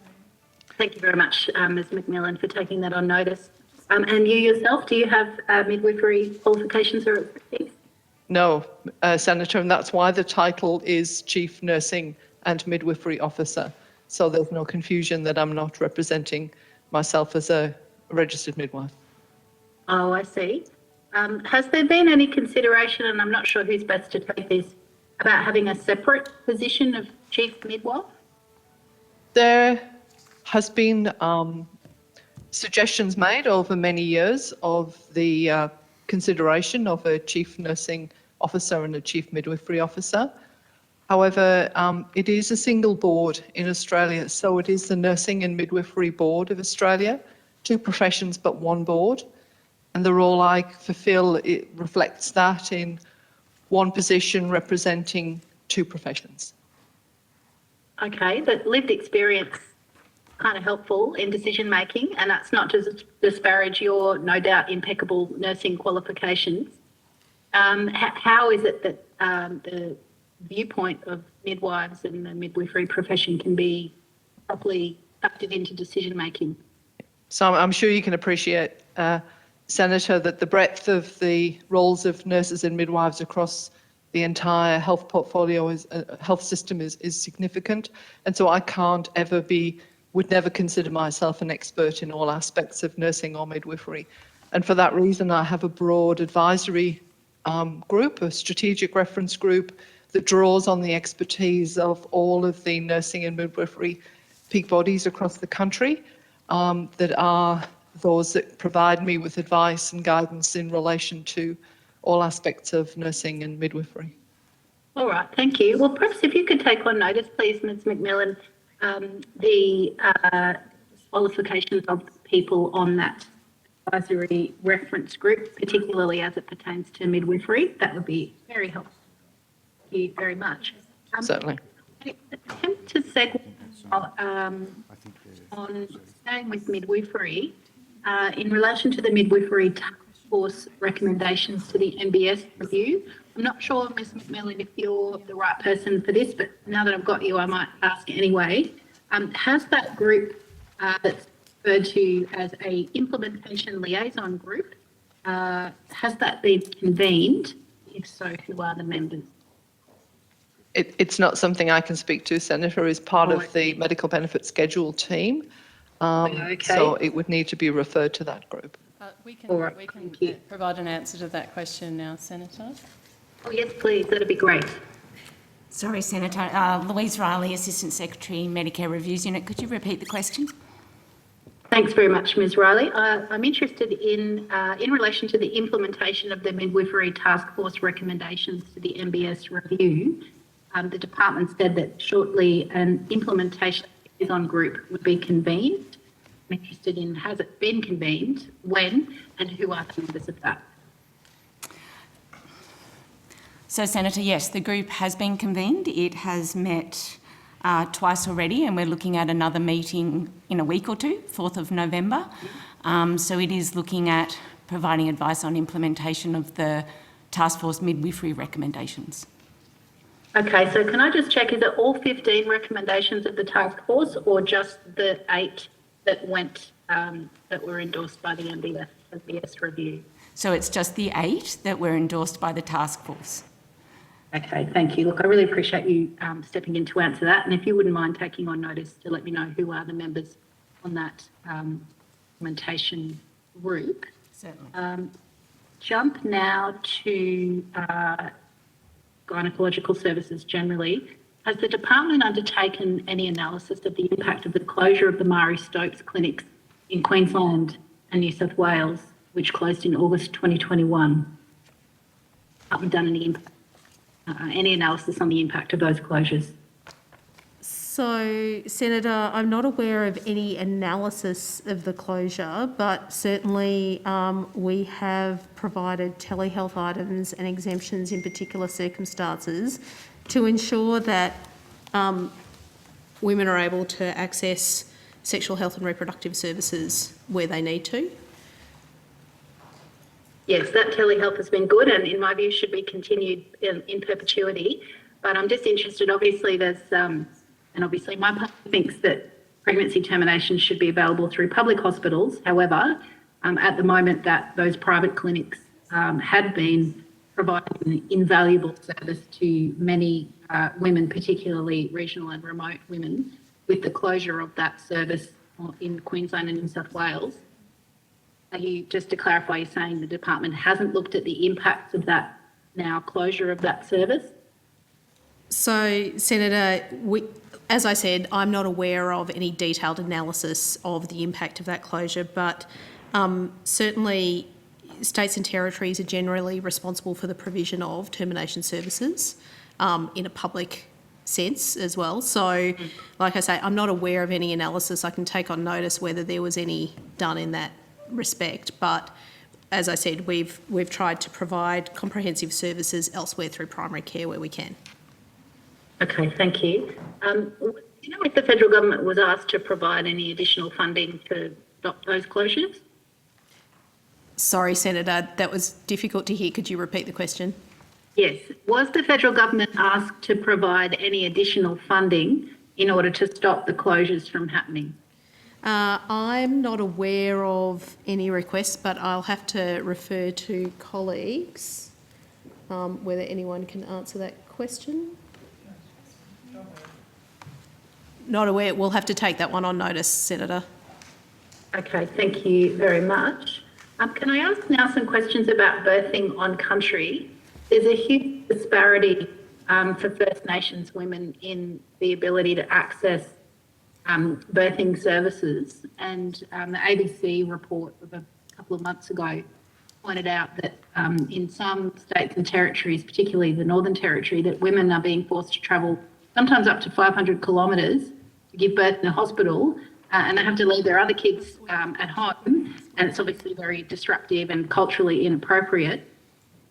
[SPEAKER 3] Thank you very much, Ms McMillan, for taking that on notice. And you yourself, do you have midwifery qualifications or expertise?
[SPEAKER 12] No, Senator, and that's why the title is Chief Nursing and Midwifery Officer. So there's no confusion that I'm not representing myself as a registered midwife.
[SPEAKER 3] Oh, I see. Has there been any consideration, and I'm not sure who's best to take this, about having a separate position of chief midwife?
[SPEAKER 12] There has been suggestions made over many years of the consideration of a chief nursing officer and a chief midwifery officer. However, it is a single board in Australia, so it is the Nursing and Midwifery Board of Australia, 2 professions but 1 board. And the role I fulfil, it reflects that in 1 position representing 2 professions.
[SPEAKER 3] Okay, that lived experience kind of helpful in decision making, and that's not to disparage your no doubt impeccable nursing qualifications. How is it that the viewpoint of midwives and the midwifery profession can be properly factored into decision making?
[SPEAKER 12] So I'm sure you can appreciate, Senator, that the breadth of the roles of nurses and midwives across the entire health portfolio, health system is significant. And so I can't ever would never consider myself an expert in all aspects of nursing or midwifery. And for that reason, I have a broad advisory group, a strategic reference group that draws on the expertise of all of the nursing and midwifery peak bodies across the country, that are those that provide me with advice and guidance in relation to all aspects of nursing and midwifery.
[SPEAKER 3] All right, thank you. Well, perhaps if you could take on notice, please, Ms McMillan, the qualifications of people on that advisory reference group, particularly as it pertains to midwifery. That would be very helpful. Thank you very much.
[SPEAKER 12] Certainly.
[SPEAKER 3] I attempt to segue on staying with midwifery in relation to the midwifery task force recommendations to the MBS review. I'm not sure, Ms McMillan, if you're the right person for this, but now that I've got you, I might ask anyway. Has that group that's referred to as a implementation liaison group, has that been convened? If so, who are the members?
[SPEAKER 12] It's not something I can speak to, Senator, as part of the medical benefit schedule team. So it would need to be referred to that group.
[SPEAKER 10] We can provide an answer to that question now, Senator.
[SPEAKER 3] Oh, yes, please. That'd be great.
[SPEAKER 8] Sorry, Senator. Louise Riley, Assistant Secretary, Medicare Reviews Unit. Could you repeat the question?
[SPEAKER 3] Thanks very much, Ms Riley. I'm interested in relation to the implementation of the midwifery task force recommendations to the MBS review. The department said that shortly an implementation liaison group would be convened. I'm interested in, has it been convened, when, and who are the members of that?
[SPEAKER 8] So, Senator, yes, the group has been convened. It has met twice already, and we're looking at another meeting in a week or 2, 4th of November. So it is looking at providing advice on implementation of the task force midwifery recommendations.
[SPEAKER 3] Okay, so can I just check, is it all 15 recommendations of the task force or just the 8 that went, that were endorsed by the MBS review?
[SPEAKER 8] So it's just the 8 that were endorsed by the task force.
[SPEAKER 3] Okay, thank you. Look, I really appreciate you stepping in to answer that. And if you wouldn't mind taking on notice to let me know who are the members on that implementation group.
[SPEAKER 8] Certainly.
[SPEAKER 3] Jump now to gynaecological services generally. Has the department undertaken any analysis of the impact of the closure of the Marie Stopes clinics in Queensland and New South Wales, which closed in August 2021? Haven't done any analysis on the impact of those closures?
[SPEAKER 14] So, Senator, I'm not aware of any analysis of the closure, but certainly we have provided telehealth items and exemptions in particular circumstances to ensure that women are able to access sexual health and reproductive services where they need to.
[SPEAKER 3] Yes, that telehealth has been good and in my view should be continued in perpetuity. But I'm just interested, obviously there's, and obviously my party thinks that pregnancy termination should be available through public hospitals. However, at the moment that those private clinics had been providing an invaluable service to many women, particularly regional and remote women, with the closure of that service in Queensland and New South Wales. Are you, just to clarify, you're saying the department hasn't looked at the impacts of that now closure of that service?
[SPEAKER 14] So, Senator, as I said, I'm not aware of any detailed analysis of the impact of that closure, but certainly states and territories are generally responsible for the provision of termination services in a public sense as well. So, like I say, I'm not aware of any analysis. I can take on notice whether there was any done in that respect, but as I said, we've tried to provide comprehensive services elsewhere through primary care where we can.
[SPEAKER 3] Okay, thank you. Do you know if the federal government was asked to provide any additional funding to stop those closures?
[SPEAKER 14] Sorry, Senator, that was difficult to hear. Could you repeat the question?
[SPEAKER 3] Yes. Was the federal government asked to provide any additional funding in order to stop the closures from happening?
[SPEAKER 14] I'm not aware of any requests, but I'll have to refer to colleagues whether anyone can answer that question. Not aware. We'll have to take that one on notice, Senator.
[SPEAKER 3] Okay, thank you very much. Can I ask now some questions about birthing on country? There's a huge disparity for First Nations women in the ability to access birthing services, and the ABC report of a couple of months ago pointed out that in some states and territories, particularly the Northern Territory, that women are being forced to travel sometimes up to 500 kilometres to give birth in a hospital, and they have to leave their other kids at home, and it's obviously very disruptive and culturally inappropriate.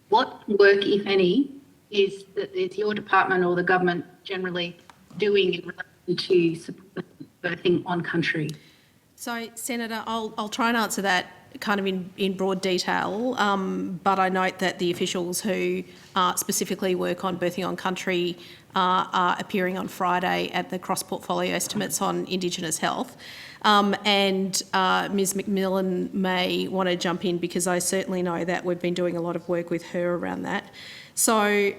[SPEAKER 3] What work, if any, is your department or the government generally doing in relation to support birthing on country?
[SPEAKER 14] So, Senator, I'll try and answer that kind of in broad detail, but I note that the officials who specifically work on birthing on country are appearing on Friday at the cross-portfolio estimates on Indigenous health. And Ms McMillan may want to jump in because I certainly know that we've been doing a lot of work with her around that. So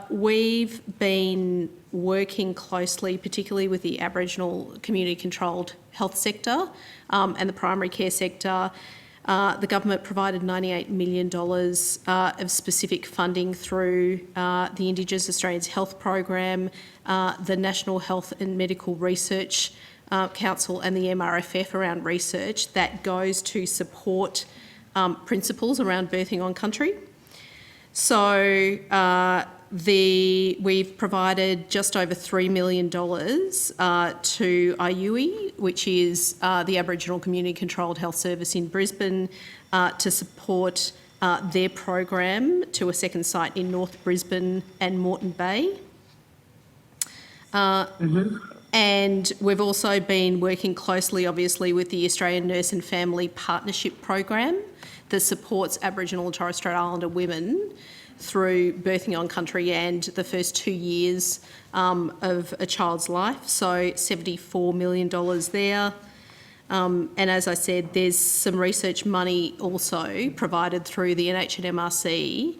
[SPEAKER 14] we've been working closely, particularly with the Aboriginal community-controlled health sector and the primary care sector. The government provided $98 million of specific funding through the Indigenous Australians Health Program, the National Health and Medical Research Council and the MRFF around research that goes to support principles around birthing on country. So we've provided just over $3 million to IUI, which is the Aboriginal Community Controlled Health Service in Brisbane, to support their program to a second site in North Brisbane and Moreton Bay. And we've also been working closely, obviously, with the Australian Nurse and Family Partnership Program that supports Aboriginal and Torres Strait Islander women through birthing on country and the first 2 years of a child's life, so $74 million there. And as I said, there's some research money also provided through the NHMRC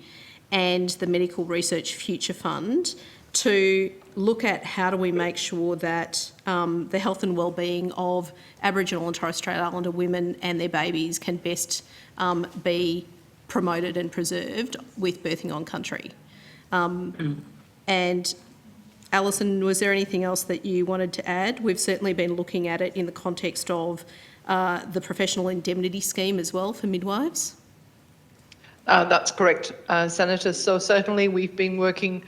[SPEAKER 14] and the Medical Research Future Fund to look at how do we make sure that the health and wellbeing of Aboriginal and Torres Strait Islander women and their babies can best be promoted and preserved with birthing on country. And Alison, was there anything else that you wanted to add? We've certainly been looking at it in the context of the professional indemnity scheme as well for midwives.
[SPEAKER 12] That's correct, Senator. So certainly we've been working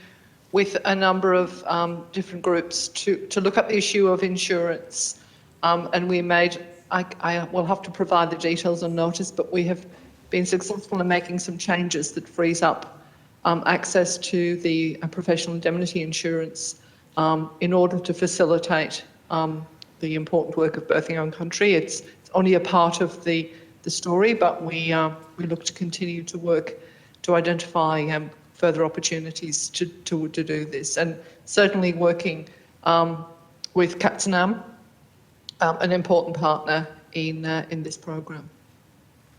[SPEAKER 12] with a number of different groups to look at the issue of insurance. And we made, I will have to provide the details on notice, but we have been successful in making some changes that frees up access to the professional indemnity insurance in order to facilitate the important work of birthing on country. It's only a part of the story, but we look to continue to work to identify further opportunities to do this, and certainly working with Katsanam, an important partner in this program.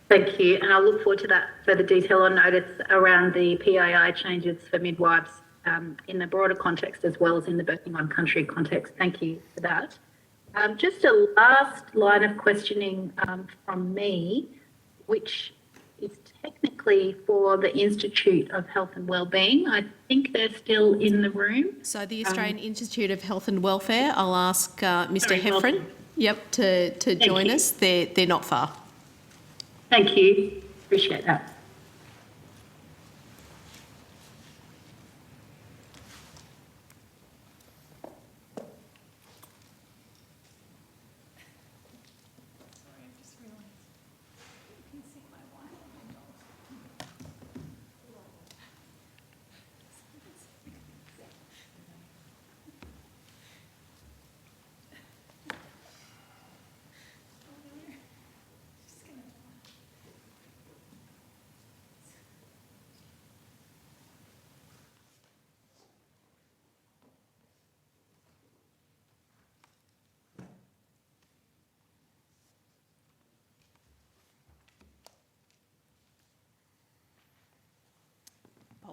[SPEAKER 3] Thank you, and I'll look forward to that further detail on notice around the PII changes for midwives in the broader context as well as in the birthing on country context. Thank you for that. Just a last line of questioning from me, which is technically for the Institute of Health and Wellbeing. I think they're still in the room.
[SPEAKER 14] So the Australian Institute of Health and Welfare, I'll ask Mr. Heffron, to join us. They're not far.
[SPEAKER 3] Thank you. Appreciate that.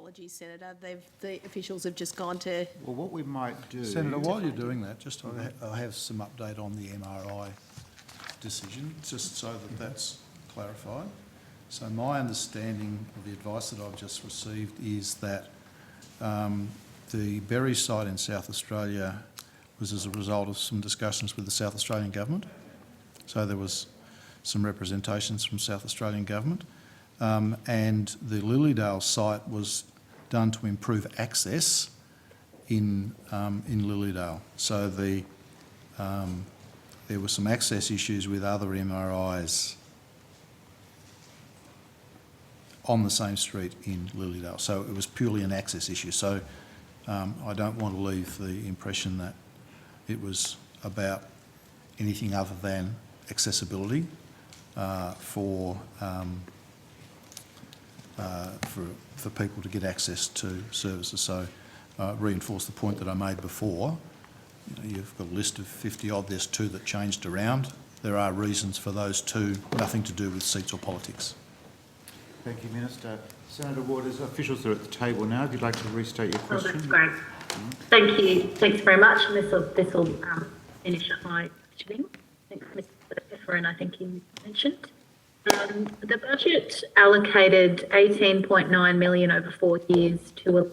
[SPEAKER 14] apologies, Senator. The officials have just gone to...
[SPEAKER 1] Well, what we might do...
[SPEAKER 24] Senator, while you're doing that, just I have some update on the MRI decision, just so that that's clarified. So my understanding of the advice that I've just received is that the Berry site in South Australia was as a result of some discussions with the South Australian Government. So there was some representations from South Australian Government. And the Lilydale site was done to improve access in Lilydale. So there were some access issues with other MRIs on the same street in Lilydale. So it was purely an access issue. So I don't want to leave the impression that it was about anything other than accessibility for people to get access to services. So reinforce the point that I made before. You know, you've got a list of 50 odd, there's 2 that changed around. There are reasons for those 2, nothing to do with seats or politics.
[SPEAKER 1] Thank you, Minister. Senator Waters, officials are at the table now. If you'd like to restate your question.
[SPEAKER 3] Oh, that's great. Thank you. Thanks very much. And this will finish up my questioning. Thanks, Mr. Heffernan, I think you mentioned. The budget allocated $18.9 million over 4 years to an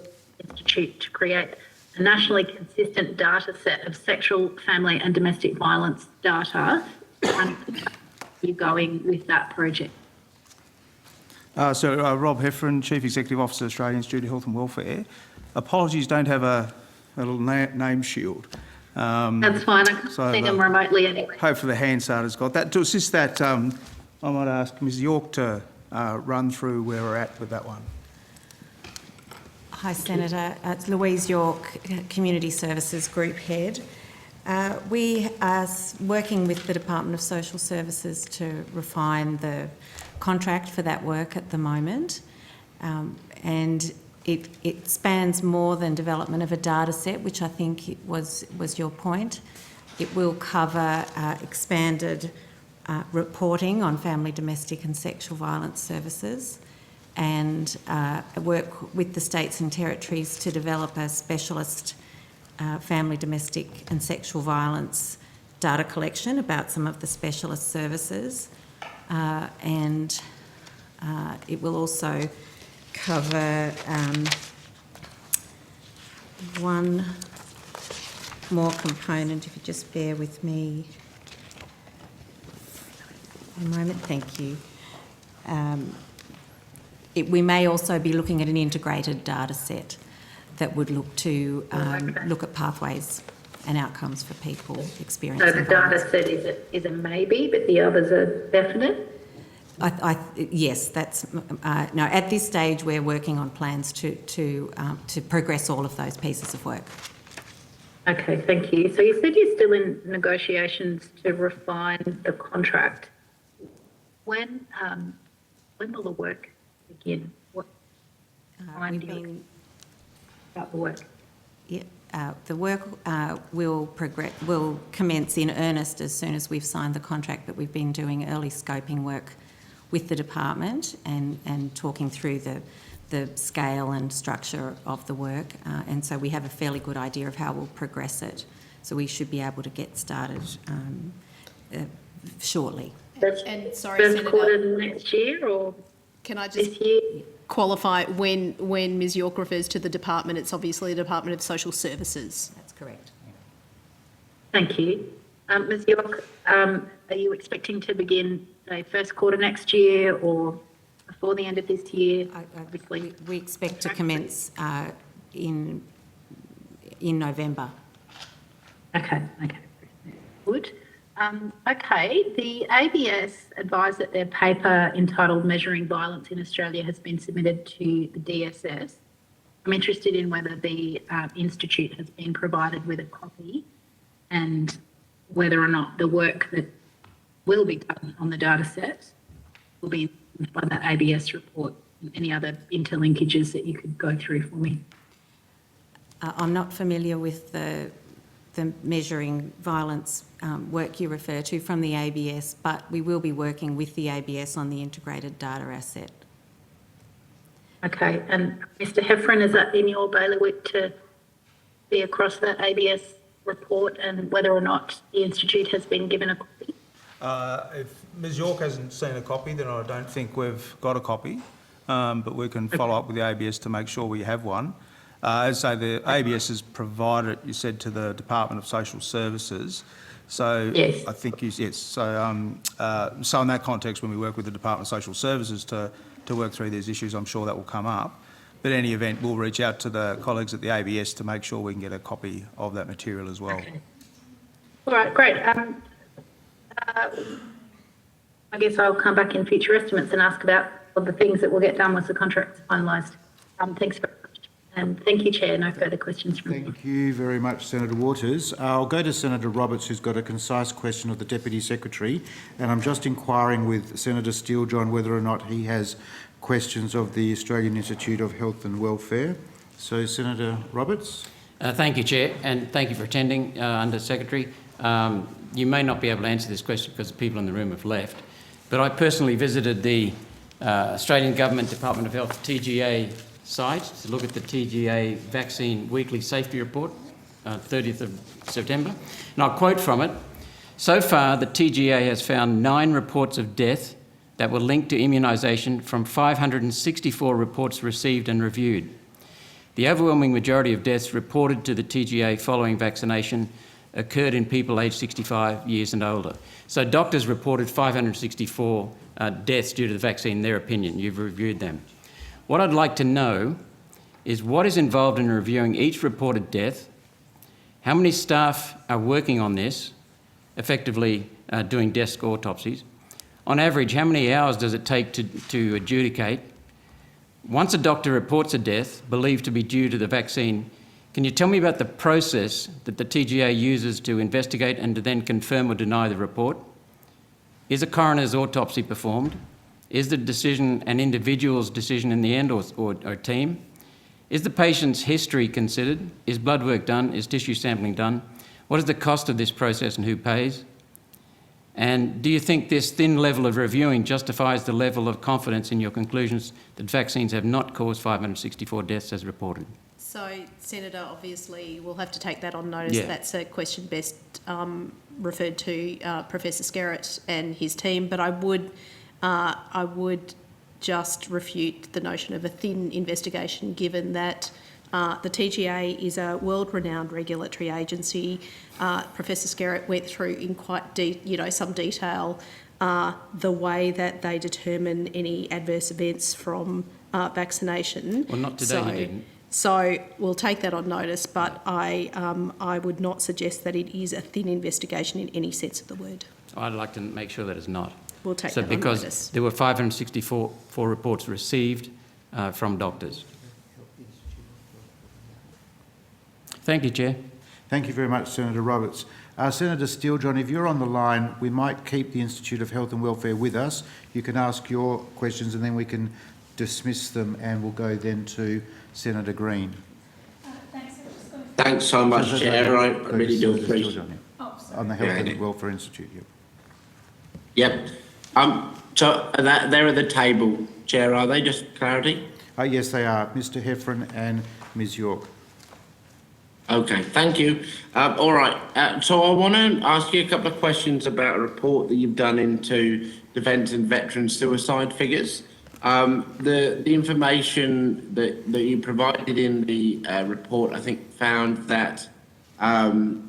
[SPEAKER 3] institute to create a nationally consistent data set of sexual, family and domestic violence data. Are you going with that project?
[SPEAKER 9] Rob Heffernan, Chief Executive Officer, Australian Institute of Health and Welfare. Apologies, don't have a little name shield.
[SPEAKER 3] That's fine. I can see them remotely anyway.
[SPEAKER 9] Hopefully the Hansard's got that. To assist that, I might ask Ms York to run through where we're at with that one.
[SPEAKER 8] Hi, Senator. It's Louise York, Community Services Group Head. We are working with the Department of Social Services to refine the contract for that work at the moment, and it spans more than development of a data set, which I think was your point. It will cover expanded reporting on family, domestic and sexual violence services, and work with the states and territories to develop a specialist family, domestic and sexual violence data collection about some of the specialist services. And it will also cover one more component, if you just bear with me a moment. Thank you. We may also be looking at an integrated data set that would look to look at pathways and outcomes for people experiencing
[SPEAKER 3] So the data set is a maybe, but the others are definite?
[SPEAKER 8] Yes, that's no. At this stage, we're working on plans to progress all of those pieces of work.
[SPEAKER 3] Okay, thank you. So you said you're still in negotiations to refine the contract. When will the work begin? What time do you start the work?
[SPEAKER 8] Yeah, the work will commence in earnest as soon as we've signed the contract, but we've been doing early scoping work with the department and talking through the scale and structure of the work, and so we have a fairly good idea of how we'll progress it. So we should be able to get started shortly.
[SPEAKER 14] And sorry,
[SPEAKER 3] First
[SPEAKER 14] Senator,
[SPEAKER 3] quarter next year, or
[SPEAKER 14] can I just
[SPEAKER 3] this year?
[SPEAKER 14] qualify when Ms York refers to the department, it's obviously the Department of Social Services.
[SPEAKER 8] That's correct.
[SPEAKER 3] Thank you. Ms York, are you expecting to begin, say, first quarter next year or before the end of this year?
[SPEAKER 8] We expect to commence in November.
[SPEAKER 3] Okay, good. Okay, the ABS advised that their paper entitled Measuring Violence in Australia has been submitted to the DSS. I'm interested in whether the Institute has been provided with a copy and whether or not the work that will be done on the data set will be informed by that ABS report. Any other interlinkages that you could go through for me?
[SPEAKER 8] I'm not familiar with the measuring violence work you refer to from the ABS, but we will be working with the ABS on the integrated data asset.
[SPEAKER 3] Okay, and Mr. Heffron, is that in your bailiwick to be across that ABS report and whether or not the Institute has been given a copy?
[SPEAKER 9] If Ms York hasn't seen a copy, then I don't think we've got a copy, but we can follow up with the ABS to make sure we have one. As I say, the ABS is provided, you said, to the Department of Social Services. So
[SPEAKER 3] yes.
[SPEAKER 9] I think yes. So in that context, when we work with the Department of Social Services to work through these issues, I'm sure that will come up. But in any event, we'll reach out to the colleagues at the ABS to make sure we can get a copy of that material as well.
[SPEAKER 3] Okay. All right, great. I guess I'll come back in future estimates and ask about all the things that will get done once the contract's finalised. Thanks very much. And thank you, Chair. No further questions from me.
[SPEAKER 1] Thank you very much, Senator Waters. I'll go to Senator Roberts, who's got a concise question of the Deputy Secretary, and I'm just inquiring with Senator Steele-John whether or not he has questions of the Australian Institute of Health and Welfare. So, Senator Roberts.
[SPEAKER 13] Thank you, Chair, and thank you for attending, Under Secretary. You may not be able to answer this question because the people in the room have left, but I personally visited the Australian Government Department of Health TGA site to look at the TGA Vaccine Weekly Safety Report, 30th of September, and I'll quote from it. So far, the TGA has found 9 reports of death that were linked to immunisation from 564 reports received and reviewed. The overwhelming majority of deaths reported to the TGA following vaccination occurred in people aged 65 years and older. So doctors reported 564 deaths due to the vaccine in their opinion. You've reviewed them. What I'd like to know is what is involved in reviewing each reported death, how many staff are working on this, effectively doing desk autopsies. On average, how many hours does it take to adjudicate? Once a doctor reports a death believed to be due to the vaccine, can you tell me about the process that the TGA uses to investigate and to then confirm or deny the report? Is a coroner's autopsy performed? Is the decision an individual's decision in the end or a team? Is the patient's history considered? Is blood work done? Is tissue sampling done? What is the cost of this process and who pays? And do you think this thin level of reviewing justifies the level of confidence in your conclusions that vaccines have not caused 564 deaths as reported?
[SPEAKER 14] So, Senator, obviously we'll have to take that on notice.
[SPEAKER 13] Yeah.
[SPEAKER 14] That's a question best referred to Professor Skerritt and his team, but I would just refute the notion of a thin investigation, given that the TGA is a world-renowned regulatory agency. Professor Skerritt went through in quite some detail the way that they determine any adverse events from vaccination.
[SPEAKER 13] Well, not today, he didn't.
[SPEAKER 14] So we'll take that on notice, but I would not suggest that it is a thin investigation in any sense of the word.
[SPEAKER 13] I'd like to make sure that it's not.
[SPEAKER 14] We'll take that on notice.
[SPEAKER 13] So because there were 564 reports received from doctors. Thank you, Chair.
[SPEAKER 1] Thank you very much, Senator Roberts. Senator Steele-John, if you're on the line, we might keep the Institute of Health and Welfare with us. You can ask your questions and then we can dismiss them, and we'll go then to Senator Green.
[SPEAKER 17] Thanks so much, Chair. I really do appreciate it.
[SPEAKER 1] On the Health and Welfare Institute,
[SPEAKER 17] Yep. So they're at the table, Chair, are they? Just clarity?
[SPEAKER 1] Yes, they are. Mr Heffron and Ms York.
[SPEAKER 17] Okay, thank you. All right, so I want to ask you a couple of questions about a report that you've done into defence and veteran suicide figures. The information that you provided in the report, I think, found that, you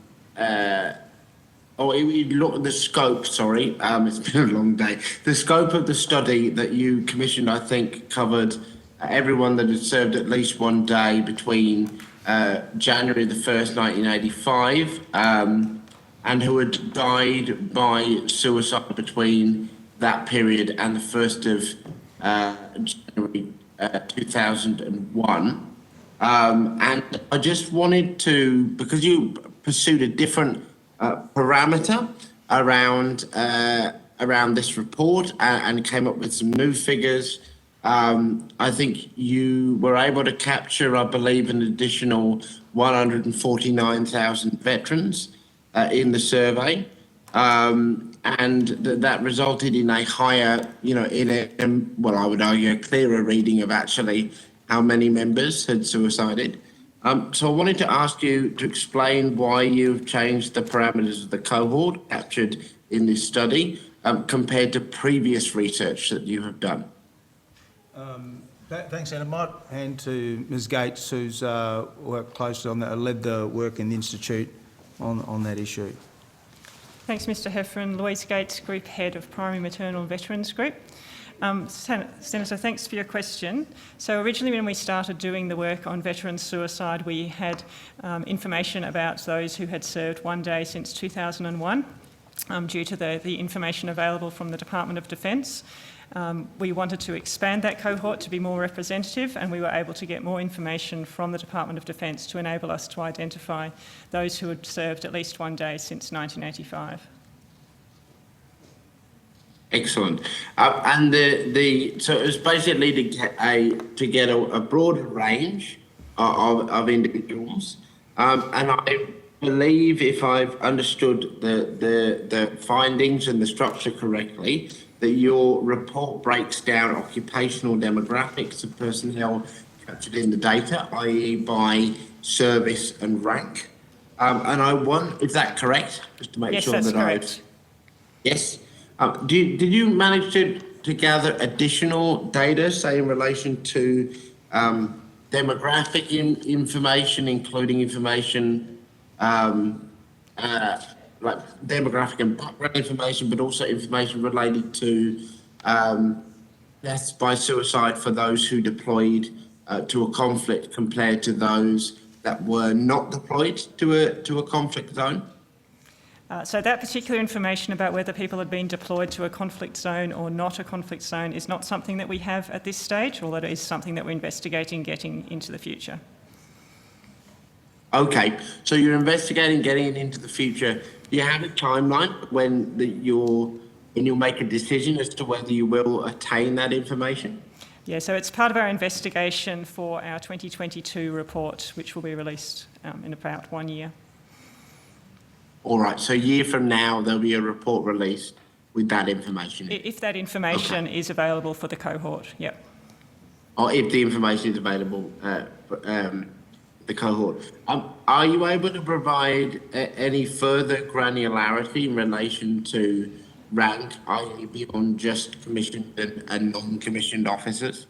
[SPEAKER 17] look at the scope, sorry, it's been a long day. The scope of the study that you commissioned, I think, covered everyone that had served at least one day between January the 1st, 1985, and who had died by suicide between that period and the 1st of January 2001. And I just wanted to, because you pursued a different parameter around this report and came up with some new figures. I think you were able to capture, I believe, an additional 149,000 veterans in the survey. And and that resulted in a higher, well, I would argue, a clearer reading of actually how many members had suicided. So I wanted to ask you to explain why you've changed the parameters of the cohort captured in this study compared to previous research that you have done.
[SPEAKER 9] Thanks, Anna. I might hand to Ms Gates, who's worked closely on that, led the work in the Institute on that issue.
[SPEAKER 5] Thanks, Mr Heffernan. Louise Gates, Group Head of Primary Maternal Veterans Group. Senator, thanks for your question. So originally when we started doing the work on veteran suicide, we had information about those who had served 1 day since 2001 due to the information available from the Department of Defence. We wanted to expand that cohort to be more representative, and we were able to get more information from the Department of Defence to enable us to identify those who had served at least 1 day since 1985.
[SPEAKER 17] Excellent. And so it was basically to get a broader range of individuals. And I believe, if I've understood the findings and the structure correctly, that your report breaks down occupational demographics of personnel captured in the data, i.e. by service and rank. And I want, is that correct? Just to make
[SPEAKER 5] yes,
[SPEAKER 17] sure
[SPEAKER 5] that's
[SPEAKER 17] that
[SPEAKER 5] correct.
[SPEAKER 17] Yes. Did you manage to gather additional data, say in relation to demographic information, including information like demographic and background information, but also information related to deaths by suicide for those who deployed to a conflict compared to those that were not deployed to a conflict zone?
[SPEAKER 5] So that particular information about whether people had been deployed to a conflict zone or not a conflict zone is not something that we have at this stage, although it is something that we're investigating getting into the future.
[SPEAKER 17] Okay, so you're investigating getting it into the future. Do you have a timeline when you'll make a decision as to whether you will attain that information?
[SPEAKER 5] Yeah, so it's part of our investigation for our 2022 report, which will be released in about 1 year.
[SPEAKER 17] All right, so a year from now, there'll be a report released with that information.
[SPEAKER 5] If that information is available for the cohort, yep.
[SPEAKER 17] Or if the information is available the cohort. Are you able to provide any further granularity in relation to rank, i.e. beyond just commissioned and non-commissioned officers?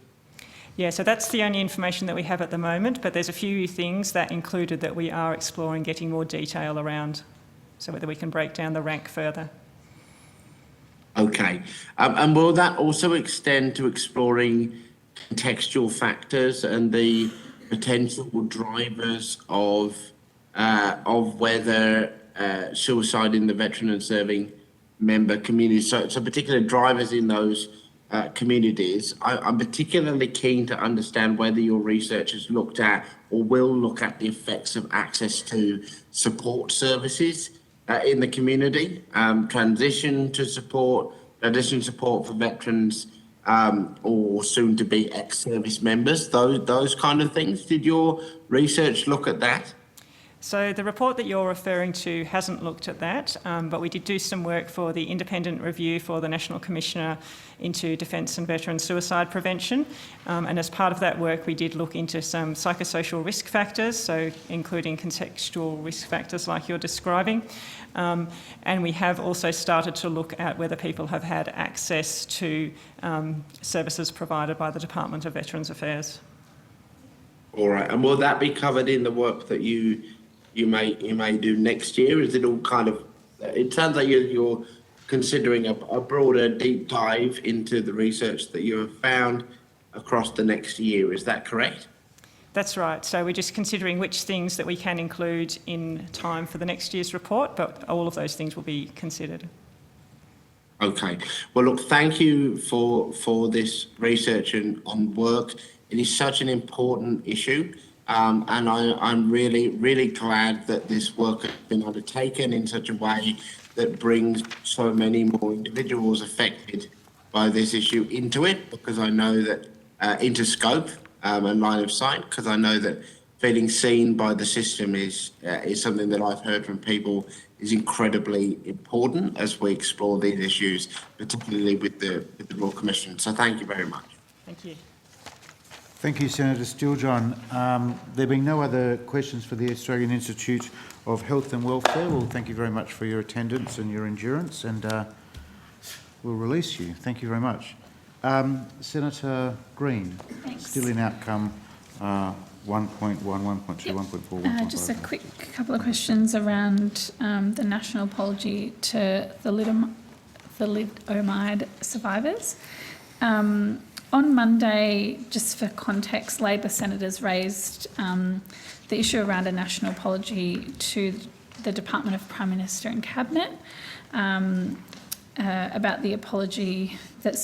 [SPEAKER 5] Yeah, so that's the only information that we have at the moment, but there's a few things that included that we are exploring getting more detail around, so whether we can break down the rank further.
[SPEAKER 17] Okay, and will that also extend to exploring contextual factors and the potential drivers of whether suicide in the veteran and serving member communities, so particular drivers in those communities? I'm particularly keen to understand whether your research has looked at or will look at the effects of access to support services in the community, transition support for veterans, or soon to be ex-service members, those kind of things. Did your research look at that?
[SPEAKER 5] So the report that you're referring to hasn't looked at that, but we did do some work for the independent review for the National Commissioner into Defence and Veteran Suicide Prevention. And as part of that work, we did look into some psychosocial risk factors, so including contextual risk factors like you're describing. And we have also started to look at whether people have had access to services provided by the Department of Veterans Affairs.
[SPEAKER 17] All right, and will that be covered in the work that you may do next year? Is it all kind of? It sounds like you're considering a broader deep dive into the research that you have found across the next year. Is that correct?
[SPEAKER 5] That's right. So we're just considering which things that we can include in time for the next year's report, but all of those things will be considered.
[SPEAKER 17] Okay. Well, look, thank you for this research and on work. It is such an important issue, and I'm really glad that this work has been undertaken in such a way that brings so many more individuals affected by this issue into it, because I know that into scope and line of sight, because I know that feeling seen by the system is something that I've heard from people is incredibly important as we explore these issues, particularly with the Royal Commission. So thank you very much.
[SPEAKER 5] Thank you.
[SPEAKER 1] Thank you, Senator Steele-John. There being no other questions for the Australian Institute of Health and Welfare, well, thank you very much for your attendance and your endurance, and we'll release you. Thank you very much. Senator Green,
[SPEAKER 21] Thanks.
[SPEAKER 1] still in outcome 1.1, 1.2, 1.4, 1.5.
[SPEAKER 21] Just a quick couple of questions around the national apology to thalidomide survivors. On Monday, just for context, Labor senators raised the issue around a national apology to the Department of Prime Minister and Cabinet about the apology that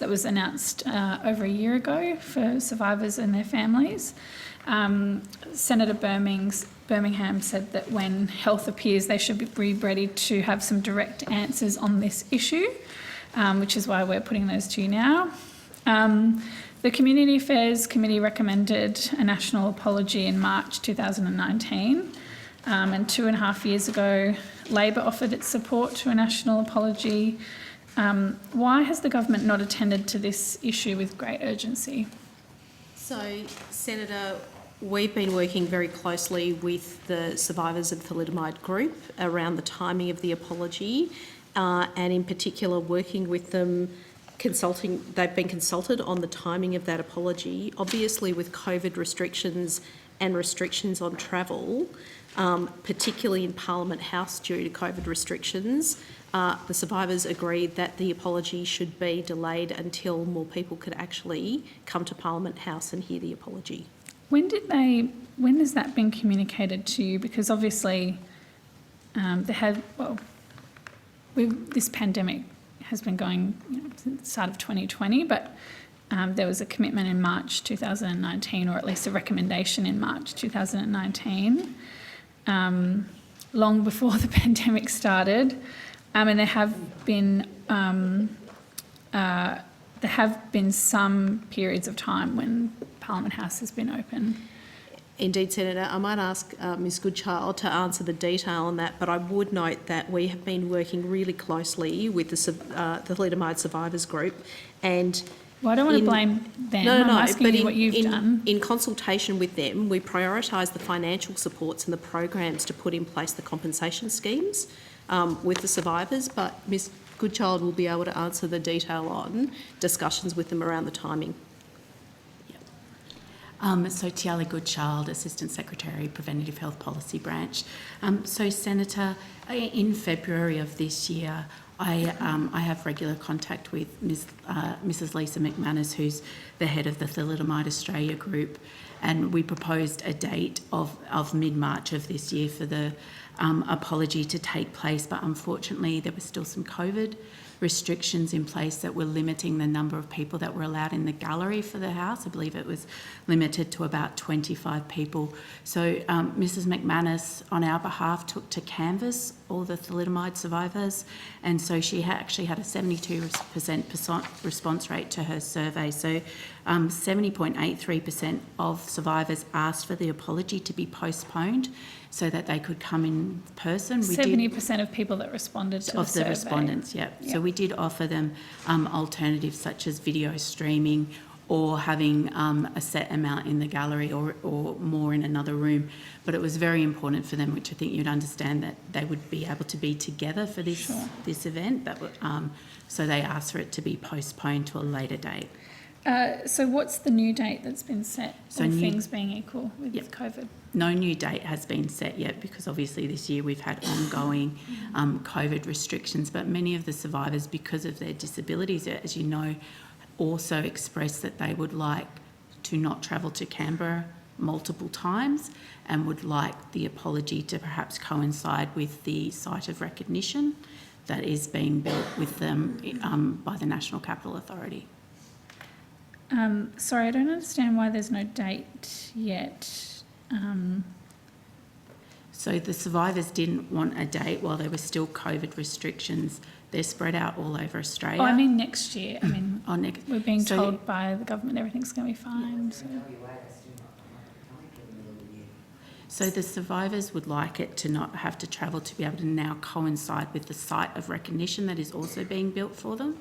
[SPEAKER 21] was announced over a year ago for survivors and their families. Senator Birmingham said that when health appears, they should be ready to have some direct answers on this issue, which is why we're putting those to you now. The Community Affairs Committee recommended a national apology in March 2019, and 2.5 years ago, Labor offered its support to a national apology. Why has the government not attended to this issue with great urgency?
[SPEAKER 14] So, Senator, we've been working very closely with the survivors of thalidomide group around the timing of the apology, and in particular working with them, they've been consulted on the timing of that apology. Obviously, with COVID restrictions and restrictions on travel, particularly in Parliament House due to COVID restrictions, the survivors agreed that the apology should be delayed until more people could actually come to Parliament House and hear the apology.
[SPEAKER 21] When has that been communicated to you? Because obviously this pandemic has been going since the start of 2020, but there was a commitment in March 2019, or at least a recommendation in March 2019, long before the pandemic started, and there have been some periods of time when Parliament House has been open.
[SPEAKER 14] Indeed, Senator. I might ask Ms Goodchild to answer the detail on that, but I would note that we have been working really closely with the thalidomide survivors group, and
[SPEAKER 21] well, I don't want to blame them. I'm asking you what you've done.
[SPEAKER 14] In consultation with them, we prioritise the financial supports and the programs to put in place the compensation schemes with the survivors, but Ms Goodchild will be able to answer the detail on discussions with them around the timing.
[SPEAKER 6] So Tiala Goodchild, Assistant Secretary, Preventative Health Policy Branch. So Senator, in February of this year, I have regular contact with Mrs Lisa McManus, who's the head of the Thalidomide Australia group, and we proposed a date of mid-March of this year for the apology to take place, but unfortunately there was still some COVID restrictions in place that were limiting the number of people that were allowed in the gallery for the house. I believe it was limited to about 25 people. So Mrs McManus, on our behalf, took to canvass all the thalidomide survivors, and so she actually had a 72% response rate to her survey. So 70.83% of survivors asked for the apology to be postponed so that they could come in person.
[SPEAKER 21] 70% of people that responded to the survey. Of the respondents,
[SPEAKER 6] yeah. So we did offer them alternatives such as video streaming or having a set amount in the gallery or more in another room. But it was very important for them, which I think you'd understand, that they would be able to be together for this this event. So they asked for it to be postponed to a later date.
[SPEAKER 21] So what's the new date that's been set, all things being equal with COVID?
[SPEAKER 6] No new date has been set yet, because obviously this year we've had ongoing COVID restrictions, but many of the survivors, because of their disabilities, as you know, also expressed that they would like to not travel to Canberra multiple times and would like the apology to perhaps coincide with the site of recognition that is being built with them by the National Capital Authority.
[SPEAKER 21] Sorry, I don't understand why there's no date yet.
[SPEAKER 6] So the survivors didn't want a date while there were still COVID restrictions. They're spread out all over Australia.
[SPEAKER 21] Oh, I mean next year. I mean, we're being told by the government everything's going to be fine. So.
[SPEAKER 6] So the survivors would like it to not have to travel to be able to now coincide with the site of recognition that is also being built for them.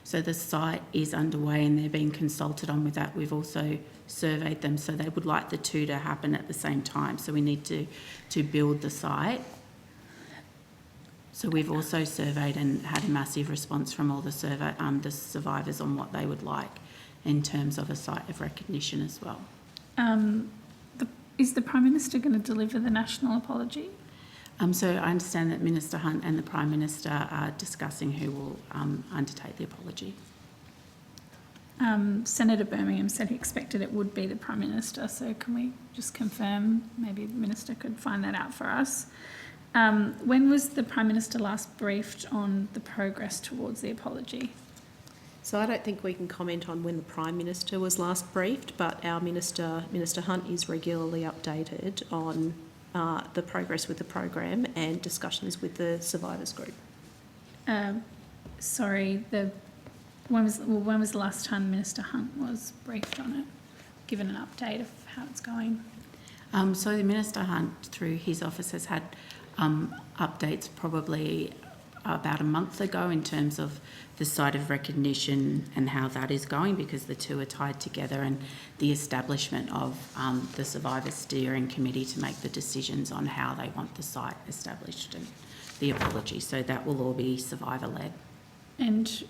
[SPEAKER 6] So the site is underway and they're being consulted on with that. We've also surveyed them, so they would like the two to happen at the same time. So we need to build the site. So we've also surveyed and had a massive response from all the survivors on what they would like in terms of a site of recognition as well.
[SPEAKER 21] Is the Prime Minister going to deliver the national apology?
[SPEAKER 6] So I understand that Minister Hunt and the Prime Minister are discussing who will undertake the apology.
[SPEAKER 21] Senator Birmingham said he expected it would be the Prime Minister, so can we just confirm, maybe the Minister could find that out for us. When was the Prime Minister last briefed on the progress towards the apology?
[SPEAKER 14] So I don't think we can comment on when the Prime Minister was last briefed, but our Minister Hunt is regularly updated on the progress with the program and discussions with the survivors group.
[SPEAKER 21] Sorry, when was the last time Minister Hunt was briefed on it, given an update of how it's going?
[SPEAKER 6] So the Minister Hunt, through his office, has had updates probably about a month ago in terms of the site of recognition and how that is going, because the two are tied together, and the establishment of the Survivors Steering Committee to make the decisions on how they want the site established and the apology. So that will all be survivor-led.
[SPEAKER 21] And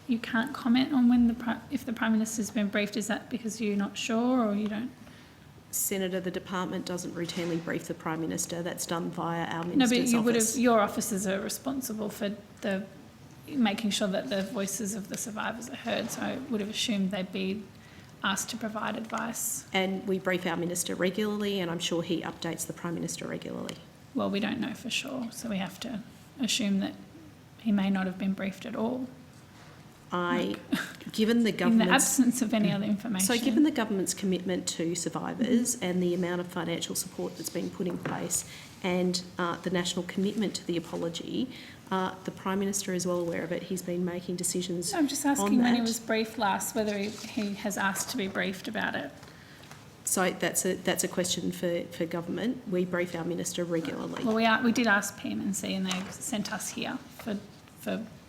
[SPEAKER 21] you can't comment on when if the Prime Minister's been briefed. Is that because you're not sure or you don't?
[SPEAKER 14] Senator, the department doesn't routinely brief the Prime Minister. That's done via our Minister's
[SPEAKER 21] No, but
[SPEAKER 14] office.
[SPEAKER 21] your officers are responsible for making sure that the voices of the survivors are heard, so I would have assumed they'd be asked to provide advice.
[SPEAKER 14] And we brief our Minister regularly, and I'm sure he updates the Prime Minister regularly.
[SPEAKER 21] Well, we don't know for sure, so we have to assume that he may not have been briefed at all.
[SPEAKER 14] Given the
[SPEAKER 21] In
[SPEAKER 14] government's...
[SPEAKER 21] the absence of any other information.
[SPEAKER 14] So given the government's commitment to survivors and the amount of financial support that's been put in place and the national commitment to the apology, the Prime Minister is well aware of it. He's been making decisions on that.
[SPEAKER 21] I'm just asking when he was briefed last, whether he has asked to be briefed about it.
[SPEAKER 14] So that's a question for government. We brief our Minister regularly.
[SPEAKER 21] Well, we did ask PMNC and they sent us here for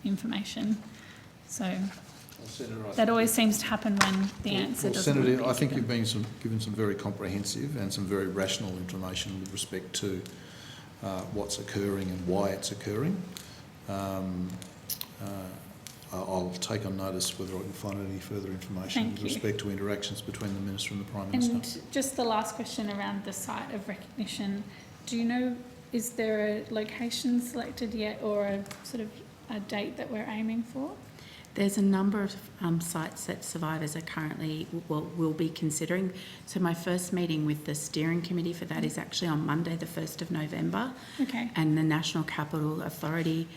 [SPEAKER 21] information. So that always seems to happen when the answer doesn't.
[SPEAKER 24] Senator, I think you've been given some very comprehensive and some very rational information with respect to what's occurring and why it's occurring. I'll take on notice whether I can find any further information with respect to interactions between the Minister and the Prime Minister.
[SPEAKER 21] And just the last question around the site of recognition. Do you know, is there a location selected yet or a sort of a date that we're aiming for?
[SPEAKER 6] There's a number of sites that survivors are currently will be considering. So my first meeting with the steering committee for that is actually on Monday, the 1st of November.
[SPEAKER 21] Okay.
[SPEAKER 6] And the National Capital Authority,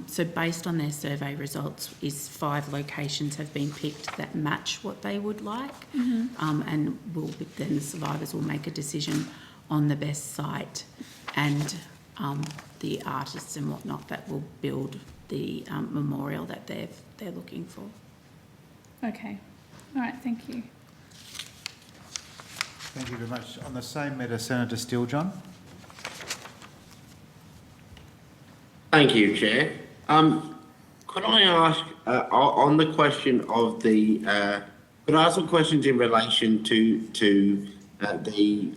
[SPEAKER 6] so based on their survey results, is 5 locations have been picked that match what they would like.
[SPEAKER 21] Mm-hmm.
[SPEAKER 6] And then the survivors will make a decision on the best site and the artists and whatnot that will build the memorial that they're looking for.
[SPEAKER 21] Okay. All right, thank you.
[SPEAKER 1] Thank you very much. On the same matter, Senator Steele-John.
[SPEAKER 17] Thank you, Chair. Could I ask, on the question of the, could I ask some questions in relation to the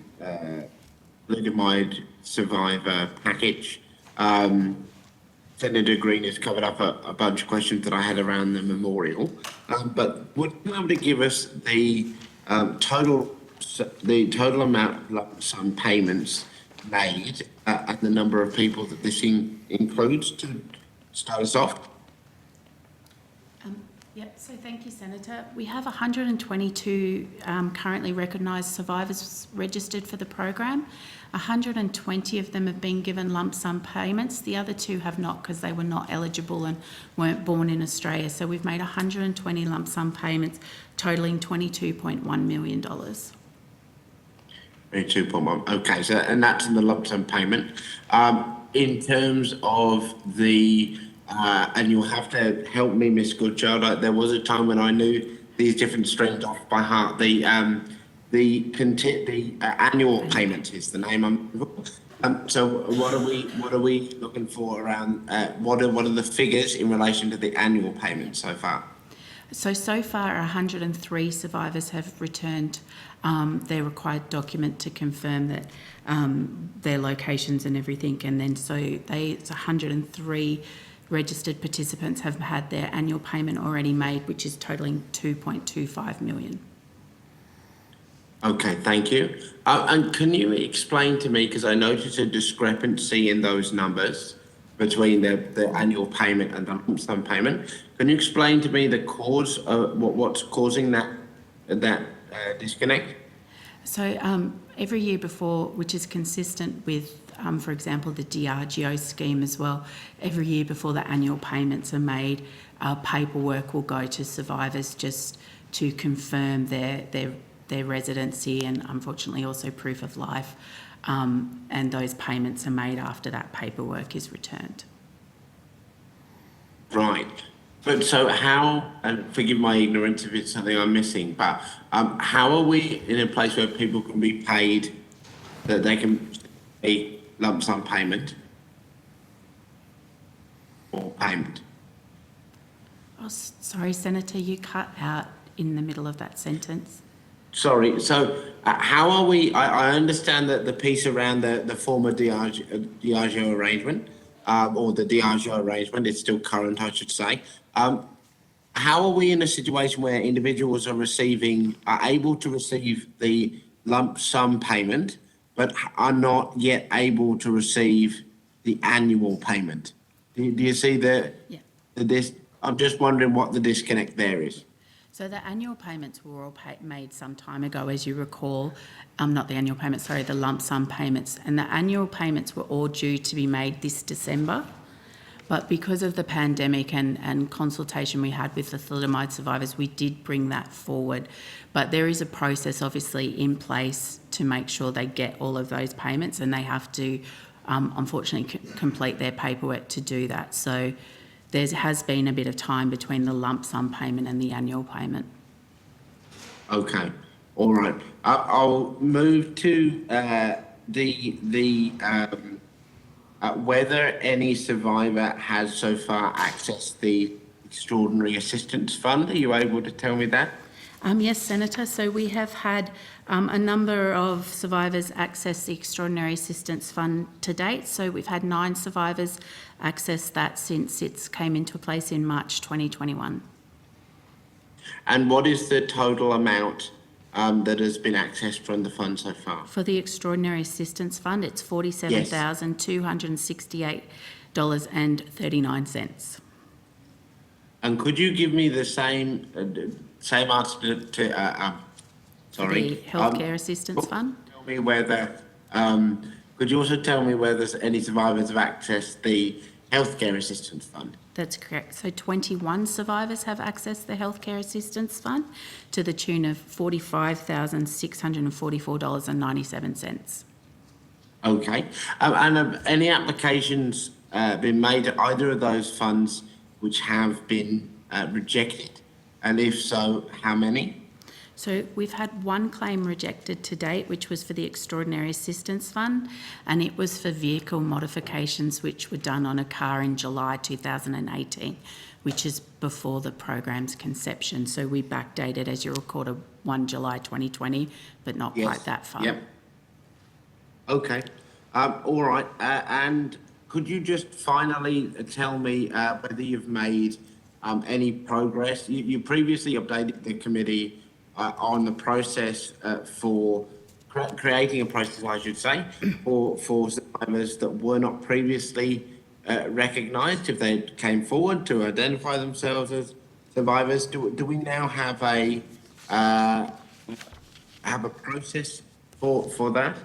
[SPEAKER 17] thalidomide survivor package? Senator Green has covered up a bunch of questions that I had around the memorial, but would you be able to give us the total amount of lump sum payments made and the number of people that this includes to start us off?
[SPEAKER 6] Yep, so thank you, Senator. We have 122 currently recognised survivors registered for the program. 120 of them have been given lump sum payments. The other 2 have not because they were not eligible and weren't born in Australia. So we've made 120 lump sum payments totalling $22.1 million.
[SPEAKER 17] 22.1. Okay, so and that's in the lump sum payment. In terms of the and you'll have to help me, Miss Goodchild. There was a time when I knew these different streams off by heart. The the annual payment is the name I'm looking for. So what are we looking for around, what are the figures in relation to the annual payment so far?
[SPEAKER 6] So far 103 survivors have returned their required document to confirm that their locations and everything, and then it's 103 registered participants have had their annual payment already made, which is totalling 2.25 million.
[SPEAKER 17] Okay, thank you. And can you explain to me, because I noticed a discrepancy in those numbers between the annual payment and the lump sum payment. Can you explain to me the cause of what's causing that disconnect?
[SPEAKER 6] So every year before, which is consistent with, for example, the Diageo scheme as well, every year before the annual payments are made, paperwork will go to survivors just to confirm their residency and unfortunately also proof of life, and those payments are made after that paperwork is returned.
[SPEAKER 17] Right. But so how, and forgive my ignorance if it's something I'm missing, but how are we in a place where people can be paid, that they can a lump sum payment or payment?
[SPEAKER 6] Oh, sorry, Senator, you cut out in the middle of that sentence.
[SPEAKER 17] Sorry, so how are we, I understand that the piece around the former Diageo arrangement, or the Diageo arrangement, it's still current, I should say. How are we in a situation where individuals are able to receive the lump sum payment, but are not yet able to receive the annual payment? Do you see I'm just wondering what the disconnect there is.
[SPEAKER 6] So the annual payments were all made some time ago, as you recall. Not the annual payments, sorry, the lump sum payments. And the annual payments were all due to be made this December. But because of the pandemic and consultation we had with the thalidomide survivors, we did bring that forward. But there is a process obviously in place to make sure they get all of those payments, and they have to unfortunately complete their paperwork to do that. So there has been a bit of time between the lump sum payment and the annual payment.
[SPEAKER 17] Okay, all right. I'll move to whether any survivor has so far accessed the Extraordinary Assistance Fund. Are you able to tell me that?
[SPEAKER 6] Yes, Senator. So we have had a number of survivors access the Extraordinary Assistance Fund to date. So we've had 9 survivors access that since it came into place in March 2021.
[SPEAKER 17] And what is the total amount that has been accessed from the fund so far?
[SPEAKER 6] For the Extraordinary Assistance Fund, it's $47,268.39.
[SPEAKER 17] And could you give me the same answer to sorry?
[SPEAKER 6] The Healthcare Assistance Fund?
[SPEAKER 17] Tell me whether, could you also tell me whether any survivors have accessed the Healthcare Assistance Fund?
[SPEAKER 6] That's correct. So 21 survivors have accessed the Healthcare Assistance Fund to the tune of $45,644.97.
[SPEAKER 17] Okay. And have any applications been made to either of those funds which have been rejected? And if so, how many?
[SPEAKER 6] So we've had one claim rejected to date, which was for the Extraordinary Assistance Fund, and it was for vehicle modifications which were done on a car in July 2018, which is before the program's conception. So we backdated, as you recall, to 1 July 2020, but not quite that far.
[SPEAKER 17] Yep. Okay. All right. And could you just finally tell me whether you've made any progress? You previously updated the committee on the process for creating a process, I should say, for survivors that were not previously recognised, if they came forward to identify themselves as survivors. Do we now have a process for that?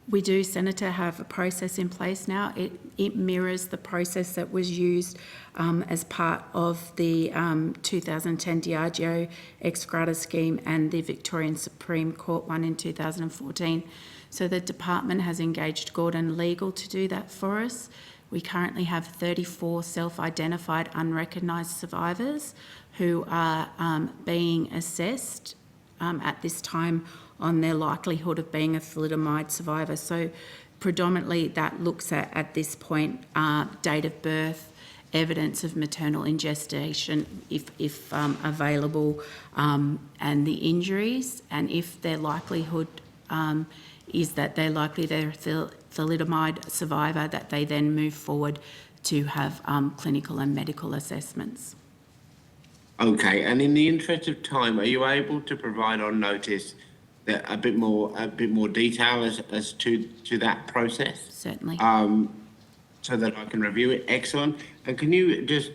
[SPEAKER 6] We do, Senator, have a process in place now. It mirrors the process that was used as part of the 2010 Diageo ex gratia scheme and the Victorian Supreme Court one in 2014. So the department has engaged Gordon Legal to do that for us. We currently have 34 self-identified unrecognised survivors who are being assessed at this time on their likelihood of being a thalidomide survivor. So predominantly that looks at this point, date of birth, evidence of maternal ingestation if available, and the injuries, and if their likelihood is that they're a thalidomide survivor, that they then move forward to have clinical and medical assessments.
[SPEAKER 17] Okay, and in the interest of time, are you able to provide on notice that a bit more detail as to that process?
[SPEAKER 6] Certainly.
[SPEAKER 17] So that I can review it. Excellent. And can you just,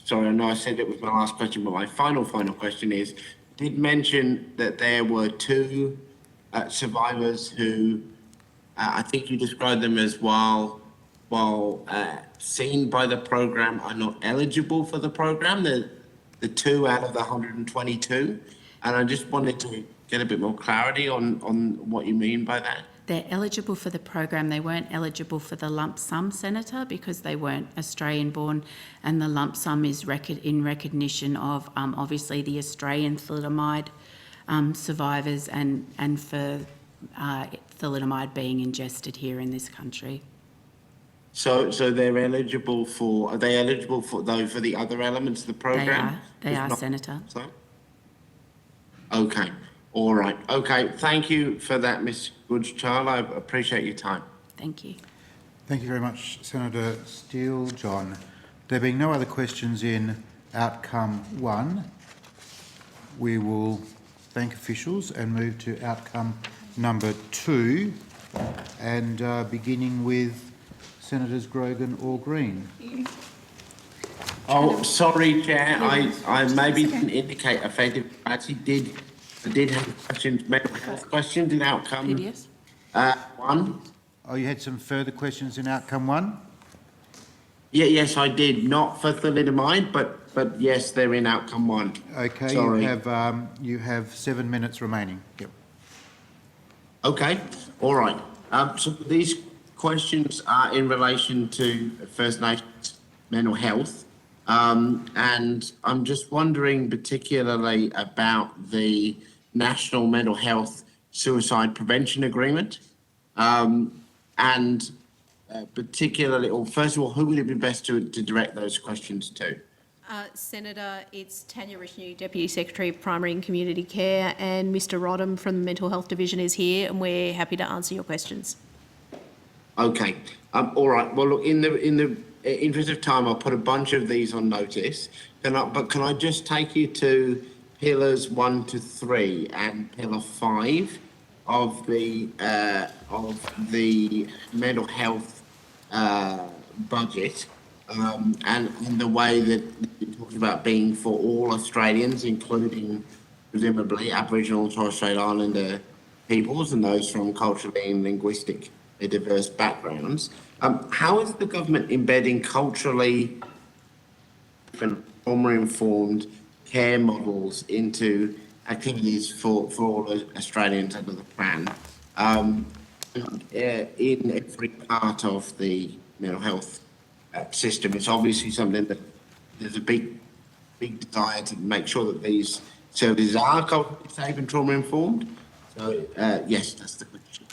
[SPEAKER 17] sorry, I know I said it was my last question, but my final question is, did mention that there were two survivors who, I think you described them as while seen by the program are not eligible for the program, the 2 out of the 122. And I just wanted to get a bit more clarity on what you mean by that.
[SPEAKER 6] They're eligible for the program. They weren't eligible for the lump sum, Senator, because they weren't Australian born, and the lump sum is in recognition of obviously the Australian thalidomide survivors and for thalidomide being ingested here in this country.
[SPEAKER 17] So they're eligible for, are they eligible for the other elements of the program?
[SPEAKER 6] They are, Senator.
[SPEAKER 17] So? Okay, all right. Okay, thank you for that, Ms. Goodchild. I appreciate your time.
[SPEAKER 6] Thank you.
[SPEAKER 1] Thank you very much, Senator Steele. John. There being no other questions in outcome 1, we will thank officials and move to outcome number 2, and beginning with Senators Grogan or Green.
[SPEAKER 17] Oh, sorry, Chair. I maybe didn't indicate effective. I actually did have questions, mental health questions in outcome
[SPEAKER 6] PDS?
[SPEAKER 17] 1.
[SPEAKER 1] Oh, you had some further questions in outcome 1?
[SPEAKER 17] Yeah, yes, I did. Not for thalidomide, but yes, they're in outcome 1.
[SPEAKER 1] Okay,
[SPEAKER 17] Sorry.
[SPEAKER 1] you have 7 minutes remaining. Yep.
[SPEAKER 17] Okay, all right. So these questions are in relation to First Nations mental health. And I'm just wondering particularly about the National Mental Health Suicide Prevention Agreement. And particularly, or first of all, who would it be best to direct those questions to?
[SPEAKER 14] Senator, it's Tanya Rishnew, Deputy Secretary of Primary and Community Care, and Mr Rodham from the Mental Health Division is here, and we're happy to answer your questions.
[SPEAKER 17] Okay. All right. Well, look, in the interest of time, I'll put a bunch of these on notice. Can I just take you to pillars 1 to 3 and pillar 5 of the mental health budget, and the way that you talked about being for all Australians, including presumably Aboriginal and Torres Strait Islander peoples and those from culturally and linguistically diverse backgrounds. How is the government embedding culturally trauma-informed care models into activities for all Australians under the plan in every part of the mental health system? It's obviously something that there's a big desire to make sure that these services are culturally safe and trauma-informed. So, yes, that's the question.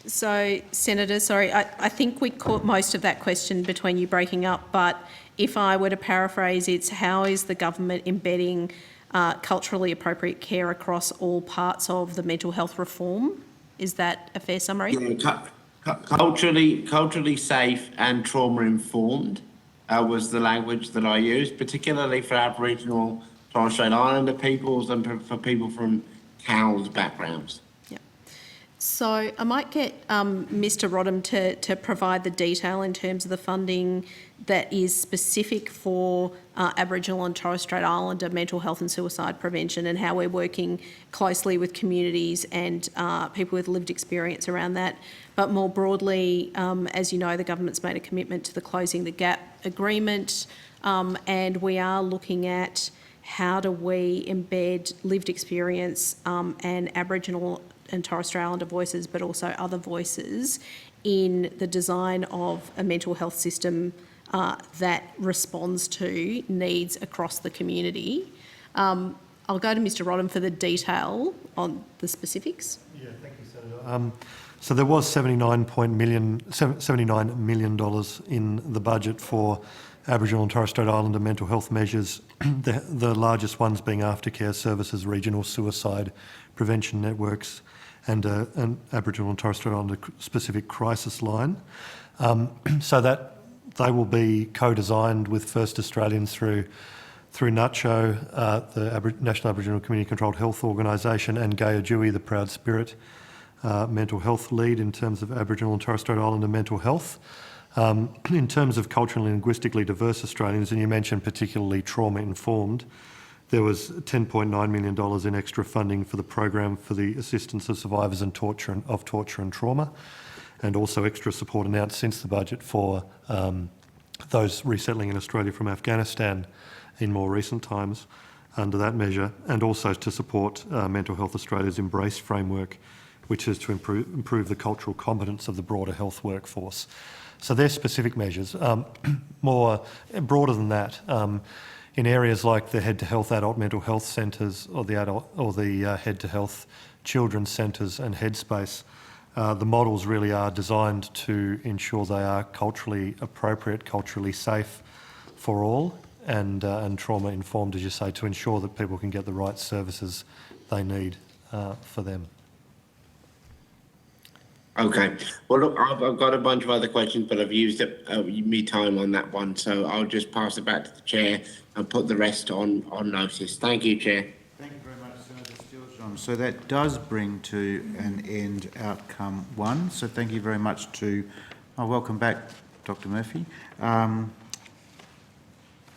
[SPEAKER 14] So, Senator, sorry, I think we caught most of that question between you breaking up, but if I were to paraphrase, it's how is the government embedding culturally appropriate care across all parts of the mental health reform? Is that a fair summary?
[SPEAKER 17] Yeah, culturally safe and trauma-informed was the language that I used, particularly for Aboriginal, Torres Strait Islander peoples and for people from CALS backgrounds.
[SPEAKER 14] So I might get Mr Rodham to provide the detail in terms of the funding that is specific for Aboriginal and Torres Strait Islander mental health and suicide prevention, and how we're working closely with communities and people with lived experience around that. But more broadly, as you know, the government's made a commitment to the Closing the Gap agreement, and we are looking at how do we embed lived experience and Aboriginal and Torres Strait Islander voices, but also other voices in the design of a mental health system that responds to needs across the community. I'll go to Mr Rodham for the detail on the specifics.
[SPEAKER 18] Yeah, thank you, Senator. So there was $79 million in the budget for Aboriginal and Torres Strait Islander mental health measures, the largest ones being aftercare services, regional suicide prevention networks, and an Aboriginal and Torres Strait Islander specific crisis line. So that they will be co-designed with First Australians through NACCHO, the National Aboriginal Community Controlled Health Organisation, and Gaia Dewey, the Proud Spirit mental health lead in terms of Aboriginal and Torres Strait Islander mental health. In terms of culturally and linguistically diverse Australians, and you mentioned particularly trauma-informed, there was $10.9 million in extra funding for the program for the assistance of survivors of torture and trauma, and also extra support announced since the budget for those resettling in Australia from Afghanistan in more recent times under that measure, and also to support Mental Health Australia's Embrace framework, which is to improve the cultural competence of the broader health workforce. So they're specific measures. More broader than that, in areas like the Head to Health adult mental health centres or the Head to Health children's centres and Headspace, the models really are designed to ensure they are culturally appropriate, culturally safe for all, and trauma informed, as you say, to ensure that people can get the right services they need for them.
[SPEAKER 17] Okay. Well, look, I've got a bunch of other questions, but I've used me time on that one, so I'll just pass it back to the chair and put the rest on notice. Thank you, Chair.
[SPEAKER 1] Thank you very much, Senator Steele-John. So that does bring to an end outcome 1. So thank you very much to, welcome back, Dr. Murphy.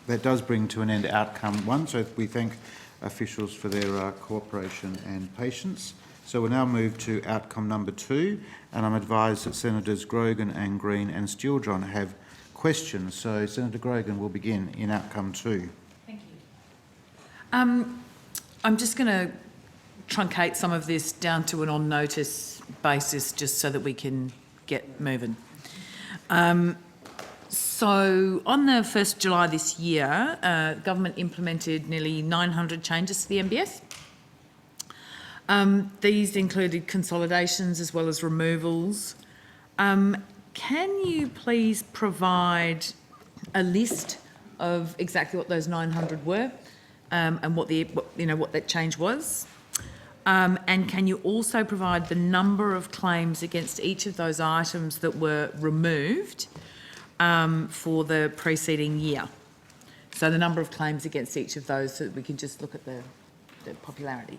[SPEAKER 1] That does bring to an end outcome 1. So we thank officials for their cooperation and patience. So we'll now move to outcome number 2, and I'm advised that Senators Grogan and Green and Steele-John have questions. So Senator Grogan will begin in outcome 2.
[SPEAKER 2] Thank you. I'm just going to truncate some of this down to an on-notice basis just so that we can get moving. So on the 1st of July this year, government implemented nearly 900 changes to the MBS. These included consolidations as well as removals. Can you please provide a list of exactly what those 900 were and what that change was? And can you also provide the number of claims against each of those items that were removed for the preceding year? So the number of claims against each of those, so that we can just look at the popularity.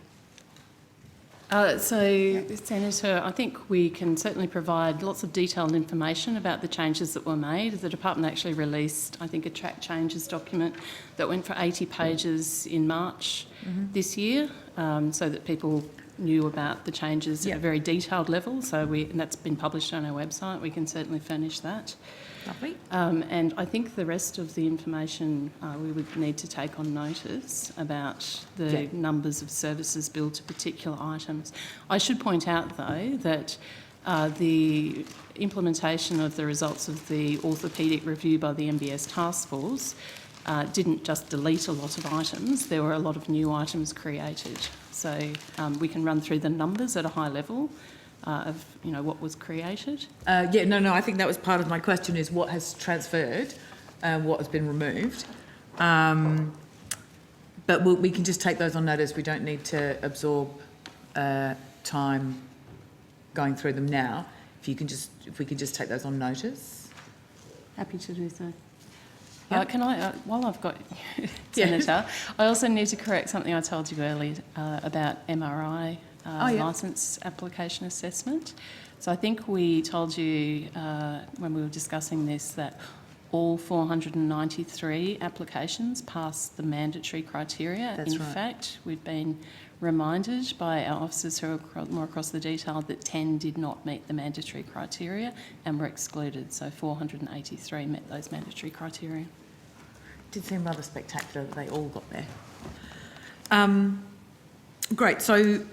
[SPEAKER 10] Senator, I think we can certainly provide lots of detailed information about the changes that were made. The department actually released, I think, a track changes document that went for 80 pages in March this year, so that people knew about the changes at a very detailed level. So and that's been published on our website. We can certainly furnish that.
[SPEAKER 2] Lovely.
[SPEAKER 10] And I think the rest of the information we would need to take on notice about the numbers of services billed to particular items. I should point out, though, that the implementation of the results of the orthopaedic review by the MBS task force didn't just delete a lot of items. There were a lot of new items created. So we can run through the numbers at a high level of what was created.
[SPEAKER 2] I think that was part of my question, is what has transferred, what has been removed. But we can just take those on notice. We don't need to absorb time going through them now. If we could just take those on notice.
[SPEAKER 10] Happy to do so. Can I, while I've got you, Senator, I also need to correct something I told you earlier about MRI licence application assessment. So I think we told you when we were discussing this that all 493 applications passed the mandatory criteria.
[SPEAKER 2] That's right.
[SPEAKER 10] In fact, we've been reminded by our officers who are more across the detail that 10 did not meet the mandatory criteria and were excluded. So 483 met those mandatory criteria.
[SPEAKER 2] It did seem rather spectacular that they all got there. Great. So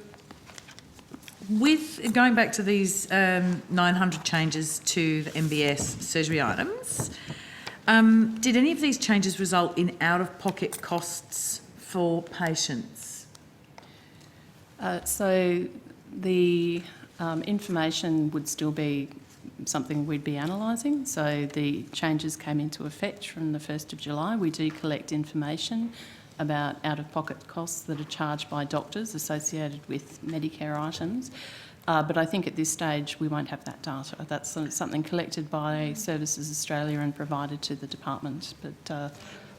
[SPEAKER 2] with going back to these 900 changes to the MBS surgery items, did any of these changes result in out-of-pocket costs for patients?
[SPEAKER 10] So the information would still be something we'd be analysing. So the changes came into effect from the 1st of July. We do collect information about out-of-pocket costs that are charged by doctors associated with Medicare items. But I think at this stage we won't have that data. That's something collected by Services Australia and provided to the department, but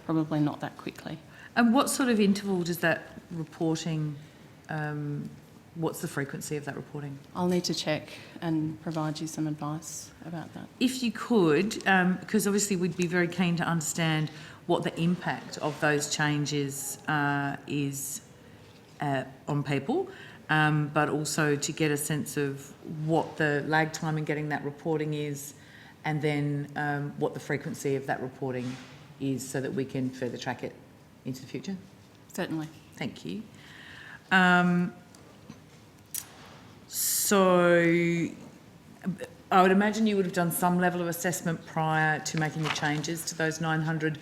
[SPEAKER 10] probably not that quickly.
[SPEAKER 2] And what sort of interval does that reporting, what's the frequency of that reporting?
[SPEAKER 10] I'll need to check and provide you some advice about that.
[SPEAKER 2] If you could, because obviously we'd be very keen to understand what the impact of those changes is on people, but also to get a sense of what the lag time in getting that reporting is, and then what the frequency of that reporting is, so that we can further track it into the future.
[SPEAKER 10] Certainly.
[SPEAKER 2] Thank you. So I would imagine you would have done some level of assessment prior to making the changes to those 900,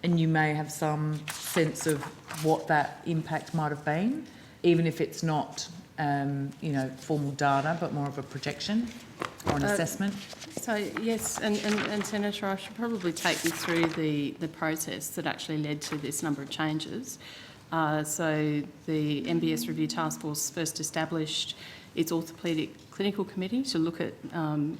[SPEAKER 2] and you may have some sense of what that impact might have been, even if it's not, formal data, but more of a projection or an assessment.
[SPEAKER 10] So yes, and Senator, I should probably take you through the process that actually led to this number of changes. So the MBS Review Task Force first established its orthopaedic clinical committee to look at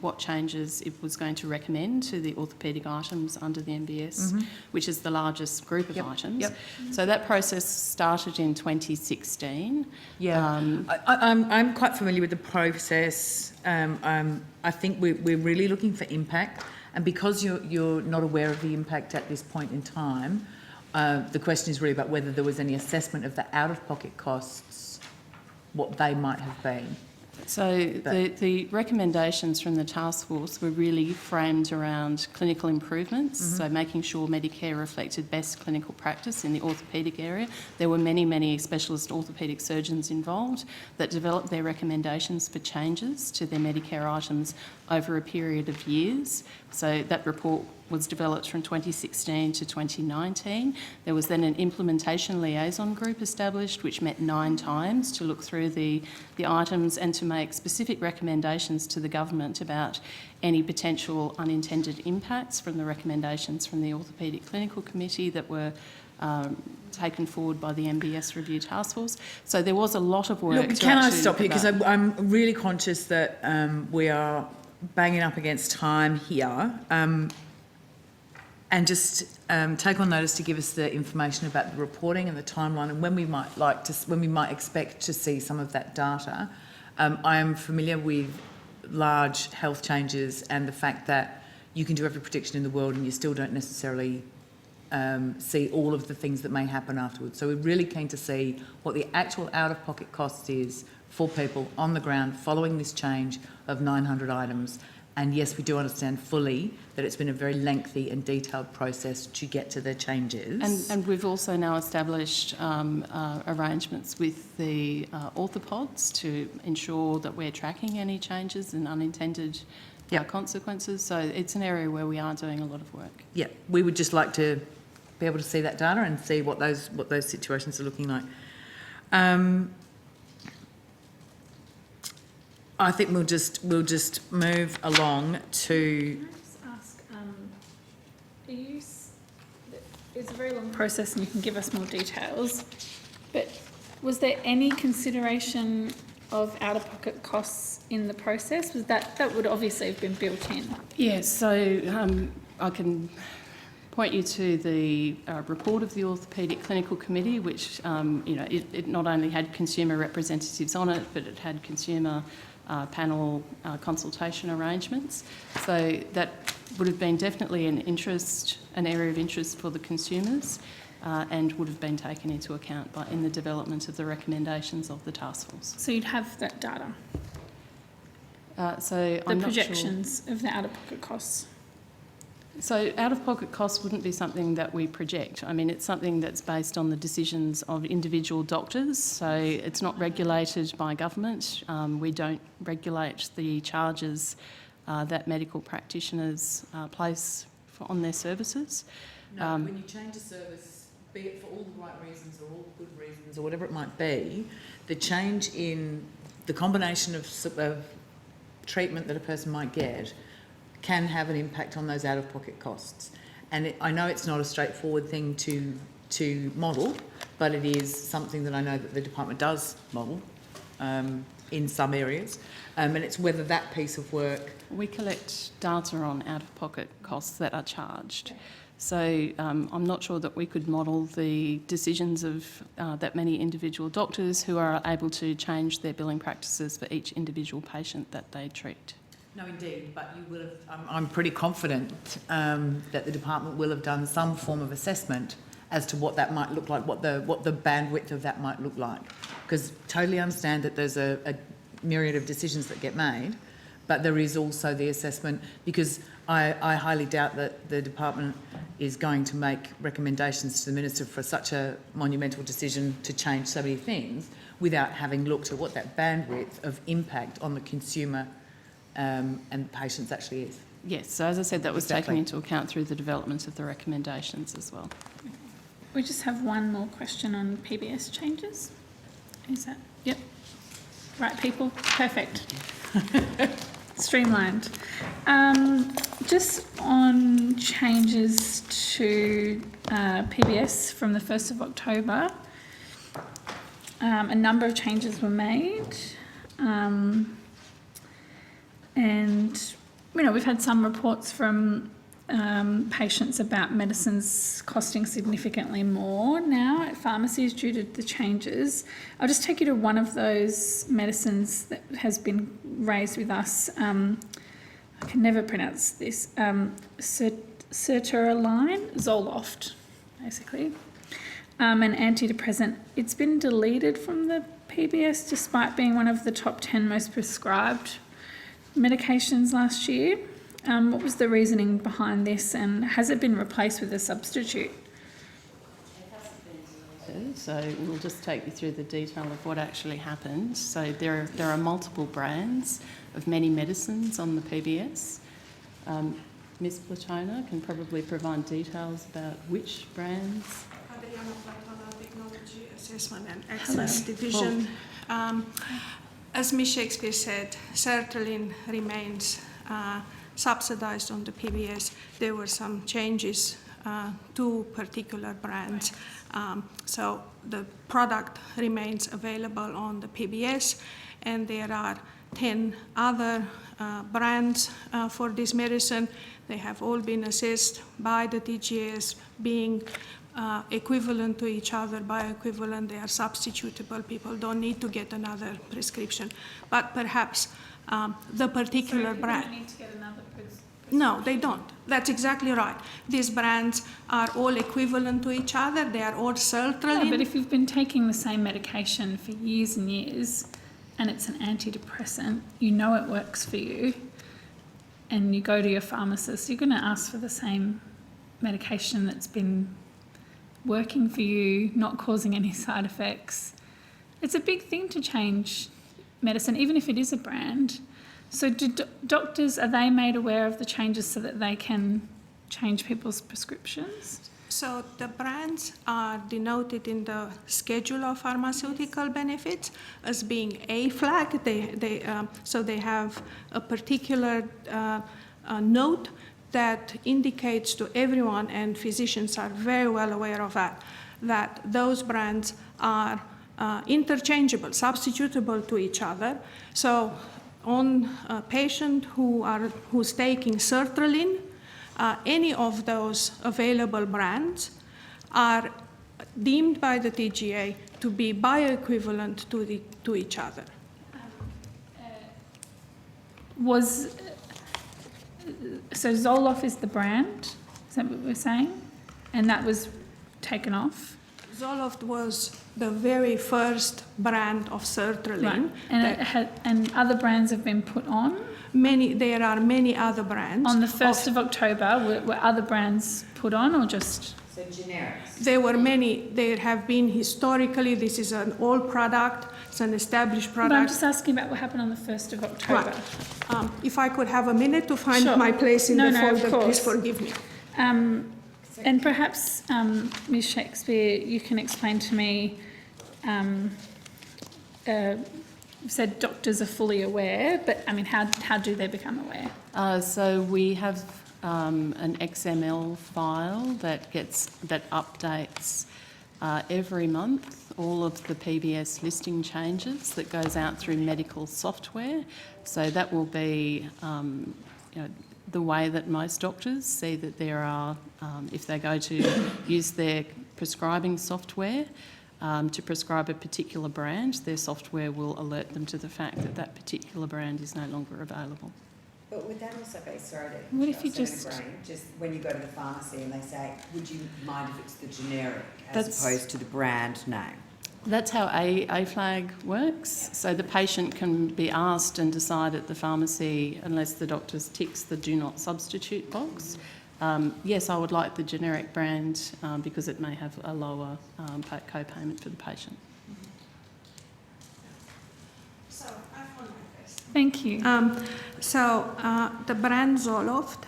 [SPEAKER 10] what changes it was going to recommend to the orthopaedic items under the MBS, which is the largest group of items. So that process started in 2016.
[SPEAKER 2] I'm quite familiar with the process. I think we're really looking for impact, and because you're not aware of the impact at this point in time, the question is really about whether there was any assessment of the out-of-pocket costs, what they might have been.
[SPEAKER 10] So the recommendations from the task force were really framed around clinical improvements, so making sure Medicare reflected best clinical practice in the orthopaedic area. There were many specialist orthopaedic surgeons involved that developed their recommendations for changes to their Medicare items over a period of years. So that report was developed from 2016 to 2019. There was then an implementation liaison group established, which met 9 times to look through the items and to make specific recommendations to the government about any potential unintended impacts from the recommendations from the Orthopaedic Clinical Committee that were taken forward by the MBS Review Task Force. So there was a lot of work.
[SPEAKER 2] Look, can I stop you? Because I'm really conscious that we are banging up against time here. And just take on notice to give us the information about the reporting and the timeline, and when we might expect to see some of that data. I am familiar with large health changes and the fact that you can do every prediction in the world and you still don't necessarily see all of the things that may happen afterwards. So we're really keen to see what the actual out-of-pocket cost is for people on the ground following this change of 900 items. And yes, we do understand fully that it's been a very lengthy and detailed process to get to the changes.
[SPEAKER 10] And we've also now established arrangements with the orthopods to ensure that we're tracking any changes and unintended consequences. So it's an area where we are doing a lot of work.
[SPEAKER 2] Yeah, we would just like to be able to see that data and see what those situations are looking like. I think we'll just move along to.
[SPEAKER 21] Can I just ask, it's a very long process and you can give us more details, but was there any consideration of out-of-pocket costs in the process? Was that would obviously have been built in?
[SPEAKER 10] Yes, so I can point you to the report of the Orthopaedic Clinical Committee, which it not only had consumer representatives on it, but it had consumer panel consultation arrangements. So that would have been definitely an area of interest for the consumers, and would have been taken into account in the development of the recommendations of the task force.
[SPEAKER 21] So you'd have that data?
[SPEAKER 10] So
[SPEAKER 21] the projections of the out-of-pocket costs?
[SPEAKER 10] So out-of-pocket costs wouldn't be something that we project. I mean, it's something that's based on the decisions of individual doctors, so it's not regulated by government. We don't regulate the charges that medical practitioners place on their services.
[SPEAKER 2] No, when you change a service, be it for all the right reasons or all the good reasons or whatever it might be, the change in the combination of treatment that a person might get can have an impact on those out-of-pocket costs. And I know it's not a straightforward thing to model, but it is something that I know that the department does model in some areas, and it's whether that piece of work...
[SPEAKER 10] We collect data on out-of-pocket costs that are charged. So I'm not sure that we could model the decisions of that many individual doctors who are able to change their billing practices for each individual patient that they treat.
[SPEAKER 2] No, indeed, but you will have... I'm pretty confident that the department will have done some form of assessment as to what that might look like, what the bandwidth of that might look like. Because totally understand that there's a myriad of decisions that get made, but there is also the assessment, because I highly doubt that the department is going to make recommendations to the Minister for such a monumental decision to change so many things without having looked at what that bandwidth of impact on the consumer and patients actually is.
[SPEAKER 10] Yes, so as I said, that was taken into account through the development of the recommendations as well.
[SPEAKER 21] We just have one more question on PBS changes. Is that? Yep. Right, people? Perfect. Streamlined. Just on changes to PBS from the 1st of October, a number of changes were made. And, you know, we've had some reports from patients about medicines costing significantly more now at pharmacies due to the changes. I'll just take you to one of those medicines that has been raised with us. I can never pronounce this. Sertraline, Zoloft, basically. An antidepressant. It's been deleted from the PBS despite being one of the top 10 most prescribed medications last year. What was the reasoning behind this, and has it been replaced with a substitute?
[SPEAKER 10] So we'll just take you through the detail of what actually happened. So there are multiple brands of many medicines on the PBS. Ms. Platona can probably provide details about which brands.
[SPEAKER 19] Adriana Platona, Technology Assessment and Access Division. As Ms. Shakespeare said, sertraline remains subsidised on the PBS. There were some changes to particular brands. So the product remains available on the PBS, and there are 10 other brands for this medicine. They have all been assessed by the TGA being equivalent to each other. Bioequivalent, they are substitutable. People don't need to get another prescription. But perhaps the particular brand...
[SPEAKER 21] Don't need to get another prescription.
[SPEAKER 19] No, they don't. That's exactly right. These brands are all equivalent to each other. They are all sertraline.
[SPEAKER 21] Yeah, but if you've been taking the same medication for years and years, and it's an antidepressant, you know it works for you, and you go to your pharmacist, you're going to ask for the same medication that's been working for you, not causing any side effects. It's a big thing to change medicine, even if it is a brand. So do doctors, are they made aware of the changes so that they can change people's prescriptions?
[SPEAKER 19] So the brands are denoted in the schedule of pharmaceutical benefits as being A flag. So they have a particular note that indicates to everyone, and physicians are very well aware of that those brands are interchangeable, substitutable to each other. So on a patient who's taking sertraline, any of those available brands are deemed by the TGA to be bioequivalent to each other.
[SPEAKER 21] So Zoloft is the brand, is that what we're saying? And that was taken off?
[SPEAKER 19] Zoloft was the very first brand of sertraline.
[SPEAKER 21] Right. And other brands have been put on?
[SPEAKER 19] There are many other brands.
[SPEAKER 21] On the 1st of October, were other brands put on, or just?
[SPEAKER 2] So generics.
[SPEAKER 19] There were many. There have been historically. This is an old product. It's an established product.
[SPEAKER 21] But I'm just asking about what happened on the 1st of October.
[SPEAKER 19] Right. If I could have a minute to find my place in the folder, please forgive me.
[SPEAKER 21] And perhaps, Ms Shakespeare, you can explain to me, you said doctors are fully aware, but I mean, how do they become aware?
[SPEAKER 10] So we have an XML file that updates every month all of the PBS listing changes that goes out through medical software. So that will be the way that most doctors see that there are, if they go to use their prescribing software to prescribe a particular brand, their software will alert them to the fact that that particular brand is no longer available.
[SPEAKER 15] But would that also be, sorry to
[SPEAKER 21] What if you
[SPEAKER 15] just when you go to the pharmacy and they say, would you mind if it's the generic as opposed to the brand name?
[SPEAKER 10] That's how a flag works. So the patient can be asked and decide at the pharmacy, unless the doctor ticks the do not substitute box, yes, I would like the generic brand because it may have a lower co-payment for the patient.
[SPEAKER 19] So I have one question.
[SPEAKER 21] Thank you.
[SPEAKER 19] The brand Zoloft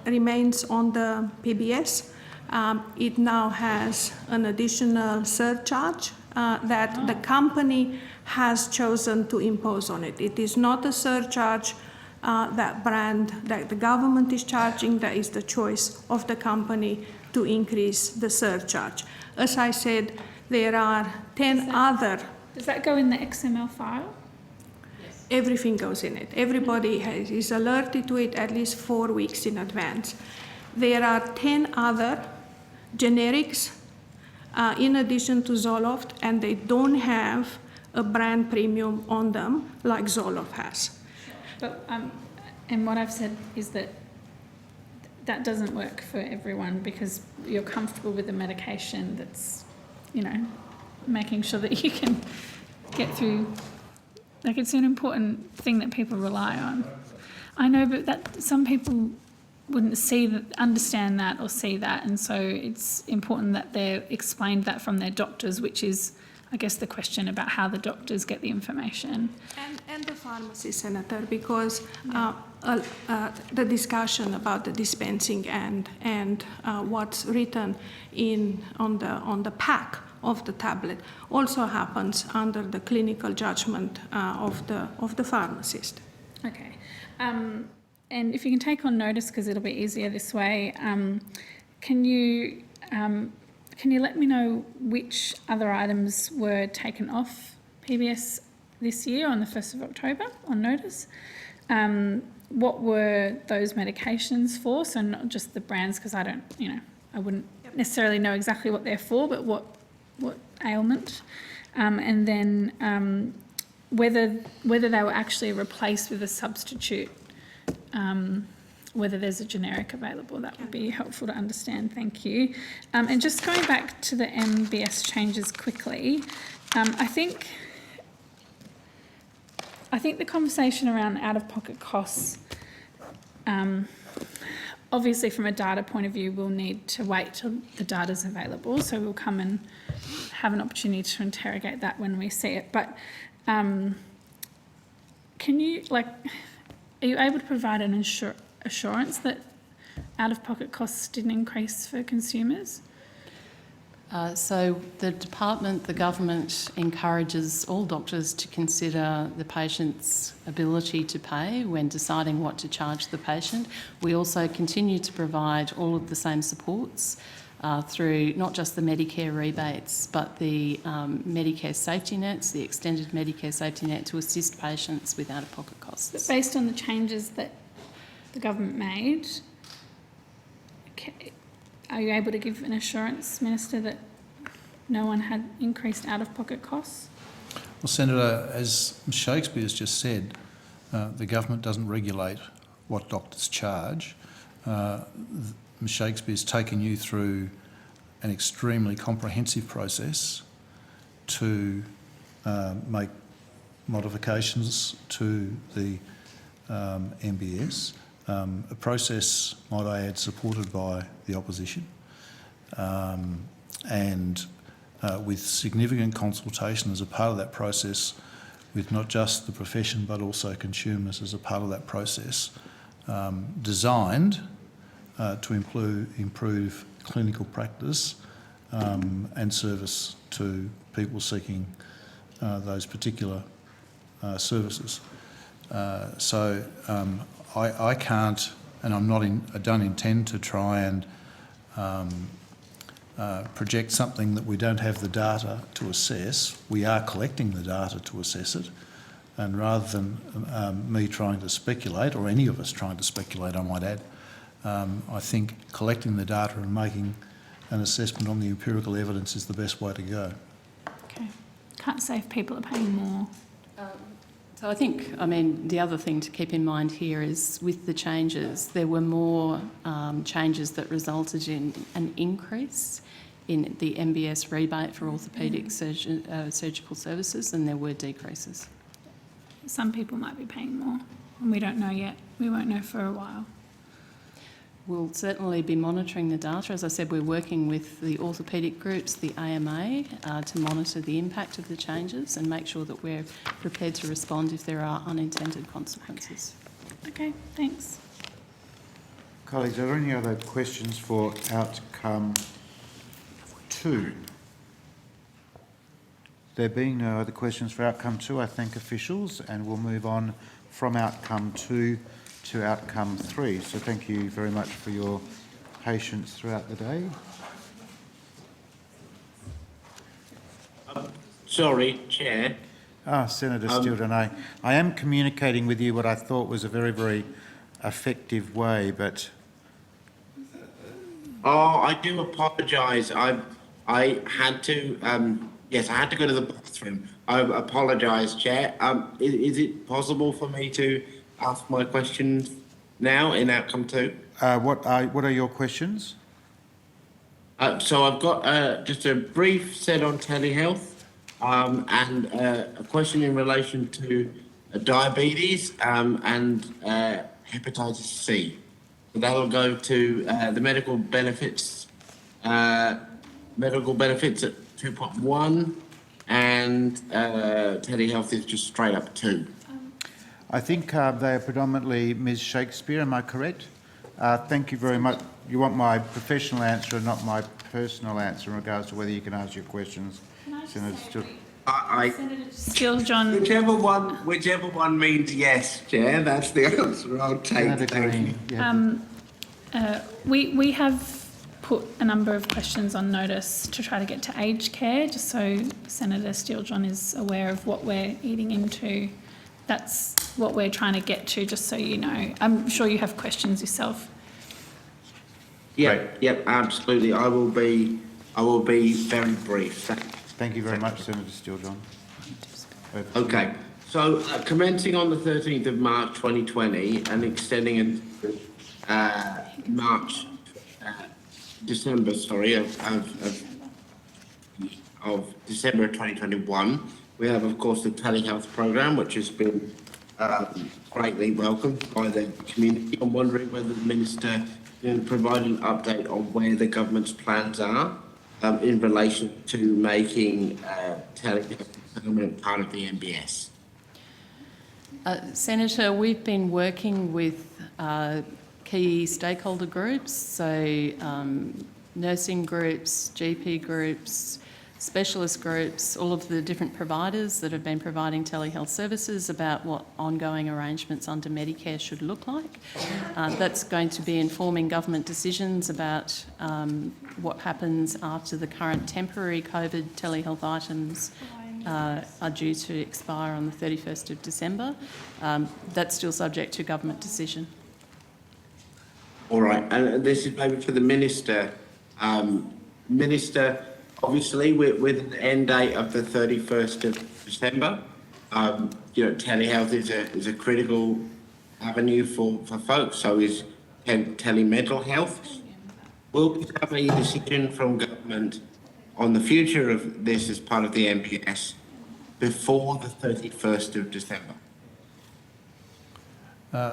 [SPEAKER 19] remains on the PBS. It now has an additional surcharge that the company has chosen to impose on it. It is not a surcharge that the government is charging. That is the choice of the company to increase the surcharge. As I said, there are 10 other.
[SPEAKER 21] Does that go in the XML file?
[SPEAKER 19] Everything goes in it. Everybody is alerted to it at least 4 weeks in advance. There are 10 other generics in addition to Zoloft, and they don't have a brand premium on them like Zoloft has.
[SPEAKER 21] But and what I've said is that that doesn't work for everyone because you're comfortable with the medication that's, making sure that you can get through. Like, it's an important thing that people rely on. I know, but that some people wouldn't understand that or see that, and so it's important that they're explained that from their doctors, which is, I guess, the question about how the doctors get the information.
[SPEAKER 19] And the pharmacy, Senator, because the discussion about the dispensing and what's written on the pack of the tablet also happens under the clinical judgment of the pharmacist.
[SPEAKER 21] Okay. And if you can take on notice, because it'll be easier this way, can you let me know which other items were taken off PBS this year on the 1st of October on notice? What were those medications for? So not just the brands, because I wouldn't necessarily know exactly what they're for, but what ailment, and then whether they were actually replaced with a substitute, whether there's a generic available. That would be helpful to understand. Thank you. And just going back to the MBS changes quickly, I think the conversation around out-of-pocket costs, obviously from a data point of view, we'll need to wait till the data's available, so we'll come and have an opportunity to interrogate that when we see it. But can you, are you able to provide an assurance that out-of-pocket costs didn't increase for consumers?
[SPEAKER 10] So the department, the government encourages all doctors to consider the patient's ability to pay when deciding what to charge the patient. We also continue to provide all of the same supports through not just the Medicare rebates, but the Medicare safety nets, the extended Medicare safety net to assist patients with out-of-pocket costs.
[SPEAKER 21] But based on the changes that the government made, are you able to give an assurance, Minister, that no one had increased out-of-pocket costs?
[SPEAKER 24] Well, Senator, as Ms Shakespeare has just said, the government doesn't regulate what doctors charge. Ms Shakespeare's taken you through an extremely comprehensive process to make modifications to the MBS, a process, might I add, supported by the opposition, and with significant consultation as a part of that process with not just the profession but also consumers as a part of that process, designed to improve clinical practice and service to people seeking those particular services. I can't, and I don't intend to try and project something that we don't have the data to assess. We are collecting the data to assess it, and rather than me trying to speculate, or any of us trying to speculate, I might add, I think collecting the data and making an assessment on the empirical evidence is the best way to go.
[SPEAKER 21] Okay. Can't say if people are paying more.
[SPEAKER 10] So I think, the other thing to keep in mind here is with the changes, there were more changes that resulted in an increase in the MBS rebate for orthopaedic surgical services than there were decreases.
[SPEAKER 21] Some people might be paying more, and we don't know yet. We won't know for a while.
[SPEAKER 10] We'll certainly be monitoring the data. As I said, we're working with the orthopaedic groups, the AMA, to monitor the impact of the changes and make sure that we're prepared to respond if there are unintended consequences.
[SPEAKER 21] Okay, thanks.
[SPEAKER 1] Colleagues, are there any other questions for outcome 2? There being no other questions for outcome 2, I thank officials, and we'll move on from outcome 2 to outcome 3. So thank you very much for your patience throughout the day.
[SPEAKER 17] Sorry, Chair.
[SPEAKER 1] Senator Stilton, I am communicating with you what I thought was a very, very effective way, but...
[SPEAKER 17] I do apologise. I had to... yes, I had to go to the bathroom. I apologise, Chair. Is it possible for me to ask my questions now in outcome 2?
[SPEAKER 1] What are your questions?
[SPEAKER 17] So I've got just a brief set on telehealth and a question in relation to diabetes and hepatitis C. So that'll go to the medical benefits at 2.1 and telehealth is just straight up 2.
[SPEAKER 1] I think they are predominantly Ms Shakespeare, am I correct? Thank you very much. You want my professional answer and not my personal answer in regards to whether you can ask your questions, Senator Stilton.
[SPEAKER 21] Stilton.
[SPEAKER 17] Whichever one means yes, Chair, that's the answer I'll take. Thank you.
[SPEAKER 21] We have put a number of questions on notice to try to get to aged care, just so Senator Steele-John is aware of what we're eating into. That's what we're trying to get to, just so you know. I'm sure you have questions yourself.
[SPEAKER 17] Yep, absolutely. I will be very brief.
[SPEAKER 1] Thank you very much, Senator Steele-John.
[SPEAKER 17] Okay. So commencing on the 13th of March 2020 and extending into December of December 2021, we have, of course, the telehealth program, which has been greatly welcomed by the community. I'm wondering whether the Minister can provide an update on where the government's plans are in relation to making telehealth a permanent part of the MBS.
[SPEAKER 10] Senator, we've been working with key stakeholder groups, so nursing groups, GP groups, specialist groups, all of the different providers that have been providing telehealth services about what ongoing arrangements under Medicare should look like. That's going to be informing government decisions about what happens after the current temporary COVID telehealth items are due to expire on the 31st of December. That's still subject to government decision.
[SPEAKER 17] All right, and this is maybe for the Minister. Minister, obviously, with an end date of the 31st of December, telehealth is a critical avenue for folks, so is telemental health. Will we have a decision from government on the future of this as part of the MPS before the 31st of December?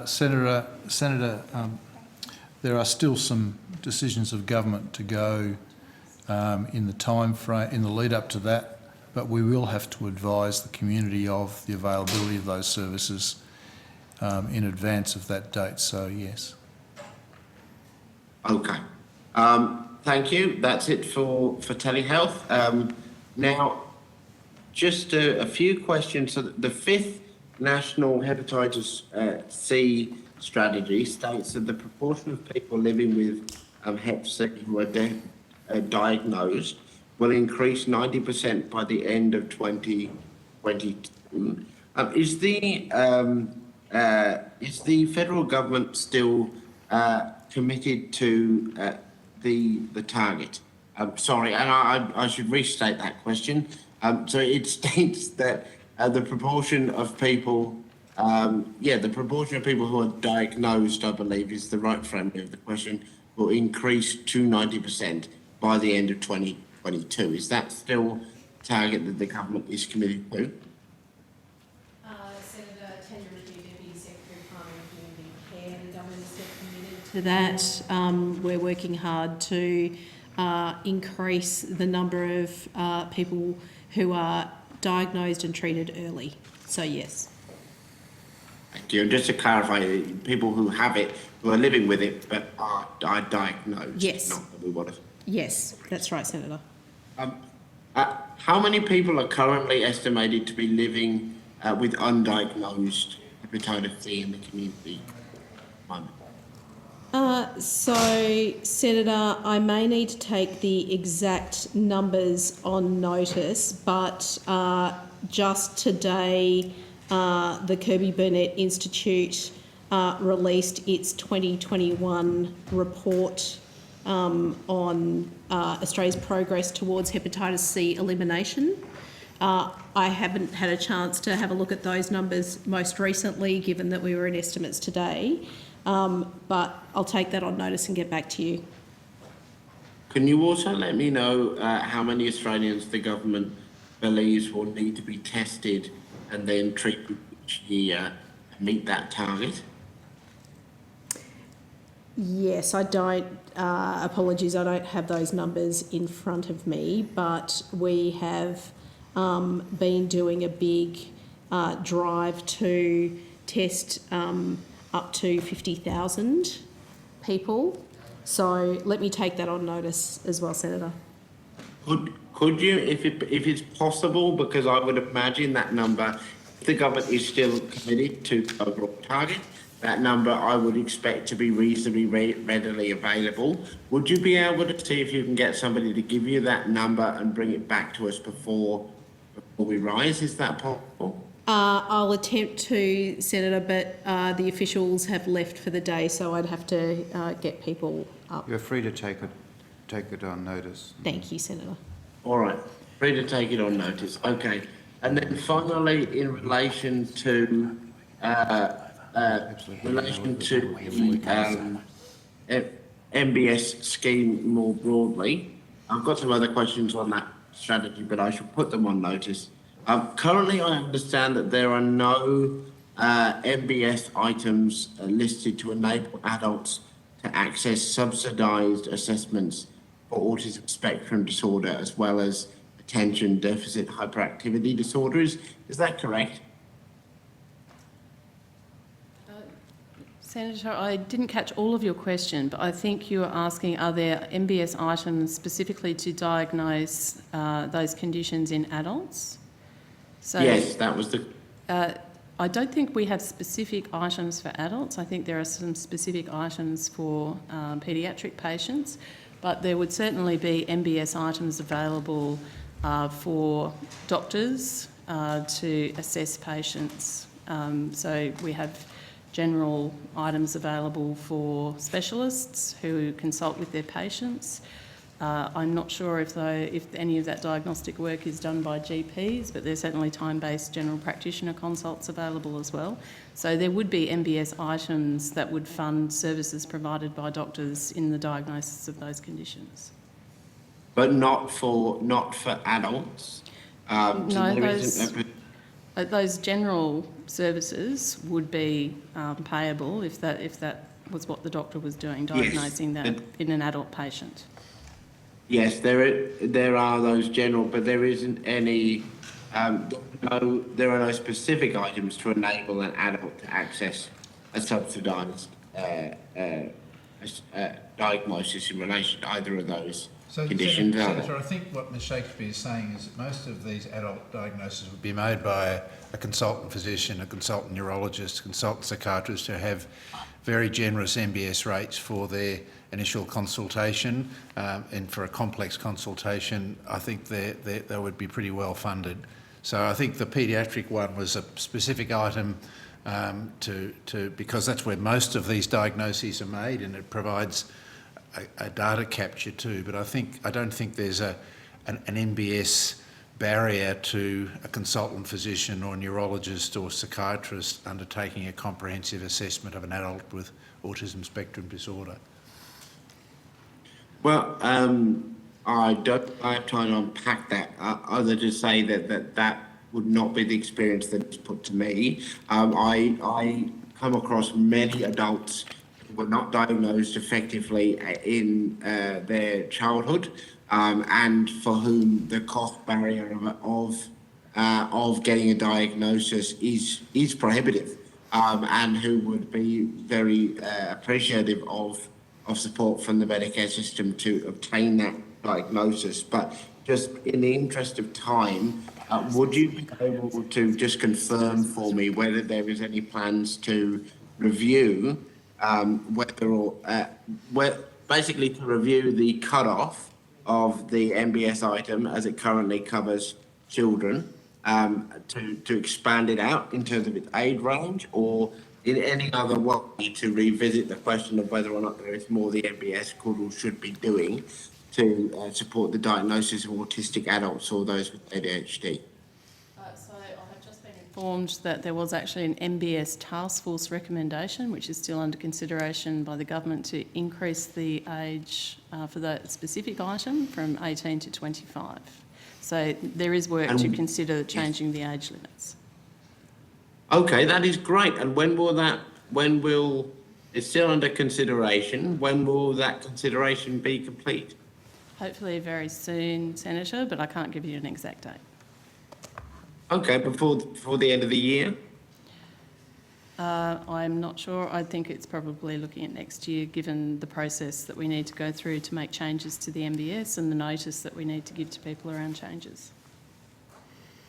[SPEAKER 24] Senator, there are still some decisions of government to go in the time frame, in the lead up to that, but we will have to advise the community of the availability of those services in advance of that date, so yes.
[SPEAKER 17] Okay. Thank you. That's it for telehealth. Now, just a few questions. So the fifth National Hepatitis C strategy states that the proportion of people living with Hep C who are diagnosed will increase 90% by the end of 2022. Is the federal government still committed to the target? Sorry, and I should restate that question. So it states that the proportion of people, the proportion of people who are diagnosed, I believe, is the right framing of the question, will increase to 90% by the end of 2022. Is that still a target that the government is committed to?
[SPEAKER 14] Senator Tanya Richney, Deputy Secretary of Primary and Community Care, the government is still committed to that. We're working hard to increase the number of people who are diagnosed and treated early. So yes.
[SPEAKER 17] Thank you. Just to clarify, people who have it, who are living with it, but are diagnosed.
[SPEAKER 14] Yes.
[SPEAKER 17] Not that we want to.
[SPEAKER 14] Yes, that's right, Senator.
[SPEAKER 17] How many people are currently estimated to be living with undiagnosed hepatitis C in the community?
[SPEAKER 14] So, Senator, I may need to take the exact numbers on notice, but just today, the Kirby Burnett Institute released its 2021 report on Australia's progress towards hepatitis C elimination. I haven't had a chance to have a look at those numbers most recently, given that we were in estimates today, but I'll take that on notice and get back to you.
[SPEAKER 17] Can you also let me know how many Australians the government believes will need to be tested and then treated each year to meet that target?
[SPEAKER 14] Yes, I don't, apologies, I don't have those numbers in front of me, but we have been doing a big drive to test up to 50,000 people. So let me take that on notice as well, Senator.
[SPEAKER 17] Could you, if it's possible, because I would imagine that number, if the government is still committed to the overall target, that number I would expect to be reasonably readily available. Would you be able to see if you can get somebody to give you that number and bring it back to us before we rise? Is that possible?
[SPEAKER 14] I'll attempt to, Senator, but the officials have left for the day, so I'd have to get people up.
[SPEAKER 1] You're free to take it on notice.
[SPEAKER 14] Thank you, Senator.
[SPEAKER 17] All right, free to take it on notice. Okay, and then finally, in relation to the MBS scheme more broadly, I've got some other questions on that strategy, but I shall put them on notice. Currently, I understand that there are no MBS items listed to enable adults to access subsidised assessments for autism spectrum disorder as well as attention deficit hyperactivity disorders. Is that correct?
[SPEAKER 10] Senator, I didn't catch all of your question, but I think you were asking, are there MBS items specifically to diagnose those conditions in adults? So,
[SPEAKER 17] yes, that was the...
[SPEAKER 10] I don't think we have specific items for adults. I think there are some specific items for paediatric patients, but there would certainly be MBS items available for doctors to assess patients. So we have general items available for specialists who consult with their patients. I'm not sure if any of that diagnostic work is done by GPs, but there's certainly time-based general practitioner consults available as well. So there would be MBS items that would fund services provided by doctors in the diagnosis of those conditions.
[SPEAKER 17] But not for adults?
[SPEAKER 10] No, those general services would be payable if that was what the doctor was doing, diagnosing that in an adult patient.
[SPEAKER 17] Yes, there are those general, but there isn't any. There are no specific items to enable an adult to access a subsidised diagnosis in relation to either of those
[SPEAKER 24] So,
[SPEAKER 17] conditions.
[SPEAKER 24] Senator, I think what Ms Shakespeare is saying is that most of these adult diagnoses would be made by a consultant physician, a consultant neurologist, a consultant psychiatrist who have very generous MBS rates for their initial consultation, and for a complex consultation, I think they would be pretty well funded. So I think the paediatric one was a specific item because that's where most of these diagnoses are made, and it provides a data capture too. But I don't think there's an MBS barrier to a consultant physician or neurologist or psychiatrist undertaking a comprehensive assessment of an adult with autism spectrum disorder.
[SPEAKER 17] Well, I don't have time to unpack that, other to say that would not be the experience that's put to me. I come across many adults who were not diagnosed effectively in their childhood, and for whom the cost barrier of getting a diagnosis is prohibitive, and who would be very appreciative of support from the Medicare system to obtain that diagnosis. But just in the interest of time, would you be able to just confirm for me whether there is any plans to review basically to review the cut-off of the MBS item as it currently covers children, to expand it out in terms of its age range, or in any other way to revisit the question of whether or not there is more the MBS could or should be doing to support the diagnosis of autistic adults or those with ADHD?
[SPEAKER 10] So I have just been informed that there was actually an MBS task force recommendation, which is still under consideration by the government, to increase the age for that specific item from 18 to 25. So there is work to consider changing the age limits.
[SPEAKER 17] Okay, that is great. And it's still under consideration, when will that consideration be complete?
[SPEAKER 10] Hopefully very soon, Senator, but I can't give you an exact date.
[SPEAKER 17] Okay, before the end of the year?
[SPEAKER 10] I'm not sure. I think it's probably looking at next year, given the process that we need to go through to make changes to the MBS and the notice that we need to give to people around changes.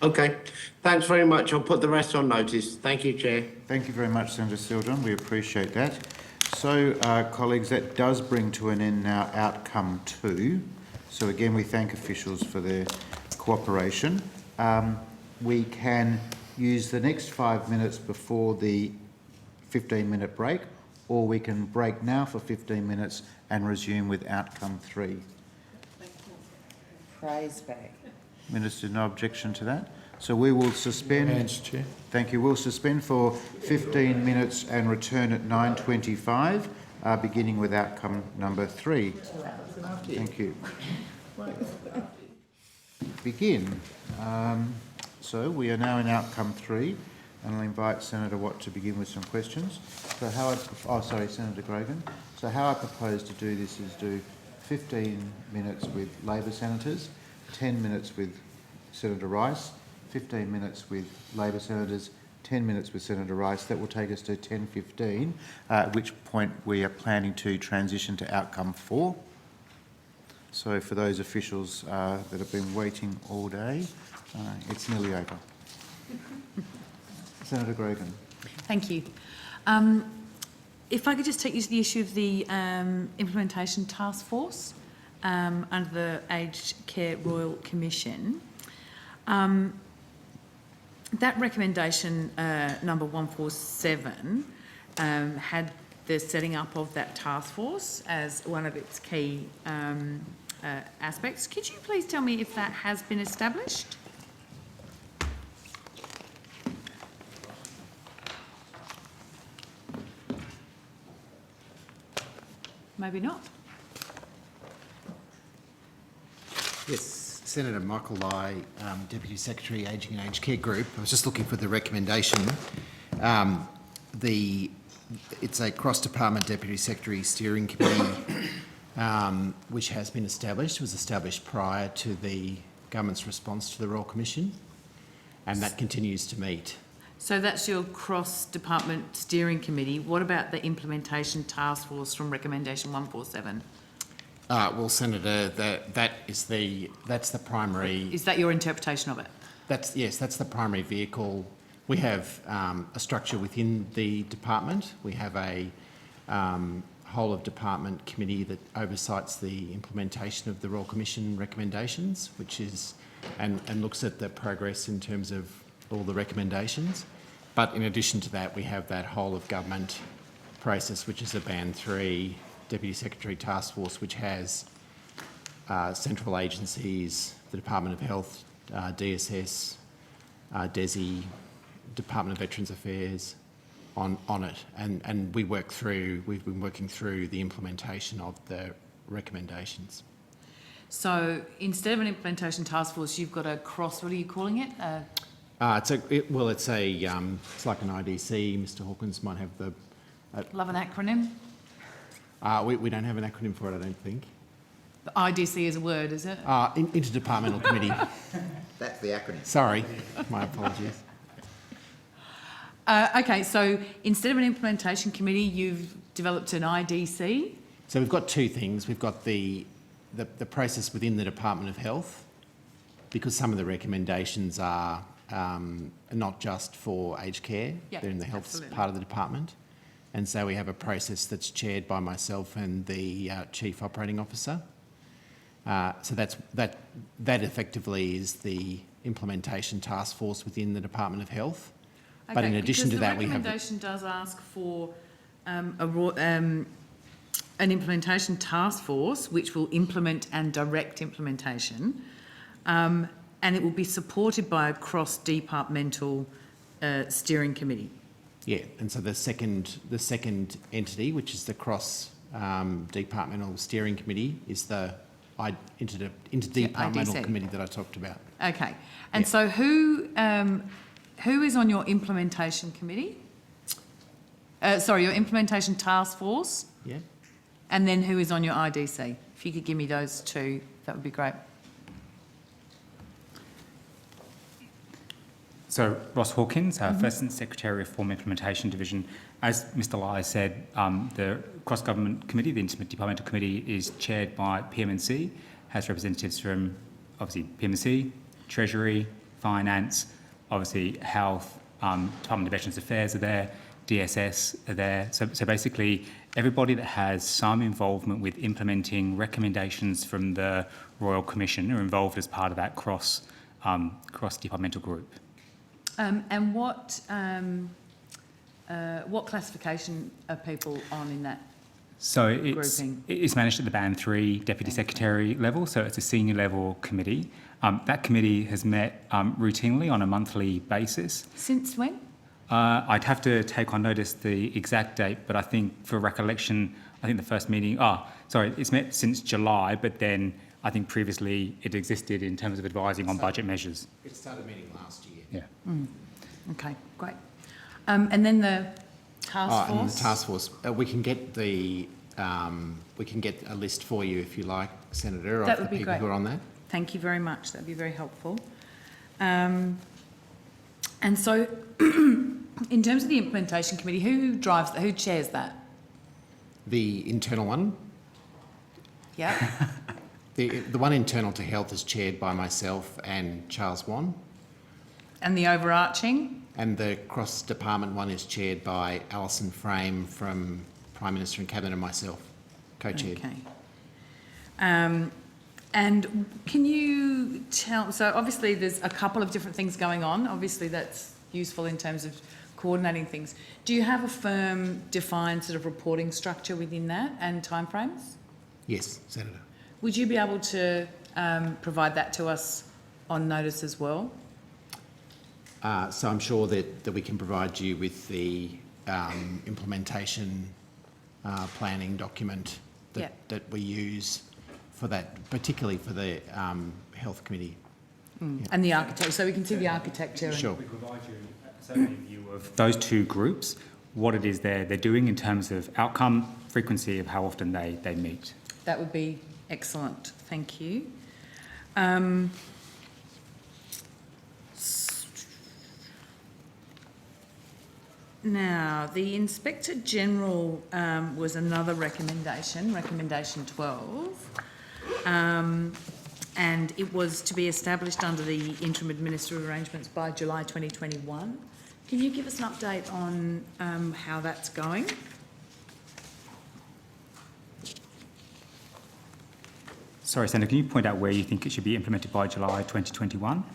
[SPEAKER 17] Okay, thanks very much. I'll put the rest on notice. Thank you, Chair.
[SPEAKER 1] Thank you very much, Senator Seldon. We appreciate that. So, colleagues, that does bring to an end now outcome 2. So again, we thank officials for their cooperation. We can use the next 5 minutes before the 15-minute break, or we can break now for 15 minutes and resume with outcome 3.
[SPEAKER 15] Praise back.
[SPEAKER 1] Minister, no objection to that. So we will suspend.
[SPEAKER 24] Hands, Chair.
[SPEAKER 1] Thank you. We'll suspend for 15 minutes and return at 9:25, beginning with outcome number 3. Thank you. Begin. So we are now in outcome 3, and I'll invite Senator Watt to begin with some questions. So Senator Grogan. So how I propose to do this is do 15 minutes with Labor senators, 10 minutes with Senator Rice, 15 minutes with Labor senators, 10 minutes with Senator Rice. That will take us to 10:15, at which point we are planning to transition to outcome 4. So for those officials that have been waiting all day, it's nearly over. Senator Grogan.
[SPEAKER 2] Thank you. If I could just take you to the issue of the implementation task force under the Aged Care Royal Commission. That recommendation number 147 had the setting up of that task force as one of its key aspects. Could you please tell me if that has been established? Maybe not.
[SPEAKER 16] Yes, Senator Michael Lai, Deputy Secretary, Ageing and Aged Care Group. I was just looking for the recommendation. It's a cross-department Deputy Secretary Steering Committee which has been established. It was established prior to the government's response to the Royal Commission, and that continues to meet.
[SPEAKER 2] So that's your cross-department steering committee. What about the implementation task force from recommendation 147?
[SPEAKER 16] Well, Senator, that's the primary.
[SPEAKER 2] Is that your interpretation of it?
[SPEAKER 16] That's the primary vehicle. We have a structure within the department. We have a whole of department committee that oversights the implementation of the Royal Commission recommendations, which is and looks at the progress in terms of all the recommendations. But in addition to that, we have that whole of government process, which is a Band 3 Deputy Secretary Task Force, which has central agencies, the Department of Health, DSS, DESI, Department of Veterans Affairs on it. And we've been working through the implementation of the recommendations.
[SPEAKER 2] So instead of an implementation task force, you've got a cross, what are you calling it?
[SPEAKER 16] It's like an IDC. Mr Hawkins might have the...
[SPEAKER 2] Love an acronym?
[SPEAKER 16] We don't have an acronym for it, I don't think.
[SPEAKER 2] The IDC is a word, is it?
[SPEAKER 16] Interdepartmental Committee.
[SPEAKER 1] That's the acronym.
[SPEAKER 16] Sorry, my apologies.
[SPEAKER 2] Okay, so instead of an implementation committee, you've developed an IDC?
[SPEAKER 16] So we've got two things. We've got the process within the Department of Health, because some of the recommendations are not just for aged care, they're in the health part of the department. And so we have a process that's chaired by myself and the Chief Operating Officer. So that effectively is the implementation task force within the Department of Health.
[SPEAKER 2] Okay,
[SPEAKER 16] but in addition to that, we have...
[SPEAKER 2] the recommendation does ask for an implementation task force which will implement and direct implementation, and it will be supported by a cross-departmental steering committee.
[SPEAKER 16] Yeah, and so the second entity, which is the cross-departmental steering committee, is the interdepartmental committee that I talked about.
[SPEAKER 2] Okay, and so who is on your implementation committee? Your implementation task force?
[SPEAKER 16] Yeah.
[SPEAKER 2] And then who is on your IDC? If you could give me those two, that would be great.
[SPEAKER 7] So, Ross Hawkins, First Assistant Secretary of Reform Implementation Division. As Mr Lye said, the cross-government committee, the interdepartmental committee, is chaired by PMNC, has representatives from, obviously, PMNC, Treasury, Finance, obviously Health, Department of Veterans Affairs are there, DSS are there. So basically, everybody that has some involvement with implementing recommendations from the Royal Commission are involved as part of that cross-departmental group.
[SPEAKER 2] And what classification are people on in that grouping?
[SPEAKER 7] It's managed at the Band 3 Deputy Secretary level, so it's a senior level committee. That committee has met routinely on a monthly basis.
[SPEAKER 2] Since when?
[SPEAKER 7] I'd have to take on notice the exact date, but I think for recollection, I think the first meeting, it's met since July, but then I think previously it existed in terms of advising on budget measures.
[SPEAKER 16] It started meeting last year.
[SPEAKER 7] Yeah.
[SPEAKER 2] Okay, great. And then the task force?
[SPEAKER 16] And the task force, we can get a list for you if you like, Senator, of the people who are on that.
[SPEAKER 2] Thank you very much. That'd be very helpful. And so, in terms of the implementation committee, who chairs that?
[SPEAKER 16] The internal one.
[SPEAKER 2] Yeah.
[SPEAKER 16] The one internal to health is chaired by myself and Charles Wan.
[SPEAKER 2] And the overarching?
[SPEAKER 16] And the cross-department one is chaired by Alison Frame from Prime Minister and Cabinet and myself, co-chaired.
[SPEAKER 2] Okay. And can you tell, so obviously there's a couple of different things going on. Obviously that's useful in terms of coordinating things. Do you have a firm defined sort of reporting structure within that and timeframes?
[SPEAKER 16] Yes, Senator.
[SPEAKER 2] Would you be able to provide that to us on notice as well?
[SPEAKER 16] So I'm sure that we can provide you with the implementation planning document that we use for that, particularly for the Health Committee.
[SPEAKER 2] Yeah. And the architecture, so we can see the architecture.
[SPEAKER 16] Sure.
[SPEAKER 7] We provide you certainly a view of those two groups, what it is they're doing in terms of outcome, frequency of how often they meet.
[SPEAKER 2] That would be excellent. Thank you. Now, the Inspector General was another recommendation, recommendation 12, and it was to be established under the interim administrative arrangements by July 2021. Can you give us an update on how that's going?
[SPEAKER 7] Sorry, Senator, can you point out where you think it should be implemented by July 2021?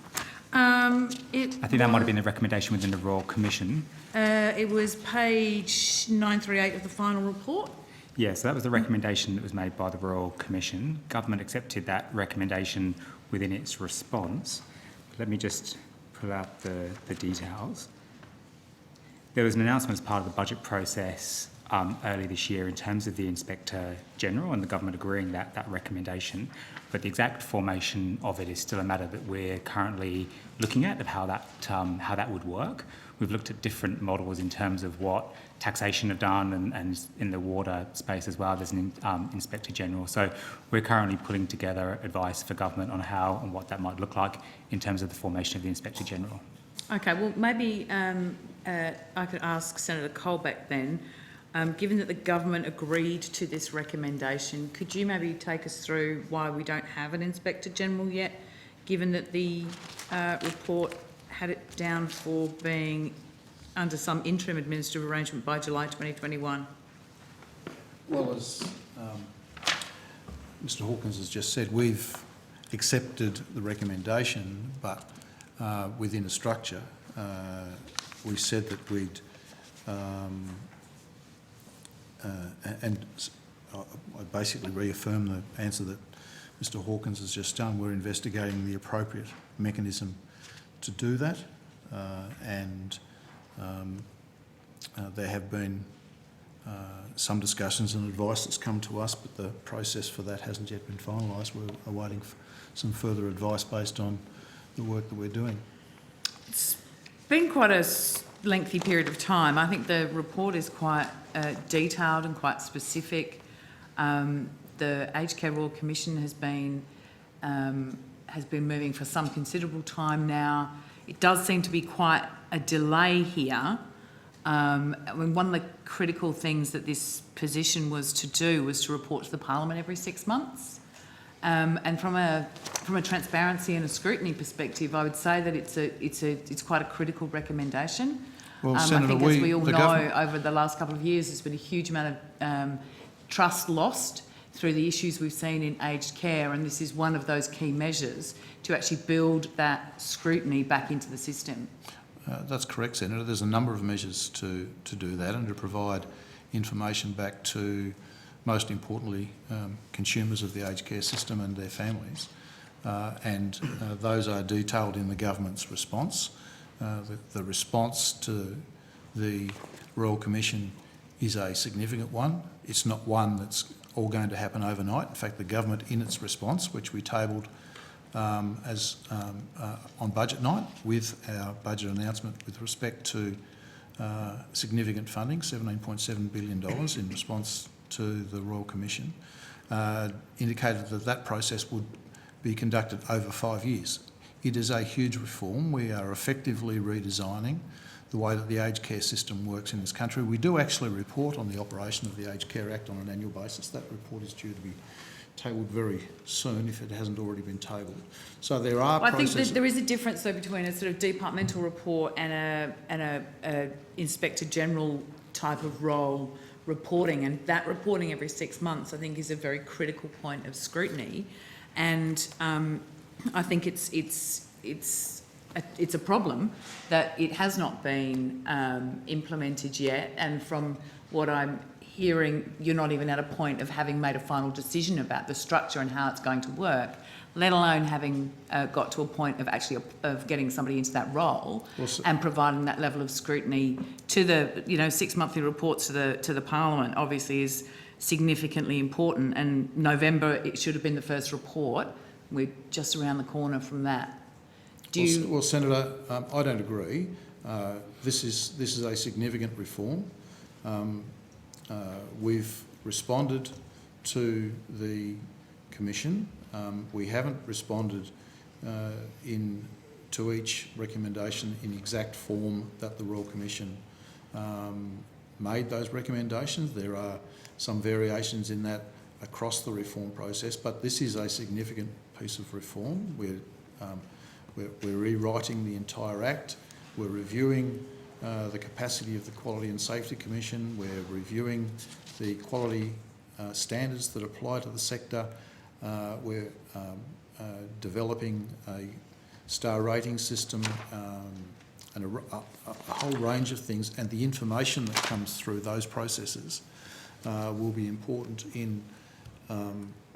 [SPEAKER 7] I think that might have been a recommendation within the Royal Commission.
[SPEAKER 2] It was page 938 of the final report.
[SPEAKER 7] Yeah, so that was the recommendation that was made by the Royal Commission. Government accepted that recommendation within its response. Let me just pull out the details. There was an announcement as part of the budget process early this year in terms of the Inspector General and the government agreeing that recommendation, but the exact formation of it is still a matter that we're currently looking at of how that would work. We've looked at different models in terms of what taxation have done and in the water space as well, there's an Inspector General. So we're currently putting together advice for government on how and what that might look like in terms of the formation of the Inspector General.
[SPEAKER 2] Okay, well, maybe I could ask Senator Colbeck then, given that the government agreed to this recommendation, could you maybe take us through why we don't have an Inspector General yet, given that the report had it down for being under some interim administrative arrangement by July 2021?
[SPEAKER 24] Well, as Mr Hawkins has just said, we've accepted the recommendation, but within a structure. We said that we'd, and I basically reaffirm the answer that Mr Hawkins has just done. We're investigating the appropriate mechanism to do that, and there have been some discussions and advice that's come to us, but the process for that hasn't yet been finalised. We're awaiting some further advice based on the work that we're doing.
[SPEAKER 2] It's been quite a lengthy period of time. I think the report is quite detailed and quite specific. The Aged Care Royal Commission has been moving for some considerable time now. It does seem to be quite a delay here. I mean, one of the critical things that this position was to do was to report to the Parliament every 6 months. And from a transparency and a scrutiny perspective, I would say that it's quite a critical recommendation.
[SPEAKER 24] Well,
[SPEAKER 2] I
[SPEAKER 24] Senator,
[SPEAKER 2] think, as we all know,
[SPEAKER 24] government...
[SPEAKER 2] over the last couple of years, there's been a huge amount of trust lost through the issues we've seen in aged care, and this is one of those key measures to actually build that scrutiny back into the system.
[SPEAKER 24] That's correct, Senator. There's a number of measures to do that and to provide information back to, most importantly, consumers of the aged care system and their families. Those are detailed in the government's response. The response to the Royal Commission is a significant one. It's not one that's all going to happen overnight. In fact, the government, in its response, which we tabled on budget night with our budget announcement with respect to significant funding, $17.7 billion in response to the Royal Commission, indicated that process would be conducted over 5 years. It is a huge reform. We are effectively redesigning the way that the aged care system works in this country. We do actually report on the operation of the Aged Care Act on an annual basis. That report is due to be tabled very soon, if it hasn't already been tabled. So there are processes...
[SPEAKER 2] I think there is a difference, though, between a sort of departmental report and a Inspector General type of role reporting, and that reporting every 6 months, I think, is a very critical point of scrutiny, and I think it's a problem that it has not been implemented yet, and from what I'm hearing, you're not even at a point of having made a final decision about the structure and how it's going to work, let alone having got to a point of actually of getting somebody into that role and providing that level of scrutiny to the 6 monthly reports to the Parliament. Obviously, is significantly important, and November it should have been the first report. We're just around the corner from that.
[SPEAKER 24] Well, Senator, I don't agree. This is a significant reform. We've responded to the Commission. We haven't responded to each recommendation in exact form that the Royal Commission made those recommendations. There are some variations in that across the reform process, but this is a significant piece of reform. We're rewriting the entire Act. We're reviewing the capacity of the Quality and Safety Commission. We're reviewing the quality standards that apply to the sector. We're developing a star rating system and a whole range of things, and the information that comes through those processes will be important in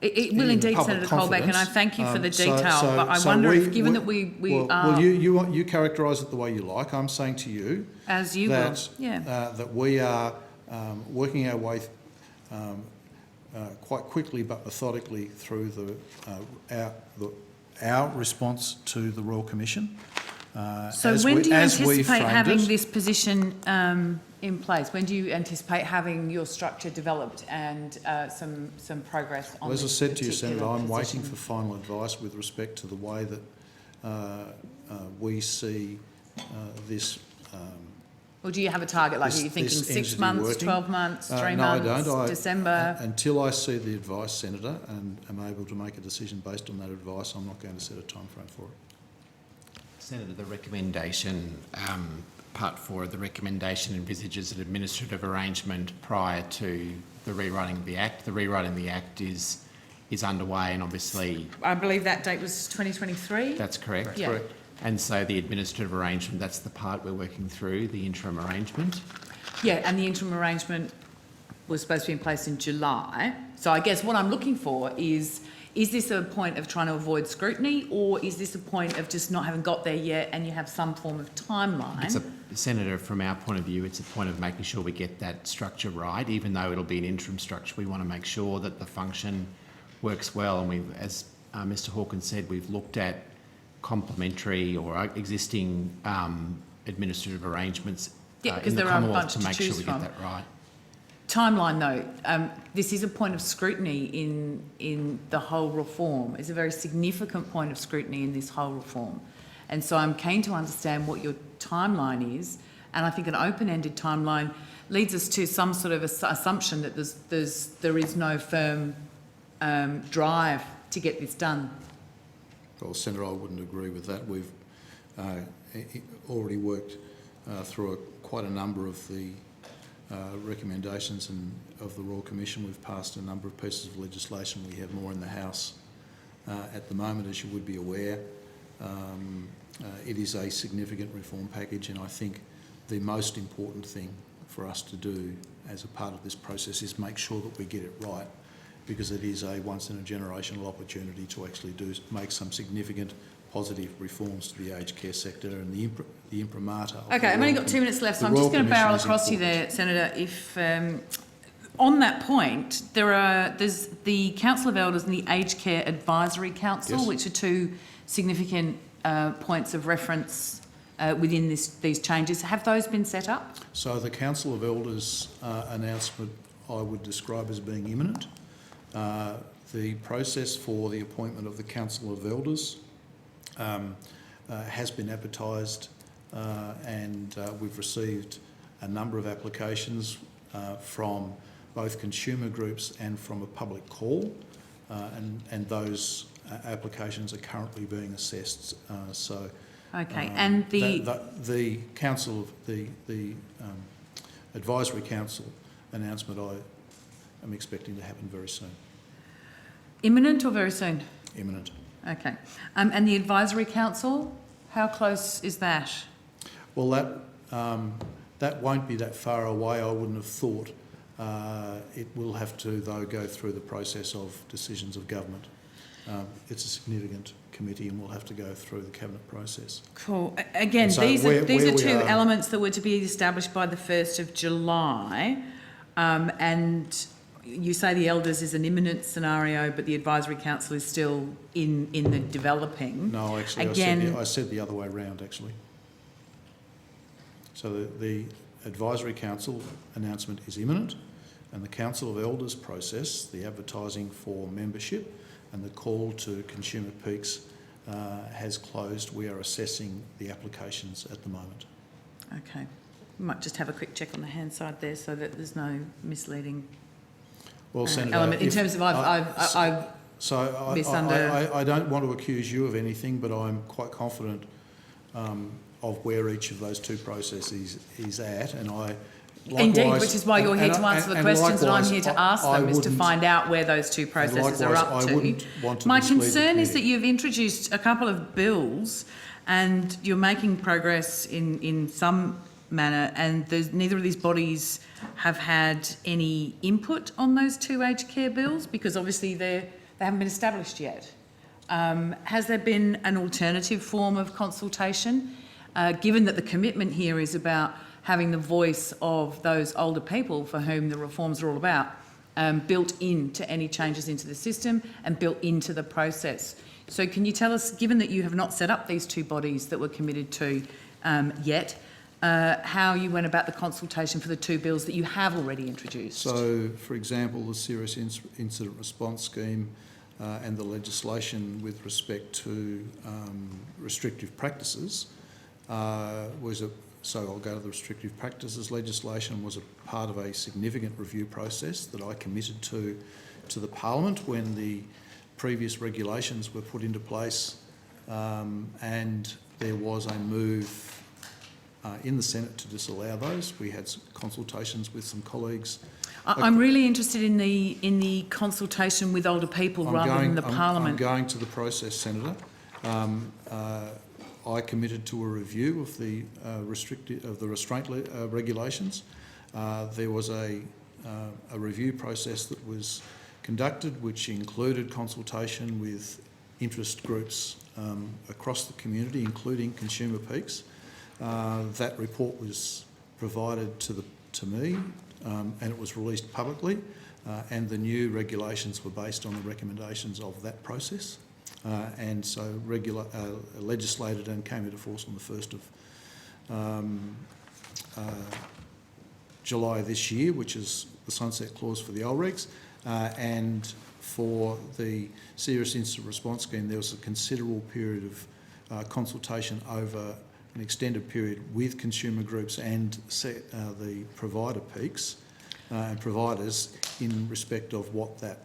[SPEAKER 2] It will indeed, Senator Colbeck, and I thank you for the detail, but I wonder if, given that we are...
[SPEAKER 24] Well, you characterise it the way you like. I'm saying to you...
[SPEAKER 2] As you will, yeah.
[SPEAKER 24] That we are working our way quite quickly but methodically through our response to the Royal Commission.
[SPEAKER 2] So when do you anticipate having this position in place? When do you anticipate having your structure developed and some progress on
[SPEAKER 24] this? As I said to you,
[SPEAKER 2] particular
[SPEAKER 24] Senator, I'm
[SPEAKER 2] position?
[SPEAKER 24] waiting for final advice with respect to the way that we see this.
[SPEAKER 2] Or do you have a target? Like, are you thinking 6 months,
[SPEAKER 24] working.
[SPEAKER 2] 12 months, 3
[SPEAKER 24] No,
[SPEAKER 2] months,
[SPEAKER 24] I don't.
[SPEAKER 2] December?
[SPEAKER 24] Until I see the advice, Senator, and am able to make a decision based on that advice, I'm not going to set a timeframe for it.
[SPEAKER 16] Senator, the recommendation, part 4 of the recommendation envisages an administrative arrangement prior to the rewriting of the Act. The rewriting of the Act is underway, and obviously...
[SPEAKER 2] I believe that date was 2023?
[SPEAKER 16] That's correct.
[SPEAKER 2] Yeah.
[SPEAKER 16] And so the administrative arrangement, that's the part we're working through, the interim arrangement.
[SPEAKER 2] Yeah, and the interim arrangement was supposed to be in place in July. So I guess what I'm looking for is this a point of trying to avoid scrutiny, or is this a point of just not having got there yet and you have some form of timeline?
[SPEAKER 16] Senator, from our point of view, it's a point of making sure we get that structure right. Even though it'll be an interim structure, we want to make sure that the function works well. And as Mr Hawkins said, we've looked at complementary or existing administrative arrangements
[SPEAKER 2] because
[SPEAKER 16] in the
[SPEAKER 2] there are a
[SPEAKER 16] Commonwealth
[SPEAKER 2] bunch
[SPEAKER 16] to
[SPEAKER 2] to
[SPEAKER 16] make sure
[SPEAKER 2] choose
[SPEAKER 16] we
[SPEAKER 2] from.
[SPEAKER 16] get that right.
[SPEAKER 2] Timeline though, this is a point of scrutiny in the whole reform. It's a very significant point of scrutiny in this whole reform. And so I'm keen to understand what your timeline is, and I think an open-ended timeline leads us to some sort of assumption that there is no firm drive to get this done.
[SPEAKER 24] Well, Senator, I wouldn't agree with that. We've already worked through quite a number of the recommendations of the Royal Commission. We've passed a number of pieces of legislation. We have more in the House at the moment, as you would be aware. It is a significant reform package, and I think the most important thing for us to do as a part of this process is make sure that we get it right, because it is a once-in-a-generational opportunity to actually make some significant positive reforms to the aged care sector and the imprimatur.
[SPEAKER 2] Okay, I've only got 2 minutes left, so I'm just going to barrel across you there, Senator. If on that point, there's the Council of Elders and the Aged Care Advisory Council,
[SPEAKER 24] yes,
[SPEAKER 2] which are 2 significant points of reference within these changes. Have those been set up?
[SPEAKER 24] So the Council of Elders announcement I would describe as being imminent. The process for the appointment of the Council of Elders has been advertised, and we've received a number of applications from both consumer groups and from a public call, and those applications are currently being assessed.
[SPEAKER 2] Okay, and
[SPEAKER 24] the council of the advisory council announcement I am expecting to happen very soon.
[SPEAKER 2] Imminent or very soon?
[SPEAKER 24] Imminent.
[SPEAKER 2] Okay. And the Advisory Council, how close is that?
[SPEAKER 24] Well, that won't be that far away, I wouldn't have thought. It will have to, though, go through the process of decisions of government. It's a significant committee and we'll have to go through the cabinet process.
[SPEAKER 2] Cool. Again,
[SPEAKER 24] so
[SPEAKER 2] these are 2
[SPEAKER 24] are,
[SPEAKER 2] elements that were to be established by the 1st of July, and you say the Elders is an imminent scenario, but the Advisory Council is still in the developing.
[SPEAKER 24] No, actually, I said the other way round, actually. So the Advisory Council announcement is imminent, and the Council of Elders process, the advertising for membership and the call to Consumer Peaks has closed. We are assessing the applications at the moment.
[SPEAKER 2] Okay. We might just have a quick check on the hand side there so that there's no misleading
[SPEAKER 24] Well, Senator,
[SPEAKER 2] element in terms of I've
[SPEAKER 24] I don't want to accuse you of anything, but I'm quite confident of where each of those two processes is at, and I.
[SPEAKER 2] Indeed, which is why you're here to answer the questions and I'm here to ask them, is to find out where those two processes are up to. My concern is that you've introduced a couple of bills and you're making progress in some manner, and neither of these bodies have had any input on those two aged care bills because obviously they haven't been established yet. Has there been an alternative form of consultation, given that the commitment here is about having the voice of those older people for whom the reforms are all about, built into any changes into the system and built into the process? So can you tell us, given that you have not set up these two bodies that were committed to yet, how you went about the consultation for the two bills that you have already introduced?
[SPEAKER 24] So, for example, the Serious Incident Response Scheme and the legislation with respect to restrictive practices so I'll go to the restrictive practices legislation was a part of a significant review process that I committed to the Parliament when the previous regulations were put into place, and there was a move in the Senate to disallow those. We had some consultations with some colleagues.
[SPEAKER 2] I'm really interested in the consultation with older people rather than the Parliament.
[SPEAKER 24] I'm going to the process, Senator. I committed to a review of the restraint regulations. There was a review process that was conducted, which included consultation with interest groups across the community, including Consumer Peaks. That report was provided to me, and it was released publicly. And the new regulations were based on the recommendations of that process. And so legislated and came into force on the 1st of July this year, which is the sunset clause for the OLREGs. And for the Serious Incident Response Scheme, there was a considerable period of consultation over an extended period with consumer groups and the provider peaks and providers in respect of what that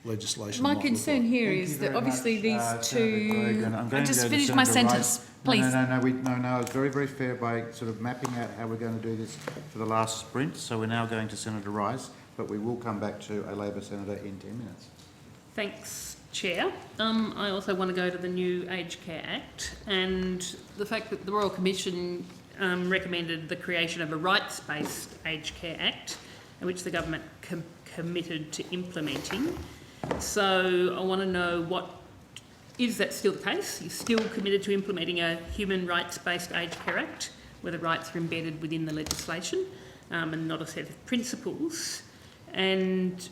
[SPEAKER 24] legislation.
[SPEAKER 2] My concern here is that obviously these two. I just finished my sentence, please.
[SPEAKER 1] No. It's very, very fair by sort of mapping out how we're going to do this for the last sprint. So we're now going to Senator Rice, but we will come back to a Labor senator in 10 minutes.
[SPEAKER 4] Thanks, Chair. I also want to go to the new Aged Care Act and the fact that the Royal Commission recommended the creation of a rights-based Aged Care Act, which the government committed to implementing. So I want to know is that still the case? You're still committed to implementing a human rights-based Aged Care Act where the rights are embedded within the legislation and not a set of principles? And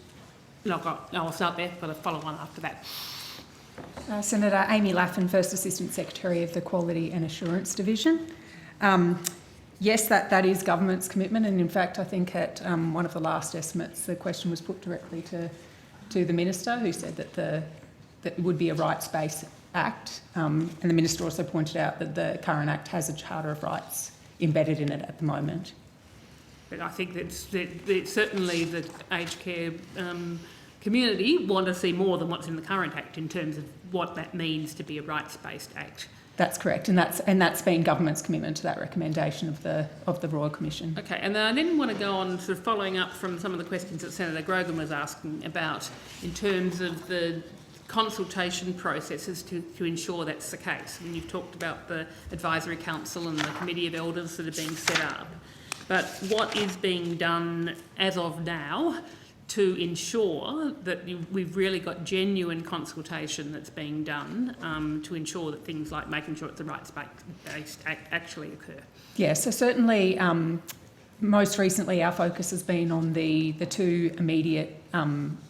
[SPEAKER 4] I'll start there, but I'll follow on after that.
[SPEAKER 20] Senator Amy Laffin, First Assistant Secretary of the Quality and Assurance Division. Yes, that is government's commitment, and in fact I think at one of the last estimates the question was put directly to the Minister, who said that it would be a rights-based act, and the Minister also pointed out that the current act has a Charter of Rights embedded in it at the moment.
[SPEAKER 4] But I think that certainly the aged care community want to see more than what's in the current act in terms of what that means to be a rights-based act.
[SPEAKER 20] That's correct, and that's been government's commitment to that recommendation of the Royal Commission.
[SPEAKER 4] Okay, and then I didn't want to go on sort of following up from some of the questions that Senator Grogan was asking about in terms of the consultation processes to ensure that's the case. And you've talked about the Advisory Council and the Committee of Elders that are being set up. But what is being done as of now to ensure that we've really got genuine consultation that's being done to ensure that things like making sure that the rights-based act actually occur?
[SPEAKER 20] Yeah, so certainly most recently our focus has been on the two immediate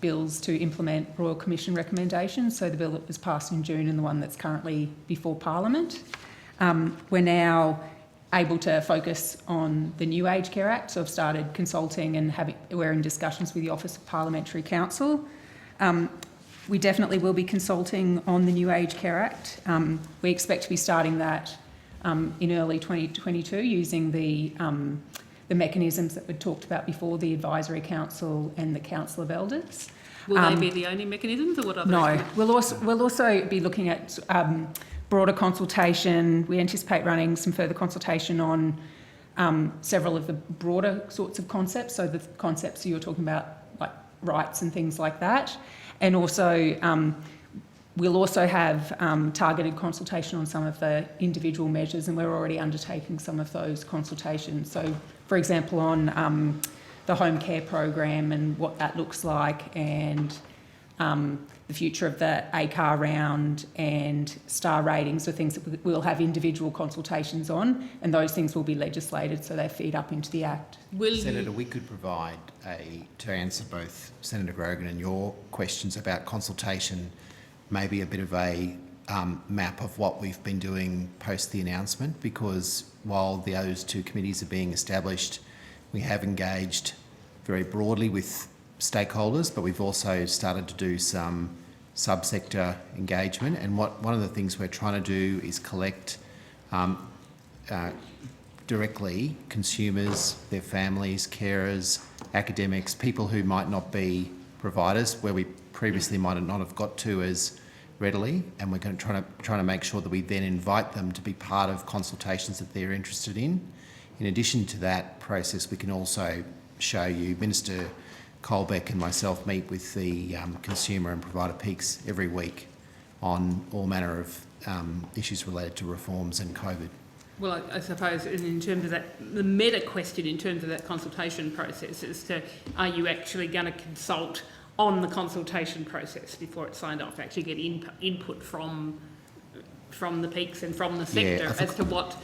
[SPEAKER 20] bills to implement Royal Commission recommendations, so the bill that was passed in June and the one that's currently before Parliament. We're now able to focus on the new Aged Care Act, so I've started consulting and we're in discussions with the Office of Parliamentary Counsel. We definitely will be consulting on the new Aged Care Act. We expect to be starting that in early 2022 using the mechanisms that we talked about before, the Advisory Council and the Council of Elders.
[SPEAKER 4] Will they be the only mechanisms, or what other?
[SPEAKER 20] No, we'll also be looking at broader consultation. We anticipate running some further consultation on several of the broader sorts of concepts, so the concepts you're talking about, like rights and things like that. And also, we'll also have targeted consultation on some of the individual measures, and we're already undertaking some of those consultations. So, for example, on the home care program and what that looks like, and the future of the ACAR round and star ratings are things that we'll have individual consultations on, and those things will be legislated so they feed up into the Act.
[SPEAKER 16] Senator, we could provide to answer both Senator Grogan and your questions about consultation, maybe a bit of a map of what we've been doing post the announcement, because while those two committees are being established, we have engaged very broadly with stakeholders, but we've also started to do some subsector engagement. And one of the things we're trying to do is collect directly consumers, their families, carers, academics, people who might not be providers, where we previously might not have got to as readily, and we're going to try to make sure that we then invite them to be part of consultations that they're interested in. In addition to that process, we can also show you, Minister Colbeck and myself meet with the consumer and provider peaks every week on all manner of issues related to reforms and COVID.
[SPEAKER 4] Well, I suppose in terms of that, the meta question in terms of that consultation process is to, are you actually going to consult on the consultation process before it's signed off, actually get input from the peaks and from the sector as to what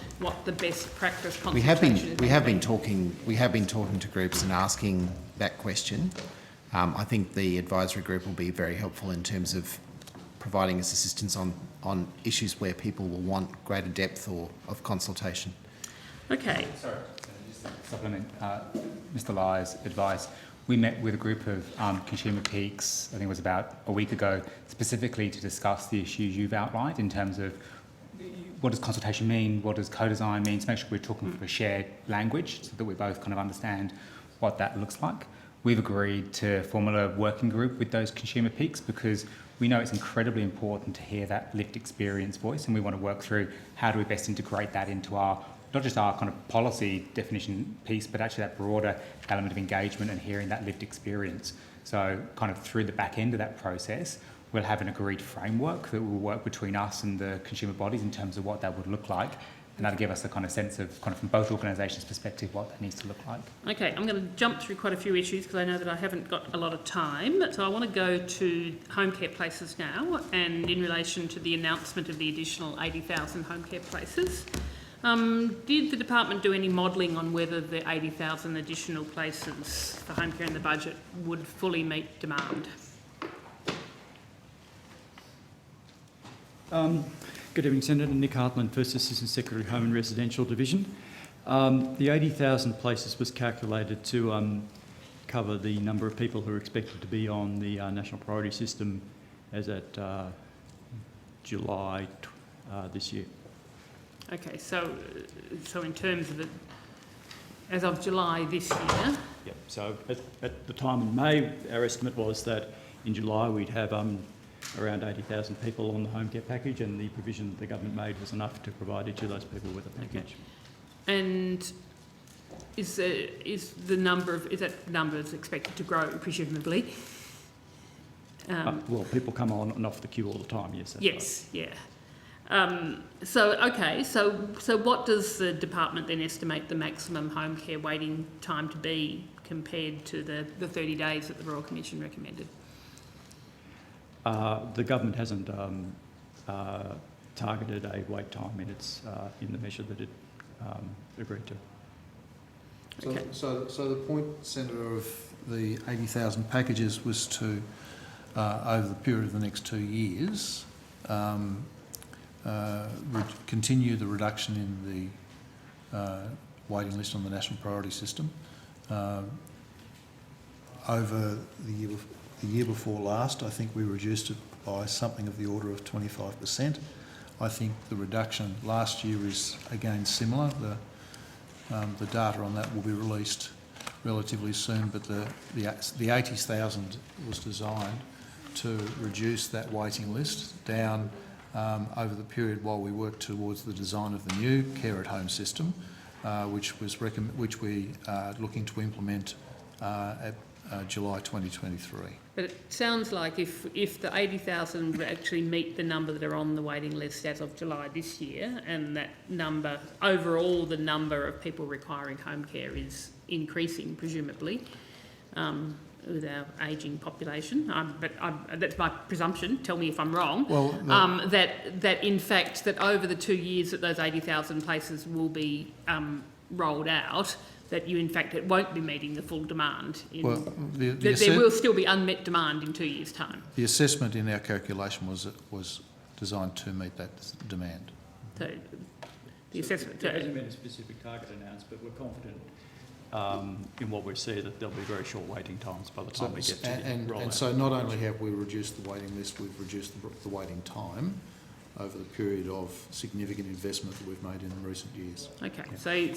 [SPEAKER 4] the best practice consultation is?
[SPEAKER 16] We have been talking to groups and asking that question. I think the advisory group will be very helpful in terms of providing us assistance on issues where people will want greater depth or of consultation.
[SPEAKER 4] Okay.
[SPEAKER 7] Sorry, just to supplement Mr. Ly's advice. We met with a group of consumer peaks, I think it was about a week ago, specifically to discuss the issues you've outlined in terms of what does consultation mean, what does co-design mean, to make sure we're talking from a shared language so that we both kind of understand what that looks like. We've agreed to form a working group with those consumer peaks because we know it's incredibly important to hear that lived experience voice, and we want to work through how do we best integrate that into our not just our kind of policy definition piece, but actually that broader element of engagement and hearing that lived experience. So kind of through the back end of that process, we'll have an agreed framework that will work between us and the consumer bodies in terms of what that would look like. And that'll give us a kind of sense of, kind of from both organisations' perspective, what that needs to look like.
[SPEAKER 4] Okay, I'm going to jump through quite a few issues because I know that I haven't got a lot of time. So I want to go to home care places now, and in relation to the announcement of the additional 80,000 home care places. Did the department do any modelling on whether the 80,000 additional places for home care in the budget would fully meet demand?
[SPEAKER 11] Good evening, Senator. Nick Hartland, First Assistant Secretary, Home and Residential Division. The 80,000 places was calculated to cover the number of people who are expected to be on the National Priority System as at July this year.
[SPEAKER 4] Okay, so in terms of it, as of July this year?
[SPEAKER 11] Yep, so at the time in May, our estimate was that in July we'd have around 80,000 people on the home care package, and the provision that the government made was enough to provide each of those people with a package.
[SPEAKER 4] Okay. And is that number expected to grow, presumably?
[SPEAKER 11] Well, people come on and off the queue all the time, yes. That's
[SPEAKER 4] yes, right. Yeah. So what does the department then estimate the maximum home care waiting time to be compared to the 30 days that the Royal Commission recommended?
[SPEAKER 11] The government hasn't targeted a wait time in the measure that it agreed to.
[SPEAKER 4] Okay.
[SPEAKER 24] So the point, Senator, of the 80,000 packages was to, over the period of the next 2 years, continue the reduction in the waiting list on the National Priority System. Over the year before last, I think we reduced it by something of the order of 25% I think the reduction last year is again similar. The data on that will be released relatively soon, but the 80,000 was designed to reduce that waiting list down over the period while we work towards the design of the new care at home system, which we are looking to implement at July 2023.
[SPEAKER 4] But it sounds like if the 80,000 actually meet the number that are on the waiting list as of July this year, and that number, overall the number of people requiring home care is increasing, presumably, with our ageing population, but that's my presumption, tell me if I'm wrong,
[SPEAKER 24] well,
[SPEAKER 4] that in fact that over the 2 years that those 80,000 places will be rolled out, that you in fact it won't be meeting the full demand. There will still be unmet demand in 2 years' time.
[SPEAKER 24] The assessment in our calculation was designed to meet that demand.
[SPEAKER 4] So the assessment...
[SPEAKER 11] There hasn't been a specific target announced, but we're confident in what we see that there'll be very short waiting times by the time we get to the rollout.
[SPEAKER 24] And so not only have we reduced the waiting list, we've reduced the waiting time over the period of significant investment that we've made in recent years.
[SPEAKER 4] Okay,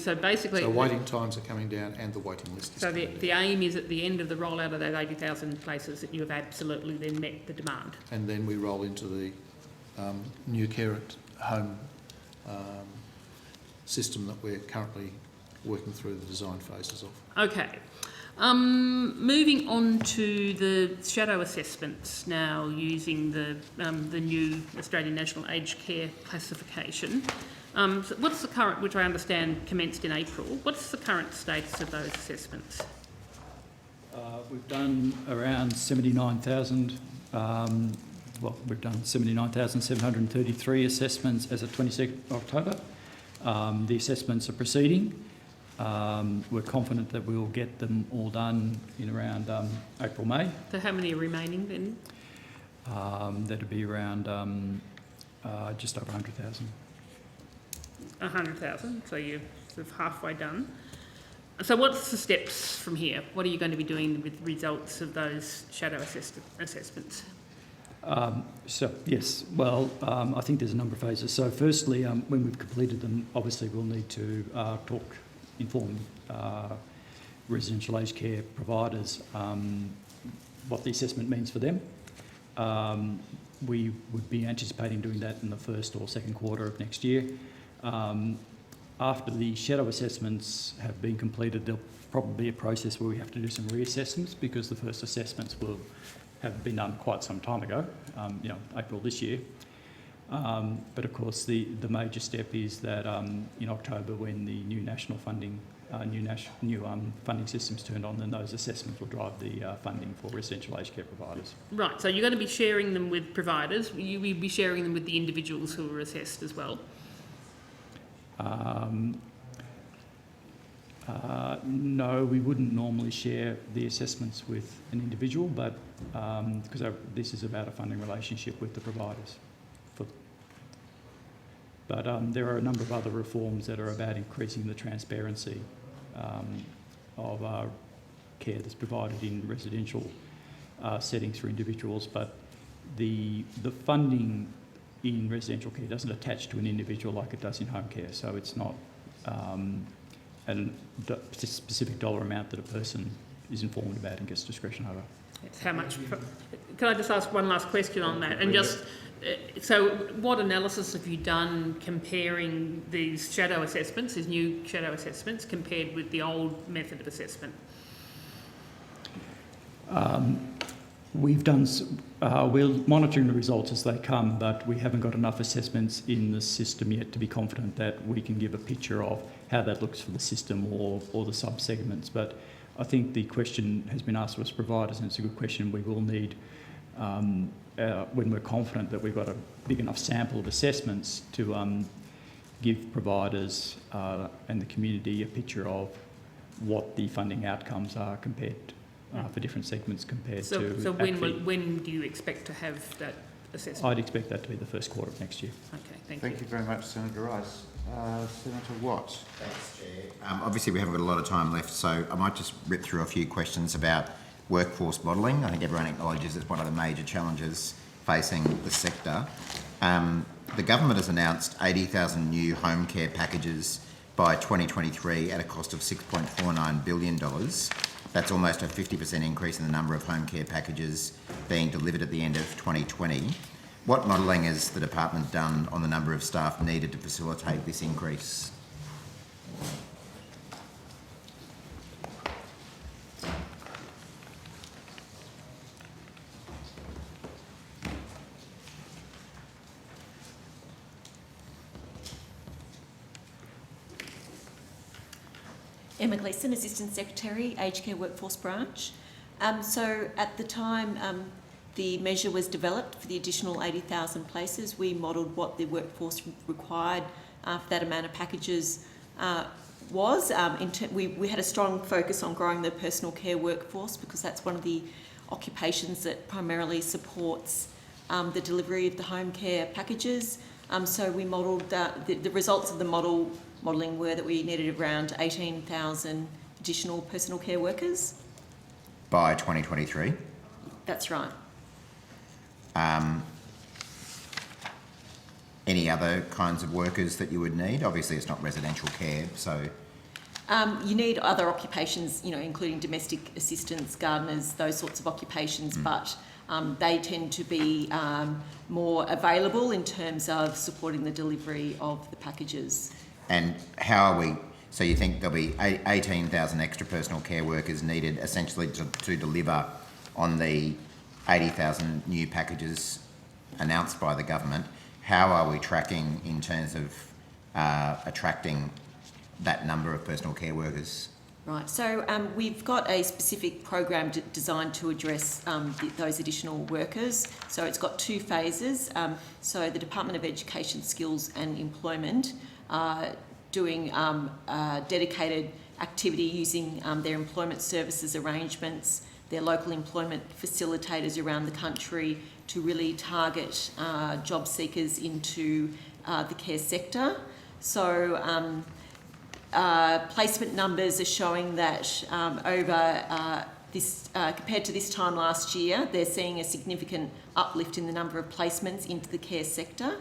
[SPEAKER 4] so basically...
[SPEAKER 24] So waiting times are coming down and the waiting list is coming down.
[SPEAKER 4] The aim is at the end of the rollout of those 80,000 places that you have absolutely then met the demand. And
[SPEAKER 24] then we roll into the new care at home system that we're currently working through the design phases of.
[SPEAKER 4] Okay. Moving on to the shadow assessments now, using the new Australian National Aged Care Classification. So what's the current, which I understand commenced in April, what's the current status of those assessments?
[SPEAKER 11] We've done around 79,000, we've done 79,733 assessments as of 22nd October. The assessments are proceeding. We're confident that we'll get them all done in around April, May.
[SPEAKER 4] So how many are remaining then?
[SPEAKER 11] That'd be around just over 100,000.
[SPEAKER 4] 100,000, so you're sort of halfway done. So what's the steps from here? What are you going to be doing with results of those shadow assessments?
[SPEAKER 11] Yes, well, I think there's a number of phases. So firstly, when we've completed them, obviously we'll need to inform residential aged care providers what the assessment means for them. We would be anticipating doing that in the first or second quarter of next year. After the shadow assessments have been completed, there'll probably be a process where we have to do some reassessments, because the first assessments will have been done quite some time ago, April this year. But of course, the major step is that in October, when the new national funding, funding systems turned on, then those assessments will drive the funding for residential aged care providers.
[SPEAKER 4] Right, so you're going to be sharing them with providers. Will you be sharing them with the individuals who are assessed as well?
[SPEAKER 11] No, we wouldn't normally share the assessments with an individual, but because this is about a funding relationship with the providers. But there are a number of other reforms that are about increasing the transparency of care that's provided in residential settings for individuals. But the funding in residential care doesn't attach to an individual like it does in home care. So it's not a specific dollar amount that a person is informed about and gets discretion over.
[SPEAKER 4] It's how much... Can I just ask one last question on that? And just... So what analysis have you done comparing these shadow assessments, these new shadow assessments, compared with the old method of assessment?
[SPEAKER 11] We're monitoring the results as they come, but we haven't got enough assessments in the system yet to be confident that we can give a picture of how that looks for the system or the sub-segments. But I think the question has been asked to us providers, and it's a good question. We will need, when we're confident that we've got a big enough sample of assessments, to give providers and the community a picture of what the funding outcomes are compared for different segments compared to...
[SPEAKER 4] So when do you expect to have that assessment?
[SPEAKER 11] I'd expect that to be the first quarter of next year.
[SPEAKER 4] Okay, thank you.
[SPEAKER 1] Thank you very much, Senator Rice. Senator Watt.
[SPEAKER 8] Thanks, Chair. Obviously, we haven't got a lot of time left, so I might just rip through a few questions about workforce modelling. I think everyone acknowledges it's one of the major challenges facing the sector. The government has announced 80,000 new home care packages by 2023 at a cost of $6.49 billion. That's almost a 50% increase in the number of home care packages being delivered at the end of 2020. What modelling has the department done on the number of staff needed to facilitate this increase?
[SPEAKER 3] Emma Gleeson, Assistant Secretary, Aged Care Workforce Branch. So at the time the measure was developed for the additional 80,000 places, we modelled what the workforce required for that amount of packages was. We had a strong focus on growing the personal care workforce because that's one of the occupations that primarily supports the delivery of the home care packages. So we modelled, the results of the modelling were that we needed around 18,000 additional personal care workers.
[SPEAKER 8] By 2023?
[SPEAKER 3] That's right.
[SPEAKER 8] Any other kinds of workers that you would need? Obviously it's not residential care, so...
[SPEAKER 3] You need other occupations, including domestic assistants, gardeners, those sorts of occupations, but they tend to be more available in terms of supporting the delivery of the packages.
[SPEAKER 8] And how are we... So you think there'll be 18,000 extra personal care workers needed essentially to deliver on the 80,000 new packages announced by the government. How are we tracking in terms of attracting that number of personal care workers?
[SPEAKER 3] Right, so we've got a specific program designed to address those additional workers. So it's got two phases. So the Department of Education, Skills and Employment doing dedicated activity using their employment services arrangements, their local employment facilitators around the country to really target job seekers into the care sector. So placement numbers are showing that compared to this time last year, they're seeing a significant uplift in the number of placements into the care sector.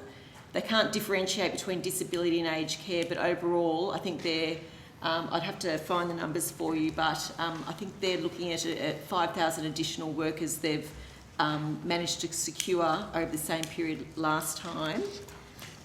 [SPEAKER 3] They can't differentiate between disability and aged care, but overall, I think they're, I'd have to find the numbers for you, but I think they're looking at 5,000 additional workers they've managed to secure over the same period last time.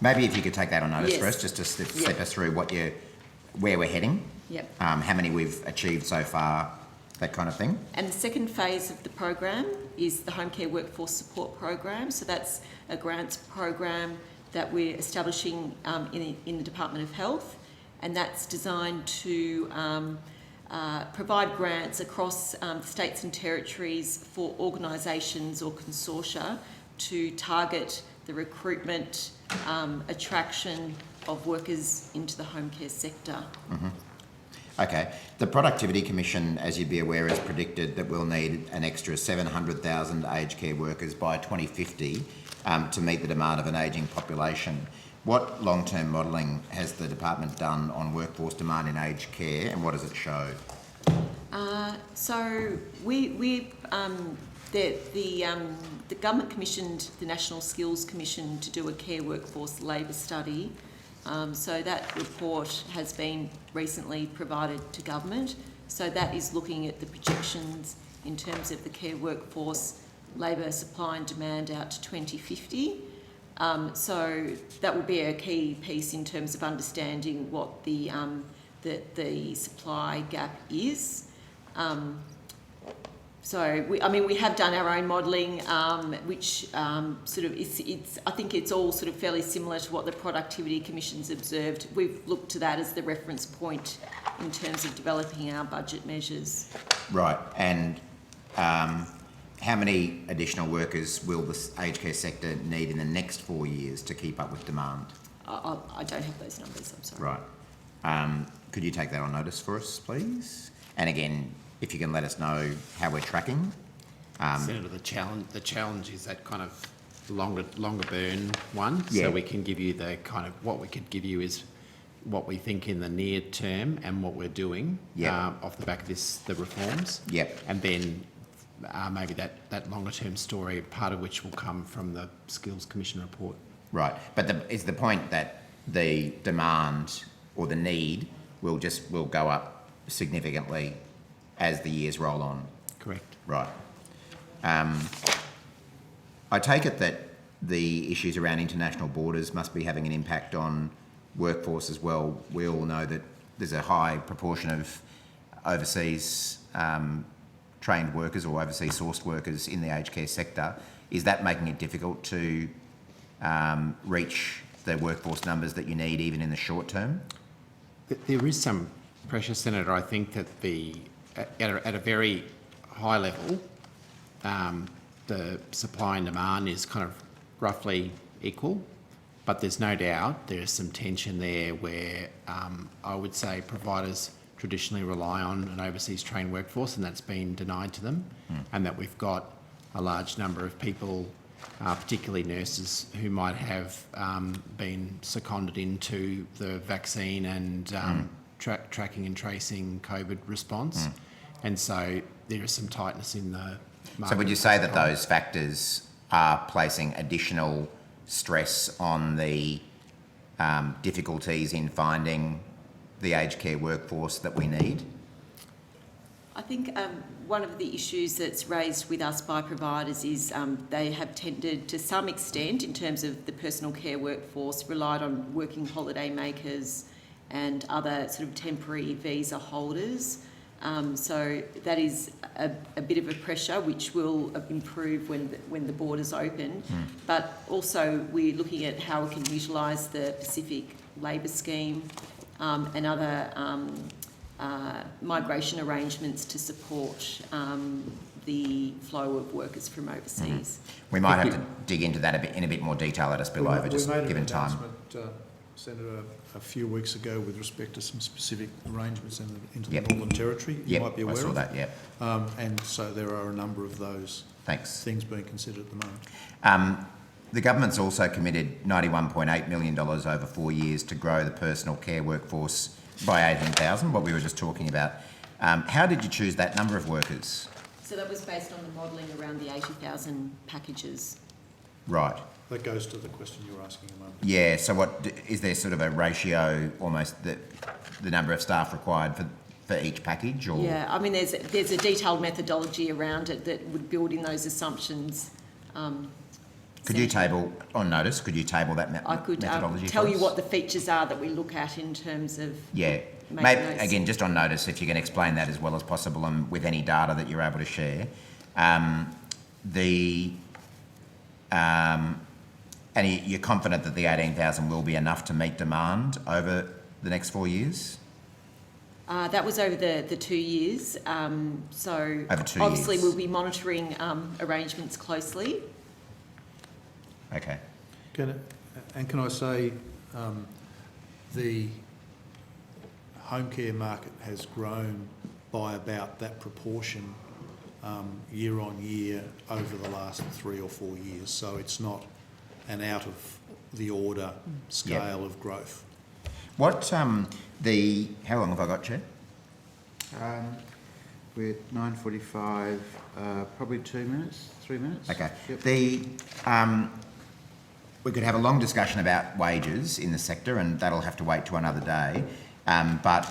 [SPEAKER 8] Maybe if you could take that on notice
[SPEAKER 3] Yes.
[SPEAKER 8] for us, just to step us through where we're heading,
[SPEAKER 3] Yep.
[SPEAKER 8] how many we've achieved so far, that kind of thing.
[SPEAKER 3] And the second phase of the program is the Home Care Workforce Support Program. So that's a grants program that we're establishing in the Department of Health, and that's designed to provide grants across the states and territories for organisations or consortia to target the recruitment, attraction of workers into the home care sector.
[SPEAKER 8] Mm-hmm. Okay. The Productivity Commission, as you'd be aware, has predicted that we'll need an extra 700,000 aged care workers by 2050 to meet the demand of an ageing population. What long-term modelling has the department done on workforce demand in aged care, and what does it show?
[SPEAKER 3] So the government commissioned the National Skills Commission to do a care workforce labour study. So that report has been recently provided to government. So that is looking at the projections in terms of the care workforce labour supply and demand out to 2050. So that will be a key piece in terms of understanding what the supply gap is. So we have done our own modelling, which sort of I think it's all sort of fairly similar to what the Productivity Commission's observed. We've looked to that as the reference point in terms of developing our budget measures.
[SPEAKER 8] Right, and how many additional workers will the aged care sector need in the next 4 years to keep up with demand?
[SPEAKER 3] I don't have those numbers, I'm sorry.
[SPEAKER 8] Right. Could you take that on notice for us, please? And again, if you can let us know how we're tracking.
[SPEAKER 16] Senator, the challenge is that kind of longer burn one.
[SPEAKER 8] Yeah.
[SPEAKER 16] So we can give you the kind of, what we could give you is what we think in the near term and what we're doing off the back of the reforms.
[SPEAKER 8] Yep.
[SPEAKER 16] And then maybe that longer term story, part of which will come from the Skills Commission report.
[SPEAKER 8] Right, but is the point that the demand or the need will go up significantly as the years roll on?
[SPEAKER 16] Correct.
[SPEAKER 8] Right. I take it that the issues around international borders must be having an impact on workforce as well. We all know that there's a high proportion of overseas trained workers or overseas sourced workers in the aged care sector. Is that making it difficult to reach the workforce numbers that you need even in the short term?
[SPEAKER 16] There is some pressure, Senator. I think that at a very high level, the supply and demand is kind of roughly equal, but there's no doubt there is some tension there where I would say providers traditionally rely on an overseas trained workforce, and that's been denied to them, and that we've got a large number of people, particularly nurses, who might have been seconded into the vaccine and tracking and tracing COVID response. And so there is some tightness in the market.
[SPEAKER 8] So would you say that those factors are placing additional stress on the difficulties in finding the aged care workforce that we need?
[SPEAKER 3] I think one of the issues that's raised with us by providers is they have tended to some extent, in terms of the personal care workforce, relied on working holiday makers and other sort of temporary visa holders. So that is a bit of a pressure which will improve when the borders open. But also we're looking at how we can utilise the Pacific Labour Scheme and other migration arrangements to support the flow of workers from overseas.
[SPEAKER 8] We might have to dig into that in a bit more detail at a spillover, just given time.
[SPEAKER 24] Senator, a few weeks ago with respect to some specific arrangements into the
[SPEAKER 8] Yep.
[SPEAKER 24] Northern Territory, you
[SPEAKER 8] Yep,
[SPEAKER 24] might be aware
[SPEAKER 8] I saw
[SPEAKER 24] of.
[SPEAKER 8] that, yep.
[SPEAKER 24] And so there are a number of those things being considered at the moment.
[SPEAKER 8] The government's also committed $91.8 million over 4 years to grow the personal care workforce by 18,000, what we were just talking about. How did you choose that number of workers?
[SPEAKER 3] So that was based on the modelling around the 80,000 packages.
[SPEAKER 8] Right.
[SPEAKER 24] That goes to the question you were asking a moment.
[SPEAKER 8] Yeah, so what is there sort of a ratio, almost the number of staff required for each package? Or?
[SPEAKER 3] Yeah, I mean there's a detailed methodology around it that would build in those assumptions.
[SPEAKER 8] Could you table that
[SPEAKER 3] I could
[SPEAKER 8] methodology
[SPEAKER 3] tell
[SPEAKER 8] for
[SPEAKER 3] you
[SPEAKER 8] us?
[SPEAKER 3] what the features are that we look at in terms of
[SPEAKER 8] Maybe, again, just on notice, if you can explain that as well as possible and with any data that you're able to share. And you're confident that the 18,000 will be enough to meet demand over the next 4 years?
[SPEAKER 3] That was over the 2 years. So
[SPEAKER 8] Over 2
[SPEAKER 3] obviously
[SPEAKER 8] years.
[SPEAKER 3] we'll be monitoring arrangements closely.
[SPEAKER 8] Okay.
[SPEAKER 24] Can I say the home care market has grown by about that proportion year on year over the last 3 or 4 years. So it's not an out of the order scale of growth.
[SPEAKER 8] What how long have I got, Chair?
[SPEAKER 1] We're at 9:45, probably 2 minutes, 3 minutes.
[SPEAKER 8] Okay.
[SPEAKER 1] Yep.
[SPEAKER 8] We could have a long discussion about wages in the sector, and that'll have to wait to another day. But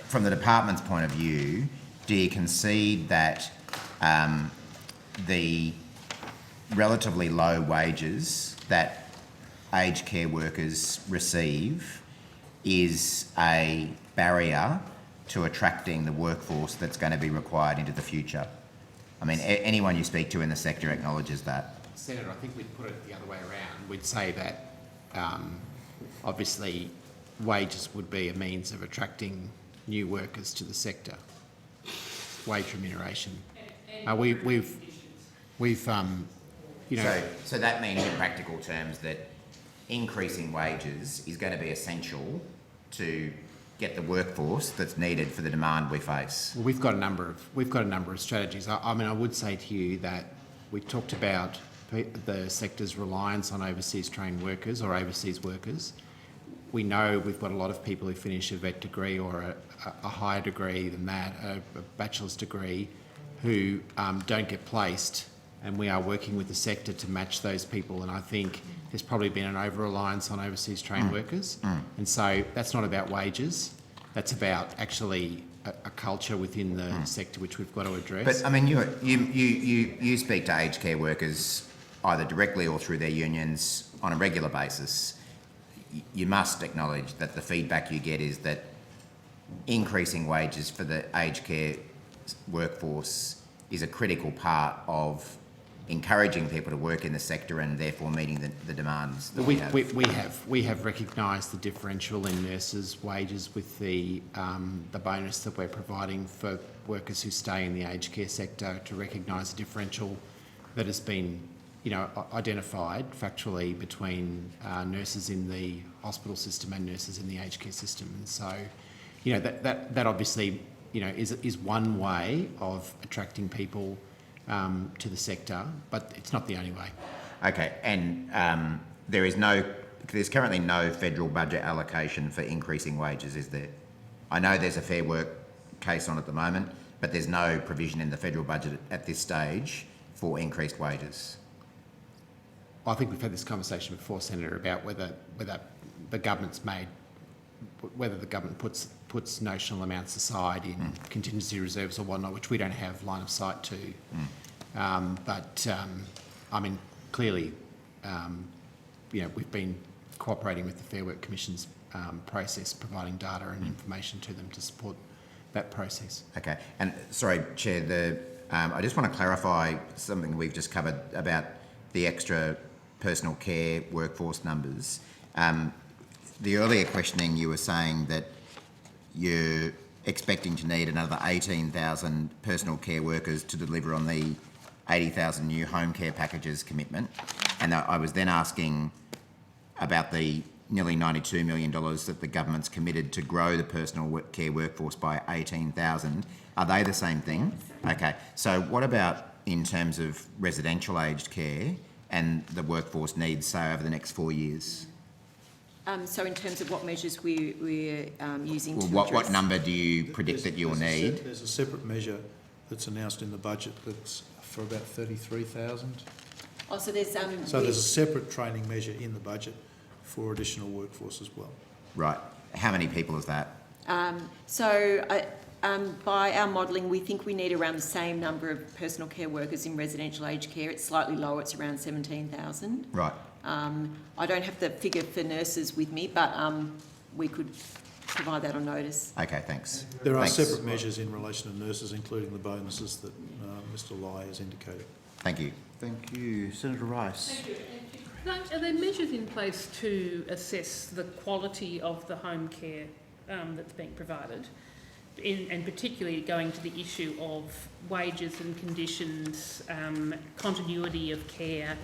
[SPEAKER 8] from the department's point of view, do you concede that the relatively low wages that aged care workers receive is a barrier to attracting the workforce that's going to be required into the future? I mean, anyone you speak to in the sector acknowledges that.
[SPEAKER 16] Senator, I think we'd put it the other way around. We'd say that obviously wages would be a means of attracting new workers to the sector. Wage remuneration.
[SPEAKER 8] So that means in practical terms that increasing wages is going to be essential to get the workforce that's needed for the demand we face.
[SPEAKER 16] Well, we've got a number of strategies. I mean, I would say to you that we talked about the sector's reliance on overseas trained workers or overseas workers. We know we've got a lot of people who finish a vet degree or a higher degree than that, a bachelor's degree, who don't get placed and we are working with the sector to match those people. And I think there's probably been an over-reliance on overseas trained workers. And so that's not about wages. That's about actually a culture within the sector which we've got to address.
[SPEAKER 8] But I mean, you speak to aged care workers either directly or through their unions on a regular basis. You must acknowledge that the feedback you get is that increasing wages for the aged care workforce is a critical part of encouraging people to work in the sector and therefore meeting the demands that we have.
[SPEAKER 16] We have recognised the differential in nurses' wages with the bonus that we're providing for workers who stay in the aged care sector, to recognise the differential that has been, identified factually between nurses in the hospital system and nurses in the aged care system. And so, that obviously, is one way of attracting people to the sector, but it's not the only way.
[SPEAKER 8] Okay, and there's currently no federal budget allocation for increasing wages, is there? I know there's a Fair Work case on at the moment, but there's no provision in the federal budget at this stage for increased wages.
[SPEAKER 16] I think we've had this conversation before, Senator, about whether the government puts notional amounts aside in contingency reserves or whatnot, which we don't have line of sight to. Clearly, we've been cooperating with the Fair Work Commission's process, providing data and information to them to support that process.
[SPEAKER 8] Okay, and sorry, Chair, I just want to clarify something we've just covered about the extra personal care workforce numbers. The earlier questioning, you were saying that you're expecting to need another 18,000 personal care workers to deliver on the 80,000 new home care packages commitment. And I was then asking about the nearly $92 million that the government's committed to grow the personal care workforce by 18,000. Are they the same thing? Okay, so what about in terms of residential aged care and the workforce needs, say, over the next 4 years?
[SPEAKER 3] So in terms of what measures we're using to
[SPEAKER 8] what
[SPEAKER 3] address...
[SPEAKER 8] number do you predict that you'll need?
[SPEAKER 24] There's a separate measure that's announced in the budget that's for about 33,000.
[SPEAKER 3] Oh, so there's...
[SPEAKER 24] So there's a separate training measure in the budget for additional workforce as well.
[SPEAKER 8] Right. How many people is that?
[SPEAKER 3] By our modelling, we think we need around the same number of personal care workers in residential aged care. It's slightly lower, it's around 17,000.
[SPEAKER 8] Right.
[SPEAKER 3] I don't have the figure for nurses with me, but we could provide that on notice.
[SPEAKER 8] Okay, thanks.
[SPEAKER 24] There are separate measures in relation to nurses, including the bonuses that Mr Lai has indicated.
[SPEAKER 8] Thank you.
[SPEAKER 1] Thank you. Senator Rice.
[SPEAKER 4] Thank you. Are there measures in place to assess the quality of the home care that's being provided? And particularly going to the issue of wages and conditions, continuity of care,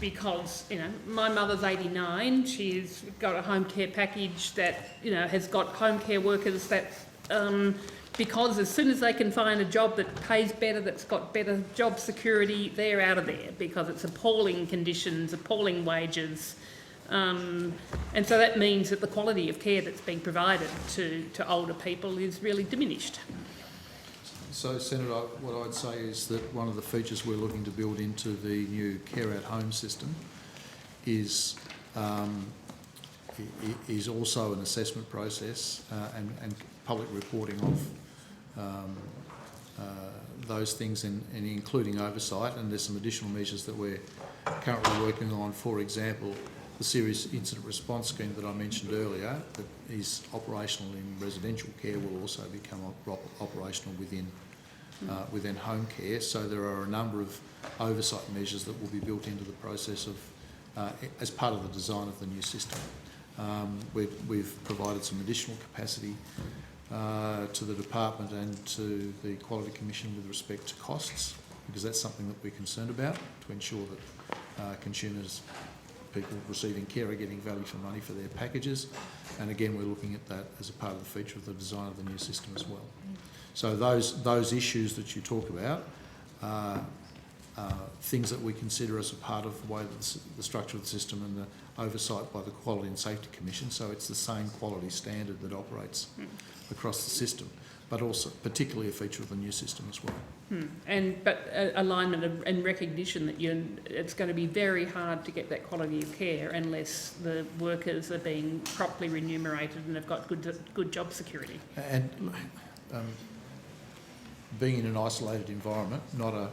[SPEAKER 4] because, my mother's 89, she's got a home care package that, has got home care workers that, because as soon as they can find a job that pays better, that's got better job security, they're out of there because it's appalling conditions, appalling wages. And so that means that the quality of care that's being provided to older people is really diminished.
[SPEAKER 24] So, Senator, what I'd say is that one of the features we're looking to build into the new Care at Home system is also an assessment process and public reporting of those things, and including oversight. And there's some additional measures that we're currently working on. For example, the serious incident response scheme that I mentioned earlier, that is operational in residential care, will also become operational within home care. So there are a number of oversight measures that will be built into the process of as part of the design of the new system. We've provided some additional capacity to the department and to the Quality Commission with respect to costs, because that's something that we're concerned about, to ensure that consumers, people receiving care, are getting value for money for their packages. And again, we're looking at that as a part of the feature of the design of the new system as well. So those issues that you talk about are things that we consider as a part of the way that the structure of the system and the oversight by the Quality and Safety Commission. So it's the same quality standard that operates across the system. but also particularly a feature of the new system as well.
[SPEAKER 4] But alignment and recognition that it's going to be very hard to get that quality of care unless the workers are being properly remunerated and have got good job security.
[SPEAKER 24] And being in an isolated environment, not a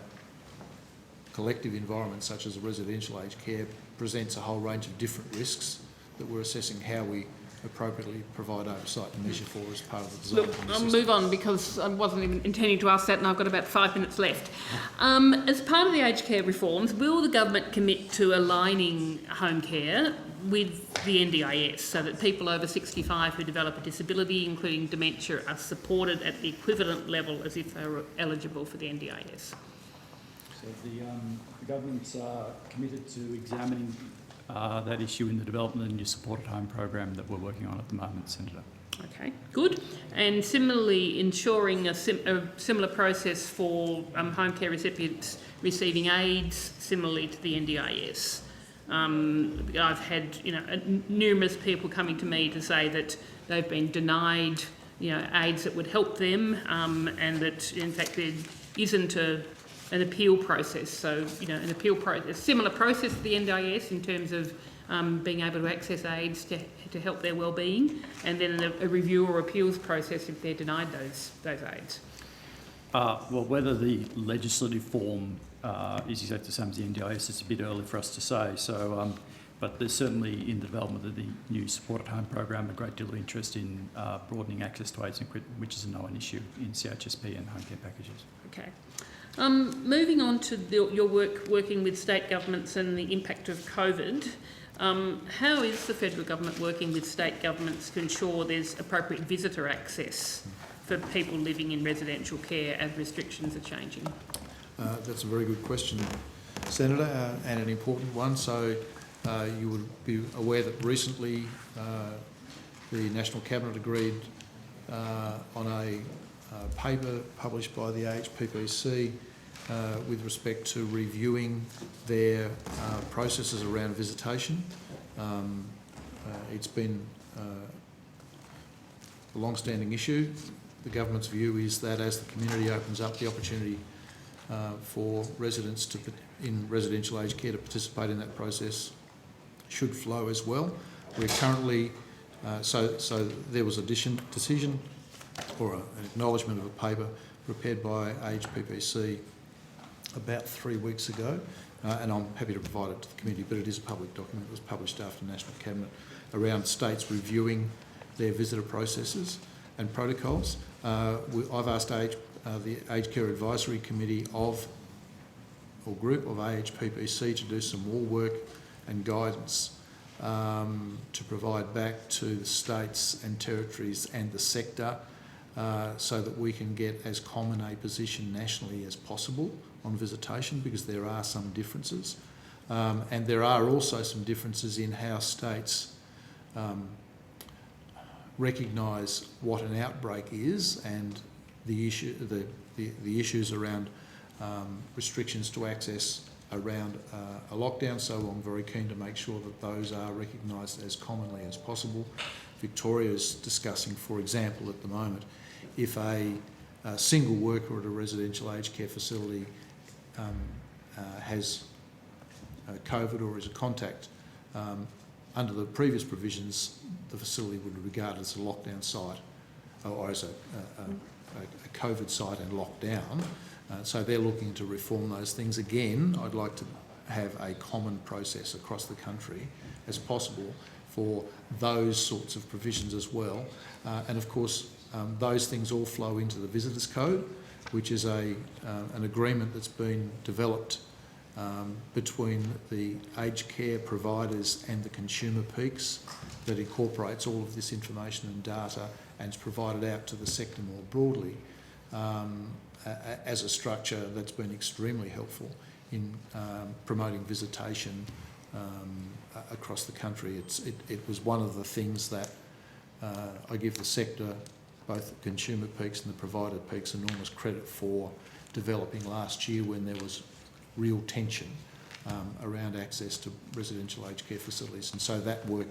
[SPEAKER 24] collective environment such as a residential aged care, presents a whole range of different risks that we're assessing how we appropriately provide oversight and measure for as part of the design.
[SPEAKER 4] Look, I'll move on because I wasn't even intending to ask that and I've got about 5 minutes left. As part of the aged care reforms, will the government commit to aligning home care with the NDIS so that people over 65 who develop a disability, including dementia, are supported at the equivalent level as if they were eligible for the NDIS?
[SPEAKER 11] So the government's committed to examining that issue in the development of the new supported home program that we're working on at the moment, Senator.
[SPEAKER 4] Okay, good. And similarly, ensuring a similar process for home care recipients receiving aids, similarly to the NDIS. I've had numerous people coming to me to say that they've been denied aids that would help them, and that in fact there isn't an appeal process. So an appeal process, similar process to the NDIS in terms of being able to access aids to help their well-being, and then a review or appeals process if they're denied those aids.
[SPEAKER 11] Well, whether the legislative form is exactly the same as the NDIS, it's a bit early for us to say. So, but there's certainly in the development of the new supported home program a great deal of interest in broadening access to aids, which is a known issue in CHSP and home care packages.
[SPEAKER 4] Okay. Moving on to your working with state governments and the impact of COVID, how is the federal government working with state governments to ensure there's appropriate visitor access for people living in residential care as restrictions are changing?
[SPEAKER 24] That's a very good question, Senator, and an important one. So you would be aware that recently the National Cabinet agreed on a paper published by the AHPPC with respect to reviewing their processes around visitation. It's been a long-standing issue. The government's view is that as the community opens up, the opportunity for residents in residential aged care to participate in that process should flow as well. We're currently, so there was a decision or an acknowledgement of a paper prepared by AHPPC about 3 weeks ago, and I'm happy to provide it to the committee, but it is a public document. It was published after National Cabinet, around states reviewing their visitor processes and protocols. I've asked the Aged Care Advisory Committee group of AHPPC to do some more work and guidance to provide back to the states and territories and the sector so that we can get as common a position nationally as possible on visitation, because there are some differences. And there are also some differences in how states recognise what an outbreak is and the issues around restrictions to access around a lockdown. So I'm very keen to make sure that those are recognised as commonly as possible. Victoria is discussing, for example, at the moment, if a single worker at a residential aged care facility has COVID or is a contact, under the previous provisions, the facility would be regarded as a lockdown site or as a COVID site and locked down. So they're looking to reform those things. Again, I'd like to have a common process across the country as possible for those sorts of provisions as well. And of course, those things all flow into the Visitors Code, which is an agreement that's been developed between the aged care providers and the consumer peaks that incorporates all of this information and data and is provided out to the sector more broadly as a structure that's been extremely helpful in promoting visitation across the country. It was one of the things that I give the sector, both the consumer peaks and the provider peaks, enormous credit for developing last year when there was real tension around access to residential aged care facilities. And so that work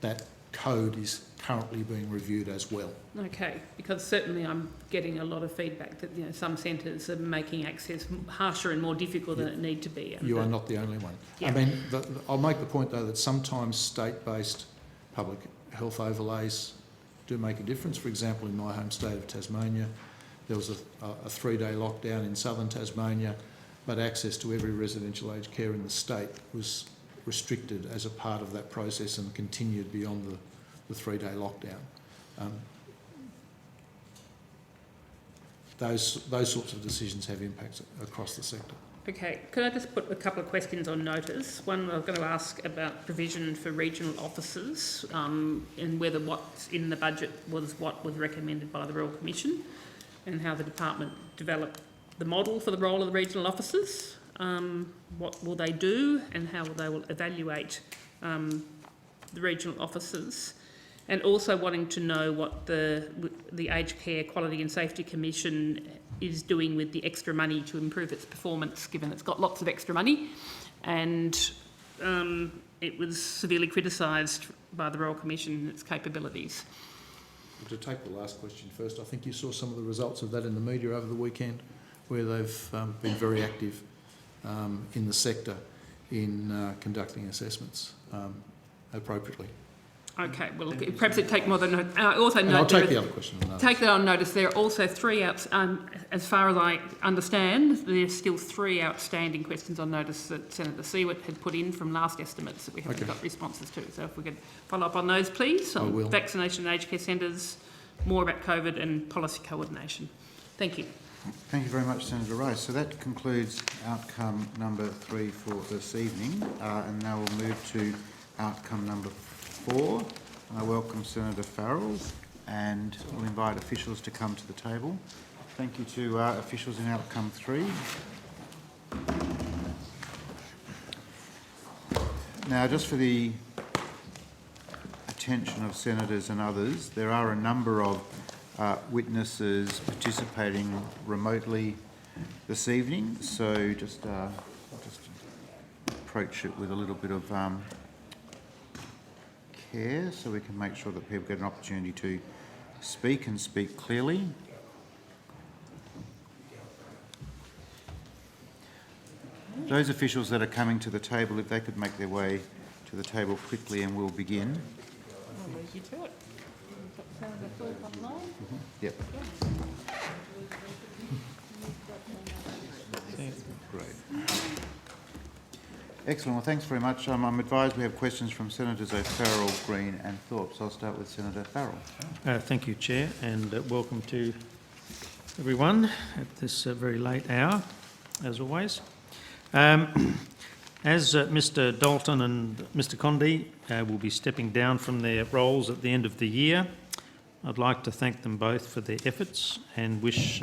[SPEAKER 24] that code is currently being reviewed as well.
[SPEAKER 4] Okay, because certainly I'm getting a lot of feedback that some centres are making access harsher and more difficult than it need to be.
[SPEAKER 24] You are not the only one.
[SPEAKER 4] Yeah.
[SPEAKER 24] I mean, I'll make the point though that sometimes state-based public health overlays do make a difference. For example, in my home state of Tasmania, there was a 3-day lockdown in southern Tasmania, but access to every residential aged care in the state was restricted as a part of that process and continued beyond the 3-day lockdown. Those sorts of decisions have impacts across the sector.
[SPEAKER 4] Okay, could I just put a couple of questions on notice? One, I'm going to ask about provision for regional officers and whether what's in the budget was what was recommended by the Royal Commission and how the department developed the model for the role of the regional officers. What will they do and how they will evaluate the regional officers? And also wanting to know what the Aged Care Quality and Safety Commission is doing with the extra money to improve its performance, given it's got lots of extra money. And it was severely criticised by the Royal Commission and its capabilities.
[SPEAKER 24] To take the last question first, I think you saw some of the results of that in the media over the weekend, where they've been very active in the sector in conducting assessments appropriately.
[SPEAKER 4] Okay, well, perhaps it'd take more than... also
[SPEAKER 24] and
[SPEAKER 4] note
[SPEAKER 24] I'll take the other question on notice.
[SPEAKER 4] Take that on notice. There are also 3 as far as I understand, there's still 3 outstanding questions on notice that Senator Siewert had put in from last estimates that we haven't got responses to. So if we could follow up on those, please.
[SPEAKER 24] I will.
[SPEAKER 4] Vaccination in aged care centres, more about COVID and policy coordination. Thank you.
[SPEAKER 1] Thank you very much, Senator Rice. So that concludes outcome number 3 for this evening. And now we'll move to outcome number 4. I welcome Senator Farrell and we'll invite officials to come to the table. Thank you to officials in outcome 3. Now, just for the attention of senators and others, there are a number of witnesses participating remotely this evening, so just approach it with a little bit of care so we can make sure that people get an opportunity to speak and speak clearly. Those officials that are coming to the table, if they could make their way to the table quickly and we'll begin.
[SPEAKER 4] I'll leave you to it.
[SPEAKER 1] Yep. Great. Excellent. Well, thanks very much. I'm advised we have questions from Senators O'Farrell, Green and Thorpe. So I'll start with Senator Farrell.
[SPEAKER 12] Thank you, Chair, and welcome to everyone at this very late hour, as always. As Mr Dalton and Mr Condie will be stepping down from their roles at the end of the year, I'd like to thank them both for their efforts and wish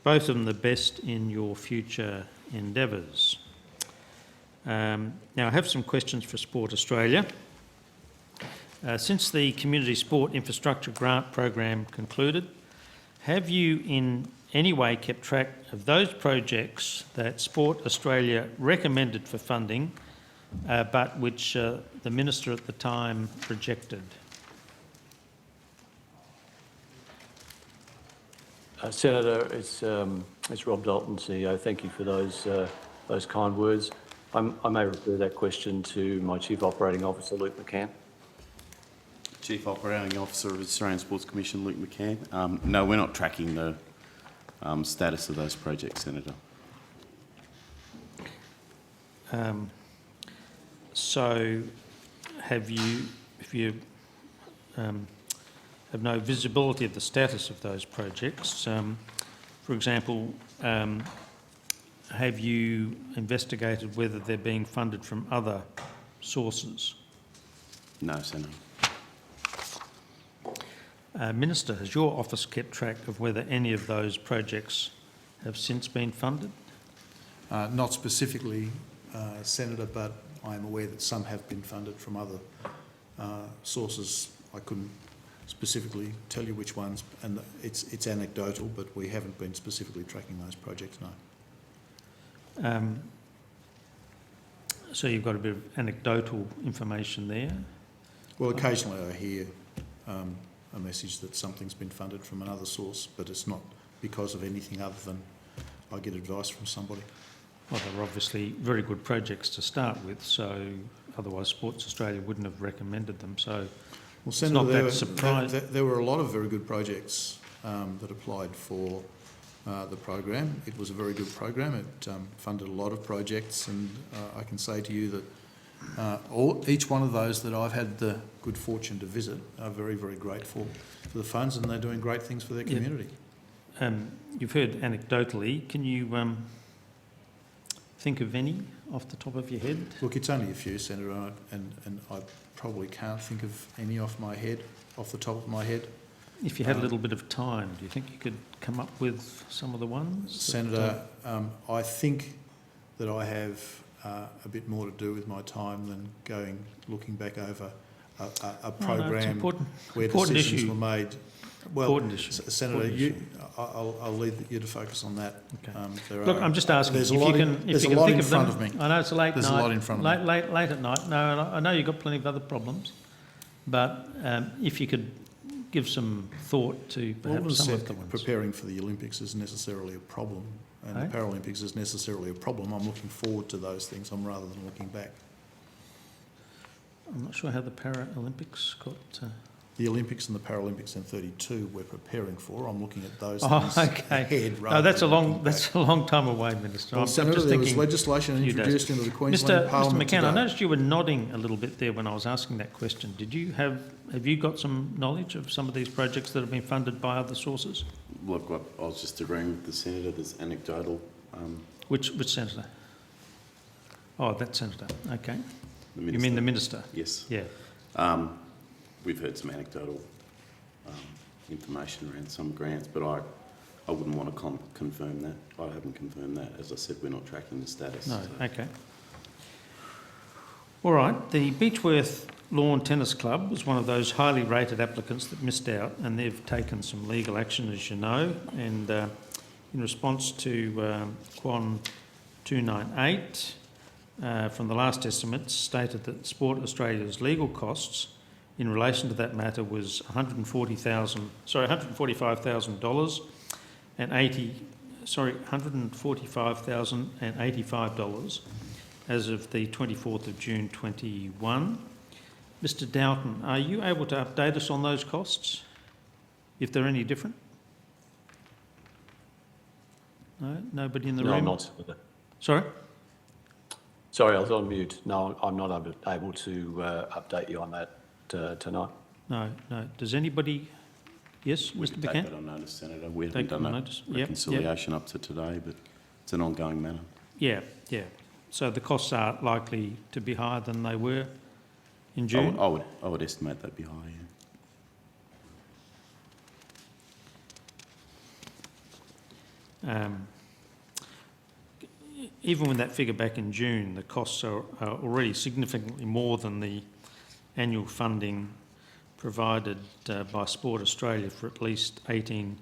[SPEAKER 12] both of them the best in your future endeavours. Now, I have some questions for Sport Australia. Since the Community Sport Infrastructure Grant Program concluded, have you in any way kept track of those projects that Sport Australia recommended for funding, but which the Minister at the time rejected?
[SPEAKER 13] Senator, it's Rob Dalton, CEO. Thank you for those kind words. I may refer that question to my Chief Operating Officer, Luke McCann.
[SPEAKER 22] Chief Operating Officer of the Australian Sports Commission, Luke McCann. No, we're not tracking the status of those projects, Senator.
[SPEAKER 12] So, if you have no visibility of the status of those projects, for example, have you investigated whether they're being funded from other sources?
[SPEAKER 22] No, Senator.
[SPEAKER 12] Minister, has your office kept track of whether any of those projects have since been funded?
[SPEAKER 24] Not specifically, Senator, but I am aware that some have been funded from other sources. I couldn't specifically tell you which ones, and it's anecdotal, but we haven't been specifically tracking those projects, no.
[SPEAKER 12] So you've got a bit of anecdotal information there.
[SPEAKER 24] Well, occasionally I hear a message that something's been funded from another source, but it's not because of anything other than I get advice from somebody.
[SPEAKER 12] Well, they're obviously very good projects to start with, so otherwise Sports Australia wouldn't have recommended them. So
[SPEAKER 24] Well,
[SPEAKER 12] it's
[SPEAKER 24] Senator,
[SPEAKER 12] not that surprising.
[SPEAKER 24] there were a lot of very good projects that applied for the program. It was a very good program. It funded a lot of projects, and I can say to you that each one of those that I've had the good fortune to visit are very, very grateful for the funds, and they're doing great things for their community.
[SPEAKER 12] You've heard anecdotally. Can you think of any off the top of your head?
[SPEAKER 24] Look, it's only a few, Senator, and I probably can't think of any off the top of my head.
[SPEAKER 12] If you had a little bit of time, do you think you could come up with some of the ones?
[SPEAKER 24] Senator, I think that I have a bit more to do with my time than looking back over a program where decisions were made. Well, Senator, I'll leave you to focus on that.
[SPEAKER 12] Okay. Look, I'm just asking
[SPEAKER 24] there's
[SPEAKER 12] if
[SPEAKER 24] a lot
[SPEAKER 12] you can,
[SPEAKER 24] in, there's
[SPEAKER 12] if
[SPEAKER 24] a
[SPEAKER 12] you
[SPEAKER 24] lot
[SPEAKER 12] can
[SPEAKER 24] in
[SPEAKER 12] think
[SPEAKER 24] front
[SPEAKER 12] of
[SPEAKER 24] of
[SPEAKER 12] them.
[SPEAKER 24] me.
[SPEAKER 12] I know it's a late
[SPEAKER 24] There's
[SPEAKER 12] night.
[SPEAKER 24] a lot in front of me.
[SPEAKER 12] Late at night. No, I know you've got plenty of other problems, but if you could give some thought to perhaps some of the ones.
[SPEAKER 24] Preparing for the Olympics is necessarily a problem, and the Paralympics is necessarily a problem. I'm looking forward to those things rather than looking back.
[SPEAKER 12] I'm not sure how the Paralympics got...
[SPEAKER 24] The Olympics and the Paralympics in 32 we're preparing for. I'm looking at those things ahead.
[SPEAKER 12] No, that's a long time away, Minister.
[SPEAKER 24] Well, Senator, there was legislation introduced into the Queensland Parliament
[SPEAKER 12] Mr. McCann,
[SPEAKER 24] today.
[SPEAKER 12] I noticed you were nodding a little bit there when I was asking that question. Have you got some knowledge of some of these projects that have been funded by other sources?
[SPEAKER 22] Look, I was just agreeing with the Senator. There's anecdotal.
[SPEAKER 12] Which Senator? Oh, that Senator. Okay.
[SPEAKER 22] You
[SPEAKER 12] mean the Minister?
[SPEAKER 22] Yes.
[SPEAKER 12] Yeah.
[SPEAKER 22] We've heard some anecdotal information around some grants, but I wouldn't want to confirm that. I haven't confirmed that. As I said, we're not tracking the status.
[SPEAKER 12] No, okay. All right. The Beechworth Lawn Tennis Club was one of those highly rated applicants that missed out, and they've taken some legal action, as you know, and in response to Quan 298 from the last estimates stated that Sport Australia's legal costs in relation to that matter was $145,000 and $145,085 as of the 24th of June 21. Mr. Doughton, are you able to update us on those costs, if they're any different? No, nobody in the room.
[SPEAKER 13] No, I'm not.
[SPEAKER 12] Sorry.
[SPEAKER 13] Sorry, I was on mute. No, I'm not able to update you on that tonight.
[SPEAKER 12] No. Does anybody? Yes,
[SPEAKER 22] We
[SPEAKER 12] Mr.
[SPEAKER 22] can take
[SPEAKER 12] McCann?
[SPEAKER 22] that on notice, Senator. We haven't done a
[SPEAKER 12] Yep.
[SPEAKER 22] reconciliation up to today, but it's an ongoing matter.
[SPEAKER 12] Yeah. So the costs are likely to be higher than they were in June?
[SPEAKER 22] I would estimate that'd be higher,
[SPEAKER 12] yeah. Even with that figure back in June, the costs are already significantly more than the annual funding provided by Sport Australia for at least 18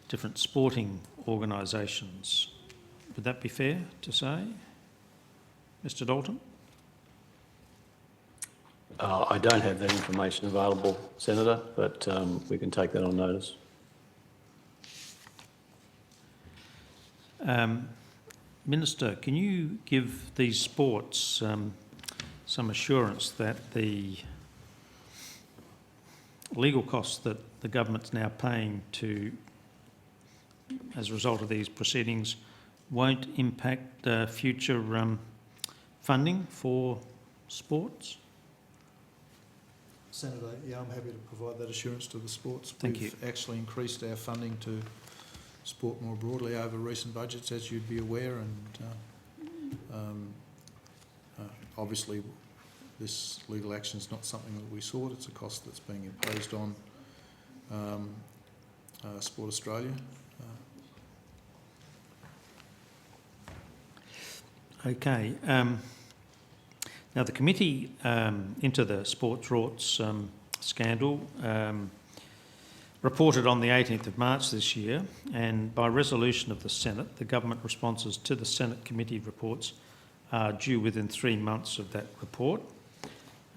[SPEAKER 12] different sporting organisations. Would that be fair to say, Mr. Dalton?
[SPEAKER 13] I don't have that information available, Senator, but we can take that on notice.
[SPEAKER 12] Minister, can you give these sports some assurance that the legal costs that the government's now paying as a result of these proceedings won't impact future funding for sports?
[SPEAKER 24] Senator, yeah, I'm happy to provide that assurance to the sports.
[SPEAKER 12] Thank you.
[SPEAKER 24] We've actually increased our funding to sport more broadly over recent budgets, as you'd be aware, and obviously this legal action is not something that we sought. It's a cost that's being imposed on Sport Australia.
[SPEAKER 12] Okay. Now, the committee into the sports rorts scandal reported on the 18th of March this year, and by resolution of the Senate, the government responses to the Senate committee reports are due within 3 months of that report.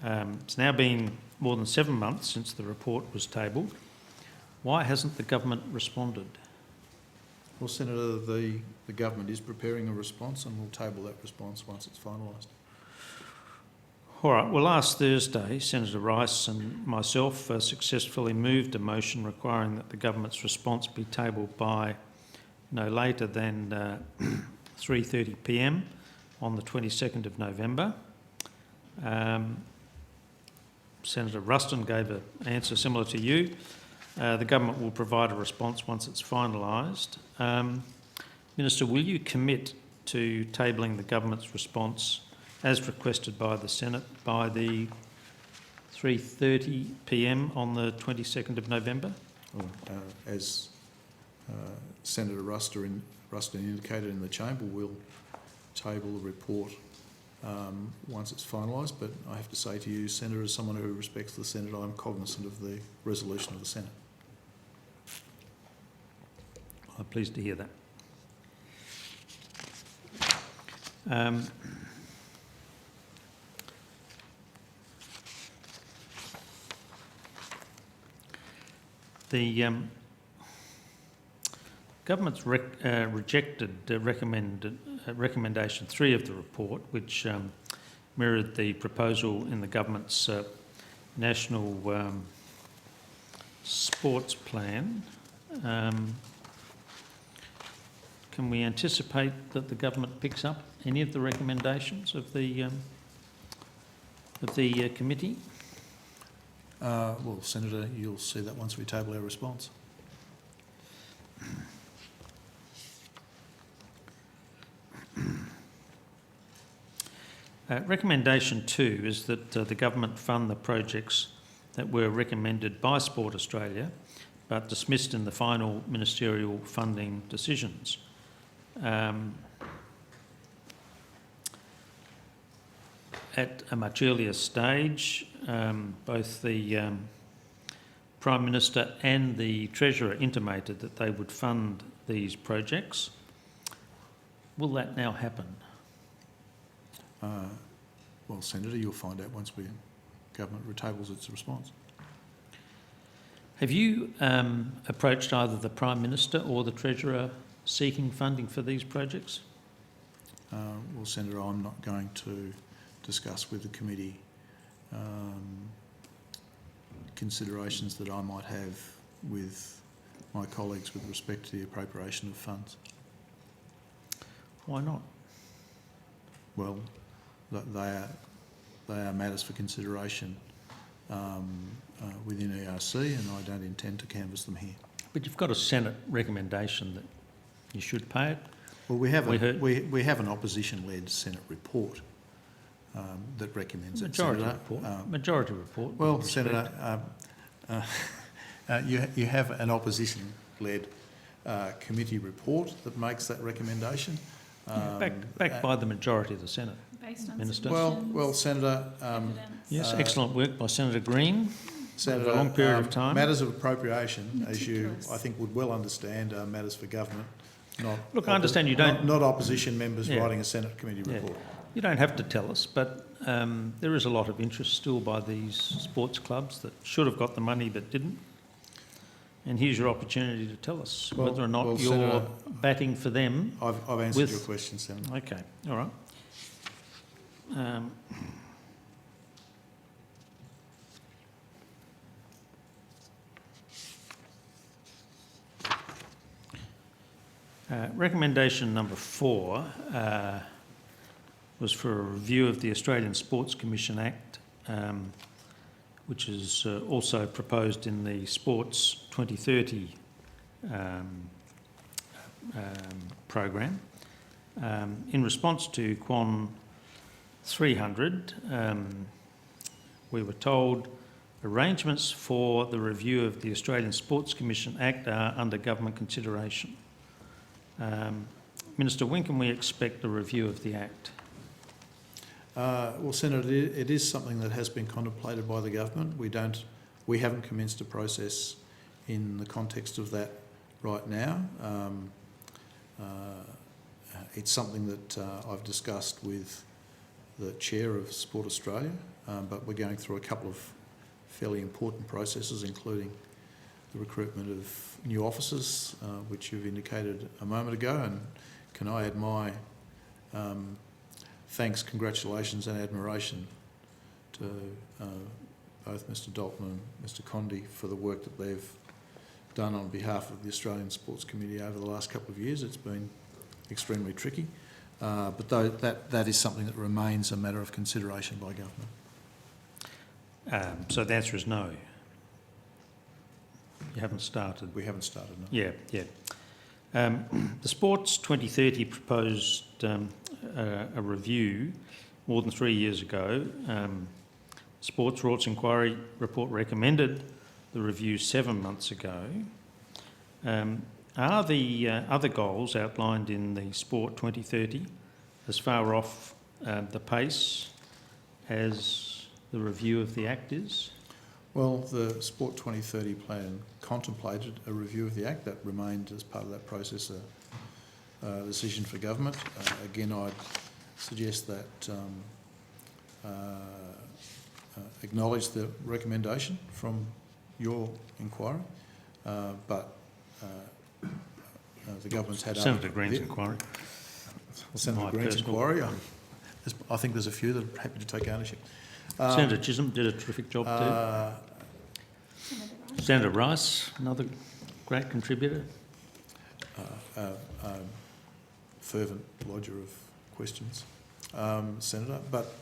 [SPEAKER 12] It's now been more than 7 months since the report was tabled. Why hasn't the government responded?
[SPEAKER 24] Well, Senator, the government is preparing a response and we'll table that response once it's finalised.
[SPEAKER 12] All right, well, last Thursday, Senator Rice and myself successfully moved a motion requiring that the government's response be tabled by no later than 3:30 p.m. on the 22nd of November. Senator Ruston gave an answer similar to you. The government will provide a response once it's finalised. Minister, will you commit to tabling the government's response as requested by the Senate by the 3:30 p.m. on the 22nd of November?
[SPEAKER 24] As Senator Ruston indicated in the chamber, we'll table the report once it's finalised, but I have to say to you, Senator, as someone who respects the Senate, I'm cognisant of the resolution of the Senate.
[SPEAKER 12] I'm pleased to hear that. The government's rejected recommendation 3 of the report, which mirrored the proposal in the government's national sports plan. Can we anticipate that the government picks up any of the recommendations of the committee?
[SPEAKER 24] Well, Senator, you'll see that once we table our response.
[SPEAKER 12] Recommendation 2 is that the government fund the projects that were recommended by Sport Australia but dismissed in the final ministerial funding decisions. At a much earlier stage, both the Prime Minister and the Treasurer intimated that they would fund these projects. Will that now happen?
[SPEAKER 24] Well, Senator, you'll find out once government retables its response.
[SPEAKER 12] Have you approached either the Prime Minister or the Treasurer seeking funding for these projects?
[SPEAKER 24] Well, Senator, I'm not going to discuss with the committee considerations that I might have with my colleagues with respect to the appropriation of funds.
[SPEAKER 12] Why not?
[SPEAKER 24] Well, they are matters for consideration within ERC, and I don't intend to canvass them here.
[SPEAKER 12] But you've got a Senate recommendation that you should pay it.
[SPEAKER 24] Well, we have an opposition-led Senate report that recommends
[SPEAKER 12] majority
[SPEAKER 24] it.
[SPEAKER 12] Report. Majority report.
[SPEAKER 24] Well, Senator, you have an opposition-led committee report that makes that recommendation.
[SPEAKER 12] Backed by the majority of the Senate.
[SPEAKER 21] Based on
[SPEAKER 12] Minister.
[SPEAKER 24] Well, Senator.
[SPEAKER 12] Yes, excellent work by Senator Green.
[SPEAKER 24] Senator,
[SPEAKER 12] over a long period of time.
[SPEAKER 24] Matters of appropriation, as you I think would well understand, are matters for government.
[SPEAKER 12] Look, I understand you don't.
[SPEAKER 24] Not opposition members writing a Senate committee report.
[SPEAKER 12] You don't have to tell us, but there is a lot of interest still by these sports clubs that should have got the money but didn't. And here's your opportunity to tell us whether or not you're
[SPEAKER 24] Senator,
[SPEAKER 12] batting for them.
[SPEAKER 24] I've answered your question, Senator.
[SPEAKER 12] Okay, all right. Recommendation number 4 was for a review of the Australian Sports Commission Act, which is also proposed in the Sports 2030 program. In response to Quan 300, we were told arrangements for the review of the Australian Sports Commission Act are under government consideration. Minister, when can we expect a review of the Act?
[SPEAKER 24] Well, Senator, it is something that has been contemplated by the government. We haven't commenced a process in the context of that right now. It's something that I've discussed with the chair of Sport Australia, but we're going through a couple of fairly important processes, including the recruitment of new officers, which you've indicated a moment ago. And can I add my thanks, congratulations and admiration to both Mr Dalton and Mr Condie for the work that they've done on behalf of the Australian Sports Committee over the last couple of years. It's been extremely tricky, but that is something that remains a matter of consideration by government.
[SPEAKER 12] So the answer is no. You haven't started.
[SPEAKER 24] We haven't started, no.
[SPEAKER 12] Yeah. The Sports 2030 proposed a review more than 3 years ago. Sports Rorts Inquiry report recommended the review 7 months ago. Are the other goals outlined in the Sport 2030 as far off the pace as the review of the Act is?
[SPEAKER 24] Well, the Sport 2030 plan contemplated a review of the Act. That remained, as part of that process, a decision for government. Again, I'd suggest that acknowledge the recommendation from your inquiry, but the government's had
[SPEAKER 12] Senator Green's inquiry.
[SPEAKER 24] Senator Green's inquiry. I think there's a few that are happy to take ownership.
[SPEAKER 12] Senator Chisholm did a terrific job too. Senator Rice, another great contributor.
[SPEAKER 24] Fervent lodger of questions, Senator, but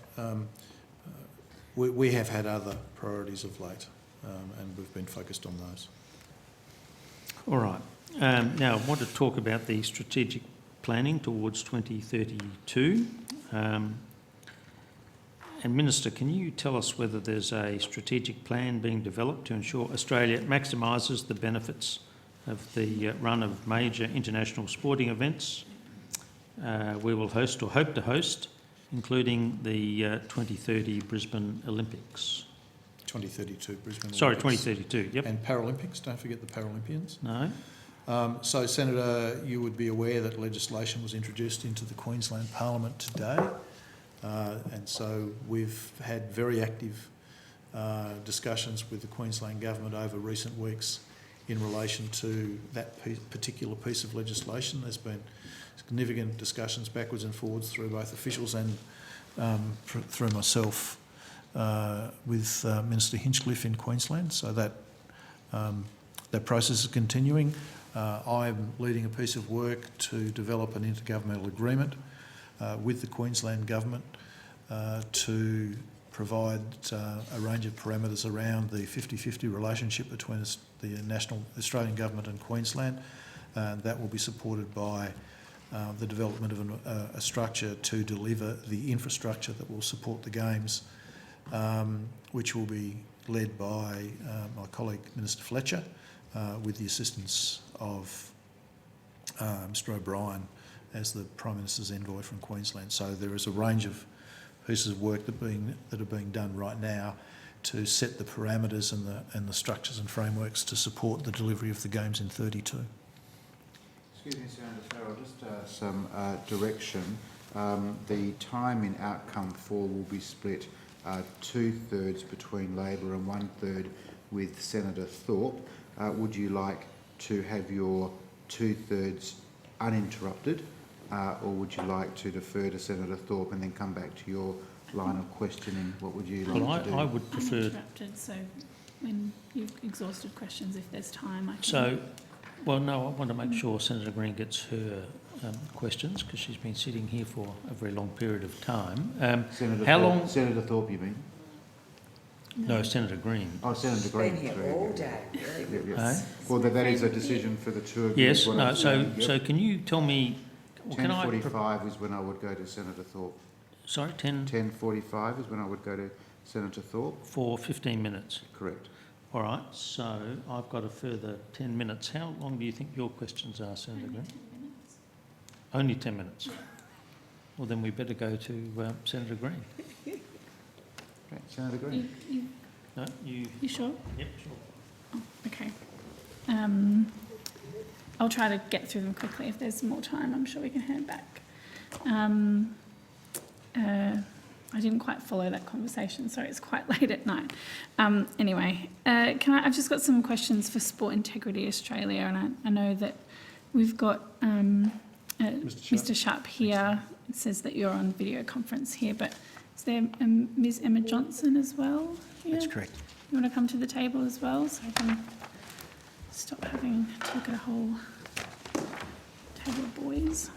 [SPEAKER 24] we have had other priorities of late, and we've been focused on those.
[SPEAKER 12] All right. Now, I want to talk about the strategic planning towards 2032. And Minister, can you tell us whether there's a strategic plan being developed to ensure Australia maximises the benefits of the run of major international sporting events we will host or hope to host, including the 2030 Brisbane Olympics?
[SPEAKER 24] 2032 Brisbane Olympics.
[SPEAKER 12] Sorry, 2032, yep.
[SPEAKER 24] And Paralympics, don't forget the Paralympians.
[SPEAKER 12] No.
[SPEAKER 24] So, Senator, you would be aware that legislation was introduced into the Queensland Parliament today. And so we've had very active discussions with the Queensland Government over recent weeks in relation to that particular piece of legislation. There's been significant discussions backwards and forwards through both officials and through myself with Minister Hinchcliffe in Queensland. So that process is continuing. I'm leading a piece of work to develop an intergovernmental agreement with the Queensland Government to provide a range of parameters around the 50-50 relationship between the Australian Government and Queensland. That will be supported by the development of a structure to deliver the infrastructure that will support the Games, which will be led by my colleague Minister Fletcher with the assistance of Mr O'Brien as the Prime Minister's envoy from Queensland. So there is a range of pieces of work that are being done right now to set the parameters and the structures and frameworks to support the delivery of the Games in 32.
[SPEAKER 1] Excuse me, Senator Farrell, just some direction. The time in outcome 4 will be split 2/3 between Labor and 1/3 with Senator Thorpe. Would you like to have your 2/3 uninterrupted, or would you like to defer to Senator Thorpe and then come back to your line of questioning? What would you like to do?
[SPEAKER 12] I would prefer...
[SPEAKER 21] Uninterrupted, so when you've exhausted questions, if there's time, I can...
[SPEAKER 12] So, well, no, I want to make sure Senator Green gets her questions, because she's been sitting here for a very long period of time. Senator
[SPEAKER 1] Thorpe, you mean?
[SPEAKER 12] No, Senator Green.
[SPEAKER 1] Oh, Senator Green.
[SPEAKER 15] Been here all day.
[SPEAKER 1] Well, that is a decision for the two of you.
[SPEAKER 12] Yes, no, so can you tell me...
[SPEAKER 1] 10:45 is when I would go to Senator Thorpe.
[SPEAKER 12] Sorry,
[SPEAKER 1] 10:45 is when I would go to Senator Thorpe.
[SPEAKER 12] For 15 minutes?
[SPEAKER 1] Correct.
[SPEAKER 12] All right, so I've got a further 10 minutes. How long do you think your questions are, Senator Green? Only 10 minutes. Well, then we better go to Senator Green.
[SPEAKER 1] Okay, Senator Green.
[SPEAKER 12] No, you...
[SPEAKER 21] You sure?
[SPEAKER 12] Yep, sure.
[SPEAKER 21] Oh, okay. I'll try to get through them quickly. If there's more time, I'm sure we can hand back. I didn't quite follow that conversation. Sorry, it's quite late at night. Anyway, I've just got some questions for Sport Integrity Australia, and I know that we've got Mr. Sharp here. It says that you're on video conference here, but is there Ms. Emma Johnson as well here?
[SPEAKER 5] That's correct.
[SPEAKER 21] You want to come to the table as well, so I can stop having to look at a whole table of boys.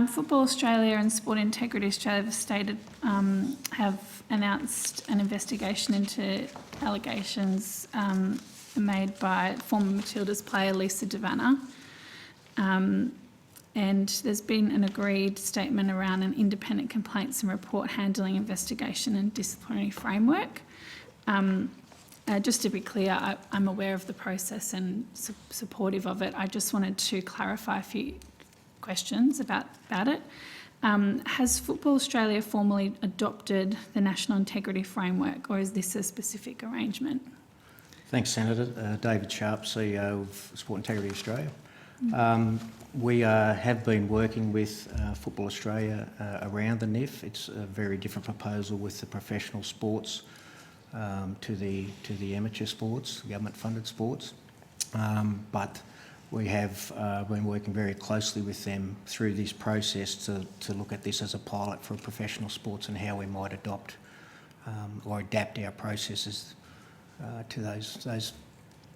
[SPEAKER 21] Football Australia and Sport Integrity Australia have announced an investigation into allegations made by former Matildas player Lisa Devanna. And there's been an agreed statement around an independent complaints and report handling investigation and disciplinary framework. Just to be clear, I'm aware of the process and supportive of it. I just wanted to clarify a few questions about it. Has Football Australia formally adopted the National Integrity Framework, or is this a specific arrangement?
[SPEAKER 5] Thanks, Senator. David Sharp, CEO of Sport Integrity Australia. We have been working with Football Australia around the NIF. It's a very different proposal with the professional sports to the amateur sports, government-funded sports. But we have been working very closely with them through this process to look at this as a pilot for professional sports and how we might adopt or adapt our processes to those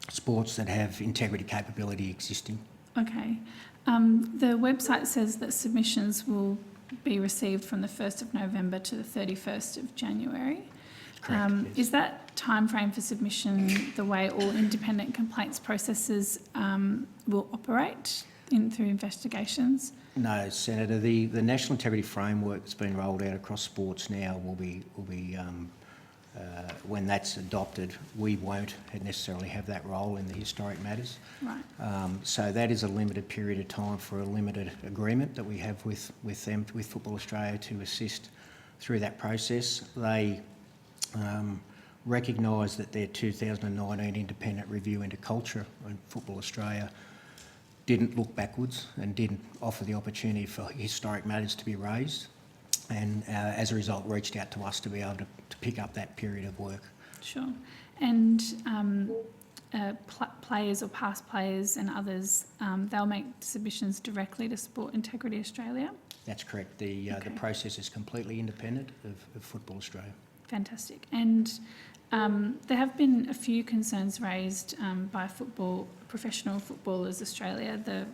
[SPEAKER 5] sports that have integrity capability existing.
[SPEAKER 21] Okay. The website says that submissions will be received from the 1st of November to the 31st of January.
[SPEAKER 5] Correct, yes.
[SPEAKER 21] Is that timeframe for submission the way all independent complaints processes will operate through investigations?
[SPEAKER 5] No, Senator. The National Integrity Framework that's been rolled out across sports now will be when that's adopted, we won't necessarily have that role in the historic matters.
[SPEAKER 21] Right.
[SPEAKER 5] So that is a limited period of time for a limited agreement that we have with them, with Football Australia, to assist through that process. They recognise that their 2019 independent review into culture in Football Australia didn't look backwards and didn't offer the opportunity for historic matters to be raised, and as a result reached out to us to be able to pick up that period of work.
[SPEAKER 21] Sure. And players or past players and others, they'll make submissions directly to Sport Integrity Australia?
[SPEAKER 5] That's correct. The process is completely independent of Football Australia.
[SPEAKER 21] Fantastic. And there have been a few concerns raised by Professional Footballers Australia, the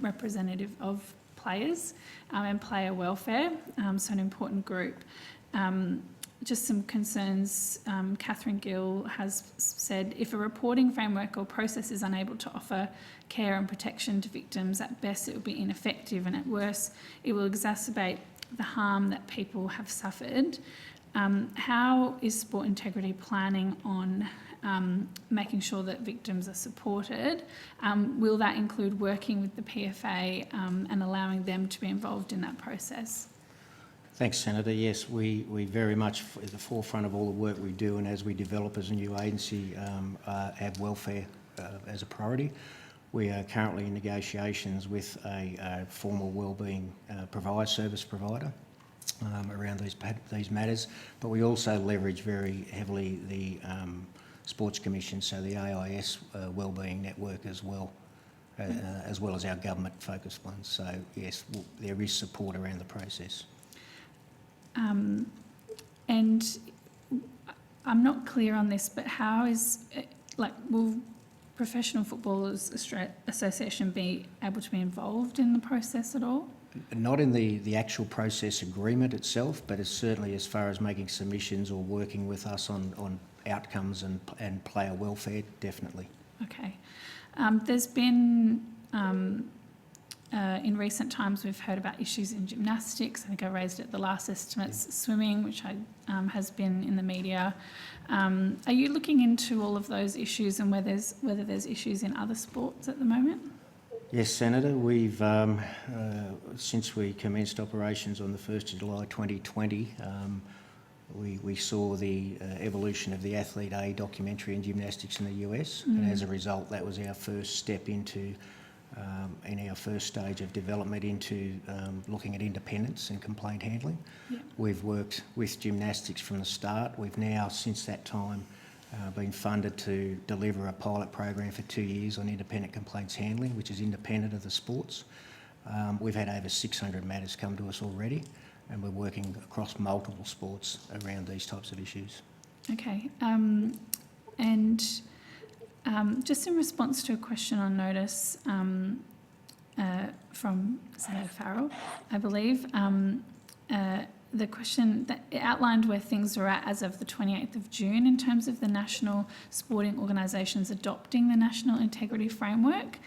[SPEAKER 21] representative of players and player welfare, so an important group. Just some concerns. Catherine Gill has said, if a reporting framework or process is unable to offer care and protection to victims, at best it will be ineffective, and at worst it will exacerbate the harm that people have suffered. How is Sport Integrity planning on making sure that victims are supported? Will that include working with the PFA and allowing them to be involved in that process?
[SPEAKER 5] Thanks, Senator. Yes, we very much at the forefront of all the work we do, and as we develop as a new agency, have welfare as a priority. We are currently in negotiations with a formal wellbeing service provider around these matters, but we also leverage very heavily the Sports Commission, so the AIS wellbeing network as well as our government-focused ones. So yes, there is support around the process.
[SPEAKER 21] And I'm not clear on this, but how is, will Professional Footballers Association be able to be involved in the process at all?
[SPEAKER 5] Not in the actual process agreement itself, but it's certainly as far as making submissions or working with us on outcomes and player welfare, definitely.
[SPEAKER 21] Okay. There's been, in recent times, we've heard about issues in gymnastics. I think I raised it at the last estimates. Swimming, which has been in the media. Are you looking into all of those issues and whether there's issues in other sports at the moment?
[SPEAKER 5] Yes, Senator. We've, since we commenced operations on the 1st of July 2020, we saw the evolution of the Athlete A documentary in gymnastics in the US, and as a result that was our first step into in our first stage of development into looking at independence and complaint handling.
[SPEAKER 21] Yeah.
[SPEAKER 5] We've worked with gymnastics from the start. We've now, since that time, been funded to deliver a pilot program for 2 years on independent complaints handling, which is independent of the sports. We've had over 600 matters come to us already, and we're working across multiple sports around these types of issues.
[SPEAKER 21] Okay. Just in response to a question on notice from Senator Farrell, I believe, the question that it outlined where things are at as of the 28th of June in terms of the national sporting organisations adopting the National Integrity Framework.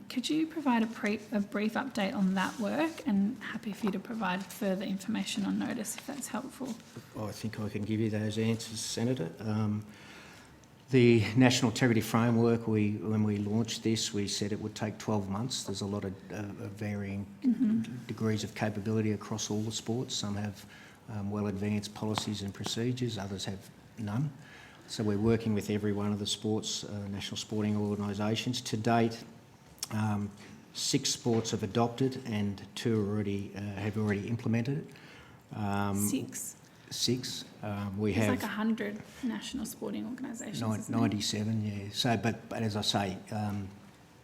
[SPEAKER 21] Could you provide a brief update on that work, and happy for you to provide further information on notice if that's helpful?
[SPEAKER 5] I think I can give you those answers, Senator. The National Integrity Framework, when we launched this, we said it would take 12 months. There's a lot of varying degrees of capability across all the sports. Some have well advanced policies and procedures, others have none. So we're working with every one of the sports, national sporting organisations. To date, 6 sports have adopted and 2 have already implemented it.
[SPEAKER 21] 6?
[SPEAKER 5] 6.
[SPEAKER 21] There's like 100 national sporting organisations.
[SPEAKER 5] 97, yeah. So, but as I say,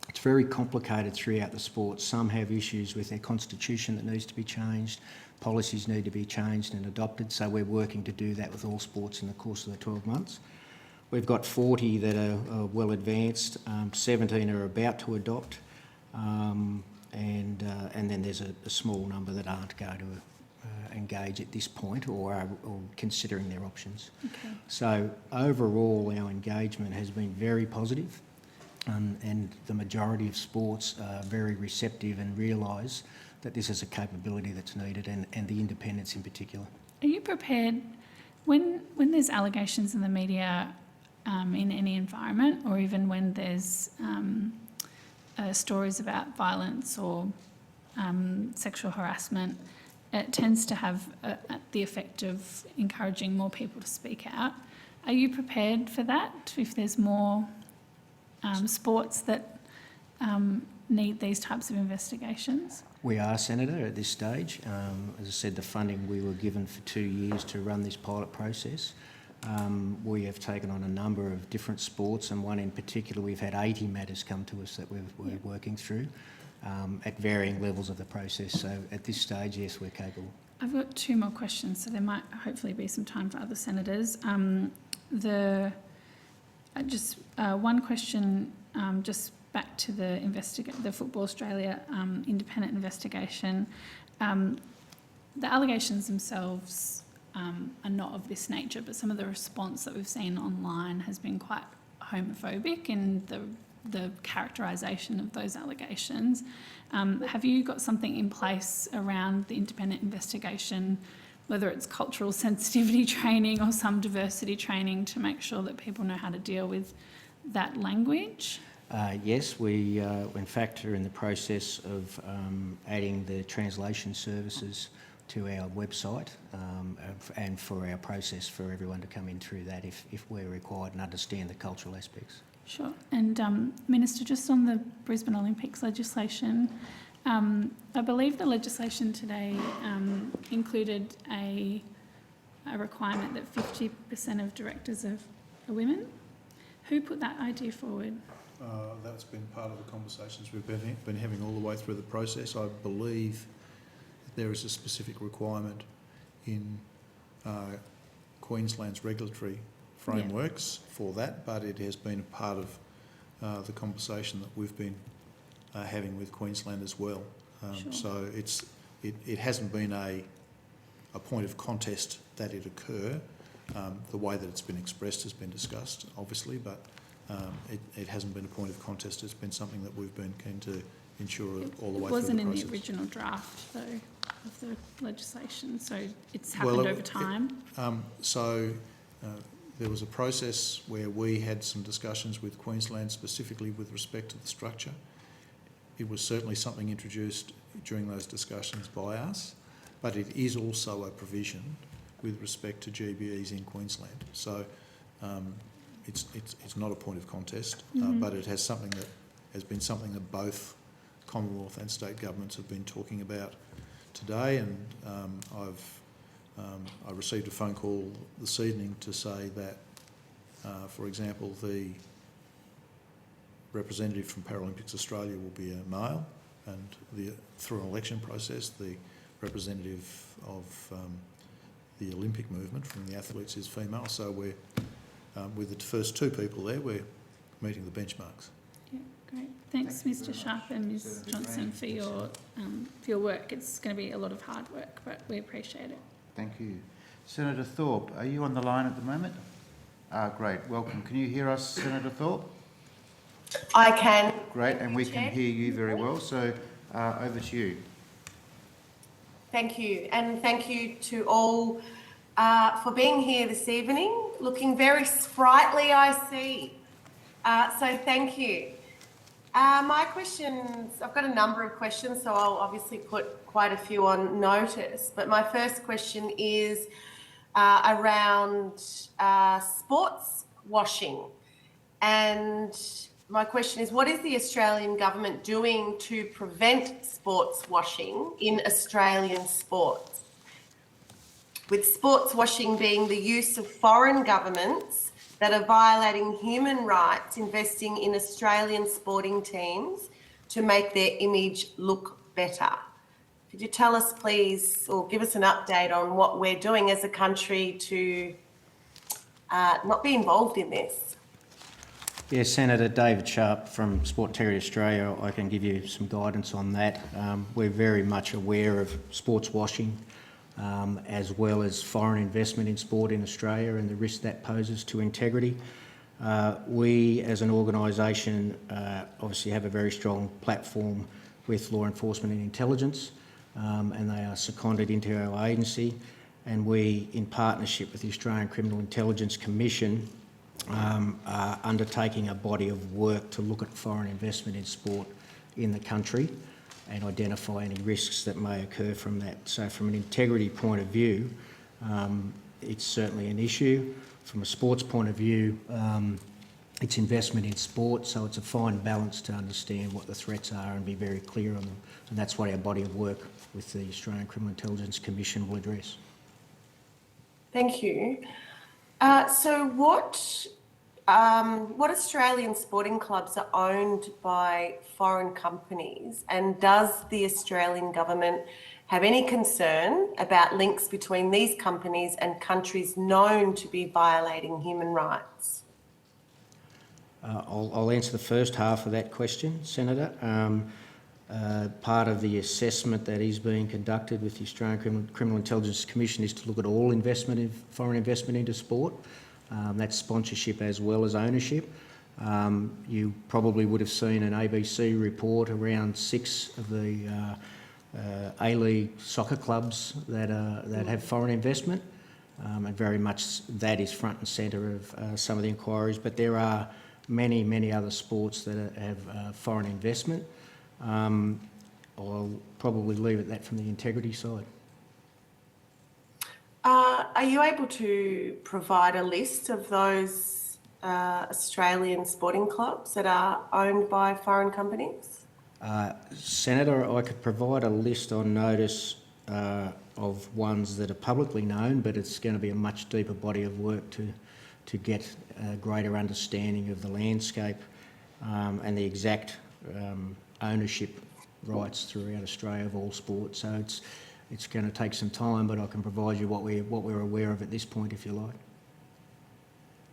[SPEAKER 5] it's very complicated throughout the sport. Some have issues with their constitution that needs to be changed. Policies need to be changed and adopted. So we're working to do that with all sports in the course of the 12 months. We've got 40 that are well advanced. 17 are about to adopt, and then there's a small number that aren't going to engage at this point or are considering their options.
[SPEAKER 21] Okay.
[SPEAKER 5] So overall, our engagement has been very positive, and the majority of sports are very receptive and realise that this is a capability that's needed, and the independence in particular.
[SPEAKER 21] Are you prepared when there's allegations in the media in any environment, or even when there's stories about violence or sexual harassment? It tends to have the effect of encouraging more people to speak out. Are you prepared for that if there's more sports that need these types of investigations?
[SPEAKER 5] We are, Senator, at this stage. As I said, the funding we were given for 2 years to run this pilot process. We have taken on a number of different sports, and one in particular, we've had 80 matters come to us that we're working through. At varying levels of the process. So at this stage, yes, we're capable.
[SPEAKER 21] I've got 2 more questions, so there might hopefully be some time for other senators. One question, just back to the Football Australia independent investigation. The allegations themselves are not of this nature, but some of the response that we've seen online has been quite homophobic in the characterisation of those allegations. Have you got something in place around the independent investigation, whether it's cultural sensitivity training or some diversity training, to make sure that people know how to deal with that language?
[SPEAKER 5] Yes, we in fact are in the process of adding the translation services to our website and for our process for everyone to come in through that if we're required and understand the cultural aspects.
[SPEAKER 21] Sure. And Minister, just on the Brisbane Olympics legislation, I believe the legislation today included a requirement that 50% of directors are women. Who put that idea forward?
[SPEAKER 24] That's been part of the conversations we've been having all the way through the process. I believe there is a specific requirement in Queensland's regulatory frameworks for that, but it has been a part of the conversation that we've been having with Queensland as well.
[SPEAKER 21] Sure.
[SPEAKER 24] So it hasn't been a point of contest that it occur. The way that it's been expressed has been discussed, obviously, but it hasn't been a point of contest. It's been something that we've been keen to ensure all the way through the process. It wasn't
[SPEAKER 21] in the original draft, though, of the legislation, so it's happened over time.
[SPEAKER 24] There was a process where we had some discussions with Queensland specifically with respect to the structure. It was certainly something introduced during those discussions by us, but it is also a provision with respect to GBEs in Queensland. So it's not a point of contest, but it has something that has been something that both Commonwealth and state governments have been talking about today, and I received a phone call this evening to say that, for example, the representative from Paralympics Australia will be a male, and through an election process, the representative of the Olympic movement from the athletes is female. So we're, with the first two people there, we're meeting the benchmarks.
[SPEAKER 21] Yeah, great. Thanks, Mr. Sharp and Ms. Johnson, for your work. It's going to be a lot of hard work, but we appreciate it.
[SPEAKER 1] Thank you. Senator Thorpe, are you on the line at the moment? Great, welcome. Can you hear us, Senator Thorpe?
[SPEAKER 6] I can.
[SPEAKER 1] Great, and we can hear you very well, so over to you.
[SPEAKER 6] Thank you, and thank you to all for being here this evening. Looking very sprightly, I see. So thank you. My questions, I've got a number of questions, so I'll obviously put quite a few on notice. But my first question is around sports washing. And my question is, what is the Australian government doing to prevent sports washing in Australian sports? With sports washing being the use of foreign governments that are violating human rights, investing in Australian sporting teams to make their image look better. Could you tell us, please, or give us an update on what we're doing as a country to not be involved in this?
[SPEAKER 5] Yeah, Senator David Sharp from Sport Integrity Australia, I can give you some guidance on that. We're very much aware of sports washing, as well as foreign investment in sport in Australia and the risk that poses to integrity. We, as an organisation, obviously have a very strong platform with law enforcement and intelligence, and they are seconded into our agency. And we, in partnership with the Australian Criminal Intelligence Commission, are undertaking a body of work to look at foreign investment in sport in the country and identify any risks that may occur from that. So from an integrity point of view, it's certainly an issue. From a sports point of view, it's investment in sport, so it's a fine balance to understand what the threats are and be very clear on them. And that's what our body of work with the Australian Criminal Intelligence Commission will address.
[SPEAKER 6] Thank you. So what Australian sporting clubs are owned by foreign companies, and does the Australian government have any concern about links between these companies and countries known to be violating human rights?
[SPEAKER 5] I'll answer the first half of that question, Senator. Part of the assessment that is being conducted with the Australian Criminal Intelligence Commission is to look at all foreign investment into sport. That's sponsorship as well as ownership. You probably would have seen an ABC report around 6 of the A-League soccer clubs that have foreign investment, and very much that is front and centre of some of the inquiries. But there are many, many other sports that have foreign investment. I'll probably leave it at that from the integrity side.
[SPEAKER 6] Are you able to provide a list of those Australian sporting clubs that are owned by foreign companies?
[SPEAKER 5] Senator, I could provide a list on notice of ones that are publicly known, but it's going to be a much deeper body of work to get a greater understanding of the landscape and the exact ownership rights throughout Australia of all sports. So it's going to take some time, but I can provide you what we're aware of at this point, if you like.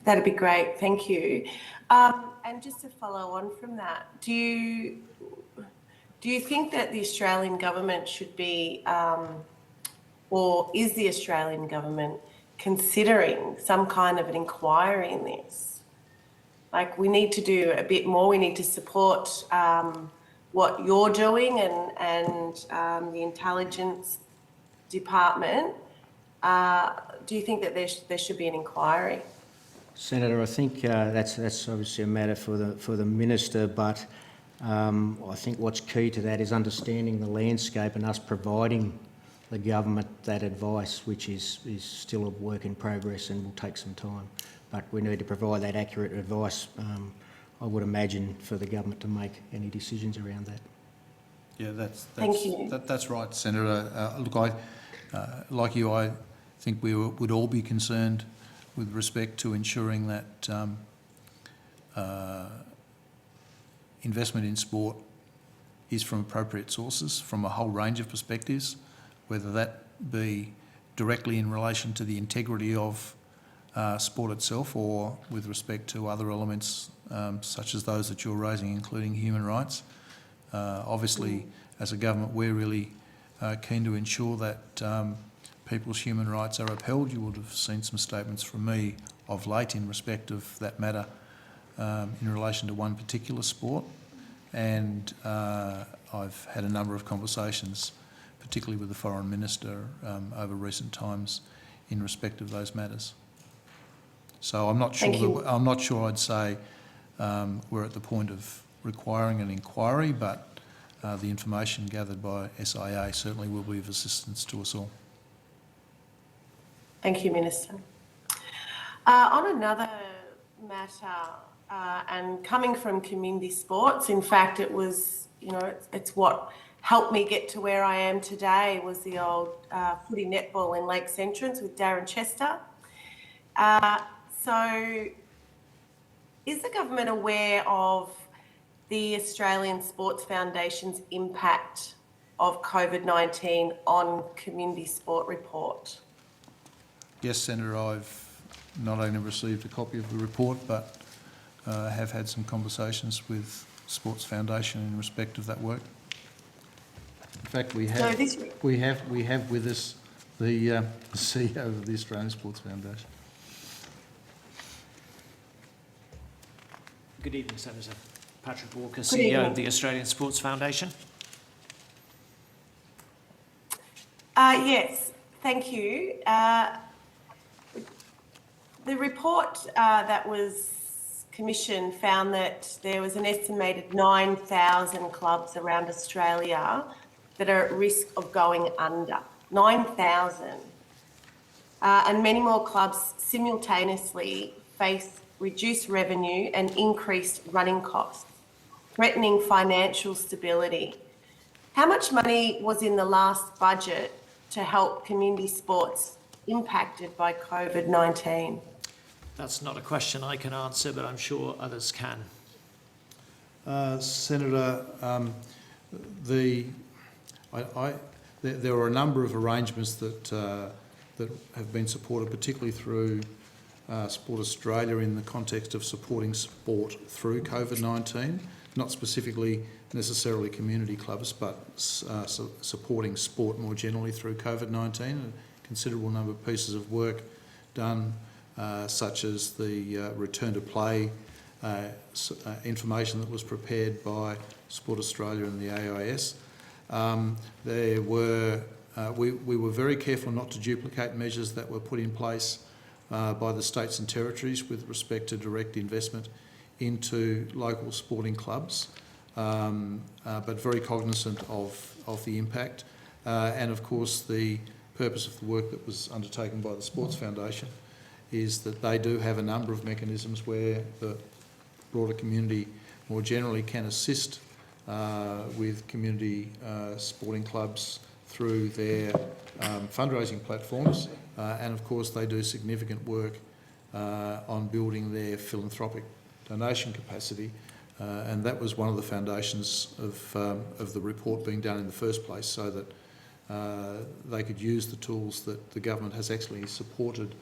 [SPEAKER 6] That'd be great, thank you. And just to follow on from that, do you think that the Australian government should be, or is the Australian government considering some kind of an inquiry in this? Like, we need to do a bit more. We need to support what you're doing and the intelligence department. Do you think that there should be an inquiry?
[SPEAKER 5] Senator, I think that's obviously a matter for the minister, but I think what's key to that is understanding the landscape and us providing the government that advice, which is still a work in progress and will take some time. But we need to provide that accurate advice I would imagine, for the government to make any decisions around that.
[SPEAKER 24] Yeah, that's
[SPEAKER 6] Thank you.
[SPEAKER 24] That's right, Senator. Look, like you, I think we would all be concerned with respect to ensuring that investment in sport is from appropriate sources, from a whole range of perspectives, whether that be directly in relation to the integrity of sport itself or with respect to other elements such as those that you're raising, including human rights. Obviously, as a government, we're really keen to ensure that people's human rights are upheld. You would have seen some statements from me of late in respect of that matter in relation to one particular sport, and I've had a number of conversations, particularly with the Foreign Minister over recent times in respect of those matters. So I'm not sure I'd say we're at the point of requiring an inquiry, but the information gathered by SIA certainly will be of assistance to us all.
[SPEAKER 6] Thank you, Minister. On another matter, and coming from community sports, in fact, it was, it's what helped me get to where I am today, was the old footy netball in Lakes Entrance with Darren Chester. So is the government aware of the Australian Sports Foundation's impact of COVID-19 on community sport report?
[SPEAKER 24] Yes, Senator, I've not only received a copy of the report, but have had some conversations with Sports Foundation in respect of that work. In fact, we have with us the CEO of the Australian Sports Foundation.
[SPEAKER 9] Good evening, Senator. Patrick Walker, CEO of the Australian Sports Foundation.
[SPEAKER 6] Yes, thank you. The report that was commissioned found that there was an estimated 9,000 clubs around Australia that are at risk of going under. 9,000. And many more clubs simultaneously face reduced revenue and increased running costs, threatening financial stability. How much money was in the last budget to help community sports impacted by COVID-19?
[SPEAKER 9] That's not a question I can answer, but I'm sure others can.
[SPEAKER 24] Senator, there are a number of arrangements that have been supported, particularly through Sport Australia in the context of supporting sport through COVID-19, not specifically necessarily community clubs, but supporting sport more generally through COVID-19. A considerable number of pieces of work done, such as the return to play information that was prepared by Sport Australia and the AIS. We were very careful not to duplicate measures that were put in place by the states and territories with respect to direct investment into local sporting clubs, but very cognisant of the impact. And of course, the purpose of the work that was undertaken by the Sports Foundation is that they do have a number of mechanisms where the broader community more generally can assist with community sporting clubs through their fundraising platforms. And of course, they do significant work on building their philanthropic donation capacity. And that was one of the foundations of the report being done in the first place, so that they could use the tools that the government has actually supported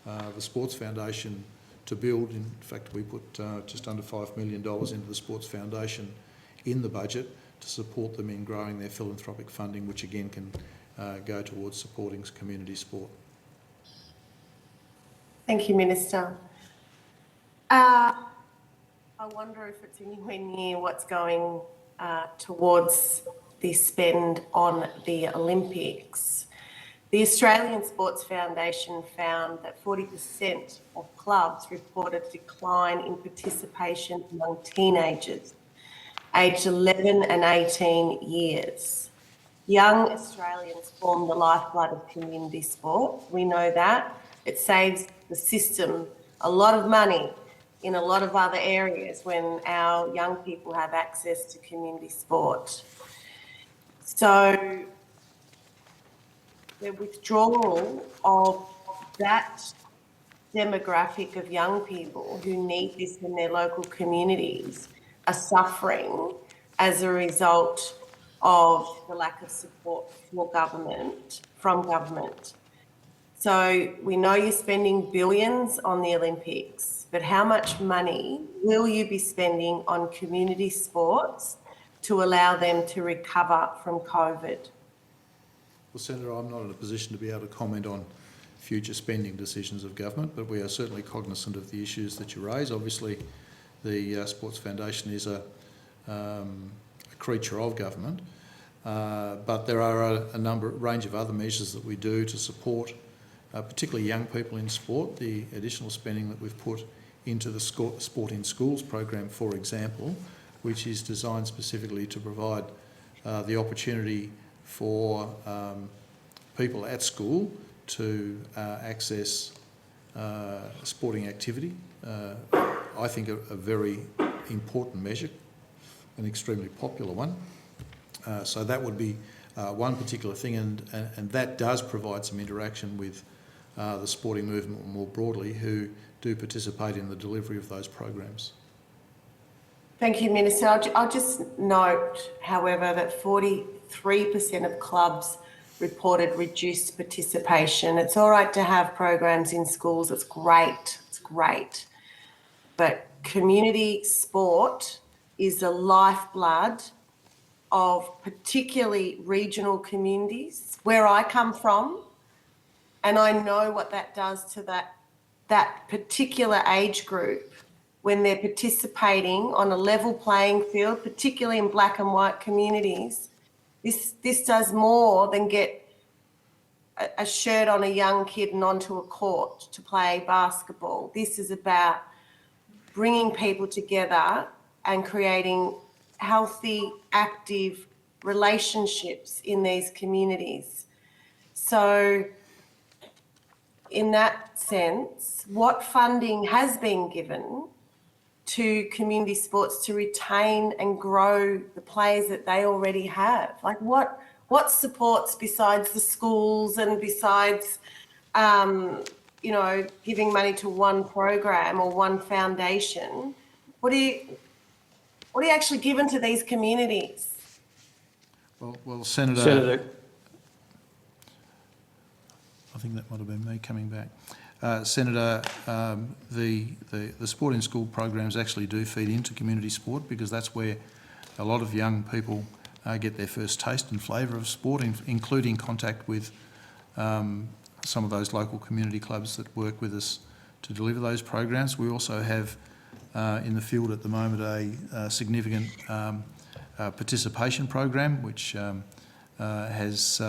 [SPEAKER 24] the Sports Foundation to build. In fact, we put just under $5 million into the Sports Foundation in the budget to support them in growing their philanthropic funding, which again can go towards supporting community sport.
[SPEAKER 6] Thank you, Minister. I wonder if it's anywhere near what's going towards the spend on the Olympics. The Australian Sports Foundation found that 40% of clubs reported a decline in participation among teenagers aged 11 and 18 years. Young Australians form the lifeblood of community sport. We know that. It saves the system a lot of money in a lot of other areas when our young people have access to community sport. So the withdrawal of that demographic of young people who need this in their local communities are suffering as a result of the lack of support from government. So we know you're spending billions on the Olympics, but how much money will you be spending on community sports to allow them to recover from COVID?
[SPEAKER 24] Well, Senator, I'm not in a position to be able to comment on future spending decisions of government, but we are certainly cognizant of the issues that you raise. Obviously, the Sports Foundation is a creature of government, but there are a range of other measures that we do to support particularly young people in sport. The additional spending that we've put into the Sport in Schools program, for example, which is designed specifically to provide the opportunity for people at school to access sporting activity. I think a very important measure, an extremely popular one. So that would be one particular thing, and that does provide some interaction with the sporting movement more broadly, who do participate in the delivery of those programs.
[SPEAKER 6] Thank you, Minister. I'll just note, however, that 43% of clubs reported reduced participation. It's all right to have programs in schools. It's great. But community sport is the lifeblood of particularly regional communities where I come from, and I know what that does to that particular age group when they're participating on a level playing field, particularly in black and white communities. This does more than get a shirt on a young kid and onto a court to play basketball. This is about bringing people together and creating healthy, active relationships in these communities. So in that sense, what funding has been given to community sports to retain and grow the players that they already have? Like what supports besides the schools and besides, giving money to one program or one foundation? What are you actually giving to these communities?
[SPEAKER 24] Well, Senator, I think that might have been me coming back. Senator, the Sport in School programs actually do feed into community sport, because that's where a lot of young people get their first taste and flavour of sport, including contact with some of those local community clubs that work with us to deliver those programs. We also have in the field at the moment a significant participation program, which has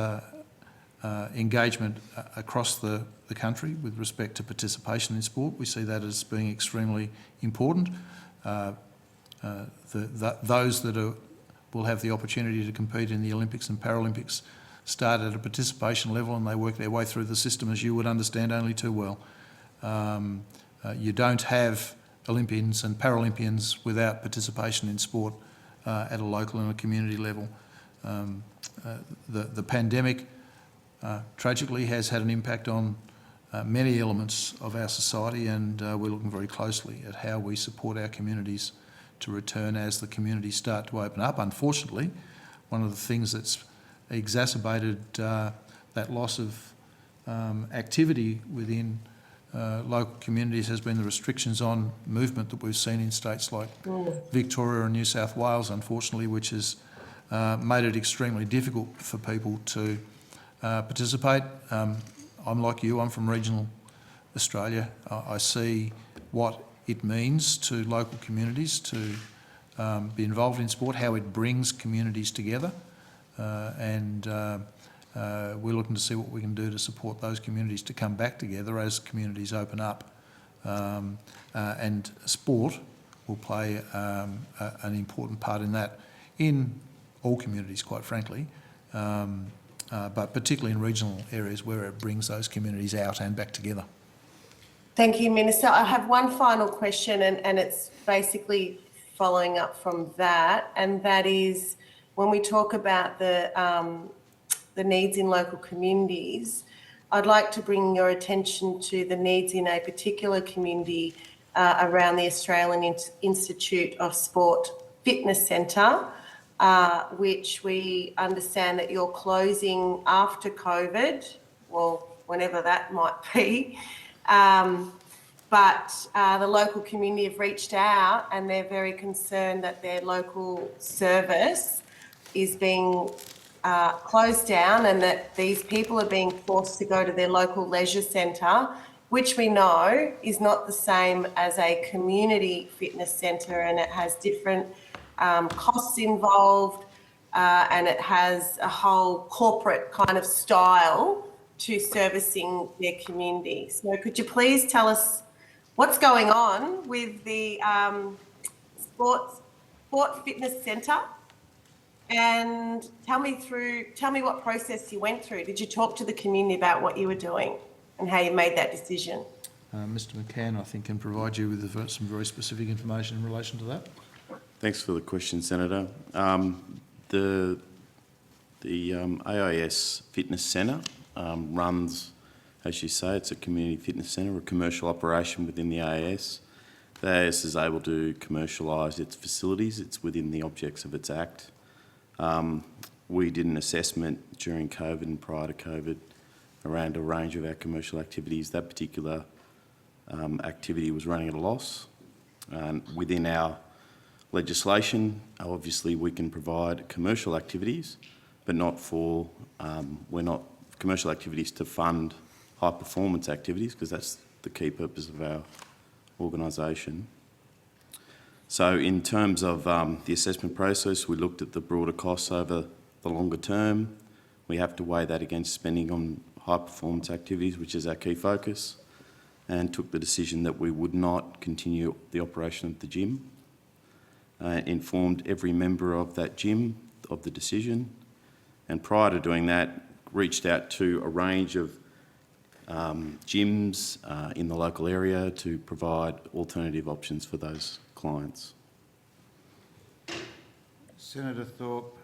[SPEAKER 24] engagement across the country with respect to participation in sport. We see that as being extremely important. Those that will have the opportunity to compete in the Olympics and Paralympics start at a participation level, and they work their way through the system, as you would understand only too well. You don't have Olympians and Paralympians without participation in sport at a local and a community level. The pandemic tragically has had an impact on many elements of our society, and we're looking very closely at how we support our communities to return as the communities start to open up. Unfortunately, one of the things that's exacerbated that loss of activity within local communities has been the restrictions on movement that we've seen in states like Victoria and New South Wales, unfortunately, which has made it extremely difficult for people to participate. I'm like you, I'm from regional Australia. I see what it means to local communities to be involved in sport, how it brings communities together, and we're looking to see what we can do to support those communities to come back together as communities open up. And sport will play an important part in that in all communities, quite frankly, but particularly in regional areas where it brings those communities out and back together.
[SPEAKER 6] Thank you, Minister. I have one final question, and it's basically following up from that, and that is when we talk about the needs in local communities, I'd like to bring your attention to the needs in a particular community around the Australian Institute of Sport Fitness Centre, which we understand that you're closing after COVID, well, whenever that might be. But the local community have reached out and they're very concerned that their local service is being closed down and that these people are being forced to go to their local leisure centre, which we know is not the same as a community fitness centre, and it has different costs involved and it has a whole corporate kind of style to servicing their community. So could you please tell us what's going on with the Sport Fitness Centre, and tell me what process you went through. Did you talk to the community about what you were doing and how you made that decision?
[SPEAKER 24] Mr McCann, I think, can provide you with some very specific information in relation to that.
[SPEAKER 22] Thanks for the question, Senator. The AIS Fitness Centre runs, as you say, it's a community fitness centre, a commercial operation within the AIS. The AIS is able to commercialise its facilities. It's within the objects of its Act. We did an assessment during COVID and prior to COVID around a range of our commercial activities. That particular activity was running at a loss. Within our legislation, obviously we can provide commercial activities, but not for, we're not commercial activities to fund high performance activities, because that's the key purpose of our organisation. So in terms of the assessment process, we looked at the broader costs over the longer term. We have to weigh that against spending on high performance activities, which is our key focus, and took the decision that we would not continue the operation of the gym. Informed every member of that gym of the decision, and prior to doing that, reached out to a range of gyms in the local area to provide alternative options for those clients.
[SPEAKER 1] Senator Thorpe,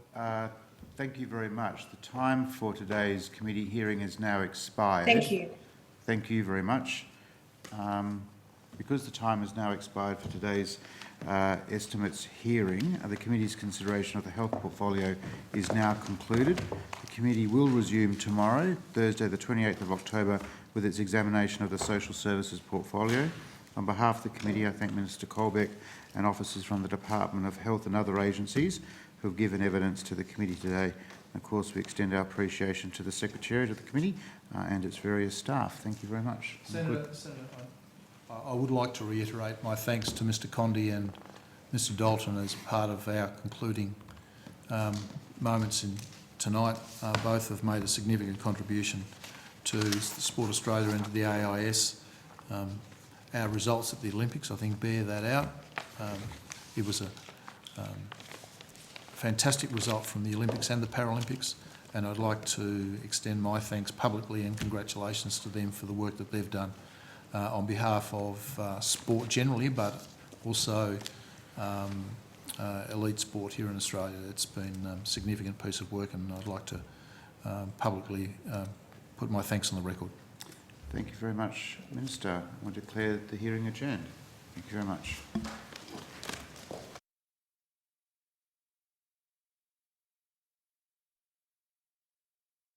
[SPEAKER 1] thank you very much. The time for today's committee hearing is now expired.
[SPEAKER 6] Thank you.
[SPEAKER 1] Thank you very much. Because the time has now expired for today's estimates hearing, the committee's consideration of the health portfolio is now concluded. The committee will resume tomorrow, Thursday the 28th of October, with its examination of the social services portfolio. On behalf of the committee, I thank Minister Colbeck and officers from the Department of Health and other agencies who have given evidence to the committee today. Of course, we extend our appreciation to the Secretariat of the committee and its various staff. Thank you very much.
[SPEAKER 24] Senator, I would like to reiterate my thanks to Mr Condi and Mr Dalton as part of our concluding moments in tonight. Both have made a significant contribution to Sport Australia and to the AIS. Our results at the Olympics, I think, bear that out. It was a fantastic result from the Olympics and the Paralympics, and I'd like to extend my thanks publicly and congratulations to them for the work that they've done on behalf of sport generally, but also elite sport here in Australia. It's been a significant piece of work, and I'd like to publicly put my thanks on the record.
[SPEAKER 1] Thank you very much, Minister. I declare the hearing adjourned. Thank you very much.